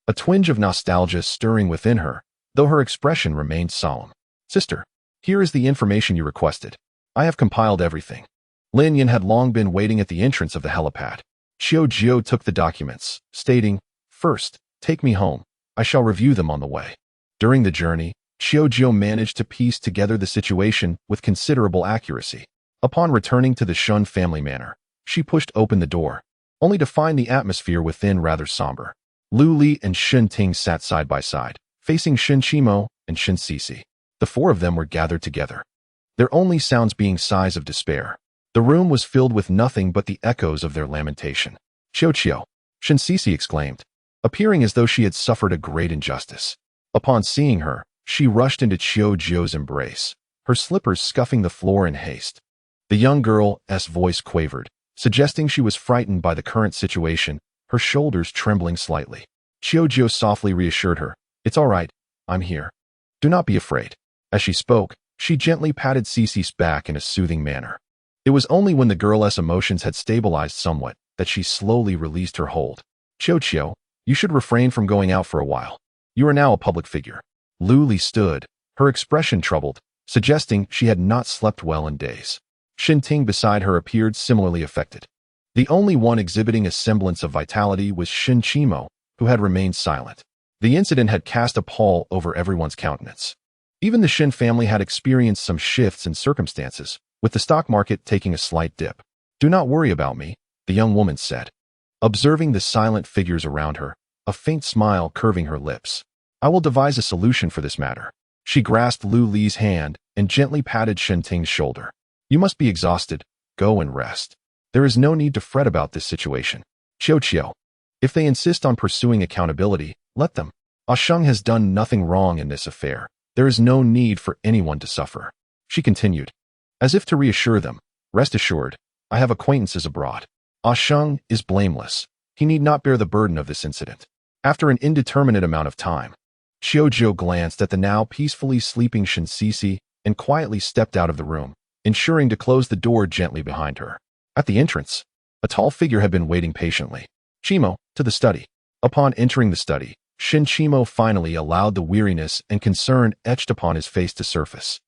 A twinge of nostalgia stirring within her, though her expression remained solemn. Sister, here is the information you requested. I have compiled everything. Lin Yin had long been waiting at the entrance of the helipad. Qiu Jiu took the documents, stating, First, take me home. I shall review them on the way. During the journey, Qiu Jiu managed to piece together the situation with considerable accuracy. Upon returning to the Shun family manor, she pushed open the door, only to find the atmosphere within rather somber. Lu Li and Shen Ting sat side by side, facing Shen Qimo and Shen Sisi. The four of them were gathered together, their only sounds being sighs of despair. The room was filled with nothing but the echoes of their lamentation. Qiu Qiu, Shen Sisi exclaimed, appearing as though she had suffered a great injustice. Upon seeing her, she rushed into Qiu Jiu's embrace, her slippers scuffing the floor in haste. The young girl's voice quavered, suggesting she was frightened by the current situation, her shoulders trembling slightly. Qiu Jiu softly reassured her, It's all right, I'm here. Do not be afraid. As she spoke, she gently patted Cece's back in a soothing manner. It was only when the girl's emotions had stabilized somewhat that she slowly released her hold. Qiu Qiu, you should refrain from going out for a while. You are now a public figure. Lu Li stood, her expression troubled, suggesting she had not slept well in days. Shen Ting beside her appeared similarly affected. The only one exhibiting a semblance of vitality was Shen Qimo, who had remained silent. The incident had cast a pall over everyone's countenance. Even the Shen family had experienced some shifts in circumstances, with the stock market taking a slight dip. Do not worry about me, the young woman said. Observing the silent figures around her, a faint smile curving her lips. I will devise a solution for this matter. She grasped Lu Li's hand and gently patted Shen Ting's shoulder. You must be exhausted. Go and rest. There is no need to fret about this situation. Qiu Qiu, if they insist on pursuing accountability, let them. Sheng has done nothing wrong in this affair. There is no need for anyone to suffer. She continued, as if to reassure them, rest assured, I have acquaintances abroad. Sheng is blameless. He need not bear the burden of this incident. After an indeterminate amount of time, Qiu Jiu glanced at the now peacefully sleeping Shen Sisi and quietly stepped out of the room, ensuring to close the door gently behind her. At the entrance, a tall figure had been waiting patiently. Qimo, to the study. Upon entering the study, Shen Qimo finally allowed the weariness and concern etched upon his face to surface.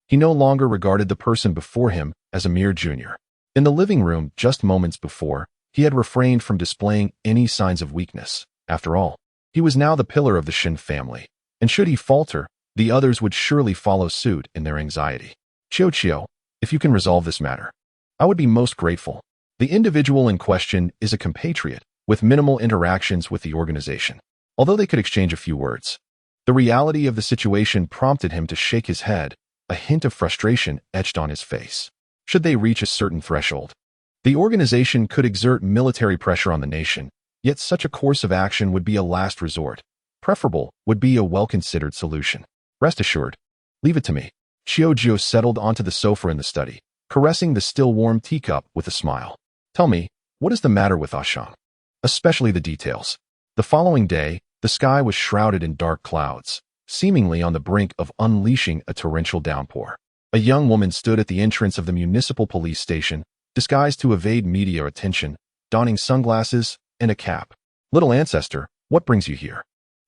He no longer regarded the person before him as a mere junior. In the living room just moments before, he had refrained from displaying any signs of weakness. After all, he was now the pillar of the Shen family, and should he falter, the others would surely follow suit in their anxiety. Qiu Qiu, if you can resolve this matter, I would be most grateful. The individual in question is a compatriot, with minimal interactions with the organization, although they could exchange a few words. The reality of the situation prompted him to shake his head, a hint of frustration etched on his face. Should they reach a certain threshold, the organization could exert military pressure on the nation, yet such a course of action would be a last resort. Preferable would be a well-considered solution. Rest assured. Leave it to me. Qiu Jiu settled onto the sofa in the study, caressing the still warm teacup with a smile. Tell me, what is the matter with Sheng? especially the details. The following day, the sky was shrouded in dark clouds, seemingly on the brink of unleashing a torrential downpour. A young woman stood at the entrance of the municipal police station, disguised to evade media attention, donning sunglasses and a cap. Little ancestor, what brings you here?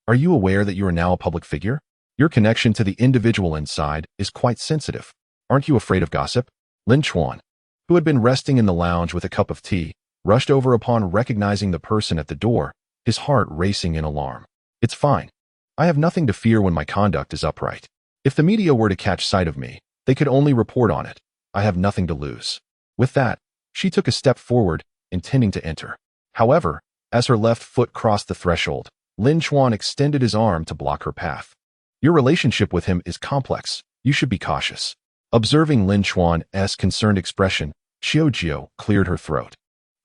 Are you aware that you are now a public figure? Your connection to the individual inside is quite sensitive. Aren't you afraid of gossip? Lin Chuan, who had been resting in the lounge with a cup of tea, rushed over upon recognizing the person at the door, his heart racing in alarm. It's fine. I have nothing to fear when my conduct is upright. If the media were to catch sight of me, they could only report on it. I have nothing to lose. With that, she took a step forward, intending to enter. However, as her left foot crossed the threshold, Lin Chuan extended his arm to block her path. Your relationship with him is complex. You should be cautious. Observing Lin Chuan's concerned expression, Xiaojio cleared her throat.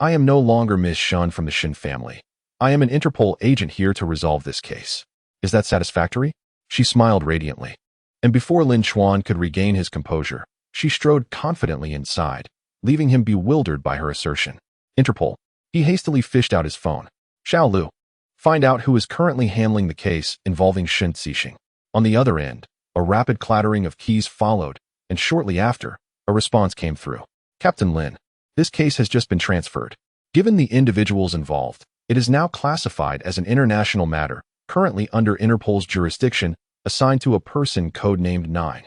I am no longer Miss Shun from the Shin family. I am an Interpol agent here to resolve this case. Is that satisfactory? She smiled radiantly. And before Lin Chuan could regain his composure, she strode confidently inside, leaving him bewildered by her assertion. Interpol. He hastily fished out his phone. Xiao Lu. Find out who is currently handling the case involving Shen Zixing. On the other end, a rapid clattering of keys followed, and shortly after, a response came through. Captain Lin. This case has just been transferred. Given the individuals involved, it is now classified as an international matter, currently under Interpol's jurisdiction, assigned to a person codenamed 9.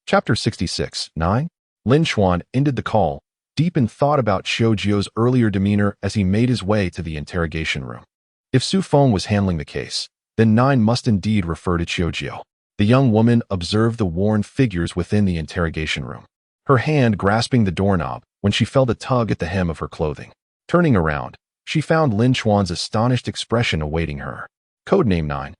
Chapter 66, 9? Lin Chuan ended the call, deep in thought about Xiaojio's earlier demeanor as he made his way to the interrogation room. If Su Feng was handling the case, then 9 must indeed refer to Xiaojio. The young woman observed the worn figures within the interrogation room, her hand grasping the doorknob when she felt a tug at the hem of her clothing. Turning around, she found Lin Chuan's astonished expression awaiting her. Codename 9.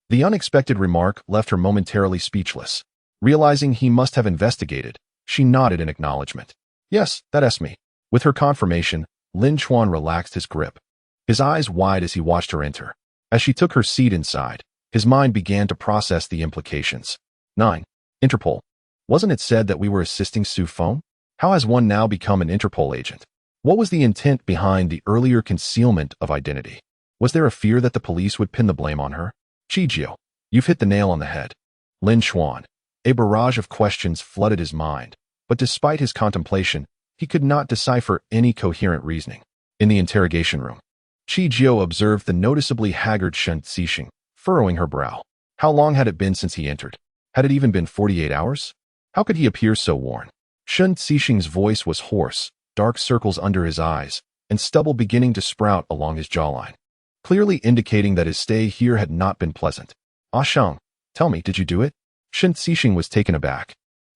The unexpected remark left her momentarily speechless. Realizing he must have investigated, she nodded in acknowledgement. Yes, that's me. With her confirmation, Lin Chuan relaxed his grip, his eyes wide as he watched her enter. As she took her seat inside, his mind began to process the implications. 9. Interpol. Wasn't it said that we were assisting Su Feng? How has one now become an Interpol agent? What was the intent behind the earlier concealment of identity? Was there a fear that the police would pin the blame on her? Qijiu, you've hit the nail on the head. Lin Chuan. A barrage of questions flooded his mind, but despite his contemplation, he could not decipher any coherent reasoning. In the interrogation room, Qijiu observed the noticeably haggard Shen Zixing, furrowing her brow. How long had it been since he entered? Had it even been 48 hours? How could he appear so worn? Shen Zixing's voice was hoarse, dark circles under his eyes, and stubble beginning to sprout along his jawline, clearly indicating that his stay here had not been pleasant. Ah Shang, tell me, did you do it? Shen Zixing was taken aback,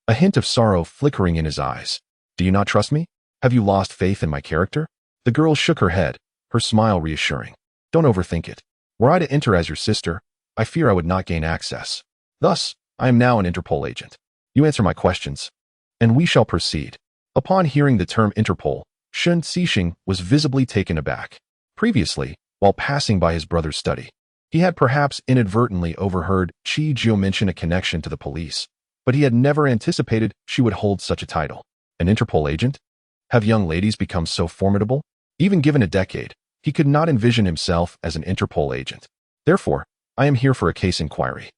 a hint of sorrow flickering in his eyes. Do you not trust me? Have you lost faith in my character? The girl shook her head, her smile reassuring. Don't overthink it. Were I to enter as your sister, I fear I would not gain access. Thus, I am now an Interpol agent. You answer my questions, and we shall proceed. Upon hearing the term Interpol, Shen Zixing was visibly taken aback. Previously, while passing by his brother's study, he had perhaps inadvertently overheard Qijiu mention a connection to the police, but he had never anticipated she would hold such a title. An Interpol agent? Have young ladies become so formidable? Even given a decade, he could not envision himself as an Interpol agent. Therefore, I am here for a case inquiry.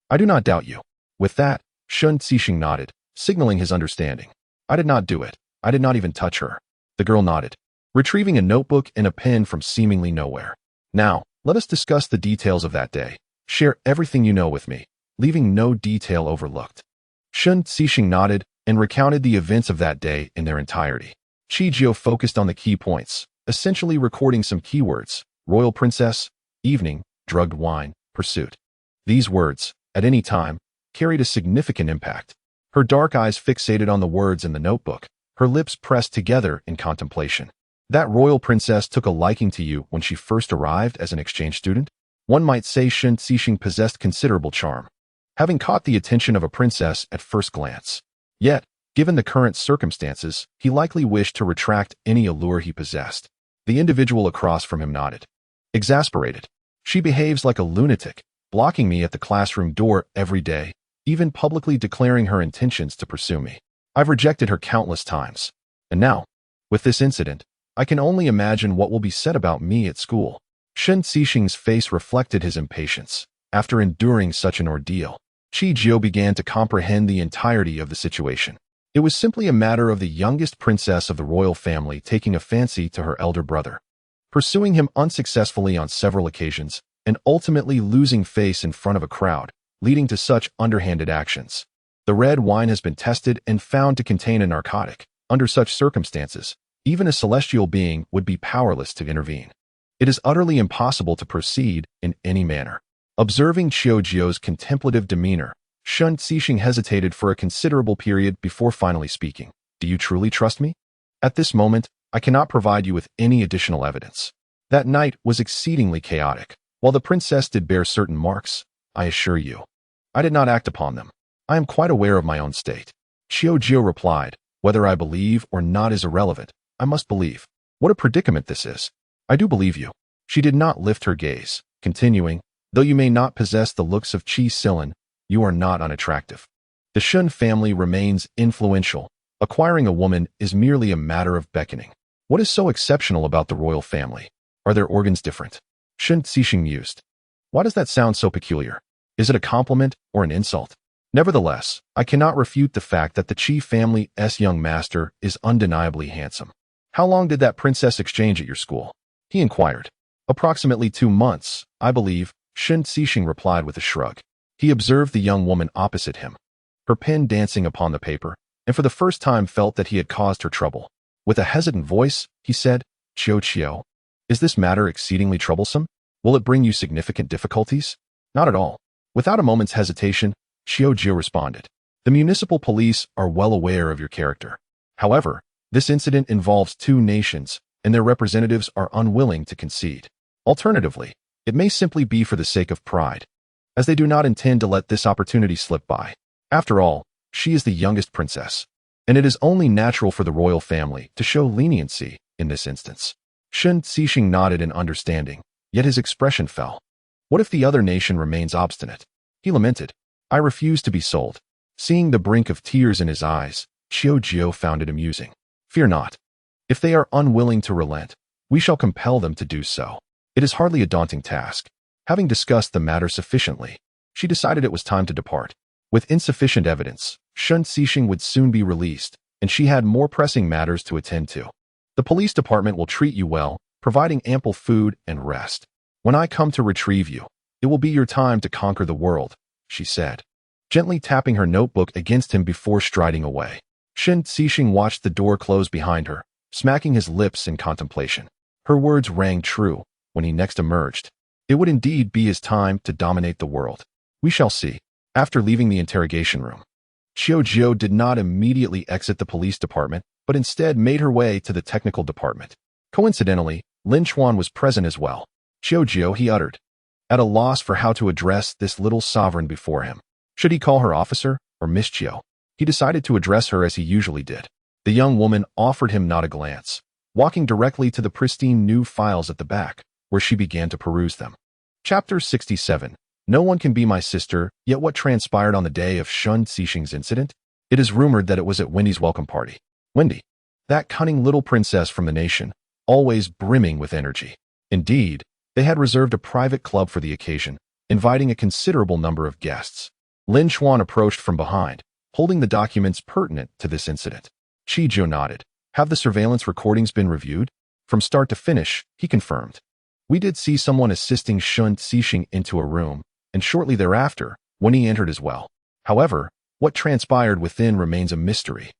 I do not doubt you. With that, Shen Zixing nodded, signaling his understanding. I did not do it. I did not even touch her. The girl nodded, retrieving a notebook and a pen from seemingly nowhere. Now, let us discuss the details of that day. Share everything you know with me, leaving no detail overlooked. Shen Zixing nodded and recounted the events of that day in their entirety. Qijiu focused on the key points, essentially recording some keywords: royal princess, evening, drugged wine, pursuit. These words, at any time, carried a significant impact. Her dark eyes fixated on the words in the notebook, her lips pressed together in contemplation. That royal princess took a liking to you when she first arrived as an exchange student? One might say Shen Zixing possessed considerable charm, having caught the attention of a princess at first glance. Yet, given the current circumstances, he likely wished to retract any allure he possessed. The individual across from him nodded. Exasperated. She behaves like a lunatic, blocking me at the classroom door every day, even publicly declaring her intentions to pursue me. I've rejected her countless times. And now, with this incident, I can only imagine what will be said about me at school. Shen Xixing's face reflected his impatience. After enduring such an ordeal, Qi Jiu began to comprehend the entirety of the situation. It was simply a matter of the youngest princess of the royal family taking a fancy to her elder brother, pursuing him unsuccessfully on several occasions, and ultimately losing face in front of a crowd, leading to such underhanded actions. The red wine has been tested and found to contain a narcotic. Under such circumstances, even a celestial being would be powerless to intervene. It is utterly impossible to proceed in any manner. Observing Qiu Jiu's contemplative demeanor, Shen Xixing hesitated for a considerable period before finally speaking. Do you truly trust me? At this moment, I cannot provide you with any additional evidence. That night was exceedingly chaotic. While the princess did bear certain marks, I assure you, I did not act upon them. I am quite aware of my own state. Qiu Jiu replied, whether I believe or not is irrelevant. I must believe. What a predicament this is. I do believe you. She did not lift her gaze, continuing, though you may not possess the looks of Qi Silin, you are not unattractive. The Shun family remains influential. Acquiring a woman is merely a matter of beckoning. What is so exceptional about the royal family? Are their organs different? Shen Xixing mused. Why does that sound so peculiar? Is it a compliment or an insult? Nevertheless, I cannot refute the fact that the Qi family's young master is undeniably handsome. How long did that princess exchange at your school? He inquired. Approximately 2 months, I believe, Shen Xixing replied with a shrug. He observed the young woman opposite him, her pen dancing upon the paper, and for the first time felt that he had caused her trouble. With a hesitant voice, he said, Qiu, is this matter exceedingly troublesome? Will it bring you significant difficulties? Not at all. Without a moment's hesitation, Qiu responded. The municipal police are well aware of your character. However, this incident involves 2 nations, and their representatives are unwilling to concede. Alternatively, it may simply be for the sake of pride, as they do not intend to let this opportunity slip by. After all, she is the youngest princess, and it is only natural for the royal family to show leniency in this instance. Shen Xixing nodded in understanding, yet his expression fell. What if the other nation remains obstinate? He lamented. I refuse to be sold. Seeing the brink of tears in his eyes, Qiu Jiu found it amusing. Fear not. If they are unwilling to relent, we shall compel them to do so. It is hardly a daunting task. Having discussed the matter sufficiently, she decided it was time to depart. With insufficient evidence, Shen Xixing would soon be released, and she had more pressing matters to attend to. The police department will treat you well, providing ample food and rest. When I come to retrieve you, it will be your time to conquer the world, she said, gently tapping her notebook against him before striding away. Shen Xixing watched the door close behind her, smacking his lips in contemplation. Her words rang true. When he next emerged, it would indeed be his time to dominate the world. We shall see. After leaving the interrogation room, Qiu Jiu did not immediately exit the police department, but instead made her way to the technical department. Coincidentally, Lin Chuan was present as well. Qiu Jiu, he uttered, at a loss for how to address this little sovereign before him. Should he call her officer or Miss Qiu? He decided to address her as he usually did. The young woman offered him not a glance, walking directly to the pristine new files at the back, where she began to peruse them. Chapter 67. No one can be my sister, yet what transpired on the day of Shen Xixing's incident? It is rumored that it was at Wendy's welcome party. Wendy, that cunning little princess from the nation, always brimming with energy. Indeed, they had reserved a private club for the occasion, inviting a considerable number of guests. Lin Chuan approached from behind, holding the documents pertinent to this incident. Qi Jiu nodded. Have the surveillance recordings been reviewed? From start to finish, he confirmed. We did see someone assisting Shen Xixing into a room, and shortly thereafter, when he entered as well. However, what transpired within remains a mystery.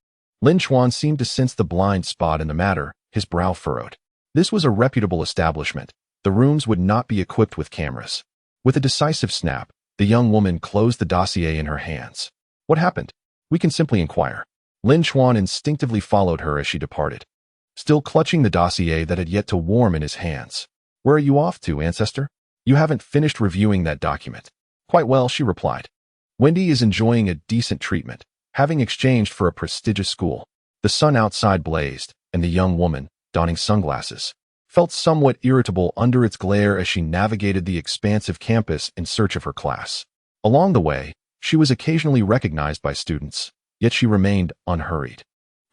Lin Chuan seemed to sense the blind spot in the matter, his brow furrowed. This was a reputable establishment. The rooms would not be equipped with cameras. With a decisive snap, the young woman closed the dossier in her hands. What happened? We can simply inquire. Lin Chuan instinctively followed her as she departed, still clutching the dossier that had yet to warm in his hands. Where are you off to, ancestor? You haven't finished reviewing that document. Quite well, she replied. Wendy is enjoying a decent treatment, having exchanged for a prestigious school. The sun outside blazed, and the young woman, donning sunglasses, felt somewhat irritable under its glare as she navigated the expansive campus in search of her class. Along the way, she was occasionally recognized by students, yet she remained unhurried,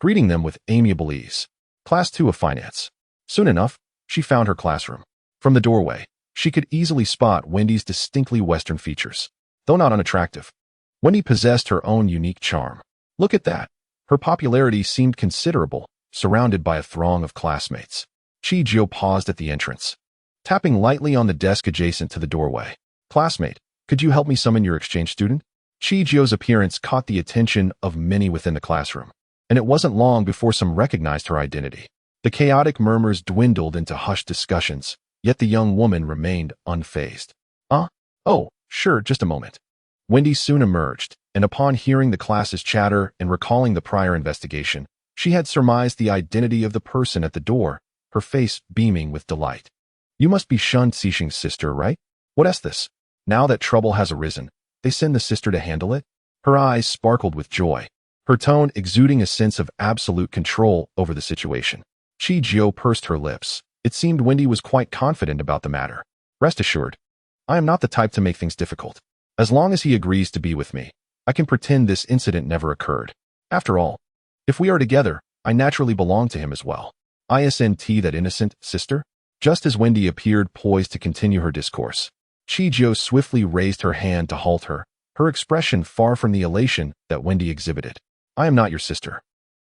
greeting them with amiable ease. Class 2 of Finance. Soon enough, she found her classroom. From the doorway, she could easily spot Wendy's distinctly Western features, though not unattractive. Wendy possessed her own unique charm. Look at that. Her popularity seemed considerable, surrounded by a throng of classmates. Chi-Jio paused at the entrance, tapping lightly on the desk adjacent to the doorway. Classmate, could you help me summon your exchange student? Chi-Jio's appearance caught the attention of many within the classroom, and it wasn't long before some recognized her identity. The chaotic murmurs dwindled into hushed discussions, yet the young woman remained unfazed. Oh, sure, just a moment. Wendy soon emerged, and upon hearing the class's chatter and recalling the prior investigation, she had surmised the identity of the person at the door, her face beaming with delight. You must be Shun Cixing's sister, right? What is this? Now that trouble has arisen, they send the sister to handle it? Her eyes sparkled with joy, her tone exuding a sense of absolute control over the situation. Chi-Jio pursed her lips. It seemed Wendy was quite confident about the matter. Rest assured, I am not the type to make things difficult. As long as he agrees to be with me, I can pretend this incident never occurred. After all, if we are together, I naturally belong to him as well. Isn't that innocent, sister? Just as Wendy appeared poised to continue her discourse, Chi-Jio swiftly raised her hand to halt her, her expression far from the elation that Wendy exhibited. I am not your sister.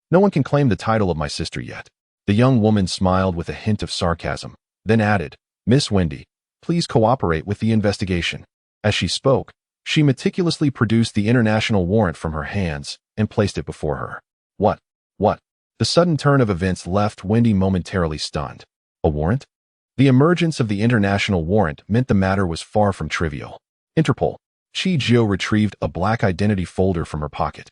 No one can claim the title of my sister yet. The young woman smiled with a hint of sarcasm, then added, Miss Wendy, please cooperate with the investigation. As she spoke, she meticulously produced the international warrant from her hands and placed it before her. What? The sudden turn of events left Wendy momentarily stunned. A warrant? The emergence of the international warrant meant the matter was far from trivial. Interpol. Chi-Jio retrieved a black identity folder from her pocket,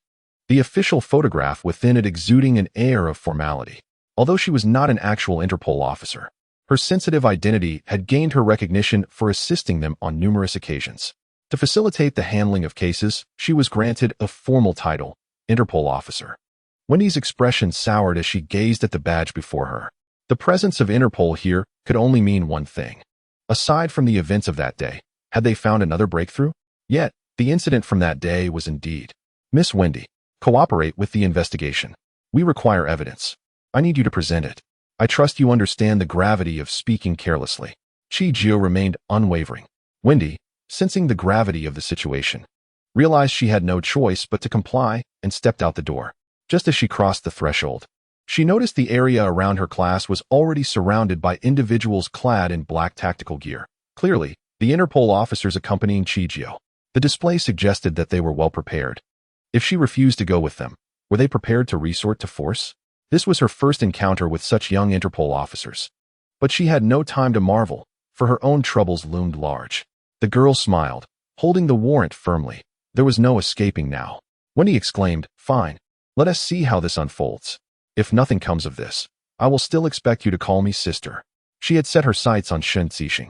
the official photograph within it exuding an air of formality. Although she was not an actual Interpol officer, her sensitive identity had gained her recognition for assisting them on numerous occasions. To facilitate the handling of cases, she was granted a formal title, Interpol officer. Wendy's expression soured as she gazed at the badge before her. The presence of Interpol here could only mean one thing. Aside from the events of that day, had they found another breakthrough? Yet, the incident from that day was indeed. Miss Wendy, cooperate with the investigation. We require evidence. I need you to present it. I trust you understand the gravity of speaking carelessly. Chi-Jio remained unwavering. Wendy, sensing the gravity of the situation, realized she had no choice but to comply and stepped out the door. Just as she crossed the threshold, she noticed the area around her class was already surrounded by individuals clad in black tactical gear. Clearly, the Interpol officers accompanying Chi-Jio. The display suggested that they were well prepared. If she refused to go with them, were they prepared to resort to force? This was her first encounter with such young Interpol officers. But she had no time to marvel, for her own troubles loomed large. The girl smiled, holding the warrant firmly. There was no escaping now. Wendy exclaimed, Fine, let us see how this unfolds. If nothing comes of this, I will still expect you to call me sister. She had set her sights on Shun Cixing.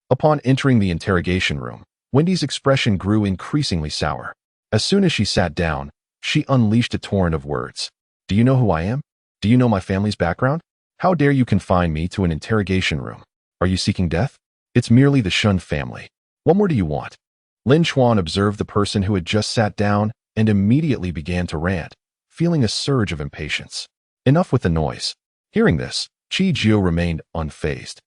Upon entering the interrogation room, Wendy's expression grew increasingly sour. As soon as she sat down, she unleashed a torrent of words. Do you know who I am? Do you know my family's background? How dare you confine me to an interrogation room? Are you seeking death? It's merely the Shun family. What more do you want? Lin Chuan observed the person who had just sat down and immediately began to rant, feeling a surge of impatience. Enough with the noise. Hearing this, Chi-Jio remained unfazed,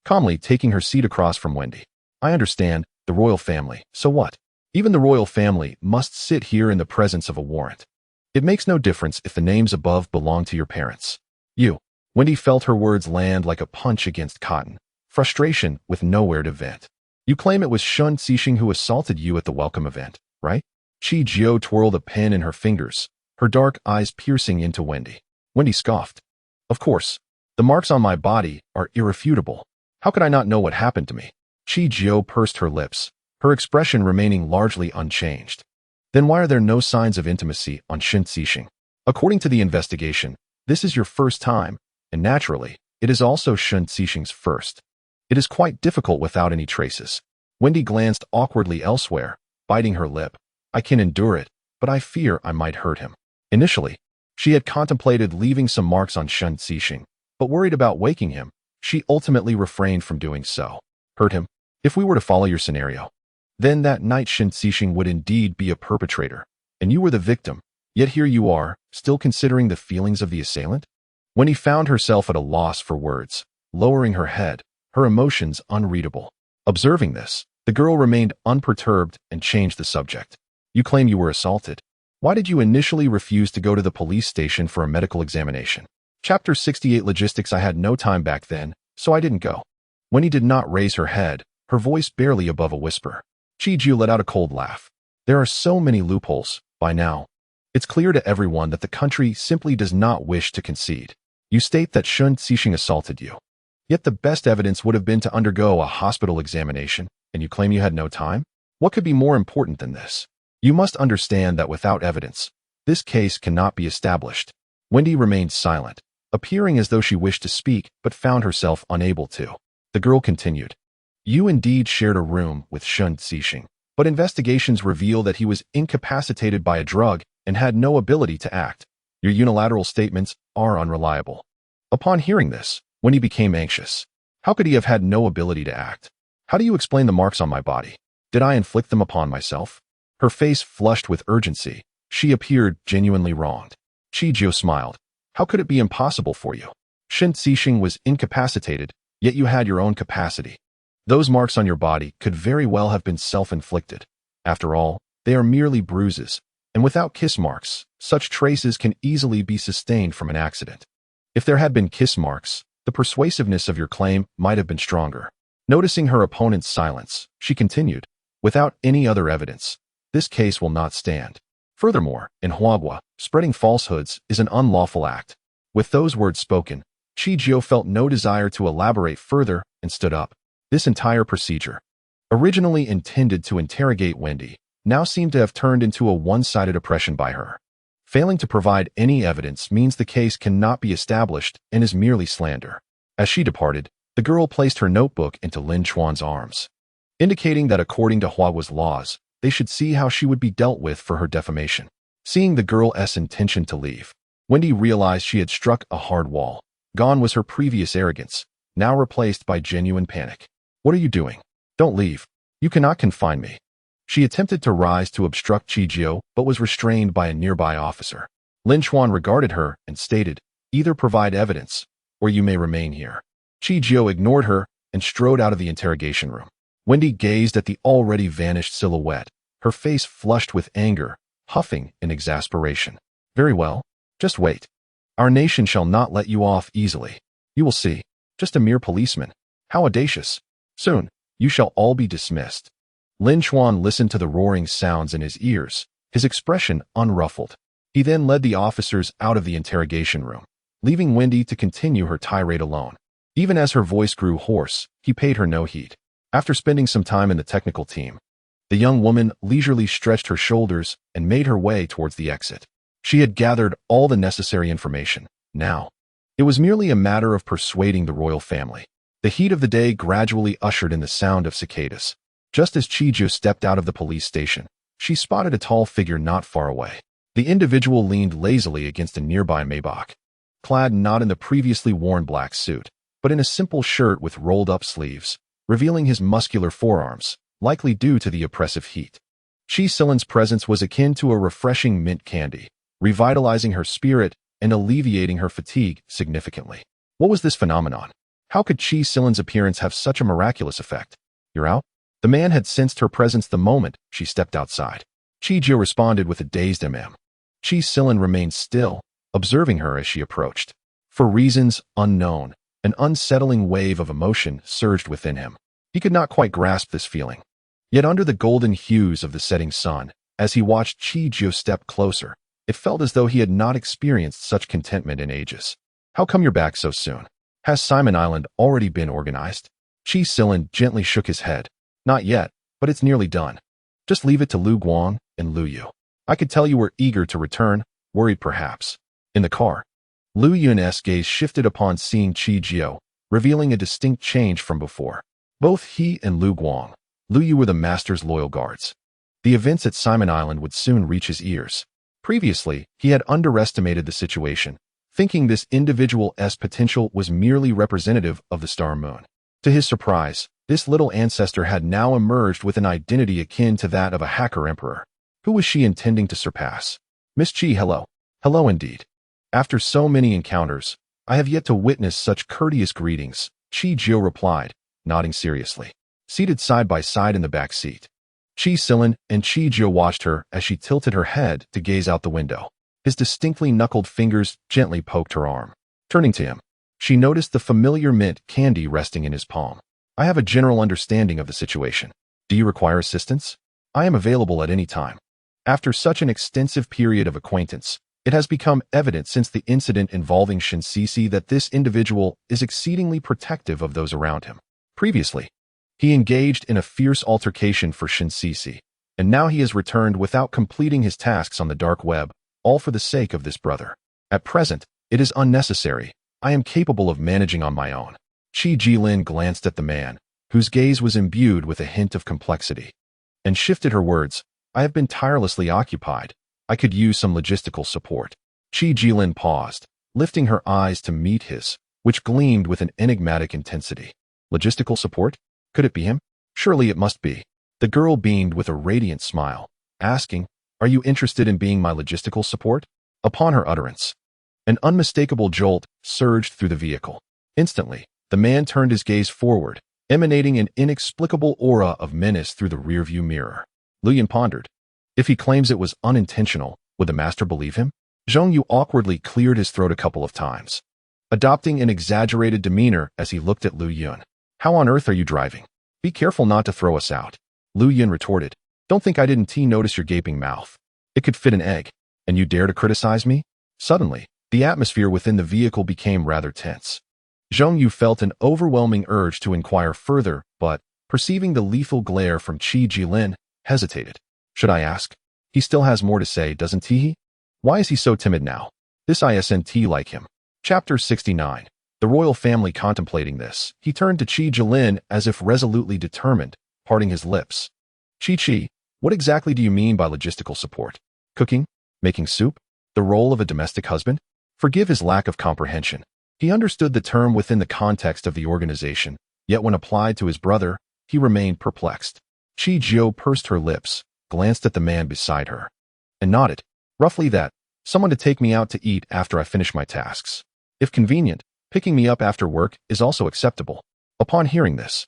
calmly taking her seat across from Wendy. I understand, the royal family, so what? Even the royal family must sit here in the presence of a warrant. It makes no difference if the names above belong to your parents. You. Wendy felt her words land like a punch against cotton, frustration with nowhere to vent. You claim it was Shun Cixing who assaulted you at the welcome event, right? Chi-Jio twirled a pen in her fingers, her dark eyes piercing into Wendy. Wendy scoffed. Of course. The marks on my body are irrefutable. How could I not know what happened to me? Chi-Jio pursed her lips, her expression remaining largely unchanged. Then why are there no signs of intimacy on Shun Cixing? According to the investigation, this is your first time, and naturally, it is also Shun Cixing's first. It is quite difficult without any traces. Wendy glanced awkwardly elsewhere, biting her lip. I can endure it, but I fear I might hurt him. Initially, she had contemplated leaving some marks on Shun Cixing, but worried about waking him, she ultimately refrained from doing so. Hurt him? If we were to follow your scenario, then that night Shun Cixing would indeed be a perpetrator, and you were the victim, yet here you are, still considering the feelings of the assailant? When he found herself at a loss for words, lowering her head, her emotions unreadable. Observing this, the girl remained unperturbed and changed the subject. You claim you were assaulted. Why did you initially refuse to go to the police station for a medical examination? Chapter 68 Logistics. I had no time back then, so I didn't go. Wendy did not raise her head, her voice barely above a whisper. Chiju let out a cold laugh. There are so many loopholes, by now. It's clear to everyone that the country simply does not wish to concede. You state that Shun Xixing assaulted you. Yet the best evidence would have been to undergo a hospital examination, and you claim you had no time? What could be more important than this? You must understand that without evidence, this case cannot be established. Wendy remained silent, appearing as though she wished to speak but found herself unable to. The girl continued. You indeed shared a room with Shun Xixing, but investigations reveal that he was incapacitated by a drug and had no ability to act. Your unilateral statements are unreliable. Upon hearing this, Wendy became anxious. How could he have had no ability to act? How do you explain the marks on my body? Did I inflict them upon myself? Her face flushed with urgency. She appeared genuinely wronged. Chijio smiled. How could it be impossible for you? Shun Xixing was incapacitated, yet you had your own capacity. Those marks on your body could very well have been self-inflicted. After all, they are merely bruises, and without kiss marks, such traces can easily be sustained from an accident. If there had been kiss marks, the persuasiveness of your claim might have been stronger. Noticing her opponent's silence, she continued, without any other evidence, this case will not stand. Furthermore, in Huagua, spreading falsehoods is an unlawful act. With those words spoken, Chijio felt no desire to elaborate further and stood up. This entire procedure, originally intended to interrogate Wendy, now seemed to have turned into a one-sided oppression by her. Failing to provide any evidence means the case cannot be established and is merely slander. As she departed, the girl placed her notebook into Lin Chuan's arms, indicating that according to Huagua's laws, they should see how she would be dealt with for her defamation. Seeing the girl's intention to leave, Wendy realized she had struck a hard wall. Gone was her previous arrogance, now replaced by genuine panic. What are you doing? Don't leave. You cannot confine me. She attempted to rise to obstruct Chijio, but was restrained by a nearby officer. Lin Chuan regarded her and stated, either provide evidence, or you may remain here. Chijio ignored her and strode out of the interrogation room. Wendy gazed at the already vanished silhouette, her face flushed with anger, huffing in exasperation. Very well, just wait. Our nation shall not let you off easily. You will see. Just a mere policeman. How audacious. Soon, you shall all be dismissed. Lin Chuan listened to the roaring sounds in his ears, his expression unruffled. He then led the officers out of the interrogation room, leaving Wendy to continue her tirade alone. Even as her voice grew hoarse, he paid her no heed. After spending some time in the technical team, the young woman leisurely stretched her shoulders and made her way towards the exit. She had gathered all the necessary information. Now, it was merely a matter of persuading the royal family. The heat of the day gradually ushered in the sound of cicadas. Just as Chiju stepped out of the police station, she spotted a tall figure not far away. The individual leaned lazily against a nearby Maybach, clad not in the previously worn black suit, but in a simple shirt with rolled-up sleeves, revealing his muscular forearms, likely due to the oppressive heat. Chi Silen's presence was akin to a refreshing mint candy, revitalizing her spirit and alleviating her fatigue significantly. What was this phenomenon? How could Chi Silen's appearance have such a miraculous effect? You're out? The man had sensed her presence the moment she stepped outside. Chijio responded with a dazed mm. Chi Silen remained still, observing her as she approached. For reasons unknown, an unsettling wave of emotion surged within him. He could not quite grasp this feeling. Yet under the golden hues of the setting sun, as he watched Chijio step closer, it felt as though he had not experienced such contentment in ages. How come you're back so soon? Has Simon Island already been organized? Chi Silen gently shook his head. Not yet, but it's nearly done. Just leave it to Lu Guang and Lu Yu. I could tell you were eager to return, worried perhaps. In the car, Lu Yun's gaze shifted upon seeing Chijio, revealing a distinct change from before. Both he and Lu Guang, Lu Yu were the master's loyal guards. The events at Simon Island would soon reach his ears. Previously, he had underestimated the situation, thinking this individual's potential was merely representative of the star moon. To his surprise, this little ancestor had now emerged with an identity akin to that of a hacker emperor. Who was she intending to surpass? Miss Chi, hello. Hello indeed. After so many encounters, I have yet to witness such courteous greetings, Chijio replied, nodding seriously. Seated side by side in the back seat, Chi Silin and Chi Jio watched her as she tilted her head to gaze out the window. His distinctly knuckled fingers gently poked her arm. Turning to him, she noticed the familiar mint candy resting in his palm. I have a general understanding of the situation. Do you require assistance? I am available at any time. After such an extensive period of acquaintance, it has become evident since the incident involving Shinsisi that this individual is exceedingly protective of those around him. Previously, he engaged in a fierce altercation for Shinsisi, and now he has returned without completing his tasks on the dark web, all for the sake of this brother. At present, it is unnecessary. I am capable of managing on my own. Chi Jilin glanced at the man, whose gaze was imbued with a hint of complexity, and shifted her words. I have been tirelessly occupied. I could use some logistical support. Chi Jilin paused, lifting her eyes to meet his, which gleamed with an enigmatic intensity. Logistical support? Could it be him? Surely it must be. The girl beamed with a radiant smile, asking, Are you interested in being my logistical support? Upon her utterance, an unmistakable jolt surged through the vehicle. Instantly, the man turned his gaze forward, emanating an inexplicable aura of menace through the rearview mirror. Luyan pondered. If he claims it was unintentional, would the master believe him? Zhong Yu awkwardly cleared his throat a couple of times, adopting an exaggerated demeanor as he looked at Lu Yun. How on earth are you driving? Be careful not to throw us out. Lu Yun retorted. Don't think I didn't notice your gaping mouth. It could fit an egg, and you dare to criticize me? Suddenly, the atmosphere within the vehicle became rather tense. Zhong Yu felt an overwhelming urge to inquire further, but, perceiving the lethal glare from Chi Jilin, hesitated. Should I ask? He still has more to say, doesn't he? Why is he so timid now? This isn't like him. Chapter 69. The royal family contemplating this, he turned to Chi Jilin as if resolutely determined, parting his lips. Chi, what exactly do you mean by logistical support? Cooking? Making soup? The role of a domestic husband? Forgive his lack of comprehension. He understood the term within the context of the organization, yet when applied to his brother, he remained perplexed. Chi Jio pursed her lips, glanced at the man beside her, and nodded. Roughly that. Someone to take me out to eat after I finish my tasks. If convenient, picking me up after work is also acceptable. Upon hearing this,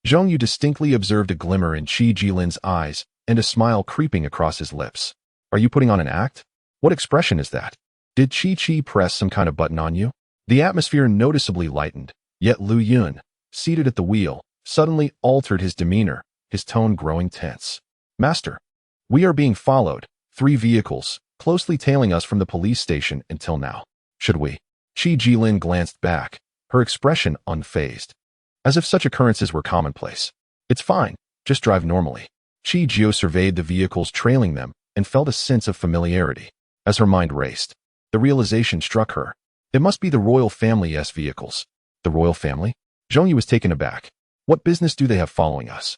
Zhong Yu distinctly observed a glimmer in Chi Jilin's eyes and a smile creeping across his lips. Are you putting on an act? What expression is that? Did Chi press some kind of button on you? The atmosphere noticeably lightened, yet Lu Yun, seated at the wheel, suddenly altered his demeanor, his tone growing tense. Master, we are being followed, 3 vehicles, closely tailing us from the police station until now. Should we? Chi Jilin glanced back, her expression unfazed, as if such occurrences were commonplace. It's fine, just drive normally. Chi Jio surveyed the vehicles trailing them and felt a sense of familiarity. As her mind raced, the realization struck her. It must be the royal family's vehicles. The royal family? Zhong Yu was taken aback. What business do they have following us?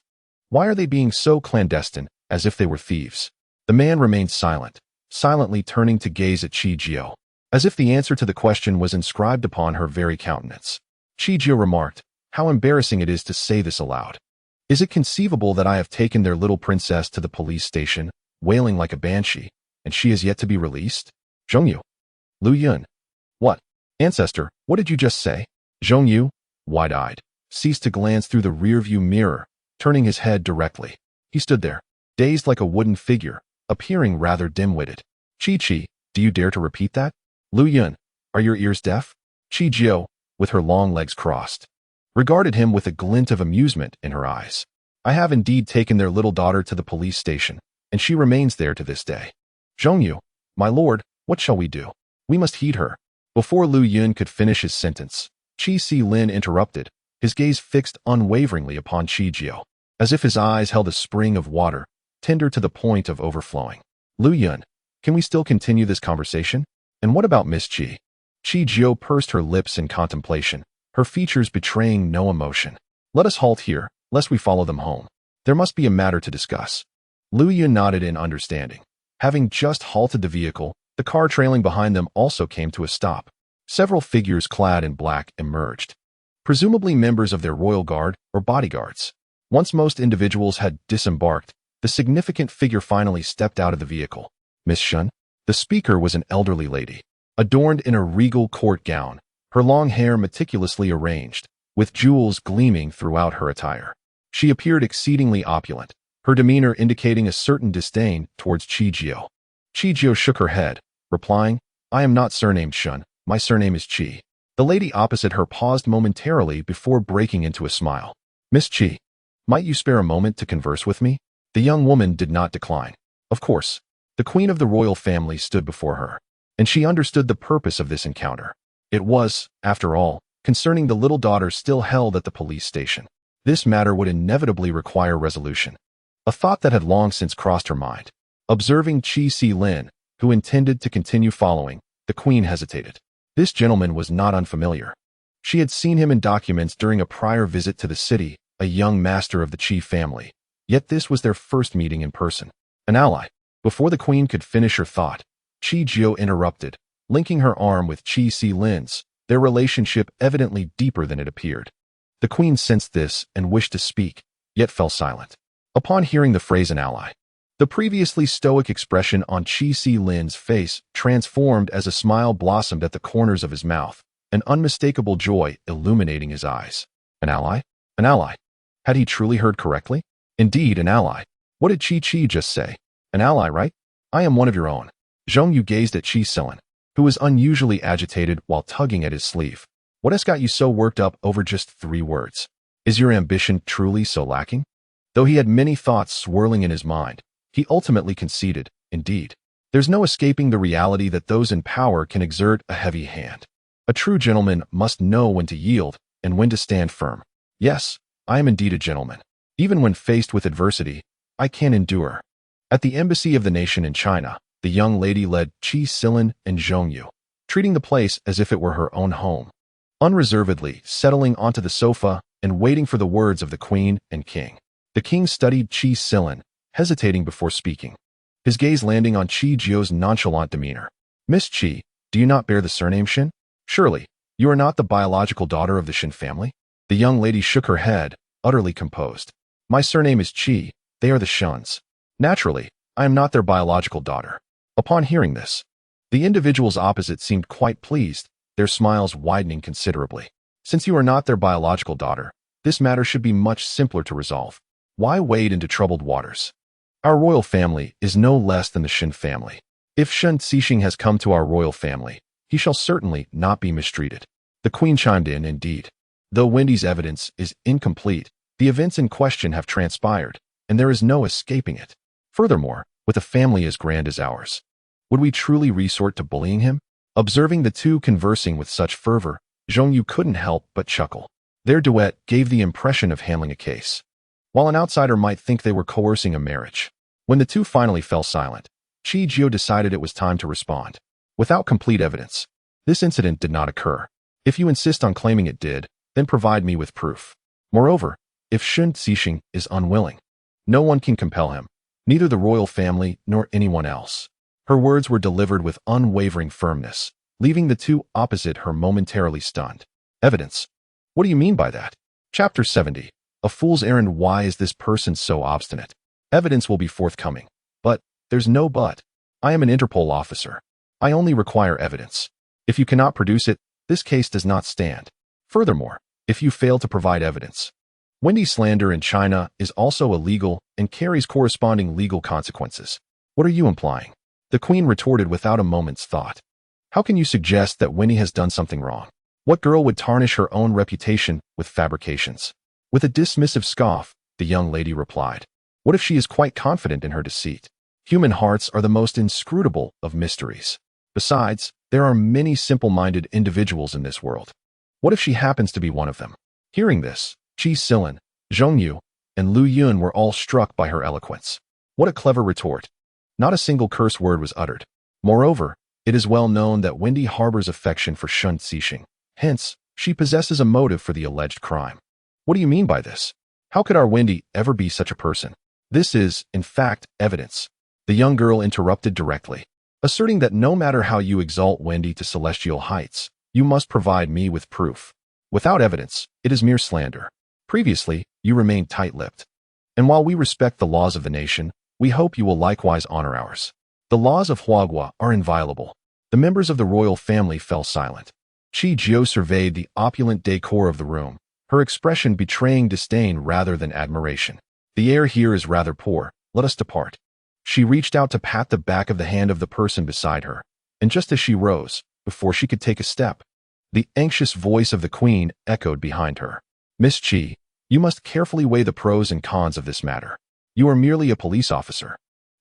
Why are they being so clandestine, as if they were thieves? The man remained silent, silently turning to gaze at Chi Jio, as if the answer to the question was inscribed upon her very countenance. Chi Jio remarked, How embarrassing it is to say this aloud. Is it conceivable that I have taken their little princess to the police station, wailing like a banshee, and she is yet to be released? Zhong Yu. Lu Yun. What? Ancestor, what did you just say? Zhong Yu, wide-eyed, ceased to glance through the rearview mirror, turning his head directly. He stood there, dazed like a wooden figure, appearing rather dim-witted. Chi, do you dare to repeat that? Lu Yun, are your ears deaf? Chi Jio, with her long legs crossed, regarded him with a glint of amusement in her eyes. I have indeed taken their little daughter to the police station, and she remains there to this day. Zhong Yu, my lord, what shall we do? We must heed her. Before Lu Yun could finish his sentence, Chi Si Lin interrupted, his gaze fixed unwaveringly upon Chi Jio, as if his eyes held a spring of water, tender to the point of overflowing. Lu Yun, can we still continue this conversation? And what about Miss Chi? Chi Jio pursed her lips in contemplation, her features betraying no emotion. Let us halt here, lest we follow them home. There must be a matter to discuss. Lu Yun nodded in understanding. Having just halted the vehicle, the car trailing behind them also came to a stop. Several figures clad in black emerged, presumably members of their royal guard or bodyguards. Once most individuals had disembarked, the significant figure finally stepped out of the vehicle. Miss Shun? The speaker was an elderly lady, adorned in a regal court gown, her long hair meticulously arranged, with jewels gleaming throughout her attire. She appeared exceedingly opulent, her demeanor indicating a certain disdain towards Qijio. Qijio shook her head, replying, "I am not surnamed Shun, my surname is Qi." The lady opposite her paused momentarily before breaking into a smile. "Miss Qi, might you spare a moment to converse with me?" The young woman did not decline. Of course, the queen of the royal family stood before her, and she understood the purpose of this encounter. It was, after all, concerning the little daughter still held at the police station. This matter would inevitably require resolution, a thought that had long since crossed her mind. Observing Qi Si-lin, who intended to continue following, the queen hesitated. This gentleman was not unfamiliar. She had seen him in documents during a prior visit to the city, a young master of the Qi family. Yet this was their first meeting in person. An ally. Before the queen could finish her thought, Qijio interrupted, linking her arm with Qi Si-lin's, their relationship evidently deeper than it appeared. The queen sensed this and wished to speak, yet fell silent. Upon hearing the phrase "an ally," the previously stoic expression on Qi Si-lin's face transformed as a smile blossomed at the corners of his mouth, an unmistakable joy illuminating his eyes. An ally? An ally. Had he truly heard correctly? Indeed, an ally. What did Qi just say? An ally, right? I am one of your own. Zhongyu gazed at Qi Si-lin, who was unusually agitated while tugging at his sleeve. What has got you so worked up over just 3 words? Is your ambition truly so lacking? Though he had many thoughts swirling in his mind, he ultimately conceded, indeed. There's no escaping the reality that those in power can exert a heavy hand. A true gentleman must know when to yield and when to stand firm. Yes, I am indeed a gentleman. Even when faced with adversity, I can endure. At the embassy of the nation in China, the young lady led Qi Si-lin and Zhongyu, treating the place as if it were her own home, unreservedly settling onto the sofa and waiting for the words of the queen and king. The king studied Qi Si-lin, hesitating before speaking, his gaze landing on Qijio's nonchalant demeanor. "Miss Qi, do you not bear the surname Shin? Surely, you are not the biological daughter of the Shin family?" The young lady shook her head, utterly composed. "My surname is Qi, they are the Shuns. Naturally, I am not their biological daughter." Upon hearing this, the individuals opposite seemed quite pleased, their smiles widening considerably. "Since you are not their biological daughter, this matter should be much simpler to resolve. Why wade into troubled waters? Our royal family is no less than the Shin family. If Shen Cixing has come to our royal family, he shall certainly not be mistreated." The queen chimed in, "Indeed. Though Wendy's evidence is incomplete, the events in question have transpired, and there is no escaping it. Furthermore, with a family as grand as ours, would we truly resort to bullying him?" Observing the two conversing with such fervor, Zhongyu couldn't help but chuckle. Their duet gave the impression of handling a case, while an outsider might think they were coercing a marriage. When the two finally fell silent, Qijio decided it was time to respond. "Without complete evidence, this incident did not occur. If you insist on claiming it did, then provide me with proof. Moreover, if Shen Cixing is unwilling, no one can compel him, neither the royal family nor anyone else." Her words were delivered with unwavering firmness, leaving the two opposite her momentarily stunned. "Evidence? What do you mean by that?" Chapter 70. A fool's errand. Why is this person so obstinate? Evidence will be forthcoming. But, there's no but. I am an Interpol officer. I only require evidence. If you cannot produce it, this case does not stand. Furthermore, if you fail to provide evidence, Wendy slander in China is also illegal and carries corresponding legal consequences. What are you implying? The queen retorted without a moment's thought. How can you suggest that Wendy has done something wrong? What girl would tarnish her own reputation with fabrications? With a dismissive scoff, the young lady replied, "What if she is quite confident in her deceit? Human hearts are the most inscrutable of mysteries. Besides, there are many simple-minded individuals in this world. What if she happens to be one of them?" Hearing this, Qi Si-lin, Zhongyu, and Lu Yun were all struck by her eloquence. What a clever retort. Not a single curse word was uttered. Moreover, it is well known that Wendy harbors affection for Shen Cixing. Hence, she possesses a motive for the alleged crime. What do you mean by this? How could our Wendy ever be such a person? This is, in fact, evidence. The young girl interrupted directly, asserting that no matter how you exalt Wendy to celestial heights, you must provide me with proof. Without evidence, it is mere slander. Previously, you remained tight-lipped. And while we respect the laws of the nation, we hope you will likewise honor ours. The laws of Huagua are inviolable. The members of the royal family fell silent. Qijio surveyed the opulent decor of the room, her expression betraying disdain rather than admiration. The air here is rather poor. Let us depart. She reached out to pat the back of the hand of the person beside her, and just as she rose, before she could take a step, the anxious voice of the queen echoed behind her. Miss Chi, you must carefully weigh the pros and cons of this matter. You are merely a police officer.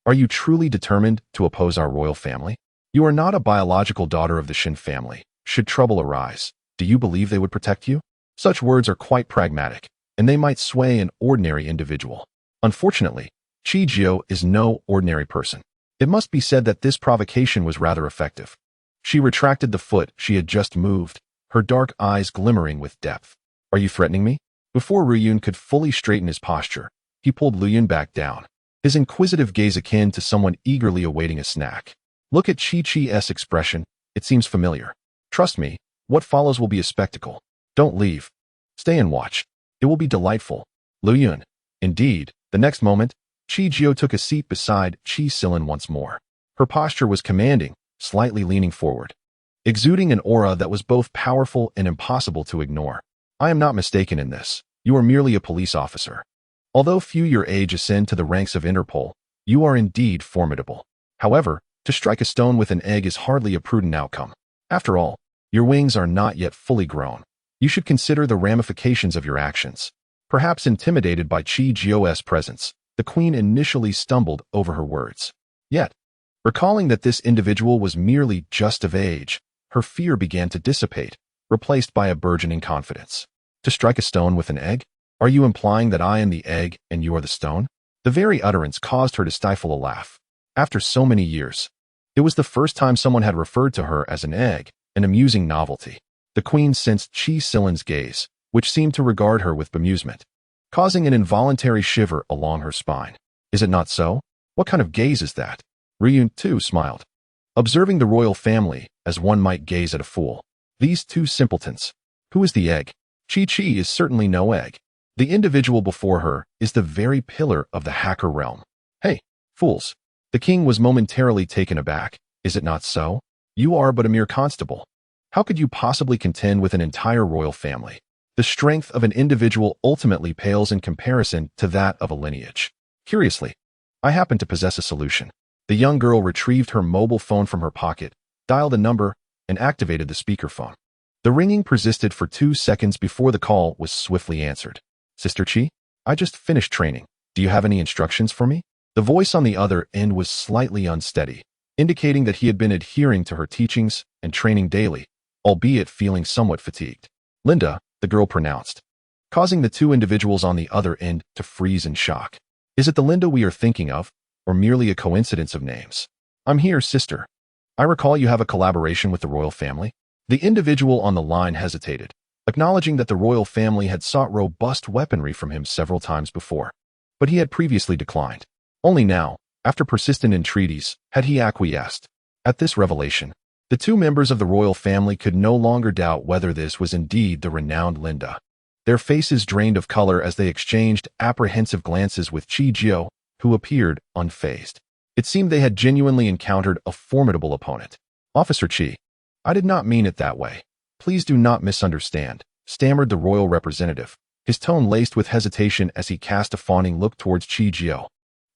Are you truly determined to oppose our royal family? You are not a biological daughter of the Shin family. Should trouble arise, do you believe they would protect you? Such words are quite pragmatic, and they might sway an ordinary individual. Unfortunately, Chi Jio is no ordinary person. It must be said that this provocation was rather effective. She retracted the foot she had just moved, her dark eyes glimmering with depth. Are you threatening me? Before Ruyun could fully straighten his posture, he pulled Luyun back down, his inquisitive gaze akin to someone eagerly awaiting a snack. Look at Chi-Chi's expression. It seems familiar. Trust me, what follows will be a spectacle. Don't leave. Stay and watch. It will be delightful. Luyun. Indeed, the next moment, Chi Jio took a seat beside Chi Silin once more. Her posture was commanding, slightly leaning forward, exuding an aura that was both powerful and impossible to ignore. I am not mistaken in this. You are merely a police officer. Although few your age ascend to the ranks of Interpol, you are indeed formidable. However, to strike a stone with an egg is hardly a prudent outcome. After all, your wings are not yet fully grown. You should consider the ramifications of your actions. Perhaps intimidated by Chi Jio's presence, the queen initially stumbled over her words. Yet, recalling that this individual was merely just of age, her fear began to dissipate, replaced by a burgeoning confidence. To strike a stone with an egg? Are you implying that I am the egg and you are the stone? The very utterance caused her to stifle a laugh. After so many years, it was the first time someone had referred to her as an egg, an amusing novelty. The queen sensed Chi Silin's gaze, which seemed to regard her with bemusement, causing an involuntary shiver along her spine. Is it not so? What kind of gaze is that? Ryun, too, smiled, observing the royal family as one might gaze at a fool. These two simpletons. Who is the egg? Chi is certainly no egg. The individual before her is the very pillar of the hacker realm. Hey, fools. The king was momentarily taken aback. Is it not so? You are but a mere constable. How could you possibly contend with an entire royal family? The strength of an individual ultimately pales in comparison to that of a lineage. Curiously, I happen to possess a solution. The young girl retrieved her mobile phone from her pocket, dialed a number, and activated the speakerphone. The ringing persisted for 2 seconds before the call was swiftly answered. Sister Chi, I just finished training. Do you have any instructions for me? The voice on the other end was slightly unsteady, indicating that he had been adhering to her teachings and training daily, albeit feeling somewhat fatigued. Linda, the girl pronounced, causing the two individuals on the other end to freeze in shock. Is it the Linda we are thinking of, or merely a coincidence of names? I'm here, sister. I recall you have a collaboration with the royal family. The individual on the line hesitated, acknowledging that the royal family had sought robust weaponry from him several times before, but he had previously declined. Only now, after persistent entreaties, had he acquiesced. At this revelation, the two members of the royal family could no longer doubt whether this was indeed the renowned Linda. Their faces drained of color as they exchanged apprehensive glances with Chi Jio, who appeared unfazed. It seemed they had genuinely encountered a formidable opponent. Officer Chi, I did not mean it that way. Please do not misunderstand, stammered the royal representative, his tone laced with hesitation as he cast a fawning look towards Chi Jio,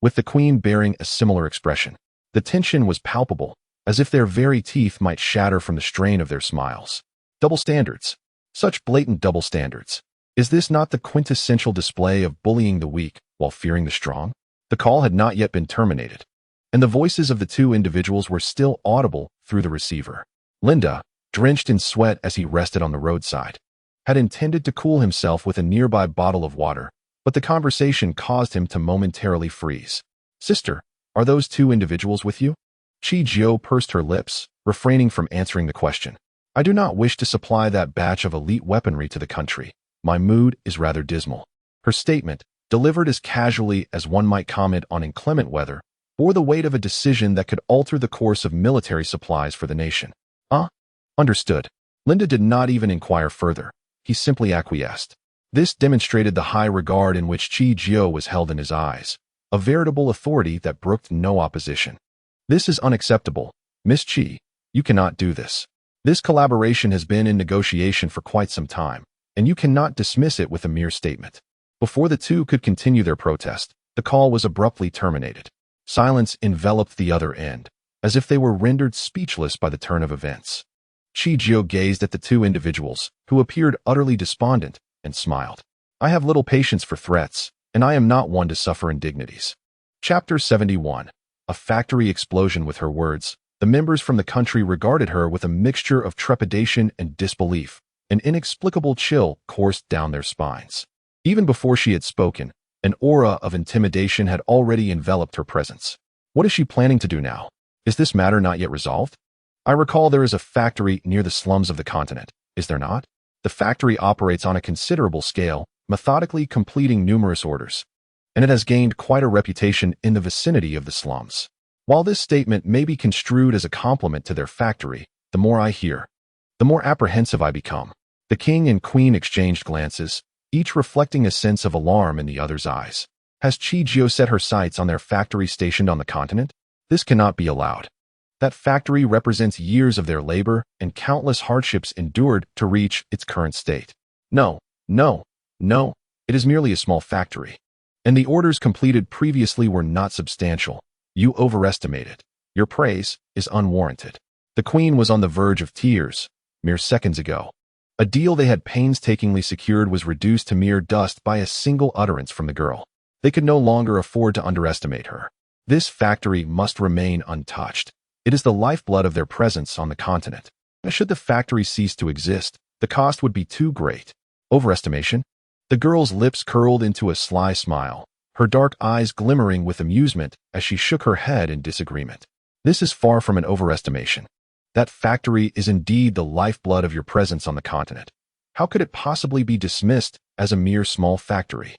with the queen bearing a similar expression. The tension was palpable, as if their very teeth might shatter from the strain of their smiles. Double standards. Such blatant double standards. Is this not the quintessential display of bullying the weak while fearing the strong? The call had not yet been terminated, and the voices of the two individuals were still audible through the receiver. Linda, drenched in sweat as he rested on the roadside, had intended to cool himself with a nearby bottle of water, but the conversation caused him to momentarily freeze. Sister, are those two individuals with you? Chi Jio pursed her lips, refraining from answering the question. I do not wish to supply that batch of elite weaponry to the country. My mood is rather dismal. Her statement, delivered as casually as one might comment on inclement weather, bore the weight of a decision that could alter the course of military supplies for the nation. Understood. Linda did not even inquire further. He simply acquiesced. This demonstrated the high regard in which Chi Jio was held in his eyes, a veritable authority that brooked no opposition. This is unacceptable. Miss Chi, you cannot do this. This collaboration has been in negotiation for quite some time, and you cannot dismiss it with a mere statement. Before the two could continue their protest, the call was abruptly terminated. Silence enveloped the other end, as if they were rendered speechless by the turn of events. Chijio gazed at the two individuals, who appeared utterly despondent, and smiled. I have little patience for threats, and I am not one to suffer indignities. Chapter 71. A factory explosion. With her words, the members from the country regarded her with a mixture of trepidation and disbelief. An inexplicable chill coursed down their spines. Even before she had spoken, an aura of intimidation had already enveloped her presence. What is she planning to do now? Is this matter not yet resolved? I recall there is a factory near the slums of the continent, is there not? The factory operates on a considerable scale, methodically completing numerous orders, and it has gained quite a reputation in the vicinity of the slums. While this statement may be construed as a compliment to their factory, the more I hear, the more apprehensive I become. The king and queen exchanged glances, each reflecting a sense of alarm in the other's eyes. Has Chijio set her sights on their factory stationed on the continent? This cannot be allowed. That factory represents years of their labor and countless hardships endured to reach its current state. No, it is merely a small factory. And the orders completed previously were not substantial. You overestimate it. Your praise is unwarranted. The queen was on the verge of tears mere seconds ago. A deal they had painstakingly secured was reduced to mere dust by a single utterance from the girl. They could no longer afford to underestimate her. This factory must remain untouched. It is the lifeblood of their presence on the continent. Should the factory cease to exist, the cost would be too great. Overestimation? The girl's lips curled into a sly smile, her dark eyes glimmering with amusement as she shook her head in disagreement. This is far from an overestimation. That factory is indeed the lifeblood of your presence on the continent. How could it possibly be dismissed as a mere small factory?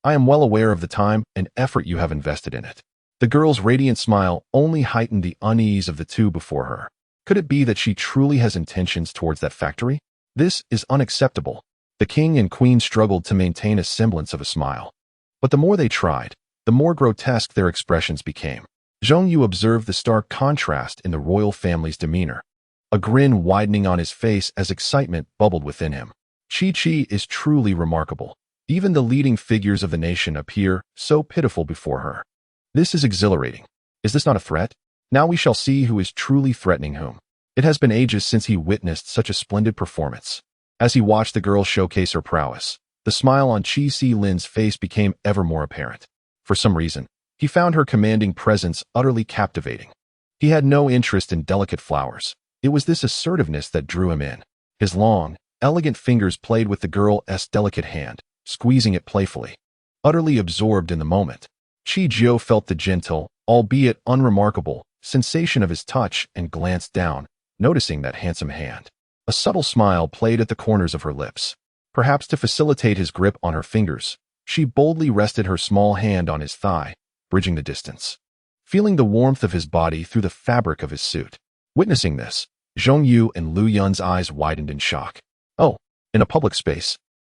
I am well aware of the time and effort you have invested in it. The girl's radiant smile only heightened the unease of the two before her. Could it be that she truly has intentions towards that factory? This is unacceptable. The king and queen struggled to maintain a semblance of a smile. But the more they tried, the more grotesque their expressions became. Zhong Yu observed the stark contrast in the royal family's demeanor, a grin widening on his face as excitement bubbled within him. Chi is truly remarkable. Even the leading figures of the nation appear so pitiful before her. This is exhilarating. Is this not a threat? Now we shall see who is truly threatening whom. It has been ages since he witnessed such a splendid performance. As he watched the girl showcase her prowess, the smile on Chi Lin's face became ever more apparent. For some reason, he found her commanding presence utterly captivating. He had no interest in delicate flowers. It was this assertiveness that drew him in. His long, elegant fingers played with the girl's delicate hand, squeezing it playfully. Utterly absorbed in the moment, Chijio felt the gentle, albeit unremarkable, sensation of his touch and glanced down, noticing that handsome hand. A subtle smile played at the corners of her lips. Perhaps to facilitate his grip on her fingers, she boldly rested her small hand on his thigh, bridging the distance. Feeling the warmth of his body through the fabric of his suit. Witnessing this, Zhong Yu and Lu Yun's eyes widened in shock. Oh, in a public space.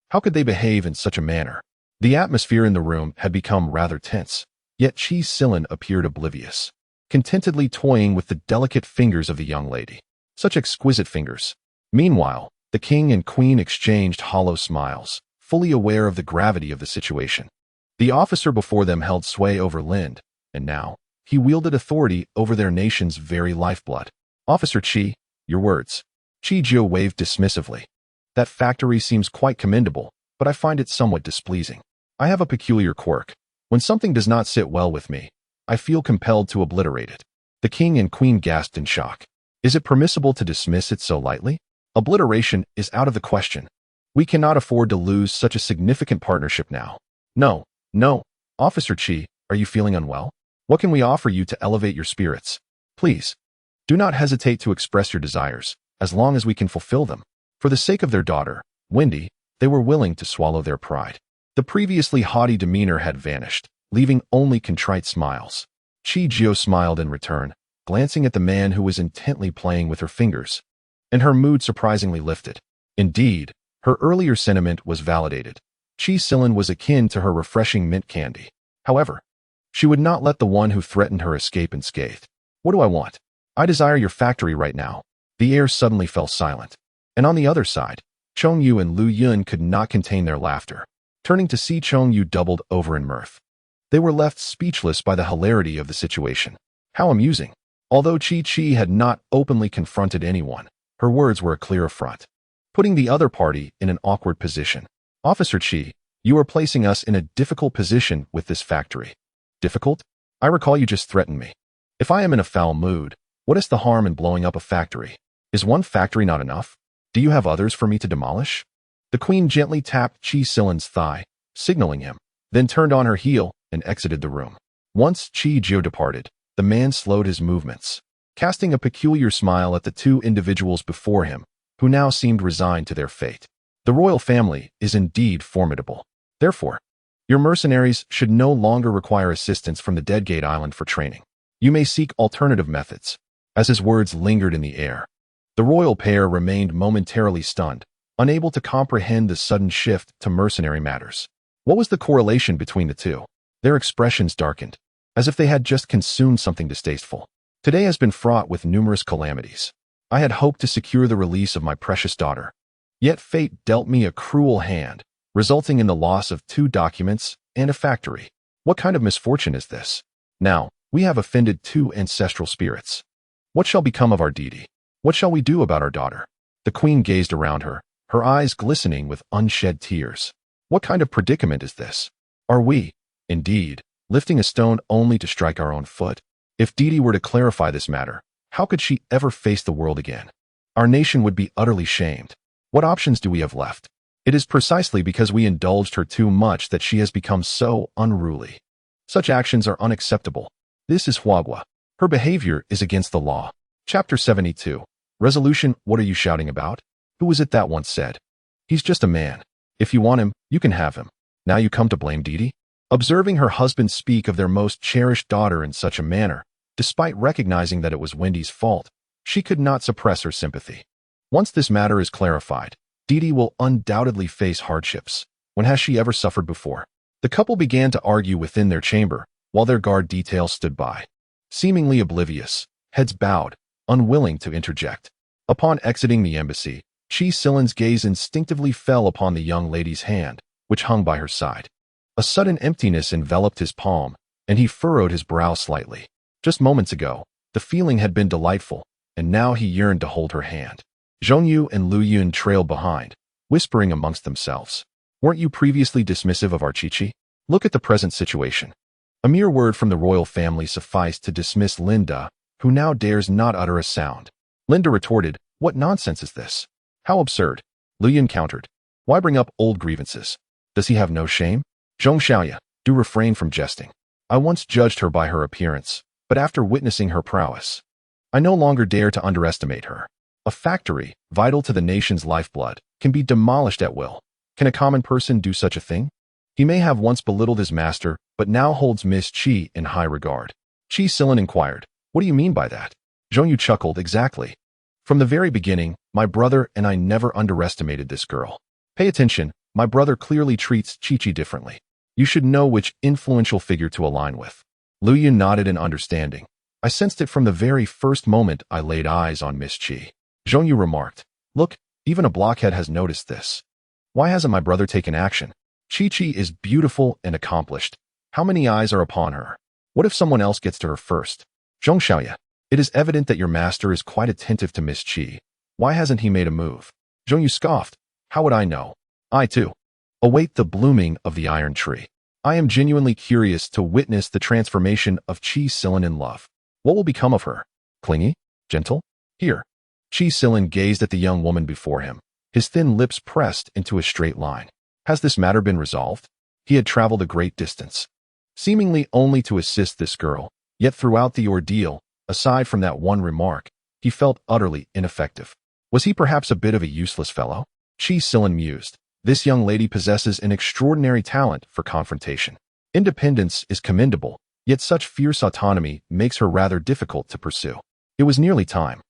How could they behave in such a manner? The atmosphere in the room had become rather tense, yet Chi Silin appeared oblivious, contentedly toying with the delicate fingers of the young lady. Such exquisite fingers. Meanwhile, the king and queen exchanged hollow smiles, fully aware of the gravity of the situation. The officer before them held sway over Lind, and now, he wielded authority over their nation's very lifeblood. Officer Chi, your words. Chijio waved dismissively. That factory seems quite commendable, but I find it somewhat displeasing. I have a peculiar quirk. When something does not sit well with me, I feel compelled to obliterate it. The king and queen gasped in shock. Is it permissible to dismiss it so lightly? Obliteration is out of the question. We cannot afford to lose such a significant partnership now. No. Officer Chi, are you feeling unwell? What can we offer you to elevate your spirits? Please, do not hesitate to express your desires, as long as we can fulfill them. For the sake of their daughter, Wendy, they were willing to swallow their pride. The previously haughty demeanor had vanished, leaving only contrite smiles. Chijio smiled in return, glancing at the man who was intently playing with her fingers, and her mood surprisingly lifted. Indeed, her earlier sentiment was validated. Chi Silin was akin to her refreshing mint candy. However, she would not let the one who threatened her escape unscathed. What do I want? I desire your factory right now. The air suddenly fell silent. And on the other side, Chongyu and Lu Yun could not contain their laughter. Turning to see Chongyu doubled over in mirth. They were left speechless by the hilarity of the situation. How amusing. Although Chi had not openly confronted anyone, her words were a clear affront, putting the other party in an awkward position. Officer Chi, you are placing us in a difficult position with this factory. Difficult? I recall you just threatened me. If I am in a foul mood, what is the harm in blowing up a factory? Is one factory not enough? Do you have others for me to demolish? The queen gently tapped Chi Silin's thigh, signaling him, then turned on her heel and exited the room. Once Chi Jiu departed, the man slowed his movements, casting a peculiar smile at the two individuals before him, who now seemed resigned to their fate. The royal family is indeed formidable. Therefore, your mercenaries should no longer require assistance from the Deadgate Island for training. You may seek alternative methods. As his words lingered in the air, the royal pair remained momentarily stunned, unable to comprehend the sudden shift to mercenary matters. What was the correlation between the two? Their expressions darkened, as if they had just consumed something distasteful. Today has been fraught with numerous calamities. I had hoped to secure the release of my precious daughter. Yet fate dealt me a cruel hand, resulting in the loss of 2 documents and a factory. What kind of misfortune is this? Now, we have offended 2 ancestral spirits. What shall become of our deity? What shall we do about our daughter? The queen gazed around her, her eyes glistening with unshed tears. What kind of predicament is this? Are we, indeed, lifting a stone only to strike our own foot? If Didi were to clarify this matter, how could she ever face the world again? Our nation would be utterly shamed. What options do we have left? It is precisely because we indulged her too much that she has become so unruly. Such actions are unacceptable. This is Huagua. Her behavior is against the law. Chapter 72. Resolution. What are you shouting about? Who was it that once said, he's just a man. If you want him, you can have him. Now you come to blame Didi? Observing her husband speak of their most cherished daughter in such a manner, despite recognizing that it was Wendy's fault, she could not suppress her sympathy. Once this matter is clarified, Didi will undoubtedly face hardships. When has she ever suffered before? The couple began to argue within their chamber, while their guard detail stood by, seemingly oblivious, heads bowed, unwilling to interject. Upon exiting the embassy, Chi Silin's gaze instinctively fell upon the young lady's hand, which hung by her side. A sudden emptiness enveloped his palm, and he furrowed his brow slightly. Just moments ago, the feeling had been delightful, and now he yearned to hold her hand. Zhongyu and Lu Yun trailed behind, whispering amongst themselves. Weren't you previously dismissive of our Chi-Chi? Look at the present situation. A mere word from the royal family sufficed to dismiss Linda, who now dares not utter a sound. Linda retorted, what nonsense is this? How absurd. Lu Yun countered. Why bring up old grievances? Does he have no shame? Zhong Xiaoya, do refrain from jesting. I once judged her by her appearance, but after witnessing her prowess, I no longer dare to underestimate her. A factory, vital to the nation's lifeblood, can be demolished at will. Can a common person do such a thing? He may have once belittled his master, but now holds Miss Chi in high regard. Chi Silin inquired, what do you mean by that? Zhongyu chuckled, exactly. From the very beginning, my brother and I never underestimated this girl. Pay attention, my brother clearly treats Chi-Chi differently. You should know which influential figure to align with. Lu Yun nodded in understanding. I sensed it from the very first moment I laid eyes on Miss Chi. Zhongyu remarked, look, even a blockhead has noticed this. Why hasn't my brother taken action? Chi-Chi is beautiful and accomplished. How many eyes are upon her? What if someone else gets to her first? Zhong Xiaoya, it is evident that your master is quite attentive to Miss Chi. Why hasn't he made a move? Zhongyu scoffed. How would I know? I, too, await the blooming of the iron tree. I am genuinely curious to witness the transformation of Chi Silin in love. What will become of her? Clingy? Gentle? Here. Chi Silin gazed at the young woman before him, his thin lips pressed into a straight line. Has this matter been resolved? He had traveled a great distance, seemingly only to assist this girl, yet throughout the ordeal, aside from that one remark, he felt utterly ineffective. Was he perhaps a bit of a useless fellow? Chi Silin mused. This young lady possesses an extraordinary talent for confrontation. Independence is commendable, yet such fierce autonomy makes her rather difficult to pursue. It was nearly time.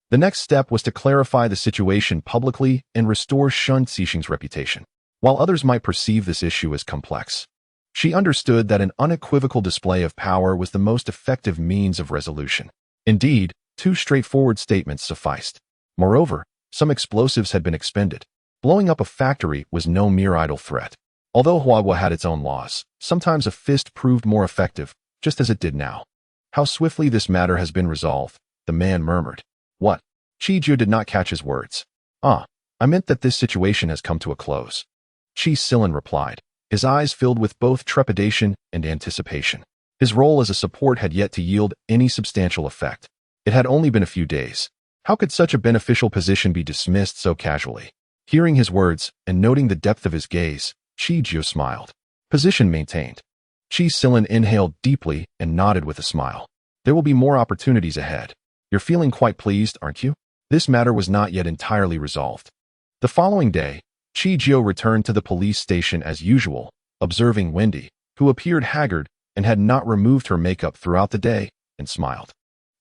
The next step was to clarify the situation publicly and restore Shun Xixing's reputation. While others might perceive this issue as complex, she understood that an unequivocal display of power was the most effective means of resolution. Indeed, 2 straightforward statements sufficed. Moreover, some explosives had been expended. Blowing up a factory was no mere idle threat. Although Huagua had its own laws, sometimes a fist proved more effective, just as it did now. How swiftly this matter has been resolved, the man murmured. What? Chijiu did not catch his words. I meant that this situation has come to a close. Chi Silin replied, his eyes filled with both trepidation and anticipation. His role as a support had yet to yield any substantial effect. It had only been a few days. How could such a beneficial position be dismissed so casually? Hearing his words and noting the depth of his gaze, Chijiu smiled. Position maintained. Chi Silin inhaled deeply and nodded with a smile. There will be more opportunities ahead. You're feeling quite pleased, aren't you? This matter was not yet entirely resolved. The following day, Chijiu returned to the police station as usual, observing Wendy, who appeared haggard and had not removed her makeup throughout the day, and smiled.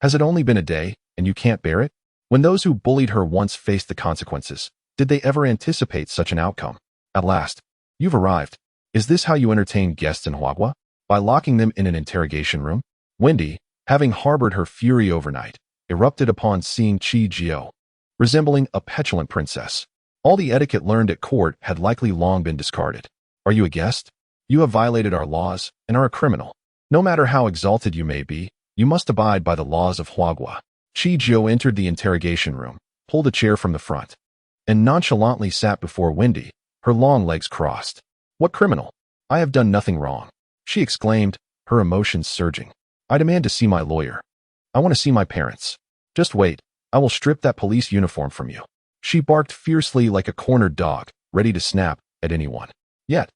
Has it only been a day, and you can't bear it? When those who bullied her once faced the consequences, did they ever anticipate such an outcome? At last, you've arrived. Is this how you entertain guests in Huagua? By locking them in an interrogation room? Wendy, having harbored her fury overnight, erupted upon seeing Chijiu, resembling a petulant princess. All the etiquette learned at court had likely long been discarded. Are you a guest? You have violated our laws and are a criminal. No matter how exalted you may be, you must abide by the laws of Huagua. Chijiu entered the interrogation room, pulled a chair from the front, and nonchalantly sat before Wendy, her long legs crossed. What criminal? I have done nothing wrong, she exclaimed, her emotions surging. I demand to see my lawyer. I want to see my parents. Just wait, I will strip that police uniform from you. She barked fiercely like a cornered dog, ready to snap at anyone. Yet,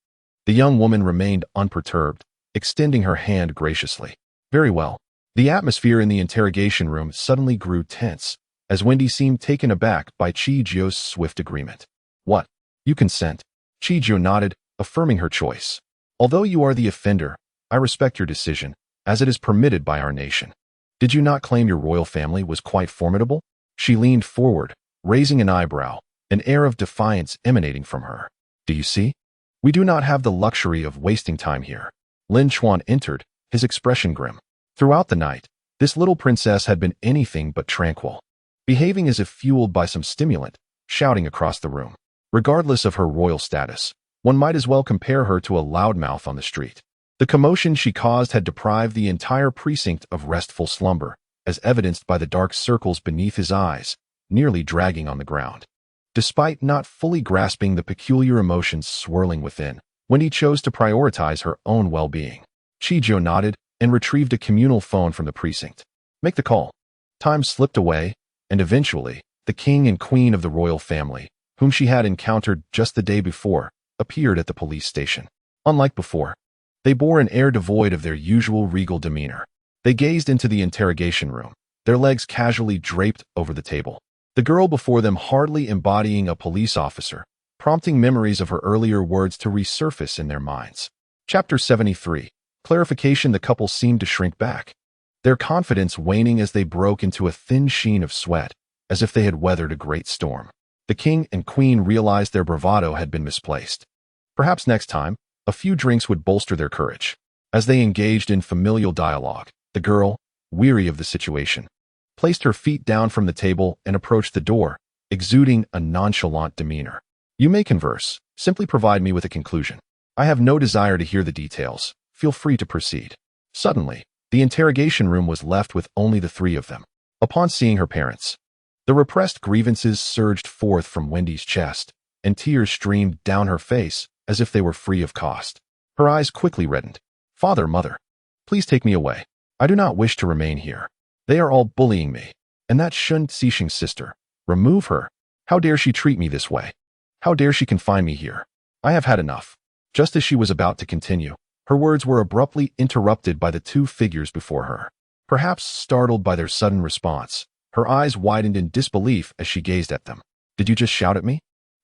the young woman remained unperturbed, extending her hand graciously. Very well. The atmosphere in the interrogation room suddenly grew tense, as Wendy seemed taken aback by Chijiu's swift agreement. What? You consent? Chijiu nodded, affirming her choice. Although you are the offender, I respect your decision, as it is permitted by our nation. Did you not claim your royal family was quite formidable? She leaned forward, raising an eyebrow, an air of defiance emanating from her. Do you see? We do not have the luxury of wasting time here. Lin Chuan entered, his expression grim. Throughout the night, this little princess had been anything but tranquil, behaving as if fueled by some stimulant, shouting across the room. Regardless of her royal status, one might as well compare her to a loudmouth on the street. The commotion she caused had deprived the entire precinct of restful slumber, as evidenced by the dark circles beneath his eyes, nearly dragging on the ground. Despite not fully grasping the peculiar emotions swirling within, Wendy chose to prioritize her own well-being. Chijiu nodded and retrieved a communal phone from the precinct. Make the call. Time slipped away, and eventually, the king and queen of the royal family, whom she had encountered just the day before, appeared at the police station. Unlike before, they bore an air devoid of their usual regal demeanor. They gazed into the interrogation room, their legs casually draped over the table. The girl before them hardly embodying a police officer, prompting memories of her earlier words to resurface in their minds. Chapter 73. Clarification. The couple seemed to shrink back, their confidence waning as they broke into a thin sheen of sweat, as if they had weathered a great storm. The king and queen realized their bravado had been misplaced. Perhaps next time, a few drinks would bolster their courage. As they engaged in familial dialogue, the girl, weary of the situation, placed her feet down from the table and approached the door, exuding a nonchalant demeanor. You may converse. Simply provide me with a conclusion. I have no desire to hear the details. Feel free to proceed. Suddenly, the interrogation room was left with only the three of them. Upon seeing her parents, the repressed grievances surged forth from Wendy's chest, and tears streamed down her face as if they were free of cost. Her eyes quickly reddened. Father, mother, please take me away. I do not wish to remain here. They are all bullying me. And that Shun Xixing's sister. Remove her. How dare she treat me this way? How dare she confine me here? I have had enough. Just as she was about to continue, her words were abruptly interrupted by the two figures before her. Perhaps startled by their sudden response, her eyes widened in disbelief as she gazed at them. Did you just shout at me?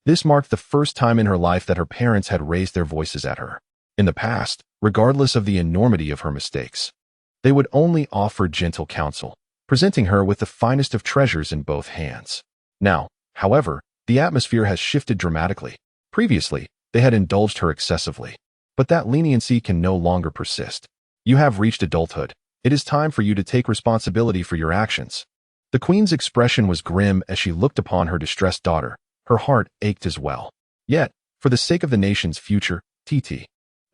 This marked the first time in her life that her parents had raised their voices at her. In the past, regardless of the enormity of her mistakes, they would only offer gentle counsel, presenting her with the finest of treasures in both hands. Now, however, the atmosphere has shifted dramatically. Previously, they had indulged her excessively. But that leniency can no longer persist. You have reached adulthood. It is time for you to take responsibility for your actions. The queen's expression was grim as she looked upon her distressed daughter, Her heart ached as well. Yet, for the sake of the nation's future, TT,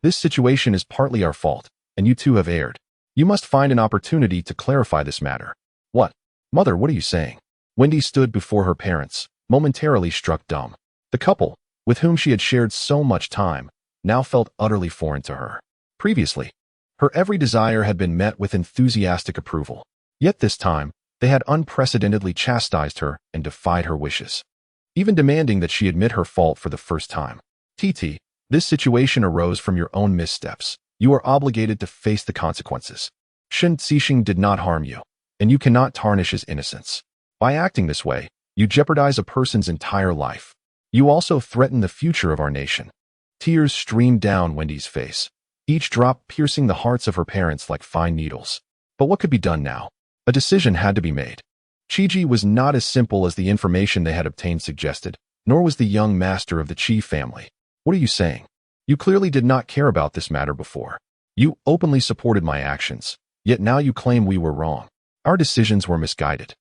this situation is partly our fault, and you two have erred. You must find an opportunity to clarify this matter. What? Mother, what are you saying? Wendy stood before her parents, momentarily struck dumb. The couple, with whom she had shared so much time, now felt utterly foreign to her. Previously, her every desire had been met with enthusiastic approval. Yet this time, they had unprecedentedly chastised her and defied her wishes, even demanding that she admit her fault for the first time. TT, this situation arose from your own missteps. You are obligated to face the consequences. Shen Zixing did not harm you, and you cannot tarnish his innocence. By acting this way, you jeopardize a person's entire life. You also threaten the future of our nation. Tears streamed down Wendy's face, each drop piercing the hearts of her parents like fine needles. But what could be done now? A decision had to be made. Qiji was not as simple as the information they had obtained suggested, nor was the young master of the Qi family. What are you saying? You clearly did not care about this matter before. You openly supported my actions, yet now you claim we were wrong. Our decisions were misguided.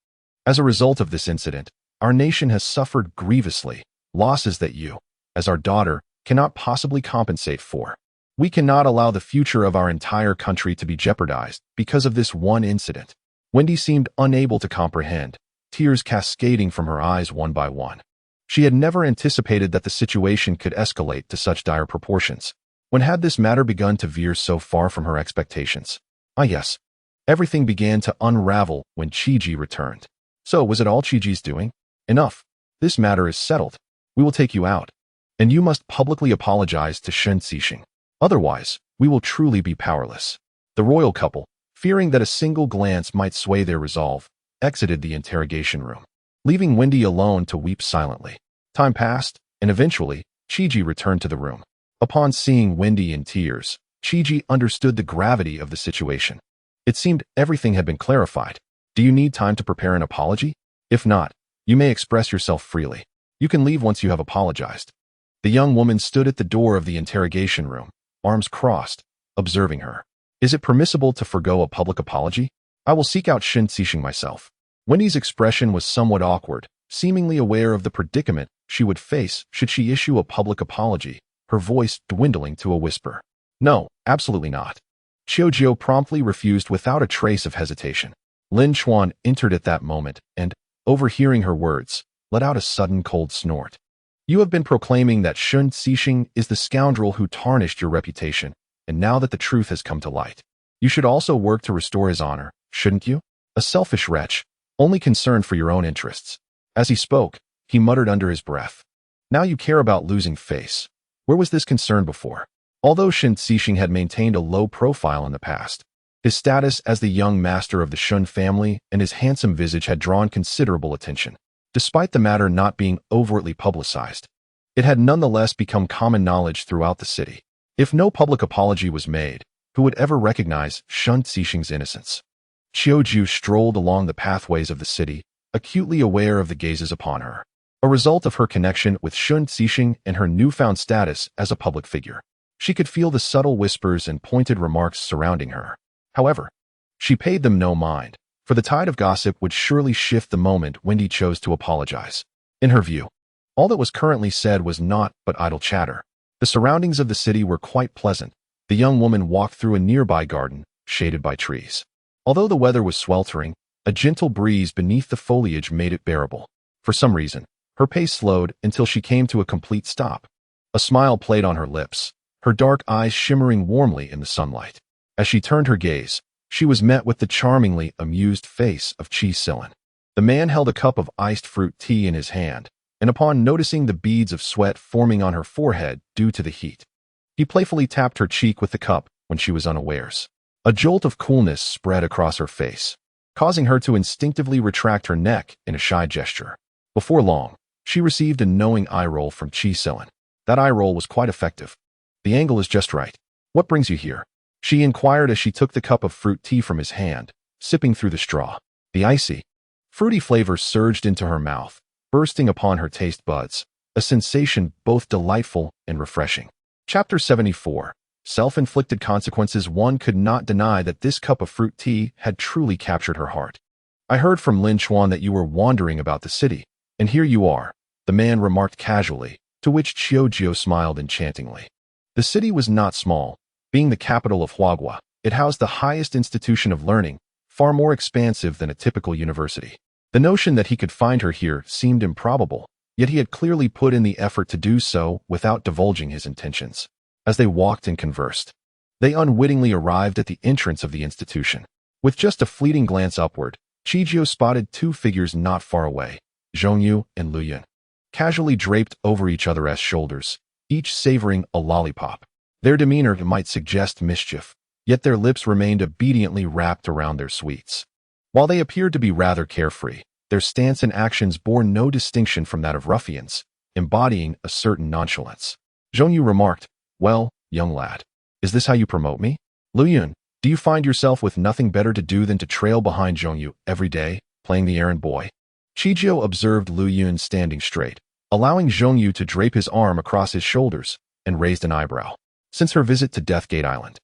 As a result of this incident, our nation has suffered grievously, losses that you, as our daughter, cannot possibly compensate for. We cannot allow the future of our entire country to be jeopardized because of this one incident. Wendy seemed unable to comprehend, tears cascading from her eyes one by one. She had never anticipated that the situation could escalate to such dire proportions. When had this matter begun to veer so far from her expectations? Ah yes, everything began to unravel when Qiji returned. So was it all Qiji's doing? Enough. This matter is settled. We will take you out. And you must publicly apologize to Shen Zixing. Otherwise, we will truly be powerless. The royal couple, fearing that a single glance might sway their resolve, exited the interrogation room, leaving Wendy alone to weep silently. Time passed, and eventually, Qiji returned to the room. Upon seeing Wendy in tears, Qiji understood the gravity of the situation. It seemed everything had been clarified. Do you need time to prepare an apology? If not, you may express yourself freely. You can leave once you have apologized. The young woman stood at the door of the interrogation room, arms crossed, observing her. Is it permissible to forgo a public apology? I will seek out Shen Zixing myself. Wendy's expression was somewhat awkward, seemingly aware of the predicament she would face should she issue a public apology, her voice dwindling to a whisper. No, absolutely not. Qiujiu promptly refused without a trace of hesitation. Lin Chuan entered at that moment and, overhearing her words, let out a sudden cold snort. You have been proclaiming that Shen Zixing is the scoundrel who tarnished your reputation, and now that the truth has come to light, you should also work to restore his honor, shouldn't you? A selfish wretch, only concerned for your own interests. As he spoke, he muttered under his breath. Now you care about losing face. Where was this concern before? Although Shen Zixing had maintained a low profile in the past, his status as the young master of the Shun family and his handsome visage had drawn considerable attention. Despite the matter not being overtly publicized, it had nonetheless become common knowledge throughout the city. If no public apology was made, who would ever recognize Shen Zixing's innocence? Qiujiu strolled along the pathways of the city, acutely aware of the gazes upon her, a result of her connection with Shen Zixing and her newfound status as a public figure. She could feel the subtle whispers and pointed remarks surrounding her. However, she paid them no mind, for the tide of gossip would surely shift the moment Wendy chose to apologize. In her view, all that was currently said was naught but idle chatter. The surroundings of the city were quite pleasant. The young woman walked through a nearby garden, shaded by trees. Although the weather was sweltering, a gentle breeze beneath the foliage made it bearable. For some reason, her pace slowed until she came to a complete stop. A smile played on her lips, her dark eyes shimmering warmly in the sunlight. As she turned her gaze, she was met with the charmingly amused face of Qi Silan. The man held a cup of iced fruit tea in his hand, and upon noticing the beads of sweat forming on her forehead due to the heat, he playfully tapped her cheek with the cup when she was unawares. A jolt of coolness spread across her face, causing her to instinctively retract her neck in a shy gesture. Before long, she received a knowing eye roll from Qi Silan. That eye roll was quite effective. The angle is just right. What brings you here? She inquired as she took the cup of fruit tea from his hand, sipping through the straw. The icy, fruity flavor surged into her mouth, bursting upon her taste buds, a sensation both delightful and refreshing. Chapter 74. Self-inflicted consequences. One could not deny that this cup of fruit tea had truly captured her heart. I heard from Lin Chuan that you were wandering about the city, and here you are. the man remarked casually, to which Chiojio smiled enchantingly. The city was not small. Being the capital of Huagua, it housed the highest institution of learning, far more expansive than a typical university. The notion that he could find her here seemed improbable, yet he had clearly put in the effort to do so without divulging his intentions. As they walked and conversed, they unwittingly arrived at the entrance of the institution. With just a fleeting glance upward, Chiojio spotted two figures not far away, Zhongyu and Luyun, casually draped over each other's shoulders, each savoring a lollipop. Their demeanor might suggest mischief, yet their lips remained obediently wrapped around their sweets. While they appeared to be rather carefree, their stance and actions bore no distinction from that of ruffians, embodying a certain nonchalance. Zhongyu remarked, "Well, young lad, is this how you promote me?" Luyun, do you find yourself with nothing better to do than to trail behind Zhongyu every day, playing the errand boy? Chijiao observed Luyun standing straight, allowing Zhongyu to drape his arm across his shoulders, and raised an eyebrow. Since her visit to Deathgate Island,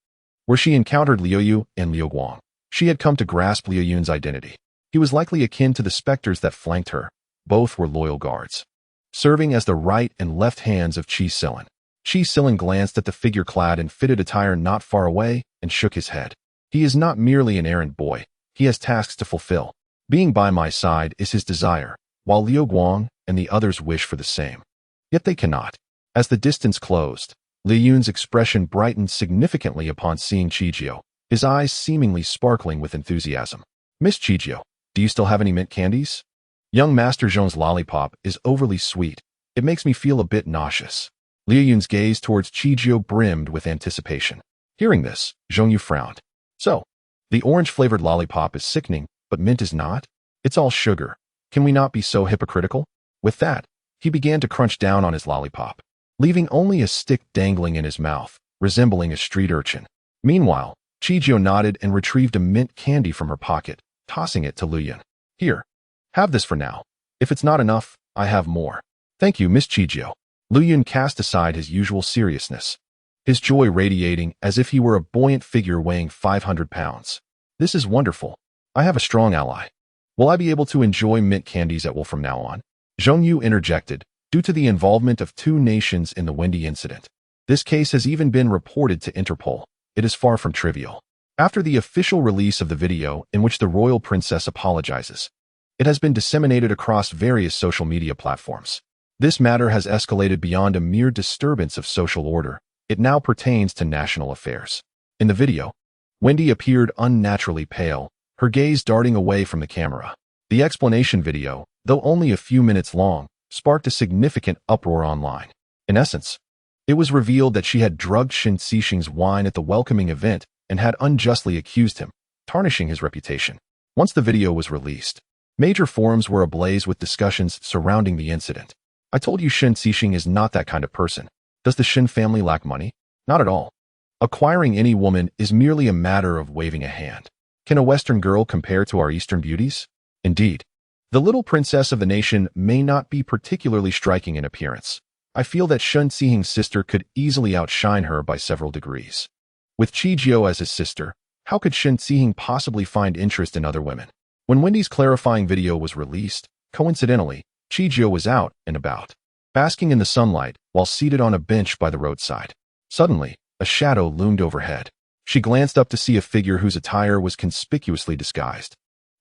where she encountered Liuyu and Liu Guang, she had come to grasp Liu Yun's identity. He was likely akin to the specters that flanked her. Both were loyal guards, serving as the right and left hands of Qi Silan. Qi Silan glanced at the figure clad in fitted attire not far away and shook his head. He is not merely an errand boy. He has tasks to fulfill. Being by my side is his desire, while Liu Guang and the others wish for the same. Yet they cannot. As the distance closed, Liu Yun's expression brightened significantly upon seeing Chijiao, his eyes seemingly sparkling with enthusiasm. "Miss Chijiao, do you still have any mint candies? Young Master Zhong's lollipop is overly sweet. It makes me feel a bit nauseous." Liu Yun's gaze towards Chijiao brimmed with anticipation. Hearing this, Zhongyu frowned. "So, the orange-flavored lollipop is sickening, but mint is not? It's all sugar. Can we not be so hypocritical?" With that, he began to crunch down on his lollipop, leaving only a stick dangling in his mouth, resembling a street urchin. Meanwhile, Chijiao nodded and retrieved a mint candy from her pocket, tossing it to Luyun. "Here, have this for now. If it's not enough, I have more." "Thank you, Miss Chijiao." Luyun cast aside his usual seriousness, his joy radiating as if he were a buoyant figure weighing 500 pounds. "This is wonderful. I have a strong ally. Will I be able to enjoy mint candies at will from now on?" Zhongyu interjected, due to the involvement of two nations in the Wendy incident. This case has even been reported to Interpol. It is far from trivial. After the official release of the video in which the royal princess apologizes, it has been disseminated across various social media platforms. This matter has escalated beyond a mere disturbance of social order. It now pertains to national affairs. In the video, Wendy appeared unnaturally pale, her gaze darting away from the camera. The explanation video, though only a few minutes long, sparked a significant uproar online. In essence, it was revealed that she had drugged Shen Xixing's wine at the welcoming event and had unjustly accused him, tarnishing his reputation. Once the video was released, major forums were ablaze with discussions surrounding the incident. "I told you Shen Xixing is not that kind of person. Does the Shen family lack money? Not at all. Acquiring any woman is merely a matter of waving a hand. Can a Western girl compare to our Eastern beauties? Indeed, the little princess of the nation may not be particularly striking in appearance. I feel that Shen Xixing's sister could easily outshine her by several degrees. With Chijiao as his sister, how could Shen Xixing possibly find interest in other women?" When Wendy's clarifying video was released, coincidentally, Chijiao was out and about, basking in the sunlight while seated on a bench by the roadside. Suddenly, a shadow loomed overhead. She glanced up to see a figure whose attire was conspicuously disguised.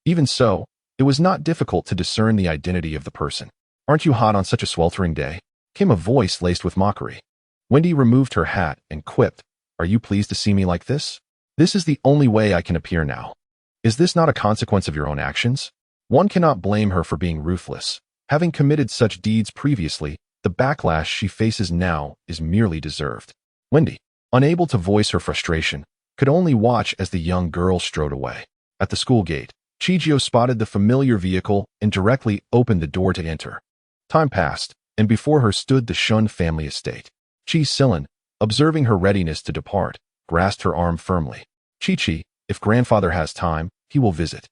Even so, it was not difficult to discern the identity of the person. "Aren't you hot on such a sweltering day?" came a voice laced with mockery. Wendy removed her hat and quipped, "Are you pleased to see me like this? This is the only way I can appear now. Is this not a consequence of your own actions?" One cannot blame her for being ruthless. Having committed such deeds previously, the backlash she faces now is merely deserved. Wendy, unable to voice her frustration, could only watch as the young girl strode away. At the school gate, Chijiao spotted the familiar vehicle and directly opened the door to enter. Time passed, and before her stood the Shun family estate. Qi Silan, observing her readiness to depart, grasped her arm firmly. "Chi-Chi, if grandfather has time, he will visit."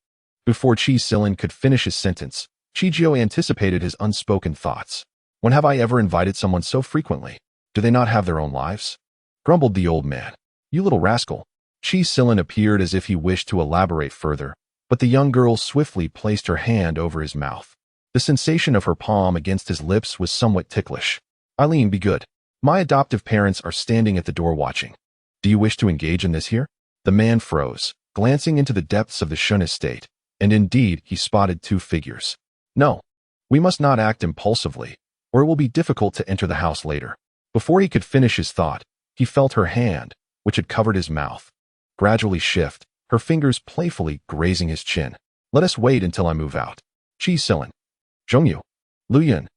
Before Qi Silan could finish his sentence, Chijiao anticipated his unspoken thoughts. "When have I ever invited someone so frequently? Do they not have their own lives?" grumbled the old man. "You little rascal." Qi Silan appeared as if he wished to elaborate further, but the young girl swiftly placed her hand over his mouth. The sensation of her palm against his lips was somewhat ticklish. Eileen, be good. My adoptive parents are standing at the door watching. Do you wish to engage in this here? The man froze, glancing into the depths of the Shun estate, and indeed he spotted two figures. No, we must not act impulsively, or it will be difficult to enter the house later. Before he could finish his thought, he felt her hand, which had covered his mouth, gradually shift, her fingers playfully grazing his chin. Let us wait until I move out. Qi Silin. Zhongyu. Luyan.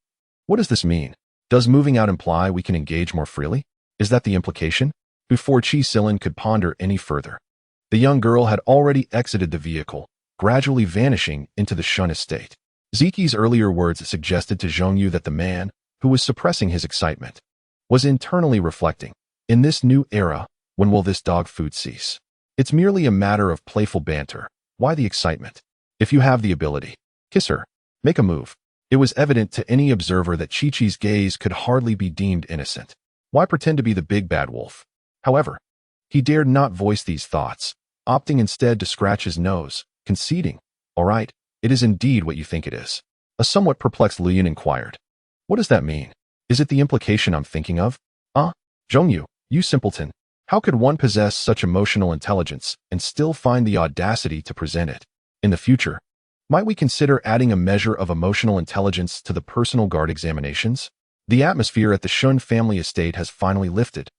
What does this mean? Does moving out imply we can engage more freely? Is that the implication? Before Qi Silin could ponder any further, the young girl had already exited the vehicle, gradually vanishing into the Shun estate. Ziki's earlier words suggested to Zhongyu that the man, who was suppressing his excitement, was internally reflecting, in this new era, when will this dog food cease? It's merely a matter of playful banter. Why the excitement? If you have the ability, kiss her. Make a move. It was evident to any observer that Chi-Chi's gaze could hardly be deemed innocent. Why pretend to be the big bad wolf? However, he dared not voice these thoughts, opting instead to scratch his nose, conceding, all right, it is indeed what you think it is. A somewhat perplexed Luyan inquired. What does that mean? Is it the implication I'm thinking of? Zhongyu, you simpleton. How could one possess such emotional intelligence and still find the audacity to present it? In the future, might we consider adding a measure of emotional intelligence to the personal guard examinations? The atmosphere at the Shun family estate has finally lifted,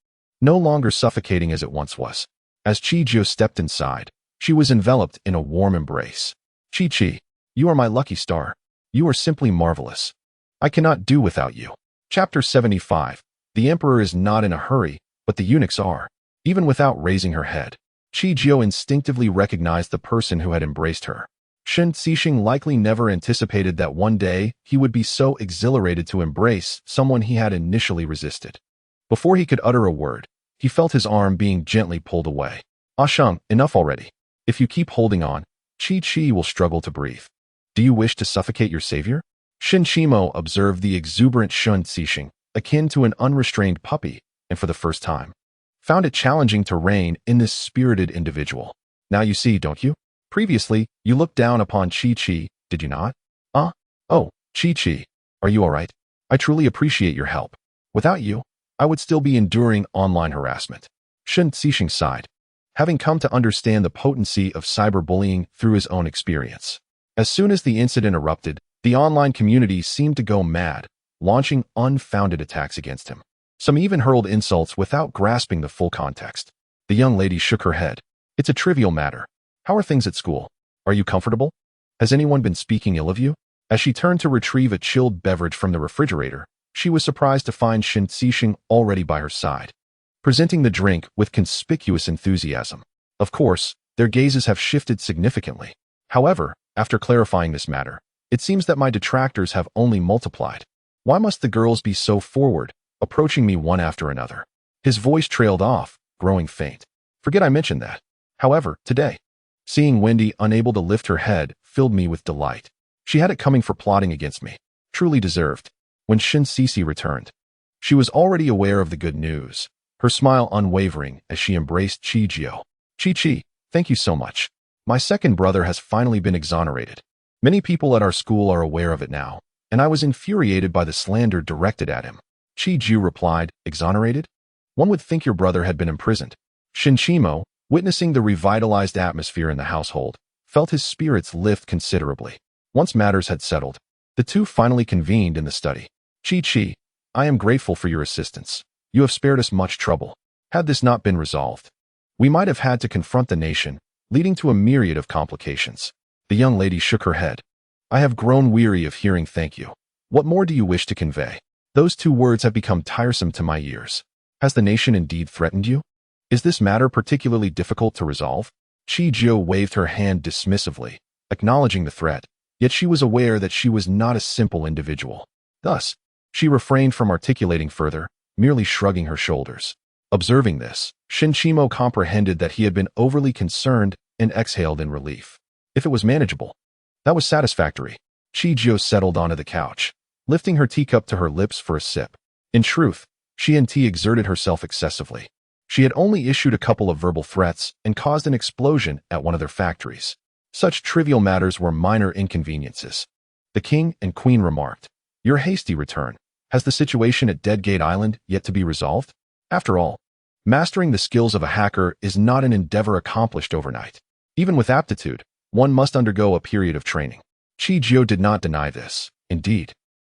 no longer suffocating as it once was. As Chi-Jio stepped inside, she was enveloped in a warm embrace. Chi-Chi, you are my lucky star. You are simply marvelous. I cannot do without you. Chapter 75. The Emperor is not in a hurry, but the eunuchs are. Even without raising her head, Chi-Jio instinctively recognized the person who had embraced her. Shen Xixing likely never anticipated that one day he would be so exhilarated to embrace someone he had initially resisted. Before he could utter a word, he felt his arm being gently pulled away. Shang, enough already. If you keep holding on, Chi-Chi will struggle to breathe. Do you wish to suffocate your savior? Shen Shimo observed the exuberant Shen Xixing, akin to an unrestrained puppy, and for the first time, found it challenging to rein in this spirited individual. Now you see, don't you? Previously, you looked down upon Chi-Chi, did you not? Oh, Chi-Chi, are you all right? I truly appreciate your help. Without you, I would still be enduring online harassment. Shen Xixing sighed, having come to understand the potency of cyberbullying through his own experience. As soon as the incident erupted, the online community seemed to go mad, launching unfounded attacks against him. Some even hurled insults without grasping the full context. The young lady shook her head. It's a trivial matter. How are things at school? Are you comfortable? Has anyone been speaking ill of you? As she turned to retrieve a chilled beverage from the refrigerator, she was surprised to find Shen Xixing already by her side, presenting the drink with conspicuous enthusiasm. Of course, their gazes have shifted significantly. However, after clarifying this matter, it seems that my detractors have only multiplied. Why must the girls be so forward, approaching me one after another? His voice trailed off, growing faint. Forget I mentioned that. However, today, seeing Wendy unable to lift her head filled me with delight. She had it coming for plotting against me. Truly deserved. When Shen Xixi returned, she was already aware of the good news, her smile unwavering as she embraced Chi-Jio. Chi-Chi, thank you so much. My second brother has finally been exonerated. Many people at our school are aware of it now, and I was infuriated by the slander directed at him. Chi-Ju replied, exonerated? One would think your brother had been imprisoned. Shin Shimo, witnessing the revitalized atmosphere in the household, felt his spirits lift considerably. Once matters had settled, the two finally convened in the study. Chi-Chi, I am grateful for your assistance. You have spared us much trouble. Had this not been resolved, we might have had to confront the nation, leading to a myriad of complications. The young lady shook her head. I have grown weary of hearing thank you. What more do you wish to convey? Those two words have become tiresome to my ears. Has the nation indeed threatened you? Is this matter particularly difficult to resolve? Chi-Jio waved her hand dismissively, acknowledging the threat, yet she was aware that she was not a simple individual. Thus, she refrained from articulating further, merely shrugging her shoulders. Observing this, Shinshimo comprehended that he had been overly concerned and exhaled in relief. If it was manageable, that was satisfactory. Chi-Jio settled onto the couch, lifting her teacup to her lips for a sip. In truth, she and T exerted herself excessively. She had only issued a couple of verbal threats and caused an explosion at one of their factories. Such trivial matters were minor inconveniences. The king and queen remarked. Your hasty return. Has the situation at Deadgate Island yet to be resolved? After all, mastering the skills of a hacker is not an endeavor accomplished overnight. Even with aptitude, one must undergo a period of training. Chi-Jio did not deny this. Indeed,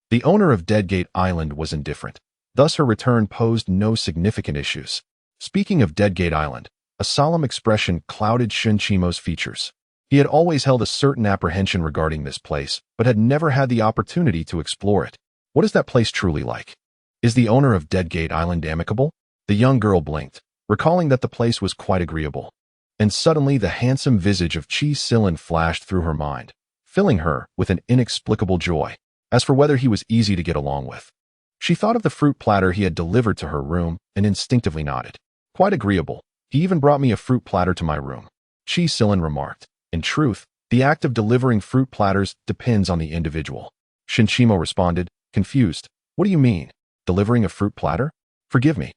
the owner of Deadgate Island was indifferent. Thus her return posed no significant issues. Speaking of Deadgate Island, a solemn expression clouded Shinchimo's features. He had always held a certain apprehension regarding this place, but had never had the opportunity to explore it. What is that place truly like? Is the owner of Deadgate Island amicable? The young girl blinked, recalling that the place was quite agreeable. And suddenly the handsome visage of Chi Silin flashed through her mind, filling her with an inexplicable joy. As for whether he was easy to get along with, she thought of the fruit platter he had delivered to her room and instinctively nodded. Quite agreeable. He even brought me a fruit platter to my room. Chi Silin remarked. In truth, the act of delivering fruit platters depends on the individual. Shinchimo responded, confused. What do you mean? Delivering a fruit platter? Forgive me.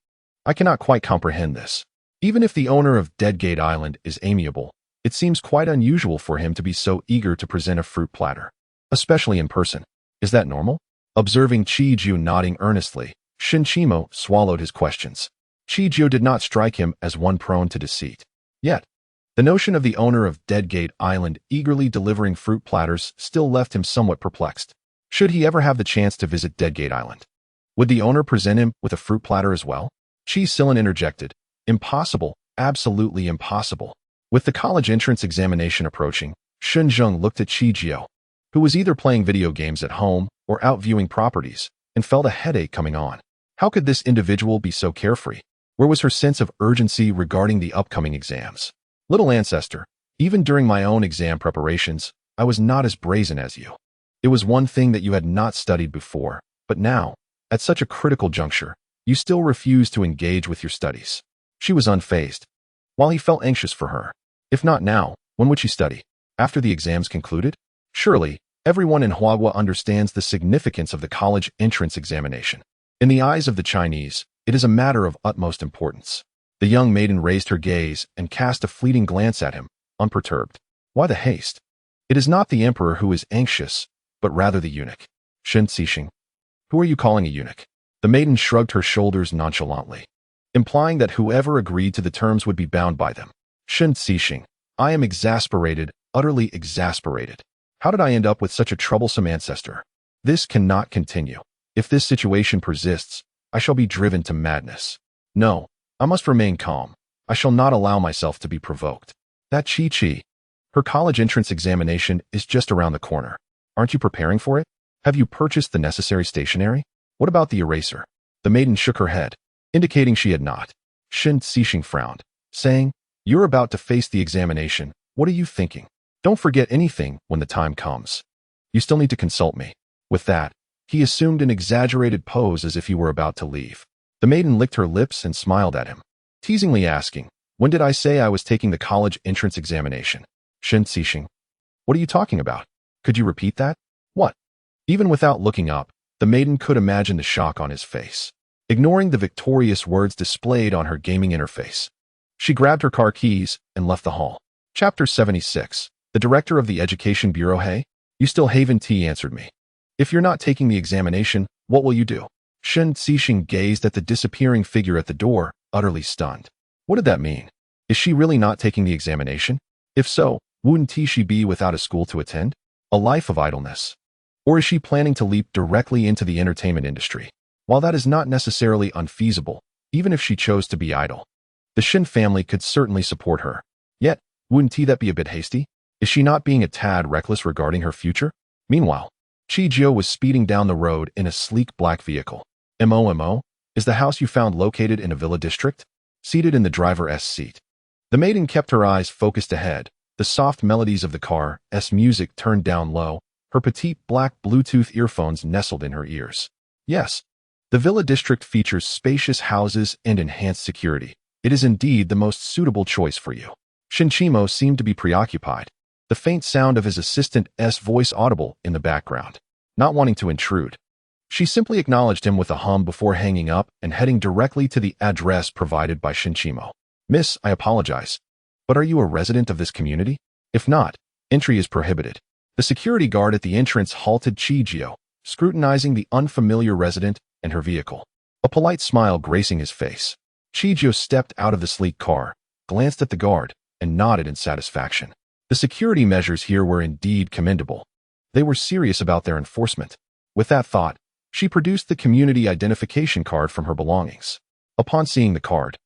I cannot quite comprehend this. Even if the owner of Deadgate Island is amiable, it seems quite unusual for him to be so eager to present a fruit platter, especially in person. Is that normal? Observing Chi-Jio nodding earnestly, Shinchimo swallowed his questions. Chi-Jio did not strike him as one prone to deceit. Yet, the notion of the owner of Deadgate Island eagerly delivering fruit platters still left him somewhat perplexed. Should he ever have the chance to visit Deadgate Island? Would the owner present him with a fruit platter as well? Chi Silin interjected. Impossible, absolutely impossible. With the college entrance examination approaching, Shunzheng looked at Chi-Jio, who was either playing video games at home or out viewing properties, and felt a headache coming on. How could this individual be so carefree? Where was her sense of urgency regarding the upcoming exams? Little ancestor, even during my own exam preparations, I was not as brazen as you. It was one thing that you had not studied before, but now, at such a critical juncture, you still refuse to engage with your studies. She was unfazed, while he felt anxious for her. If not now, when would she study? After the exams concluded? Surely, everyone in Huagua understands the significance of the college entrance examination. In the eyes of the Chinese, it is a matter of utmost importance. The young maiden raised her gaze and cast a fleeting glance at him, unperturbed. Why the haste? It is not the emperor who is anxious, but rather the eunuch. Shen Xixing. Who are you calling a eunuch? The maiden shrugged her shoulders nonchalantly, implying that whoever agreed to the terms would be bound by them. Shen Xixing. I am exasperated, utterly exasperated. How did I end up with such a troublesome ancestor? This cannot continue. If this situation persists, I shall be driven to madness. No, I must remain calm. I shall not allow myself to be provoked. That Chi-Chi. Her college entrance examination is just around the corner. Aren't you preparing for it? Have you purchased the necessary stationery? What about the eraser? The maiden shook her head, indicating she had not. Shen Xixing frowned, saying, You're about to face the examination. What are you thinking? Don't forget anything when the time comes. You still need to consult me. With that, he assumed an exaggerated pose as if he were about to leave. The maiden licked her lips and smiled at him, teasingly asking, When did I say I was taking the college entrance examination? Shen Xixing. What are you talking about? Could you repeat that? What? Even without looking up, the maiden could imagine the shock on his face, ignoring the victorious words displayed on her gaming interface. She grabbed her car keys and left the hall. Chapter 76. The director of the Education Bureau. Hey, you still haven't answered me. If you're not taking the examination, what will you do? Shen Xixing gazed at the disappearing figure at the door, utterly stunned. What did that mean? Is she really not taking the examination? If so, wouldn't she be without a school to attend? A life of idleness? Or is she planning to leap directly into the entertainment industry? While that is not necessarily unfeasible, even if she chose to be idle, the Shen family could certainly support her. Yet, wouldn't that be a bit hasty? Is she not being a tad reckless regarding her future? Meanwhile, Chi-Jio was speeding down the road in a sleek black vehicle. Mo, is the house you found located in a villa district? Seated in the driver's seat, the maiden kept her eyes focused ahead, the soft melodies of the car's music turned down low, her petite black Bluetooth earphones nestled in her ears. Yes, the villa district features spacious houses and enhanced security. It is indeed the most suitable choice for you. Shinchimo seemed to be preoccupied, the faint sound of his assistant's voice audible in the background. Not wanting to intrude, she simply acknowledged him with a hum before hanging up and heading directly to the address provided by Shinchimo. Miss, I apologize, but are you a resident of this community? If not, entry is prohibited. The security guard at the entrance halted Chijio, scrutinizing the unfamiliar resident and her vehicle. A polite smile gracing his face. Chijio stepped out of the sleek car, glanced at the guard, and nodded in satisfaction. The security measures here were indeed commendable. They were serious about their enforcement. With that thought, she produced the community identification card from her belongings. Upon seeing the card,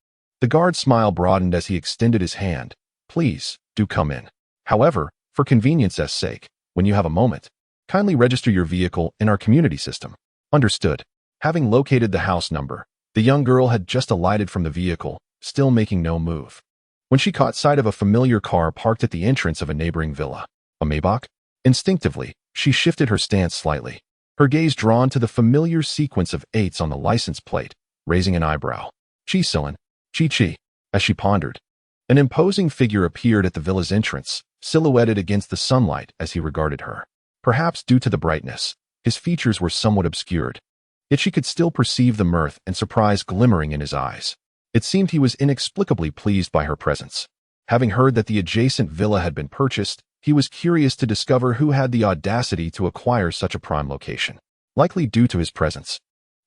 the guard's smile broadened as he extended his hand. Please, do come in. However, for convenience's sake, when you have a moment, kindly register your vehicle in our community system. Understood. Having located the house number, the young girl had just alighted from the vehicle, still making no move. When she caught sight of a familiar car parked at the entrance of a neighboring villa, a Maybach, instinctively, she shifted her stance slightly, her gaze drawn to the familiar sequence of 8s on the license plate, raising an eyebrow. Chi-Silin, Chi-Chi, as she pondered. An imposing figure appeared at the villa's entrance, silhouetted against the sunlight as he regarded her. Perhaps due to the brightness, his features were somewhat obscured. Yet she could still perceive the mirth and surprise glimmering in his eyes. It seemed he was inexplicably pleased by her presence. Having heard that the adjacent villa had been purchased, he was curious to discover who had the audacity to acquire such a prime location. Likely due to his presence,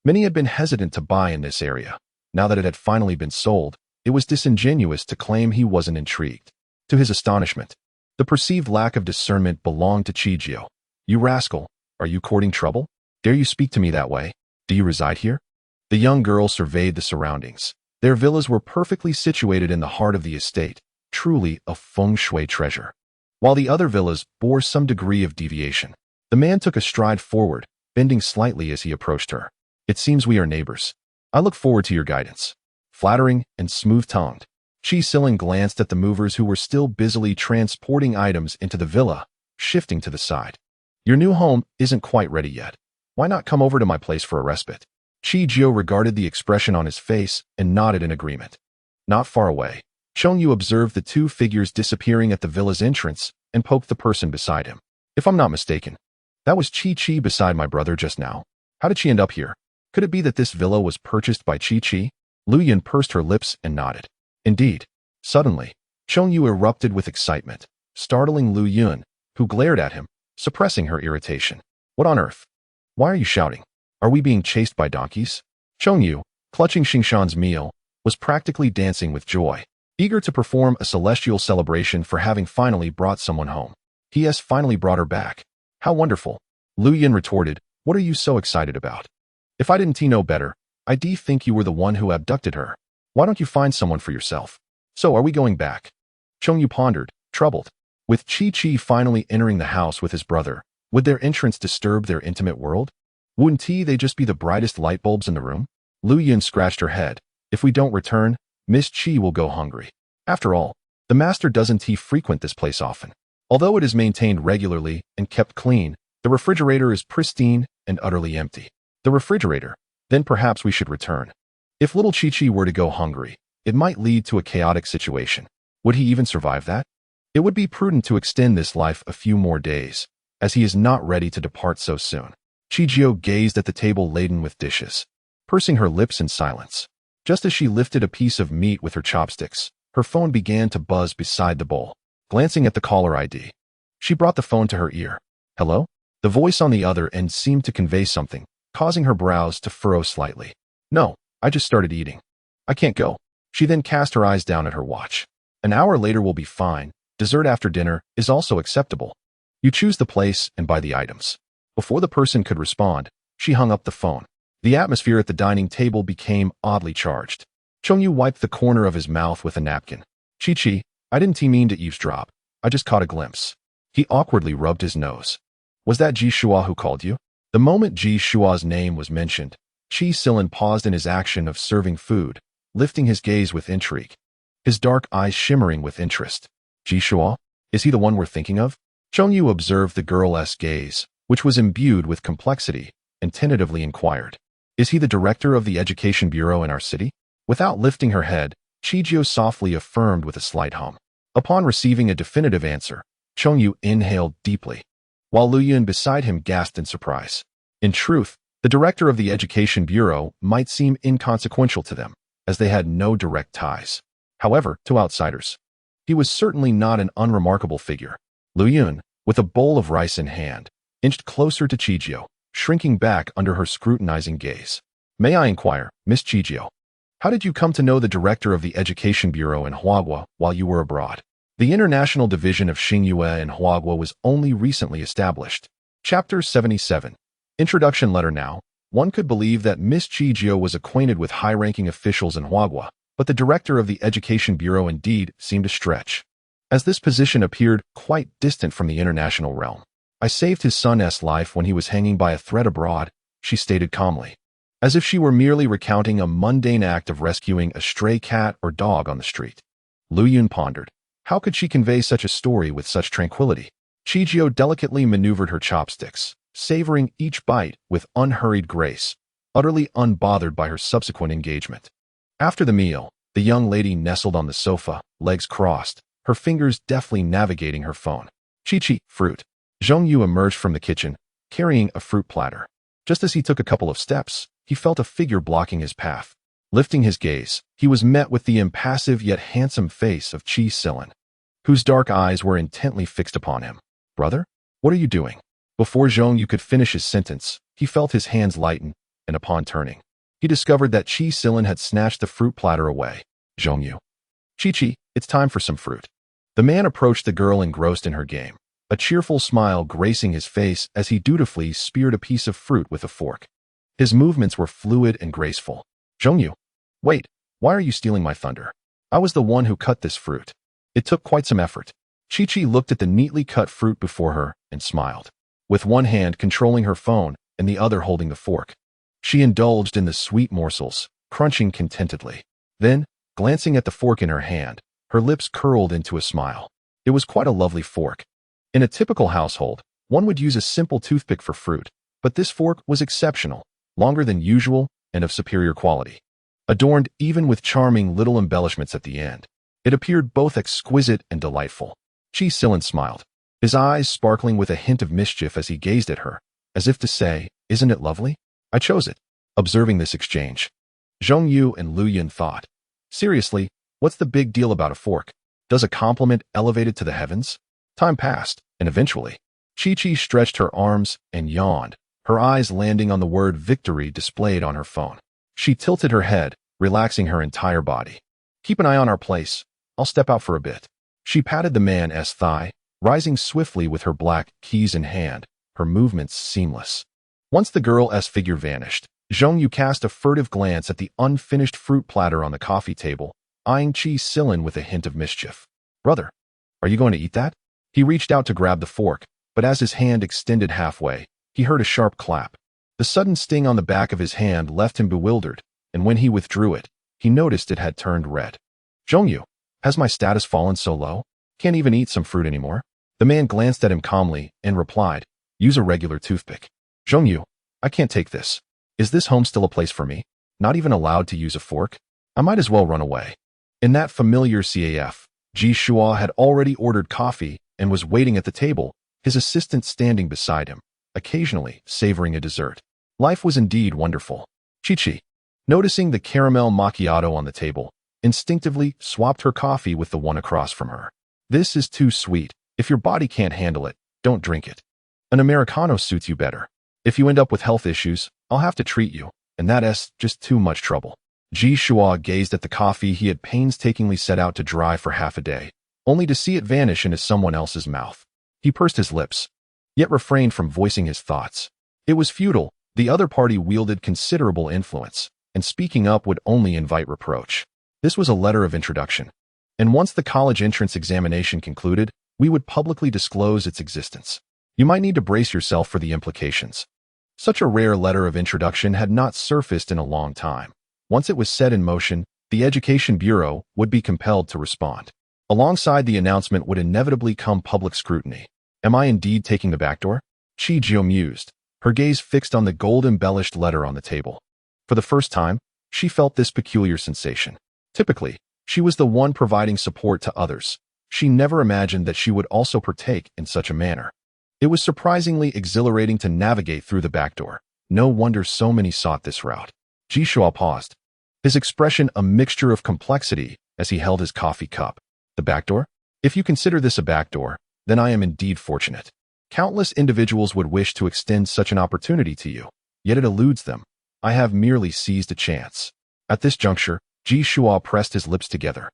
many had been hesitant to buy in this area. Now that it had finally been sold, it was disingenuous to claim he wasn't intrigued. To his astonishment, the perceived lack of discernment belonged to Chijio. You rascal, are you courting trouble? Dare you speak to me that way? Do you reside here? The young girl surveyed the surroundings. Their villas were perfectly situated in the heart of the estate, truly a feng shui treasure. While the other villas bore some degree of deviation, the man took a stride forward, bending slightly as he approached her. It seems we are neighbors. I look forward to your guidance. Flattering and smooth-tongued, Chi-Silin glanced at the movers who were still busily transporting items into the villa, shifting to the side. Your new home isn't quite ready yet. Why not come over to my place for a respite? Chijio regarded the expression on his face and nodded in agreement. Not far away, Chongyu observed the two figures disappearing at the villa's entrance and poked the person beside him. If I'm not mistaken, that was Chi-Chi beside my brother just now. How did she end up here? Could it be that this villa was purchased by Chi-Chi? Lu Yun pursed her lips and nodded. Indeed. Suddenly, Chongyu erupted with excitement, startling Lu Yun, who glared at him, suppressing her irritation. What on earth? Why are you shouting? Are we being chased by donkeys? Chongyu, clutching Xingshan's meal, was practically dancing with joy, eager to perform a celestial celebration for having finally brought someone home. He has finally brought her back. How wonderful. Lu Yun retorted, what are you so excited about? If I didn't know better, I'd think you were the one who abducted her. Why don't you find someone for yourself? So are we going back? Chongyu pondered, troubled. With Chi-Chi finally entering the house with his brother, would their entrance disturb their intimate world? Wouldn't they just be the brightest light bulbs in the room? Lu Yun scratched her head. If we don't return, Miss Chi will go hungry. After all, the master doesn't frequent this place often. Although it is maintained regularly and kept clean, the refrigerator is pristine and utterly empty. The refrigerator? Then perhaps we should return. If little Chi-Chi were to go hungry, it might lead to a chaotic situation. Would he even survive that? It would be prudent to extend this life a few more days, as he is not ready to depart so soon. Chijio gazed at the table laden with dishes, pursing her lips in silence. Just as she lifted a piece of meat with her chopsticks, her phone began to buzz beside the bowl. Glancing at the caller ID, she brought the phone to her ear. Hello? The voice on the other end seemed to convey something, causing her brows to furrow slightly. No, I just started eating. I can't go. She then cast her eyes down at her watch. An hour later will be fine. Dessert after dinner is also acceptable. You choose the place and buy the items. Before the person could respond, she hung up the phone. The atmosphere at the dining table became oddly charged. Chongyu wiped the corner of his mouth with a napkin. Chi-Chi, I didn't mean to eavesdrop. I just caught a glimpse. He awkwardly rubbed his nose. Was that Ji Shua who called you? The moment Ji Shua's name was mentioned, Chi-Silin paused in his action of serving food, lifting his gaze with intrigue, his dark eyes shimmering with interest. Ji Shua? Is he the one we're thinking of? Chongyu observed the girl's gaze, which was imbued with complexity, and tentatively inquired. Is he the director of the education bureau in our city? Without lifting her head, Chijio softly affirmed with a slight hum. Upon receiving a definitive answer, Chongyu inhaled deeply, while Lu Yun beside him gasped in surprise. In truth, the director of the education bureau might seem inconsequential to them, as they had no direct ties. However, to outsiders, he was certainly not an unremarkable figure. Lu Yun, with a bowl of rice in hand, inched closer to Chijio, shrinking back under her scrutinizing gaze. "May I inquire, Miss Chijio, how did you come to know the director of the Education Bureau in Huagua while you were abroad?" The International Division of Xingyue in Huagua was only recently established. Chapter 77. Introduction letter. Now, one could believe that Miss Chijio was acquainted with high-ranking officials in Huagua, but the director of the Education Bureau indeed seemed a stretch, as this position appeared quite distant from the international realm. "I saved his son's life when he was hanging by a thread abroad," she stated calmly, as if she were merely recounting a mundane act of rescuing a stray cat or dog on the street. Lu Yun pondered. How could she convey such a story with such tranquility? Chijio delicately maneuvered her chopsticks, savoring each bite with unhurried grace, utterly unbothered by her subsequent engagement. After the meal, the young lady nestled on the sofa, legs crossed, her fingers deftly navigating her phone. "Chi-chi, fruit." Zhong Yu emerged from the kitchen, carrying a fruit platter. Just as he took a couple of steps, he felt a figure blocking his path. Lifting his gaze, he was met with the impassive yet handsome face of Chi Silin, whose dark eyes were intently fixed upon him. "Brother, what are you doing?" Before Zhong Yu could finish his sentence, he felt his hands lighten, and upon turning, he discovered that Chi Silin had snatched the fruit platter away. "Zhong Yu. Chi-chi, it's time for some fruit." The man approached the girl engrossed in her game, a cheerful smile gracing his face as he dutifully speared a piece of fruit with a fork. His movements were fluid and graceful. "Zhong Yu. Wait, why are you stealing my thunder? I was the one who cut this fruit." It took quite some effort. Chi-chi looked at the neatly cut fruit before her and smiled, with one hand controlling her phone and the other holding the fork. She indulged in the sweet morsels, crunching contentedly. Then, glancing at the fork in her hand, her lips curled into a smile. It was quite a lovely fork. In a typical household, one would use a simple toothpick for fruit, but this fork was exceptional, longer than usual, and of superior quality. Adorned even with charming little embellishments at the end, it appeared both exquisite and delightful. Chi Silin smiled, his eyes sparkling with a hint of mischief as he gazed at her, as if to say, "Isn't it lovely? I chose it." Observing this exchange, Zhong Yu and Lu Yun thought, "Seriously, what's the big deal about a fork? Does a compliment elevate it to the heavens?" Time passed, and eventually, Chi-chi stretched her arms and yawned, her eyes landing on the word victory displayed on her phone. She tilted her head, relaxing her entire body. "Keep an eye on our place. I'll step out for a bit." She patted the man's thigh, rising swiftly with her black keys in hand, her movements seamless. Once the girl's figure vanished, Zhong Yu cast a furtive glance at the unfinished fruit platter on the coffee table, eyeing Chi Silin with a hint of mischief. "Brother, are you going to eat that?" He reached out to grab the fork, but as his hand extended halfway, he heard a sharp clap. The sudden sting on the back of his hand left him bewildered, and when he withdrew it, he noticed it had turned red. "Zhong Yu, has my status fallen so low? Can't even eat some fruit anymore?" The man glanced at him calmly and replied, "Use a regular toothpick." "Zhong Yu, I can't take this. Is this home still a place for me? Not even allowed to use a fork? I might as well run away." In that familiar CAF, Ji Shua had already ordered coffee and was waiting at the table, his assistant standing beside him, occasionally savoring a dessert. Life was indeed wonderful. Chi-chi, noticing the caramel macchiato on the table, instinctively swapped her coffee with the one across from her. "This is too sweet. If your body can't handle it, don't drink it. An Americano suits you better. If you end up with health issues, I'll have to treat you, and that's just too much trouble." Ji Shua gazed at the coffee he had painstakingly set out to dry for half a day, only to see it vanish into someone else's mouth. He pursed his lips, yet refrained from voicing his thoughts. It was futile. The other party wielded considerable influence, and speaking up would only invite reproach. This was a letter of introduction, and once the college entrance examination concluded, we would publicly disclose its existence. You might need to brace yourself for the implications. Such a rare letter of introduction had not surfaced in a long time. Once it was set in motion, the Education Bureau would be compelled to respond. Alongside the announcement would inevitably come public scrutiny. Am I indeed taking the back door? Chijio mused, her gaze fixed on the gold-embellished letter on the table. For the first time, she felt this peculiar sensation. Typically, she was the one providing support to others. She never imagined that she would also partake in such a manner. It was surprisingly exhilarating to navigate through the back door. No wonder so many sought this route. Jishua paused, his expression a mixture of complexity as he held his coffee cup. The back door? If you consider this a back door, then I am indeed fortunate. Countless individuals would wish to extend such an opportunity to you, yet it eludes them. I have merely seized a chance. At this juncture, Ji Shua pressed his lips together,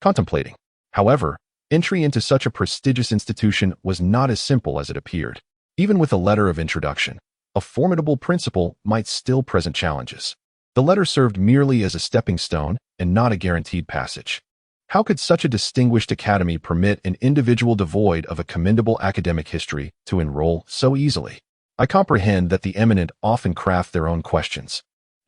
contemplating. However, entry into such a prestigious institution was not as simple as it appeared. Even with a letter of introduction, a formidable principal might still present challenges. The letter served merely as a stepping stone and not a guaranteed passage. How could such a distinguished academy permit an individual devoid of a commendable academic history to enroll so easily? I comprehend that the eminent often craft their own questions.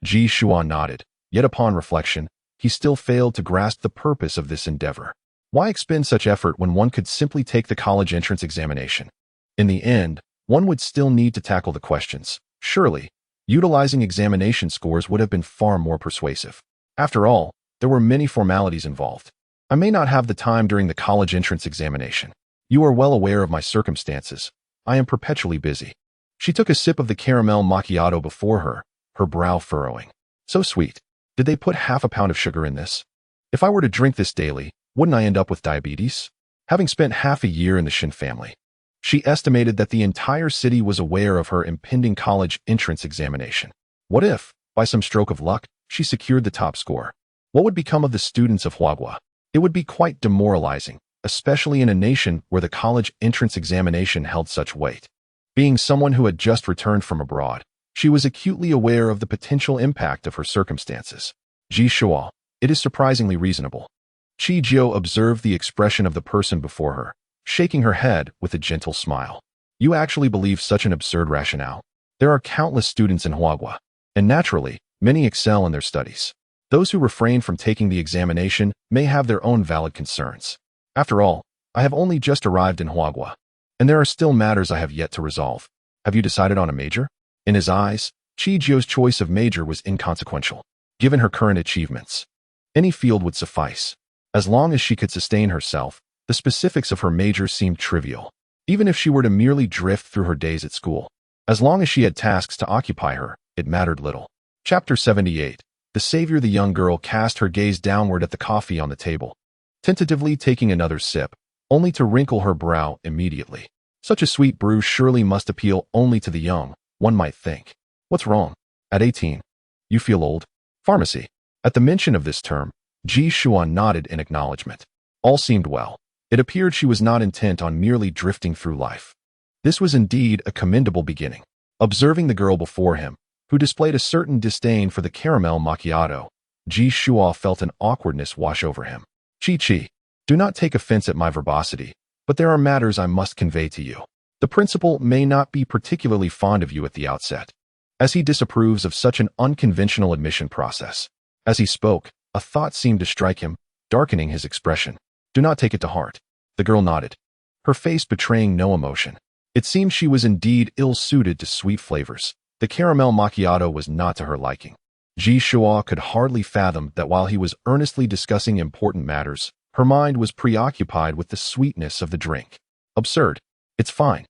Ji Shua nodded, yet upon reflection, he still failed to grasp the purpose of this endeavor. Why expend such effort when one could simply take the college entrance examination? In the end, one would still need to tackle the questions. Surely, utilizing examination scores would have been far more persuasive. After all, there were many formalities involved. I may not have the time during the college entrance examination. You are well aware of my circumstances. I am perpetually busy. She took a sip of the caramel macchiato before her, her brow furrowing. So sweet. Did they put half a pound of sugar in this? If I were to drink this daily, wouldn't I end up with diabetes? Having spent half a year in the Shin family, she estimated that the entire city was aware of her impending college entrance examination. What if, by some stroke of luck, she secured the top score? What would become of the students of Huagua? It would be quite demoralizing, especially in a nation where the college entrance examination held such weight. Being someone who had just returned from abroad, she was acutely aware of the potential impact of her circumstances. Ji Shua, it is surprisingly reasonable. Chi Jiao observed the expression of the person before her, shaking her head with a gentle smile. You actually believe such an absurd rationale? There are countless students in Huagua, and naturally, many excel in their studies. Those who refrain from taking the examination may have their own valid concerns. After all, I have only just arrived in Huagua, and there are still matters I have yet to resolve. Have you decided on a major? In his eyes, Chi Jiao's choice of major was inconsequential. Given her current achievements, any field would suffice. As long as she could sustain herself, the specifics of her major seemed trivial. Even if she were to merely drift through her days at school, as long as she had tasks to occupy her, it mattered little. Chapter 78. The Savior. The young girl cast her gaze downward at the coffee on the table, tentatively taking another sip, only to wrinkle her brow immediately. Such a sweet brew surely must appeal only to the young, one might think. What's wrong? At 18. You feel old? Pharmacy. At the mention of this term, Ji Shua nodded in acknowledgement. All seemed well. It appeared she was not intent on merely drifting through life. This was indeed a commendable beginning. Observing the girl before him, who displayed a certain disdain for the caramel macchiato, Ji Shua felt an awkwardness wash over him. Chi, do not take offense at my verbosity, but there are matters I must convey to you. The principal may not be particularly fond of you at the outset, as he disapproves of such an unconventional admission process. As he spoke, a thought seemed to strike him, darkening his expression. Do not take it to heart. The girl nodded, her face betraying no emotion. It seemed she was indeed ill-suited to sweet flavors. The caramel macchiato was not to her liking. Ji Shua could hardly fathom that while he was earnestly discussing important matters, her mind was preoccupied with the sweetness of the drink. Absurd. It's fine.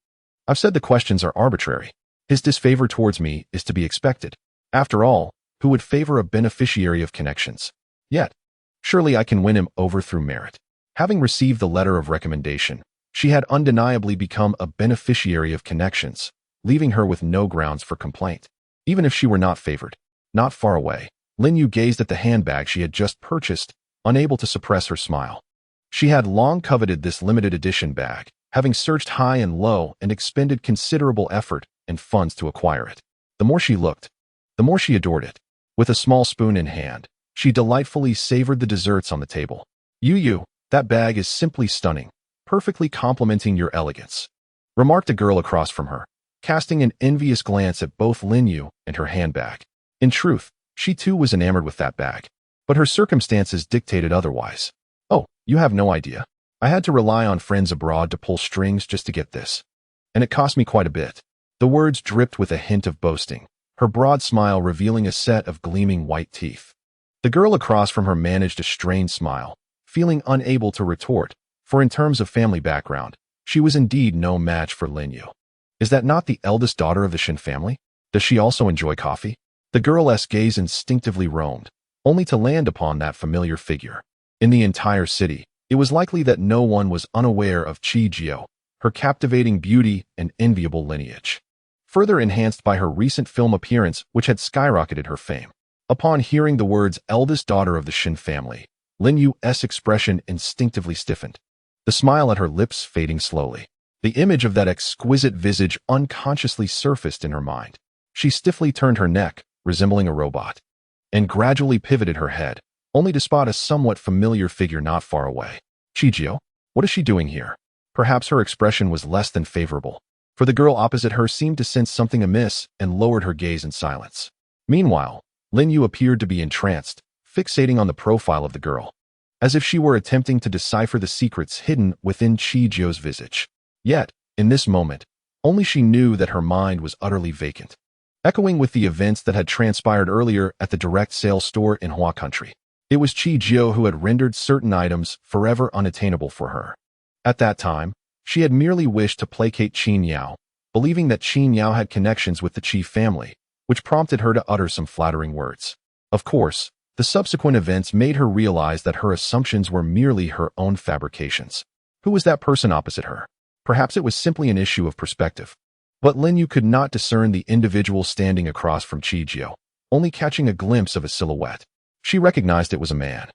I've said the questions are arbitrary. His disfavor towards me is to be expected. After all, who would favor a beneficiary of connections? Yet, surely I can win him over through merit. Having received the letter of recommendation, she had undeniably become a beneficiary of connections, leaving her with no grounds for complaint. Even if she were not favored. Not far away, Lin Yu gazed at the handbag she had just purchased, unable to suppress her smile. She had long coveted this limited edition bag, having searched high and low and expended considerable effort and funds to acquire it. The more she looked, the more she adored it. With a small spoon in hand, she delightfully savored the desserts on the table. You, that bag is simply stunning, perfectly complementing your elegance, remarked a girl across from her, casting an envious glance at both Lin Yu and her handbag. In truth, she too was enamored with that bag, but her circumstances dictated otherwise. Oh, you have no idea. I had to rely on friends abroad to pull strings just to get this. And it cost me quite a bit. The words dripped with a hint of boasting, her broad smile revealing a set of gleaming white teeth. The girl across from her managed a strained smile, feeling unable to retort, for in terms of family background, she was indeed no match for Lin Yu. Is that not the eldest daughter of the Shin family? Does she also enjoy coffee? The girl's gaze instinctively roamed, only to land upon that familiar figure. In the entire city, it was likely that no one was unaware of Chi Jiao, her captivating beauty and enviable lineage, further enhanced by her recent film appearance which had skyrocketed her fame. Upon hearing the words eldest daughter of the Shin family, Lin Yu's expression instinctively stiffened, the smile at her lips fading slowly. The image of that exquisite visage unconsciously surfaced in her mind. She stiffly turned her neck, resembling a robot, and gradually pivoted her head, only to spot a somewhat familiar figure not far away. Chijio? What is she doing here? Perhaps her expression was less than favorable, for the girl opposite her seemed to sense something amiss and lowered her gaze in silence. Meanwhile, Lin Yu appeared to be entranced, fixating on the profile of the girl, as if she were attempting to decipher the secrets hidden within Chijio's visage. Yet, in this moment, only she knew that her mind was utterly vacant, echoing with the events that had transpired earlier at the direct sale store in Hua Country. It was Chijio who had rendered certain items forever unattainable for her. At that time, she had merely wished to placate Qin Yao, believing that Qin Yao had connections with the Qi family, which prompted her to utter some flattering words. Of course, the subsequent events made her realize that her assumptions were merely her own fabrications. Who was that person opposite her? Perhaps it was simply an issue of perspective. But Lin Yu could not discern the individual standing across from Chijio, only catching a glimpse of a silhouette. She recognized it was a man,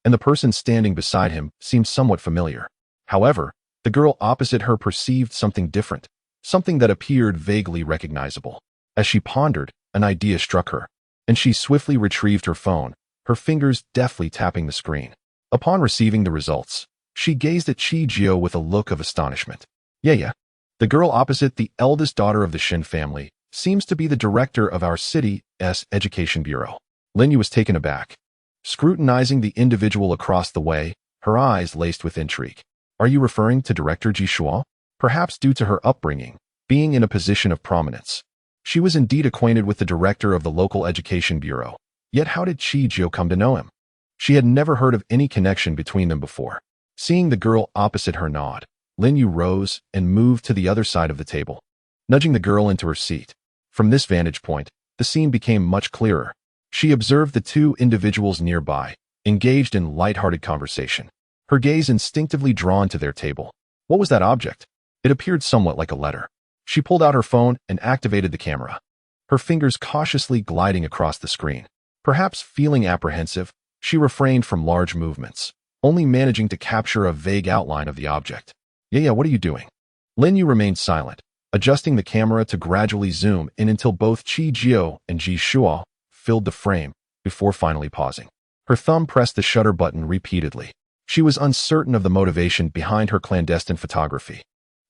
and the person standing beside him seemed somewhat familiar. However, the girl opposite her perceived something different, something that appeared vaguely recognizable. As she pondered, an idea struck her, and she swiftly retrieved her phone, her fingers deftly tapping the screen. Upon receiving the results, she gazed at Chijio with a look of astonishment. Yeah. The girl opposite, the eldest daughter of the Shin family, seems to be the director of our city's education bureau. Lin Yu was taken aback, scrutinizing the individual across the way, her eyes laced with intrigue. Are you referring to Director Ji Shuo? Perhaps due to her upbringing, being in a position of prominence, she was indeed acquainted with the director of the local education bureau. Yet how did Chijio come to know him? She had never heard of any connection between them before. Seeing the girl opposite her nod, Lin Yu rose and moved to the other side of the table, nudging the girl into her seat. From this vantage point, the scene became much clearer. She observed the two individuals nearby, engaged in light-hearted conversation, her gaze instinctively drawn to their table. What was that object? It appeared somewhat like a letter. She pulled out her phone and activated the camera, her fingers cautiously gliding across the screen. Perhaps feeling apprehensive, she refrained from large movements, only managing to capture a vague outline of the object. Yeah, what are you doing? Lin Yu remained silent, adjusting the camera to gradually zoom in until both Chijio and Ji Shuo filled the frame, before finally pausing. Her thumb pressed the shutter button repeatedly. She was uncertain of the motivation behind her clandestine photography.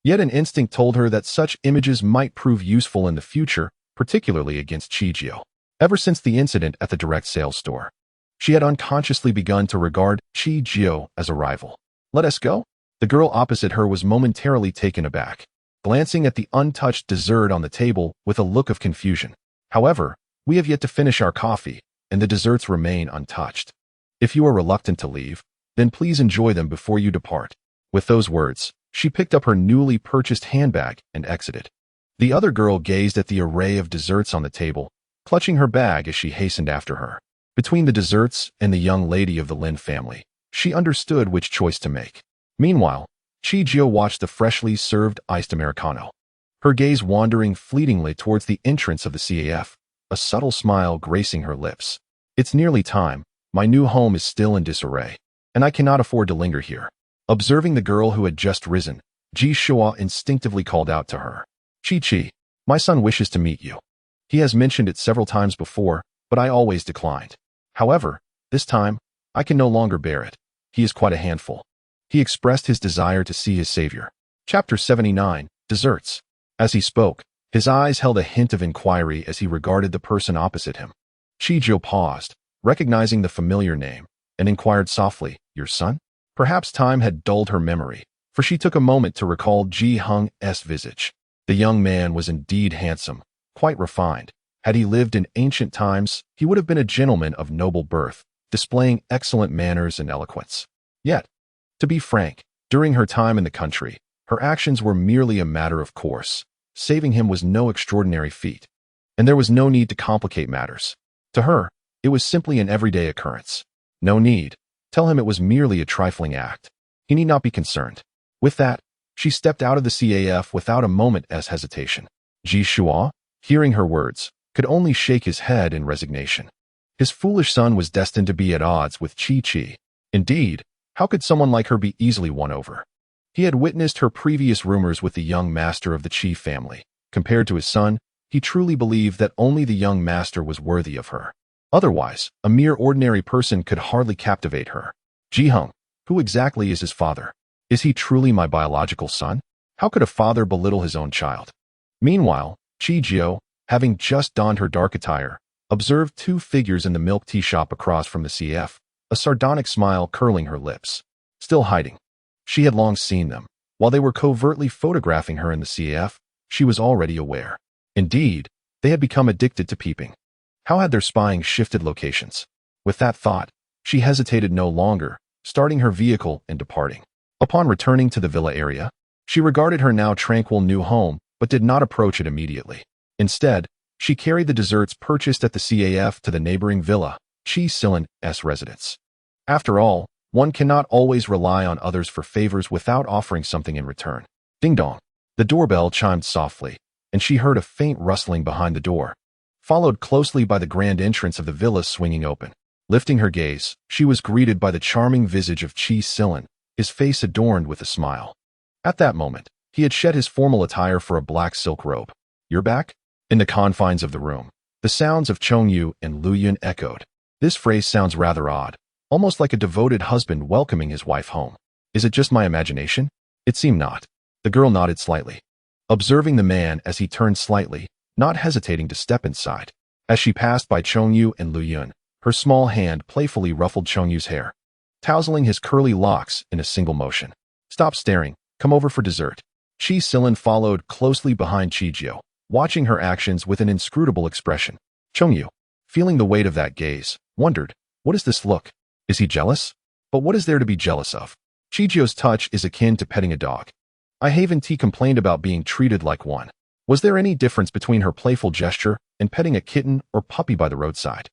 Yet an instinct told her that such images might prove useful in the future, particularly against Chijio. Ever since the incident at the direct sales store, she had unconsciously begun to regard Chijio as a rival. Let us go? The girl opposite her was momentarily taken aback, glancing at the untouched dessert on the table with a look of confusion. However, we have yet to finish our coffee, and the desserts remain untouched. If you are reluctant to leave, then please enjoy them before you depart. With those words, she picked up her newly purchased handbag and exited. The other girl gazed at the array of desserts on the table, clutching her bag as she hastened after her. Between the desserts and the young lady of the Lin family, she understood which choice to make. Meanwhile, Chijio watched the freshly served iced Americano, her gaze wandering fleetingly towards the entrance of the CAF, a subtle smile gracing her lips. It's nearly time. My new home is still in disarray, and I cannot afford to linger here. Observing the girl who had just risen, Ji Shuo instinctively called out to her. Chi, my son wishes to meet you. He has mentioned it several times before, but I always declined. However, this time, I can no longer bear it. He is quite a handful. He expressed his desire to see his savior. Chapter 79, Desserts. As he spoke, his eyes held a hint of inquiry as he regarded the person opposite him. Chijio paused, recognizing the familiar name, and inquired softly, your son? Perhaps time had dulled her memory, for she took a moment to recall Ji Hung's visage. The young man was indeed handsome, quite refined. Had he lived in ancient times, he would have been a gentleman of noble birth, displaying excellent manners and eloquence. Yet, to be frank, during her time in the country, her actions were merely a matter of course. Saving him was no extraordinary feat, and there was no need to complicate matters. To her, it was simply an everyday occurrence. No need. Tell him it was merely a trifling act. He need not be concerned. With that, She stepped out of the CAF without a moment's hesitation. Ji Shua, hearing her words, could only shake his head in resignation. His foolish son was destined to be at odds with Chi. Indeed, how could someone like her be easily won over? He had witnessed her previous rumors with the young master of the Chi family. Compared to his son, he truly believed that only the young master was worthy of her. Otherwise, a mere ordinary person could hardly captivate her. Ji Hung, who exactly is his father? Is he truly my biological son? How could a father belittle his own child? Meanwhile, Chi Jiao, having just donned her dark attire, observed two figures in the milk tea shop across from the CF, a sardonic smile curling her lips. Still hiding. She had long seen them. While they were covertly photographing her in the CF, she was already aware. Indeed, they had become addicted to peeping. How had their spying shifted locations? With that thought, she hesitated no longer, starting her vehicle and departing. Upon returning to the villa area, she regarded her now tranquil new home, but did not approach it immediately. Instead, she carried the desserts purchased at the CAF to the neighboring villa, Chi Silan's residence. After all, one cannot always rely on others for favors without offering something in return. Ding dong. The doorbell chimed softly, and she heard a faint rustling behind the door, followed closely by the grand entrance of the villa swinging open. Lifting her gaze, she was greeted by the charming visage of Chi Silan, his face adorned with a smile. At that moment, he had shed his formal attire for a black silk robe. "You're back?" In the confines of the room, the sounds of Chong Yu and Lu Yun echoed. This phrase sounds rather odd, almost like a devoted husband welcoming his wife home. Is it just my imagination? It seemed not. The girl nodded slightly, observing the man as he turned slightly, not hesitating to step inside. As she passed by Chong Yu and Lu Yun, her small hand playfully ruffled Chong Yu's hair, tousling his curly locks in a single motion. "Stop staring. Come over for dessert." Chi Silan followed closely behind Chi Jiao, watching her actions with an inscrutable expression. Chong Yu, feeling the weight of that gaze, wondered, what is this look? Is he jealous? But what is there to be jealous of? Chi Jiao's touch is akin to petting a dog. I Haven T complained about being treated like one. Was there any difference between her playful gesture and petting a kitten or puppy by the roadside?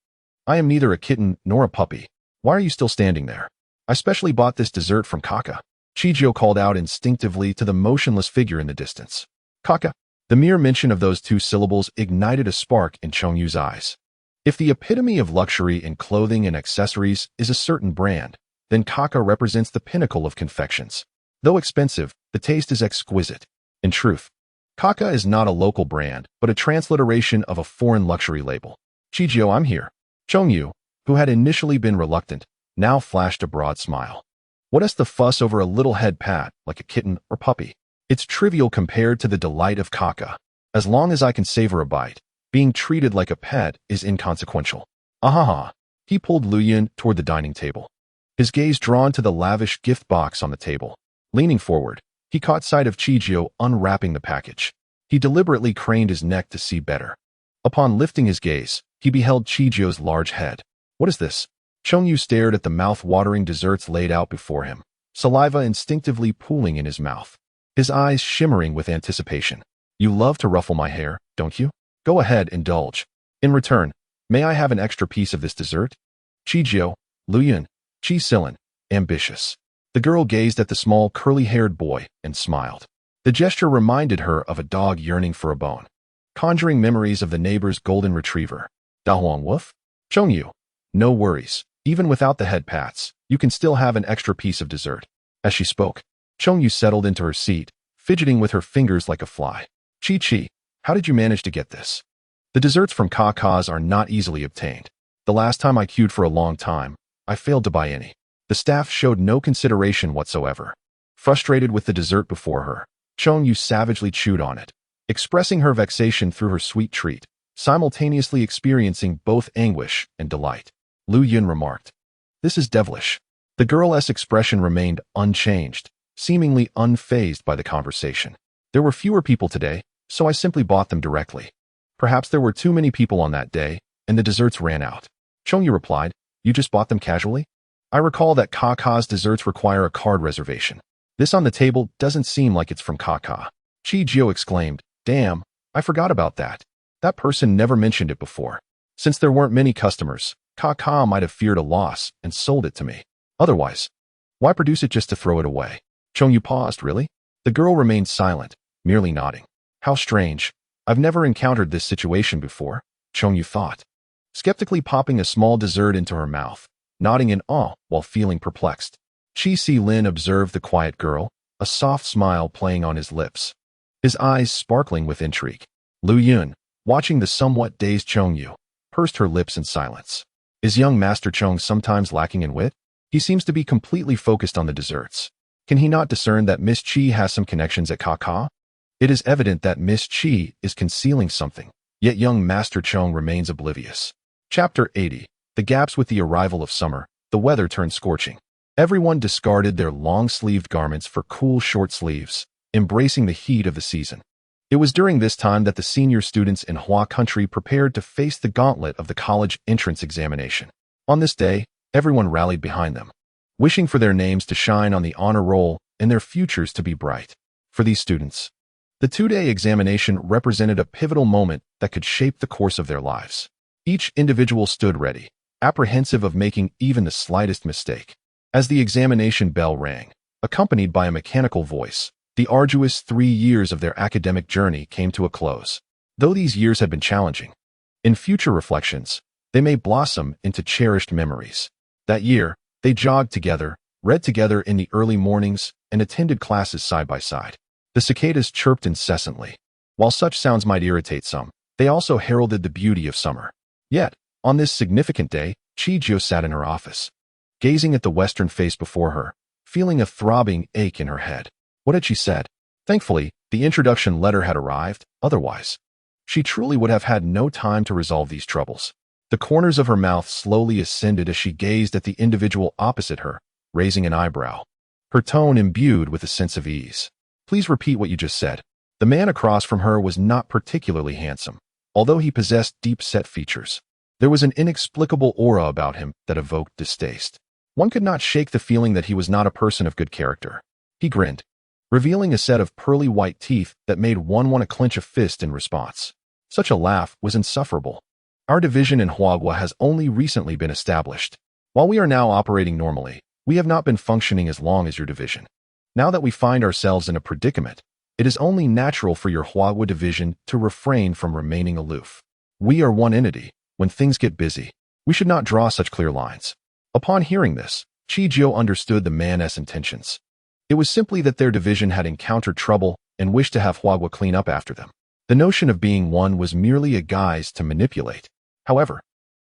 I am neither a kitten nor a puppy. Why are you still standing there? I specially bought this dessert from Kaka. Chi Jiao called out instinctively to the motionless figure in the distance. Kaka. The mere mention of those two syllables ignited a spark in Chong Yu's eyes. If the epitome of luxury in clothing and accessories is a certain brand, then Kaka represents the pinnacle of confections. Though expensive, the taste is exquisite. In truth, Kaka is not a local brand, but a transliteration of a foreign luxury label. Chi Jiao, I'm here. Chong Yu, who had initially been reluctant, now flashed a broad smile. What is the fuss over a little head pat, like a kitten or puppy? It's trivial compared to the delight of Kaka. As long as I can savor a bite, being treated like a pet is inconsequential. Ahaha. He pulled Lu Yun toward the dining table, his gaze drawn to the lavish gift box on the table. Leaning forward, he caught sight of Chi Jiao unwrapping the package. He deliberately craned his neck to see better. Upon lifting his gaze, he beheld Chi Jiao's large head. What is this? Chong Yu stared at the mouth-watering desserts laid out before him, saliva instinctively pooling in his mouth, his eyes shimmering with anticipation. You love to ruffle my hair, don't you? Go ahead, indulge. In return, may I have an extra piece of this dessert? Chi Jiao, Lu Yun, Chi Silan, ambitious. The girl gazed at the small curly-haired boy and smiled. The gesture reminded her of a dog yearning for a bone, conjuring memories of the neighbor's golden retriever. Da Huang Woof? Chong Yu, no worries. Even without the head pats, you can still have an extra piece of dessert. As she spoke, Chong Yu settled into her seat, fidgeting with her fingers like a fly. Chi, how did you manage to get this? The desserts from Kaka's are not easily obtained. The last time I queued for a long time, I failed to buy any. The staff showed no consideration whatsoever. Frustrated with the dessert before her, Chong Yu savagely chewed on it, expressing her vexation through her sweet treat, simultaneously experiencing both anguish and delight. Lu Yun remarked, "This is devilish." The girl's expression remained unchanged, seemingly unfazed by the conversation. There were fewer people today, so I simply bought them directly. Perhaps there were too many people on that day, and the desserts ran out. Chong Yu replied, "You just bought them casually?" I recall that Kaka's desserts require a card reservation. This on the table doesn't seem like it's from Kaka. Chi Jiao exclaimed, "Damn, I forgot about that. That person never mentioned it before. Since there weren't many customers, Kaka might have feared a loss and sold it to me. Otherwise, why produce it just to throw it away?" Chong Yu paused, "Really? The girl remained silent, merely nodding. How strange. I've never encountered this situation before, Chong Yu thought, skeptically popping a small dessert into her mouth, nodding in awe while feeling perplexed. Chi Si Lin observed the quiet girl, a soft smile playing on his lips, his eyes sparkling with intrigue. Lu Yun, watching the somewhat dazed Chong Yu, pursed her lips in silence. Is young Master Chong sometimes lacking in wit? He seems to be completely focused on the desserts. Can he not discern that Miss Chi has some connections at Kaka? It is evident that Miss Chi is concealing something, yet young Master Chong remains oblivious. Chapter 80. The gaps with the arrival of summer, the weather turned scorching. Everyone discarded their long-sleeved garments for cool short sleeves, embracing the heat of the season. It was during this time that the senior students in Hua Country prepared to face the gauntlet of the college entrance examination. On this day, everyone rallied behind them, wishing for their names to shine on the honor roll and their futures to be bright. For these students, the two-day examination represented a pivotal moment that could shape the course of their lives. Each individual stood ready, apprehensive of making even the slightest mistake. As the examination bell rang, accompanied by a mechanical voice, the arduous 3 years of their academic journey came to a close. Though these years had been challenging, in future reflections, they may blossom into cherished memories. That year, they jogged together, read together in the early mornings, and attended classes side by side. The cicadas chirped incessantly. While such sounds might irritate some, they also heralded the beauty of summer. Yet, on this significant day, Chi-Jio sat in her office, gazing at the western face before her, feeling a throbbing ache in her head. What had she said? Thankfully, the introduction letter had arrived, otherwise, she truly would have had no time to resolve these troubles. The corners of her mouth slowly ascended as she gazed at the individual opposite her, raising an eyebrow, her tone imbued with a sense of ease. Please repeat what you just said. The man across from her was not particularly handsome, although he possessed deep-set features. There was an inexplicable aura about him that evoked distaste. One could not shake the feeling that he was not a person of good character. He grinned, revealing a set of pearly white teeth that made one want to clench a fist in response. Such a laugh was insufferable. Our division in Huagua has only recently been established. While we are now operating normally, we have not been functioning as long as your division. Now that we find ourselves in a predicament, it is only natural for your Huagua division to refrain from remaining aloof. We are one entity. When things get busy, we should not draw such clear lines. Upon hearing this, Chi-Jio understood the man's intentions. It was simply that their division had encountered trouble and wished to have Huagua clean up after them. The notion of being one was merely a guise to manipulate. However,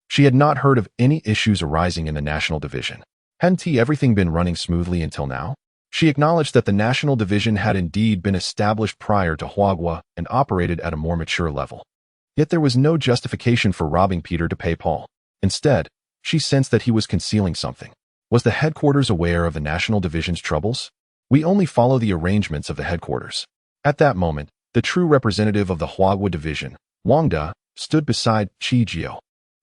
she had not heard of any issues arising in the national division. Hadn't everything been running smoothly until now? She acknowledged that the national division had indeed been established prior to Huagua and operated at a more mature level. Yet there was no justification for robbing Peter to pay Paul. Instead, she sensed that he was concealing something. Was the headquarters aware of the national division's troubles? We only follow the arrangements of the headquarters. At that moment, the true representative of the Huagua division, Wang Da, stood beside Chi-Jio,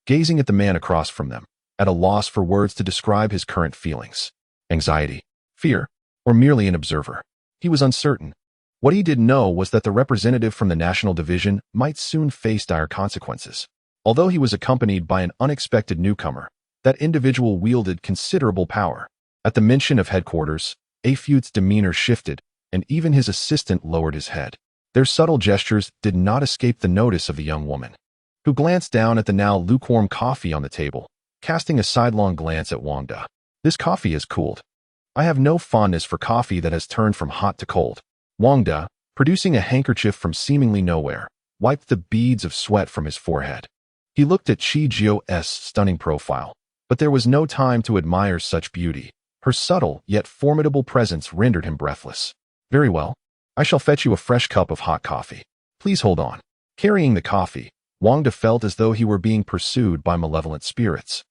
gazing at the man across from them, at a loss for words to describe his current feelings. Anxiety, fear, or merely an observer. He was uncertain. What he did know was that the representative from the national division might soon face dire consequences. Although he was accompanied by an unexpected newcomer, that individual wielded considerable power. At the mention of headquarters, Afut's demeanor shifted, and even his assistant lowered his head. Their subtle gestures did not escape the notice of the young woman, who glanced down at the now lukewarm coffee on the table, casting a sidelong glance at Wang Da. This coffee has cooled. I have no fondness for coffee that has turned from hot to cold. Wang Da, producing a handkerchief from seemingly nowhere, wiped the beads of sweat from his forehead. He looked at Chi-Jio's stunning profile, but there was no time to admire such beauty. Her subtle yet formidable presence rendered him breathless. Very well. I shall fetch you a fresh cup of hot coffee. Please hold on. Carrying the coffee, Wang Da felt as though he were being pursued by malevolent spirits.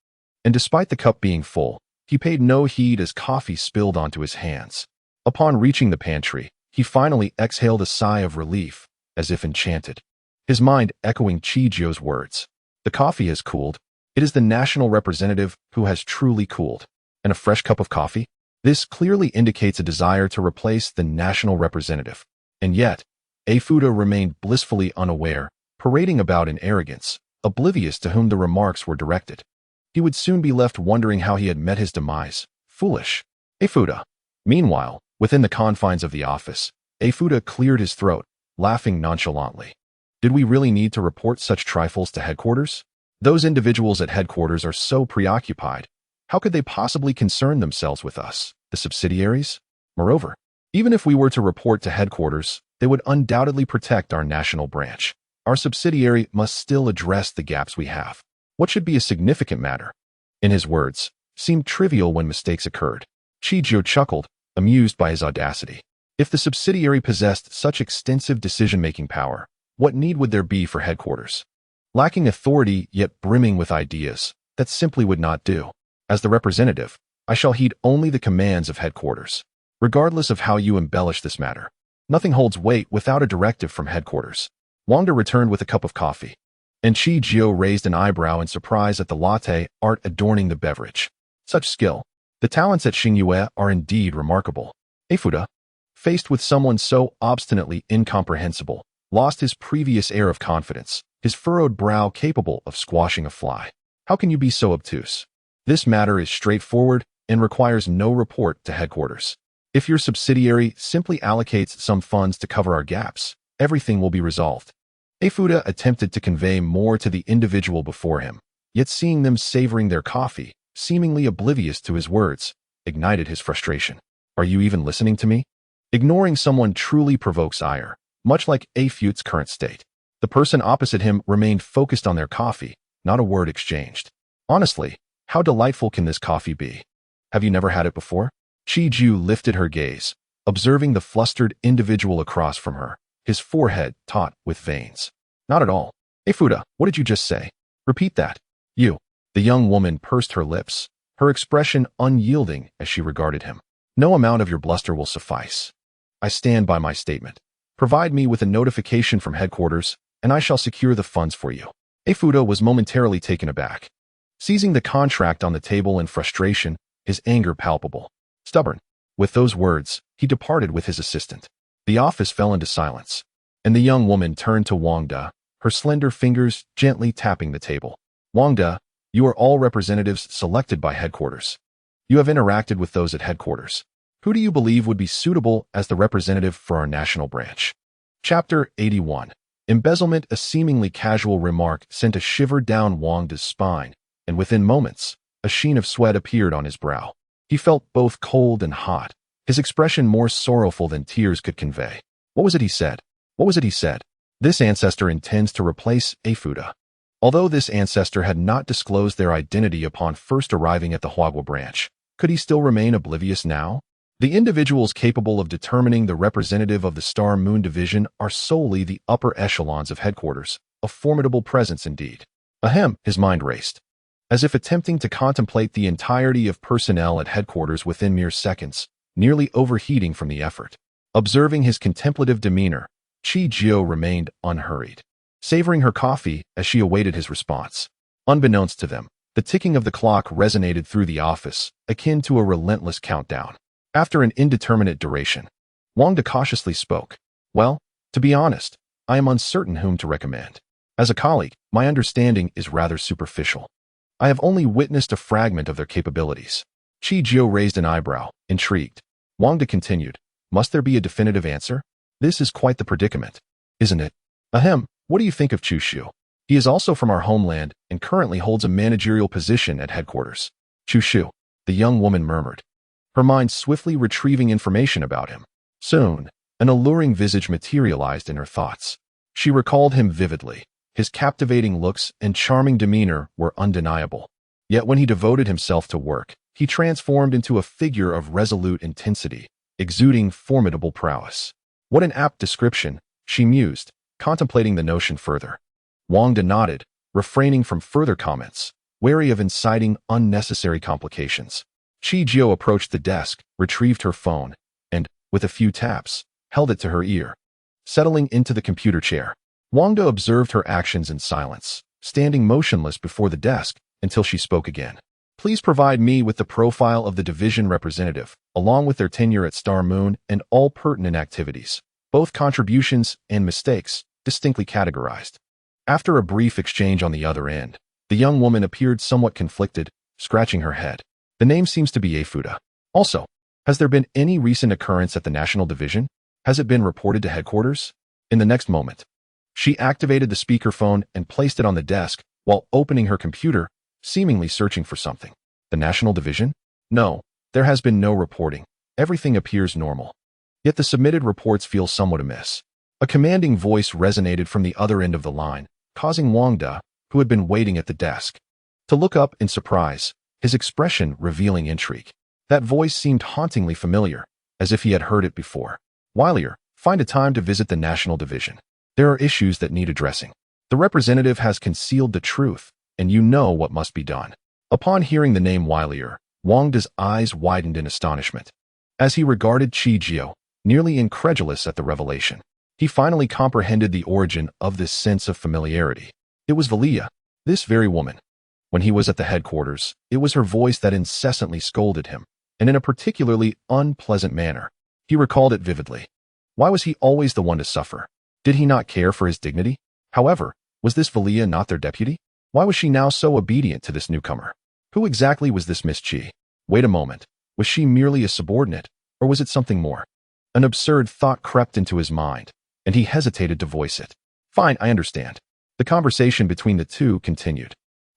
And despite the cup being full, he paid no heed as coffee spilled onto his hands. Upon reaching the pantry, he finally exhaled a sigh of relief, as if enchanted, his mind echoing Chi-Jio's words. The coffee has cooled. It is the national representative who has truly cooled. And a fresh cup of coffee? This clearly indicates a desire to replace the national representative. And yet, Afuda remained blissfully unaware, parading about in arrogance, oblivious to whom the remarks were directed. He would soon be left wondering how he had met his demise. Foolish. Afuda. Meanwhile, within the confines of the office, Afuda cleared his throat, laughing nonchalantly. Did we really need to report such trifles to headquarters? Those individuals at headquarters are so preoccupied. How could they possibly concern themselves with us, the subsidiaries? Moreover, even if we were to report to headquarters, they would undoubtedly protect our national branch. Our subsidiary must still address the gaps we have. What should be a significant matter, in his words, seemed trivial when mistakes occurred. Chijio chuckled, amused by his audacity. If the subsidiary possessed such extensive decision-making power, what need would there be for headquarters? Lacking authority yet brimming with ideas, that simply would not do. As the representative, I shall heed only the commands of headquarters. Regardless of how you embellish this matter, nothing holds weight without a directive from headquarters. Wangda returned with a cup of coffee, and Chijio raised an eyebrow in surprise at the latte art adorning the beverage. Such skill. The talents at Xingyue are indeed remarkable. Afuda, faced with someone so obstinately incomprehensible, lost his previous air of confidence, his furrowed brow capable of squashing a fly. How can you be so obtuse? This matter is straightforward and requires no report to headquarters. If your subsidiary simply allocates some funds to cover our gaps, everything will be resolved. Afuda attempted to convey more to the individual before him, yet seeing them savoring their coffee, seemingly oblivious to his words, ignited his frustration. Are you even listening to me? Ignoring someone truly provokes ire, much like Afute's current state. The person opposite him remained focused on their coffee, not a word exchanged. Honestly, how delightful can this coffee be? Have you never had it before? Chiju lifted her gaze, observing the flustered individual across from her, his forehead taut with veins. Not at all. Afuda, what did you just say? Repeat that. You. The young woman pursed her lips, her expression unyielding as she regarded him. No amount of your bluster will suffice. I stand by my statement. Provide me with a notification from headquarters, and I shall secure the funds for you. Afuda was momentarily taken aback. Seizing the contract on the table in frustration, his anger palpable. Stubborn. With those words, he departed with his assistant. The office fell into silence, and the young woman turned to Wangda, her slender fingers gently tapping the table. Wangda, you are all representatives selected by headquarters. You have interacted with those at headquarters. Who do you believe would be suitable as the representative for our national branch? Chapter 81. Embezzlement. A seemingly casual remark sent a shiver down Wangda's spine, and within moments, a sheen of sweat appeared on his brow. He felt both cold and hot, his expression more sorrowful than tears could convey. What was it he said? What was it he said? This ancestor intends to replace Afuda. Although this ancestor had not disclosed their identity upon first arriving at the Huagua branch, could he still remain oblivious now? The individuals capable of determining the representative of the Star Moon Division are solely the upper echelons of headquarters, a formidable presence indeed. Ahem, his mind raced. As if attempting to contemplate the entirety of personnel at headquarters within mere seconds, nearly overheating from the effort. Observing his contemplative demeanor, Chijio remained unhurried, savoring her coffee as she awaited his response. Unbeknownst to them, the ticking of the clock resonated through the office, akin to a relentless countdown. After an indeterminate duration, Wangda cautiously spoke. Well, to be honest, I am uncertain whom to recommend. As a colleague, my understanding is rather superficial. I have only witnessed a fragment of their capabilities. Chijio raised an eyebrow, intrigued. Wangda continued. Must there be a definitive answer? This is quite the predicament, isn't it? Ahem, what do you think of Chushu? He is also from our homeland and currently holds a managerial position at headquarters. Chushu, the young woman murmured, her mind swiftly retrieving information about him. Soon, an alluring visage materialized in her thoughts. She recalled him vividly. His captivating looks and charming demeanor were undeniable. Yet when he devoted himself to work, he transformed into a figure of resolute intensity, exuding formidable prowess. What an apt description, she mused, contemplating the notion further. Wangda nodded, refraining from further comments, wary of inciting unnecessary complications. Chijio approached the desk, retrieved her phone, and, with a few taps, held it to her ear. Settling into the computer chair, Wangda observed her actions in silence, standing motionless before the desk until she spoke again. Please provide me with the profile of the division representative, along with their tenure at Star Moon and all pertinent activities, both contributions and mistakes, distinctly categorized. After a brief exchange on the other end, the young woman appeared somewhat conflicted, scratching her head. The name seems to be Afuda. Also, has there been any recent occurrence at the National Division? Has it been reported to headquarters? In the next moment, she activated the speakerphone and placed it on the desk while opening her computer, seemingly searching for something. The National Division? No, there has been no reporting. Everything appears normal. Yet the submitted reports feel somewhat amiss. A commanding voice resonated from the other end of the line, causing Wang De, who had been waiting at the desk, to look up in surprise, his expression revealing intrigue. That voice seemed hauntingly familiar, as if he had heard it before. Willier, find a time to visit the National Division. There are issues that need addressing. The representative has concealed the truth, and you know what must be done. Upon hearing the name Willier, Wang De's eyes widened in astonishment. As he regarded Chi Jio, nearly incredulous at the revelation, he finally comprehended the origin of this sense of familiarity. It was Valia, this very woman. When he was at the headquarters, it was her voice that incessantly scolded him, and in a particularly unpleasant manner. He recalled it vividly. Why was he always the one to suffer? Did he not care for his dignity? However, was this Valia not their deputy? Why was she now so obedient to this newcomer? Who exactly was this Miss Chi? Wait a moment. Was she merely a subordinate, or was it something more? An absurd thought crept into his mind, and he hesitated to voice it. Fine, I understand. The conversation between the two continued.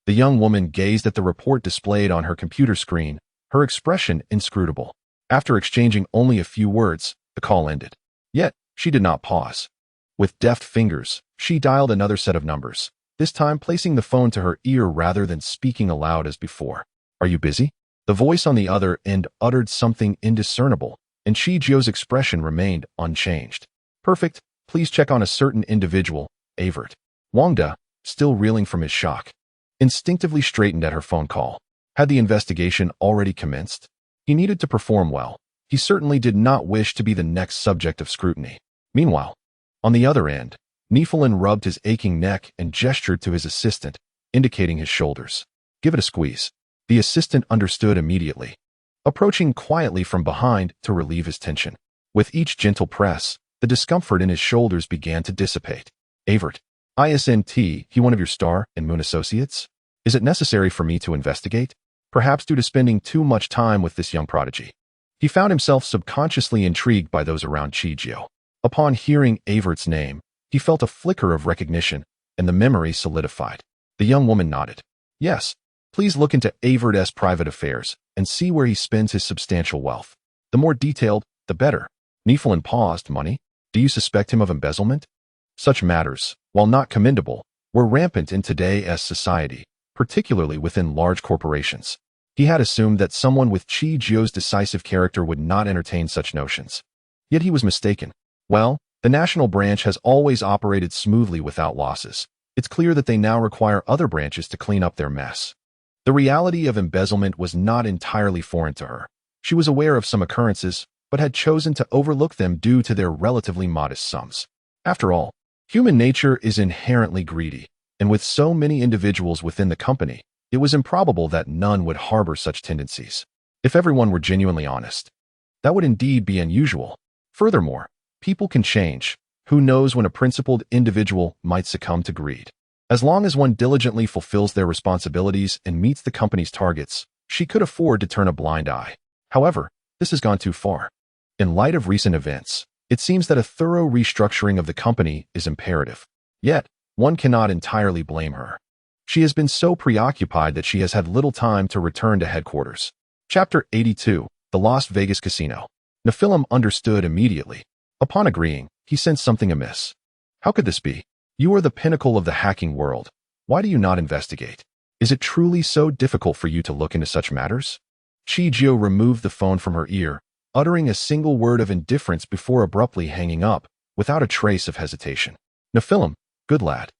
The young woman gazed at the report displayed on her computer screen, her expression inscrutable. After exchanging only a few words, the call ended. Yet, she did not pause. With deft fingers, she dialed another set of numbers, this time placing the phone to her ear rather than speaking aloud as before. Are you busy? The voice on the other end uttered something indiscernible, and Chi Jio's expression remained unchanged. Perfect. Please check on a certain individual, Avert. Wang De, still reeling from his shock, instinctively straightened at her phone call. Had the investigation already commenced? He needed to perform well. He certainly did not wish to be the next subject of scrutiny. Meanwhile, on the other end, Nephilim rubbed his aching neck and gestured to his assistant, indicating his shoulders. Give it a squeeze. The assistant understood immediately, approaching quietly from behind to relieve his tension. With each gentle press, the discomfort in his shoulders began to dissipate. Avert, isn't he one of your Star and Moon associates? Is it necessary for me to investigate? Perhaps due to spending too much time with this young prodigy. He found himself subconsciously intrigued by those around Chi Jio. Upon hearing Avert's name, he felt a flicker of recognition, and the memory solidified. The young woman nodded. Yes, please look into Avert's private affairs and see where he spends his substantial wealth. The more detailed, the better. Nephilim paused. Money? Do you suspect him of embezzlement? Such matters, while not commendable, were rampant in today's society, particularly within large corporations. He had assumed that someone with Chi Jio's decisive character would not entertain such notions. Yet he was mistaken. Well, the national branch has always operated smoothly without losses. It's clear that they now require other branches to clean up their mess. The reality of embezzlement was not entirely foreign to her. She was aware of some occurrences, but had chosen to overlook them due to their relatively modest sums. After all, human nature is inherently greedy, and with so many individuals within the company, it was improbable that none would harbor such tendencies. If everyone were genuinely honest, that would indeed be unusual. Furthermore, people can change. Who knows when a principled individual might succumb to greed? As long as one diligently fulfills their responsibilities and meets the company's targets, she could afford to turn a blind eye. However, this has gone too far. In light of recent events, it seems that a thorough restructuring of the company is imperative. Yet, one cannot entirely blame her. She has been so preoccupied that she has had little time to return to headquarters. Chapter 82, The Las Vegas Casino. Nephilim understood immediately. Upon agreeing, he sensed something amiss. How could this be? You are the pinnacle of the hacking world. Why do you not investigate? Is it truly so difficult for you to look into such matters? Chi Jio removed the phone from her ear, uttering a single word of indifference before abruptly hanging up, without a trace of hesitation. Nephilim, good lad.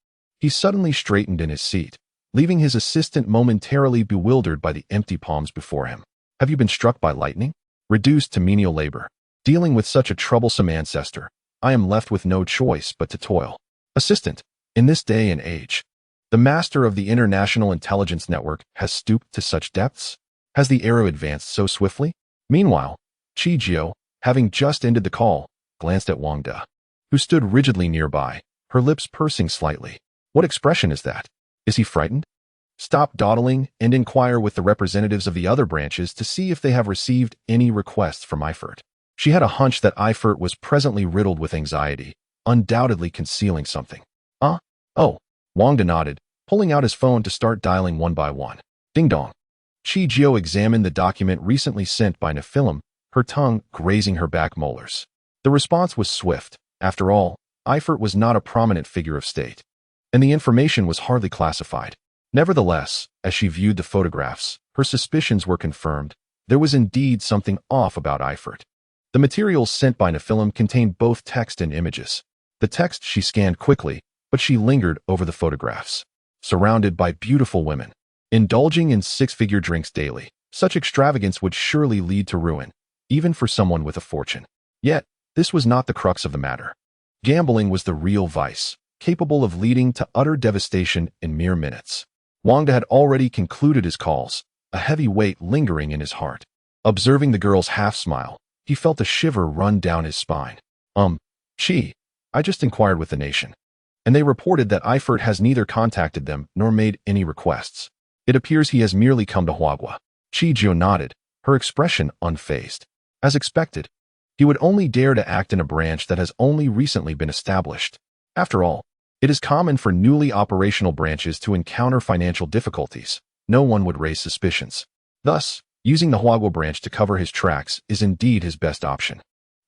He suddenly straightened in his seat, leaving his assistant momentarily bewildered by the empty palms before him. Have you been struck by lightning? Reduced to menial labor. Dealing with such a troublesome ancestor, I am left with no choice but to toil. Assistant, in this day and age, the master of the International Intelligence Network has stooped to such depths? Has the era advanced so swiftly? Meanwhile, Chi Jio, having just ended the call, glanced at Wang De, who stood rigidly nearby, her lips pursing slightly. What expression is that? Is he frightened? Stop dawdling and inquire with the representatives of the other branches to see if they have received any requests from Eifert. She had a hunch that Eifert was presently riddled with anxiety, undoubtedly concealing something. Oh. Wangda nodded, pulling out his phone to start dialing one by one. Ding dong. Chi Jio examined the document recently sent by Nephilim, her tongue grazing her back molars. The response was swift. After all, Eifert was not a prominent figure of state, and the information was hardly classified. Nevertheless, as she viewed the photographs, her suspicions were confirmed. There was indeed something off about Eifert. The materials sent by Nephilim contained both text and images. The text she scanned quickly, but she lingered over the photographs. Surrounded by beautiful women, indulging in six-figure drinks daily, such extravagance would surely lead to ruin, even for someone with a fortune. Yet, this was not the crux of the matter. Gambling was the real vice, capable of leading to utter devastation in mere minutes. Wangda had already concluded his calls, a heavy weight lingering in his heart. Observing the girl's half-smile, he felt a shiver run down his spine. Chi, I just inquired with the nation, and they reported that Eifert has neither contacted them nor made any requests. It appears he has merely come to Huagua. Chi Jio nodded, her expression unfazed. As expected, he would only dare to act in a branch that has only recently been established. After all, it is common for newly operational branches to encounter financial difficulties. No one would raise suspicions. Thus, using the Huagua branch to cover his tracks is indeed his best option.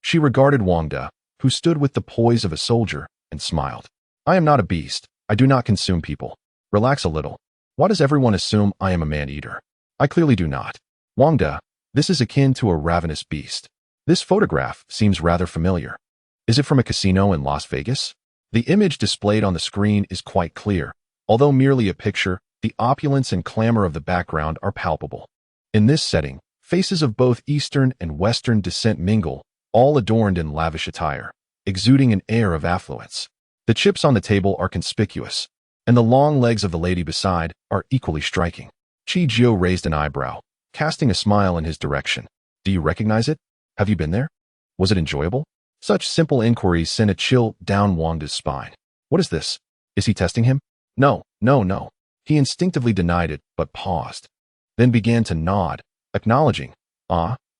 She regarded Wangda, who stood with the poise of a soldier, and smiled. I am not a beast. I do not consume people. Relax a little. Why does everyone assume I am a man-eater? I clearly do not. Wangda, this is akin to a ravenous beast. This photograph seems rather familiar. Is it from a casino in Las Vegas? The image displayed on the screen is quite clear. Although merely a picture, the opulence and clamor of the background are palpable. In this setting, faces of both Eastern and Western descent mingle, all adorned in lavish attire, exuding an air of affluence. The chips on the table are conspicuous, and the long legs of the lady beside are equally striking. Chi Jio raised an eyebrow, casting a smile in his direction. Do you recognize it? Have you been there? Was it enjoyable? Such simple inquiries sent a chill down Wangda's spine. What is this? Is he testing him? No. He instinctively denied it, but paused. Then began to nod, acknowledging,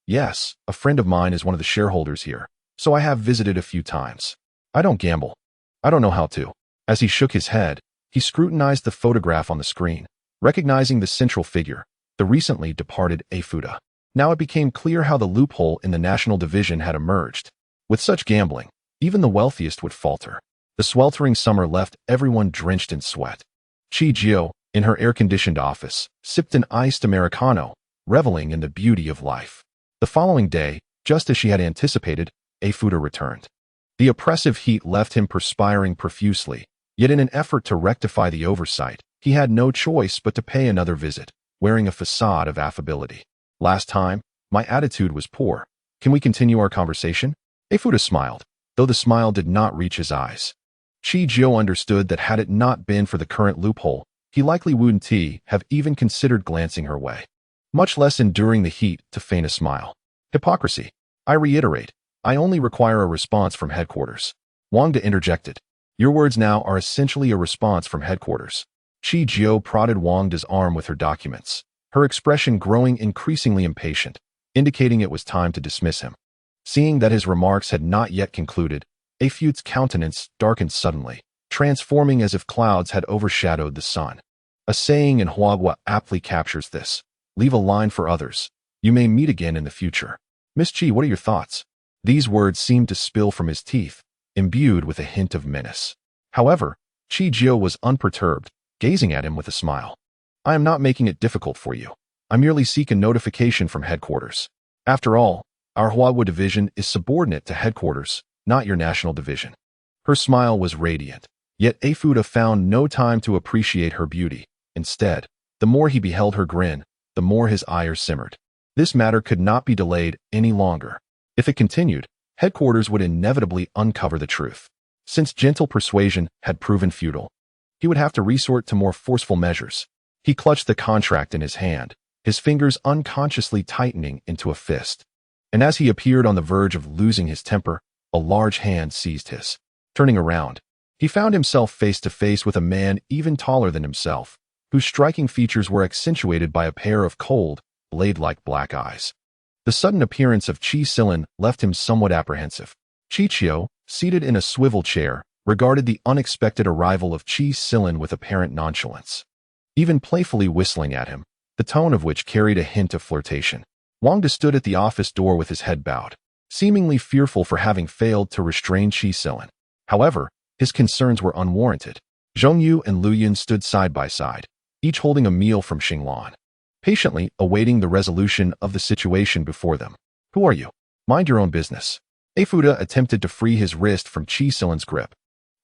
yes, a friend of mine is one of the shareholders here, so I have visited a few times. I don't gamble. I don't know how to. As he shook his head, he scrutinized the photograph on the screen, recognizing the central figure, the recently departed Eifuda. Now it became clear how the loophole in the national division had emerged. With such gambling, even the wealthiest would falter. The sweltering summer left everyone drenched in sweat. Chi Jio, in her air-conditioned office, sipped an iced Americano, reveling in the beauty of life. The following day, just as she had anticipated, Eifuda returned. The oppressive heat left him perspiring profusely, yet in an effort to rectify the oversight, he had no choice but to pay another visit, wearing a facade of affability. Last time, my attitude was poor. Can we continue our conversation? Eifuda smiled, though the smile did not reach his eyes. Chi Jio understood that had it not been for the current loophole, he likely wouldn't have even considered glancing her way, much less enduring the heat to feign a smile. Hypocrisy. I reiterate, I only require a response from headquarters. Wangda interjected. Your words now are essentially a response from headquarters. Chi Jio prodded Wangda's arm with her documents, her expression growing increasingly impatient, indicating it was time to dismiss him. Seeing that his remarks had not yet concluded, Eifuda's countenance darkened suddenly, transforming as if clouds had overshadowed the sun. A saying in Huagua aptly captures this. Leave a line for others. You may meet again in the future. Miss Chi, what are your thoughts? These words seemed to spill from his teeth, imbued with a hint of menace. However, Chi Jio was unperturbed, gazing at him with a smile. I am not making it difficult for you. I merely seek a notification from headquarters. After all, our Huagua division is subordinate to headquarters, not your national division. Her smile was radiant, yet Eifuda found no time to appreciate her beauty. Instead, the more he beheld her grin, the more his ire simmered. This matter could not be delayed any longer. If it continued, headquarters would inevitably uncover the truth. Since gentle persuasion had proven futile, he would have to resort to more forceful measures. He clutched the contract in his hand, his fingers unconsciously tightening into a fist. And as he appeared on the verge of losing his temper, a large hand seized his. Turning around, he found himself face to face with a man even taller than himself, whose striking features were accentuated by a pair of cold, blade-like black eyes. The sudden appearance of Qi Silin left him somewhat apprehensive. Chichio, seated in a swivel chair, regarded the unexpected arrival of Qi Silin with apparent nonchalance, even playfully whistling at him, the tone of which carried a hint of flirtation. Wangda stood at the office door with his head bowed, seemingly fearful for having failed to restrain Qi Silin. However, his concerns were unwarranted. Zhongyu and Lu Yun stood side by side, each holding a meal from Xinglan, patiently awaiting the resolution of the situation before them. "Who are you? Mind your own business." Afuda attempted to free his wrist from Qi Silin's grip,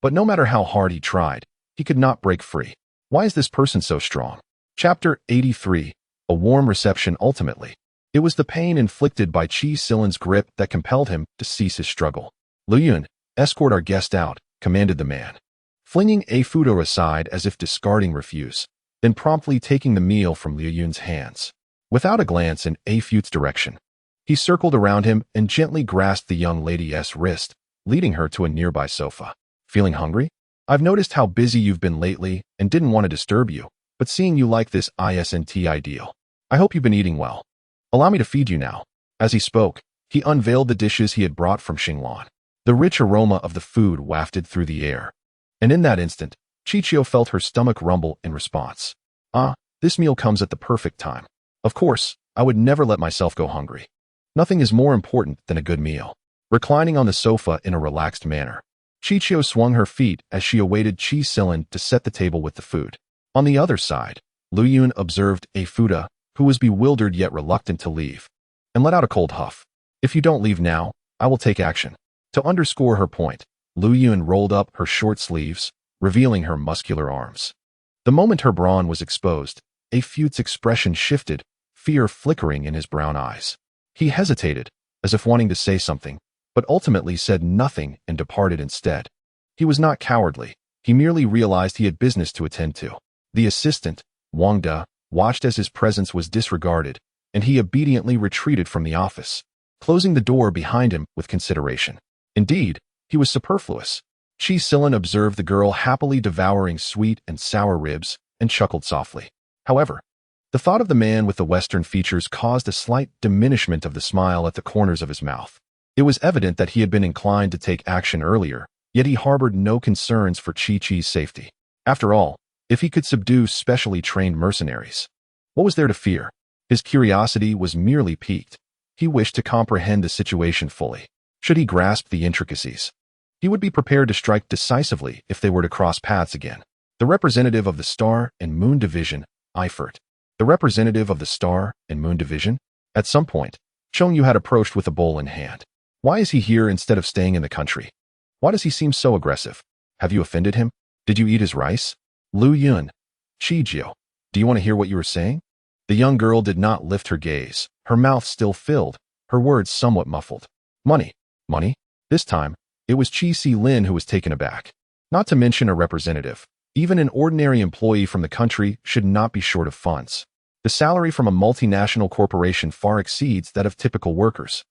but no matter how hard he tried, he could not break free. Why is this person so strong? Chapter 83. A warm reception. Ultimately, it was the pain inflicted by Qi Silin's grip that compelled him to cease his struggle. "Lu Yun, escort our guest out," commanded the man, flinging Afuda aside as if discarding refuse, then promptly taking the meal from Liu Yun's hands. Without a glance in Afuda's direction, he circled around him and gently grasped the young lady's wrist, leading her to a nearby sofa. "Feeling hungry? I've noticed how busy you've been lately and didn't want to disturb you, but seeing you like this isn't ideal. I hope you've been eating well. Allow me to feed you now." As he spoke, he unveiled the dishes he had brought from Xinglan. The rich aroma of the food wafted through the air, and in that instant, Chichio felt her stomach rumble in response. This meal comes at the perfect time. Of course, I would never let myself go hungry. Nothing is more important than a good meal. Reclining on the sofa in a relaxed manner, Chichio swung her feet as she awaited Qi Silin to set the table with the food. On the other side, Lu Yun observed Afuda, who was bewildered yet reluctant to leave, and let out a cold huff. "If you don't leave now, I will take action." To underscore her point, Lu Yun rolled up her short sleeves, revealing her muscular arms. The moment her brawn was exposed, Afuda's expression shifted, fear flickering in his brown eyes. He hesitated, as if wanting to say something, but ultimately said nothing and departed instead. He was not cowardly, he merely realized he had business to attend to. The assistant, Wangda, watched as his presence was disregarded, and he obediently retreated from the office, closing the door behind him with consideration. Indeed, he was superfluous. Qi Silin observed the girl happily devouring sweet and sour ribs and chuckled softly. However, the thought of the man with the Western features caused a slight diminishment of the smile at the corners of his mouth. It was evident that he had been inclined to take action earlier, yet he harbored no concerns for Chi-Chi's safety. After all, if he could subdue specially trained mercenaries, what was there to fear? His curiosity was merely piqued. He wished to comprehend the situation fully. Should he grasp the intricacies, he would be prepared to strike decisively if they were to cross paths again. The representative of the Star and Moon Division, Eifert. The representative of the Star and Moon Division? At some point, Chongyu had approached with a bowl in hand. Why is he here instead of staying in the country? Why does he seem so aggressive? Have you offended him? Did you eat his rice? Lu Yun. Chichio, do you want to hear what you were saying? The young girl did not lift her gaze, her mouth still filled, her words somewhat muffled. Money. Money? This time, it was Qi Silin who was taken aback. Not to mention a representative. Even an ordinary employee from the country should not be short of funds. The salary from a multinational corporation far exceeds that of typical workers.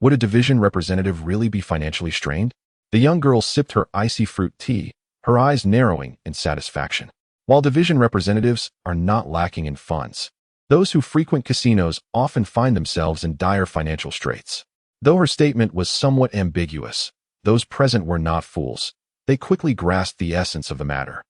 Would a division representative really be financially strained? The young girl sipped her icy fruit tea, her eyes narrowing in satisfaction. While division representatives are not lacking in funds, those who frequent casinos often find themselves in dire financial straits. Though her statement was somewhat ambiguous, those present were not fools. They quickly grasped the essence of the matter.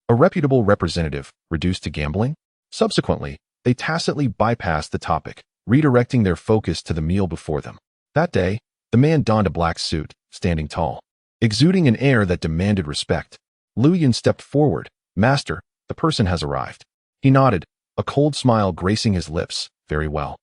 A reputable representative reduced to gambling? Subsequently, they tacitly bypassed the topic, redirecting their focus to the meal before them. That day, the man donned a black suit, standing tall, exuding an air that demanded respect. Lu Yun stepped forward. "Master, the person has arrived." He nodded, a cold smile gracing his lips. "Very well.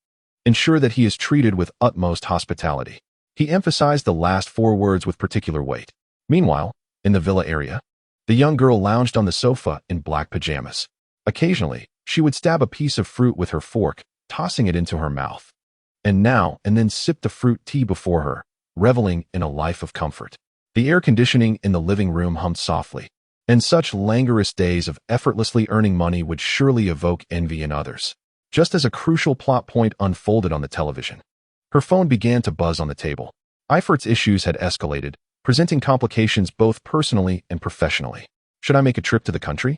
Ensure that he is treated with utmost hospitality." He emphasized the last four words with particular weight. Meanwhile, in the villa area, the young girl lounged on the sofa in black pajamas. Occasionally, she would stab a piece of fruit with her fork, tossing it into her mouth, and now and then sip the fruit tea before her, reveling in a life of comfort. The air conditioning in the living room hummed softly, and such languorous days of effortlessly earning money would surely evoke envy in others. Just as a crucial plot point unfolded on the television, her phone began to buzz on the table. Eifert's issues had escalated, presenting complications both personally and professionally. Should I make a trip to the country?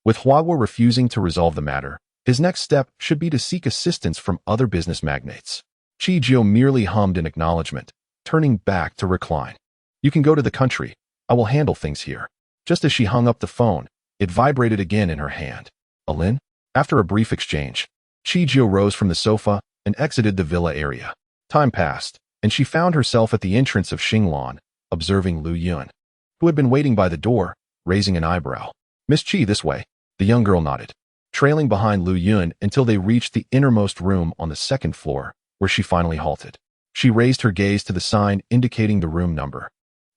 With Huagua refusing to resolve the matter, his next step should be to seek assistance from other business magnates. Qi Jiu merely hummed in acknowledgement, turning back to recline. You can go to the country. I will handle things here. Just as she hung up the phone, it vibrated again in her hand. Alin? After a brief exchange, Qi Jiu rose from the sofa and exited the villa area. Time passed, and she found herself at the entrance of Xinglan, observing Lu Yun, who had been waiting by the door, raising an eyebrow. Miss Qi, this way. The young girl nodded, trailing behind Lu Yun until they reached the innermost room on the second floor, where she finally halted. She raised her gaze to the sign indicating the room number,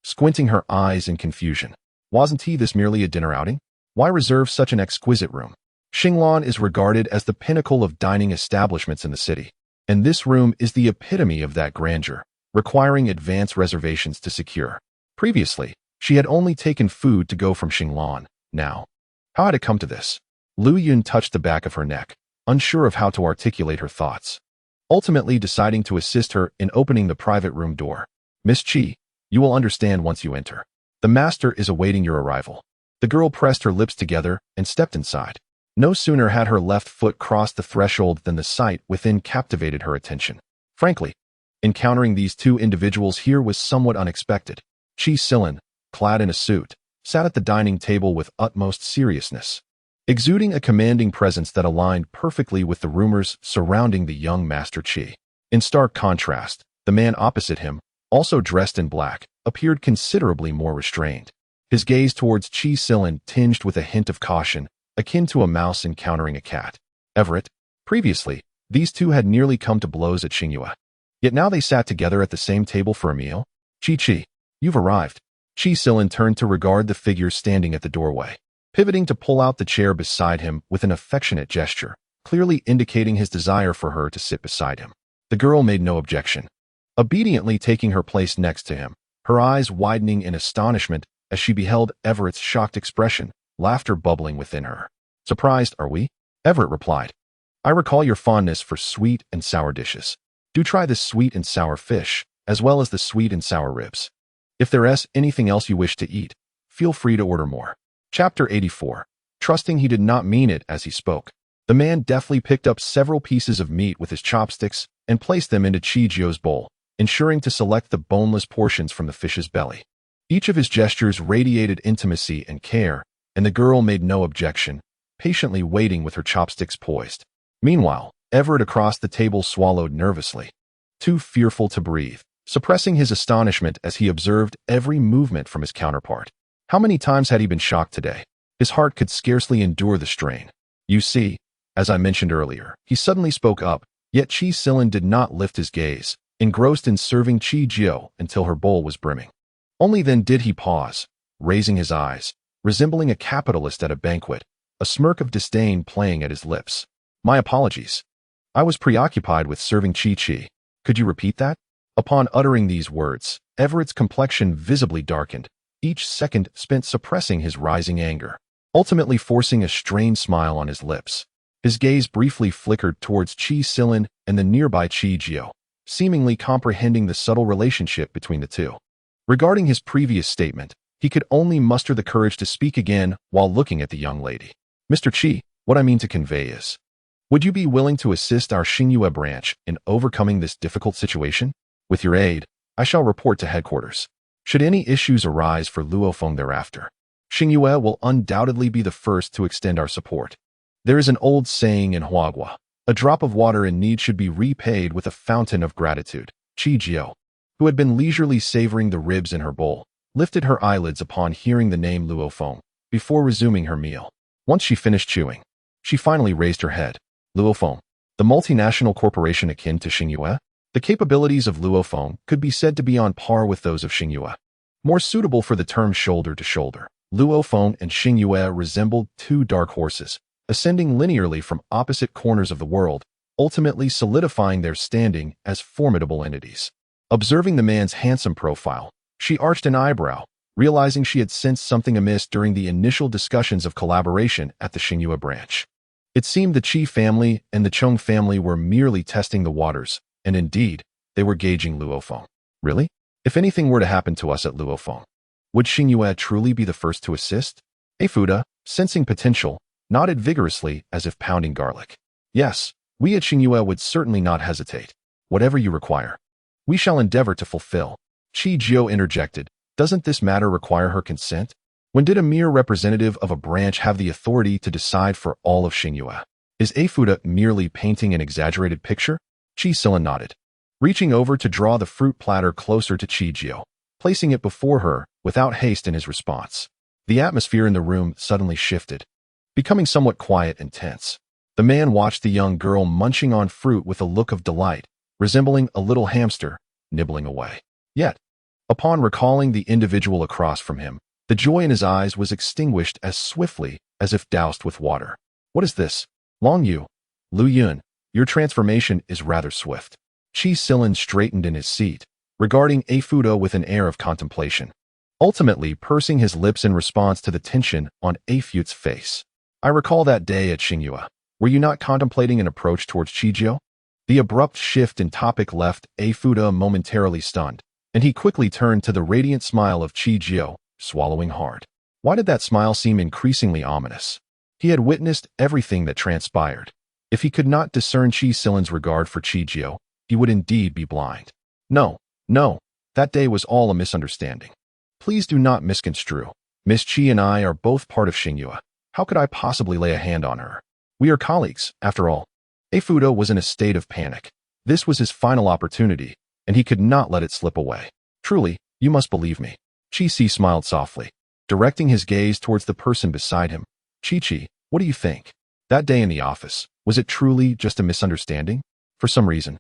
squinting her eyes in confusion. Wasn't this merely a dinner outing? Why reserve such an exquisite room? Xinglan is regarded as the pinnacle of dining establishments in the city, and this room is the epitome of that grandeur, requiring advance reservations to secure. Previously, she had only taken food to go from Xinglan. Now, how had it come to this? Lu Yun touched the back of her neck, unsure of how to articulate her thoughts, ultimately deciding to assist her in opening the private room door. Miss Qi, you will understand once you enter. The master is awaiting your arrival. The girl pressed her lips together and stepped inside. No sooner had her left foot crossed the threshold than the sight within captivated her attention. Frankly, encountering these two individuals here was somewhat unexpected. Qi Silin, clad in a suit, sat at the dining table with utmost seriousness, exuding a commanding presence that aligned perfectly with the rumors surrounding the young Master Qi. In stark contrast, the man opposite him, also dressed in black, appeared considerably more restrained. His gaze towards Qi Silin tinged with a hint of caution, akin to a mouse encountering a cat. Everett, previously, these two had nearly come to blows at Xingyue. Yet now they sat together at the same table for a meal. Qi, you've arrived. Qi Silin turned to regard the figure standing at the doorway, pivoting to pull out the chair beside him with an affectionate gesture, clearly indicating his desire for her to sit beside him. The girl made no objection, obediently taking her place next to him, her eyes widening in astonishment as she beheld Everett's shocked expression, laughter bubbling within her. Surprised, are we? Everett replied. I recall your fondness for sweet and sour dishes. Do try this sweet and sour fish, as well as the sweet and sour ribs. If there is anything else you wish to eat, feel free to order more. Chapter 84. Trusting he did not mean it as he spoke, the man deftly picked up several pieces of meat with his chopsticks and placed them into Qi Jiu's bowl, ensuring to select the boneless portions from the fish's belly. Each of his gestures radiated intimacy and care, and the girl made no objection, patiently waiting with her chopsticks poised. Meanwhile, Everett across the table swallowed nervously, too fearful to breathe, suppressing his astonishment as he observed every movement from his counterpart. How many times had he been shocked today? His heart could scarcely endure the strain. You see, as I mentioned earlier, he suddenly spoke up, yet Qi Silin did not lift his gaze, engrossed in serving Qi Jiu until her bowl was brimming. Only then did he pause, raising his eyes, resembling a capitalist at a banquet, a smirk of disdain playing at his lips. My apologies. I was preoccupied with serving Qi. Could you repeat that? Upon uttering these words, Everett's complexion visibly darkened, each second spent suppressing his rising anger, ultimately forcing a strained smile on his lips. His gaze briefly flickered towards Qi Silin and the nearby Qi Jiu, seemingly comprehending the subtle relationship between the two. Regarding his previous statement, he could only muster the courage to speak again while looking at the young lady. Mr. Qi, what I mean to convey is, would you be willing to assist our Xingyue branch in overcoming this difficult situation? With your aid, I shall report to headquarters. Should any issues arise for Luofeng thereafter, Xingyue will undoubtedly be the first to extend our support. There is an old saying in Huagua, a drop of water in need should be repaid with a fountain of gratitude. Qi Jiu, who had been leisurely savoring the ribs in her bowl, lifted her eyelids upon hearing the name Luofeng, before resuming her meal. Once she finished chewing, she finally raised her head. Luofeng, the multinational corporation akin to Xingyue? The capabilities of Luofeng could be said to be on par with those of Xingyue. More suitable for the term shoulder to shoulder, Luofeng and Xingyue resembled two dark horses, ascending linearly from opposite corners of the world, ultimately solidifying their standing as formidable entities. Observing the man's handsome profile, she arched an eyebrow, realizing she had sensed something amiss during the initial discussions of collaboration at the Xingyue branch. It seemed the Qi family and the Chong family were merely testing the waters, and indeed, they were gauging Luofeng. Really? If anything were to happen to us at Luofeng, would Xingyue truly be the first to assist? Fuda, sensing potential, nodded vigorously as if pounding garlic. Yes, we at Xingyue would certainly not hesitate. Whatever you require, we shall endeavor to fulfill. Chi Jiao interjected. Doesn't this matter require her consent? When did a mere representative of a branch have the authority to decide for all of Xingyue? Is Afuda merely painting an exaggerated picture? Qi Silan nodded, reaching over to draw the fruit platter closer to Chi Jiao, placing it before her without haste in his response. The atmosphere in the room suddenly shifted, becoming somewhat quiet and tense. The man watched the young girl munching on fruit with a look of delight, resembling a little hamster nibbling away. Yet, upon recalling the individual across from him, the joy in his eyes was extinguished as swiftly as if doused with water. What is this? Long Yu, Lu Yun, your transformation is rather swift. Qi Silan straightened in his seat, regarding Afuda with an air of contemplation, ultimately pursing his lips in response to the tension on Afuda's face. I recall that day at Xingyue. Were you not contemplating an approach towards Chi Jiao? The abrupt shift in topic left Afuda momentarily stunned, and he quickly turned to the radiant smile of Chi Jiao, swallowing hard. Why did that smile seem increasingly ominous? He had witnessed everything that transpired. If he could not discern Qi Silan's regard for Chi Jiao, he would indeed be blind. No, that day was all a misunderstanding. Please do not misconstrue. Miss Qi and I are both part of Xingyue. How could I possibly lay a hand on her? We are colleagues, after all. Afuda was in a state of panic. This was his final opportunity, and he could not let it slip away. Truly, you must believe me. Chi smiled softly, directing his gaze towards the person beside him. Chi, what do you think? That day in the office, was it truly just a misunderstanding? For some reason,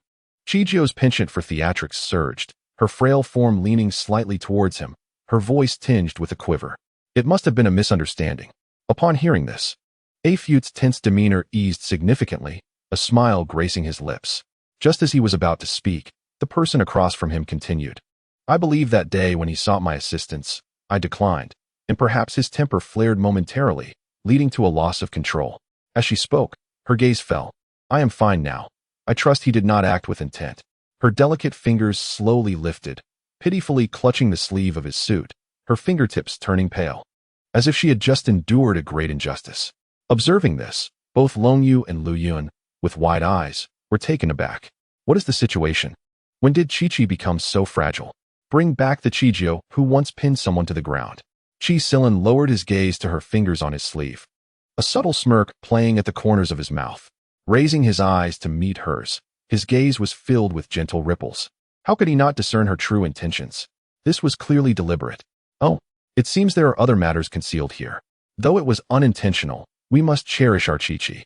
Chi Jiao's penchant for theatrics surged, her frail form leaning slightly towards him, her voice tinged with a quiver. It must have been a misunderstanding. Upon hearing this, Afuda's tense demeanor eased significantly, a smile gracing his lips. Just as he was about to speak, the person across from him continued. I believe that day when he sought my assistance, I declined, and perhaps his temper flared momentarily, leading to a loss of control. As she spoke, her gaze fell. I am fine now. I trust he did not act with intent. Her delicate fingers slowly lifted, pitifully clutching the sleeve of his suit, her fingertips turning pale, as if she had just endured a great injustice. Observing this, both Long Yu and Lu Yun, with wide eyes, were taken aback. What is the situation? When did Chi become so fragile? Bring back the Chi Jiao who once pinned someone to the ground. Qi Silan lowered his gaze to her fingers on his sleeve, a subtle smirk playing at the corners of his mouth. Raising his eyes to meet hers, his gaze was filled with gentle ripples. How could he not discern her true intentions? This was clearly deliberate. Oh, it seems there are other matters concealed here. Though it was unintentional, we must cherish our Chi.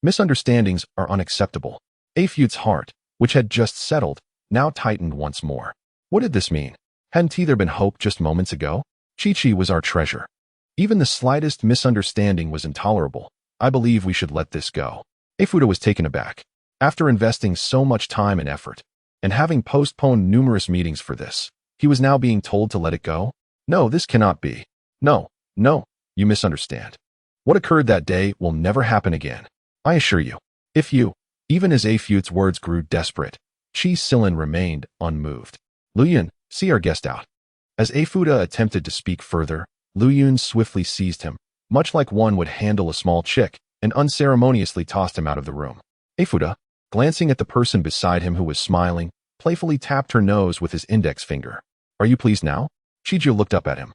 Misunderstandings are unacceptable. Afuda's heart, which had just settled, now tightened once more. What did this mean? Hadn't there been hope just moments ago? Chi was our treasure. Even the slightest misunderstanding was intolerable. I believe we should let this go. Afuda was taken aback. After investing so much time and effort, and having postponed numerous meetings for this, he was now being told to let it go? No, this cannot be. No, you misunderstand. What occurred that day will never happen again. I assure you. If you, even as Afuda's words grew desperate, Qi Silan remained unmoved. Lu Yun, see our guest out. As Afuda attempted to speak further, Lu Yun swiftly seized him, much like one would handle a small chick, and unceremoniously tossed him out of the room. Afuda, glancing at the person beside him who was smiling, playfully tapped her nose with his index finger. Are you pleased now? Chi Jiao looked up at him,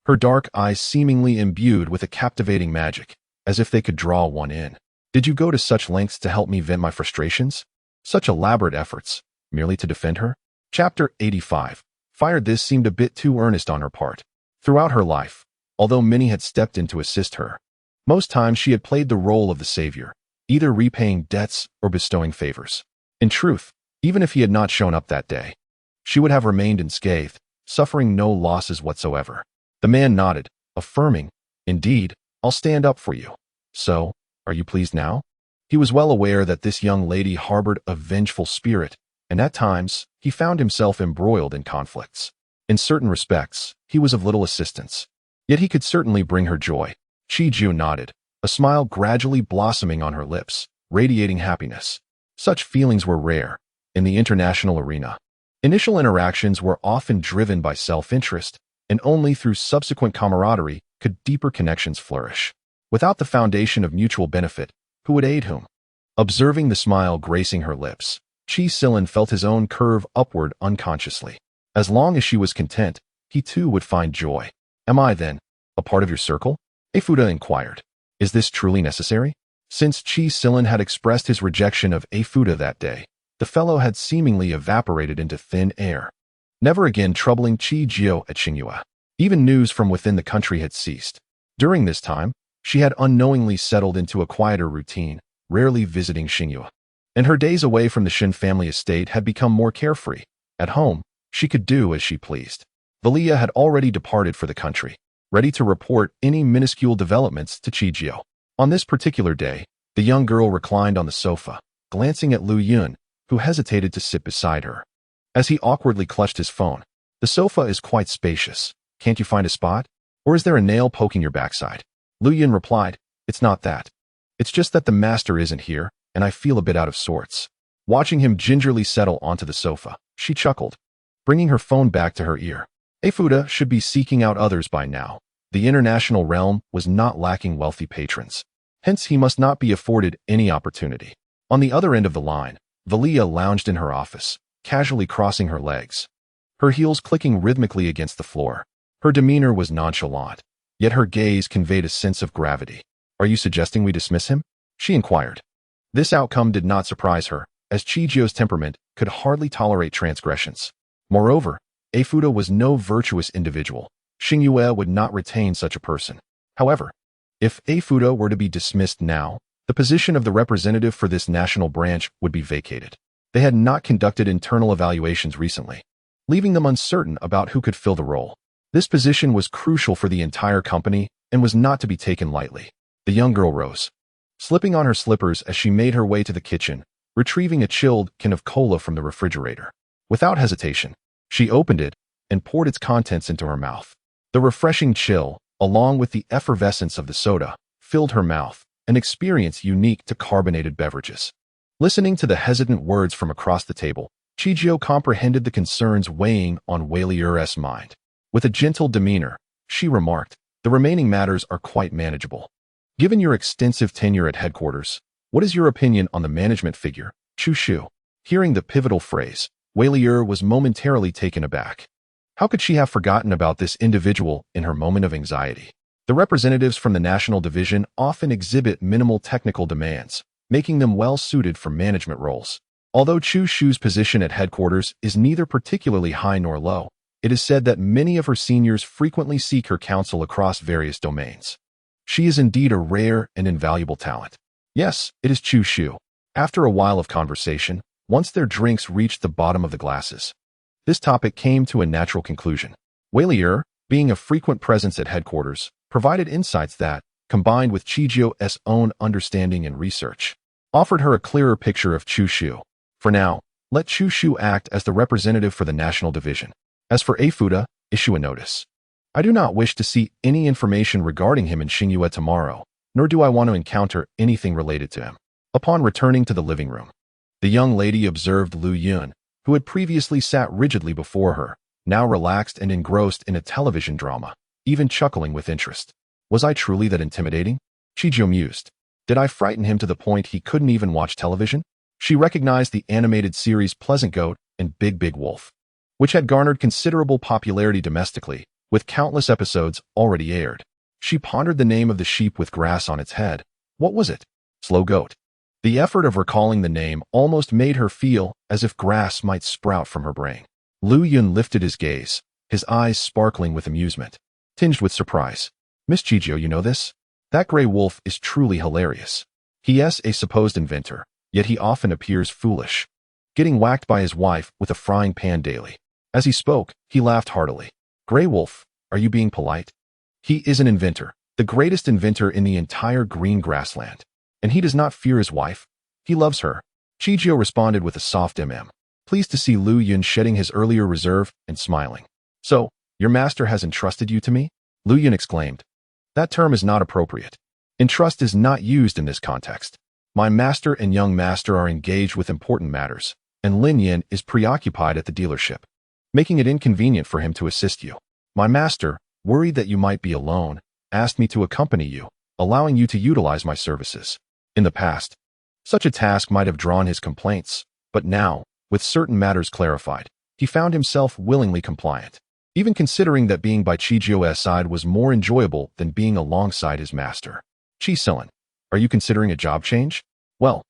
her dark eyes seemingly imbued with a captivating magic, as if they could draw one in. Did you go to such lengths to help me vent my frustrations? Such elaborate efforts, merely to defend her? Chapter 85. Fired. This seemed a bit too earnest on her part. Throughout her life, although many had stepped in to assist her, most times she had played the role of the savior, either repaying debts or bestowing favors. In truth, even if he had not shown up that day, she would have remained unscathed, suffering no losses whatsoever. The man nodded, affirming, Indeed, I'll stand up for you. So, are you pleased now? He was well aware that this young lady harbored a vengeful spirit, and at times, he found himself embroiled in conflicts. In certain respects, he was of little assistance. Yet he could certainly bring her joy. Chi Jiao nodded, a smile gradually blossoming on her lips, radiating happiness. Such feelings were rare in the international arena. Initial interactions were often driven by self-interest, and only through subsequent camaraderie could deeper connections flourish. Without the foundation of mutual benefit, who would aid whom? Observing the smile gracing her lips, Chi Silin felt his own curve upward unconsciously. As long as she was content, he too would find joy. Am I, then, a part of your circle? Afuda inquired. Is this truly necessary? Since Chi Silin had expressed his rejection of Afuda that day, the fellow had seemingly evaporated into thin air, never again troubling Chi Jiao at Xingyue. Even news from within the country had ceased. During this time, she had unknowingly settled into a quieter routine, rarely visiting Xingyue. And her days away from the Shin family estate had become more carefree. At home, she could do as she pleased. Valia had already departed for the country, ready to report any minuscule developments to Chi Jiao. On this particular day, the young girl reclined on the sofa, glancing at Lu Yun, who hesitated to sit beside her. As he awkwardly clutched his phone, "The sofa is quite spacious. Can't you find a spot? Or is there a nail poking your backside?" Lu Yun replied, "It's not that. It's just that the master isn't here, and I feel a bit out of sorts." Watching him gingerly settle onto the sofa, she chuckled, bringing her phone back to her ear. Afuda should be seeking out others by now. The international realm was not lacking wealthy patrons. Hence, he must not be afforded any opportunity. On the other end of the line, Valia lounged in her office, casually crossing her legs, her heels clicking rhythmically against the floor. Her demeanor was nonchalant, yet her gaze conveyed a sense of gravity. "Are you suggesting we dismiss him?" she inquired. This outcome did not surprise her, as Chi Jiao's temperament could hardly tolerate transgressions. Moreover, Afuda was no virtuous individual. Xingyue would not retain such a person. However, if Afuda were to be dismissed now, the position of the representative for this national branch would be vacated. They had not conducted internal evaluations recently, leaving them uncertain about who could fill the role. This position was crucial for the entire company and was not to be taken lightly. The young girl rose, slipping on her slippers as she made her way to the kitchen, retrieving a chilled can of cola from the refrigerator. Without hesitation, she opened it and poured its contents into her mouth. The refreshing chill, along with the effervescence of the soda, filled her mouth, an experience unique to carbonated beverages. Listening to the hesitant words from across the table, Chi Jiao comprehended the concerns weighing on Wei Liyu's mind. With a gentle demeanor, she remarked, "The remaining matters are quite manageable. Given your extensive tenure at headquarters, what is your opinion on the management figure, Chu Shu?" Hearing the pivotal phrase, Wei Liyu was momentarily taken aback. How could she have forgotten about this individual in her moment of anxiety? The representatives from the national division often exhibit minimal technical demands, making them well suited for management roles. Although Chu Shu's position at headquarters is neither particularly high nor low, it is said that many of her seniors frequently seek her counsel across various domains. She is indeed a rare and invaluable talent. Yes, it is Chu Shu. After a while of conversation, once their drinks reached the bottom of the glasses, this topic came to a natural conclusion. Wei Liyu, being a frequent presence at headquarters, provided insights that, combined with Chi Jiao's own understanding and research, offered her a clearer picture of Chu Shu. For now, let Chu Shu act as the representative for the national division. As for Afuda, issue a notice. I do not wish to see any information regarding him in Xingyue tomorrow, nor do I want to encounter anything related to him. Upon returning to the living room, the young lady observed Lu Yun, who had previously sat rigidly before her, now relaxed and engrossed in a television drama, even chuckling with interest. Was I truly that intimidating? Chi Jiao mused. Did I frighten him to the point he couldn't even watch television? She recognized the animated series Pleasant Goat and Big Big Wolf, which had garnered considerable popularity domestically, with countless episodes already aired. She pondered the name of the sheep with grass on its head. What was it? Slow Goat. The effort of recalling the name almost made her feel as if grass might sprout from her brain. Lu Yun lifted his gaze, his eyes sparkling with amusement, tinged with surprise. Miss Chi Jiao, you know this? That gray wolf is truly hilarious. He is a supposed inventor, yet he often appears foolish, getting whacked by his wife with a frying pan daily. As he spoke, he laughed heartily. Gray wolf, are you being polite? He is an inventor, the greatest inventor in the entire green grassland. And he does not fear his wife. He loves her. Chi Jiao responded with a soft pleased to see Lu Yun shedding his earlier reserve and smiling. So, your master has entrusted you to me? Lu Yun exclaimed. That term is not appropriate. Entrust is not used in this context. My master and young master are engaged with important matters, and Lin Yin is preoccupied at the dealership, making it inconvenient for him to assist you. My master, worried that you might be alone, asked me to accompany you, allowing you to utilize my services. In the past, such a task might have drawn his complaints, But now, with certain matters clarified, he found himself willingly compliant, even considering that being by Chijio's side was more enjoyable than being alongside his master. Chi-Silan, are you considering a job change? Well,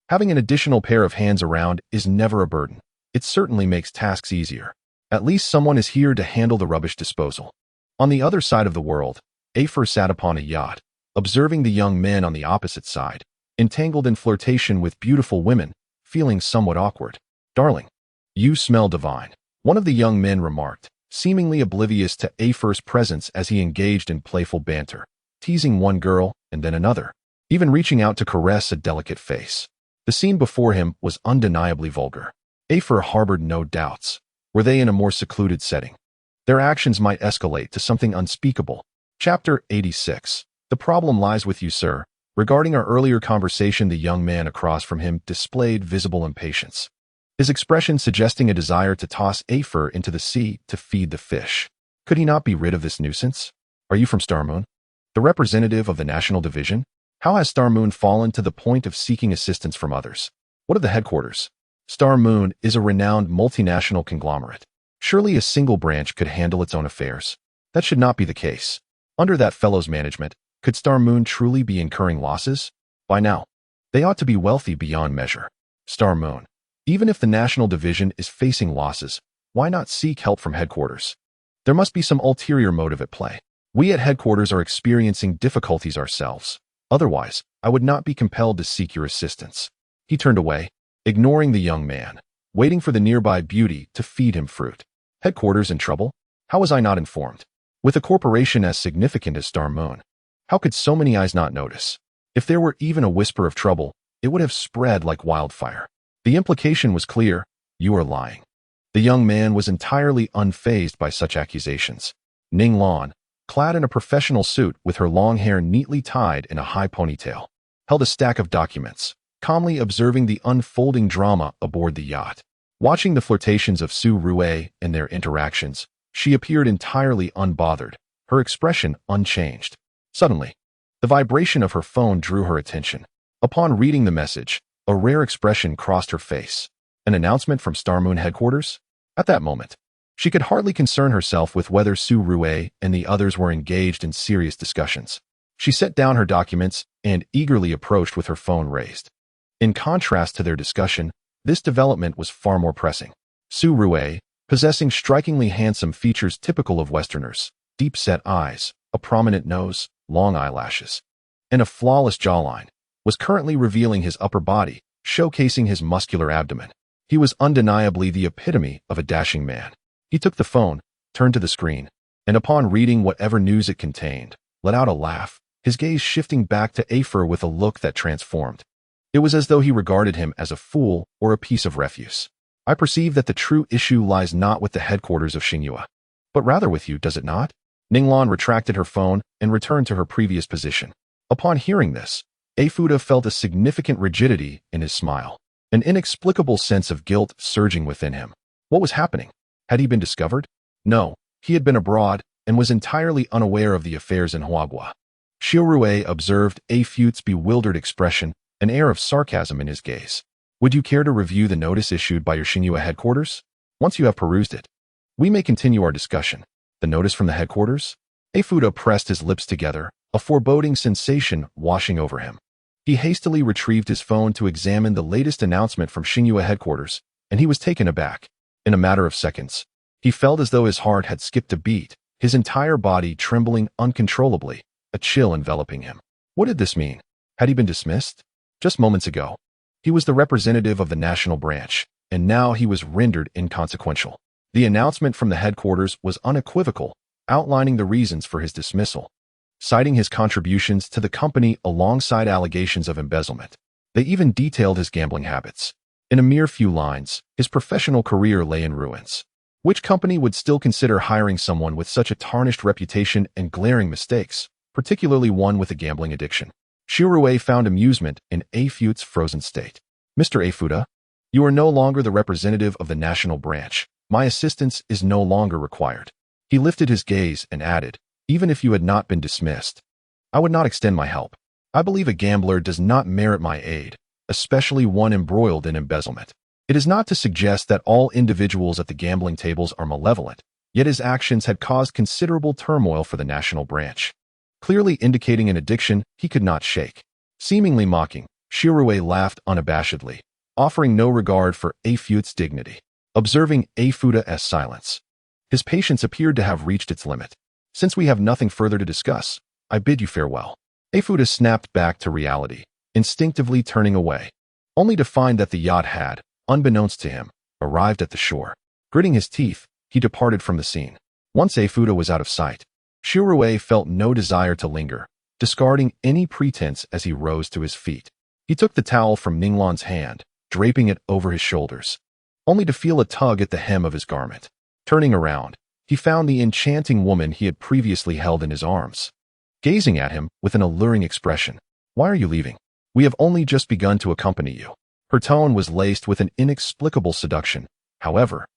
having an additional pair of hands around is never a burden. It certainly makes tasks easier. At least someone is here to handle the rubbish disposal. On the other side of the world, Afer sat upon a yacht, observing the young men on the opposite side, entangled in flirtation with beautiful women, feeling somewhat awkward. Darling, you smell divine, one of the young men remarked, seemingly oblivious to Afer's presence as he engaged in playful banter, teasing one girl and then another, even reaching out to caress a delicate face. The scene before him was undeniably vulgar. Afer harbored no doubts. Were they in a more secluded setting, their actions might escalate to something unspeakable. Chapter 86. The problem lies with you, sir. Regarding our earlier conversation, the young man across from him displayed visible impatience, his expression suggesting a desire to toss Afer into the sea to feed the fish. Could he not be rid of this nuisance? Are you from Star Moon? The representative of the National Division? How has Star Moon fallen to the point of seeking assistance from others? What of the headquarters? Star Moon is a renowned multinational conglomerate. Surely a single branch could handle its own affairs. That should not be the case. Under that fellow's management, could Star Moon truly be incurring losses? By now, they ought to be wealthy beyond measure. Star Moon, even if the National Division is facing losses, why not seek help from headquarters? There must be some ulterior motive at play. We at headquarters are experiencing difficulties ourselves. Otherwise, I would not be compelled to seek your assistance. He turned away, ignoring the young man, waiting for the nearby beauty to feed him fruit. Headquarters in trouble? How was I not informed? With a corporation as significant as Star Moon, how could so many eyes not notice? If there were even a whisper of trouble, it would have spread like wildfire. The implication was clear: you are lying. The young man was entirely unfazed by such accusations. Ning Lan, clad in a professional suit with her long hair neatly tied in a high ponytail, held a stack of documents, calmly observing the unfolding drama aboard the yacht. Watching the flirtations of Su Rue and their interactions, she appeared entirely unbothered, her expression unchanged. Suddenly, the vibration of her phone drew her attention. Upon reading the message, a rare expression crossed her face. An announcement from Star Moon headquarters? At that moment, she could hardly concern herself with whether Su Rue and the others were engaged in serious discussions. She set down her documents and eagerly approached with her phone raised. In contrast to their discussion, this development was far more pressing. Su Rue, possessing strikingly handsome features typical of Westerners, deep-set eyes, a prominent nose, long eyelashes, and a flawless jawline, was currently revealing his upper body, showcasing his muscular abdomen. He was undeniably the epitome of a dashing man. He took the phone, turned to the screen, and upon reading whatever news it contained, let out a laugh, his gaze shifting back to Afer with a look that transformed. It was as though he regarded him as a fool or a piece of refuse. I perceive that the true issue lies not with the headquarters of Xinghua, but rather with you, does it not? Ninglan retracted her phone and returned to her previous position. Upon hearing this, Afuda felt a significant rigidity in his smile, an inexplicable sense of guilt surging within him. What was happening? Had he been discovered? No, he had been abroad and was entirely unaware of the affairs in Huagua. Xiaorue observed Afute's bewildered expression, an air of sarcasm in his gaze. Would you care to review the notice issued by your Xinghua headquarters? Once you have perused it, we may continue our discussion. The notice from the headquarters? Afuda pressed his lips together, a foreboding sensation washing over him. He hastily retrieved his phone to examine the latest announcement from Xinghua headquarters, and he was taken aback. In a matter of seconds, he felt as though his heart had skipped a beat, his entire body trembling uncontrollably, a chill enveloping him. What did this mean? Had he been dismissed? Just moments ago, he was the representative of the national branch, and now he was rendered inconsequential. The announcement from the headquarters was unequivocal, outlining the reasons for his dismissal. Citing his contributions to the company alongside allegations of embezzlement, they even detailed his gambling habits. In a mere few lines, his professional career lay in ruins. Which company would still consider hiring someone with such a tarnished reputation and glaring mistakes, particularly one with a gambling addiction? Shirue found amusement in Afute's frozen state. Mr. Afuda, you are no longer the representative of the national branch. My assistance is no longer required. He lifted his gaze and added, even if you had not been dismissed, I would not extend my help. I believe a gambler does not merit my aid, especially one embroiled in embezzlement. It is not to suggest that all individuals at the gambling tables are malevolent, yet his actions had caused considerable turmoil for the national branch, clearly indicating an addiction he could not shake. Seemingly mocking, Shirue laughed unabashedly, offering no regard for Afuda's dignity. Observing Afuda's silence, his patience appeared to have reached its limit. Since we have nothing further to discuss, I bid you farewell. Afuda snapped back to reality, instinctively turning away, only to find that the yacht had, unbeknownst to him, arrived at the shore. Gritting his teeth, he departed from the scene. Once Afuda was out of sight, Shirue felt no desire to linger, discarding any pretense as he rose to his feet. He took the towel from Ninglan's hand, draping it over his shoulders, only to feel a tug at the hem of his garment. Turning around, he found the enchanting woman he had previously held in his arms, gazing at him with an alluring expression. "Why are you leaving? We have only just begun to accompany you." Her tone was laced with an inexplicable seduction. However,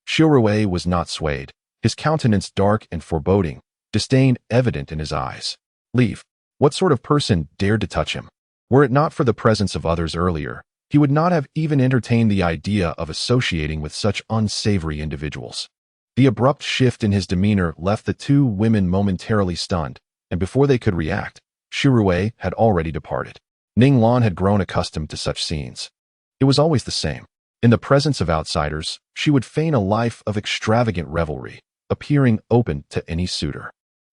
Shirue was not swayed, his countenance dark and foreboding, disdain evident in his eyes. "Leave? What sort of person dared to touch him?" Were it not for the presence of others earlier, he would not have even entertained the idea of associating with such unsavory individuals. The abrupt shift in his demeanor left the two women momentarily stunned, and before they could react, Shirue had already departed. Ninglan had grown accustomed to such scenes. It was always the same. In the presence of outsiders, she would feign a life of extravagant revelry, appearing open to any suitor.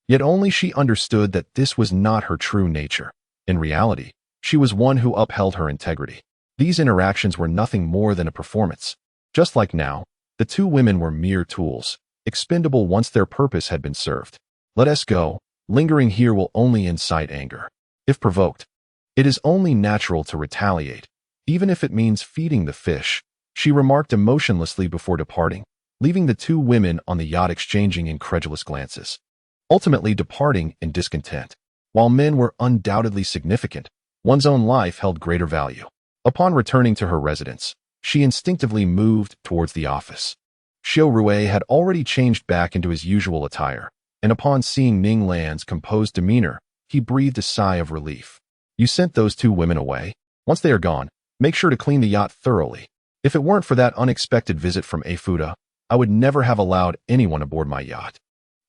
Yet only she understood that this was not her true nature. In reality, she was one who upheld her integrity. These interactions were nothing more than a performance. Just like now, the two women were mere tools, expendable once their purpose had been served. "Let us go. Lingering here will only incite anger. If provoked, it is only natural to retaliate, even if it means feeding the fish," she remarked emotionlessly before departing, leaving the two women on the yacht exchanging incredulous glances, ultimately departing in discontent. While men were undoubtedly significant, one's own life held greater value. Upon returning to her residence, she instinctively moved towards the office. Shirue had already changed back into his usual attire, and upon seeing Ninglan's composed demeanor, he breathed a sigh of relief. "You sent those two women away? Once they are gone, make sure to clean the yacht thoroughly. If it weren't for that unexpected visit from Afuda, I would never have allowed anyone aboard my yacht."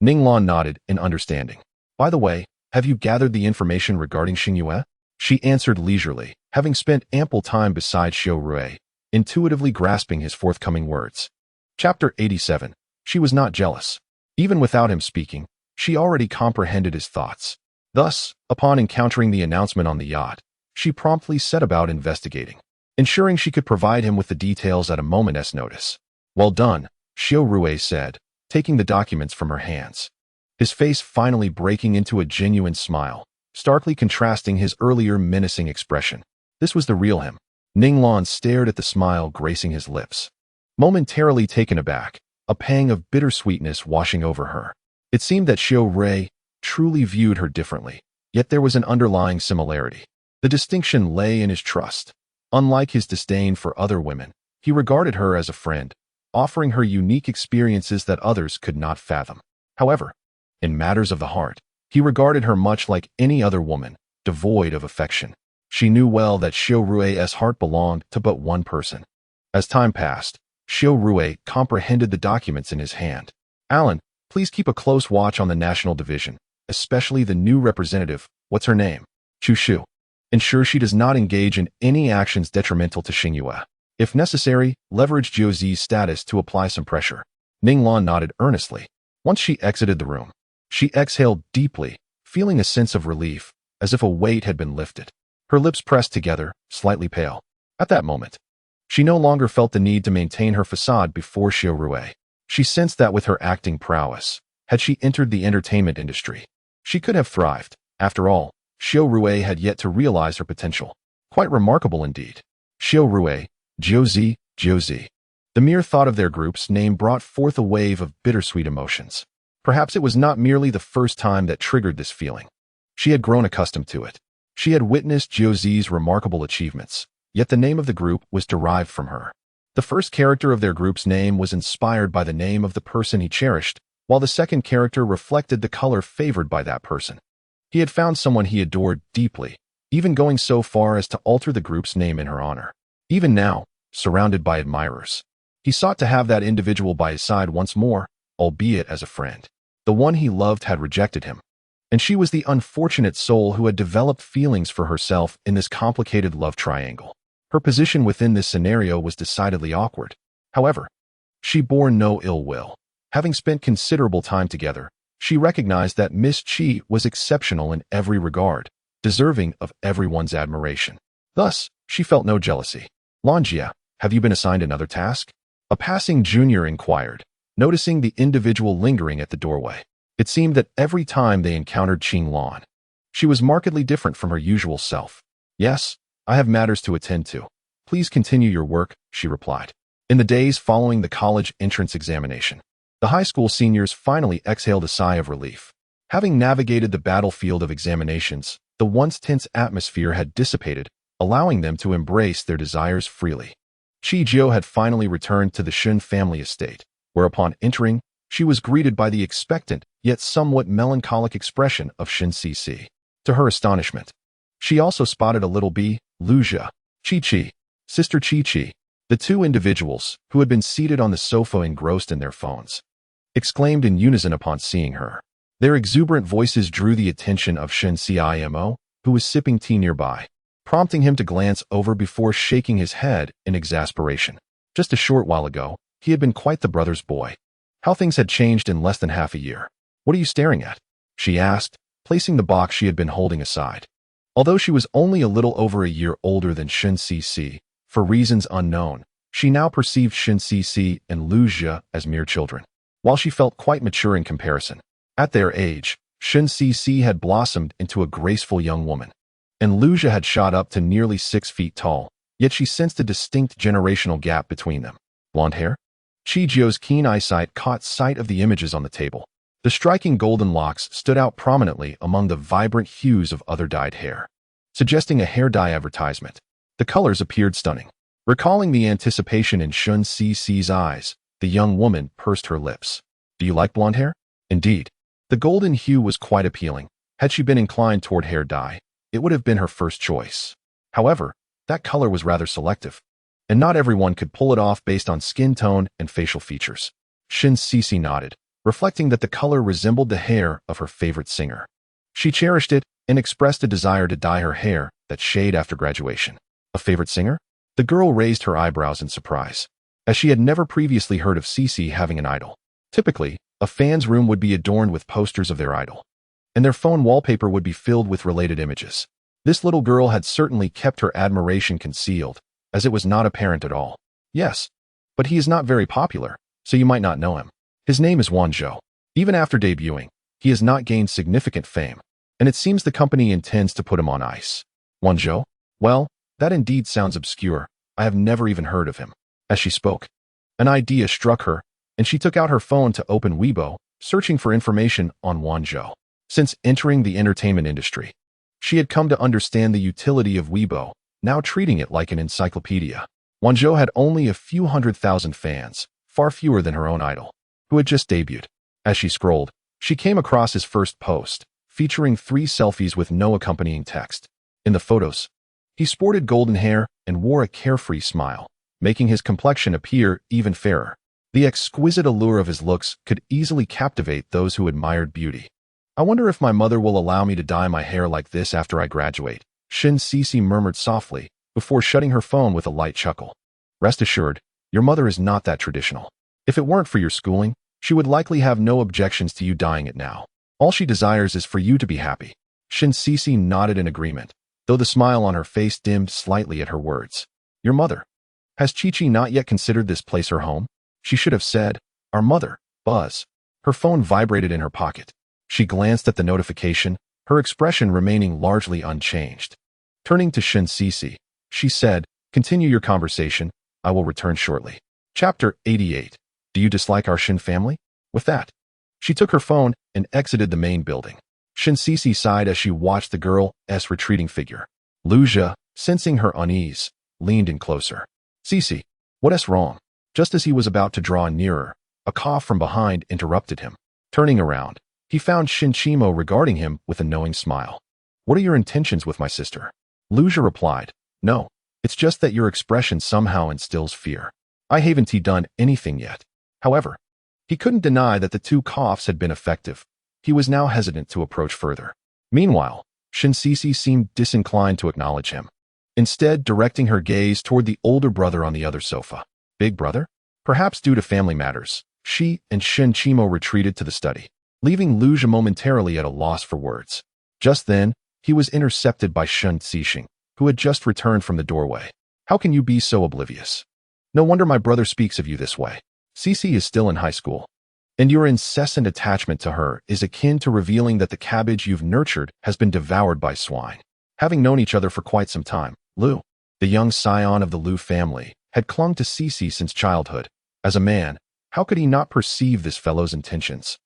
Ninglan nodded in understanding. "By the way, have you gathered the information regarding Xingyue?" She answered leisurely, having spent ample time beside Shirue, intuitively grasping his forthcoming words. Chapter 87. She was not jealous. Even without him speaking, she already comprehended his thoughts. Thus, upon encountering the announcement on the yacht, she promptly set about investigating, ensuring she could provide him with the details at a moment's notice. "Well done," Shirue said, taking the documents from her hands, his face finally breaking into a genuine smile, starkly contrasting his earlier menacing expression. This was the real him. Ninglan stared at the smile gracing his lips, momentarily taken aback, a pang of bittersweetness washing over her. It seemed that Shirue truly viewed her differently, yet there was an underlying similarity. The distinction lay in his trust. Unlike his disdain for other women, he regarded her as a friend, offering her unique experiences that others could not fathom. However, in matters of the heart, he regarded her much like any other woman, devoid of affection. She knew well that Shirue's heart belonged to but one person. As time passed, Shirue comprehended the documents in his hand. "Alan, please keep a close watch on the national division, especially the new representative. What's her name? Chushu. Ensure she does not engage in any actions detrimental to Xingyue. If necessary, leverage Jiuzi's status to apply some pressure." Ninglan nodded earnestly. Once she exited the room, she exhaled deeply, feeling a sense of relief, as if a weight had been lifted. Her lips pressed together, slightly pale. At that moment, she no longer felt the need to maintain her facade before Shirue. She sensed that with her acting prowess, had she entered the entertainment industry, she could have thrived. After all, Shirue had yet to realize her potential. Quite remarkable indeed. Shirue, Jiuzi, Jiuzi. The mere thought of their group's name brought forth a wave of bittersweet emotions. Perhaps it was not merely the first time that triggered this feeling. She had grown accustomed to it. She had witnessed Jiuzi's remarkable achievements, yet the name of the group was derived from her. The first character of their group's name was inspired by the name of the person he cherished, while the second character reflected the color favored by that person. He had found someone he adored deeply, even going so far as to alter the group's name in her honor. Even now, surrounded by admirers. He sought to have that individual by his side once more, albeit as a friend. The one he loved had rejected him, and she was the unfortunate soul who had developed feelings for herself in this complicated love triangle. Her position within this scenario was decidedly awkward. However, she bore no ill will. Having spent considerable time together, she recognized that Miss Chi was exceptional in every regard, deserving of everyone's admiration. Thus, she felt no jealousy. "Longjia, have you been assigned another task?" A passing junior inquired, noticing the individual lingering at the doorway. It seemed that every time they encountered Qing Lan, she was markedly different from her usual self. "Yes, I have matters to attend to. Please continue your work," she replied. In the days following the college entrance examination, the high school seniors finally exhaled a sigh of relief. Having navigated the battlefield of examinations, the once tense atmosphere had dissipated, allowing them to embrace their desires freely. Chi Jiu had finally returned to the Shun family estate, where upon entering, she was greeted by the expectant yet somewhat melancholic expression of Shin Cici. To her astonishment, she also spotted a little Luja, Chi-Chi, Sister Chi-Chi, the two individuals, who had been seated on the sofa engrossed in their phones, exclaimed in unison upon seeing her. Their exuberant voices drew the attention of Shin Cimo, who was sipping tea nearby, prompting him to glance over before shaking his head in exasperation. Just a short while ago, he had been quite the brother's boy. How things had changed in less than half a year. "What are you staring at?" she asked, placing the box she had been holding aside. Although she was only a little over a year older than Shin Cici, for reasons unknown, she now perceived Shin Cici and Luja as mere children. While she felt quite mature in comparison, at their age, Shin Cici had blossomed into a graceful young woman, and Luja had shot up to nearly 6 feet tall, yet she sensed a distinct generational gap between them. Blonde hair? Chi Jiu's keen eyesight caught sight of the images on the table. The striking golden locks stood out prominently among the vibrant hues of other dyed hair, suggesting a hair dye advertisement. The colors appeared stunning. Recalling the anticipation in Shun Cici's eyes, the young woman pursed her lips. "Do you like blonde hair?" Indeed, the golden hue was quite appealing. Had she been inclined toward hair dye, it would have been her first choice. However, that color was rather selective, and not everyone could pull it off based on skin tone and facial features. Shin Cici nodded, reflecting that the color resembled the hair of her favorite singer. She cherished it and expressed a desire to dye her hair that shade after graduation. A favorite singer? The girl raised her eyebrows in surprise, as she had never previously heard of Cici having an idol. Typically, a fan's room would be adorned with posters of their idol, and their phone wallpaper would be filled with related images. This little girl had certainly kept her admiration concealed, as it was not apparent at all. "Yes, but he is not very popular, so you might not know him. His name is Wanzhou. Even after debuting, he has not gained significant fame, and it seems the company intends to put him on ice." "Wanzhou? Well, that indeed sounds obscure. I have never even heard of him." As she spoke, an idea struck her, and she took out her phone to open Weibo, searching for information on Wanzhou. Since entering the entertainment industry, she had come to understand the utility of Weibo, now treating it like an encyclopedia. Wanzhou had only a few 100,000 fans, far fewer than her own idol, who had just debuted. As she scrolled, she came across his first post, featuring 3 selfies with no accompanying text. In the photos, he sported golden hair and wore a carefree smile, making his complexion appear even fairer. The exquisite allure of his looks could easily captivate those who admired beauty. "I wonder if my mother will allow me to dye my hair like this after I graduate," Shin Cici murmured softly, before shutting her phone with a light chuckle. "Rest assured, your mother is not that traditional. If it weren't for your schooling, she would likely have no objections to you dyeing it now. All she desires is for you to be happy." Shin Cici nodded in agreement, though the smile on her face dimmed slightly at her words. "Your mother? Has Chi-Chi not yet considered this place her home?" She should have said, "Our mother." Buzz. Her phone vibrated in her pocket. She glanced at the notification, her expression remaining largely unchanged. Turning to Shin Cici, she said, "Continue your conversation. I will return shortly." Chapter 88. Do you dislike our Shin family? With that, she took her phone and exited the main building. Shin Cici sighed as she watched the girl's retreating figure. Luja, sensing her unease, leaned in closer. "Cici, what's wrong?" Just as he was about to draw nearer, a cough from behind interrupted him. Turning around, he found Shin Chimo regarding him with a knowing smile. "What are your intentions with my sister?" Luja replied, "No, It's just that your expression somehow instills fear. I haven't done anything yet. However, he couldn't deny that the 2 coughs had been effective. He was now hesitant to approach further. Meanwhile, Shinsisi seemed disinclined to acknowledge him, instead directing her gaze toward the older brother on the other sofa. Big brother? Perhaps due to family matters, she and Shin Chimo retreated to the study, leaving Luja momentarily at a loss for words. Just then, he was intercepted by Shin Cixing, who had just returned from the doorway. How can you be so oblivious? No wonder my brother speaks of you this way. Cici is still in high school, and your incessant attachment to her is akin to revealing that the cabbage you've nurtured has been devoured by swine. Having known each other for quite some time, Lu, the young scion of the Lu family, had clung to Cici since childhood. As a man, how could he not perceive this fellow's intentions?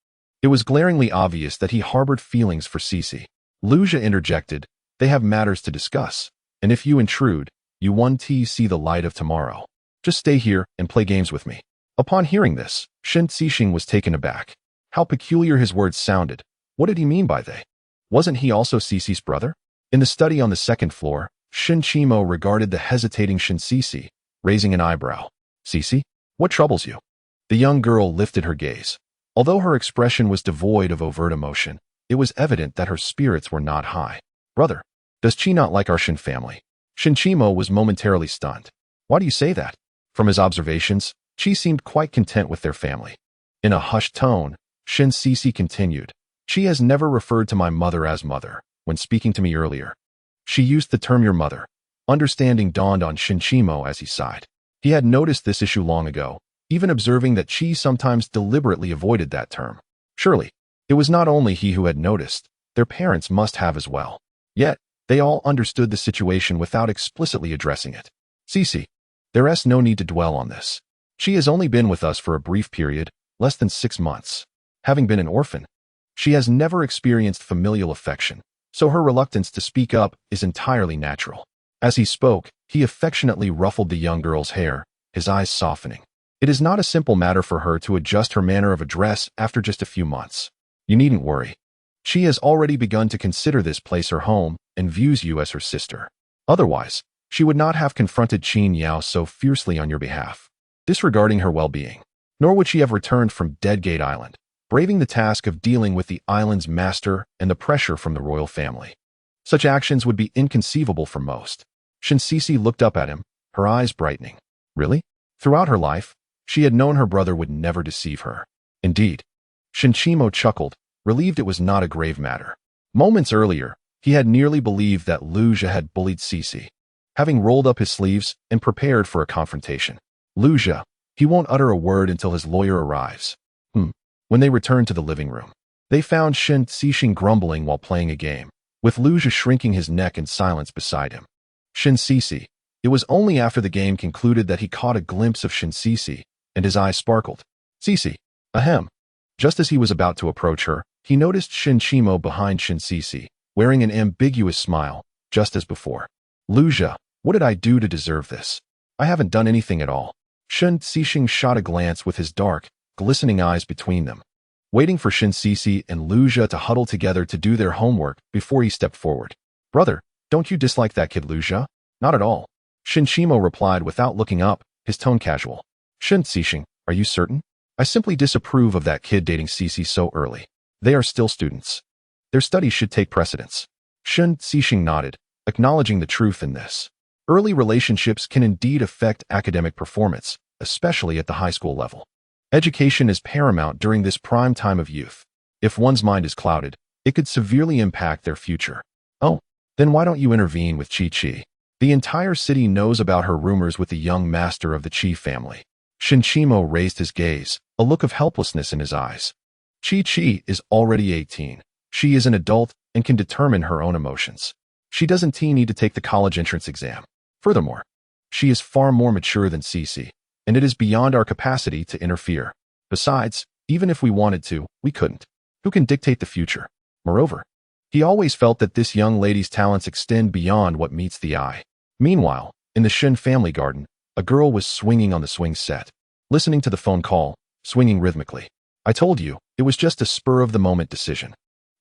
It was glaringly obvious that he harbored feelings for Cici. Luja interjected, they have matters to discuss, and if you intrude, you won't see the light of tomorrow. Just stay here and play games with me. Upon hearing this, Shin Cixing was taken aback. How peculiar his words sounded. What did he mean by they? Wasn't he also Cici's brother? In the study on the 2nd floor, Shin Chimo regarded the hesitating Shin Cici, raising an eyebrow. Cici, what troubles you? The young girl lifted her gaze. Although her expression was devoid of overt emotion, it was evident that her spirits were not high. Brother, does Chi not like our Shin family? Shin Chimo was momentarily stunned. Why do you say that? From his observations, Chi seemed quite content with their family. In a hushed tone, Shin Cici continued, Chi has never referred to my mother as mother. When speaking to me earlier, she used the term your mother. Understanding dawned on Shin Chimo as he sighed. He had noticed this issue long ago, even observing that Chi sometimes deliberately avoided that term. Surely, it was not only he who had noticed, their parents must have as well. Yet, they all understood the situation without explicitly addressing it. Cici, there's no need to dwell on this. She has only been with us for a brief period, less than 6 months. Having been an orphan, she has never experienced familial affection, so her reluctance to speak up is entirely natural. As he spoke, he affectionately ruffled the young girl's hair, his eyes softening. It is not a simple matter for her to adjust her manner of address after just a few months. You needn't worry. She has already begun to consider this place her home and views you as her sister. Otherwise, she would not have confronted Qin Yao so fiercely on your behalf, disregarding her well-being. Nor would she have returned from Deadgate Island, braving the task of dealing with the island's master and the pressure from the royal family. Such actions would be inconceivable for most. Shinsisi looked up at him, her eyes brightening. Really? Throughout her life, she had known her brother would never deceive her. Indeed. Shinchimo chuckled, relieved it was not a grave matter. Moments earlier, he had nearly believed that Luja had bullied Cici, having rolled up his sleeves and prepared for a confrontation. Luja, he won't utter a word until his lawyer arrives. When they returned to the living room, they found Shin Cixing grumbling while playing a game, with Luja shrinking his neck in silence beside him. Shin Cici. It was only after the game concluded that he caught a glimpse of Shin Cici, and his eyes sparkled. Cici. Ahem. Just as he was about to approach her, he noticed Shin Chimo behind Shin Cici, wearing an ambiguous smile, just as before. Luja, what did I do to deserve this? I haven't done anything at all. Shin Cixing shot a glance with his dark, glistening eyes between them, waiting for Shin Cici and Luja to huddle together to do their homework before he stepped forward. Brother, don't you dislike that kid Luja? Not at all. Shin Chimo replied without looking up, his tone casual. Shin Cixing, are you certain? I simply disapprove of that kid dating Cici so early. They are still students. Their studies should take precedence. Shin Cixing nodded, acknowledging the truth in this. Early relationships can indeed affect academic performance, especially at the high school level. Education is paramount during this prime time of youth. If one's mind is clouded, it could severely impact their future. Oh, then why don't you intervene with Chi-Chi? The entire city knows about her rumors with the young master of the Chi family. Shinchimo raised his gaze, a look of helplessness in his eyes. Chi-Chi is already 18. She is an adult and can determine her own emotions. She doesn't need to take the college entrance exam. Furthermore, she is far more mature than Cici, and it is beyond our capacity to interfere. Besides, even if we wanted to, we couldn't. Who can dictate the future? Moreover, he always felt that this young lady's talents extend beyond what meets the eye. Meanwhile, in the Shin family garden, a girl was swinging on the swing set, listening to the phone call, swinging rhythmically. I told you, it was just a spur-of-the-moment decision.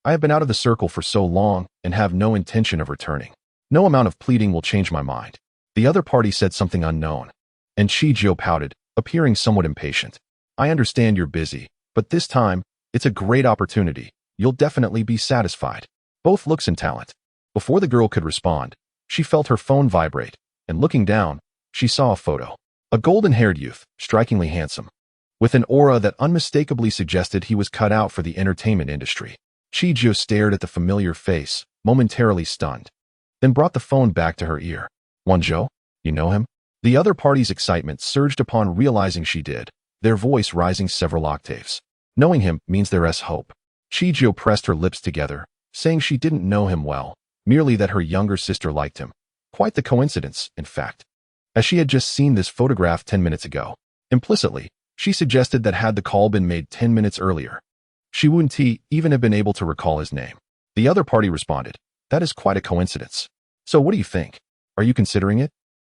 I have been out of the circle for so long and have no intention of returning. No amount of pleading will change my mind. The other party said something unknown, and Chijo pouted, appearing somewhat impatient. I understand you're busy, but this time, it's a great opportunity. You'll definitely be satisfied. Both looks and talent. Before the girl could respond, she felt her phone vibrate, and looking down, she saw a photo. A golden-haired youth, strikingly handsome, with an aura that unmistakably suggested he was cut out for the entertainment industry. Chijo stared at the familiar face, momentarily stunned, then brought the phone back to her ear. Wanzhou, you know him? The other party's excitement surged upon realizing she did, their voice rising several octaves. Knowing him means there's hope. Chijo pressed her lips together, saying she didn't know him well, merely that her younger sister liked him. Quite the coincidence, in fact, as she had just seen this photograph 10 minutes ago. Implicitly, she suggested that had the call been made 10 minutes earlier, she wouldn't even have been able to recall his name. The other party responded, that is quite a coincidence. So what do you think? Are you considering it?